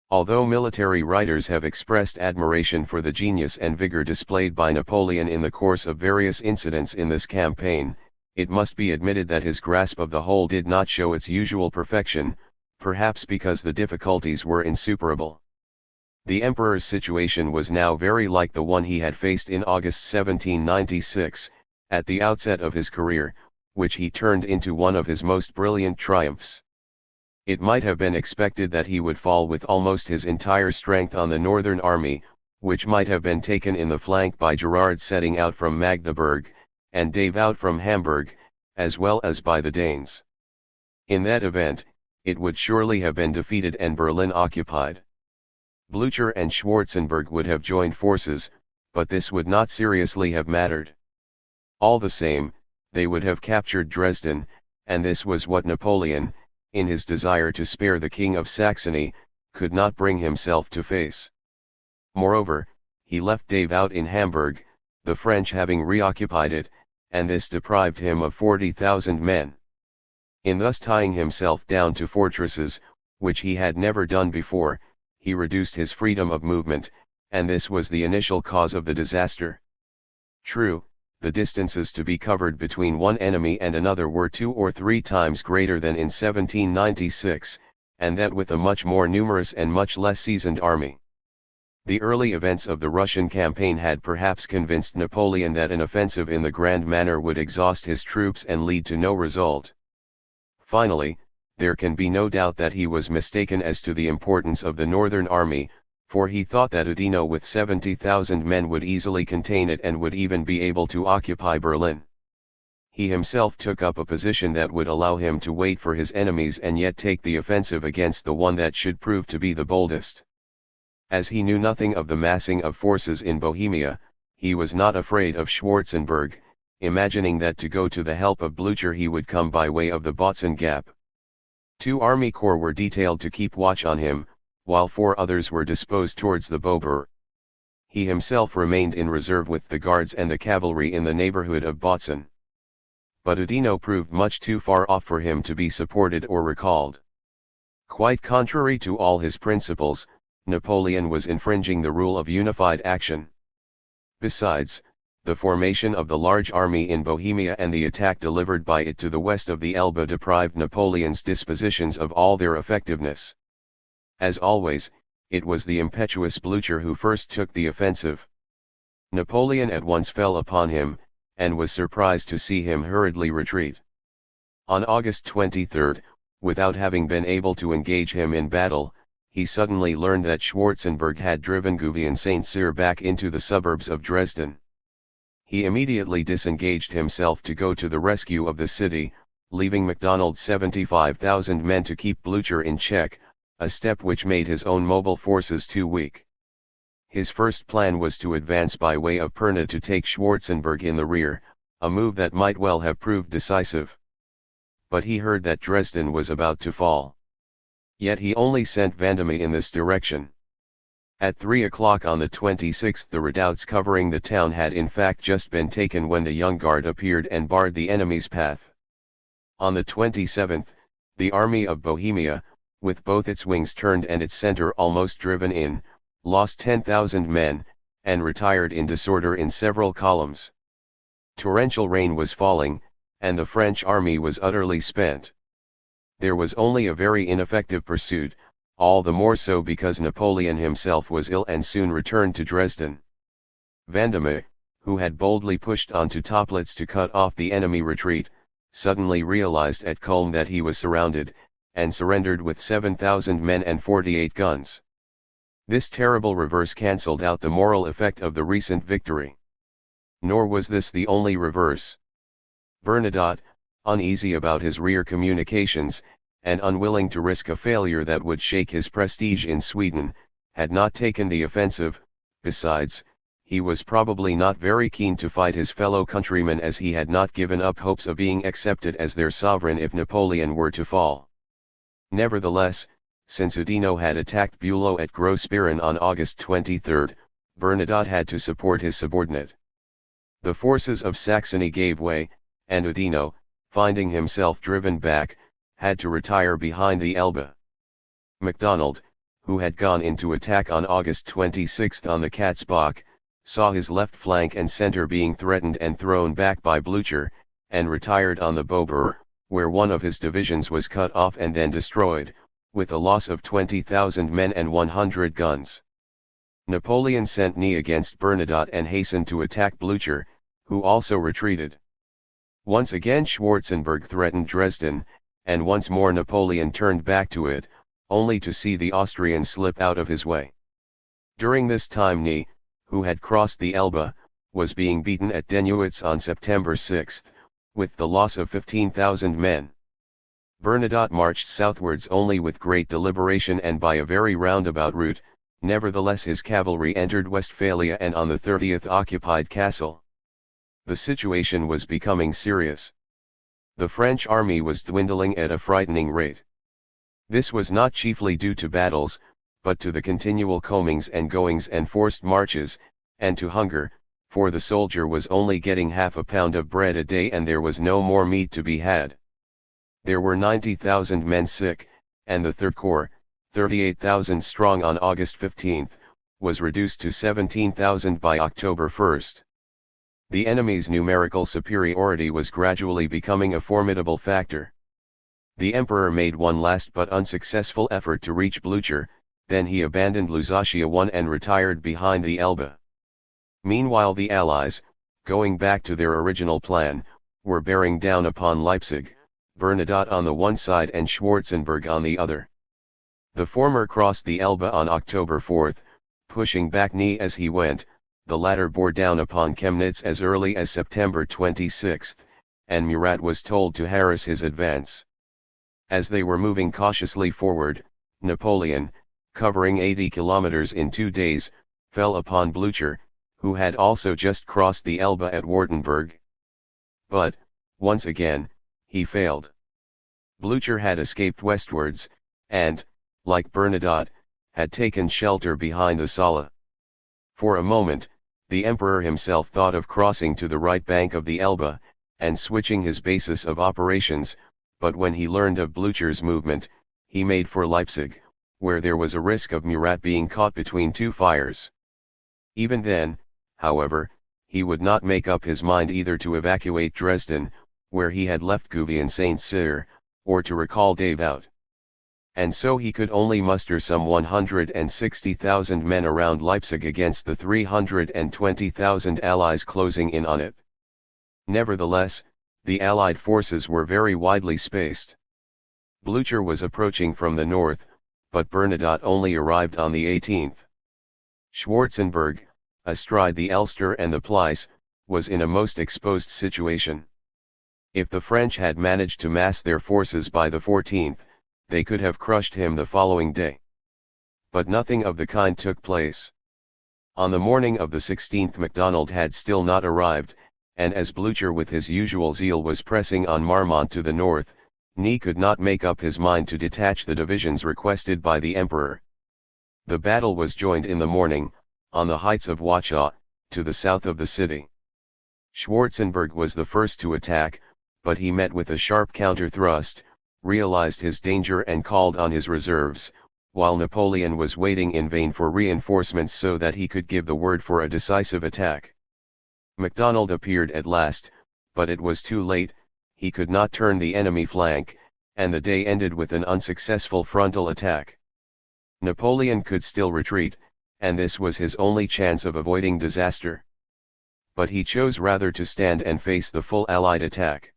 Although military writers have expressed admiration for the genius and vigor displayed by Napoleon in the course of various incidents in this campaign, it must be admitted that his grasp of the whole did not show its usual perfection, perhaps because the difficulties were insuperable. The emperor's situation was now very like the one he had faced in August 1796, at the outset of his career, which he turned into one of his most brilliant triumphs. It might have been expected that he would fall with almost his entire strength on the northern army, which might have been taken in the flank by Gerard setting out from Magdeburg, and Davout from Hamburg, as well as by the Danes. In that event, it would surely have been defeated and Berlin occupied. Blücher and Schwarzenberg would have joined forces, but this would not seriously have mattered. All the same, they would have captured Dresden, and this was what Napoleon, in his desire to spare the King of Saxony, could not bring himself to face. Moreover, he left Davout in Hamburg, the French having reoccupied it, and this deprived him of 40,000 men. In thus tying himself down to fortresses, which he had never done before, he reduced his freedom of movement, and this was the initial cause of the disaster. True, the distances to be covered between one enemy and another were 2 or 3 times greater than in 1796, and that with a much more numerous and much less seasoned army. The early events of the Russian campaign had perhaps convinced Napoleon that an offensive in the grand manner would exhaust his troops and lead to no result. Finally, there can be no doubt that he was mistaken as to the importance of the northern army, for he thought that Oudinot with 70,000 men would easily contain it and would even be able to occupy Berlin. He himself took up a position that would allow him to wait for his enemies and yet take the offensive against the one that should prove to be the boldest. As he knew nothing of the massing of forces in Bohemia, he was not afraid of Schwarzenberg, imagining that to go to the help of Blücher he would come by way of the Botzen Gap. 2 army corps were detailed to keep watch on him, while 4 others were disposed towards the Beaubourg. He himself remained in reserve with the guards and the cavalry in the neighborhood of Botzen. But Oudinot proved much too far off for him to be supported or recalled. Quite contrary to all his principles, Napoleon was infringing the rule of unified action. Besides, the formation of the large army in Bohemia and the attack delivered by it to the west of the Elbe deprived Napoleon's dispositions of all their effectiveness. As always, it was the impetuous Blücher who first took the offensive. Napoleon at once fell upon him, and was surprised to see him hurriedly retreat. On August 23, without having been able to engage him in battle, he suddenly learned that Schwarzenberg had driven Gouvion Saint-Cyr back into the suburbs of Dresden. He immediately disengaged himself to go to the rescue of the city, leaving MacDonald's 75,000 men to keep Blücher in check, a step which made his own mobile forces too weak. His first plan was to advance by way of Pirna to take Schwarzenberg in the rear, a move that might well have proved decisive. But he heard that Dresden was about to fall. Yet he only sent Vandamme in this direction. At 3 o'clock on the 26th the redoubts covering the town had in fact just been taken when the Young Guard appeared and barred the enemy's path. On the 27th, the army of Bohemia, with both its wings turned and its center almost driven in, lost 10,000 men, and retired in disorder in several columns. Torrential rain was falling, and the French army was utterly spent. There was only a very ineffective pursuit, all the more so because Napoleon himself was ill and soon returned to Dresden. Vandamme, who had boldly pushed onto Toplitz to cut off the enemy retreat, suddenly realized at Kulm that he was surrounded, and surrendered with 7,000 men and 48 guns. This terrible reverse cancelled out the moral effect of the recent victory. Nor was this the only reverse. Bernadotte, uneasy about his rear communications, and unwilling to risk a failure that would shake his prestige in Sweden, had not taken the offensive. Besides, he was probably not very keen to fight his fellow countrymen, as he had not given up hopes of being accepted as their sovereign if Napoleon were to fall. Nevertheless, since Oudinot had attacked Bülow at Gross-Piron on August 23, Bernadotte had to support his subordinate. The forces of Saxony gave way, and Oudinot, finding himself driven back, had to retire behind the Elbe. MacDonald, who had gone into attack on August 26 on the Katzbach, saw his left flank and center being threatened and thrown back by Blücher, and retired on the Beaubourg, where one of his divisions was cut off and then destroyed, with a loss of 20,000 men and 100 guns. Napoleon sent Ney against Bernadotte and hastened to attack Blücher, who also retreated. Once again Schwarzenberg threatened Dresden, and once more Napoleon turned back to it, only to see the Austrians slip out of his way. During this time Ney, who had crossed the Elbe, was being beaten at Dennewitz on September 6, with the loss of 15,000 men. Bernadotte marched southwards only with great deliberation and by a very roundabout route. Nevertheless his cavalry entered Westphalia and on the 30th occupied Kassel. The situation was becoming serious. The French army was dwindling at a frightening rate. This was not chiefly due to battles, but to the continual comings and goings and forced marches, and to hunger, for the soldier was only getting half a pound of bread a day and there was no more meat to be had. There were 90,000 men sick, and the Third Corps, 38,000 strong on August 15, was reduced to 17,000 by October 1. The enemy's numerical superiority was gradually becoming a formidable factor. The Emperor made one last but unsuccessful effort to reach Blücher, then he abandoned Lusatia I and retired behind the Elbe. Meanwhile the Allies, going back to their original plan, were bearing down upon Leipzig, Bernadotte on the one side and Schwarzenberg on the other. The former crossed the Elbe on October 4, pushing back Ney as he went. The latter bore down upon Chemnitz as early as September 26, and Murat was told to harass his advance. As they were moving cautiously forward, Napoleon, covering 80 kilometers in 2 days, fell upon Blücher, who had also just crossed the Elbe at Wartenburg. But, once again, he failed. Blücher had escaped westwards, and, like Bernadotte, had taken shelter behind the Saale. For a moment, the Emperor himself thought of crossing to the right bank of the Elbe, and switching his basis of operations, but when he learned of Blücher's movement, he made for Leipzig, where there was a risk of Murat being caught between two fires. Even then, however, he would not make up his mind either to evacuate Dresden, where he had left Gouvion Saint-Cyr, or to recall Davout. And so he could only muster some 160,000 men around Leipzig against the 320,000 Allies closing in on it. Nevertheless, the Allied forces were very widely spaced. Blücher was approaching from the north, but Bernadotte only arrived on the 18th. Schwarzenberg, astride the Elster and the Pleiss, was in a most exposed situation. If the French had managed to mass their forces by the 14th, they could have crushed him the following day. But nothing of the kind took place. On the morning of the 16th MacDonald had still not arrived, and as Blücher with his usual zeal was pressing on Marmont to the north, Ney could not make up his mind to detach the divisions requested by the Emperor. The battle was joined in the morning, on the heights of Wachau, to the south of the city. Schwarzenberg was the first to attack, but he met with a sharp counter-thrust, realized his danger and called on his reserves, while Napoleon was waiting in vain for reinforcements so that he could give the word for a decisive attack. MacDonald appeared at last, but it was too late. He could not turn the enemy flank, and the day ended with an unsuccessful frontal attack. Napoleon could still retreat, and this was his only chance of avoiding disaster. but he chose rather to stand and face the full Allied attack.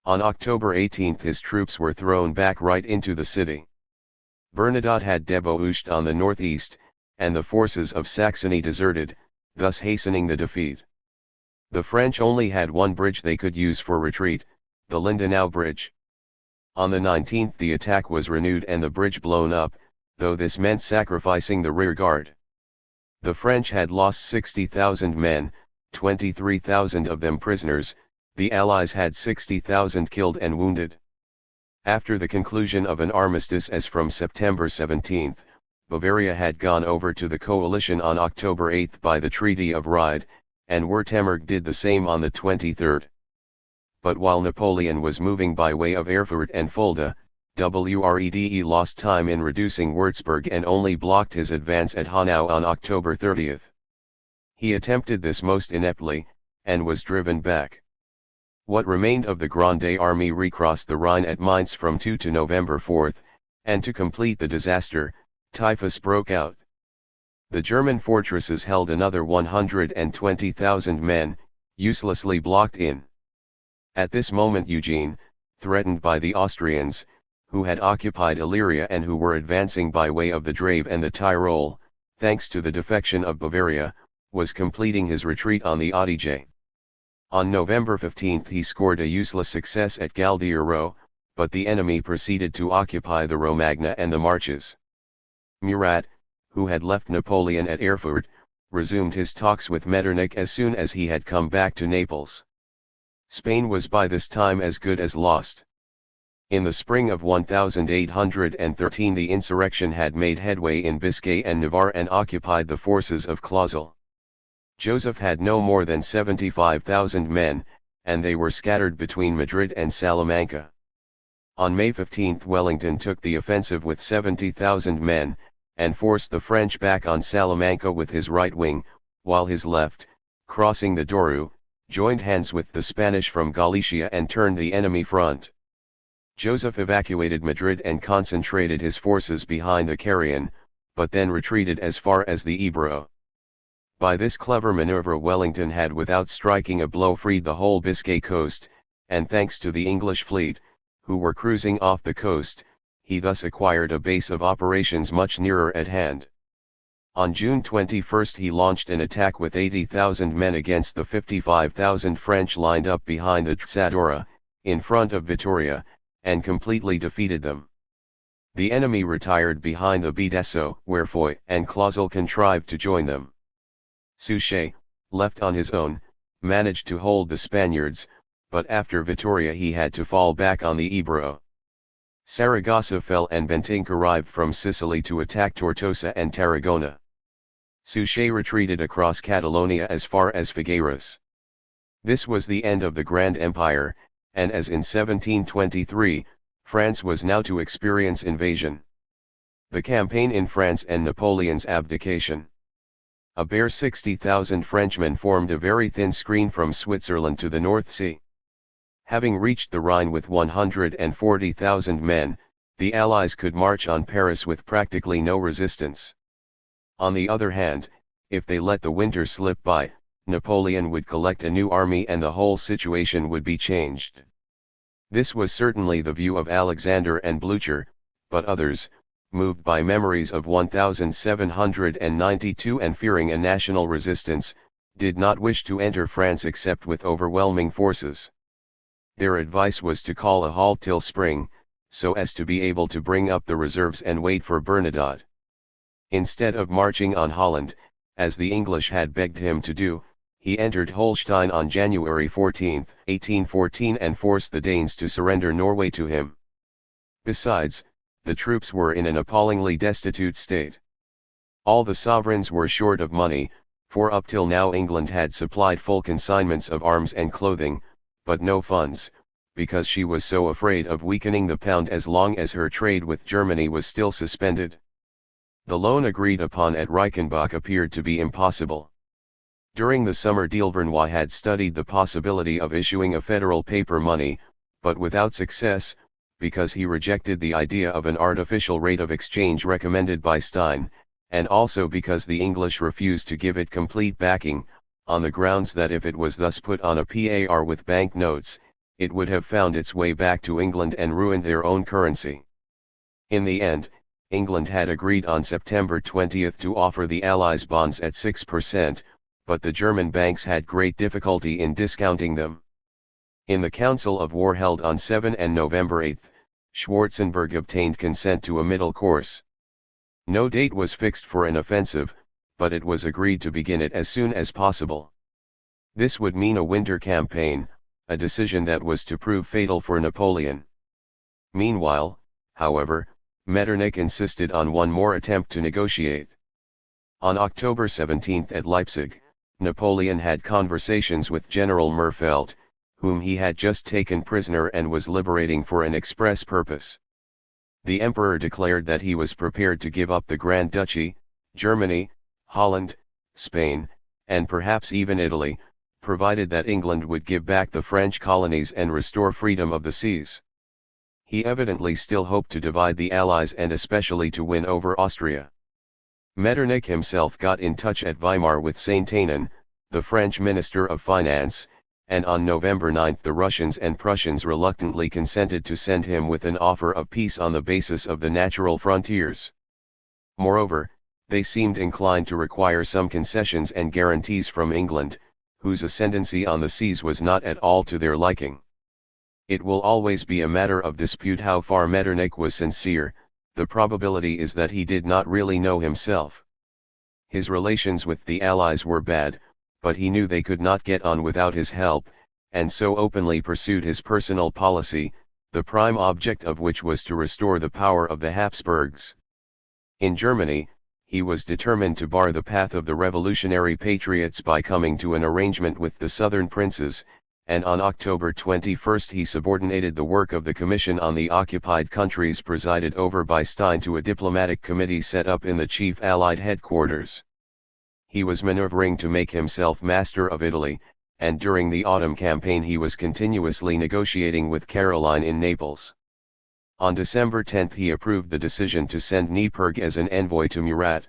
On October 18 his troops were thrown back right into the city. Bernadotte had debouched on the northeast, and the forces of Saxony deserted, thus hastening the defeat. The French only had one bridge they could use for retreat, the Lindenau Bridge. On the 19th the attack was renewed and the bridge blown up, though this meant sacrificing the rear guard. The French had lost 60,000 men, 23,000 of them prisoners. The Allies had 60,000 killed and wounded. After the conclusion of an armistice as from September 17, Bavaria had gone over to the coalition on October 8 by the Treaty of Ried, and Württemberg did the same on the 23rd. But while Napoleon was moving by way of Erfurt and Fulda, Wrede lost time in reducing Würzburg and only blocked his advance at Hanau on October 30. He attempted this most ineptly, and was driven back. What remained of the Grande Army recrossed the Rhine at Mainz from 2 to November 4, and to complete the disaster, typhus broke out. The German fortresses held another 120,000 men, uselessly blocked in. At this moment Eugene, threatened by the Austrians, who had occupied Illyria and who were advancing by way of the Drave and the Tyrol, thanks to the defection of Bavaria, was completing his retreat on the Adige. On November 15 he scored a useless success at Galdiero, but the enemy proceeded to occupy the Romagna and the Marches. Murat, who had left Napoleon at Erfurt, resumed his talks with Metternich as soon as he had come back to Naples. Spain was by this time as good as lost. In the spring of 1813 the insurrection had made headway in Biscay and Navarre and occupied the forces of Clausel. Joseph had no more than 75,000 men, and they were scattered between Madrid and Salamanca. On May 15 Wellington took the offensive with 70,000 men, and forced the French back on Salamanca with his right wing, while his left, crossing the Douro, joined hands with the Spanish from Galicia and turned the enemy front. Joseph evacuated Madrid and concentrated his forces behind the Carrion, but then retreated as far as the Ebro. By this clever maneuver Wellington had without striking a blow freed the whole Biscay coast, and thanks to the English fleet, who were cruising off the coast, he thus acquired a base of operations much nearer at hand. On June 21 he launched an attack with 80,000 men against the 55,000 French lined up behind the Tsadora, in front of Vittoria, and completely defeated them. The enemy retired behind the Bidesso, where Foy and Clausel contrived to join them. Suchet, left on his own, managed to hold the Spaniards, but after Vittoria he had to fall back on the Ebro. Saragossa fell and Bentinck arrived from Sicily to attack Tortosa and Tarragona. Suchet retreated across Catalonia as far as Figueras. This was the end of the Grand Empire, and as in 1723, France was now to experience invasion. The campaign in France and Napoleon's abdication. A bare 60,000 Frenchmen formed a very thin screen from Switzerland to the North Sea. Having reached the Rhine with 140,000 men, the Allies could march on Paris with practically no resistance. On the other hand, if they let the winter slip by, Napoleon would collect a new army and the whole situation would be changed. This was certainly the view of Alexander and Blücher, but others, moved by memories of 1792 and fearing a national resistance, did not wish to enter France except with overwhelming forces. Their advice was to call a halt till spring, so as to be able to bring up the reserves and wait for Bernadotte. Instead of marching on Holland, as the English had begged him to do, he entered Holstein on January 14, 1814 and forced the Danes to surrender Norway to him. Besides, the troops were in an appallingly destitute state. All the sovereigns were short of money, for up till now England had supplied full consignments of arms and clothing, but no funds, because she was so afraid of weakening the pound as long as her trade with Germany was still suspended. The loan agreed upon at Reichenbach appeared to be impossible. During the summer D'Aulvernois had studied the possibility of issuing a federal paper money, but without success, because he rejected the idea of an artificial rate of exchange recommended by Stein, and also because the English refused to give it complete backing, on the grounds that if it was thus put on a PAR with bank notes, it would have found its way back to England and ruined their own currency. In the end, England had agreed on September 20 to offer the Allies bonds at 6%, but the German banks had great difficulty in discounting them. In the Council of War held on 7 and November 8, Schwarzenberg obtained consent to a middle course. No date was fixed for an offensive, but it was agreed to begin it as soon as possible. This would mean a winter campaign, a decision that was to prove fatal for Napoleon. Meanwhile, however, Metternich insisted on one more attempt to negotiate. On October 17 at Leipzig, Napoleon had conversations with General Merfeldt, whom he had just taken prisoner and was liberating for an express purpose. The emperor declared that he was prepared to give up the Grand Duchy, Germany, Holland, Spain, and perhaps even Italy, provided that England would give back the French colonies and restore freedom of the seas. He evidently still hoped to divide the Allies and especially to win over Austria. Metternich himself got in touch at Weimar with Saint-Aignan, the French Minister of Finance, and on November 9 the Russians and Prussians reluctantly consented to send him with an offer of peace on the basis of the natural frontiers. Moreover, they seemed inclined to require some concessions and guarantees from England, whose ascendancy on the seas was not at all to their liking. It will always be a matter of dispute how far Metternich was sincere. The probability is that he did not really know himself. His relations with the Allies were bad, but he knew they could not get on without his help, and so openly pursued his personal policy, the prime object of which was to restore the power of the Habsburgs. In Germany, he was determined to bar the path of the revolutionary patriots by coming to an arrangement with the southern princes, and on October 21 he subordinated the work of the Commission on the Occupied Countries presided over by Stein to a diplomatic committee set up in the chief Allied headquarters. He was maneuvering to make himself master of Italy, and during the autumn campaign he was continuously negotiating with Caroline in Naples. On December 10 he approved the decision to send Neipperg as an envoy to Murat.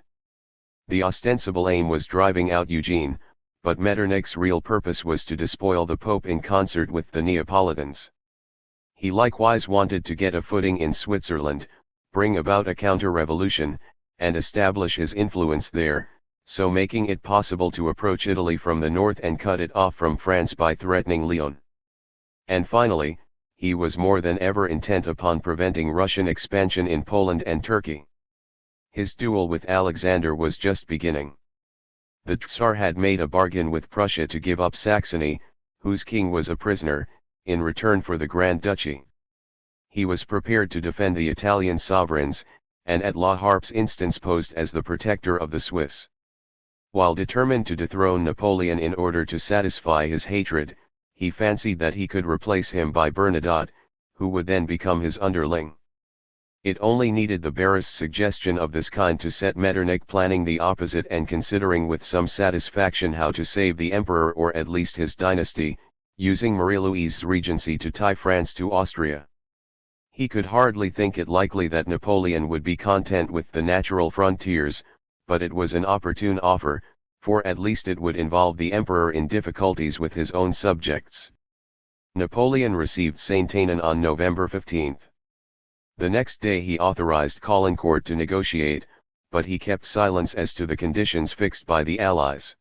The ostensible aim was driving out Eugene, but Metternich's real purpose was to despoil the Pope in concert with the Neapolitans. He likewise wanted to get a footing in Switzerland, bring about a counter-revolution, and establish his influence there, so making it possible to approach Italy from the north and cut it off from France by threatening Lyon. And finally, he was more than ever intent upon preventing Russian expansion in Poland and Turkey. His duel with Alexander was just beginning. The Tsar had made a bargain with Prussia to give up Saxony, whose king was a prisoner, in return for the Grand Duchy. He was prepared to defend the Italian sovereigns, and at La Harpe's instance posed as the protector of the Swiss. While determined to dethrone Napoleon in order to satisfy his hatred, he fancied that he could replace him by Bernadotte, who would then become his underling. It only needed the barest suggestion of this kind to set Metternich planning the opposite and considering with some satisfaction how to save the emperor or at least his dynasty, using Marie-Louise's regency to tie France to Austria. He could hardly think it likely that Napoleon would be content with the natural frontiers, but it was an opportune offer, for at least it would involve the emperor in difficulties with his own subjects. Napoleon received Saint-Aignan on November 15. The next day he authorized Caulaincourt to negotiate, but he kept silence as to the conditions fixed by the Allies.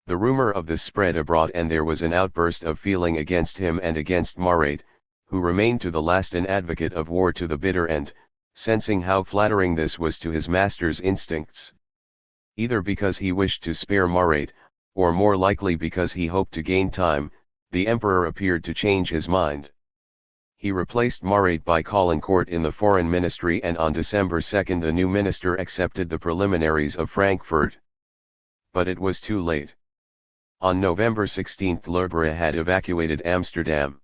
The rumor of this spread abroad and there was an outburst of feeling against him and against Marat, who remained to the last an advocate of war to the bitter end, sensing how flattering this was to his master's instincts. Either because he wished to spare Marat, or more likely because he hoped to gain time, the emperor appeared to change his mind. He replaced Marat by Caulaincourt in the foreign ministry and on December 2 the new minister accepted the preliminaries of Frankfurt. But it was too late. On November 16 Lefebvre had evacuated Amsterdam.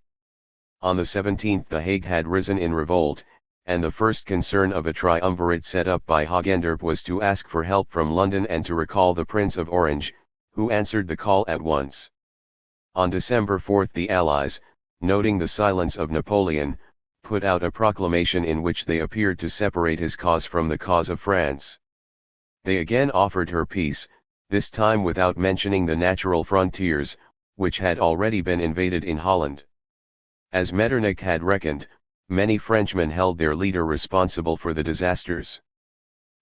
On the 17th The Hague had risen in revolt, and the first concern of a triumvirate set up by Hogenderp was to ask for help from London and to recall the Prince of Orange, who answered the call at once. On December 4 the Allies, noting the silence of Napoleon, put out a proclamation in which they appeared to separate his cause from the cause of France. They again offered her peace, this time without mentioning the natural frontiers, which had already been invaded in Holland. As Metternich had reckoned, many Frenchmen held their leader responsible for the disasters.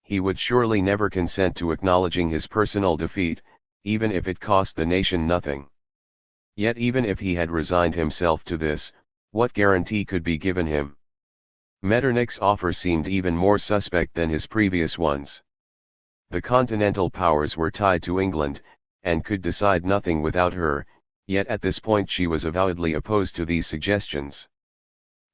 He would surely never consent to acknowledging his personal defeat, even if it cost the nation nothing. Yet even if he had resigned himself to this, what guarantee could be given him? Metternich's offer seemed even more suspect than his previous ones. The continental powers were tied to England, and could decide nothing without her, yet at this point she was avowedly opposed to these suggestions.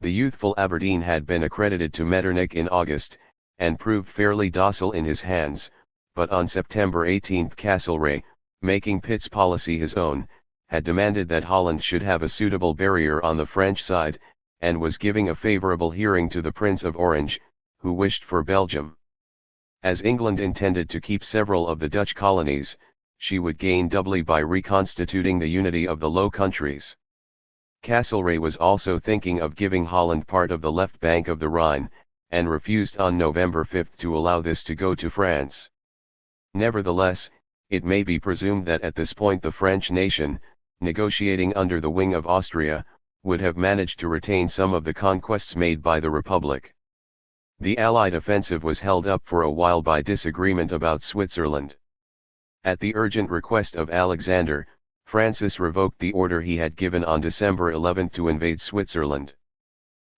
The youthful Aberdeen had been accredited to Metternich in August, and proved fairly docile in his hands, but on September 18 Castlereagh, making Pitt's policy his own, had demanded that Holland should have a suitable barrier on the French side, and was giving a favourable hearing to the Prince of Orange, who wished for Belgium. As England intended to keep several of the Dutch colonies, she would gain doubly by reconstituting the unity of the Low Countries. Castlereagh was also thinking of giving Holland part of the left bank of the Rhine, and refused on November 5 to allow this to go to France. Nevertheless, it may be presumed that at this point the French nation, negotiating under the wing of Austria, would have managed to retain some of the conquests made by the Republic. The Allied offensive was held up for a while by disagreement about Switzerland. At the urgent request of Alexander, Francis revoked the order he had given on December 11 to invade Switzerland.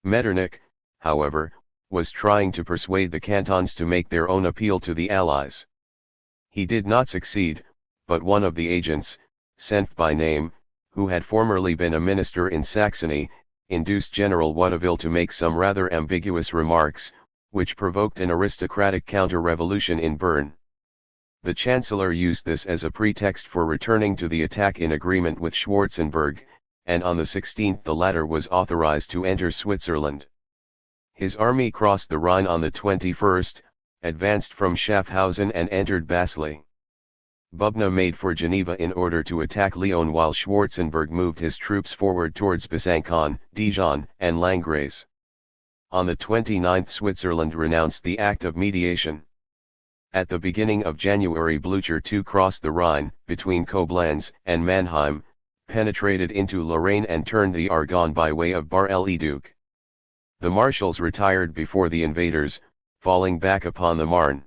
Metternich, however, was trying to persuade the cantons to make their own appeal to the Allies. He did not succeed, but one of the agents, Senft by name, who had formerly been a minister in Saxony, induced General Watteville to make some rather ambiguous remarks, which provoked an aristocratic counter-revolution in Bern. The Chancellor used this as a pretext for returning to the attack in agreement with Schwarzenberg, and on the 16th the latter was authorized to enter Switzerland. His army crossed the Rhine on the 21st, advanced from Schaffhausen and entered Basel. Bubna made for Geneva in order to attack Lyon while Schwarzenberg moved his troops forward towards Besançon, Dijon, and Langres. On the 29th Switzerland renounced the act of mediation. At the beginning of January Blücher too crossed the Rhine, between Koblenz and Mannheim, penetrated into Lorraine and turned the Argonne by way of Bar-le-Duc. The marshals retired before the invaders, falling back upon the Marne.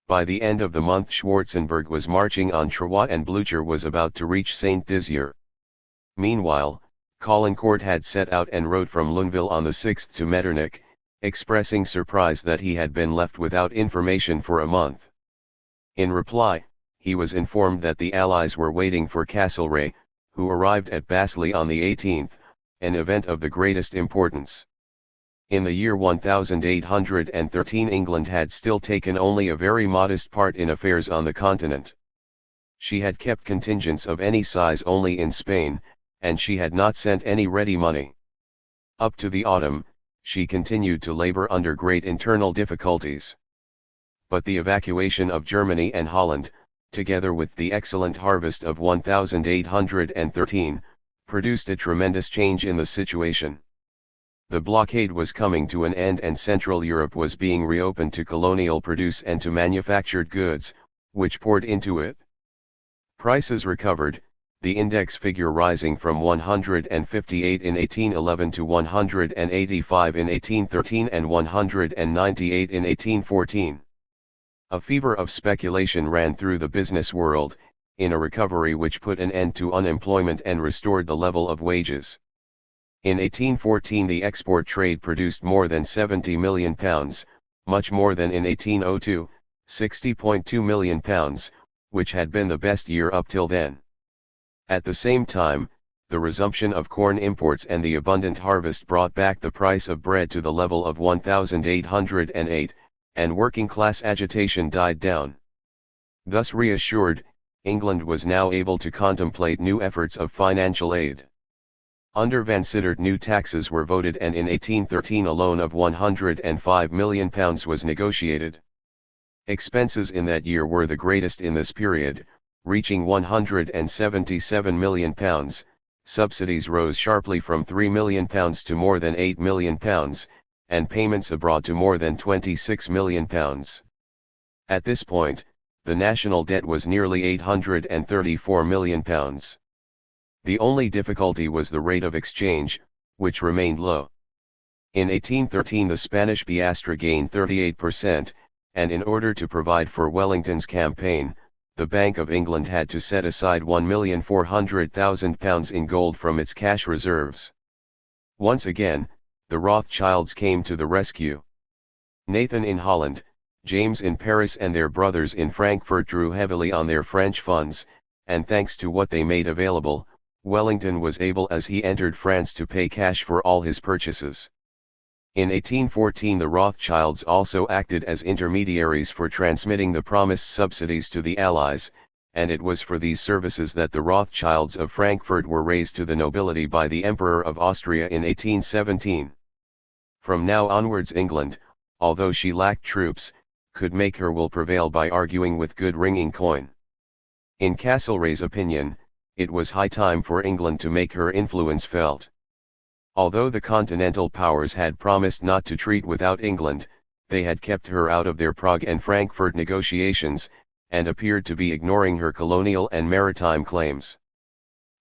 By the end of the month Schwarzenberg was marching on Troyes and Blücher was about to reach Saint-Dizier. Meanwhile, Caulaincourt had set out and wrote from Lunéville on the 6th to Metternich, expressing surprise that he had been left without information for a month. In reply, he was informed that the Allies were waiting for Castlereagh, who arrived at Basel on the 18th, an event of the greatest importance. In the year 1813 England had still taken only a very modest part in affairs on the continent. She had kept contingents of any size only in Spain, and she had not sent any ready money. Up to the autumn, she continued to labor under great internal difficulties. But the evacuation of Germany and Holland, together with the excellent harvest of 1813, produced a tremendous change in the situation. The blockade was coming to an end and Central Europe was being reopened to colonial produce and to manufactured goods, which poured into it. Prices recovered, the index figure rising from 158 in 1811 to 185 in 1813 and 198 in 1814. A fever of speculation ran through the business world, in a recovery which put an end to unemployment and restored the level of wages. In 1814 the export trade produced more than £70 million, much more than in 1802, £60.2 million, which had been the best year up till then. At the same time, the resumption of corn imports and the abundant harvest brought back the price of bread to the level of 1808, and working-class agitation died down. Thus reassured, England was now able to contemplate new efforts of financial aid. Under Vansittart new taxes were voted and in 1813 a loan of £105 million was negotiated. Expenses in that year were the greatest in this period, reaching £177 million, subsidies rose sharply from £3 million to more than £8 million, and payments abroad to more than £26 million. At this point, the national debt was nearly £834 million. The only difficulty was the rate of exchange, which remained low. In 1813 the Spanish piastre gained 38%, and in order to provide for Wellington's campaign, the Bank of England had to set aside £1,400,000 in gold from its cash reserves. Once again, the Rothschilds came to the rescue. Nathan in Holland, James in Paris and their brothers in Frankfurt drew heavily on their French funds, and thanks to what they made available, Wellington was able as he entered France to pay cash for all his purchases. In 1814 the Rothschilds also acted as intermediaries for transmitting the promised subsidies to the Allies, and it was for these services that the Rothschilds of Frankfurt were raised to the nobility by the Emperor of Austria in 1817. From now onwards England, although she lacked troops, could make her will prevail by arguing with good ringing coin. In Castlereagh's opinion, it was high time for England to make her influence felt. Although the Continental powers had promised not to treat without England, they had kept her out of their Prague and Frankfurt negotiations, and appeared to be ignoring her colonial and maritime claims.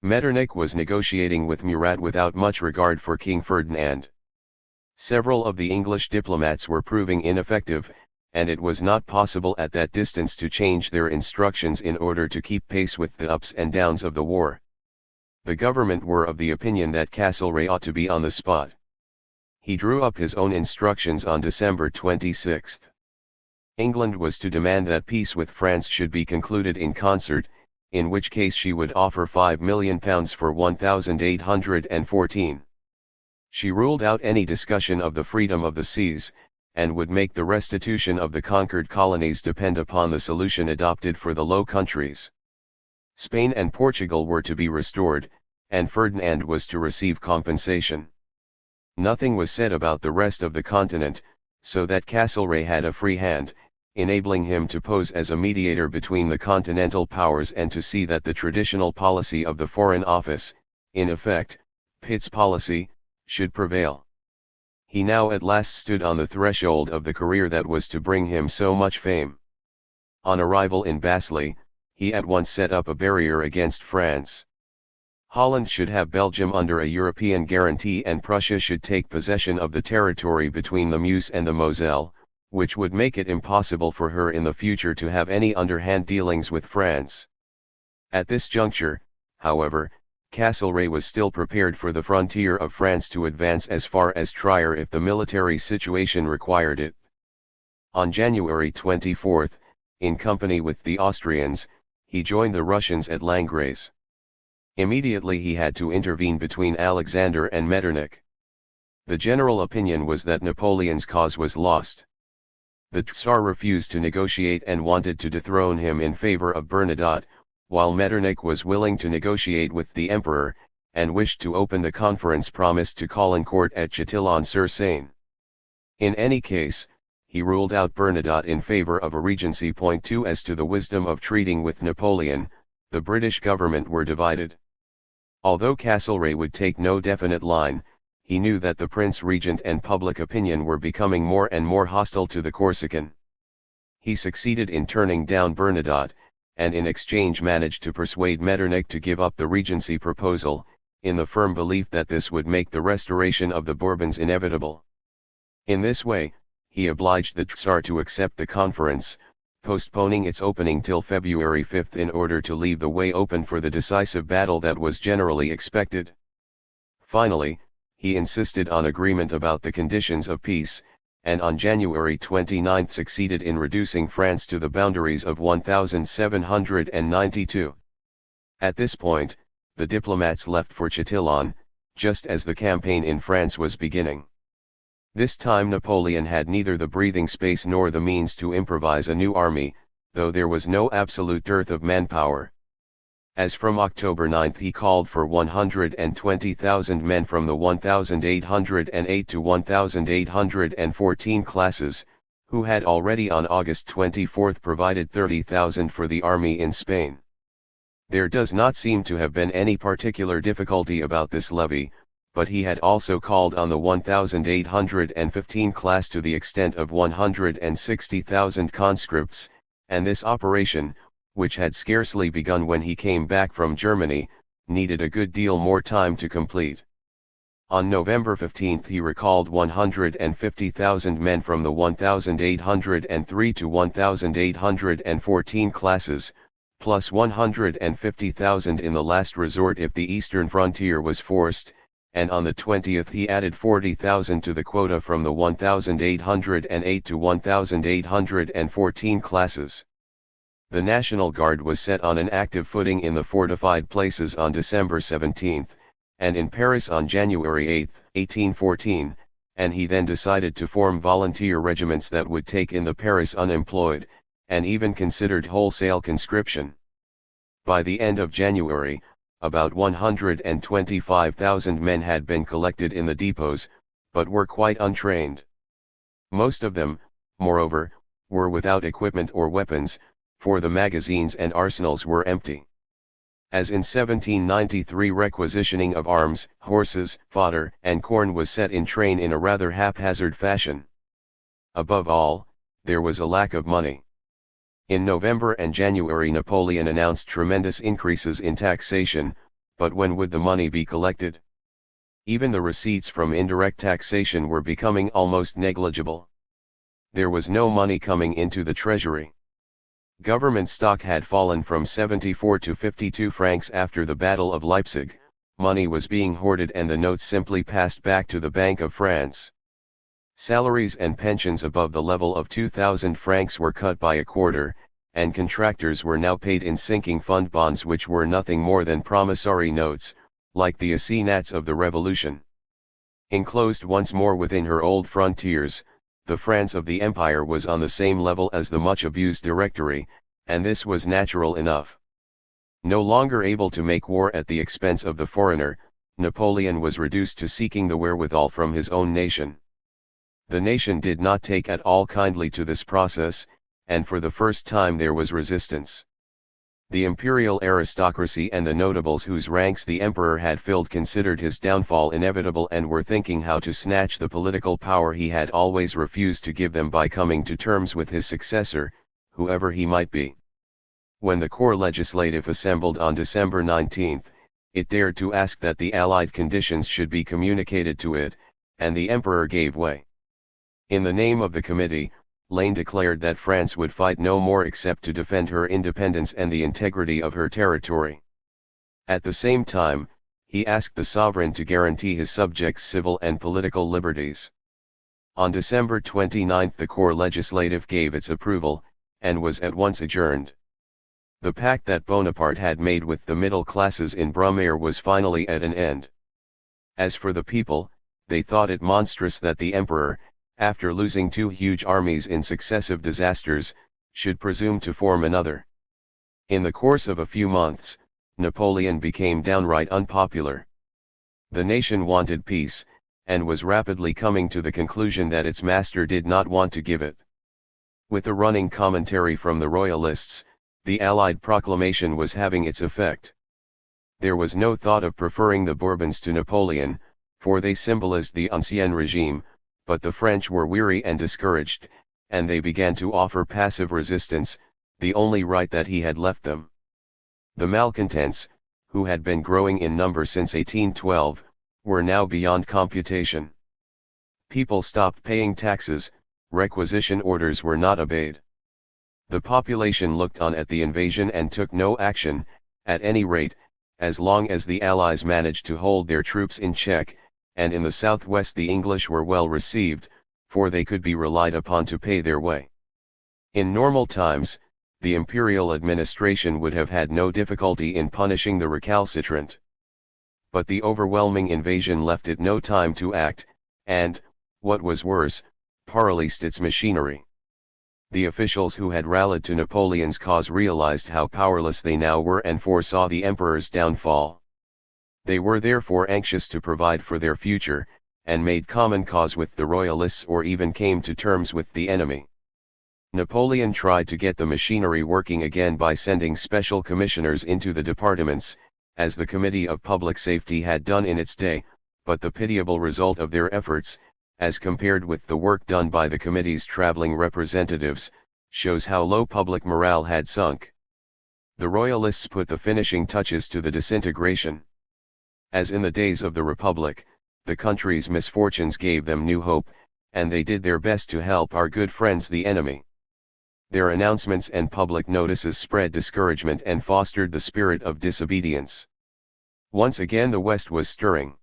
Metternich was negotiating with Murat without much regard for King Ferdinand. Several of the English diplomats were proving ineffective, and it was not possible at that distance to change their instructions in order to keep pace with the ups and downs of the war. The government were of the opinion that Castlereagh ought to be on the spot. He drew up his own instructions on December 26. England was to demand that peace with France should be concluded in concert, in which case she would offer £5 million for 1814. She ruled out any discussion of the freedom of the seas, and would make the restitution of the conquered colonies depend upon the solution adopted for the Low Countries. Spain and Portugal were to be restored, and Ferdinand was to receive compensation. Nothing was said about the rest of the continent, so that Castlereagh had a free hand, enabling him to pose as a mediator between the continental powers and to see that the traditional policy of the Foreign Office, in effect, Pitt's policy, should prevail. He now at last stood on the threshold of the career that was to bring him so much fame. On arrival in Basle, he at once set up a barrier against France. Holland should have Belgium under a European guarantee and Prussia should take possession of the territory between the Meuse and the Moselle, which would make it impossible for her in the future to have any underhand dealings with France. At this juncture, however, Castlereagh was still prepared for the frontier of France to advance as far as Trier if the military situation required it. On January 24, in company with the Austrians, he joined the Russians at Langres. Immediately he had to intervene between Alexander and Metternich. The general opinion was that Napoleon's cause was lost. The Tsar refused to negotiate and wanted to dethrone him in favor of Bernadotte, while Metternich was willing to negotiate with the Emperor, and wished to open the conference promised to Caulaincourt at Chatillon-sur-Seine. In any case, he ruled out Bernadotte in favor of a regency. 2 As to the wisdom of treating with Napoleon, the British government were divided. Although Castlereagh would take no definite line, he knew that the Prince Regent and public opinion were becoming more and more hostile to the Corsican. He succeeded in turning down Bernadotte, and in exchange managed to persuade Metternich to give up the regency proposal, in the firm belief that this would make the restoration of the Bourbons inevitable. In this way, he obliged the Tsar to accept the conference, postponing its opening till February 5 in order to leave the way open for the decisive battle that was generally expected. Finally, he insisted on agreement about the conditions of peace, and on January 29 succeeded in reducing France to the boundaries of 1792. At this point, the diplomats left for Chatillon, just as the campaign in France was beginning. This time Napoleon had neither the breathing space nor the means to improvise a new army, though there was no absolute dearth of manpower. As from October 9 he called for 120,000 men from the 1808 to 1814 classes, who had already on August 24 provided 30,000 for the army in Spain. There does not seem to have been any particular difficulty about this levy, but he had also called on the 1815 class to the extent of 160,000 conscripts, And this operation, which had scarcely begun when he came back from Germany, needed a good deal more time to complete. On November 15 he recalled 150,000 men from the 1803 to 1814 classes, plus 150,000 in the last resort if the eastern frontier was forced, and on the 20th he added 40,000 to the quota from the 1808 to 1814 classes. The National Guard was set on an active footing in the fortified places on December 17, and in Paris on January 8, 1814, and he then decided to form volunteer regiments that would take in the Paris unemployed, and even considered wholesale conscription. By the end of January, about 125,000 men had been collected in the depots, but were quite untrained. Most of them, moreover, were without equipment or weapons, for the magazines and arsenals were empty. As in 1793, requisitioning of arms, horses, fodder, and corn was set in train in a rather haphazard fashion. Above all, there was a lack of money. In November and January Napoleon announced tremendous increases in taxation, but when would the money be collected? Even the receipts from indirect taxation were becoming almost negligible. There was no money coming into the treasury. Government stock had fallen from 74 to 52 francs after the Battle of Leipzig, money was being hoarded and the notes simply passed back to the Bank of France. Salaries and pensions above the level of 2,000 francs were cut by a quarter, and contractors were now paid in sinking fund bonds which were nothing more than promissory notes, like the assignats of the Revolution. Enclosed once more within her old frontiers, the France of the Empire was on the same level as the much-abused Directory, and this was natural enough. No longer able to make war at the expense of the foreigner, Napoleon was reduced to seeking the wherewithal from his own nation. The nation did not take at all kindly to this process, and for the first time there was resistance. The imperial aristocracy and the notables whose ranks the emperor had filled considered his downfall inevitable and were thinking how to snatch the political power he had always refused to give them by coming to terms with his successor, whoever he might be. When the Corps Legislatif assembled on December 19, it dared to ask that the Allied conditions should be communicated to it, and the emperor gave way. In the name of the committee, Lane declared that France would fight no more except to defend her independence and the integrity of her territory. At the same time, he asked the sovereign to guarantee his subjects civil and political liberties. On December 29 the Corps Legislatif gave its approval, and was at once adjourned. The pact that Bonaparte had made with the middle classes in Brumaire was finally at an end. As for the people, they thought it monstrous that the emperor, after losing two huge armies in successive disasters, should presume to form another. In the course of a few months, Napoleon became downright unpopular. The nation wanted peace, and was rapidly coming to the conclusion that its master did not want to give it. With a running commentary from the royalists, the Allied proclamation was having its effect. There was no thought of preferring the Bourbons to Napoleon, for they symbolized the ancien régime, but the French were weary and discouraged, and they began to offer passive resistance, the only right that he had left them. The malcontents, who had been growing in number since 1812, were now beyond computation. People stopped paying taxes, requisition orders were not obeyed. The population looked on at the invasion and took no action, at any rate, as long as the Allies managed to hold their troops in check, and in the southwest the English were well received, for they could be relied upon to pay their way. In normal times, the imperial administration would have had no difficulty in punishing the recalcitrant. But the overwhelming invasion left it no time to act, and, what was worse, paralysed its machinery. The officials who had rallied to Napoleon's cause realized how powerless they now were and foresaw the emperor's downfall. They were therefore anxious to provide for their future, and made common cause with the royalists or even came to terms with the enemy. Napoleon tried to get the machinery working again by sending special commissioners into the departments, as the Committee of Public Safety had done in its day, but the pitiable result of their efforts, as compared with the work done by the committee's traveling representatives, shows how low public morale had sunk. The Royalists put the finishing touches to the disintegration. As in the days of the Republic, the country's misfortunes gave them new hope, and they did their best to help our good friends the enemy. Their announcements and public notices spread discouragement and fostered the spirit of disobedience. Once again the West was stirring.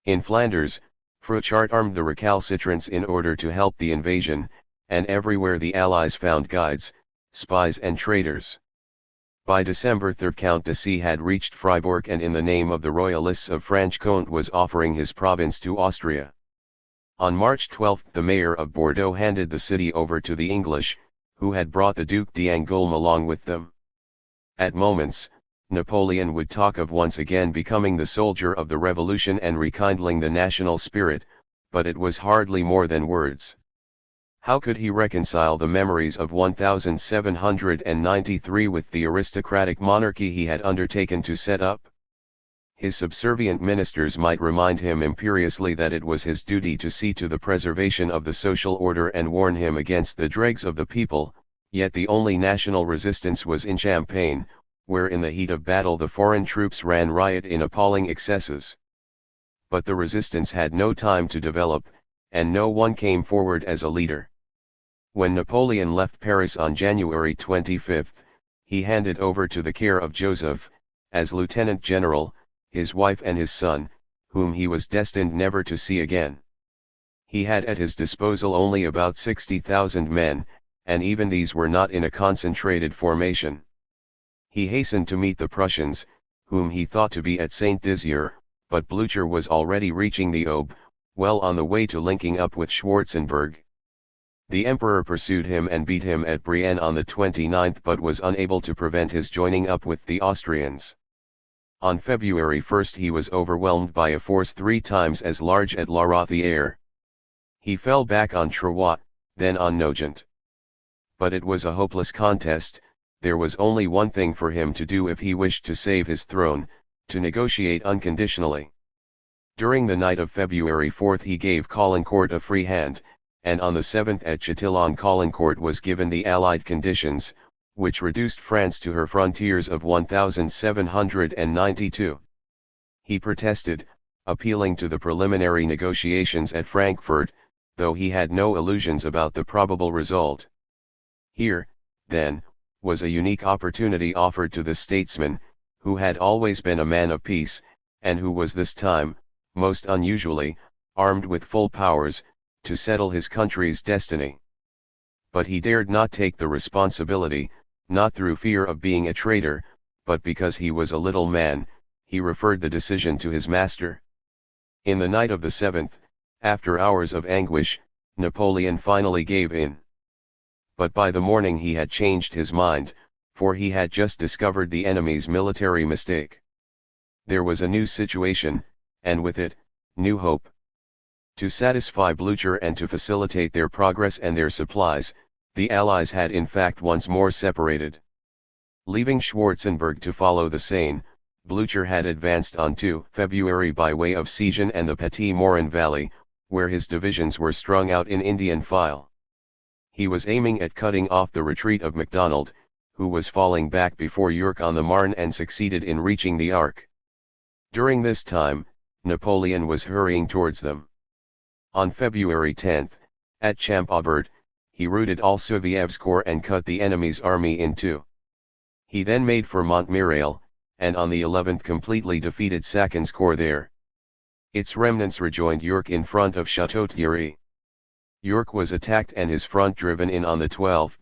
In Flanders, Frouchart armed the recalcitrants in order to help the invasion, and everywhere the Allies found guides, spies and traitors. By December 3 Count de C had reached Fribourg and in the name of the Royalists of Franche-Comté was offering his province to Austria. On March 12 the mayor of Bordeaux handed the city over to the English, who had brought the Duc d'Angoulême along with them. At moments, Napoleon would talk of once again becoming the soldier of the revolution and rekindling the national spirit, but it was hardly more than words. How could he reconcile the memories of 1793 with the aristocratic monarchy he had undertaken to set up? His subservient ministers might remind him imperiously that it was his duty to see to the preservation of the social order and warn him against the dregs of the people, yet the only national resistance was in Champagne, where in the heat of battle the foreign troops ran riot in appalling excesses. But the resistance had no time to develop, and no one came forward as a leader. When Napoleon left Paris on January 25, he handed over to the care of Joseph, as lieutenant general, his wife and his son, whom he was destined never to see again. He had at his disposal only about 60,000 men, and even these were not in a concentrated formation. He hastened to meet the Prussians, whom he thought to be at Saint Dizier, but Blücher was already reaching the Aube, well on the way to linking up with Schwarzenberg. The emperor pursued him and beat him at Brienne on the 29th but was unable to prevent his joining up with the Austrians. On February 1 he was overwhelmed by a force 3 times as large at La Rothière. He fell back on Troyes, then on Nogent. But it was a hopeless contest. There was only one thing for him to do if he wished to save his throne, to negotiate unconditionally. During the night of February 4 he gave Caulaincourt a free hand, and on the 7th at Châtillon Caulaincourt was given the Allied conditions, which reduced France to her frontiers of 1792. He protested, appealing to the preliminary negotiations at Frankfurt, though he had no illusions about the probable result. Here, then, was a unique opportunity offered to the statesman, who had always been a man of peace, and who was this time, most unusually, armed with full powers, to settle his country's destiny. But he dared not take the responsibility, not through fear of being a traitor, but because he was a little man. He referred the decision to his master. In the night of the 7th, after hours of anguish, Napoleon finally gave in. But by the morning he had changed his mind, for he had just discovered the enemy's military mistake. There was a new situation, and with it, new hope. To satisfy Blücher and to facilitate their progress and their supplies, the Allies had in fact once more separated. Leaving Schwarzenberg to follow the Seine, Blücher had advanced on to February by way of Siegen and the Petit Morin Valley, where his divisions were strung out in Indian file. He was aiming at cutting off the retreat of MacDonald, who was falling back before York on the Marne and succeeded in reaching the Arc. During this time, Napoleon was hurrying towards them. On February 10, at Champaubert, he routed Alsuviev's corps and cut the enemy's army in two. He then made for Montmirail, and on the 11th completely defeated Sacken's corps there. Its remnants rejoined York in front of Château-Thierry. York was attacked and his front driven in on the 12th,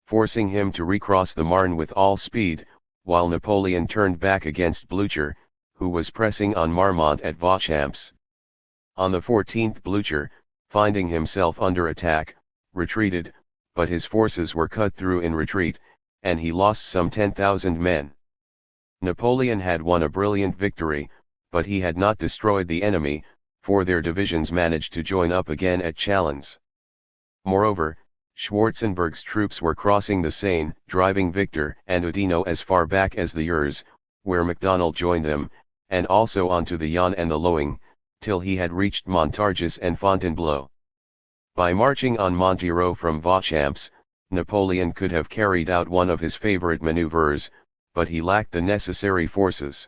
forcing him to recross the Marne with all speed, while Napoleon turned back against Blücher, who was pressing on Marmont at Vauchamps. On the 14th Blücher, finding himself under attack, retreated, but his forces were cut through in retreat, and he lost some 10,000 men. Napoleon had won a brilliant victory, but he had not destroyed the enemy, for their divisions managed to join up again at Chalons. Moreover, Schwarzenberg's troops were crossing the Seine, driving Victor and Oudinot as far back as the Eure, where MacDonald joined them, and also onto the Yonne and the Loing, till he had reached Montargis and Fontainebleau. By marching on Montereau from Vauchamps, Napoleon could have carried out one of his favorite maneuvers, but he lacked the necessary forces.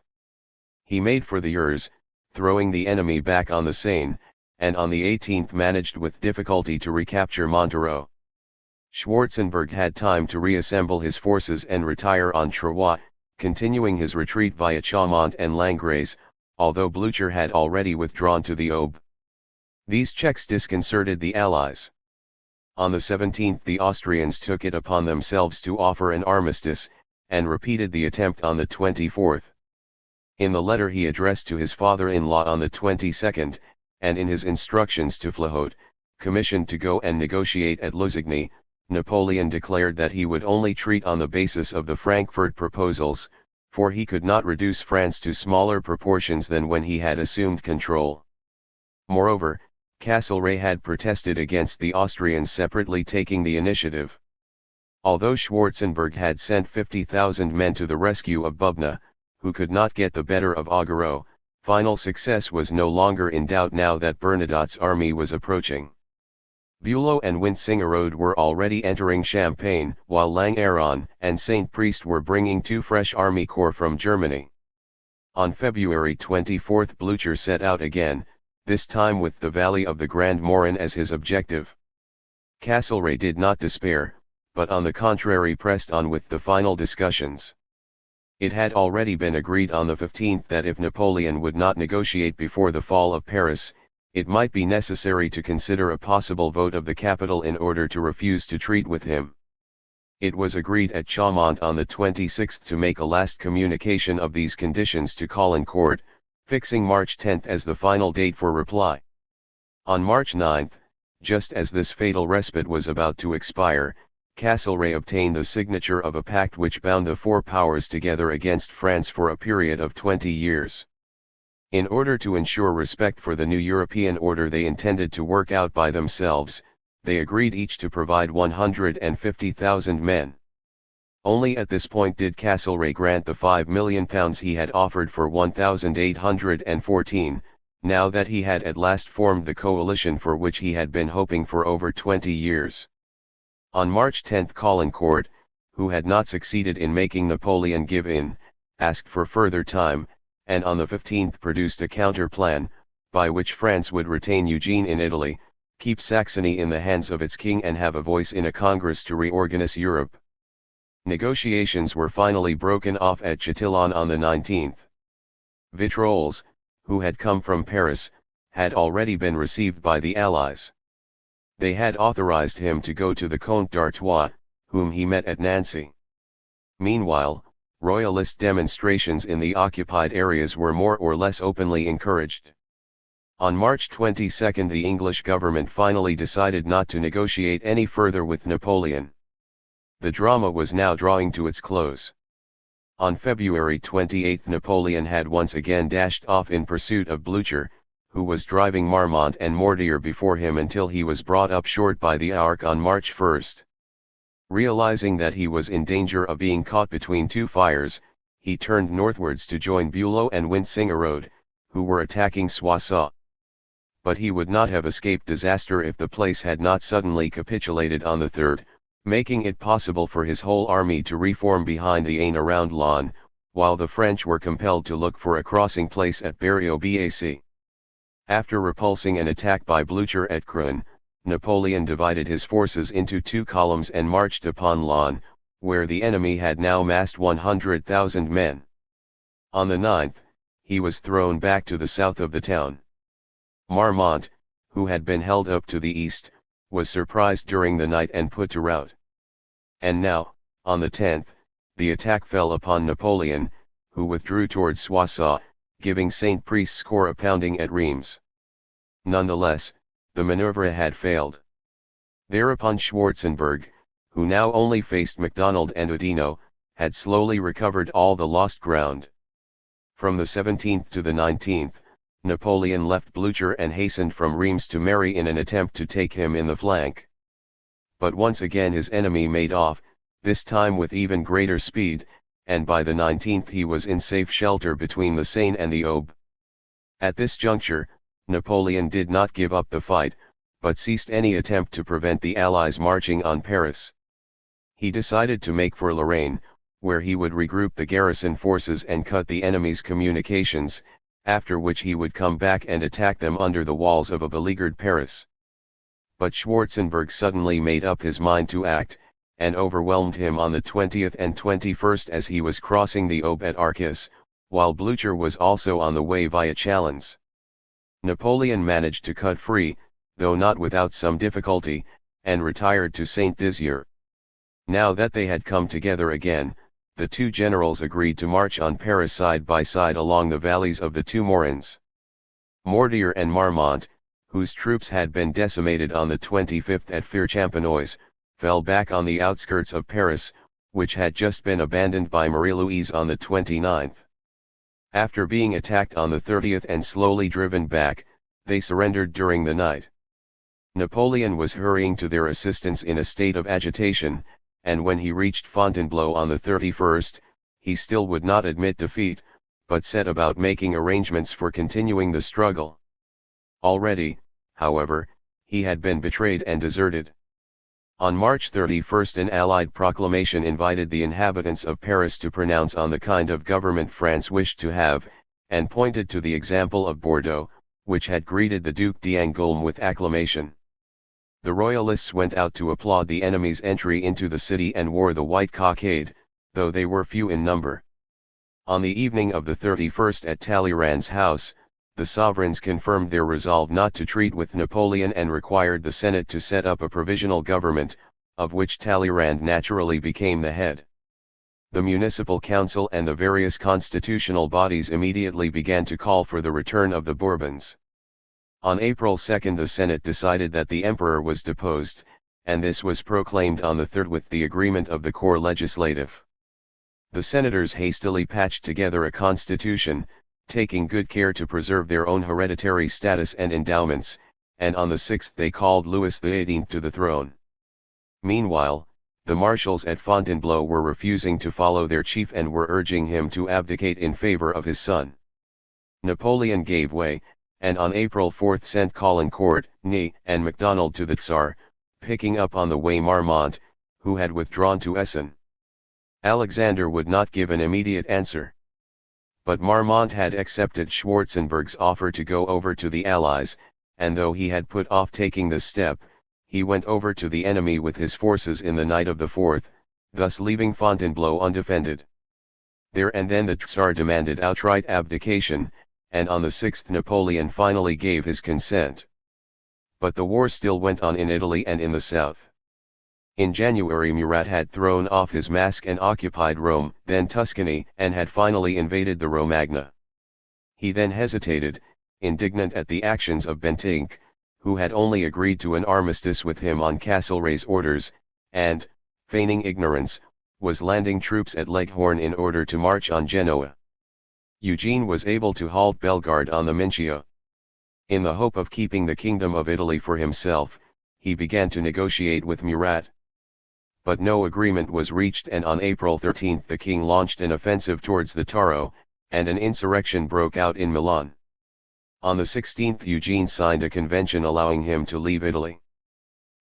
He made for the Eure, throwing the enemy back on the Seine, and on the 18th managed with difficulty to recapture Montereau. Schwarzenberg had time to reassemble his forces and retire on Troyes, continuing his retreat via Chaumont and Langres, although Blücher had already withdrawn to the Aube. These checks disconcerted the Allies. On the 17th the Austrians took it upon themselves to offer an armistice, and repeated the attempt on the 24th. In the letter he addressed to his father-in-law on the 22nd, and in his instructions to Flahot, commissioned to go and negotiate at Lusigny, Napoleon declared that he would only treat on the basis of the Frankfurt proposals, for he could not reduce France to smaller proportions than when he had assumed control. Moreover, Castlereagh had protested against the Austrians separately taking the initiative. Although Schwarzenberg had sent 50,000 men to the rescue of Bubna, who could not get the better of Augereau, final success was no longer in doubt now that Bernadotte's army was approaching. Bülow and Wintzingerode were already entering Champagne, while Langeron and Saint Priest were bringing two fresh army corps from Germany. On February 24 Blücher set out again, this time with the valley of the Grand Morin as his objective. Castlereagh did not despair, but on the contrary pressed on with the final discussions. It had already been agreed on the 15th that if Napoleon would not negotiate before the fall of Paris, it might be necessary to consider a possible vote of the capital in order to refuse to treat with him. It was agreed at Chaumont on the 26th to make a last communication of these conditions to Caulaincourt, fixing March 10 as the final date for reply. On March 9, just as this fatal respite was about to expire, Castlereagh obtained the signature of a pact which bound the four powers together against France for a period of 20 years. In order to ensure respect for the new European order they intended to work out by themselves, they agreed each to provide 150,000 men. Only at this point did Castlereagh grant the £5 million he had offered for 1,814, now that he had at last formed the coalition for which he had been hoping for over 20 years. On March 10 Caulaincourt, who had not succeeded in making Napoleon give in, asked for further time, and on the 15th produced a counter-plan, by which France would retain Eugene in Italy, keep Saxony in the hands of its king and have a voice in a congress to reorganize Europe. Negotiations were finally broken off at Châtillon on the 19th. Vitrolles, who had come from Paris, had already been received by the Allies. They had authorized him to go to the Comte d'Artois, whom he met at Nancy. Meanwhile, royalist demonstrations in the occupied areas were more or less openly encouraged. On March 22 the English government finally decided not to negotiate any further with Napoleon. The drama was now drawing to its close. On February 28 Napoleon had once again dashed off in pursuit of Blücher, who was driving Marmont and Mortier before him until he was brought up short by the Arc on March 1. Realizing that he was in danger of being caught between two fires, he turned northwards to join Bülow and Wintzingerode, who were attacking Soissons. But he would not have escaped disaster if the place had not suddenly capitulated on the 3rd, making it possible for his whole army to reform behind the Aisne around Laon, while the French were compelled to look for a crossing place at Berry-au-Bac. After repulsing an attack by Blücher at Creun, Napoleon divided his forces into two columns and marched upon Laon, where the enemy had now massed 100,000 men. On the 9th, he was thrown back to the south of the town. Marmont, who had been held up to the east, was surprised during the night and put to rout. And now, on the 10th, the attack fell upon Napoleon, who withdrew towards Soissons, giving Saint Priest's corps a pounding at Reims. Nonetheless, the maneuver had failed. Thereupon Schwarzenberg, who now only faced MacDonald and Oudinot, had slowly recovered all the lost ground. From the 17th to the 19th, Napoleon left Blücher and hastened from Reims to Mary in an attempt to take him in the flank. But once again his enemy made off, this time with even greater speed, and by the 19th he was in safe shelter between the Seine and the Aube. At this juncture, Napoleon did not give up the fight, but ceased any attempt to prevent the Allies marching on Paris. He decided to make for Lorraine, where he would regroup the garrison forces and cut the enemy's communications, after which he would come back and attack them under the walls of a beleaguered Paris. But Schwarzenberg suddenly made up his mind to act, and overwhelmed him on the 20th and 21st as he was crossing the Aube at Arcis, while Blücher was also on the way via Chalons. Napoleon managed to cut free, though not without some difficulty, and retired to Saint-Dizier. Now that they had come together again, the two generals agreed to march on Paris side by side along the valleys of the two Morans. Mortier and Marmont, whose troops had been decimated on the 25th at Fère-Champenoise, fell back on the outskirts of Paris, which had just been abandoned by Marie-Louise on the 29th. After being attacked on the 30th and slowly driven back, they surrendered during the night. Napoleon was hurrying to their assistance in a state of agitation, and when he reached Fontainebleau on the 31st, he still would not admit defeat, but set about making arrangements for continuing the struggle. Already, however, he had been betrayed and deserted. On March 31 an Allied proclamation invited the inhabitants of Paris to pronounce on the kind of government France wished to have, and pointed to the example of Bordeaux, which had greeted the Duc d'Angoulême with acclamation. The royalists went out to applaud the enemy's entry into the city and wore the white cockade, though they were few in number. On the evening of the 31st at Talleyrand's house, the sovereigns confirmed their resolve not to treat with Napoleon and required the Senate to set up a provisional government, of which Talleyrand naturally became the head. The Municipal Council and the various constitutional bodies immediately began to call for the return of the Bourbons. On April 2 the Senate decided that the Emperor was deposed, and this was proclaimed on the 3rd with the agreement of the Corps Legislatif. The senators hastily patched together a constitution, taking good care to preserve their own hereditary status and endowments, and on the 6th they called Louis XVIII to the throne. Meanwhile, the marshals at Fontainebleau were refusing to follow their chief and were urging him to abdicate in favor of his son. Napoleon gave way, and on April 4 sent Caulaincourt, Ney, and MacDonald to the Tsar, picking up on the way Marmont, who had withdrawn to Essen. Alexander would not give an immediate answer. But Marmont had accepted Schwarzenberg's offer to go over to the Allies, and though he had put off taking this step, he went over to the enemy with his forces in the night of the 4th, thus leaving Fontainebleau undefended. There and then the Tsar demanded outright abdication, and on the 6th Napoleon finally gave his consent. But the war still went on in Italy and in the south. In January Murat had thrown off his mask and occupied Rome, then Tuscany, and had finally invaded the Romagna. He then hesitated, indignant at the actions of Bentinck, who had only agreed to an armistice with him on Castlereagh's orders, and, feigning ignorance, was landing troops at Leghorn in order to march on Genoa. Eugene was able to halt Bellegarde on the Mincio. In the hope of keeping the Kingdom of Italy for himself, he began to negotiate with Murat. But no agreement was reached, and on April 13 the king launched an offensive towards the Taro, and an insurrection broke out in Milan. On the 16th Eugene signed a convention allowing him to leave Italy.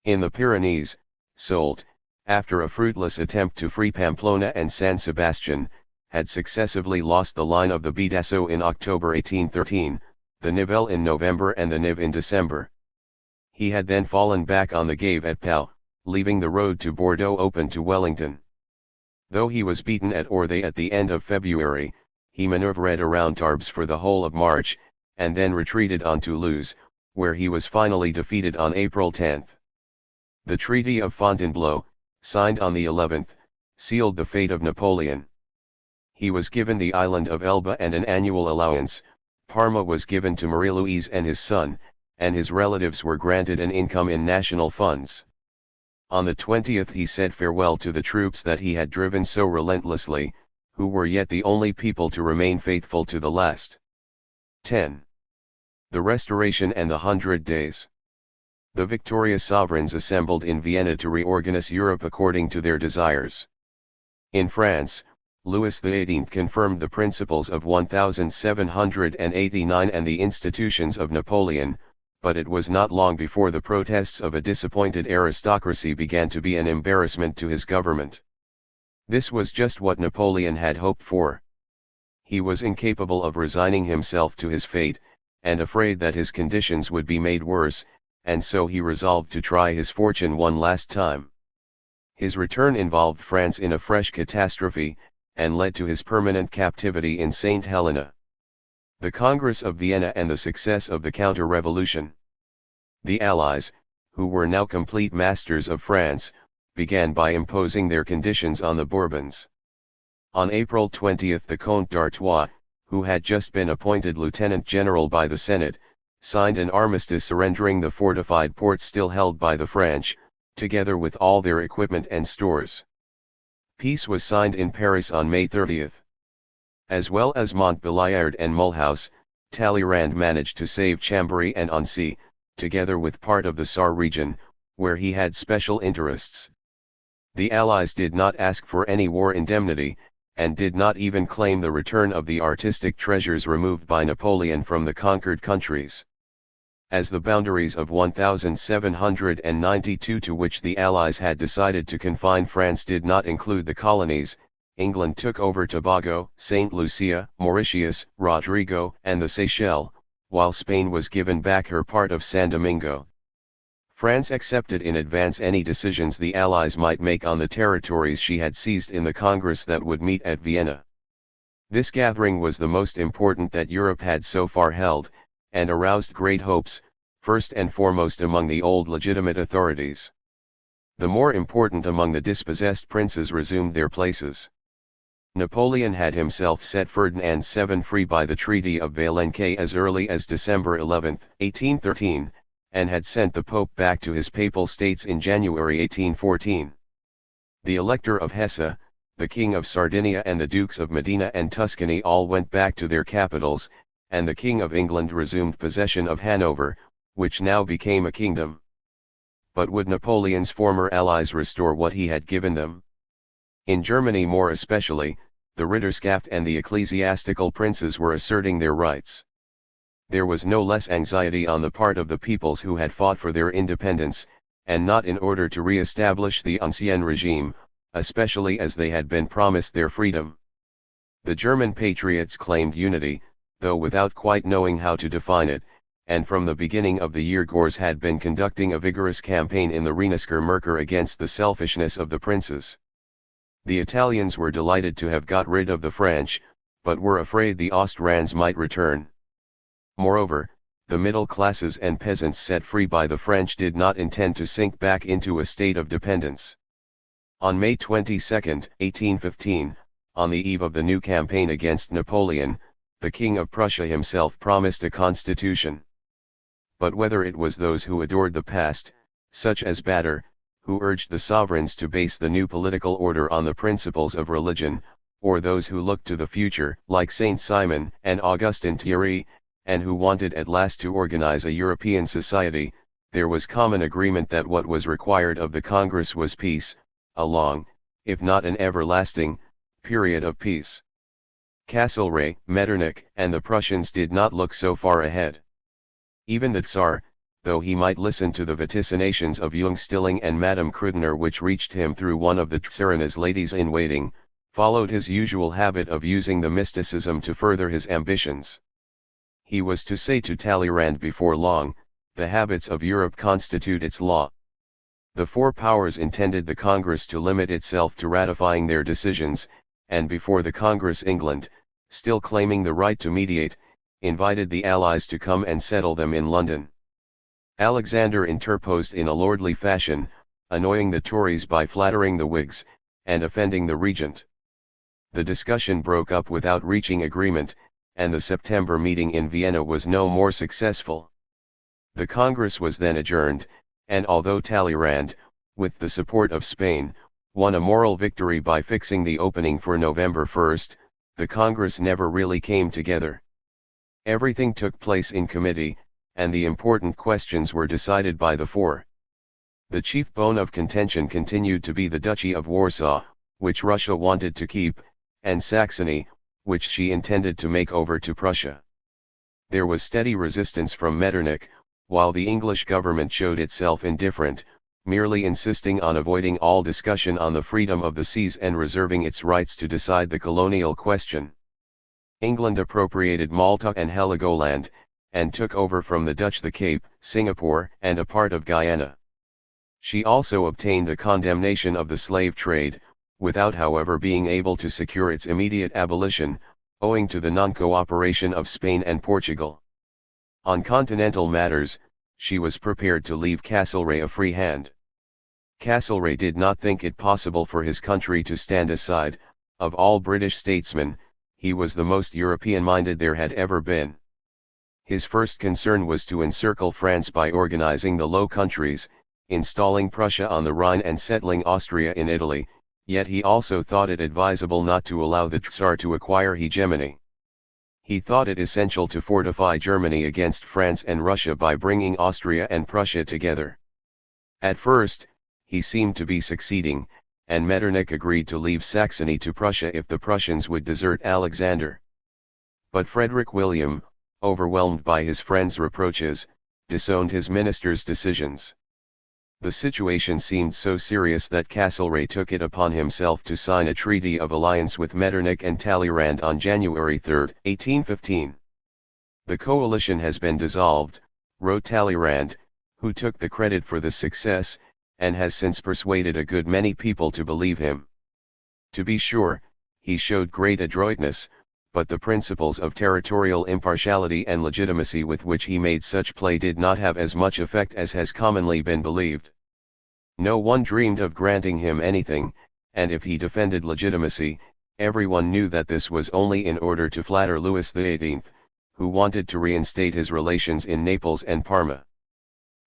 In the Pyrenees, Soult, after a fruitless attempt to free Pamplona and San Sebastian, had successively lost the line of the Bidassoa in October 1813, the Nivelle in November and the Nive in December. He had then fallen back on the Gave at Pau, leaving the road to Bordeaux open to Wellington. Though he was beaten at Orthez at the end of February, he maneuvered around Tarbes for the whole of March, and then retreated on Toulouse, where he was finally defeated on April 10. The Treaty of Fontainebleau, signed on the 11th, sealed the fate of Napoleon. He was given the island of Elba and an annual allowance. Parma was given to Marie-Louise and his son, and his relatives were granted an income in national funds. On the 20th he said farewell to the troops that he had driven so relentlessly, who were yet the only people to remain faithful to the last. 10. The Restoration and the 100 Days. The victorious sovereigns assembled in Vienna to reorganize Europe according to their desires. In France, Louis XVIII confirmed the principles of 1789 and the institutions of Napoleon, but it was not long before the protests of a disappointed aristocracy began to be an embarrassment to his government. This was just what Napoleon had hoped for. He was incapable of resigning himself to his fate, and afraid that his conditions would be made worse, and so he resolved to try his fortune one last time. His return involved France in a fresh catastrophe, and led to his permanent captivity in St. Helena. The Congress of Vienna and the success of the counter-revolution. The Allies, who were now complete masters of France, began by imposing their conditions on the Bourbons. On April 20 the Comte d'Artois, who had just been appointed lieutenant general by the Senate, signed an armistice surrendering the fortified ports still held by the French, together with all their equipment and stores. Peace was signed in Paris on May 30. As well as Montbéliard and Mulhouse, Talleyrand managed to save Chambéry and Annecy, together with part of the Sarre region, where he had special interests. The Allies did not ask for any war indemnity, and did not even claim the return of the artistic treasures removed by Napoleon from the conquered countries. As the boundaries of 1792 to which the Allies had decided to confine France did not include the colonies, England took over Tobago, St. Lucia, Mauritius, Rodrigo, and the Seychelles, while Spain was given back her part of San Domingo. France accepted in advance any decisions the Allies might make on the territories she had seized in the Congress that would meet at Vienna. This gathering was the most important that Europe had so far held, and aroused great hopes, first and foremost among the old legitimate authorities. The more important among the dispossessed princes resumed their places. Napoleon had himself set Ferdinand VII free by the Treaty of Valenciennes as early as December 11, 1813, and had sent the Pope back to his Papal States in January 1814. The Elector of Hesse, the King of Sardinia and the Dukes of Modena and Tuscany all went back to their capitals, and the King of England resumed possession of Hanover, which now became a kingdom. But would Napoleon's former allies restore what he had given them? In Germany more especially, the Ritterschaft and the ecclesiastical princes were asserting their rights. There was no less anxiety on the part of the peoples who had fought for their independence, and not in order to re-establish the ancien regime, especially as they had been promised their freedom. The German patriots claimed unity, though without quite knowing how to define it, and from the beginning of the year Gors had been conducting a vigorous campaign in the Rheinisker Merkur against the selfishness of the princes. The Italians were delighted to have got rid of the French, but were afraid the Austrians might return. Moreover, the middle classes and peasants set free by the French did not intend to sink back into a state of dependence. On May 22, 1815, on the eve of the new campaign against Napoleon, the King of Prussia himself promised a constitution. But whether it was those who adored the past, such as Bader, who urged the sovereigns to base the new political order on the principles of religion, or those who looked to the future, like Saint Simon and Augustin Thierry, and who wanted at last to organize a European society, there was common agreement that what was required of the Congress was peace, a long, if not an everlasting, period of peace. Castlereagh, Metternich, and the Prussians did not look so far ahead. Even the Tsar, though he might listen to the vaticinations of Jung-Stilling and Madame Krudener which reached him through one of the Tsarina's ladies-in-waiting, followed his usual habit of using the mysticism to further his ambitions. He was to say to Talleyrand before long, "The habits of Europe constitute its law." The four powers intended the Congress to limit itself to ratifying their decisions, and before the Congress England, still claiming the right to mediate, invited the Allies to come and settle them in London. Alexander interposed in a lordly fashion, annoying the Tories by flattering the Whigs, and offending the Regent. The discussion broke up without reaching agreement, and the September meeting in Vienna was no more successful. The Congress was then adjourned, and although Talleyrand, with the support of Spain, won a moral victory by fixing the opening for November 1, the Congress never really came together. Everything took place in committee, and the important questions were decided by the four. The chief bone of contention continued to be the Duchy of Warsaw, which Russia wanted to keep, and Saxony, which she intended to make over to Prussia. There was steady resistance from Metternich, while the English government showed itself indifferent, merely insisting on avoiding all discussion on the freedom of the seas and reserving its rights to decide the colonial question. England appropriated Malta and Heligoland, and took over from the Dutch the Cape, Singapore, and a part of Guyana. She also obtained the condemnation of the slave trade, without however being able to secure its immediate abolition, owing to the non-cooperation of Spain and Portugal. On continental matters, she was prepared to leave Castlereagh a free hand. Castlereagh did not think it possible for his country to stand aside. Of all British statesmen, he was the most European-minded there had ever been. His first concern was to encircle France by organizing the Low Countries, installing Prussia on the Rhine and settling Austria in Italy, yet he also thought it advisable not to allow the Tsar to acquire hegemony. He thought it essential to fortify Germany against France and Russia by bringing Austria and Prussia together. At first, he seemed to be succeeding, and Metternich agreed to leave Saxony to Prussia if the Prussians would desert Alexander. But Frederick William, overwhelmed by his friend's reproaches, disowned his minister's decisions. The situation seemed so serious that Castlereagh took it upon himself to sign a treaty of alliance with Metternich and Talleyrand on January 3, 1815. "The coalition has been dissolved," wrote Talleyrand, who took the credit for the success, and has since persuaded a good many people to believe him. To be sure, he showed great adroitness, but the principles of territorial impartiality and legitimacy with which he made such play did not have as much effect as has commonly been believed. No one dreamed of granting him anything, and if he defended legitimacy, everyone knew that this was only in order to flatter Louis XVIII, who wanted to reinstate his relations in Naples and Parma.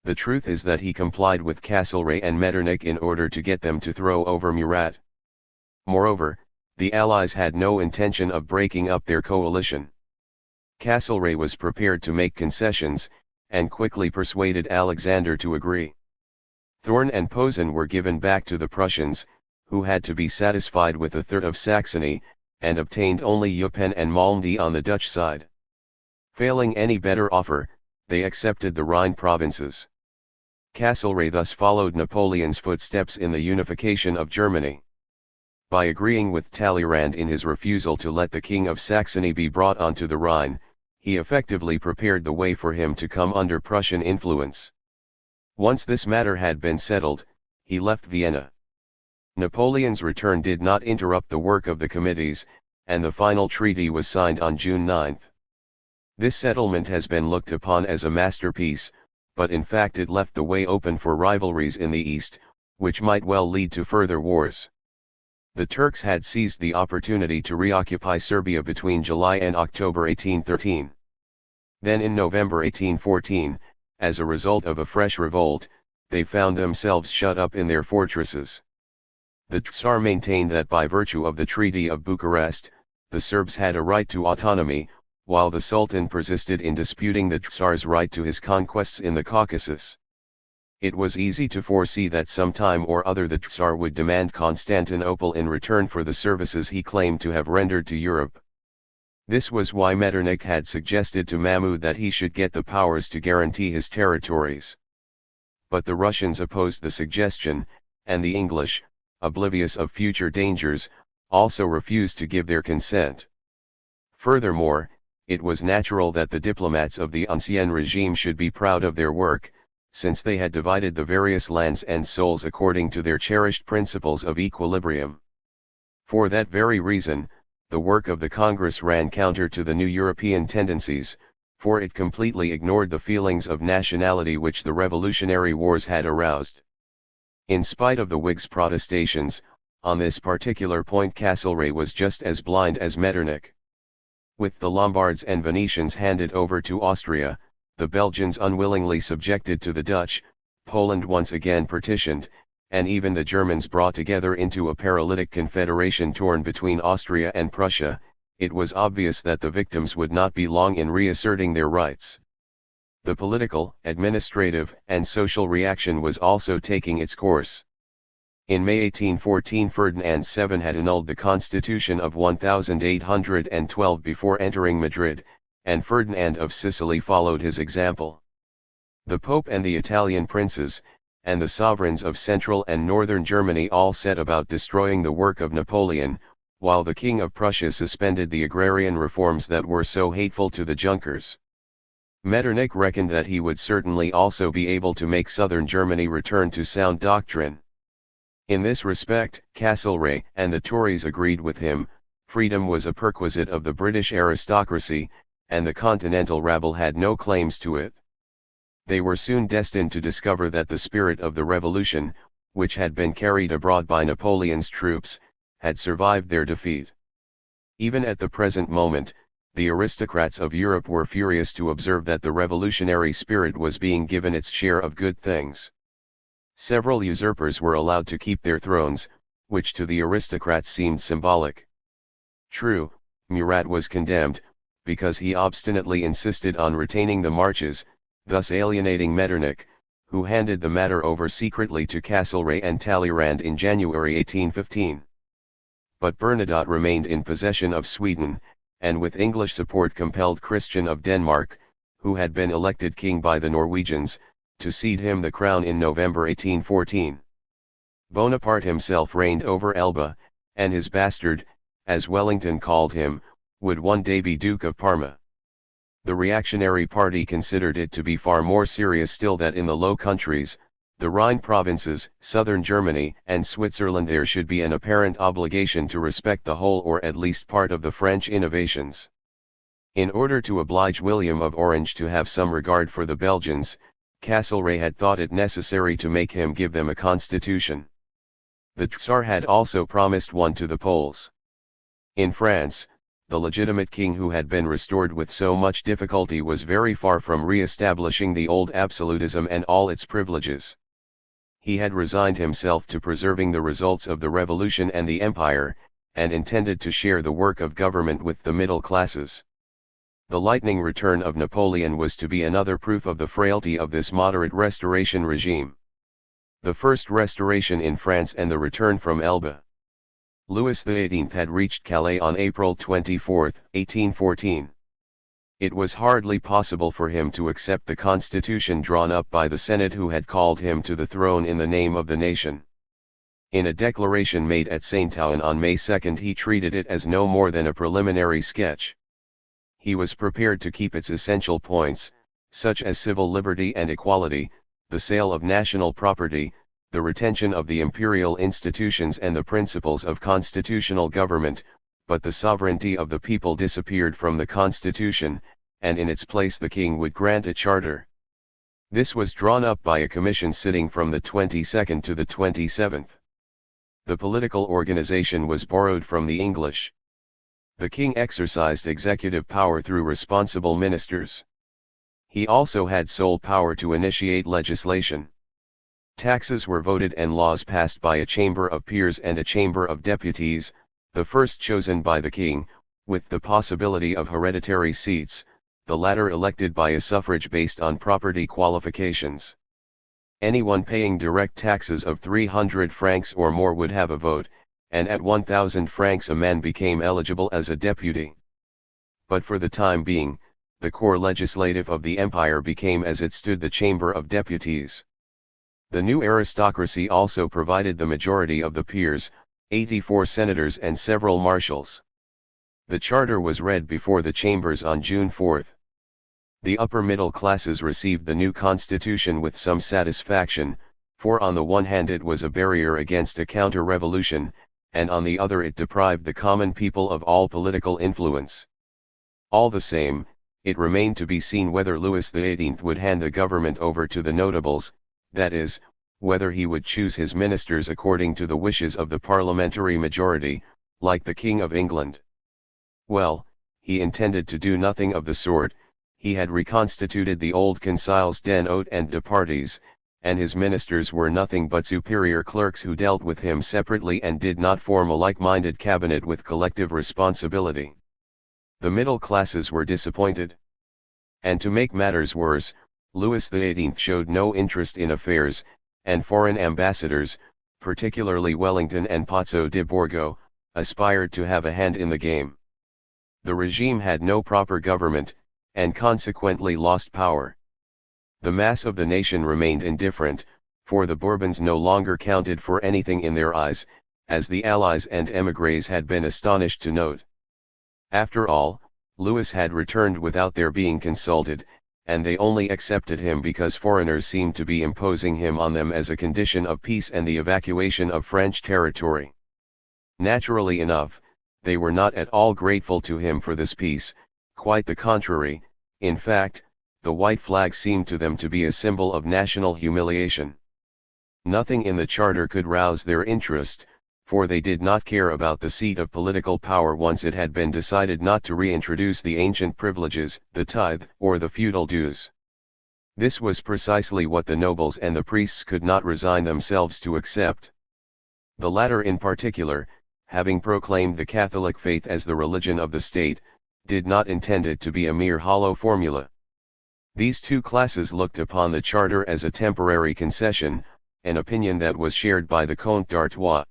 The truth is that he complied with Castlereagh and Metternich in order to get them to throw over Murat. Moreover, the Allies had no intention of breaking up their coalition. Castlereagh was prepared to make concessions, and quickly persuaded Alexander to agree. Thorn and Posen were given back to the Prussians, who had to be satisfied with a third of Saxony, and obtained only Eupen and Malmedy on the Dutch side. Failing any better offer, they accepted the Rhine provinces. Castlereagh thus followed Napoleon's footsteps in the unification of Germany. By agreeing with Talleyrand in his refusal to let the King of Saxony be brought onto the Rhine, he effectively prepared the way for him to come under Prussian influence. Once this matter had been settled, he left Vienna. Napoleon's return did not interrupt the work of the committees, and the final treaty was signed on June 9. This settlement has been looked upon as a masterpiece, but in fact it left the way open for rivalries in the East, which might well lead to further wars. The Turks had seized the opportunity to reoccupy Serbia between July and October 1813. Then in November 1814, as a result of a fresh revolt, they found themselves shut up in their fortresses. The Tsar maintained that by virtue of the Treaty of Bucharest, the Serbs had a right to autonomy, while the Sultan persisted in disputing the Tsar's right to his conquests in the Caucasus. It was easy to foresee that some time or other the Tsar would demand Constantinople in return for the services he claimed to have rendered to Europe. This was why Metternich had suggested to Mahmud that he should get the powers to guarantee his territories. But the Russians opposed the suggestion, and the English, oblivious of future dangers, also refused to give their consent. Furthermore, it was natural that the diplomats of the Ancien regime should be proud of their work, since they had divided the various lands and souls according to their cherished principles of equilibrium. For that very reason, the work of the Congress ran counter to the new European tendencies, for it completely ignored the feelings of nationality which the Revolutionary Wars had aroused. In spite of the Whigs' protestations, on this particular point Castlereagh was just as blind as Metternich. With the Lombards and Venetians handed over to Austria, the Belgians unwillingly subjected to the Dutch, Poland once again partitioned, and even the Germans brought together into a paralytic confederation torn between Austria and Prussia, it was obvious that the victims would not be long in reasserting their rights. The political, administrative, and social reaction was also taking its course. In May 1814 Ferdinand VII had annulled the constitution of 1812 before entering Madrid, and Ferdinand of Sicily followed his example. The Pope and the Italian princes, and the sovereigns of central and northern Germany all set about destroying the work of Napoleon, while the King of Prussia suspended the agrarian reforms that were so hateful to the Junkers. Metternich reckoned that he would certainly also be able to make southern Germany return to sound doctrine. In this respect, Castlereagh and the Tories agreed with him. Freedom was a perquisite of the British aristocracy, and the continental rabble had no claims to it. They were soon destined to discover that the spirit of the revolution, which had been carried abroad by Napoleon's troops, had survived their defeat. Even at the present moment, the aristocrats of Europe were furious to observe that the revolutionary spirit was being given its share of good things. Several usurpers were allowed to keep their thrones, which to the aristocrats seemed symbolic. True, Murat was condemned, because he obstinately insisted on retaining the marches, thus alienating Metternich, who handed the matter over secretly to Castlereagh and Talleyrand in January 1815. But Bernadotte remained in possession of Sweden, and with English support compelled Christian of Denmark, who had been elected king by the Norwegians, to cede him the crown in November 1814. Bonaparte himself reigned over Elba, and his bastard, as Wellington called him, would one day be Duke of Parma. The reactionary party considered it to be far more serious still that in the Low Countries, the Rhine provinces, southern Germany and Switzerland there should be an apparent obligation to respect the whole or at least part of the French innovations. In order to oblige William of Orange to have some regard for the Belgians, Castlereagh had thought it necessary to make him give them a constitution. The Tsar had also promised one to the Poles. In France, the legitimate king who had been restored with so much difficulty was very far from re-establishing the old absolutism and all its privileges. He had resigned himself to preserving the results of the revolution and the empire, and intended to share the work of government with the middle classes. The lightning return of Napoleon was to be another proof of the frailty of this moderate restoration regime. The first restoration in France and the return from Elba. Louis XVIII had reached Calais on April 24, 1814. It was hardly possible for him to accept the constitution drawn up by the Senate who had called him to the throne in the name of the nation. In a declaration made at Saint-Ouen on May 2 he treated it as no more than a preliminary sketch. He was prepared to keep its essential points, such as civil liberty and equality, the sale of national property, the retention of the imperial institutions and the principles of constitutional government, but the sovereignty of the people disappeared from the constitution, and in its place the king would grant a charter. This was drawn up by a commission sitting from the 22nd to the 27th. The political organization was borrowed from the English. The king exercised executive power through responsible ministers. He also had sole power to initiate legislation. Taxes were voted and laws passed by a chamber of peers and a chamber of deputies, the first chosen by the king, with the possibility of hereditary seats, the latter elected by a suffrage based on property qualifications. Anyone paying direct taxes of 300 francs or more would have a vote, and at 1,000 francs a man became eligible as a deputy. But for the time being, the core legislative of the empire became as it stood the Chamber of Deputies. The new aristocracy also provided the majority of the peers, 84 senators and several marshals. The charter was read before the chambers on June 4. The upper middle classes received the new constitution with some satisfaction, for on the one hand it was a barrier against a counter-revolution, and on the other it deprived the common people of all political influence. All the same, it remained to be seen whether Louis XVIII would hand the government over to the notables, that is, whether he would choose his ministers according to the wishes of the parliamentary majority, like the King of England. Well, he intended to do nothing of the sort. He had reconstituted the old Conseils des Hôtes and des Partis, and his ministers were nothing but superior clerks who dealt with him separately and did not form a like-minded cabinet with collective responsibility. The middle classes were disappointed. And to make matters worse, Louis XVIII showed no interest in affairs, and foreign ambassadors, particularly Wellington and Pozzo di Borgo, aspired to have a hand in the game. The regime had no proper government, and consequently lost power. The mass of the nation remained indifferent, for the Bourbons no longer counted for anything in their eyes, as the allies and émigrés had been astonished to note. After all, Louis had returned without their being consulted, and they only accepted him because foreigners seemed to be imposing him on them as a condition of peace and the evacuation of French territory. Naturally enough, they were not at all grateful to him for this peace, quite the contrary. In fact, the white flag seemed to them to be a symbol of national humiliation. Nothing in the charter could rouse their interest, for they did not care about the seat of political power once it had been decided not to reintroduce the ancient privileges, the tithe, or the feudal dues. This was precisely what the nobles and the priests could not resign themselves to accept. The latter in particular, having proclaimed the Catholic faith as the religion of the state, did not intend it to be a mere hollow formula. These two classes looked upon the charter as a temporary concession, an opinion that was shared by the Comte d'Artois.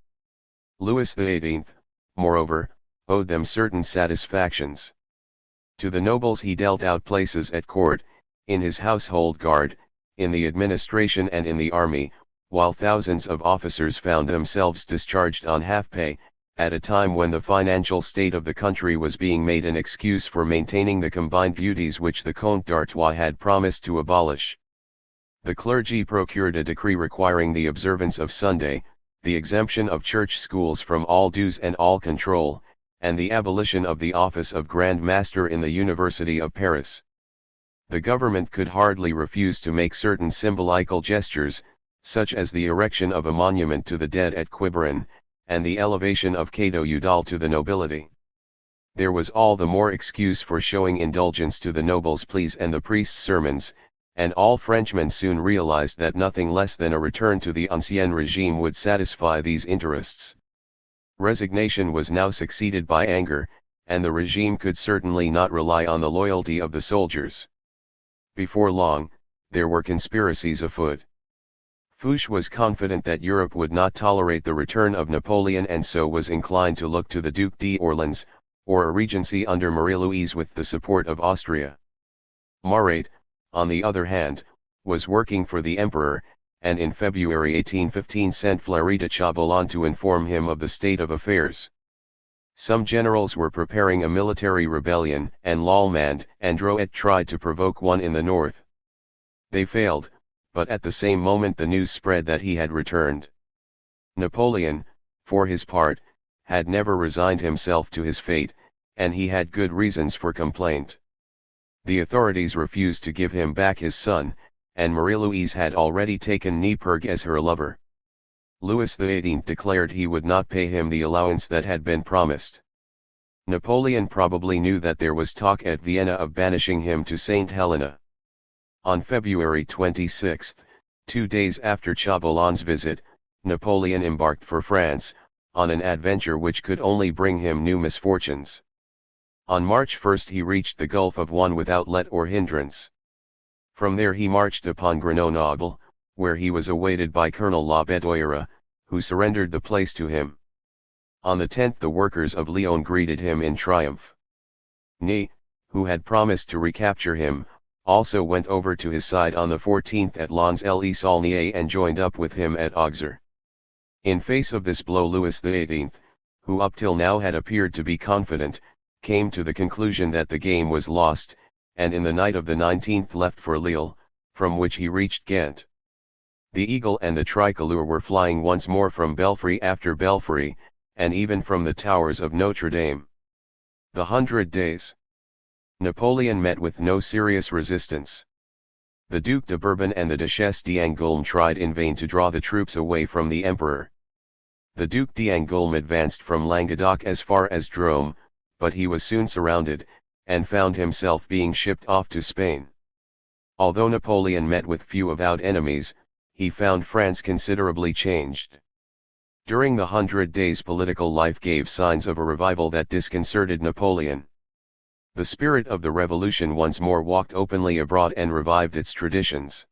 Louis XVIII, moreover, owed them certain satisfactions. To the nobles he dealt out places at court, in his household guard, in the administration and in the army, while thousands of officers found themselves discharged on half-pay, at a time when the financial state of the country was being made an excuse for maintaining the combined duties which the Comte d'Artois had promised to abolish. The clergy procured a decree requiring the observance of Sunday, the exemption of church schools from all dues and all control, and the abolition of the office of Grand Master in the University of Paris. The government could hardly refuse to make certain symbolical gestures, such as the erection of a monument to the dead at Quiberon, and the elevation of Cateau Udal to the nobility. There was all the more excuse for showing indulgence to the nobles' pleas and the priests' sermons, and all Frenchmen soon realized that nothing less than a return to the ancien regime would satisfy these interests. Resignation was now succeeded by anger, and the regime could certainly not rely on the loyalty of the soldiers. Before long, there were conspiracies afoot. Fouché was confident that Europe would not tolerate the return of Napoleon and so was inclined to look to the Duc d'Orléans, or a regency under Marie-Louise with the support of Austria. Marat, on the other hand, was working for the emperor, and in February 1815 sent Fleury de Chaboulon to inform him of the state of affairs. Some generals were preparing a military rebellion, and L'Allemand and Drouet tried to provoke one in the north. They failed, but at the same moment the news spread that he had returned. Napoleon, for his part, had never resigned himself to his fate, and he had good reasons for complaint. The authorities refused to give him back his son, and Marie-Louise had already taken Nieperg as her lover. Louis XVIII declared he would not pay him the allowance that had been promised. Napoleon probably knew that there was talk at Vienna of banishing him to St. Helena. On February 26, 2 days after Chaboulon's visit, Napoleon embarked for France, on an adventure which could only bring him new misfortunes. On March 1 he reached the Gulf of Juan without let or hindrance. From there he marched upon Grenoble, where he was awaited by Colonel Lefebvre, who surrendered the place to him. On the 10th the workers of Lyon greeted him in triumph. Ney, who had promised to recapture him, also went over to his side on the 14th at Lons-le-Saulnier and joined up with him at Auxerre. In face of this blow Louis XVIII, who up till now had appeared to be confident, came to the conclusion that the game was lost, and in the night of the 19th left for Lille, from which he reached Ghent. The eagle and the tricolor were flying once more from belfry after belfry, and even from the towers of Notre Dame. The 100 Days. Napoleon met with no serious resistance. The Duc de Bourbon and the Duchesse d'Angoulême tried in vain to draw the troops away from the emperor. The Duc d'Angoulême advanced from Languedoc as far as Drôme, but he was soon surrounded, and found himself being shipped off to Spain. Although Napoleon met with few avowed enemies, he found France considerably changed. During the 100 Days political life gave signs of a revival that disconcerted Napoleon. The spirit of the revolution once more walked openly abroad and revived its traditions.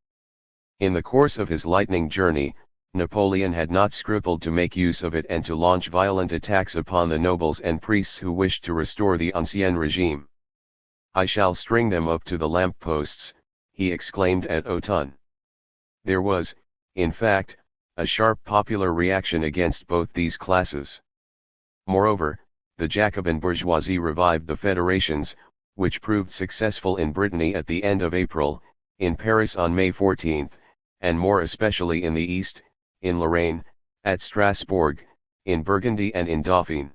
In the course of his lightning journey, Napoleon had not scrupled to make use of it and to launch violent attacks upon the nobles and priests who wished to restore the ancien regime. "I shall string them up to the lamp posts," he exclaimed at Autun. There was, in fact, a sharp popular reaction against both these classes. Moreover, the Jacobin bourgeoisie revived the federations, which proved successful in Brittany at the end of April, in Paris on May 14, and more especially in the East, in Lorraine, at Strasbourg, in Burgundy and in Dauphine.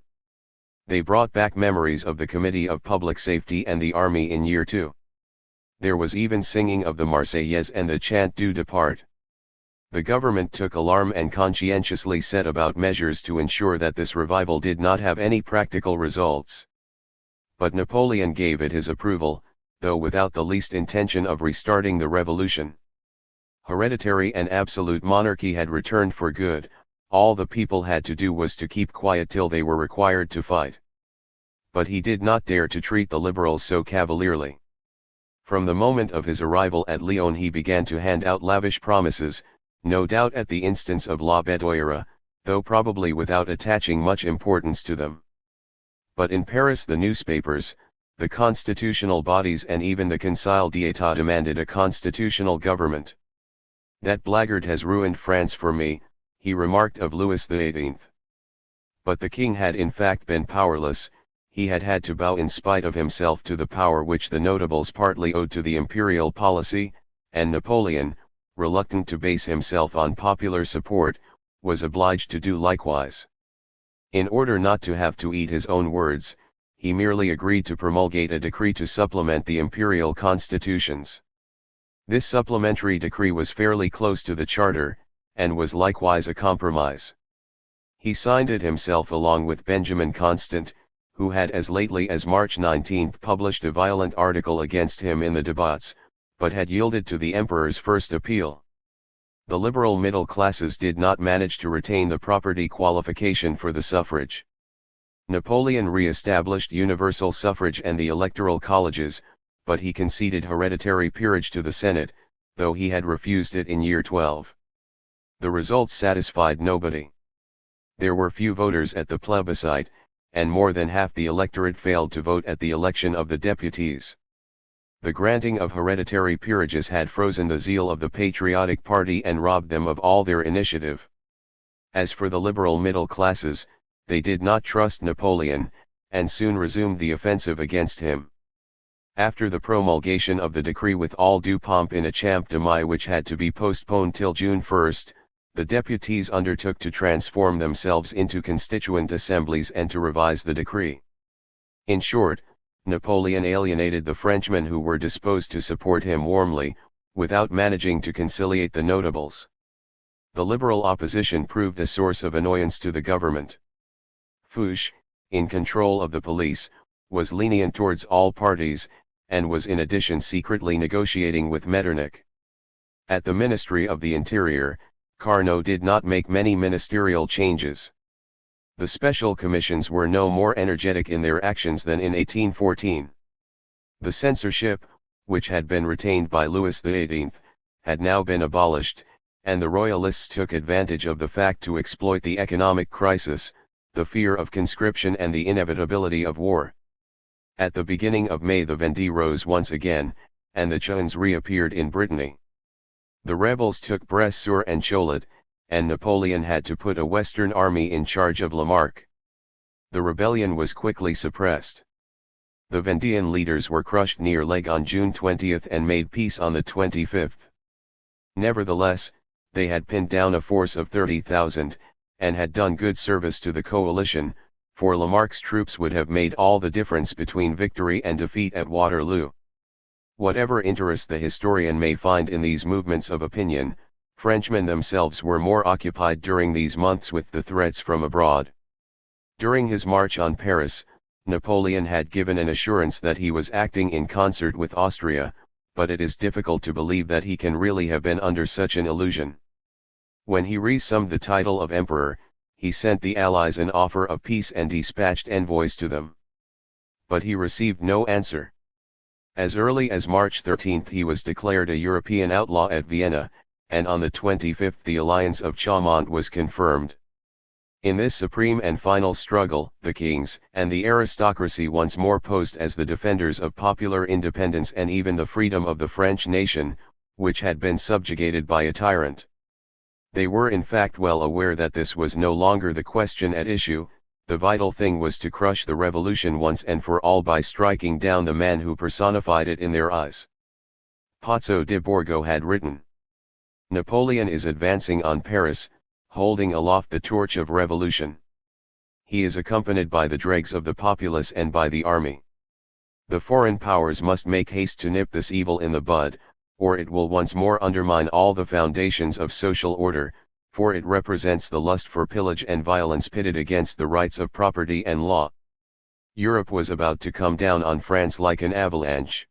They brought back memories of the Committee of Public Safety and the Army in Year 2. There was even singing of the Marseillaise and the Chant du Départ. The government took alarm and conscientiously set about measures to ensure that this revival did not have any practical results. But Napoleon gave it his approval, though without the least intention of restarting the revolution. Hereditary and absolute monarchy had returned for good, all the people had to do was to keep quiet till they were required to fight. But he did not dare to treat the liberals so cavalierly. From the moment of his arrival at Lyon he began to hand out lavish promises, no doubt at the instance of La Bédoyère, though probably without attaching much importance to them. But in Paris the newspapers, the constitutional bodies and even the Conseil d'État demanded a constitutional government. "That blackguard has ruined France for me," he remarked of Louis XVIII. But the king had in fact been powerless, he had had to bow in spite of himself to the power which the notables partly owed to the imperial policy, and Napoleon, reluctant to base himself on popular support, was obliged to do likewise. In order not to have to eat his own words, he merely agreed to promulgate a decree to supplement the imperial constitutions. This supplementary decree was fairly close to the charter, and was likewise a compromise. He signed it himself along with Benjamin Constant, who had as lately as March 19 published a violent article against him in the Débats, but had yielded to the emperor's first appeal. The liberal middle classes did not manage to retain the property qualification for the suffrage. Napoleon re-established universal suffrage and the electoral colleges, but he conceded hereditary peerage to the Senate, though he had refused it in Year 12. The results satisfied nobody. There were few voters at the plebiscite, and more than half the electorate failed to vote at the election of the deputies. The granting of hereditary peerages had frozen the zeal of the patriotic party and robbed them of all their initiative. As for the liberal middle classes, they did not trust Napoleon, and soon resumed the offensive against him. After the promulgation of the decree with all due pomp in a Champ de Mai which had to be postponed till June 1, the deputies undertook to transform themselves into constituent assemblies and to revise the decree. In short, Napoleon alienated the Frenchmen who were disposed to support him warmly, without managing to conciliate the notables. The liberal opposition proved a source of annoyance to the government. Fouché, in control of the police, was lenient towards all parties, and was in addition secretly negotiating with Metternich. At the Ministry of the Interior, Carnot did not make many ministerial changes. The special commissions were no more energetic in their actions than in 1814. The censorship, which had been retained by Louis XVIII, had now been abolished, and the royalists took advantage of the fact to exploit the economic crisis, the fear of conscription and the inevitability of war. At the beginning of May the Vendée rose once again, and the Chouans reappeared in Brittany. The rebels took Bressuire and Cholet, and Napoleon had to put a western army in charge of Lamarck. The rebellion was quickly suppressed. The Vendéan leaders were crushed near Leg on June 20 and made peace on the 25th. Nevertheless, they had pinned down a force of 30,000, and had done good service to the coalition, for Lamarck's troops would have made all the difference between victory and defeat at Waterloo. Whatever interest the historian may find in these movements of opinion, Frenchmen themselves were more occupied during these months with the threats from abroad. During his march on Paris, Napoleon had given an assurance that he was acting in concert with Austria, but it is difficult to believe that he can really have been under such an illusion. When he reassumed the title of emperor, he sent the Allies an offer of peace and dispatched envoys to them. But he received no answer. As early as March 13 he was declared a European outlaw at Vienna, and on the 25th the alliance of Chaumont was confirmed. In this supreme and final struggle, the kings and the aristocracy once more posed as the defenders of popular independence and even the freedom of the French nation, which had been subjugated by a tyrant. They were in fact well aware that this was no longer the question at issue. The vital thing was to crush the revolution once and for all by striking down the man who personified it in their eyes. Pozzo di Borgo had written, "Napoleon is advancing on Paris, holding aloft the torch of revolution. He is accompanied by the dregs of the populace and by the army. The foreign powers must make haste to nip this evil in the bud, or it will once more undermine all the foundations of social order, for it represents the lust for pillage and violence pitted against the rights of property and law." Europe was about to come down on France like an avalanche.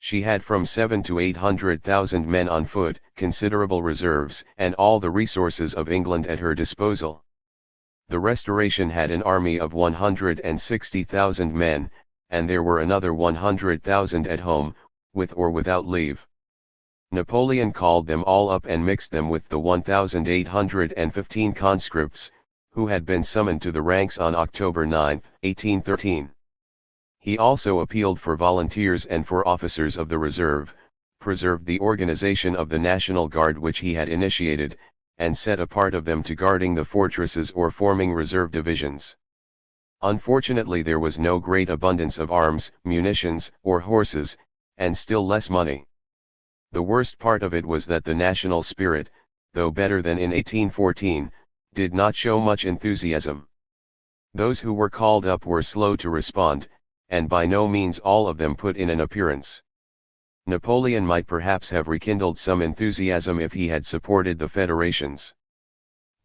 She had from 700,000 to 800,000 men on foot, considerable reserves, and all the resources of England at her disposal. The Restoration had an army of 160,000 men, and there were another 100,000 at home, with or without leave. Napoleon called them all up and mixed them with the 1,815 conscripts, who had been summoned to the ranks on October 9, 1813. He also appealed for volunteers and for officers of the reserve, preserved the organization of the National Guard which he had initiated, and set a part of them to guarding the fortresses or forming reserve divisions. Unfortunately there was no great abundance of arms, munitions, or horses, and still less money. The worst part of it was that the national spirit, though better than in 1814, did not show much enthusiasm. Those who were called up were slow to respond, and by no means all of them put in an appearance. Napoleon might perhaps have rekindled some enthusiasm if he had supported the federations.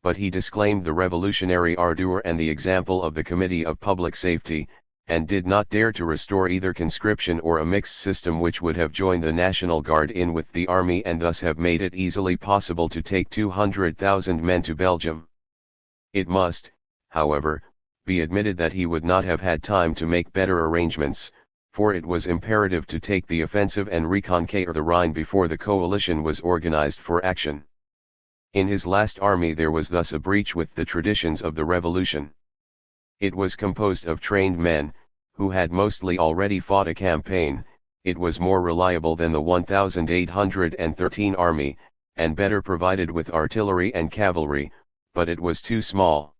But he disclaimed the revolutionary ardor and the example of the Committee of Public Safety, and did not dare to restore either conscription or a mixed system which would have joined the National Guard in with the army and thus have made it easily possible to take 200,000 men to Belgium. It must, however, be admitted that he would not have had time to make better arrangements, for it was imperative to take the offensive and reconquer the Rhine before the coalition was organized for action. In his last army there was thus a breach with the traditions of the revolution. It was composed of trained men, who had mostly already fought a campaign. It was more reliable than the 1,813 army, and better provided with artillery and cavalry, but it was too small.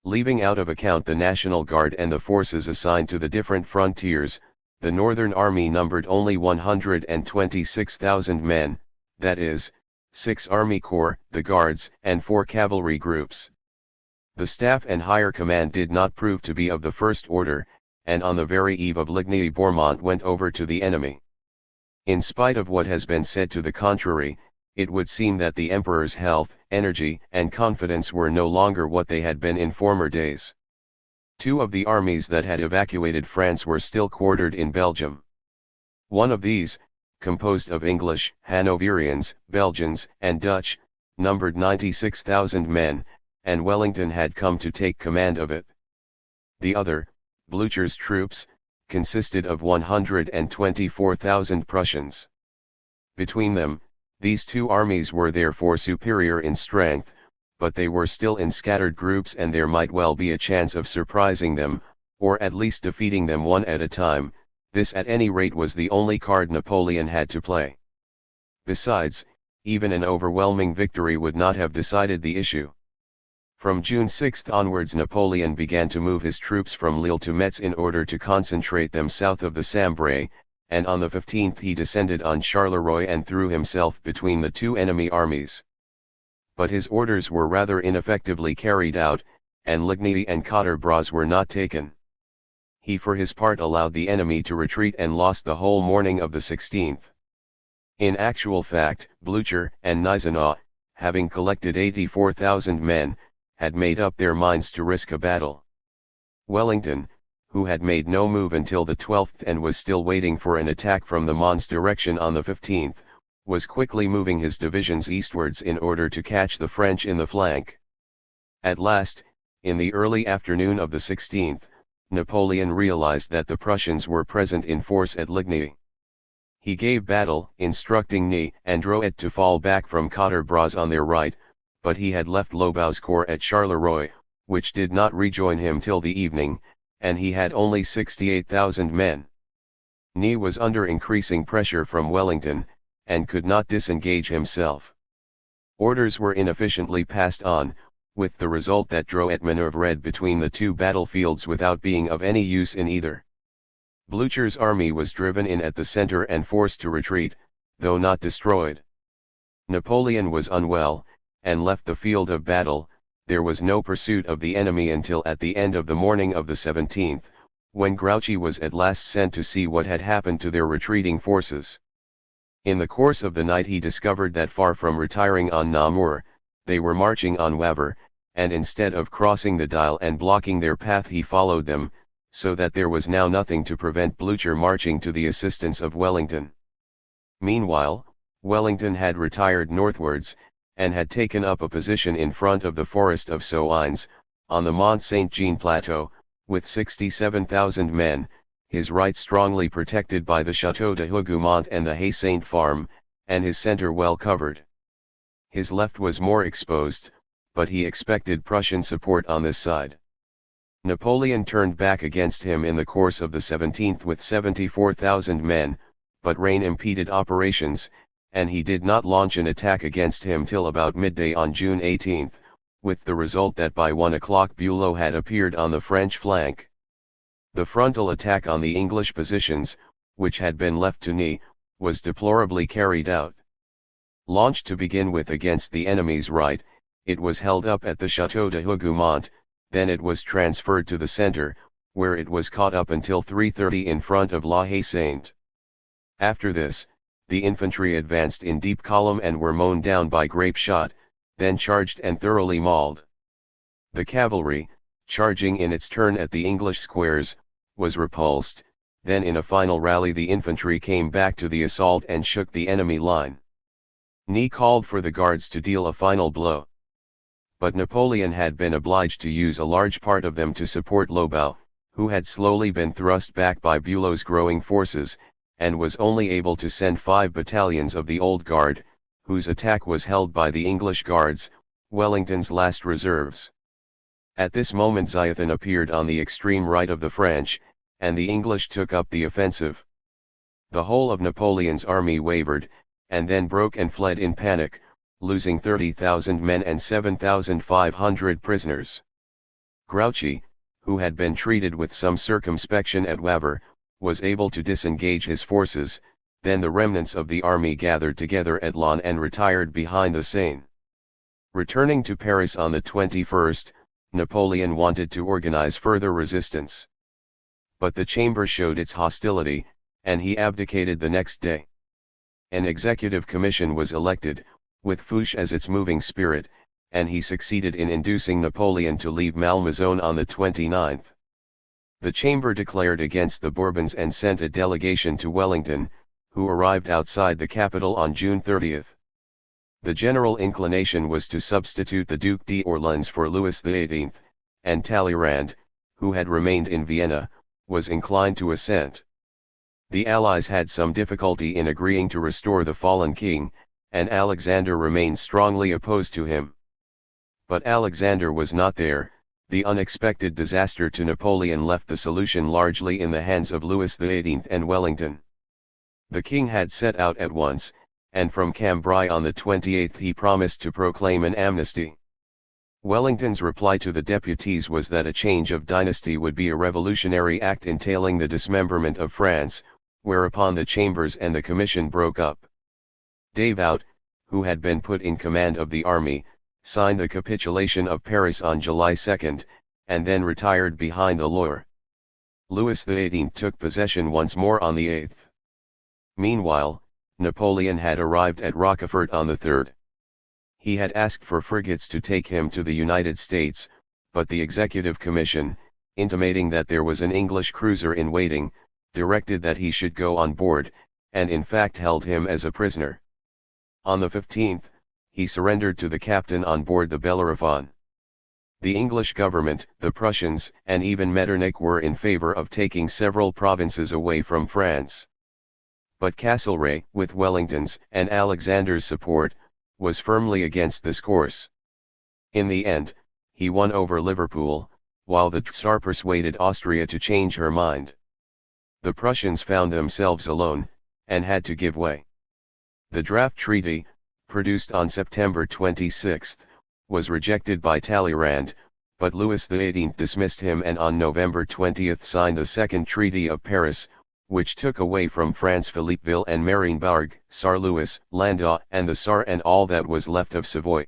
Leaving out of account the National Guard and the forces assigned to the different frontiers, the Northern Army numbered only 126,000 men, that is, 6 army corps, the Guards, and 4 cavalry groups. The staff and higher command did not prove to be of the first order, and on the very eve of Ligny Bourmont went over to the enemy. In spite of what has been said to the contrary, it would seem that the Emperor's health, energy, and confidence were no longer what they had been in former days. 2 of the armies that had evacuated France were still quartered in Belgium. One of these, composed of English, Hanoverians, Belgians, and Dutch, numbered 96,000 men, and Wellington had come to take command of it. The other, Blücher's troops, consisted of 124,000 Prussians. Between them, these 2 armies were therefore superior in strength, but they were still in scattered groups and there might well be a chance of surprising them, or at least defeating them one at a time. This at any rate was the only card Napoleon had to play. Besides, even an overwhelming victory would not have decided the issue. From June 6 onwards Napoleon began to move his troops from Lille to Metz in order to concentrate them south of the Sambre, and on the 15th he descended on Charleroi and threw himself between the 2 enemy armies. But his orders were rather ineffectively carried out, and Ligny and Quatre-Bras were not taken. He for his part allowed the enemy to retreat and lost the whole morning of the 16th. In actual fact, Blücher and Gneisenau, having collected 84,000 men, had made up their minds to risk a battle. Wellington, who had made no move until the 12th and was still waiting for an attack from the Mons direction on the 15th, was quickly moving his divisions eastwards in order to catch the French in the flank. At last, in the early afternoon of the 16th, Napoleon realized that the Prussians were present in force at Ligny. He gave battle, instructing Ney and Drouet to fall back from Quatre-Bras on their right, but he had left Lobau's corps at Charleroi, which did not rejoin him till the evening, and he had only 68,000 men. Ney was under increasing pressure from Wellington, and could not disengage himself. Orders were inefficiently passed on, with the result that Drouet maneuvered between the two battlefields without being of any use in either. Blücher's army was driven in at the center and forced to retreat, though not destroyed. Napoleon was unwell, and left the field of battle. There was no pursuit of the enemy until at the end of the morning of the 17th, when Grouchy was at last sent to see what had happened to their retreating forces. In the course of the night he discovered that far from retiring on Namur, they were marching on Wavre, and instead of crossing the Dyle and blocking their path he followed them, so that there was now nothing to prevent Blücher marching to the assistance of Wellington. Meanwhile, Wellington had retired northwards, and had taken up a position in front of the forest of Soignes, on the Mont Saint-Jean plateau, with 67,000 men, his right strongly protected by the Château de Hougomont and the Hay Saint farm, and his centre well covered. His left was more exposed, but he expected Prussian support on this side. Napoleon turned back against him in the course of the 17th with 74,000 men, but rain impeded operations, and he did not launch an attack against him till about midday on June 18, with the result that by 1 o'clock Bülow had appeared on the French flank. The frontal attack on the English positions, which had been left to Ney, was deplorably carried out. Launched to begin with against the enemy's right, it was held up at the Château de Hougomont, then it was transferred to the centre, where it was caught up until 3:30 in front of La Haye Sainte. After this, the infantry advanced in deep column and were mown down by grape shot, then charged and thoroughly mauled. The cavalry, charging in its turn at the English squares, was repulsed, then in a final rally the infantry came back to the assault and shook the enemy line. Ney called for the guards to deal a final blow. But Napoleon had been obliged to use a large part of them to support Lobau, who had slowly been thrust back by Bülow's growing forces, and was only able to send 5 battalions of the Old Guard, whose attack was held by the English Guards, Wellington's last reserves. At this moment Ziethen appeared on the extreme right of the French, and the English took up the offensive. The whole of Napoleon's army wavered, and then broke and fled in panic, losing 30,000 men and 7,500 prisoners. Grouchy, who had been treated with some circumspection at Wavre, was able to disengage his forces. Then the remnants of the army gathered together at Laon and retired behind the Seine. Returning to Paris on the 21st, Napoleon wanted to organize further resistance. But the Chamber showed its hostility, and he abdicated the next day. An executive commission was elected, with Fouché as its moving spirit, and he succeeded in inducing Napoleon to leave Malmaison on the 29th. The Chamber declared against the Bourbons and sent a delegation to Wellington, who arrived outside the capital on June 30. The general inclination was to substitute the Duc d'Orléans for Louis XVIII, and Talleyrand, who had remained in Vienna, was inclined to assent. The Allies had some difficulty in agreeing to restore the fallen king, and Alexander remained strongly opposed to him. But Alexander was not there. The unexpected disaster to Napoleon left the solution largely in the hands of Louis XVIII and Wellington. The king had set out at once, and from Cambrai on the 28th he promised to proclaim an amnesty. Wellington's reply to the deputies was that a change of dynasty would be a revolutionary act entailing the dismemberment of France, whereupon the Chambers and the Commission broke up. Davout, who had been put in command of the army, signed the capitulation of Paris on July 2, and then retired behind the Loire. Louis XVIII took possession once more on the 8th. Meanwhile, Napoleon had arrived at Rochefort on the 3rd. He had asked for frigates to take him to the United States, but the Executive Commission, intimating that there was an English cruiser in waiting, directed that he should go on board, and in fact held him as a prisoner. On the 15th, he surrendered to the captain on board the Bellerophon. The English government, the Prussians, and even Metternich were in favor of taking several provinces away from France. But Castlereagh, with Wellington's and Alexander's support, was firmly against this course. In the end, he won over Liverpool, while the Tsar persuaded Austria to change her mind. The Prussians found themselves alone, and had to give way. The draft treaty, produced on September 26, was rejected by Talleyrand, but Louis XVIII dismissed him and on November 20 signed the Second Treaty of Paris, which took away from France Philippeville and Marienburg, Saar-Louis, Landau and the Saar and all that was left of Savoy.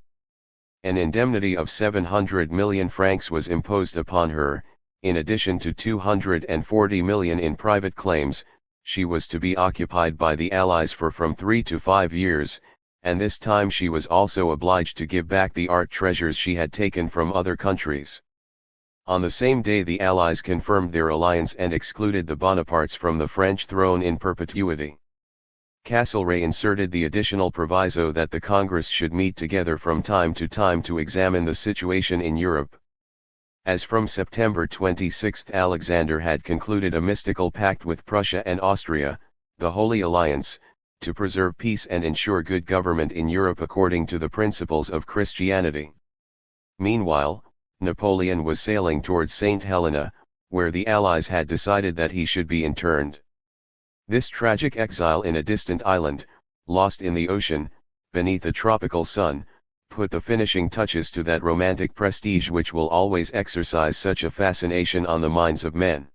An indemnity of 700 million francs was imposed upon her, in addition to 240 million in private claims. She was to be occupied by the Allies for from 3 to 5 years, and this time she was also obliged to give back the art treasures she had taken from other countries. On the same day the Allies confirmed their alliance and excluded the Bonapartes from the French throne in perpetuity. Castlereagh inserted the additional proviso that the Congress should meet together from time to examine the situation in Europe. As from September 26 Alexander had concluded a mystical pact with Prussia and Austria, the Holy Alliance, to preserve peace and ensure good government in Europe according to the principles of Christianity. Meanwhile, Napoleon was sailing towards St. Helena, where the Allies had decided that he should be interned. This tragic exile in a distant island, lost in the ocean, beneath a tropical sun, put the finishing touches to that romantic prestige which will always exercise such a fascination on the minds of men.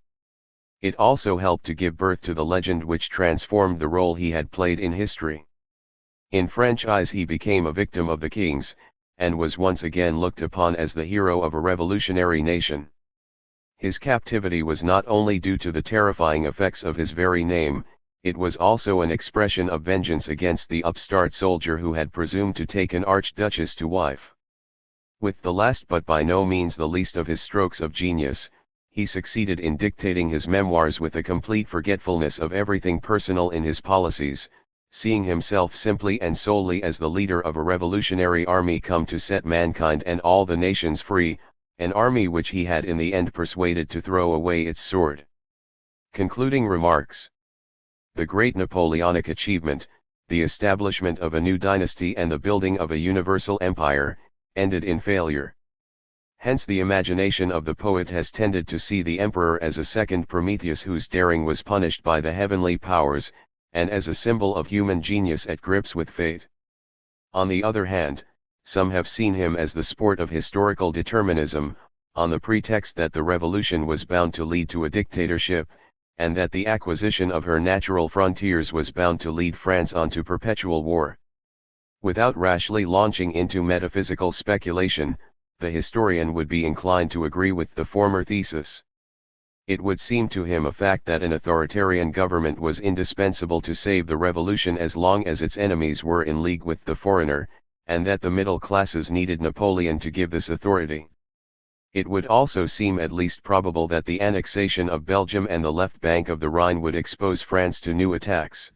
It also helped to give birth to the legend which transformed the role he had played in history. In French eyes he became a victim of the kings, and was once again looked upon as the hero of a revolutionary nation. His captivity was not only due to the terrifying effects of his very name, it was also an expression of vengeance against the upstart soldier who had presumed to take an archduchess to wife. With the last but by no means the least of his strokes of genius, he succeeded in dictating his memoirs with a complete forgetfulness of everything personal in his policies, seeing himself simply and solely as the leader of a revolutionary army come to set mankind and all the nations free, an army which he had in the end persuaded to throw away its sword. Concluding remarks. The great Napoleonic achievement, the establishment of a new dynasty and the building of a universal empire, ended in failure. Hence the imagination of the poet has tended to see the emperor as a second Prometheus whose daring was punished by the heavenly powers, and as a symbol of human genius at grips with fate. On the other hand, some have seen him as the sport of historical determinism, on the pretext that the revolution was bound to lead to a dictatorship, and that the acquisition of her natural frontiers was bound to lead France on to perpetual war. Without rashly launching into metaphysical speculation, the historian would be inclined to agree with the former thesis. It would seem to him a fact that an authoritarian government was indispensable to save the revolution as long as its enemies were in league with the foreigner, and that the middle classes needed Napoleon to give this authority. It would also seem at least probable that the annexation of Belgium and the left bank of the Rhine would expose France to new attacks.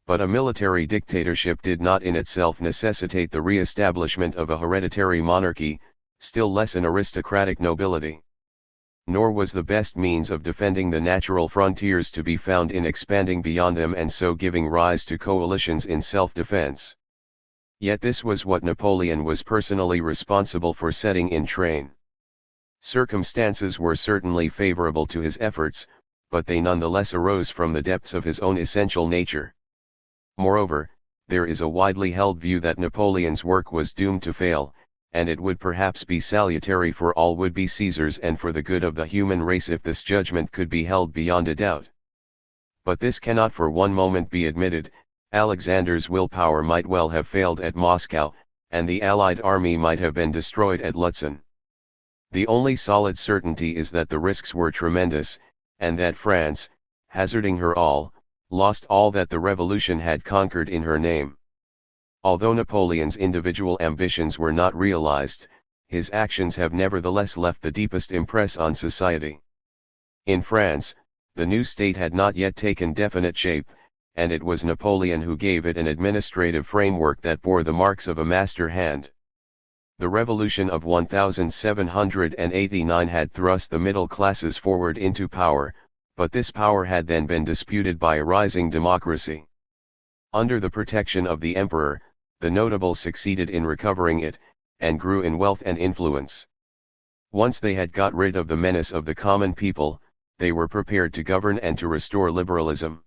But a military dictatorship did not in itself necessitate the re-establishment of a hereditary monarchy, still less an aristocratic nobility. Nor was the best means of defending the natural frontiers to be found in expanding beyond them and so giving rise to coalitions in self-defense. Yet this was what Napoleon was personally responsible for setting in train. Circumstances were certainly favorable to his efforts, but they nonetheless arose from the depths of his own essential nature. Moreover, there is a widely held view that Napoleon's work was doomed to fail, and it would perhaps be salutary for all would-be Caesars and for the good of the human race if this judgment could be held beyond a doubt. But this cannot for one moment be admitted. Alexander's willpower might well have failed at Moscow, and the Allied army might have been destroyed at Lutzen. The only solid certainty is that the risks were tremendous, and that France, hazarding her all, lost all that the revolution had conquered in her name. Although Napoleon's individual ambitions were not realized, his actions have nevertheless left the deepest impress on society. In France, the new state had not yet taken definite shape, and it was Napoleon who gave it an administrative framework that bore the marks of a master hand. The revolution of 1789 had thrust the middle classes forward into power, but this power had then been disputed by a rising democracy. Under the protection of the emperor, the notables succeeded in recovering it, and grew in wealth and influence. Once they had got rid of the menace of the common people, they were prepared to govern and to restore liberalism.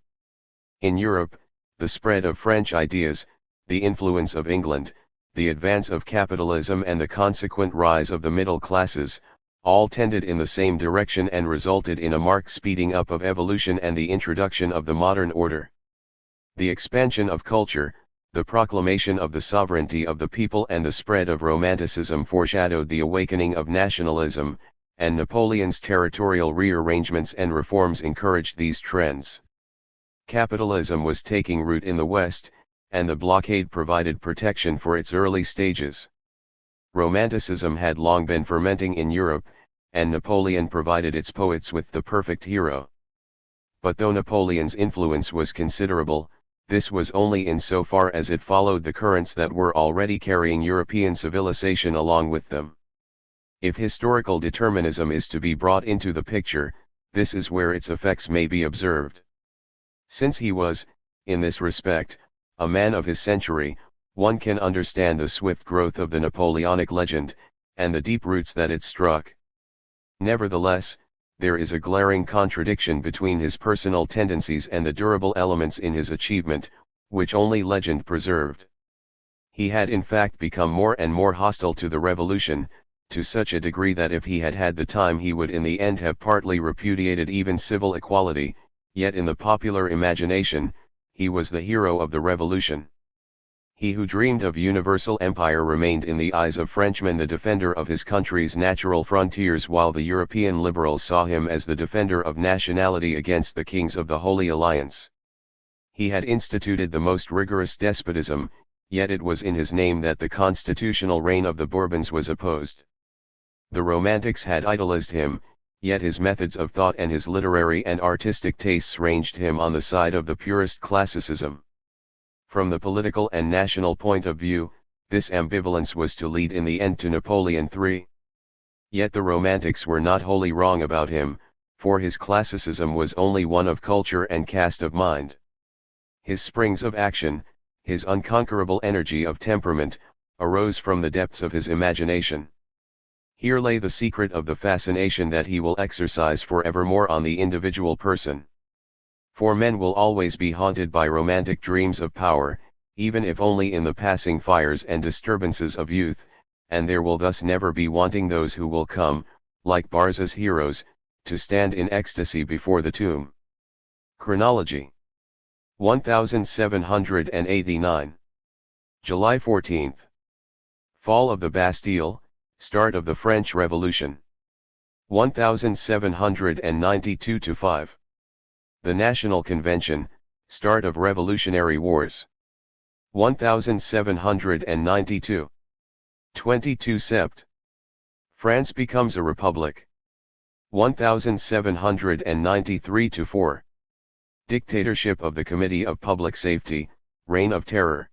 In Europe, the spread of French ideas, the influence of England, the advance of capitalism and the consequent rise of the middle classes, all tended in the same direction and resulted in a marked speeding up of evolution and the introduction of the modern order. The expansion of culture, the proclamation of the sovereignty of the people and the spread of Romanticism foreshadowed the awakening of nationalism, and Napoleon's territorial rearrangements and reforms encouraged these trends. Capitalism was taking root in the West, and the blockade provided protection for its early stages. Romanticism had long been fermenting in Europe, and Napoleon provided its poets with the perfect hero. But though Napoleon's influence was considerable, this was only in so far as it followed the currents that were already carrying European civilization along with them. If historical determinism is to be brought into the picture, this is where its effects may be observed. Since he was, in this respect, a man of his century, one can understand the swift growth of the Napoleonic legend, and the deep roots that it struck. Nevertheless, there is a glaring contradiction between his personal tendencies and the durable elements in his achievement, which only legend preserved. He had in fact become more and more hostile to the revolution, to such a degree that if he had had the time he would in the end have partly repudiated even civil equality, yet in the popular imagination, he was the hero of the revolution. He who dreamed of universal empire remained in the eyes of Frenchmen the defender of his country's natural frontiers, while the European liberals saw him as the defender of nationality against the kings of the Holy Alliance. He had instituted the most rigorous despotism, yet it was in his name that the constitutional reign of the Bourbons was opposed. The Romantics had idolized him, yet his methods of thought and his literary and artistic tastes ranged him on the side of the purest classicism. From the political and national point of view, this ambivalence was to lead in the end to Napoleon III. Yet the Romantics were not wholly wrong about him, for his classicism was only one of culture and cast of mind. His springs of action, his unconquerable energy of temperament, arose from the depths of his imagination. Here lay the secret of the fascination that he will exercise forevermore on the individual person. For men will always be haunted by romantic dreams of power, even if only in the passing fires and disturbances of youth, and there will thus never be wanting those who will come, like Barza's heroes, to stand in ecstasy before the tomb. Chronology 1789. July 14. Fall of the Bastille, start of the French Revolution. 1792–5. The National Convention, start of Revolutionary Wars. 1792. 22 Sept. France becomes a republic. 1793–4. Dictatorship of the Committee of Public Safety, Reign of Terror.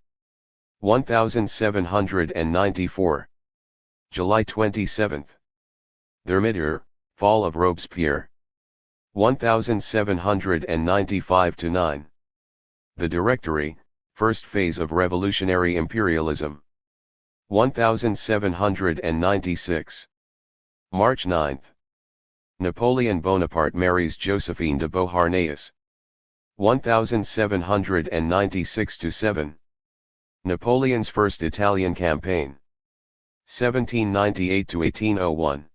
1794. July 27. Thermidor, Fall of Robespierre. 1795–9. The Directory, First Phase of Revolutionary Imperialism. 1796. March 9. Napoleon Bonaparte marries Josephine de Beauharnais. 1796–7. Napoleon's First Italian Campaign. 1798–1801.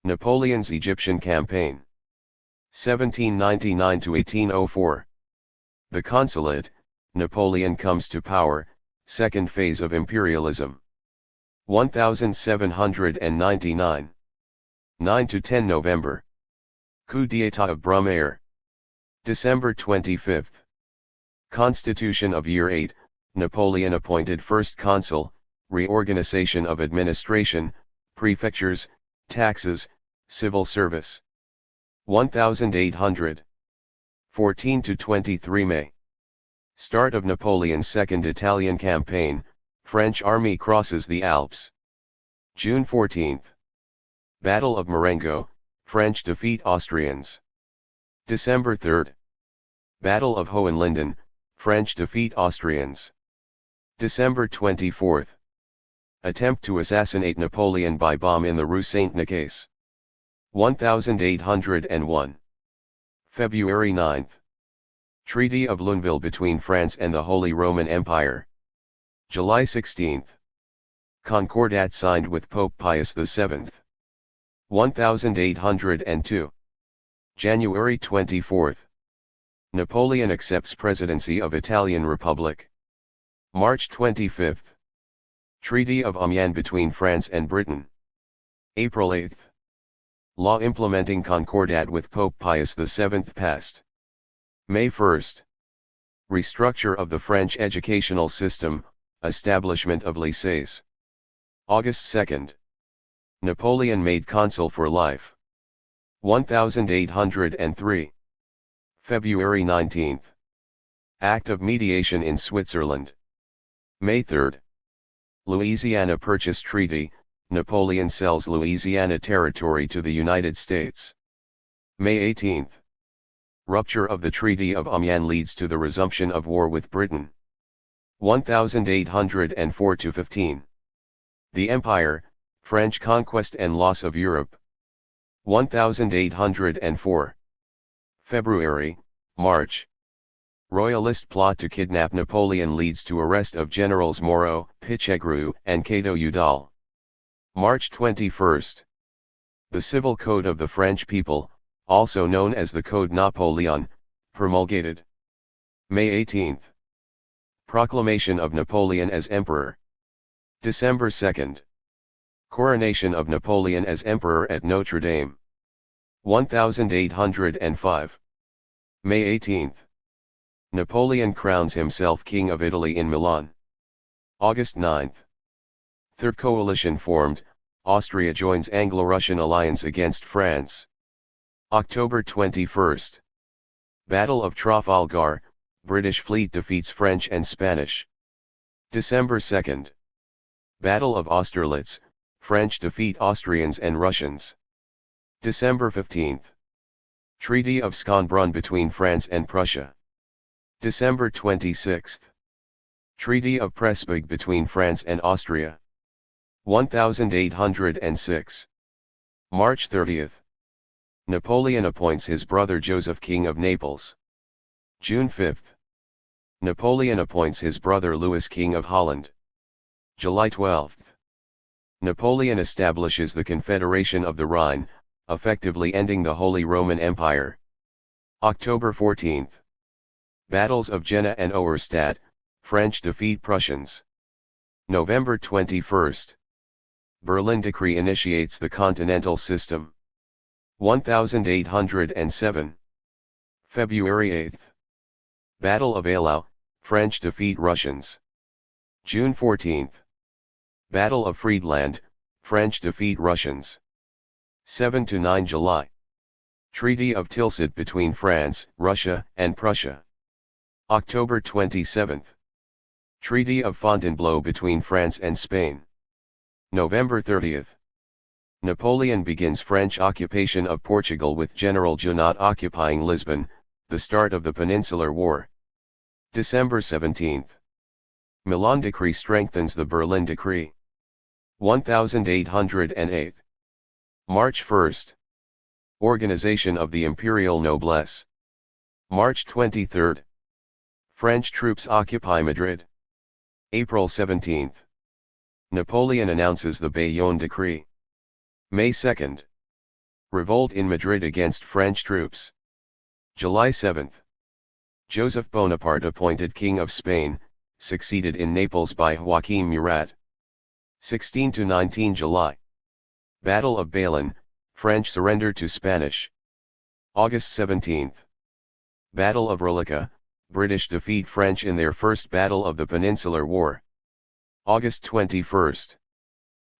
Napoleon's Egyptian Campaign. 1799–1804. The Consulate, Napoleon comes to power, second phase of imperialism. 1799. 9–10 November. Coup d'état of Brumaire. December 25. Constitution of Year 8, Napoleon appointed First Consul, reorganization of administration, prefectures, taxes, civil service. 1800. 14–23 May. Start of Napoleon's Second Italian Campaign, French army crosses the Alps. June 14. Battle of Marengo, French defeat Austrians. December 3. Battle of Hohenlinden, French defeat Austrians. December 24. Attempt to assassinate Napoleon by bomb in the Rue Saint-Nicaise. 1801. February 9. Treaty of Luneville between France and the Holy Roman Empire. July 16. Concordat signed with Pope Pius VII. 1802. January 24. Napoleon accepts presidency of Italian Republic. March 25. Treaty of Amiens between France and Britain. April 8. Law implementing Concordat with Pope Pius VII passed. May 1. Restructure of the French educational system, establishment of lycées. August 2. Napoleon made consul for life. 1803. February 19. Act of mediation in Switzerland. May 3. Louisiana Purchase Treaty, Napoleon sells Louisiana Territory to the United States. May 18. Rupture of the Treaty of Amiens leads to the resumption of war with Britain. 1804-15. The Empire, French conquest and loss of Europe. 1804. February, March. Royalist plot to kidnap Napoleon leads to arrest of Generals Moreau, Pichegru, and Cateau Udal. March 21. The Civil Code of the French people, also known as the Code Napoleon, promulgated. May 18. Proclamation of Napoleon as Emperor. December 2. Coronation of Napoleon as Emperor at Notre Dame. 1805. May 18. Napoleon crowns himself King of Italy in Milan. August 9. Third coalition formed, Austria joins Anglo-Russian alliance against France. October 21. Battle of Trafalgar, British fleet defeats French and Spanish. December 2. Battle of Austerlitz, French defeat Austrians and Russians. December 15. Treaty of Schönbrunn between France and Prussia. December 26. Treaty of Pressburg between France and Austria. 1806. March 30. Napoleon appoints his brother Joseph King of Naples. June 5. Napoleon appoints his brother Louis King of Holland. July 12. Napoleon establishes the Confederation of the Rhine, effectively ending the Holy Roman Empire. October 14. Battles of Jena and Auerstadt, French defeat Prussians. November 21. Berlin Decree initiates the Continental System. 1807. February 8. Battle of Eylau, French defeat Russians. June 14. Battle of Friedland, French defeat Russians. 7–9 July. Treaty of Tilsit between France, Russia, and Prussia. October 27. Treaty of Fontainebleau between France and Spain. November 30. Napoleon begins French occupation of Portugal with General Junot occupying Lisbon, the start of the Peninsular War. December 17. Milan Decree strengthens the Berlin Decree. 1808. March 1. Organization of the Imperial Noblesse. March 23. French troops occupy Madrid. April 17. Napoleon announces the Bayonne Decree. May 2. Revolt in Madrid against French troops. July 7. Joseph Bonaparte appointed King of Spain, succeeded in Naples by Joachim Murat. 16–19 July. Battle of Bailén, French surrender to Spanish. August 17. Battle of Rolica, British defeat French in their first battle of the Peninsular War. August 21.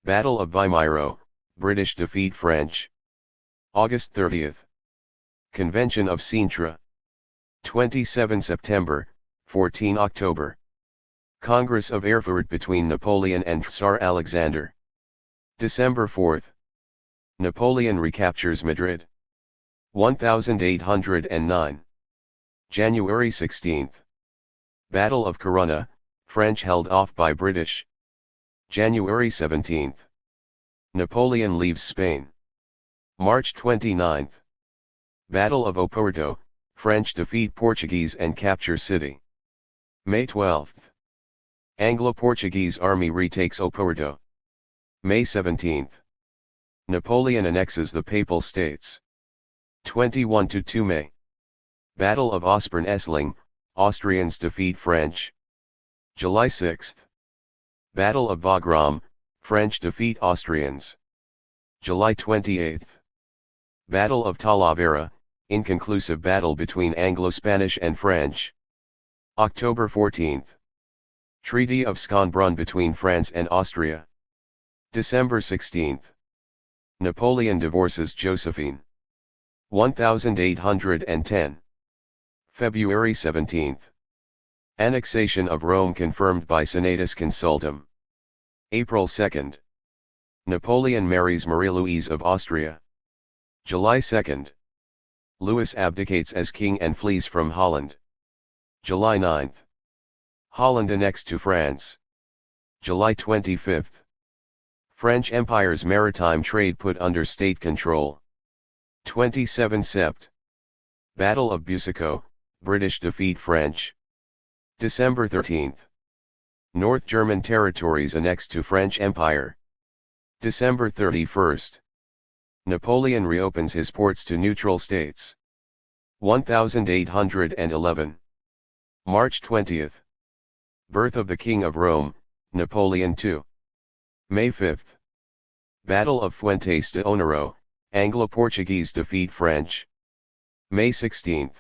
Battle of Vimeiro, British defeat French. August 30. Convention of Sintra. 27 September, 14 October. Congress of Erfurt between Napoleon and Tsar Alexander. December 4. Napoleon recaptures Madrid. 1809. January 16. Battle of Corunna, French held off by British. January 17. Napoleon leaves Spain. March 29. Battle of Oporto, French defeat Portuguese and capture city. May 12. Anglo-Portuguese army retakes Oporto. May 17. Napoleon annexes the Papal States. 21–2 May. Battle of Aspern-Essling, Austrians defeat French. July 6. Battle of Wagram, French defeat Austrians. July 28. Battle of Talavera, inconclusive battle between Anglo-Spanish and French. October 14. Treaty of Schönbrunn between France and Austria. December 16. Napoleon divorces Josephine. 1810. February 17. Annexation of Rome confirmed by Senatus Consultum. April 2. Napoleon marries Marie-Louise of Austria. July 2. Louis abdicates as king and flees from Holland. July 9. Holland annexed to France. July 25. French Empire's maritime trade put under state control. 27 Sept. Battle of Busaco, British defeat French. December 13. North German territories annexed to French Empire. December 31. Napoleon reopens his ports to neutral states. 1811. March 20. Birth of the King of Rome, Napoleon II. May 5. Battle of Fuentes de Onoro, Anglo-Portuguese defeat French. May 16.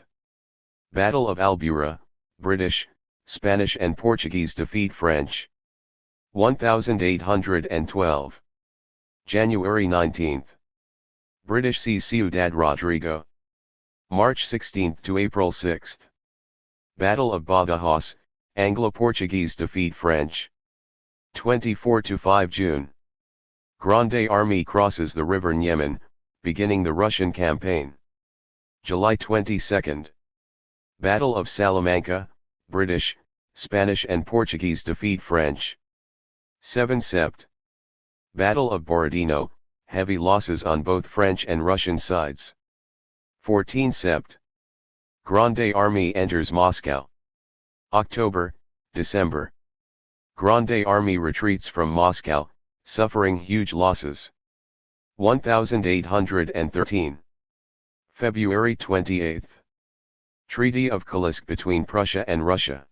Battle of Albuera, British, Spanish and Portuguese defeat French. 1812. January 19. British seize Ciudad Rodrigo. March 16 to April 6. Battle of Badajoz, Anglo-Portuguese defeat French. 24–5 June. Grande Army crosses the river Niemen, beginning the Russian campaign. July 22. Battle of Salamanca, British, Spanish and Portuguese defeat French. 7 Sept. Battle of Borodino, heavy losses on both French and Russian sides. 14 Sept. Grande Army enters Moscow. October, December. Grande Army retreats from Moscow, suffering huge losses. 1813. February 28. Treaty of Kursk between Prussia and Russia.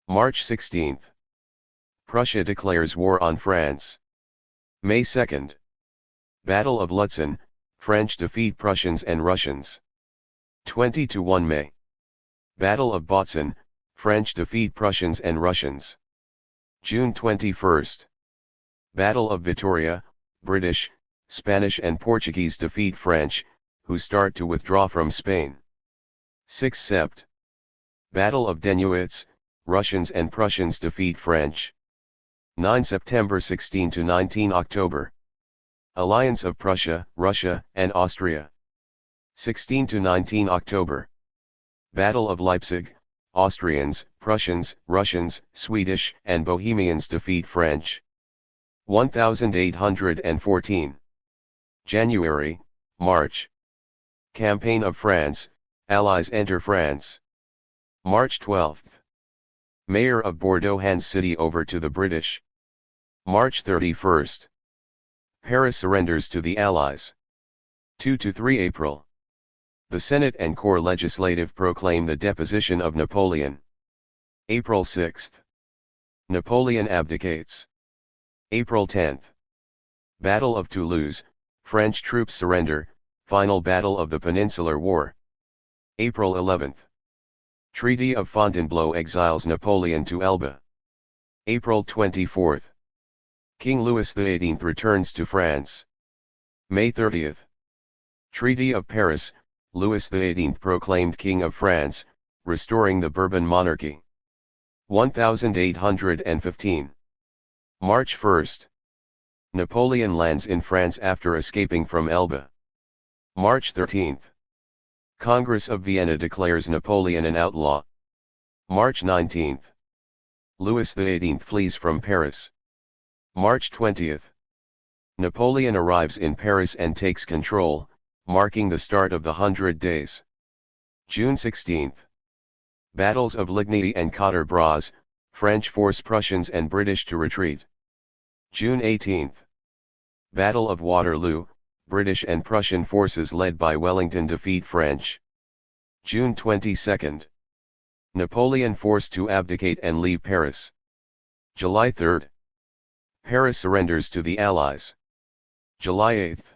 March 16. Prussia declares war on France. May 2. Battle of Lutzen, French defeat Prussians and Russians. 20–1 May. Battle of Bautzen, French defeat Prussians and Russians. June 21. Battle of Vitoria, British, Spanish and Portuguese defeat French, who start to withdraw from Spain. 6 Sept. Battle of Deneuitz, Russians and Prussians defeat French. 9 September 16–19 October. Alliance of Prussia, Russia, and Austria. 16–19 October. Battle of Leipzig, Austrians, Prussians, Russians, Swedish, and Bohemians defeat French. 1814. January, March. Campaign of France, Allies enter France. March 12. Mayor of Bordeaux hands city over to the British. March 31. Paris surrenders to the Allies. 2–3 April. The Senate and Corps Legislative proclaim the deposition of Napoleon. April 6. Napoleon abdicates. April 10. Battle of Toulouse, French troops surrender, final battle of the Peninsular War. April 11. Treaty of Fontainebleau exiles Napoleon to Elba. April 24. King Louis XVIII returns to France. May 30. Treaty of Paris, Louis XVIII proclaimed King of France, restoring the Bourbon monarchy. 1815. March 1. Napoleon lands in France after escaping from Elba. March 13. Congress of Vienna declares Napoleon an outlaw. March 19. Louis XVIII flees from Paris. March 20th. Napoleon arrives in Paris and takes control, marking the start of the 100 Days. June 16th. Battles of Ligny and Quatre-Bras, French force Prussians and British to retreat. June 18th. Battle of Waterloo, British and Prussian forces led by Wellington defeat French. June 22nd. Napoleon forced to abdicate and leave Paris. July 3rd. Paris surrenders to the Allies. July 8th.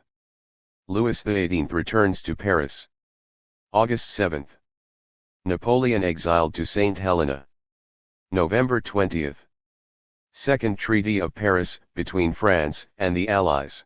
Louis XVIII returns to Paris. August 7th. Napoleon exiled to St. Helena. November 20th. Second Treaty of Paris, between France and the Allies.